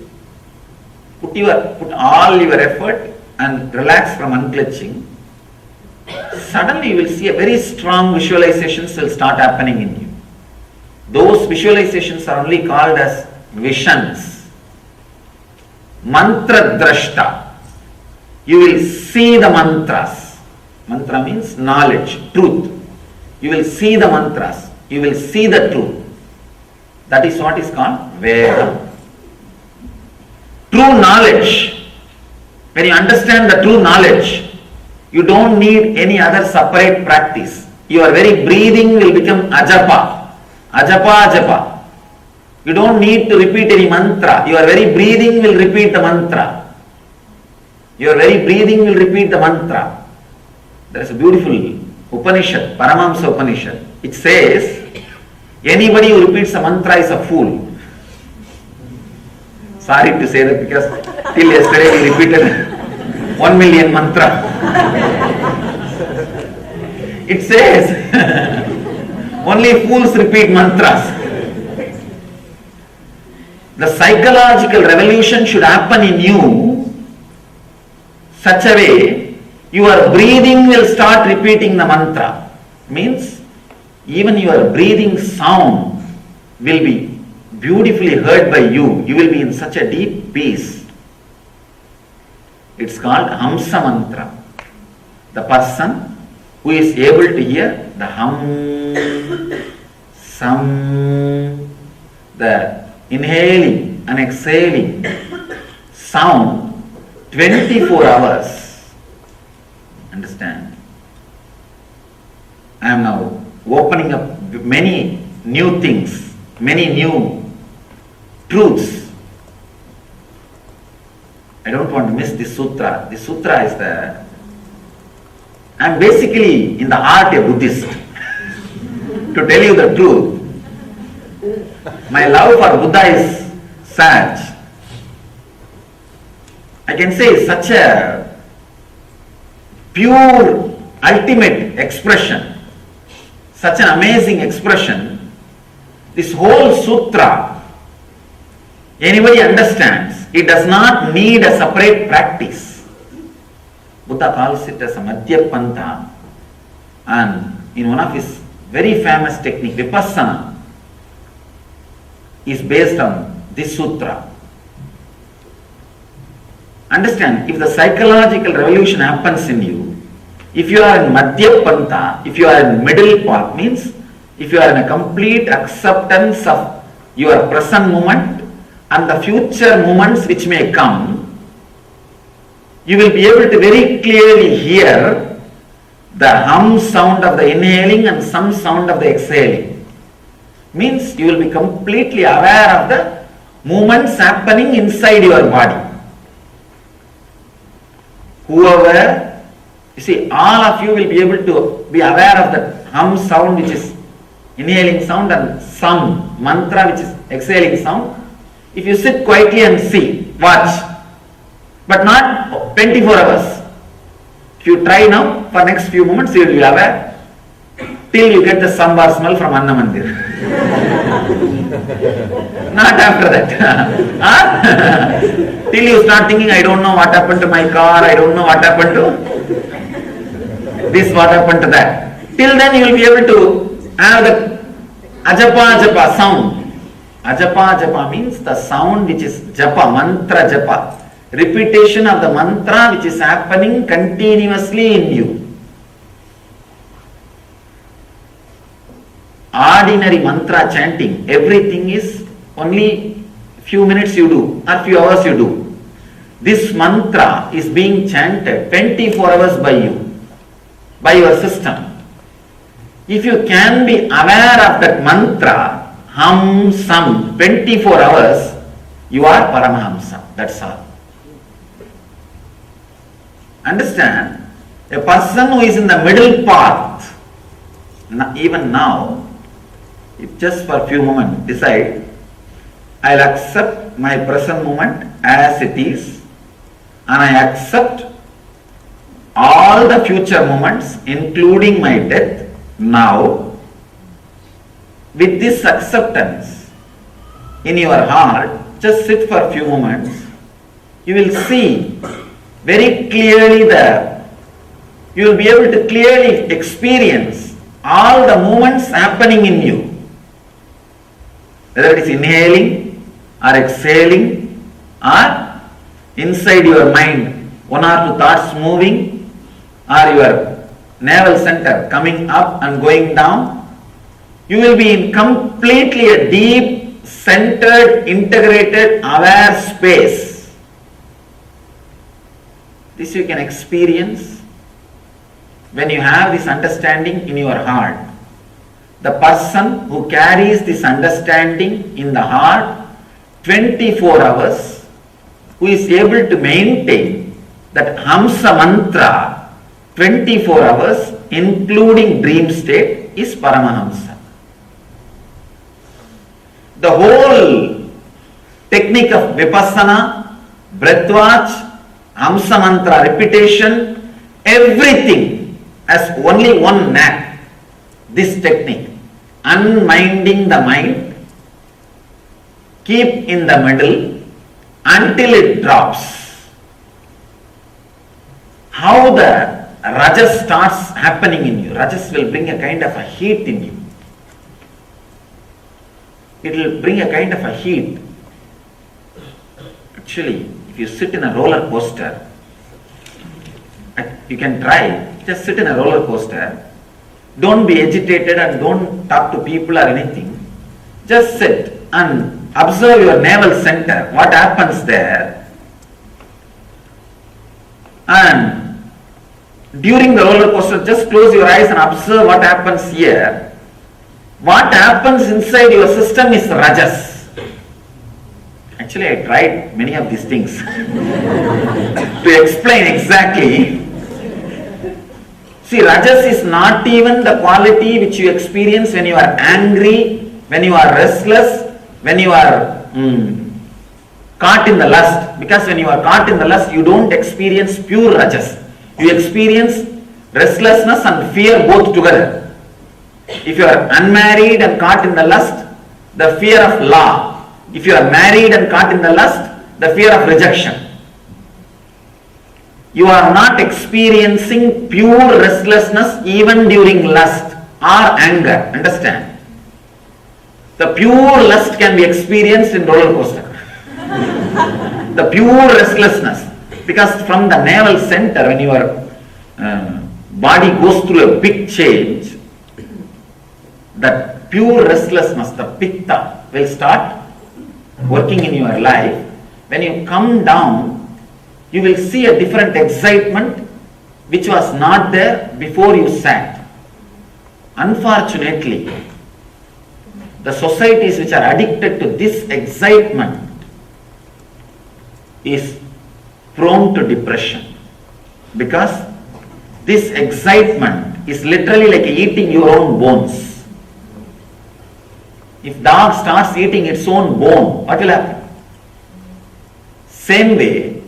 put all your effort and relax from unclutching. Suddenly you will see a very strong visualizations will start happening in you. Those visualizations are only called as visions. Mantra drashta. You will see the mantras. Mantra means knowledge, truth. You will see the mantras. You will see the truth. That is what is called Veda. True knowledge. When you understand the true knowledge, you don't need any other separate practice. Your very breathing will become ajapa. Ajapa, ajapa. You don't need to repeat any mantra. Your very breathing will repeat the mantra. Your very breathing will repeat the mantra. There is a beautiful Upanishad, Paramahamsa Upanishad. It says, anybody who repeats a mantra is a fool. Sorry to say that because till yesterday we repeated 1 million mantra. It says, only fools repeat mantras. The psychological revolution should happen in you such a way your breathing will start repeating the mantra. Means even your breathing sound will be beautifully heard by you. You will be in such a deep peace. It's called Hamsa mantra. The person who is able to hear the hum, sam, the inhaling and exhaling sound 24 hours. Understand? I am now opening up many new things, many new truths. I don't want to miss this sutra. This sutra is I am basically in the heart a Buddhist. To tell you the truth, my love for Buddha is such. I can say such a pure, ultimate expression, such an amazing expression. This whole sutra, anybody understands, it does not need a separate practice. Buddha calls it as a Madhyapantha, and in one of his very famous technique, Vipassana, is based on this sutra. Understand, if the psychological revolution happens in you, if you are in Madhyapantha, if you are in middle path, means if you are in a complete acceptance of your present moment and the future moments which may come, you will be able to very clearly hear the hum sound of the inhaling and some sound of the exhaling. Means you will be completely aware of the movements happening inside your body. Whoever You see, all of you will be able to be aware of that hum sound, which is inhaling sound, and sam, mantra, which is exhaling sound. If you sit quietly and see, watch, but not 24 hours. If you try now, for next few moments, you will be aware, till you get the sambar smell from Anna Mandir. Not after that. Till you start thinking, I don't know what happened to my car, I don't know what happened to this, what happened to that. Till then you will be able to have the ajapa japa sound. Ajapa japa means the sound which is japa, mantra japa. Repetition of the mantra which is happening continuously in you. Ordinary mantra chanting, everything is only few minutes you do or few hours you do. This mantra is being chanted 24 hours by you, by your system. If you can be aware of that mantra, hum, sum, 24 hours, you are Paramahamsa. That's all. Understand? A person who is in the middle path, even now, if just for a few moments decide, I'll accept my present moment as it is, and I accept all the future moments, including my death, now. With this acceptance in your heart, just sit for a few moments, you will see very clearly you will be able to clearly experience all the movements happening in you. Whether it is inhaling or exhaling or inside your mind, one or two thoughts moving, or your navel center coming up and going down, you will be in completely a deep, centered, integrated, aware space. This you can experience when you have this understanding in your heart. The person who carries this understanding in the heart 24 hours, who is able to maintain that Hamsa mantra 24 hours, including dream state, is Paramahamsa. The whole technique of Vipassana, Breathwatch, Hamsa mantra repetition, everything has only one knack. This technique, unminding the mind, keep in the middle until it drops. How the Rajas starts happening in you. Rajas will bring a kind of a heat in you. It will bring a kind of a heat. Actually, if you sit in a roller coaster, you can try, just sit in a roller coaster. Don't be agitated and don't talk to people or anything. Just sit and observe your navel center, what happens there. And during the roller coaster, just close your eyes and observe what happens here. What happens inside your system is Rajas. Actually, I tried many of these things to explain exactly. See, Rajas is not even the quality which you experience when you are angry, when you are restless, when you are caught in the lust. Because when you are caught in the lust, you don't experience pure Rajas. You experience restlessness and fear both together. If you are unmarried and caught in the lust, the fear of law. If you are married and caught in the lust, the fear of rejection. You are not experiencing pure restlessness even during lust or anger. Understand? The pure lust can be experienced in roller coaster. The pure restlessness. Because from the navel center, when your body goes through a big change, that pure restlessness, the pitta, will start working in your life. When you come down, you will see a different excitement which was not there before you sat. Unfortunately, the societies which are addicted to this excitement is prone to depression, because This excitement is literally like eating your own bones. If dog starts eating its own bone, what will happen? Same way,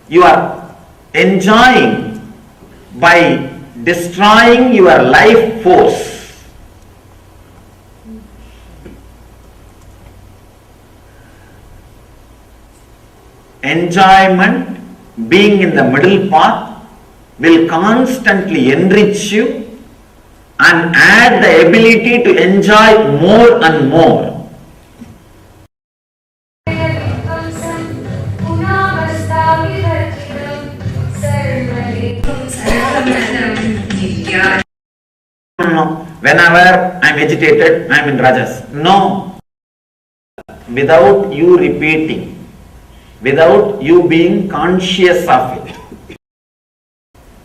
you are enjoying by destroying your life force. Enjoyment, being in the middle path, will constantly enrich you and add the ability to enjoy more and more. No, whenever I am agitated, I am in rajas. No. Without you repeating, without you being conscious of it.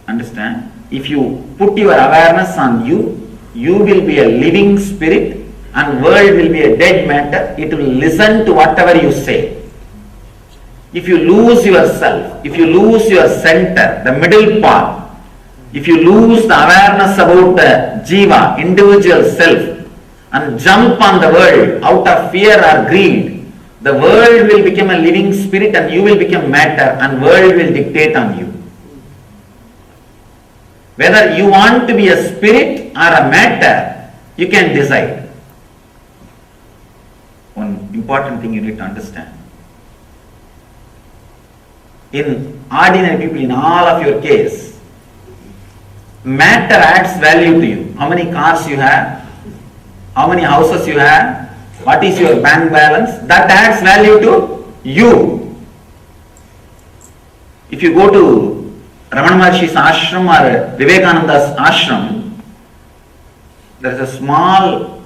Understand? If you put your awareness on you, you will be a living spirit and world will be a dead matter. It will listen to whatever you say. If you lose yourself, if you lose your center, the middle path, if you lose the awareness about the jiva, individual self, and jump on the world out of fear or greed, the world will become a living spirit and you will become matter and world will dictate on you. Whether you want to be a spirit or a matter, you can decide. One important thing you need to understand. In ordinary people, in all of your case, matter adds value to you. How many cars you have, how many houses you have, what is your bank balance, that adds value to you. If you go to Ramana Maharshi's ashram or Vivekananda's ashram, there is a small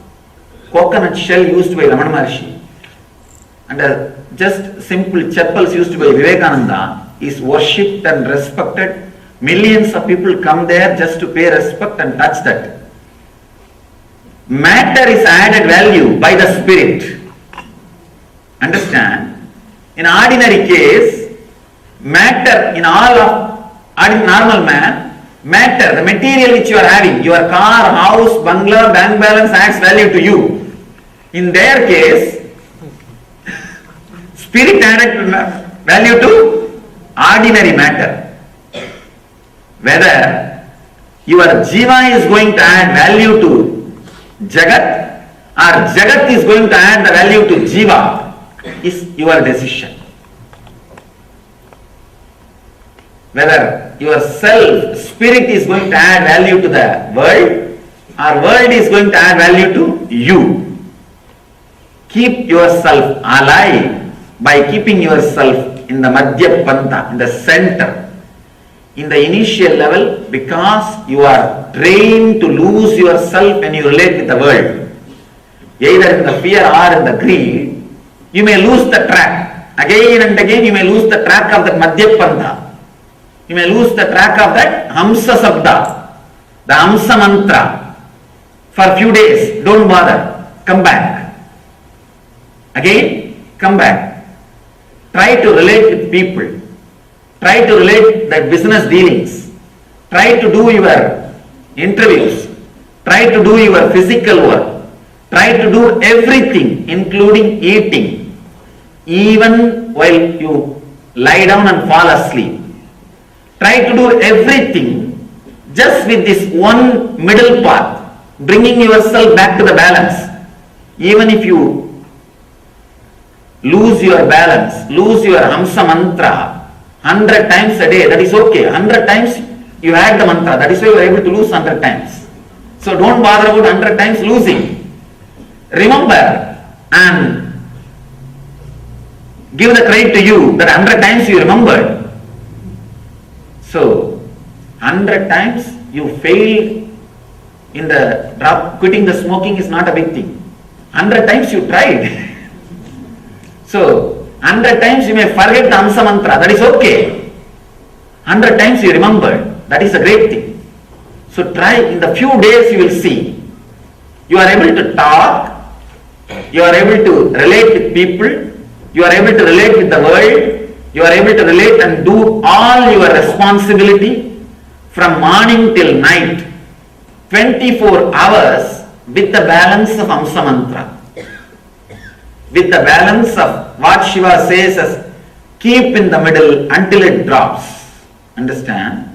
coconut shell used by Ramana Maharshi and just simple chappals used by Vivekananda is worshipped and respected. Millions of people come there just to pay respect and touch that. Matter is added value by the spirit. Understand? In ordinary case, matter in all of normal man, matter, the material which you are having, your car, house, bungalow, bank balance adds value to you. In their case, spirit added value to ordinary matter. Whether your jiva is going to add value to Jagat or Jagat is going to add the value to jiva is your decision. Whether your self, spirit is going to add value to the world or world is going to add value to you. Keep yourself alive by keeping yourself in the Madhya Pantha, in the center. In the initial level, because you are trained to lose yourself when you relate with the world, either in the fear or in the greed, you may lose the track. Again and again you may lose the track of that Madhya Pantha. You may lose the track of that Hamsa Sabda, the Hamsa Mantra. For a few days, don't bother, come back. Again, come back. Try to relate with people. Try to relate the business dealings. Try to do your interviews. Try to do your physical work. Try to do everything, including eating, even while you lie down and fall asleep. Try to do everything just with this one middle path, bringing yourself back to the balance. Even if you lose your balance, lose your Hamsa Mantra 100 times a day, that is okay. 100 times you had the mantra, that is why you are able to lose 100 times. So don't bother about 100 times losing. Remember and give the credit to you that 100 times you remembered. So 100 times you failed in the quitting the smoking is not a big thing. 100 times you tried. So 100 times you may forget the Hamsa Mantra, that is okay. 100 times you remember, that is a great thing. So try, in the few days you will see. You are able to talk, you are able to relate with people, you are able to relate with the world, you are able to relate and do all your responsibility from morning till night, 24 hours with the balance of Amsa Mantra. With the balance of what Shiva says as keep in the middle until it drops. Understand?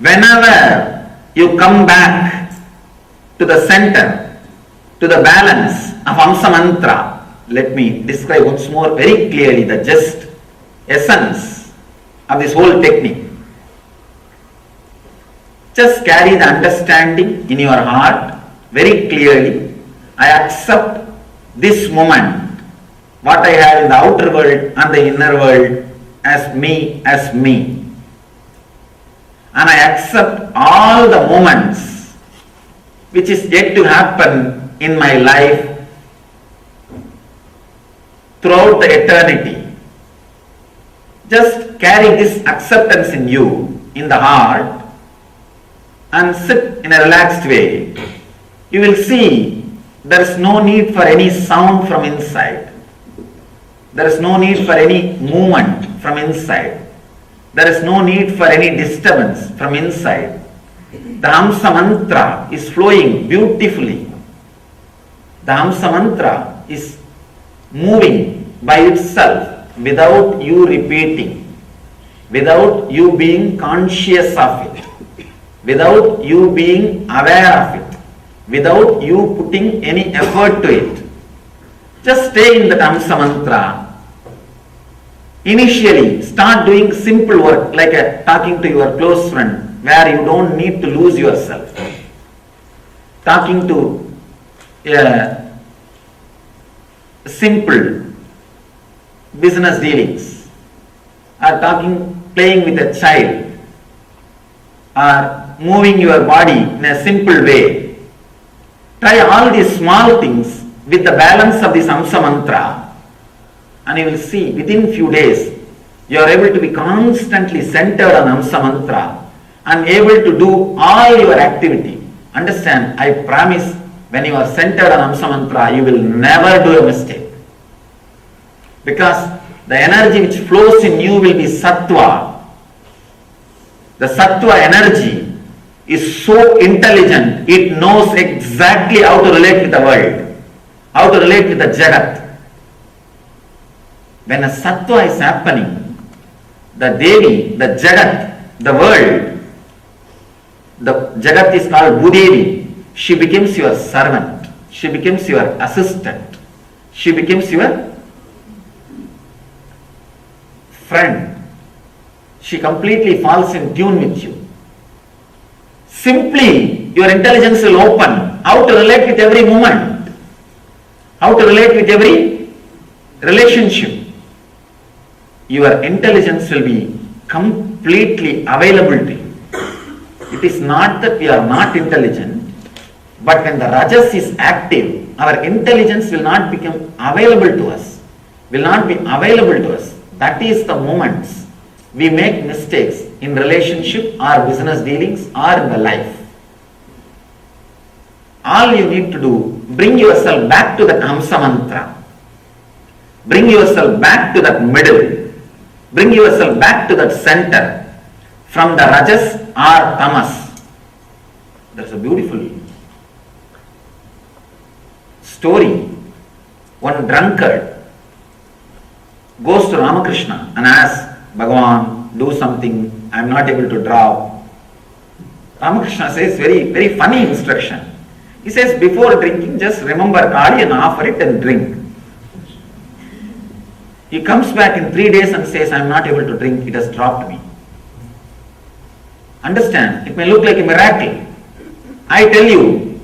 Whenever you come back to the center, to the balance of Amsa Mantra, let me describe once more very clearly the just essence of this whole technique. Just carry the understanding in your heart very clearly. I accept this moment, what I have in the outer world and the inner world, as me, as me. And I accept all the moments which is yet to happen in my life throughout the eternity. Just carry this acceptance in you, in the heart, and sit in a relaxed way. You will see there is no need for any sound from inside. There is no need for any movement from inside. There is no need for any disturbance from inside. The Hamsa Mantra is flowing beautifully. The Hamsa Mantra is moving by itself without you repeating, without you being conscious of it, without you being aware of it, without you putting any effort to it. Just stay in the Hamsa Mantra. Initially, start doing simple work like talking to your close friend where you don't need to lose yourself. Talking to a simple business dealings, or playing with a child, or moving your body in a simple way. Try all these small things with the balance of this Hamsa Mantra, and you will see within few days you are able to be constantly centered on Hamsa Mantra and able to do all your activity. Understand, I promise, when you are centered on Hamsa Mantra, you will never do a mistake. Because the energy which flows in you will be Sattva. The Sattva energy is so intelligent, it knows exactly how to relate with the world, how to relate with the Jagat. When a Sattva is happening, the Devi, the Jagat, the world, the Jagat is called Bhudevi, she becomes your servant, she becomes your assistant, she becomes your friend. She completely falls in tune with you. Simply, your intelligence will open how to relate with every moment, how to relate with every relationship. Your intelligence will be completely available to you. It is not that we are not intelligent, but when the Rajas is active, our intelligence will not become available to us, will not be available to us. That is the moments we make mistakes in relationship or business dealings or in the life. All you need to do, bring yourself back to that Hamsa Mantra. Bring yourself back to that middle. Bring yourself back to that center. From the Rajas or Tamas. There's a beautiful story. One drunkard goes to Ramakrishna and asks, Bhagavan, do something, I am not able to drop. Ramakrishna says very, very funny instruction. He says, before drinking, just remember Kali and offer it and drink. He comes back in 3 days and says, I am not able to drink, it has dropped me. Understand, it may look like a miracle. I tell you,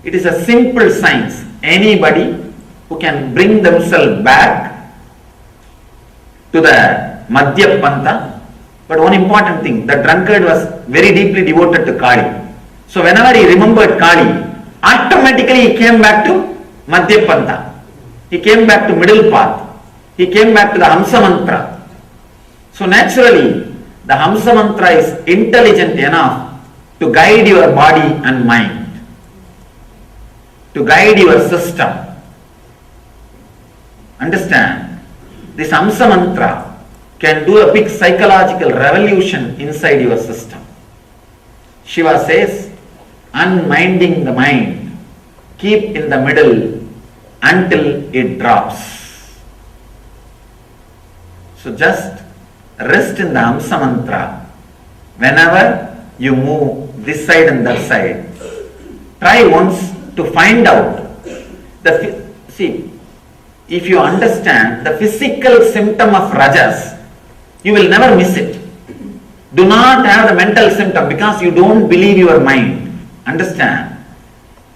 it is a simple science. Anybody who can bring themselves back to the Madhya Pantha, but one important thing, the drunkard was very deeply devoted to Kali. So whenever he remembered Kali, automatically he came back to Madhya Pantha. He came back to middle path. He came back to the Hamsa Mantra. So naturally, the Hamsa Mantra is intelligent enough to guide your body and mind, to guide your system. Understand? This Hamsa Mantra can do a big psychological revolution inside your system. Shiva says, unminding the mind, keep in the middle until it drops. So just rest in the Hamsa mantra. Whenever you move this side and that side, try once to find out see, if you understand the physical symptom of rajas, you will never miss it. Do not have the mental symptom because you don't believe your mind. Understand?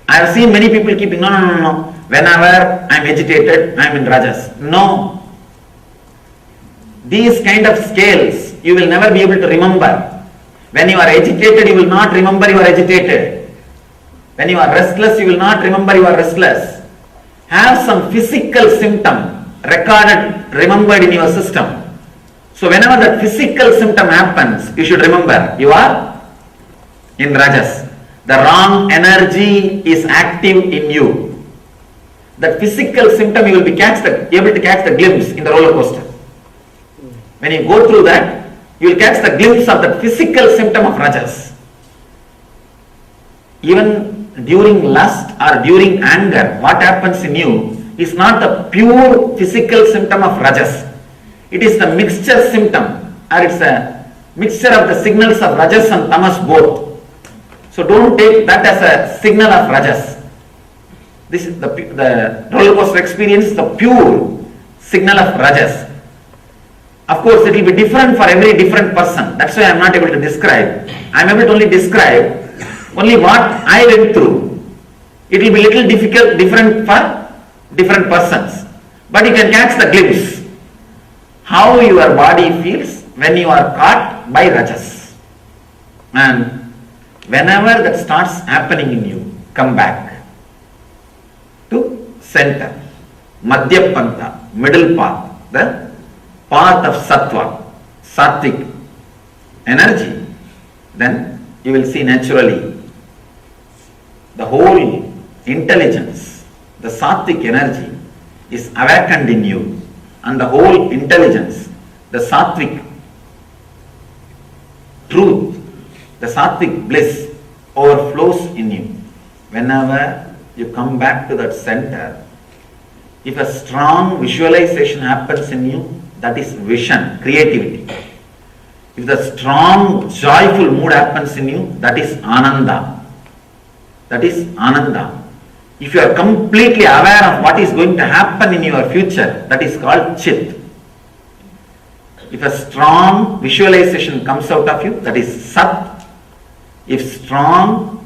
I have seen many people keeping, no. Whenever I am agitated, I am in rajas. No. These kind of scales, you will never be able to remember. When you are agitated, you will not remember you are agitated. When you are restless, you will not remember you are restless. Have some physical symptom recorded, remembered in your system. So whenever that physical symptom happens, you should remember you are in rajas. The wrong energy is active in you. That physical symptom you will be able to catch the glimpse in the roller coaster. When you go through that, you will catch the glimpse of the physical symptom of rajas. Even during lust or during anger, what happens in you is not the pure physical symptom of rajas. It is the mixture symptom, or it's a mixture of the signals of rajas and tamas both. So don't take that as a signal of rajas. This is the roller coaster experience is the pure signal of rajas. Of course, it will be different for every different person. That's why I am not able to describe. I am able to only describe only what I went through. It will be little different for different persons. But you can catch the glimpse how your body feels when you are caught by rajas. And whenever that starts happening in you, come back to center, Madhya Pantha, middle path, the path of sattva, sattvic energy. Then you will see naturally the whole intelligence, the sattvic energy is awakened in you, and the whole intelligence, the sattvic truth, the sattvic bliss overflows in you. Whenever you come back to that center, if a strong visualization happens in you, that is vision, creativity. If the strong joyful mood happens in you, that is ananda. That is ananda. If you are completely aware of what is going to happen in your future, that is called chit. If a strong visualization comes out of you, that is sat. If strong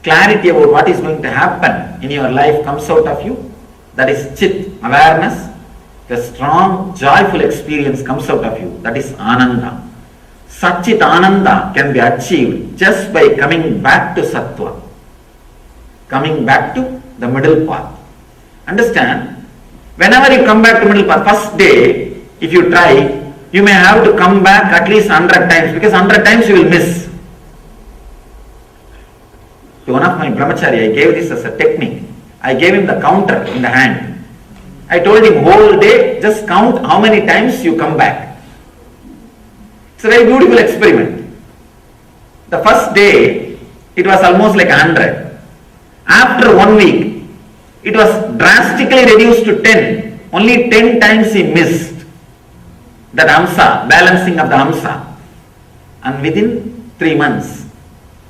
clarity about what is going to happen in your life comes out of you, that is chit, awareness. If a strong joyful experience comes out of you, that is ananda. Satchit ananda can be achieved just by coming back to sattva, coming back to the middle path. Understand? Whenever you come back to middle path, first day, if you try, you may have to come back at least 100 times, because 100 times you will miss. To one of my brahmachari, I gave this as a technique. I gave him the counter in the hand. I told him whole day, just count how many times you come back. It's a very beautiful experiment. The first day, it was almost like 100. After 1 week, it was drastically reduced to 10. Only 10 times he missed that hamsa, balancing of the hamsa. And within 3 months,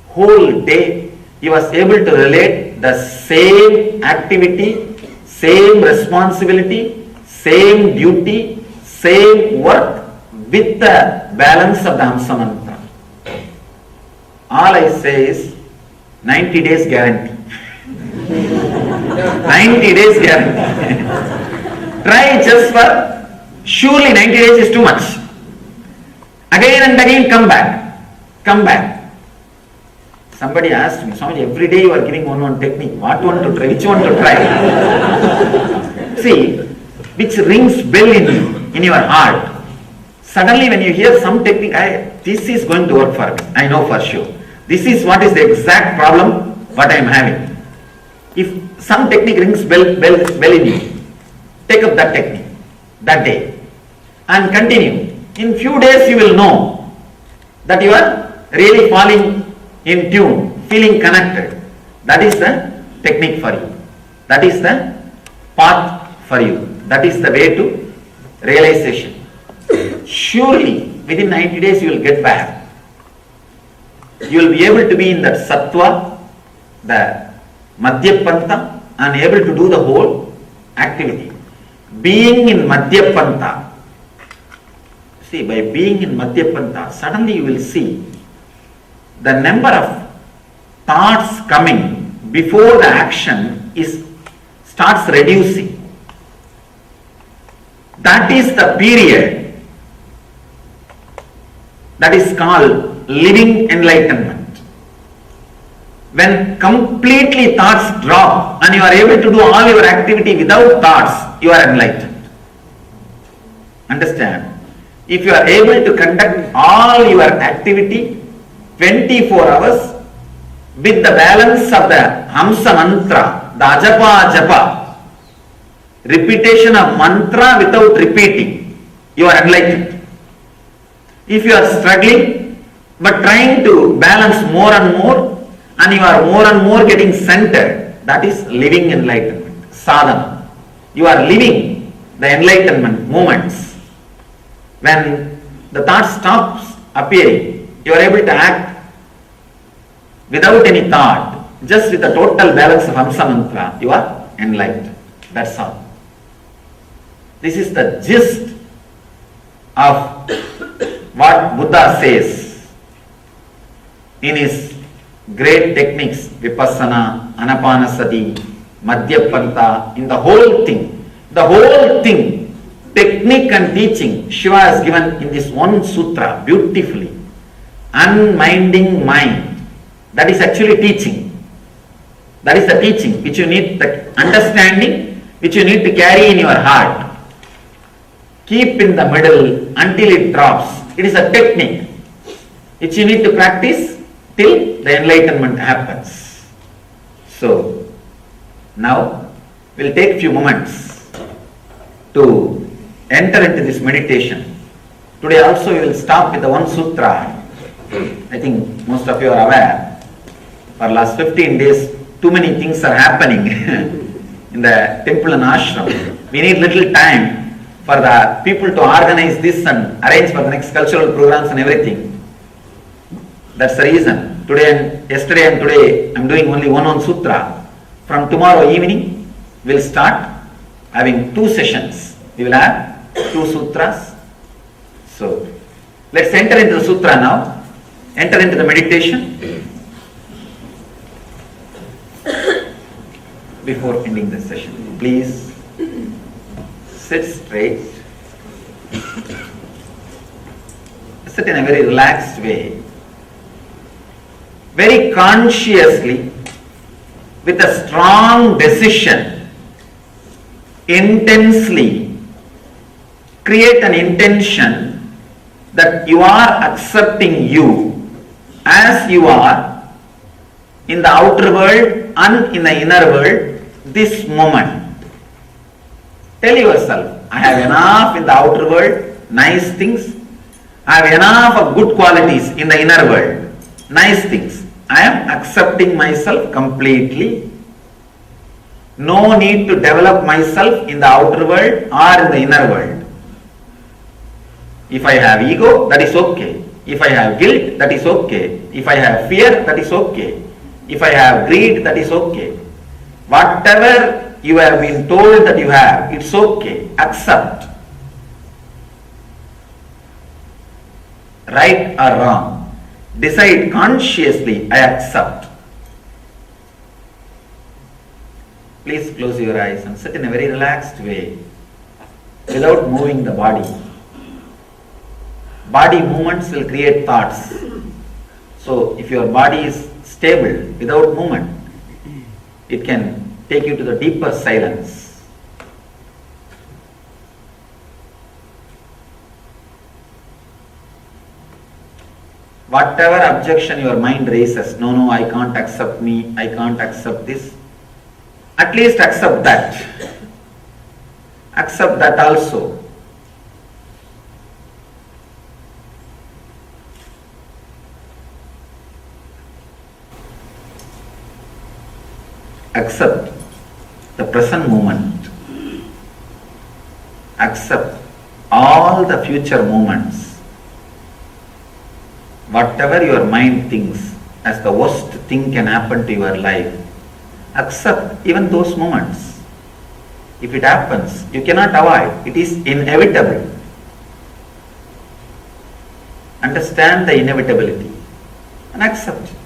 whole day, he was able to relate the same activity, same responsibility, same duty, same work with the balance of the Hamsa mantra. All I say is 90 days guarantee. 90 days guarantee. Try just for, surely 90 days is too much. Again and again come back. Come back. Somebody asked me, Swami, every day you are giving one technique. What one to try? Which one to try? See, which rings bell in you, in your heart. Suddenly when you hear some technique, this is going to work for me. I know for sure. This is what is the exact problem what I am having. If some technique rings bell in you, take up that technique that day. and continue. In few days you will know that you are really falling in tune, feeling connected. That is the technique for you. That is the path for you. That is the way to realization. Surely within 90 days you will get back. You will be able to be in that sattva, the madhyapanta, and able to do the whole activity. Being in madhyapanta, see, by being in madhyapanta, suddenly you will see the number of thoughts coming before the action starts reducing. That is the period that is called living enlightenment. When completely thoughts drop and you are able to do all your activity without thoughts, you are enlightened. Understand? If you are able to conduct all your activity 24 hours with the balance of the Hamsa mantra, the Ajapa Japa, repetition of mantra without repeating, you are enlightened. If you are struggling but trying to balance more and more, and you are more and more getting centered, that is living enlightenment, sadhana. You are living the enlightenment moments. When the thought stops appearing, you are able to act without any thought, just with the total balance of Hamsa mantra, you are enlightened. That's all. This is the gist of what Buddha says in his great techniques, Vipassana, Anapanasati, Madhyapanta, in the whole thing, technique and teaching, Shiva has given in this one sutra beautifully. Unminding mind, that is actually teaching. That is the teaching which you need, the understanding which you need to carry in your heart. Keep in the middle until it drops. It is a technique which you need to practice till the enlightenment happens. So, now we'll take a few moments to enter into this meditation. Today also we will stop with the one sutra. I think most of you are aware, for last 15 days too many things are happening in the temple and ashram. We need little time for the people to organize this and arrange for the next cultural programs and everything. That's the reason. Yesterday and today I am doing only one sutra. From tomorrow evening we'll start having 2 sessions. We will have 2 sutras. So let's enter into the sutra now. Enter into the meditation before ending the session. Please sit straight. Sit in a very relaxed way. Very consciously, with a strong decision, intensely create an intention that you are accepting you as you are in the outer world and in the inner world this moment. Tell yourself, I have enough in the outer world, nice things. I have enough of good qualities in the inner world, nice things. I am accepting myself completely. No need to develop myself in the outer world or in the inner world. If I have ego, that is okay. If I have guilt, that is okay. If I have fear, that is okay. If I have greed, that is okay. Whatever you have been told that you have, it's okay. Accept. Right or wrong, decide consciously, I accept. Please close your eyes and sit in a very relaxed way without moving the body. Body movements will create thoughts. So if your body is stable without movement, it can take you to the deeper silence. Whatever objection your mind raises, no, I can't accept me, I can't accept this, at least accept that. Accept that also. accept the present moment, accept all the future moments, whatever your mind thinks as the worst thing can happen to your life, accept even those moments. If it happens, you cannot avoid, it is inevitable. Understand the inevitability and accept it.